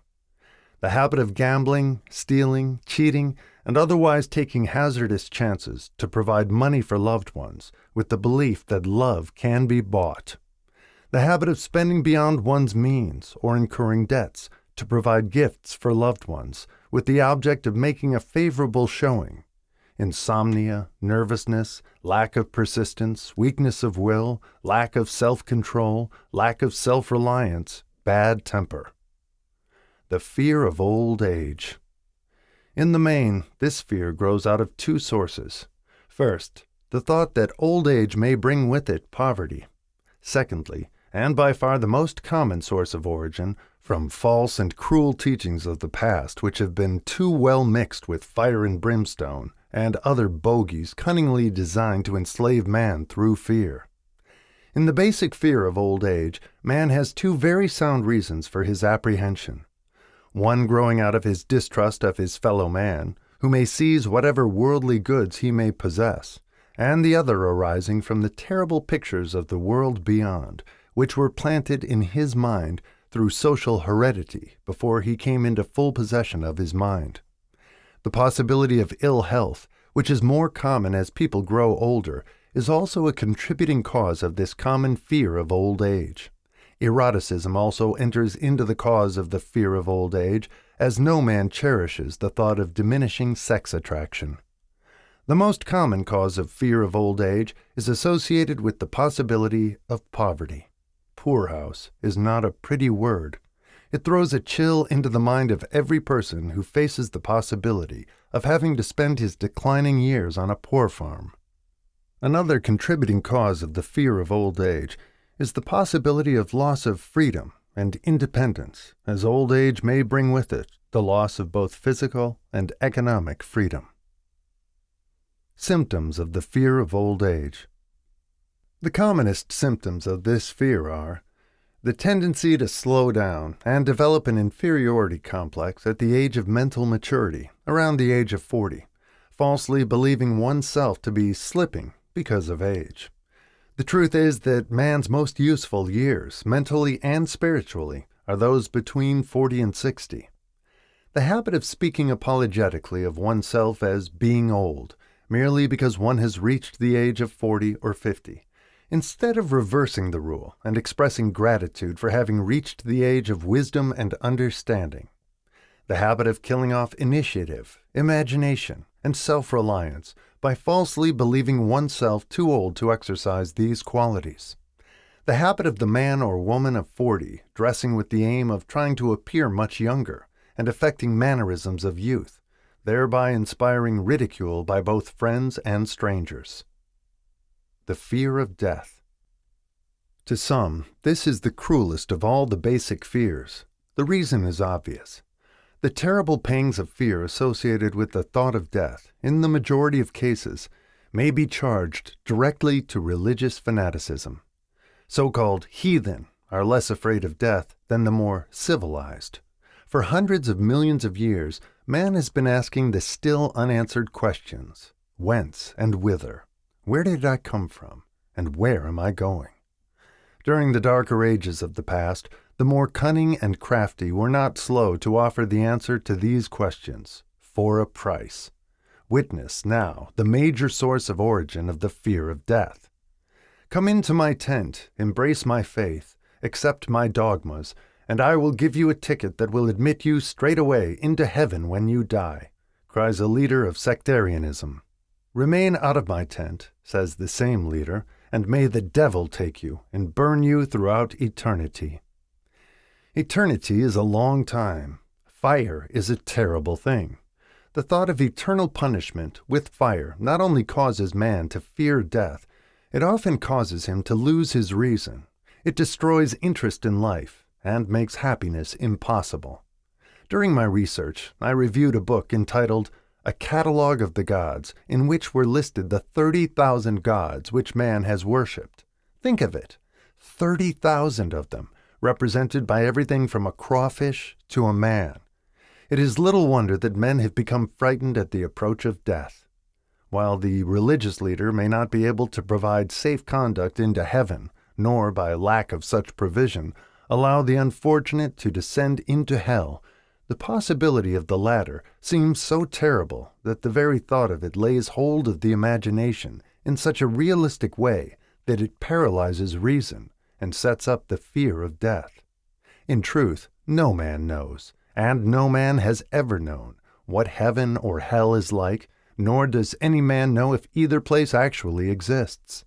The habit of gambling, stealing, cheating, and otherwise taking hazardous chances to provide money for loved ones with the belief that love can be bought. The habit of spending beyond one's means or incurring debts to provide gifts for loved ones with the object of making a favorable showing. Insomnia, nervousness, lack of persistence, weakness of will, lack of self-control, lack of self-reliance, bad temper. The fear of old age. In the main, this fear grows out of two sources. First, the thought that old age may bring with it poverty. Secondly, and by far the most common source of origin, from false and cruel teachings of the past which have been too well mixed with fire and brimstone and other bogies cunningly designed to enslave man through fear. In the basic fear of old age, man has two very sound reasons for his apprehension. One growing out of his distrust of his fellow man, who may seize whatever worldly goods he may possess, and the other arising from the terrible pictures of the world beyond, which were planted in his mind through social heredity before he came into full possession of his mind. The possibility of ill health, which is more common as people grow older, is also a contributing cause of this common fear of old age. Eroticism also enters into the cause of the fear of old age, as no man cherishes the thought of diminishing sex attraction. The most common cause of fear of old age is associated with the possibility of poverty. Poorhouse is not a pretty word. It throws a chill into the mind of every person who faces the possibility of having to spend his declining years on a poor farm. Another contributing cause of the fear of old age is the possibility of loss of freedom and independence, as old age may bring with it the loss of both physical and economic freedom. Symptoms of the fear of old age. The commonest symptoms of this fear are the tendency to slow down and develop an inferiority complex at the age of mental maturity, around the age of 40, falsely believing oneself to be slipping because of age. The truth is that man's most useful years, mentally and spiritually, are those between 40 and 60. The habit of speaking apologetically of oneself as being old, merely because one has reached the age of 40 or 50, instead of reversing the rule and expressing gratitude for having reached the age of wisdom and understanding. The habit of killing off initiative, imagination, and self-reliance by falsely believing oneself too old to exercise these qualities. The habit of the man or woman of 40 dressing with the aim of trying to appear much younger and affecting mannerisms of youth, thereby inspiring ridicule by both friends and strangers. The fear of death. To some, this is the cruelest of all the basic fears. The reason is obvious. The terrible pangs of fear associated with the thought of death, in the majority of cases, may be charged directly to religious fanaticism. So-called heathen are less afraid of death than the more civilized. For hundreds of millions of years, man has been asking the still unanswered questions: whence and whither? Where did I come from? And where am I going? During the darker ages of the past, the more cunning and crafty were not slow to offer the answer to these questions, for a price. Witness, now, the major source of origin of the fear of death. Come into my tent, embrace my faith, accept my dogmas, and I will give you a ticket that will admit you straight away into heaven when you die, cries a leader of sectarianism. "Remain out of my tent," says the same leader, "and may the devil take you and burn you throughout eternity." Eternity is a long time. Fire is a terrible thing. The thought of eternal punishment with fire not only causes man to fear death, it often causes him to lose his reason. It destroys interest in life and makes happiness impossible. During my research, I reviewed a book entitled A Catalogue of the Gods, in which were listed the 30,000 gods which man has worshipped. Think of it, 30,000 of them, represented by everything from a crawfish to a man. It is little wonder that men have become frightened at the approach of death. While the religious leader may not be able to provide safe conduct into heaven, nor by lack of such provision allow the unfortunate to descend into hell, the possibility of the latter seems so terrible that the very thought of it lays hold of the imagination in such a realistic way that it paralyzes reason and sets up the fear of death. In truth, no man knows, and no man has ever known, what heaven or hell is like, nor does any man know if either place actually exists.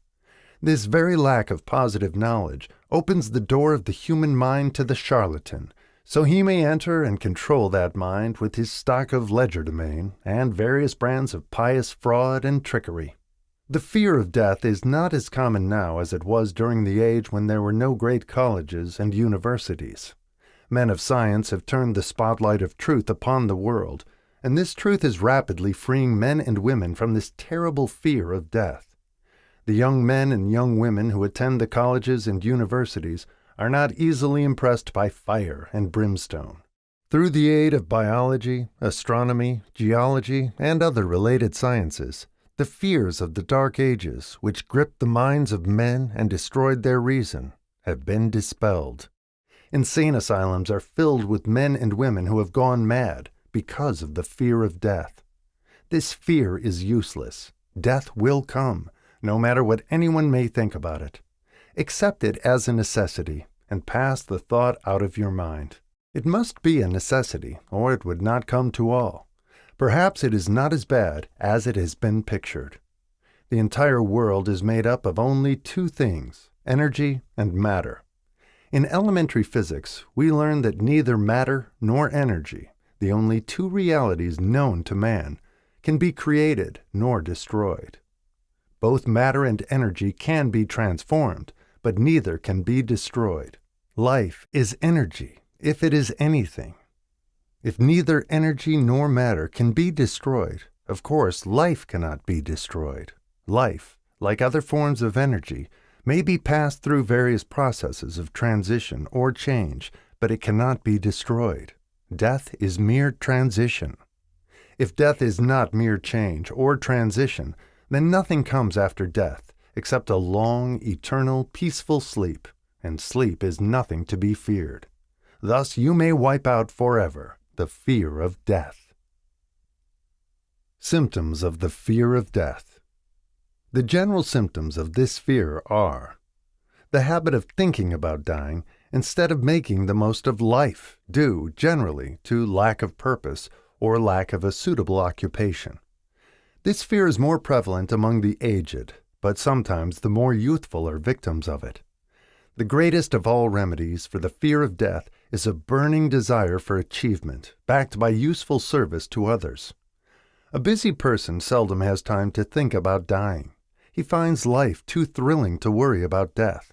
This very lack of positive knowledge opens the door of the human mind to the charlatan, so he may enter and control that mind with his stock of legerdemain and various brands of pious fraud and trickery. The fear of death is not as common now as it was during the age when there were no great colleges and universities. Men of science have turned the spotlight of truth upon the world, and this truth is rapidly freeing men and women from this terrible fear of death. The young men and young women who attend the colleges and universities are not easily impressed by fire and brimstone. Through the aid of biology, astronomy, geology, and other related sciences, the fears of the Dark Ages, which gripped the minds of men and destroyed their reason, have been dispelled. Insane asylums are filled with men and women who have gone mad because of the fear of death. This fear is useless. Death will come, no matter what anyone may think about it. Accept it as a necessity and pass the thought out of your mind. It must be a necessity, or it would not come to all. Perhaps it is not as bad as it has been pictured. The entire world is made up of only two things, energy and matter. In elementary physics, we learn that neither matter nor energy, the only two realities known to man, can be created nor destroyed. Both matter and energy can be transformed, but neither can be destroyed. Life is energy, if it is anything. If neither energy nor matter can be destroyed, of course life cannot be destroyed. Life, like other forms of energy, may be passed through various processes of transition or change, but it cannot be destroyed. Death is mere transition. If death is not mere change or transition, then nothing comes after death except a long, eternal, peaceful sleep, and sleep is nothing to be feared. Thus you may wipe out forever the fear of death. Symptoms of the fear of death. The general symptoms of this fear are the habit of thinking about dying instead of making the most of life, due, generally, to lack of purpose or lack of a suitable occupation. This fear is more prevalent among the aged, but sometimes the more youthful are victims of it. The greatest of all remedies for the fear of death is a burning desire for achievement, backed by useful service to others. A busy person seldom has time to think about dying. He finds life too thrilling to worry about death.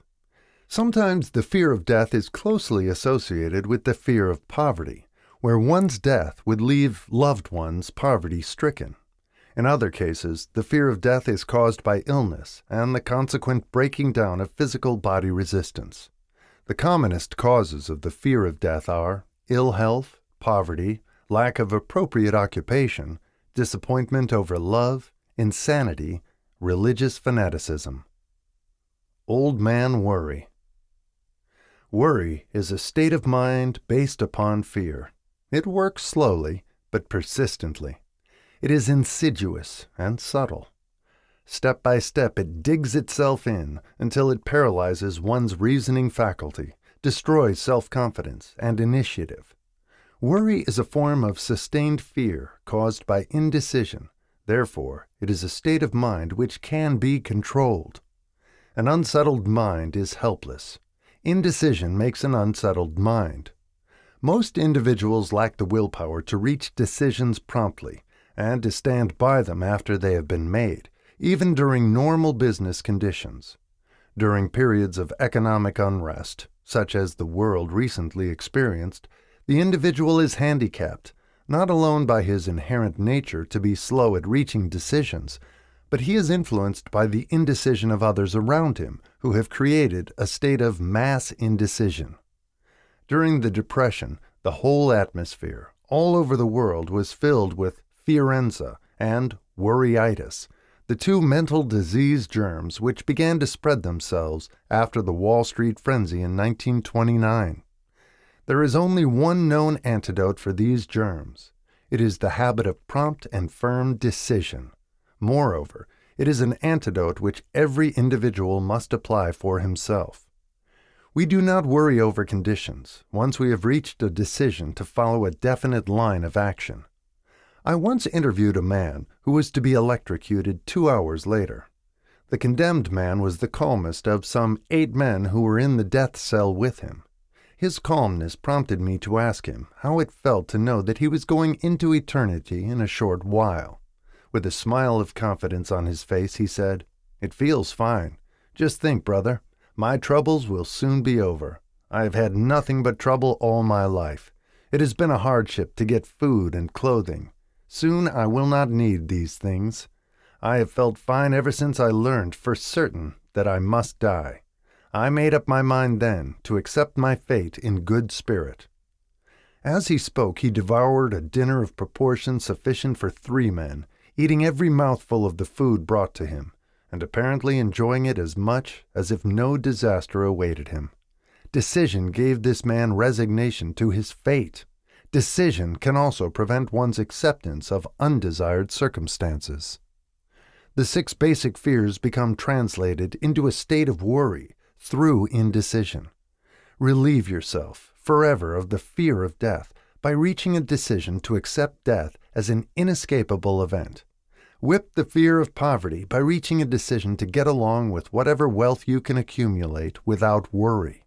Sometimes the fear of death is closely associated with the fear of poverty, where one's death would leave loved ones poverty-stricken. In other cases, the fear of death is caused by illness and the consequent breaking down of physical body resistance. The commonest causes of the fear of death are ill health, poverty, lack of appropriate occupation, disappointment over love, insanity, religious fanaticism. Old man worry. Worry is a state of mind based upon fear. It works slowly, but persistently. It is insidious and subtle. Step by step it digs itself in until it paralyzes one's reasoning faculty, destroys self-confidence and initiative. Worry is a form of sustained fear caused by indecision. Therefore, It is a state of mind which can be controlled. An unsettled mind is helpless. Indecision makes an unsettled mind. Most individuals lack the willpower to reach decisions promptly and to stand by them after they have been made, even during normal business conditions. During periods of economic unrest, such as the world recently experienced, the individual is handicapped, not alone by his inherent nature to be slow at reaching decisions, but he is influenced by the indecision of others around him who have created a state of mass indecision. During the Depression, the whole atmosphere, all over the world, was filled with fiorenza and worryitis, the two mental disease germs which began to spread themselves after the Wall Street frenzy in 1929. There is only one known antidote for these germs. It is the habit of prompt and firm decision. Moreover, it is an antidote which every individual must apply for himself. We do not worry over conditions once we have reached a decision to follow a definite line of action. I once interviewed a man who was to be electrocuted 2 hours later. The condemned man was the calmest of some 8 men who were in the death cell with him. His calmness prompted me to ask him how it felt to know that he was going into eternity in a short while. With a smile of confidence on his face, he said, "It feels fine. Just think, brother, my troubles will soon be over. I have had nothing but trouble all my life. It has been a hardship to get food and clothing. Soon I will not need these things. I have felt fine ever since I learned for certain that I must die. I made up my mind then to accept my fate in good spirit." As he spoke, he devoured a dinner of proportions sufficient for 3 men, eating every mouthful of the food brought to him, and apparently enjoying it as much as if no disaster awaited him. Decision gave this man resignation to his fate. Decision can also prevent one's acceptance of undesired circumstances. The 6 basic fears become translated into a state of worry through indecision. Relieve yourself forever of the fear of death by reaching a decision to accept death as an inescapable event. Whip the fear of poverty by reaching a decision to get along with whatever wealth you can accumulate without worry.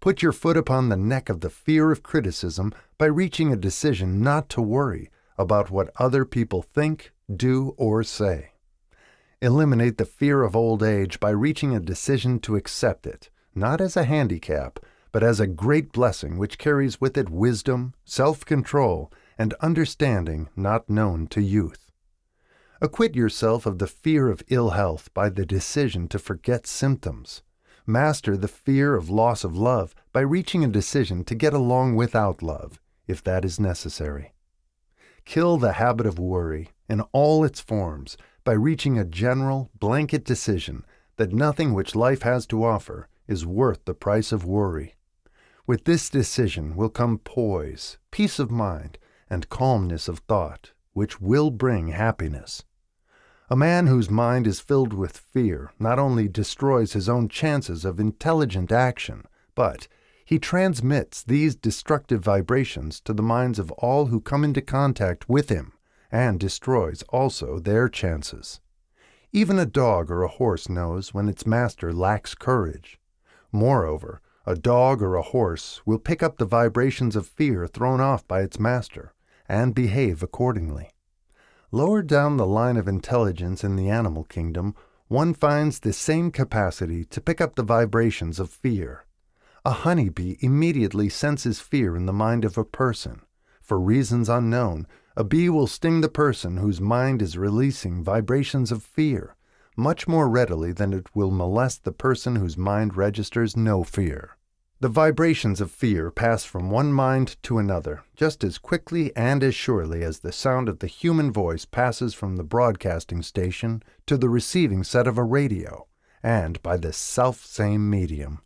Put your foot upon the neck of the fear of criticism by reaching a decision not to worry about what other people think, do, or say. Eliminate the fear of old age by reaching a decision to accept it, not as a handicap, but as a great blessing which carries with it wisdom, self-control, and understanding not known to youth. Acquit yourself of the fear of ill health by the decision to forget symptoms. Master the fear of loss of love by reaching a decision to get along without love, if that is necessary. Kill the habit of worry in all its forms by reaching a general, blanket decision that nothing which life has to offer is worth the price of worry. With this decision will come poise, peace of mind, and calmness of thought, which will bring happiness. A man whose mind is filled with fear not only destroys his own chances of intelligent action, but he transmits these destructive vibrations to the minds of all who come into contact with him, and destroys also their chances. Even a dog or a horse knows when its master lacks courage. Moreover, a dog or a horse will pick up the vibrations of fear thrown off by its master, and behave accordingly. Lower down the line of intelligence in the animal kingdom, one finds the same capacity to pick up the vibrations of fear. A honeybee immediately senses fear in the mind of a person. For reasons unknown, a bee will sting the person whose mind is releasing vibrations of fear much more readily than it will molest the person whose mind registers no fear. The vibrations of fear pass from one mind to another just as quickly and as surely as the sound of the human voice passes from the broadcasting station to the receiving set of a radio, and by the self-same medium.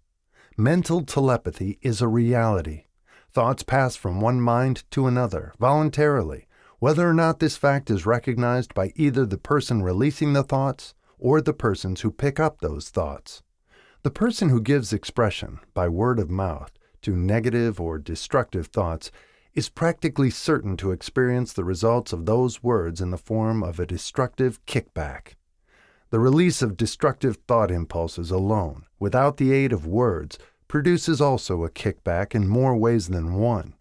Mental telepathy is a reality. Thoughts pass from one mind to another voluntarily, whether or not this fact is recognized by either the person releasing the thoughts or the persons who pick up those thoughts. The person who gives expression, by word of mouth, to negative or destructive thoughts is practically certain to experience the results of those words in the form of a destructive kickback. The release of destructive thought impulses alone, without the aid of words, produces also a kickback in more ways than one.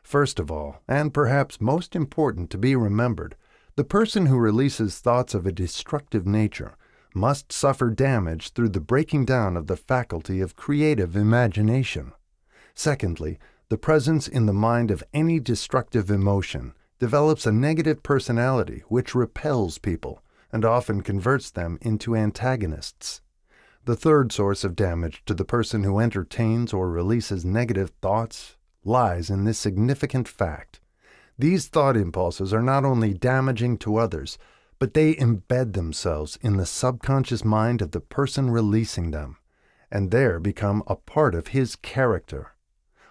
First of all, and perhaps most important to be remembered, the person who releases thoughts of a destructive nature must suffer damage through the breaking down of the faculty of creative imagination. Secondly, the presence in the mind of any destructive emotion develops a negative personality which repels people and often converts them into antagonists. The third source of damage to the person who entertains or releases negative thoughts lies in this significant fact. These thought impulses are not only damaging to others, but they embed themselves in the subconscious mind of the person releasing them, and there become a part of his character.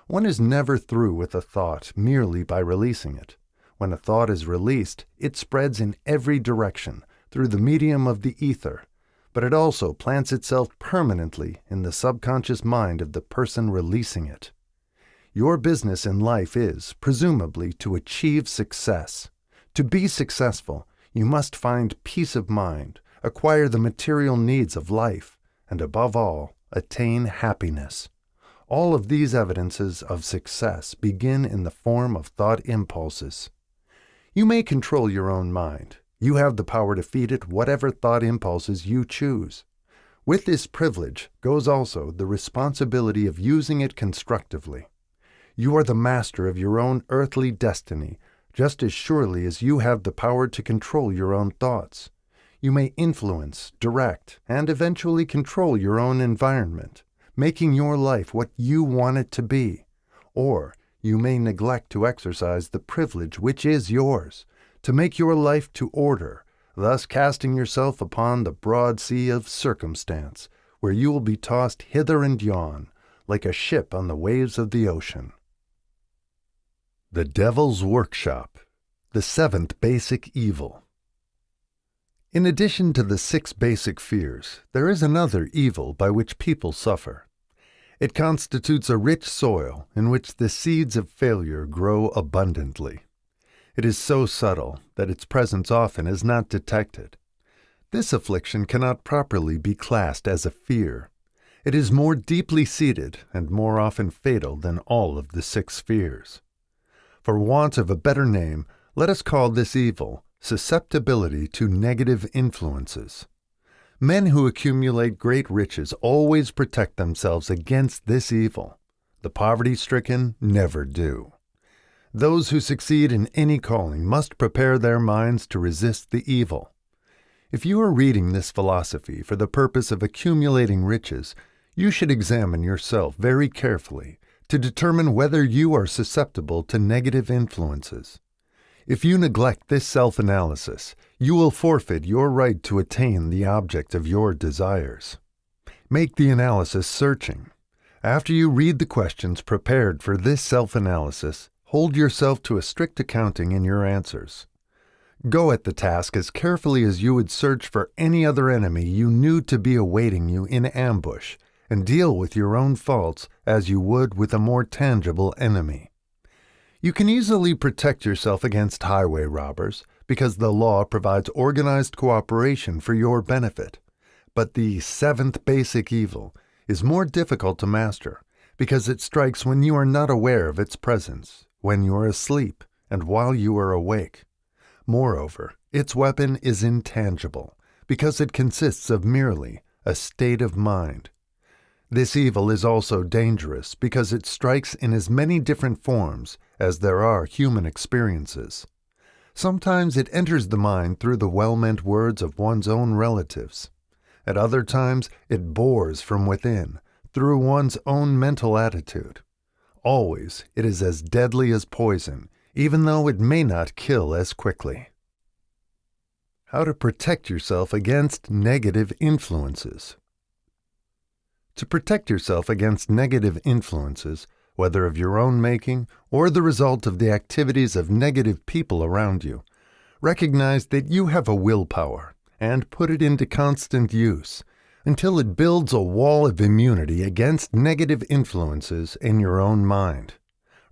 One is never through with a thought merely by releasing it. When a thought is released, it spreads in every direction through the medium of the ether, but it also plants itself permanently in the subconscious mind of the person releasing it. Your business in life is, presumably, to achieve success. To be successful, you must find peace of mind, acquire the material needs of life, and above all, attain happiness. All of these evidences of success begin in the form of thought impulses. You may control your own mind. You have the power to feed it whatever thought impulses you choose. With this privilege goes also the responsibility of using it constructively. You are the master of your own earthly destiny, just as surely as you have the power to control your own thoughts. You may influence, direct, and eventually control your own environment, making your life what you want it to be. Or you may neglect to exercise the privilege which is yours, to make your life to order, thus casting yourself upon the broad sea of circumstance, where you will be tossed hither and yon, like a ship on the waves of the ocean. The Devil's Workshop, the seventh basic evil. In addition to the 6 basic fears, there is another evil by which people suffer. It constitutes a rich soil in which the seeds of failure grow abundantly. It is so subtle that its presence often is not detected. This affliction cannot properly be classed as a fear. It is more deeply seated and more often fatal than all of the 6 fears. For want of a better name, let us call this evil susceptibility to negative influences. Men who accumulate great riches always protect themselves against this evil. The poverty-stricken never do. Those who succeed in any calling must prepare their minds to resist the evil. If you are reading this philosophy for the purpose of accumulating riches, you should examine yourself very carefully to determine whether you are susceptible to negative influences. If you neglect this self-analysis, you will forfeit your right to attain the object of your desires. Make the analysis searching. After you read the questions prepared for this self-analysis, hold yourself to a strict accounting in your answers. Go at the task as carefully as you would search for any other enemy you knew to be awaiting you in ambush, and deal with your own faults as you would with a more tangible enemy. You can easily protect yourself against highway robbers because the law provides organized cooperation for your benefit. But the 7th basic evil is more difficult to master because it strikes when you are not aware of its presence, when you are asleep, and while you are awake. Moreover, its weapon is intangible because it consists of merely a state of mind. This evil is also dangerous because it strikes in as many different forms as there are human experiences. Sometimes it enters the mind through the well-meant words of one's own relatives. At other times, it bores from within, through one's own mental attitude. Always, it is as deadly as poison, even though it may not kill as quickly. How to protect yourself against negative influences. To protect yourself against negative influences, whether of your own making or the result of the activities of negative people around you, recognize that you have a willpower and put it into constant use until it builds a wall of immunity against negative influences in your own mind.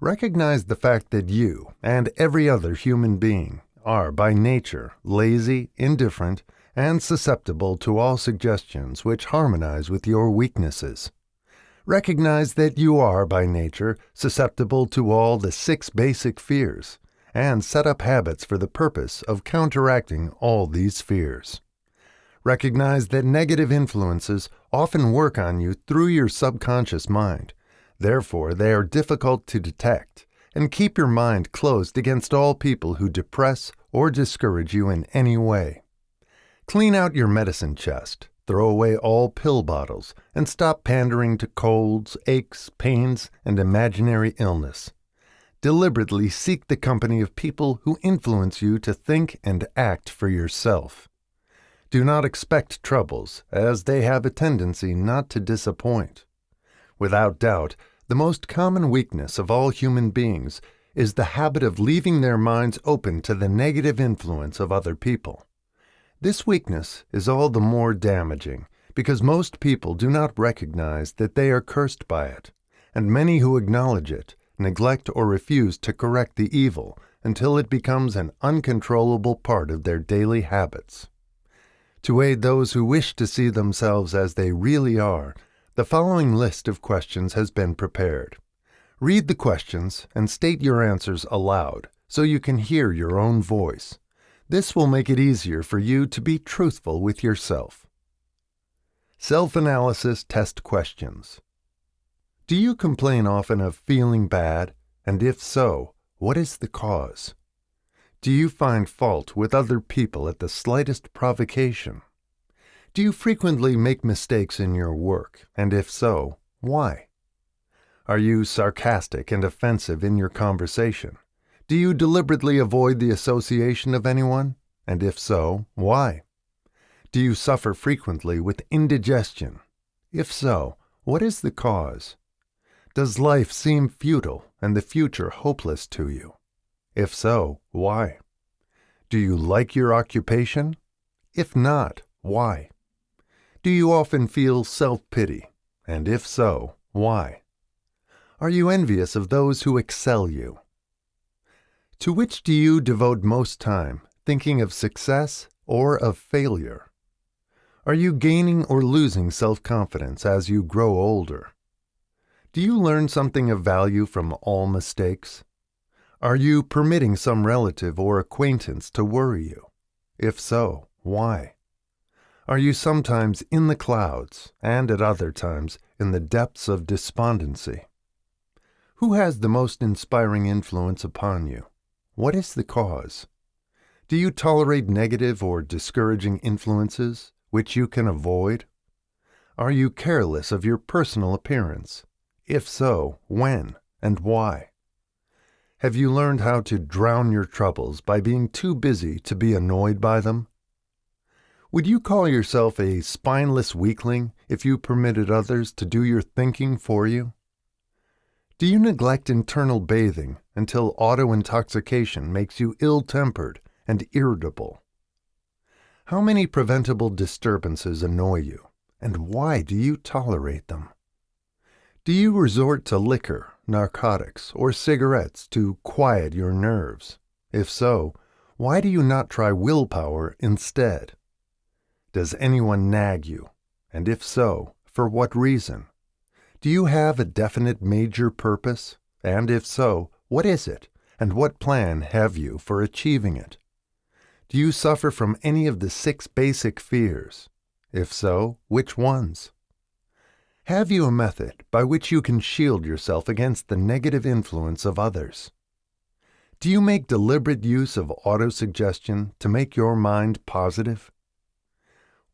Recognize the fact that you and every other human being are by nature lazy, indifferent, and susceptible to all suggestions which harmonize with your weaknesses. Recognize that you are by nature susceptible to all the 6 basic fears, and set up habits for the purpose of counteracting all these fears. Recognize that negative influences often work on you through your subconscious mind. Therefore, they are difficult to detect, and keep your mind closed against all people who depress or discourage you in any way. Clean out your medicine chest, throw away all pill bottles, and stop pandering to colds, aches, pains, and imaginary illness. Deliberately seek the company of people who influence you to think and act for yourself. Do not expect troubles, as they have a tendency not to disappoint. Without doubt, the most common weakness of all human beings is the habit of leaving their minds open to the negative influence of other people. This weakness is all the more damaging because most people do not recognize that they are cursed by it, and many who acknowledge it neglect or refuse to correct the evil until it becomes an uncontrollable part of their daily habits. To aid those who wish to see themselves as they really are, the following list of questions has been prepared. Read the questions and state your answers aloud so you can hear your own voice. This will make it easier for you to be truthful with yourself. Self-analysis test questions. Do you complain often of feeling bad? And if so, what is the cause? Do you find fault with other people at the slightest provocation? Do you frequently make mistakes in your work? And if so, why? Are you sarcastic and offensive in your conversation? Do you deliberately avoid the association of anyone? And if so, why? Do you suffer frequently with indigestion? If so, what is the cause? Does life seem futile and the future hopeless to you? If so, why? Do you like your occupation? If not, why? Do you often feel self-pity? And if so, why? Are you envious of those who excel you? To which do you devote most time, thinking of success or of failure? Are you gaining or losing self-confidence as you grow older? Do you learn something of value from all mistakes? Are you permitting some relative or acquaintance to worry you? If so, why? Are you sometimes in the clouds and at other times in the depths of despondency? Who has the most inspiring influence upon you? What is the cause? Do you tolerate negative or discouraging influences which you can avoid? Are you careless of your personal appearance? If so, when and why? Have you learned how to drown your troubles by being too busy to be annoyed by them? Would you call yourself a spineless weakling if you permitted others to do your thinking for you? Do you neglect internal bathing until auto-intoxication makes you ill-tempered and irritable? How many preventable disturbances annoy you, and why do you tolerate them? Do you resort to liquor, narcotics, or cigarettes to quiet your nerves? If so, why do you not try willpower instead? Does anyone nag you? And if so, for what reason? Do you have a definite major purpose? And if so, what is it? And what plan have you for achieving it? Do you suffer from any of the 6 basic fears? If so, which ones? Have you a method by which you can shield yourself against the negative influence of others? Do you make deliberate use of autosuggestion to make your mind positive?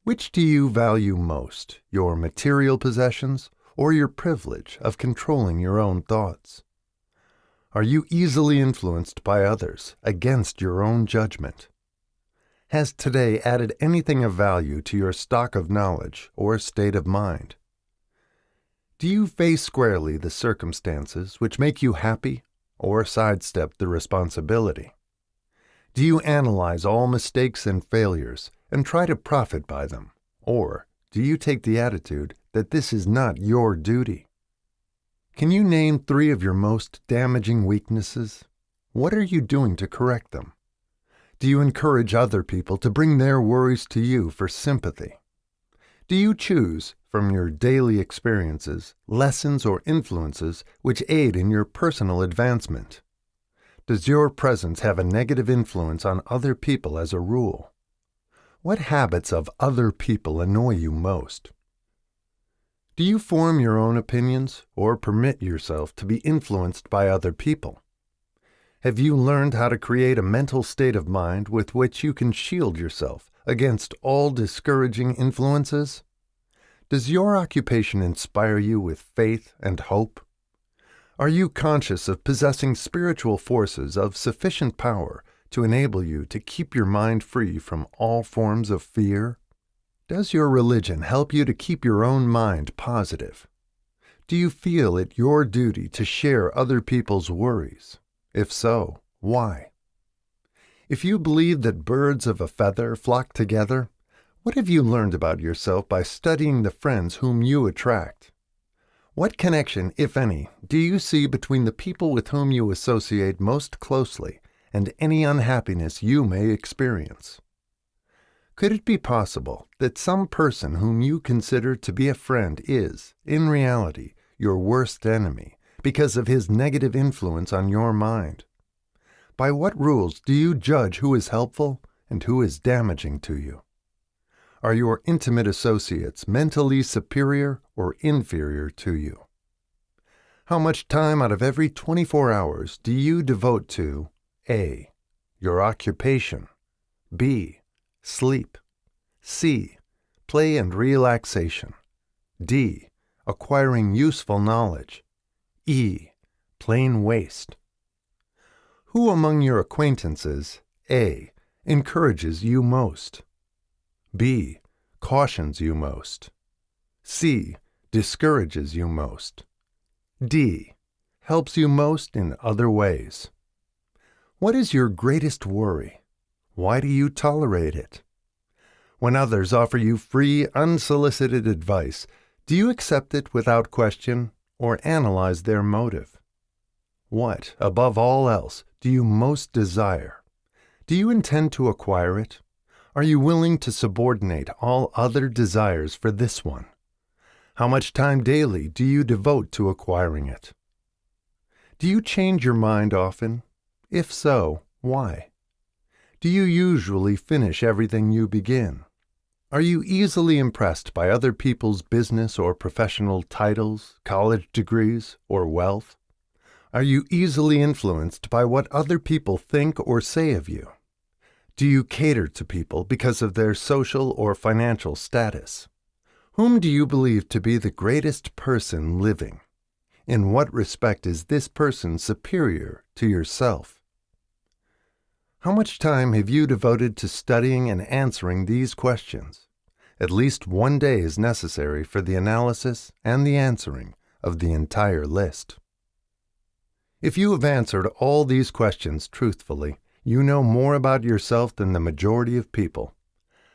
Which do you value most, your material possessions or your privilege of controlling your own thoughts? Are you easily influenced by others against your own judgment? Has today added anything of value to your stock of knowledge or state of mind? Do you face squarely the circumstances which make you happy or sidestep the responsibility? Do you analyze all mistakes and failures and try to profit by them? Or do you take the attitude that this is not your duty? Can you name 3 of your most damaging weaknesses? What are you doing to correct them? Do you encourage other people to bring their worries to you for sympathy? Do you choose, from your daily experiences, lessons or influences which aid in your personal advancement? Does your presence have a negative influence on other people as a rule? What habits of other people annoy you most? Do you form your own opinions or permit yourself to be influenced by other people? Have you learned how to create a mental state of mind with which you can shield yourself against all discouraging influences? Does your occupation inspire you with faith and hope? Are you conscious of possessing spiritual forces of sufficient power to enable you to keep your mind free from all forms of fear? Does your religion help you to keep your own mind positive? Do you feel it your duty to share other people's worries? If so, why? If you believe that birds of a feather flock together, what have you learned about yourself by studying the friends whom you attract? What connection, if any, do you see between the people with whom you associate most closely and any unhappiness you may experience? Could it be possible that some person whom you consider to be a friend is, in reality, your worst enemy because of his negative influence on your mind? By what rules do you judge who is helpful and who is damaging to you? Are your intimate associates mentally superior or inferior to you? How much time out of every 24 hours do you devote to A. Your occupation, B. Sleep, C. Play and relaxation, D. Acquiring useful knowledge, E. Plain waste? Who among your acquaintances, A. Encourages you most, B. Cautions you most, C. Discourages you most, D. Helps you most in other ways? What is your greatest worry? Why do you tolerate it? When others offer you free, unsolicited advice, do you accept it without question or analyze their motive? What, above all else, do you most desire? Do you intend to acquire it? Are you willing to subordinate all other desires for this one? How much time daily do you devote to acquiring it? Do you change your mind often? If so, why? Do you usually finish everything you begin? Are you easily impressed by other people's business or professional titles, college degrees, or wealth? Are you easily influenced by what other people think or say of you? Do you cater to people because of their social or financial status? Whom do you believe to be the greatest person living? In what respect is this person superior to yourself? How much time have you devoted to studying and answering these questions? At least one day is necessary for the analysis and the answering of the entire list. If you have answered all these questions truthfully, you know more about yourself than the majority of people.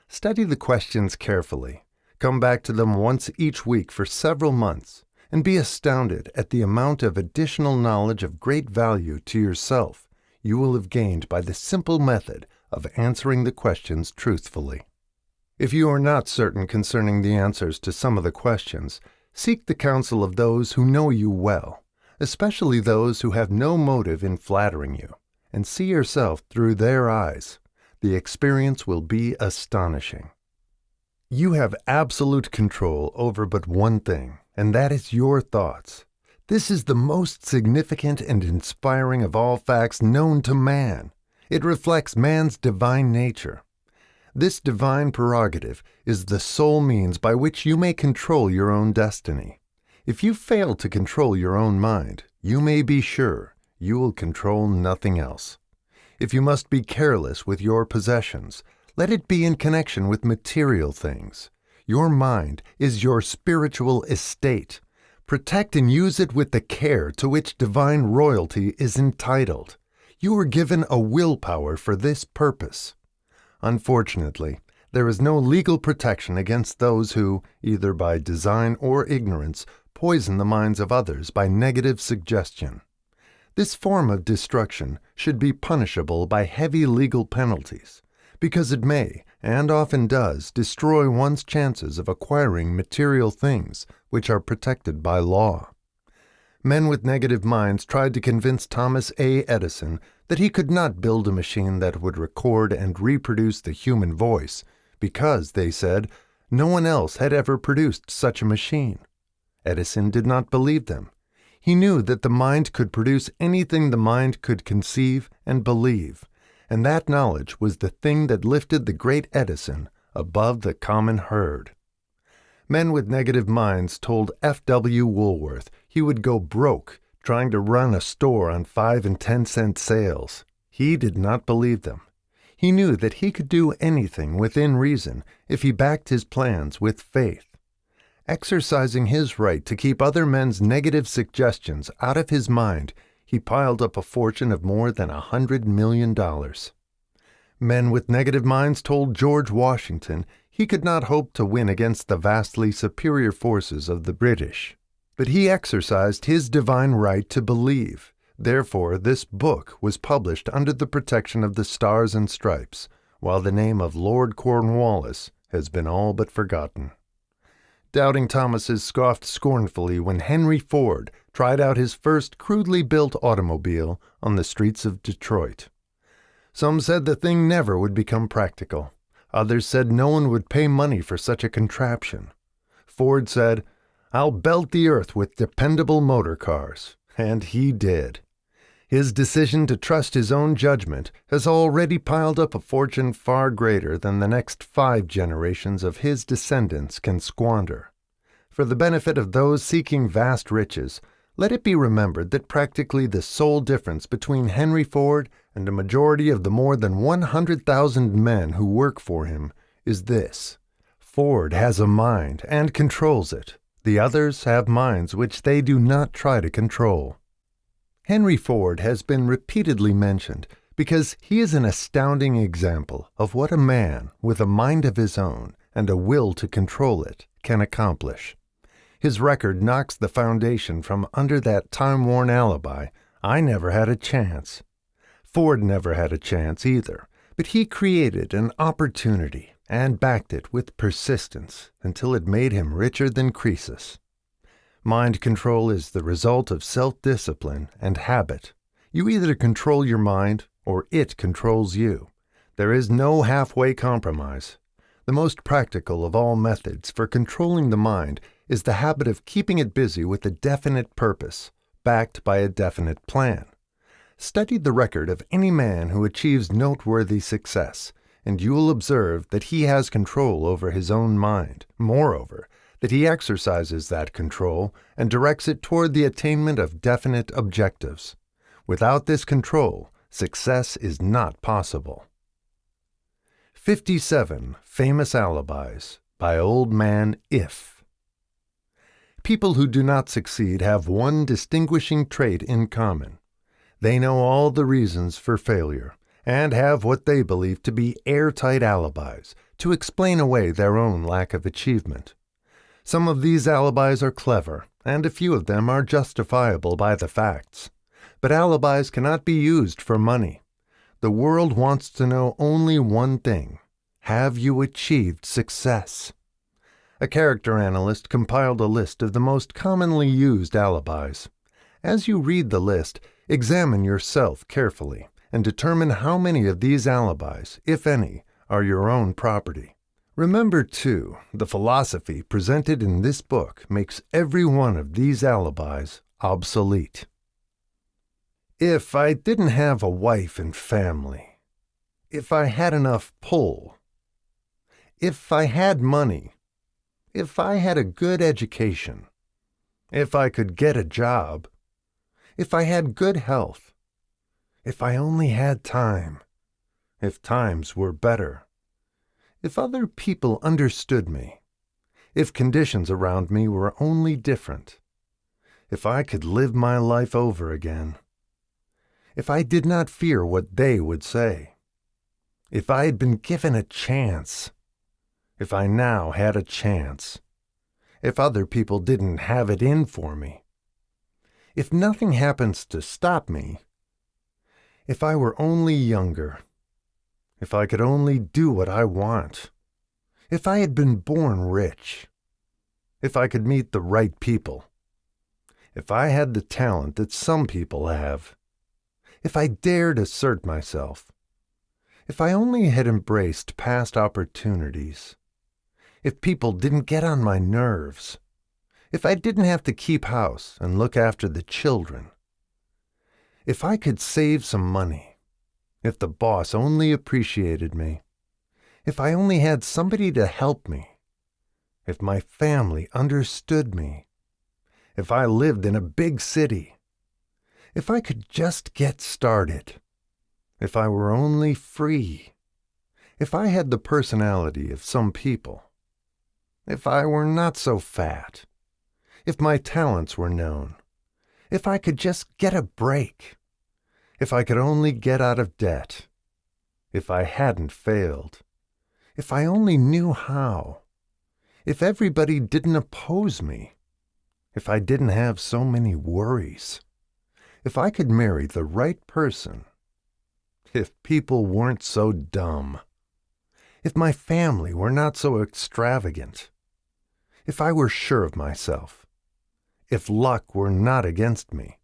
Study the questions carefully. Come back to them once each week for several months, and be astounded at the amount of additional knowledge of great value to yourself you will have gained by the simple method of answering the questions truthfully. If you are not certain concerning the answers to some of the questions, seek the counsel of those who know you well, especially those who have no motive in flattering you, and see yourself through their eyes. The experience will be astonishing. You have absolute control over but one thing, and that is your thoughts. This is the most significant and inspiring of all facts known to man. It reflects man's divine nature. This divine prerogative is the sole means by which you may control your own destiny. If you fail to control your own mind, you may be sure you will control nothing else. If you must be careless with your possessions, let it be in connection with material things. Your mind is your spiritual estate. Protect and use it with the care to which divine royalty is entitled. You were given a willpower for this purpose. Unfortunately, there is no legal protection against those who, either by design or ignorance, poison the minds of others by negative suggestion. This form of destruction should be punishable by heavy legal penalties, because it may, and often does, destroy one's chances of acquiring material things which are protected by law. Men with negative minds tried to convince Thomas A. Edison that he could not build a machine that would record and reproduce the human voice because, they said, no one else had ever produced such a machine. Edison did not believe them. He knew that the mind could produce anything the mind could conceive and believe, and that knowledge was the thing that lifted the great Edison above the common herd. Men with negative minds told F.W. Woolworth he would go broke trying to run a store on 5 and 10 cent sales. He did not believe them. He knew that he could do anything within reason if he backed his plans with faith. Exercising his right to keep other men's negative suggestions out of his mind, he piled up a fortune of more than $100 million. Men with negative minds told George Washington he could not hope to win against the vastly superior forces of the British. But he exercised his divine right to believe. Therefore, this book was published under the protection of the Stars and Stripes, while the name of Lord Cornwallis has been all but forgotten. Doubting Thomases scoffed scornfully when Henry Ford tried out his first crudely built automobile on the streets of Detroit. Some said the thing never would become practical. Others said no one would pay money for such a contraption. Ford said, "I'll belt the earth with dependable motor cars," and he did. His decision to trust his own judgment has already piled up a fortune far greater than the next 5 generations of his descendants can squander. For the benefit of those seeking vast riches, let it be remembered that practically the sole difference between Henry Ford and a majority of the more than 100,000 men who work for him is this: Ford has a mind and controls it. The others have minds which they do not try to control. Henry Ford has been repeatedly mentioned because he is an astounding example of what a man with a mind of his own and a will to control it can accomplish. His record knocks the foundation from under that time-worn alibi, "I never had a chance." Ford never had a chance either, but he created an opportunity and backed it with persistence until it made him richer than Croesus. Mind control is the result of self-discipline and habit. You either control your mind or it controls you. There is no halfway compromise. The most practical of all methods for controlling the mind is the habit of keeping it busy with a definite purpose, backed by a definite plan. Study the record of any man who achieves noteworthy success, and you will observe that he has control over his own mind. Moreover, that he exercises that control and directs it toward the attainment of definite objectives. Without this control, success is not possible. 57 Famous Alibis by Old Man If. People who do not succeed have one distinguishing trait in common. They know all the reasons for failure and have what they believe to be airtight alibis to explain away their own lack of achievement. Some of these alibis are clever, and a few of them are justifiable by the facts. But alibis cannot be used for money. The world wants to know only one thing: have you achieved success? A character analyst compiled a list of the most commonly used alibis. As you read the list, examine yourself carefully and determine how many of these alibis, if any, are your own property. Remember, too, the philosophy presented in this book makes every one of these alibis obsolete. If I didn't have a wife and family, if I had enough pull, if I had money, if I had a good education, if I could get a job, if I had good health, if I only had time, if times were better, if other people understood me, if conditions around me were only different, if I could live my life over again, if I did not fear what they would say, if I had been given a chance, if I now had a chance, if other people didn't have it in for me. If nothing happens to stop me, if I were only younger, if I could only do what I want, if I had been born rich, if I could meet the right people, if I had the talent that some people have, if I dared assert myself, if I only had embraced past opportunities, if people didn't get on my nerves, if I didn't have to keep house and look after the children, if I could save some money, if the boss only appreciated me, if I only had somebody to help me, if my family understood me, if I lived in a big city, if I could just get started, if I were only free, if I had the personality of some people, if I were not so fat, if my talents were known, if I could just get a break, if I could only get out of debt, if I hadn't failed, if I only knew how, if everybody didn't oppose me, if I didn't have so many worries, if I could marry the right person, if people weren't so dumb, if my family were not so extravagant, if I were sure of myself, if luck were not against me,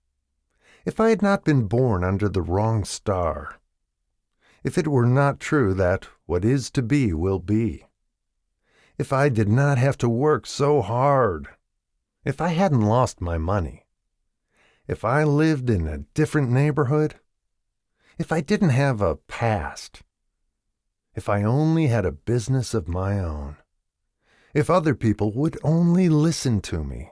if I had not been born under the wrong star, if it were not true that what is to be will be, if I did not have to work so hard, if I hadn't lost my money, if I lived in a different neighborhood, if I didn't have a past, if I only had a business of my own, if other people would only listen to me,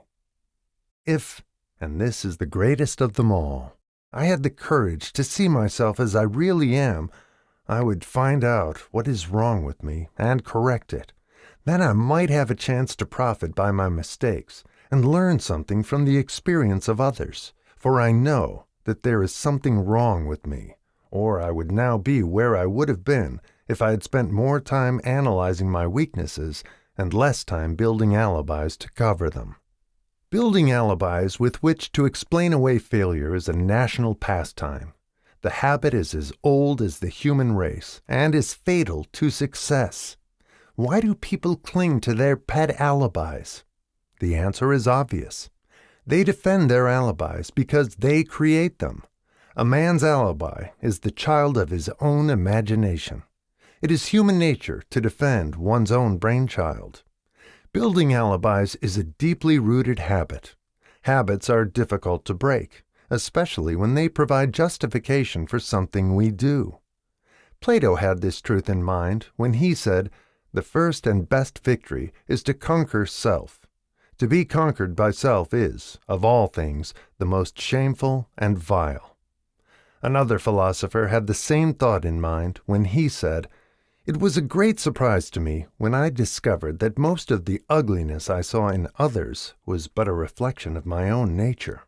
if, and this is the greatest of them all, I had the courage to see myself as I really am, I would find out what is wrong with me and correct it. Then I might have a chance to profit by my mistakes and learn something from the experience of others, for I know that there is something wrong with me, or I would now be where I would have been if I had spent more time analyzing my weaknesses and less time building alibis to cover them. Building alibis with which to explain away failure is a national pastime. The habit is as old as the human race and is fatal to success. Why do people cling to their pet alibis? The answer is obvious. They defend their alibis because they create them. A man's alibi is the child of his own imagination. It is human nature to defend one's own brainchild. Building alibis is a deeply rooted habit. Habits are difficult to break, especially when they provide justification for something we do. Plato had this truth in mind when he said, "The first and best victory is to conquer self. To be conquered by self is, of all things, the most shameful and vile." Another philosopher had the same thought in mind when he said, "It was a great surprise to me when I discovered that most of the ugliness I saw in others was but a reflection of my own nature."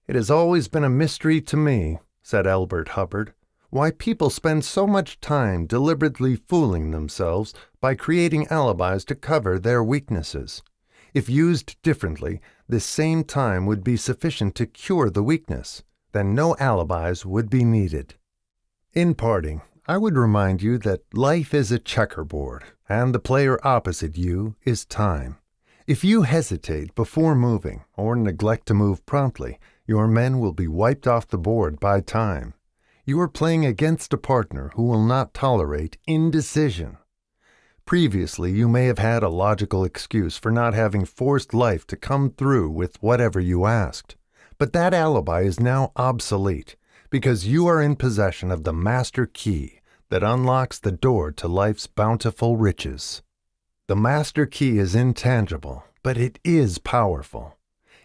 "It has always been a mystery to me," said Elbert Hubbard, "why people spend so much time deliberately fooling themselves by creating alibis to cover their weaknesses. If used differently, this same time would be sufficient to cure the weakness. Then no alibis would be needed." In parting, I would remind you that life is a checkerboard, and the player opposite you is time. If you hesitate before moving or neglect to move promptly, your men will be wiped off the board by time. You are playing against a partner who will not tolerate indecision. Previously, you may have had a logical excuse for not having forced life to come through with whatever you asked, but that alibi is now obsolete because you are in possession of the master key that unlocks the door to life's bountiful riches. The master key is intangible, but it is powerful.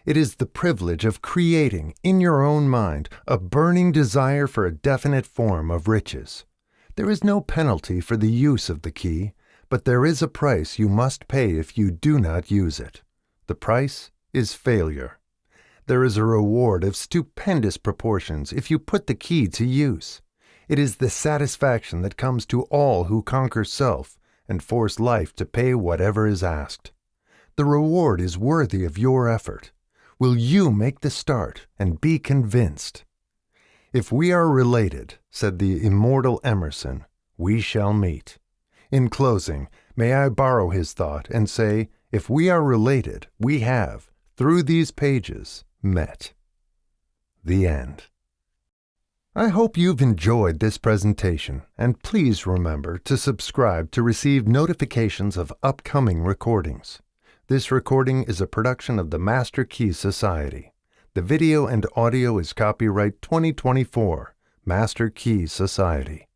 It is the privilege of creating, in your own mind, a burning desire for a definite form of riches. There is no penalty for the use of the key, but there is a price you must pay if you do not use it. The price is failure. There is a reward of stupendous proportions if you put the key to use. It is the satisfaction that comes to all who conquer self and force life to pay whatever is asked. The reward is worthy of your effort. Will you make the start and be convinced? If we are related, said the immortal Emerson, we shall meet. In closing, may I borrow his thought and say, if we are related, we have, through these pages, met. The end. I hope you've enjoyed this presentation, and please remember to subscribe to receive notifications of upcoming recordings. This recording is a production of the Master Key Society. The video and audio is copyright 2024, Master Key Society.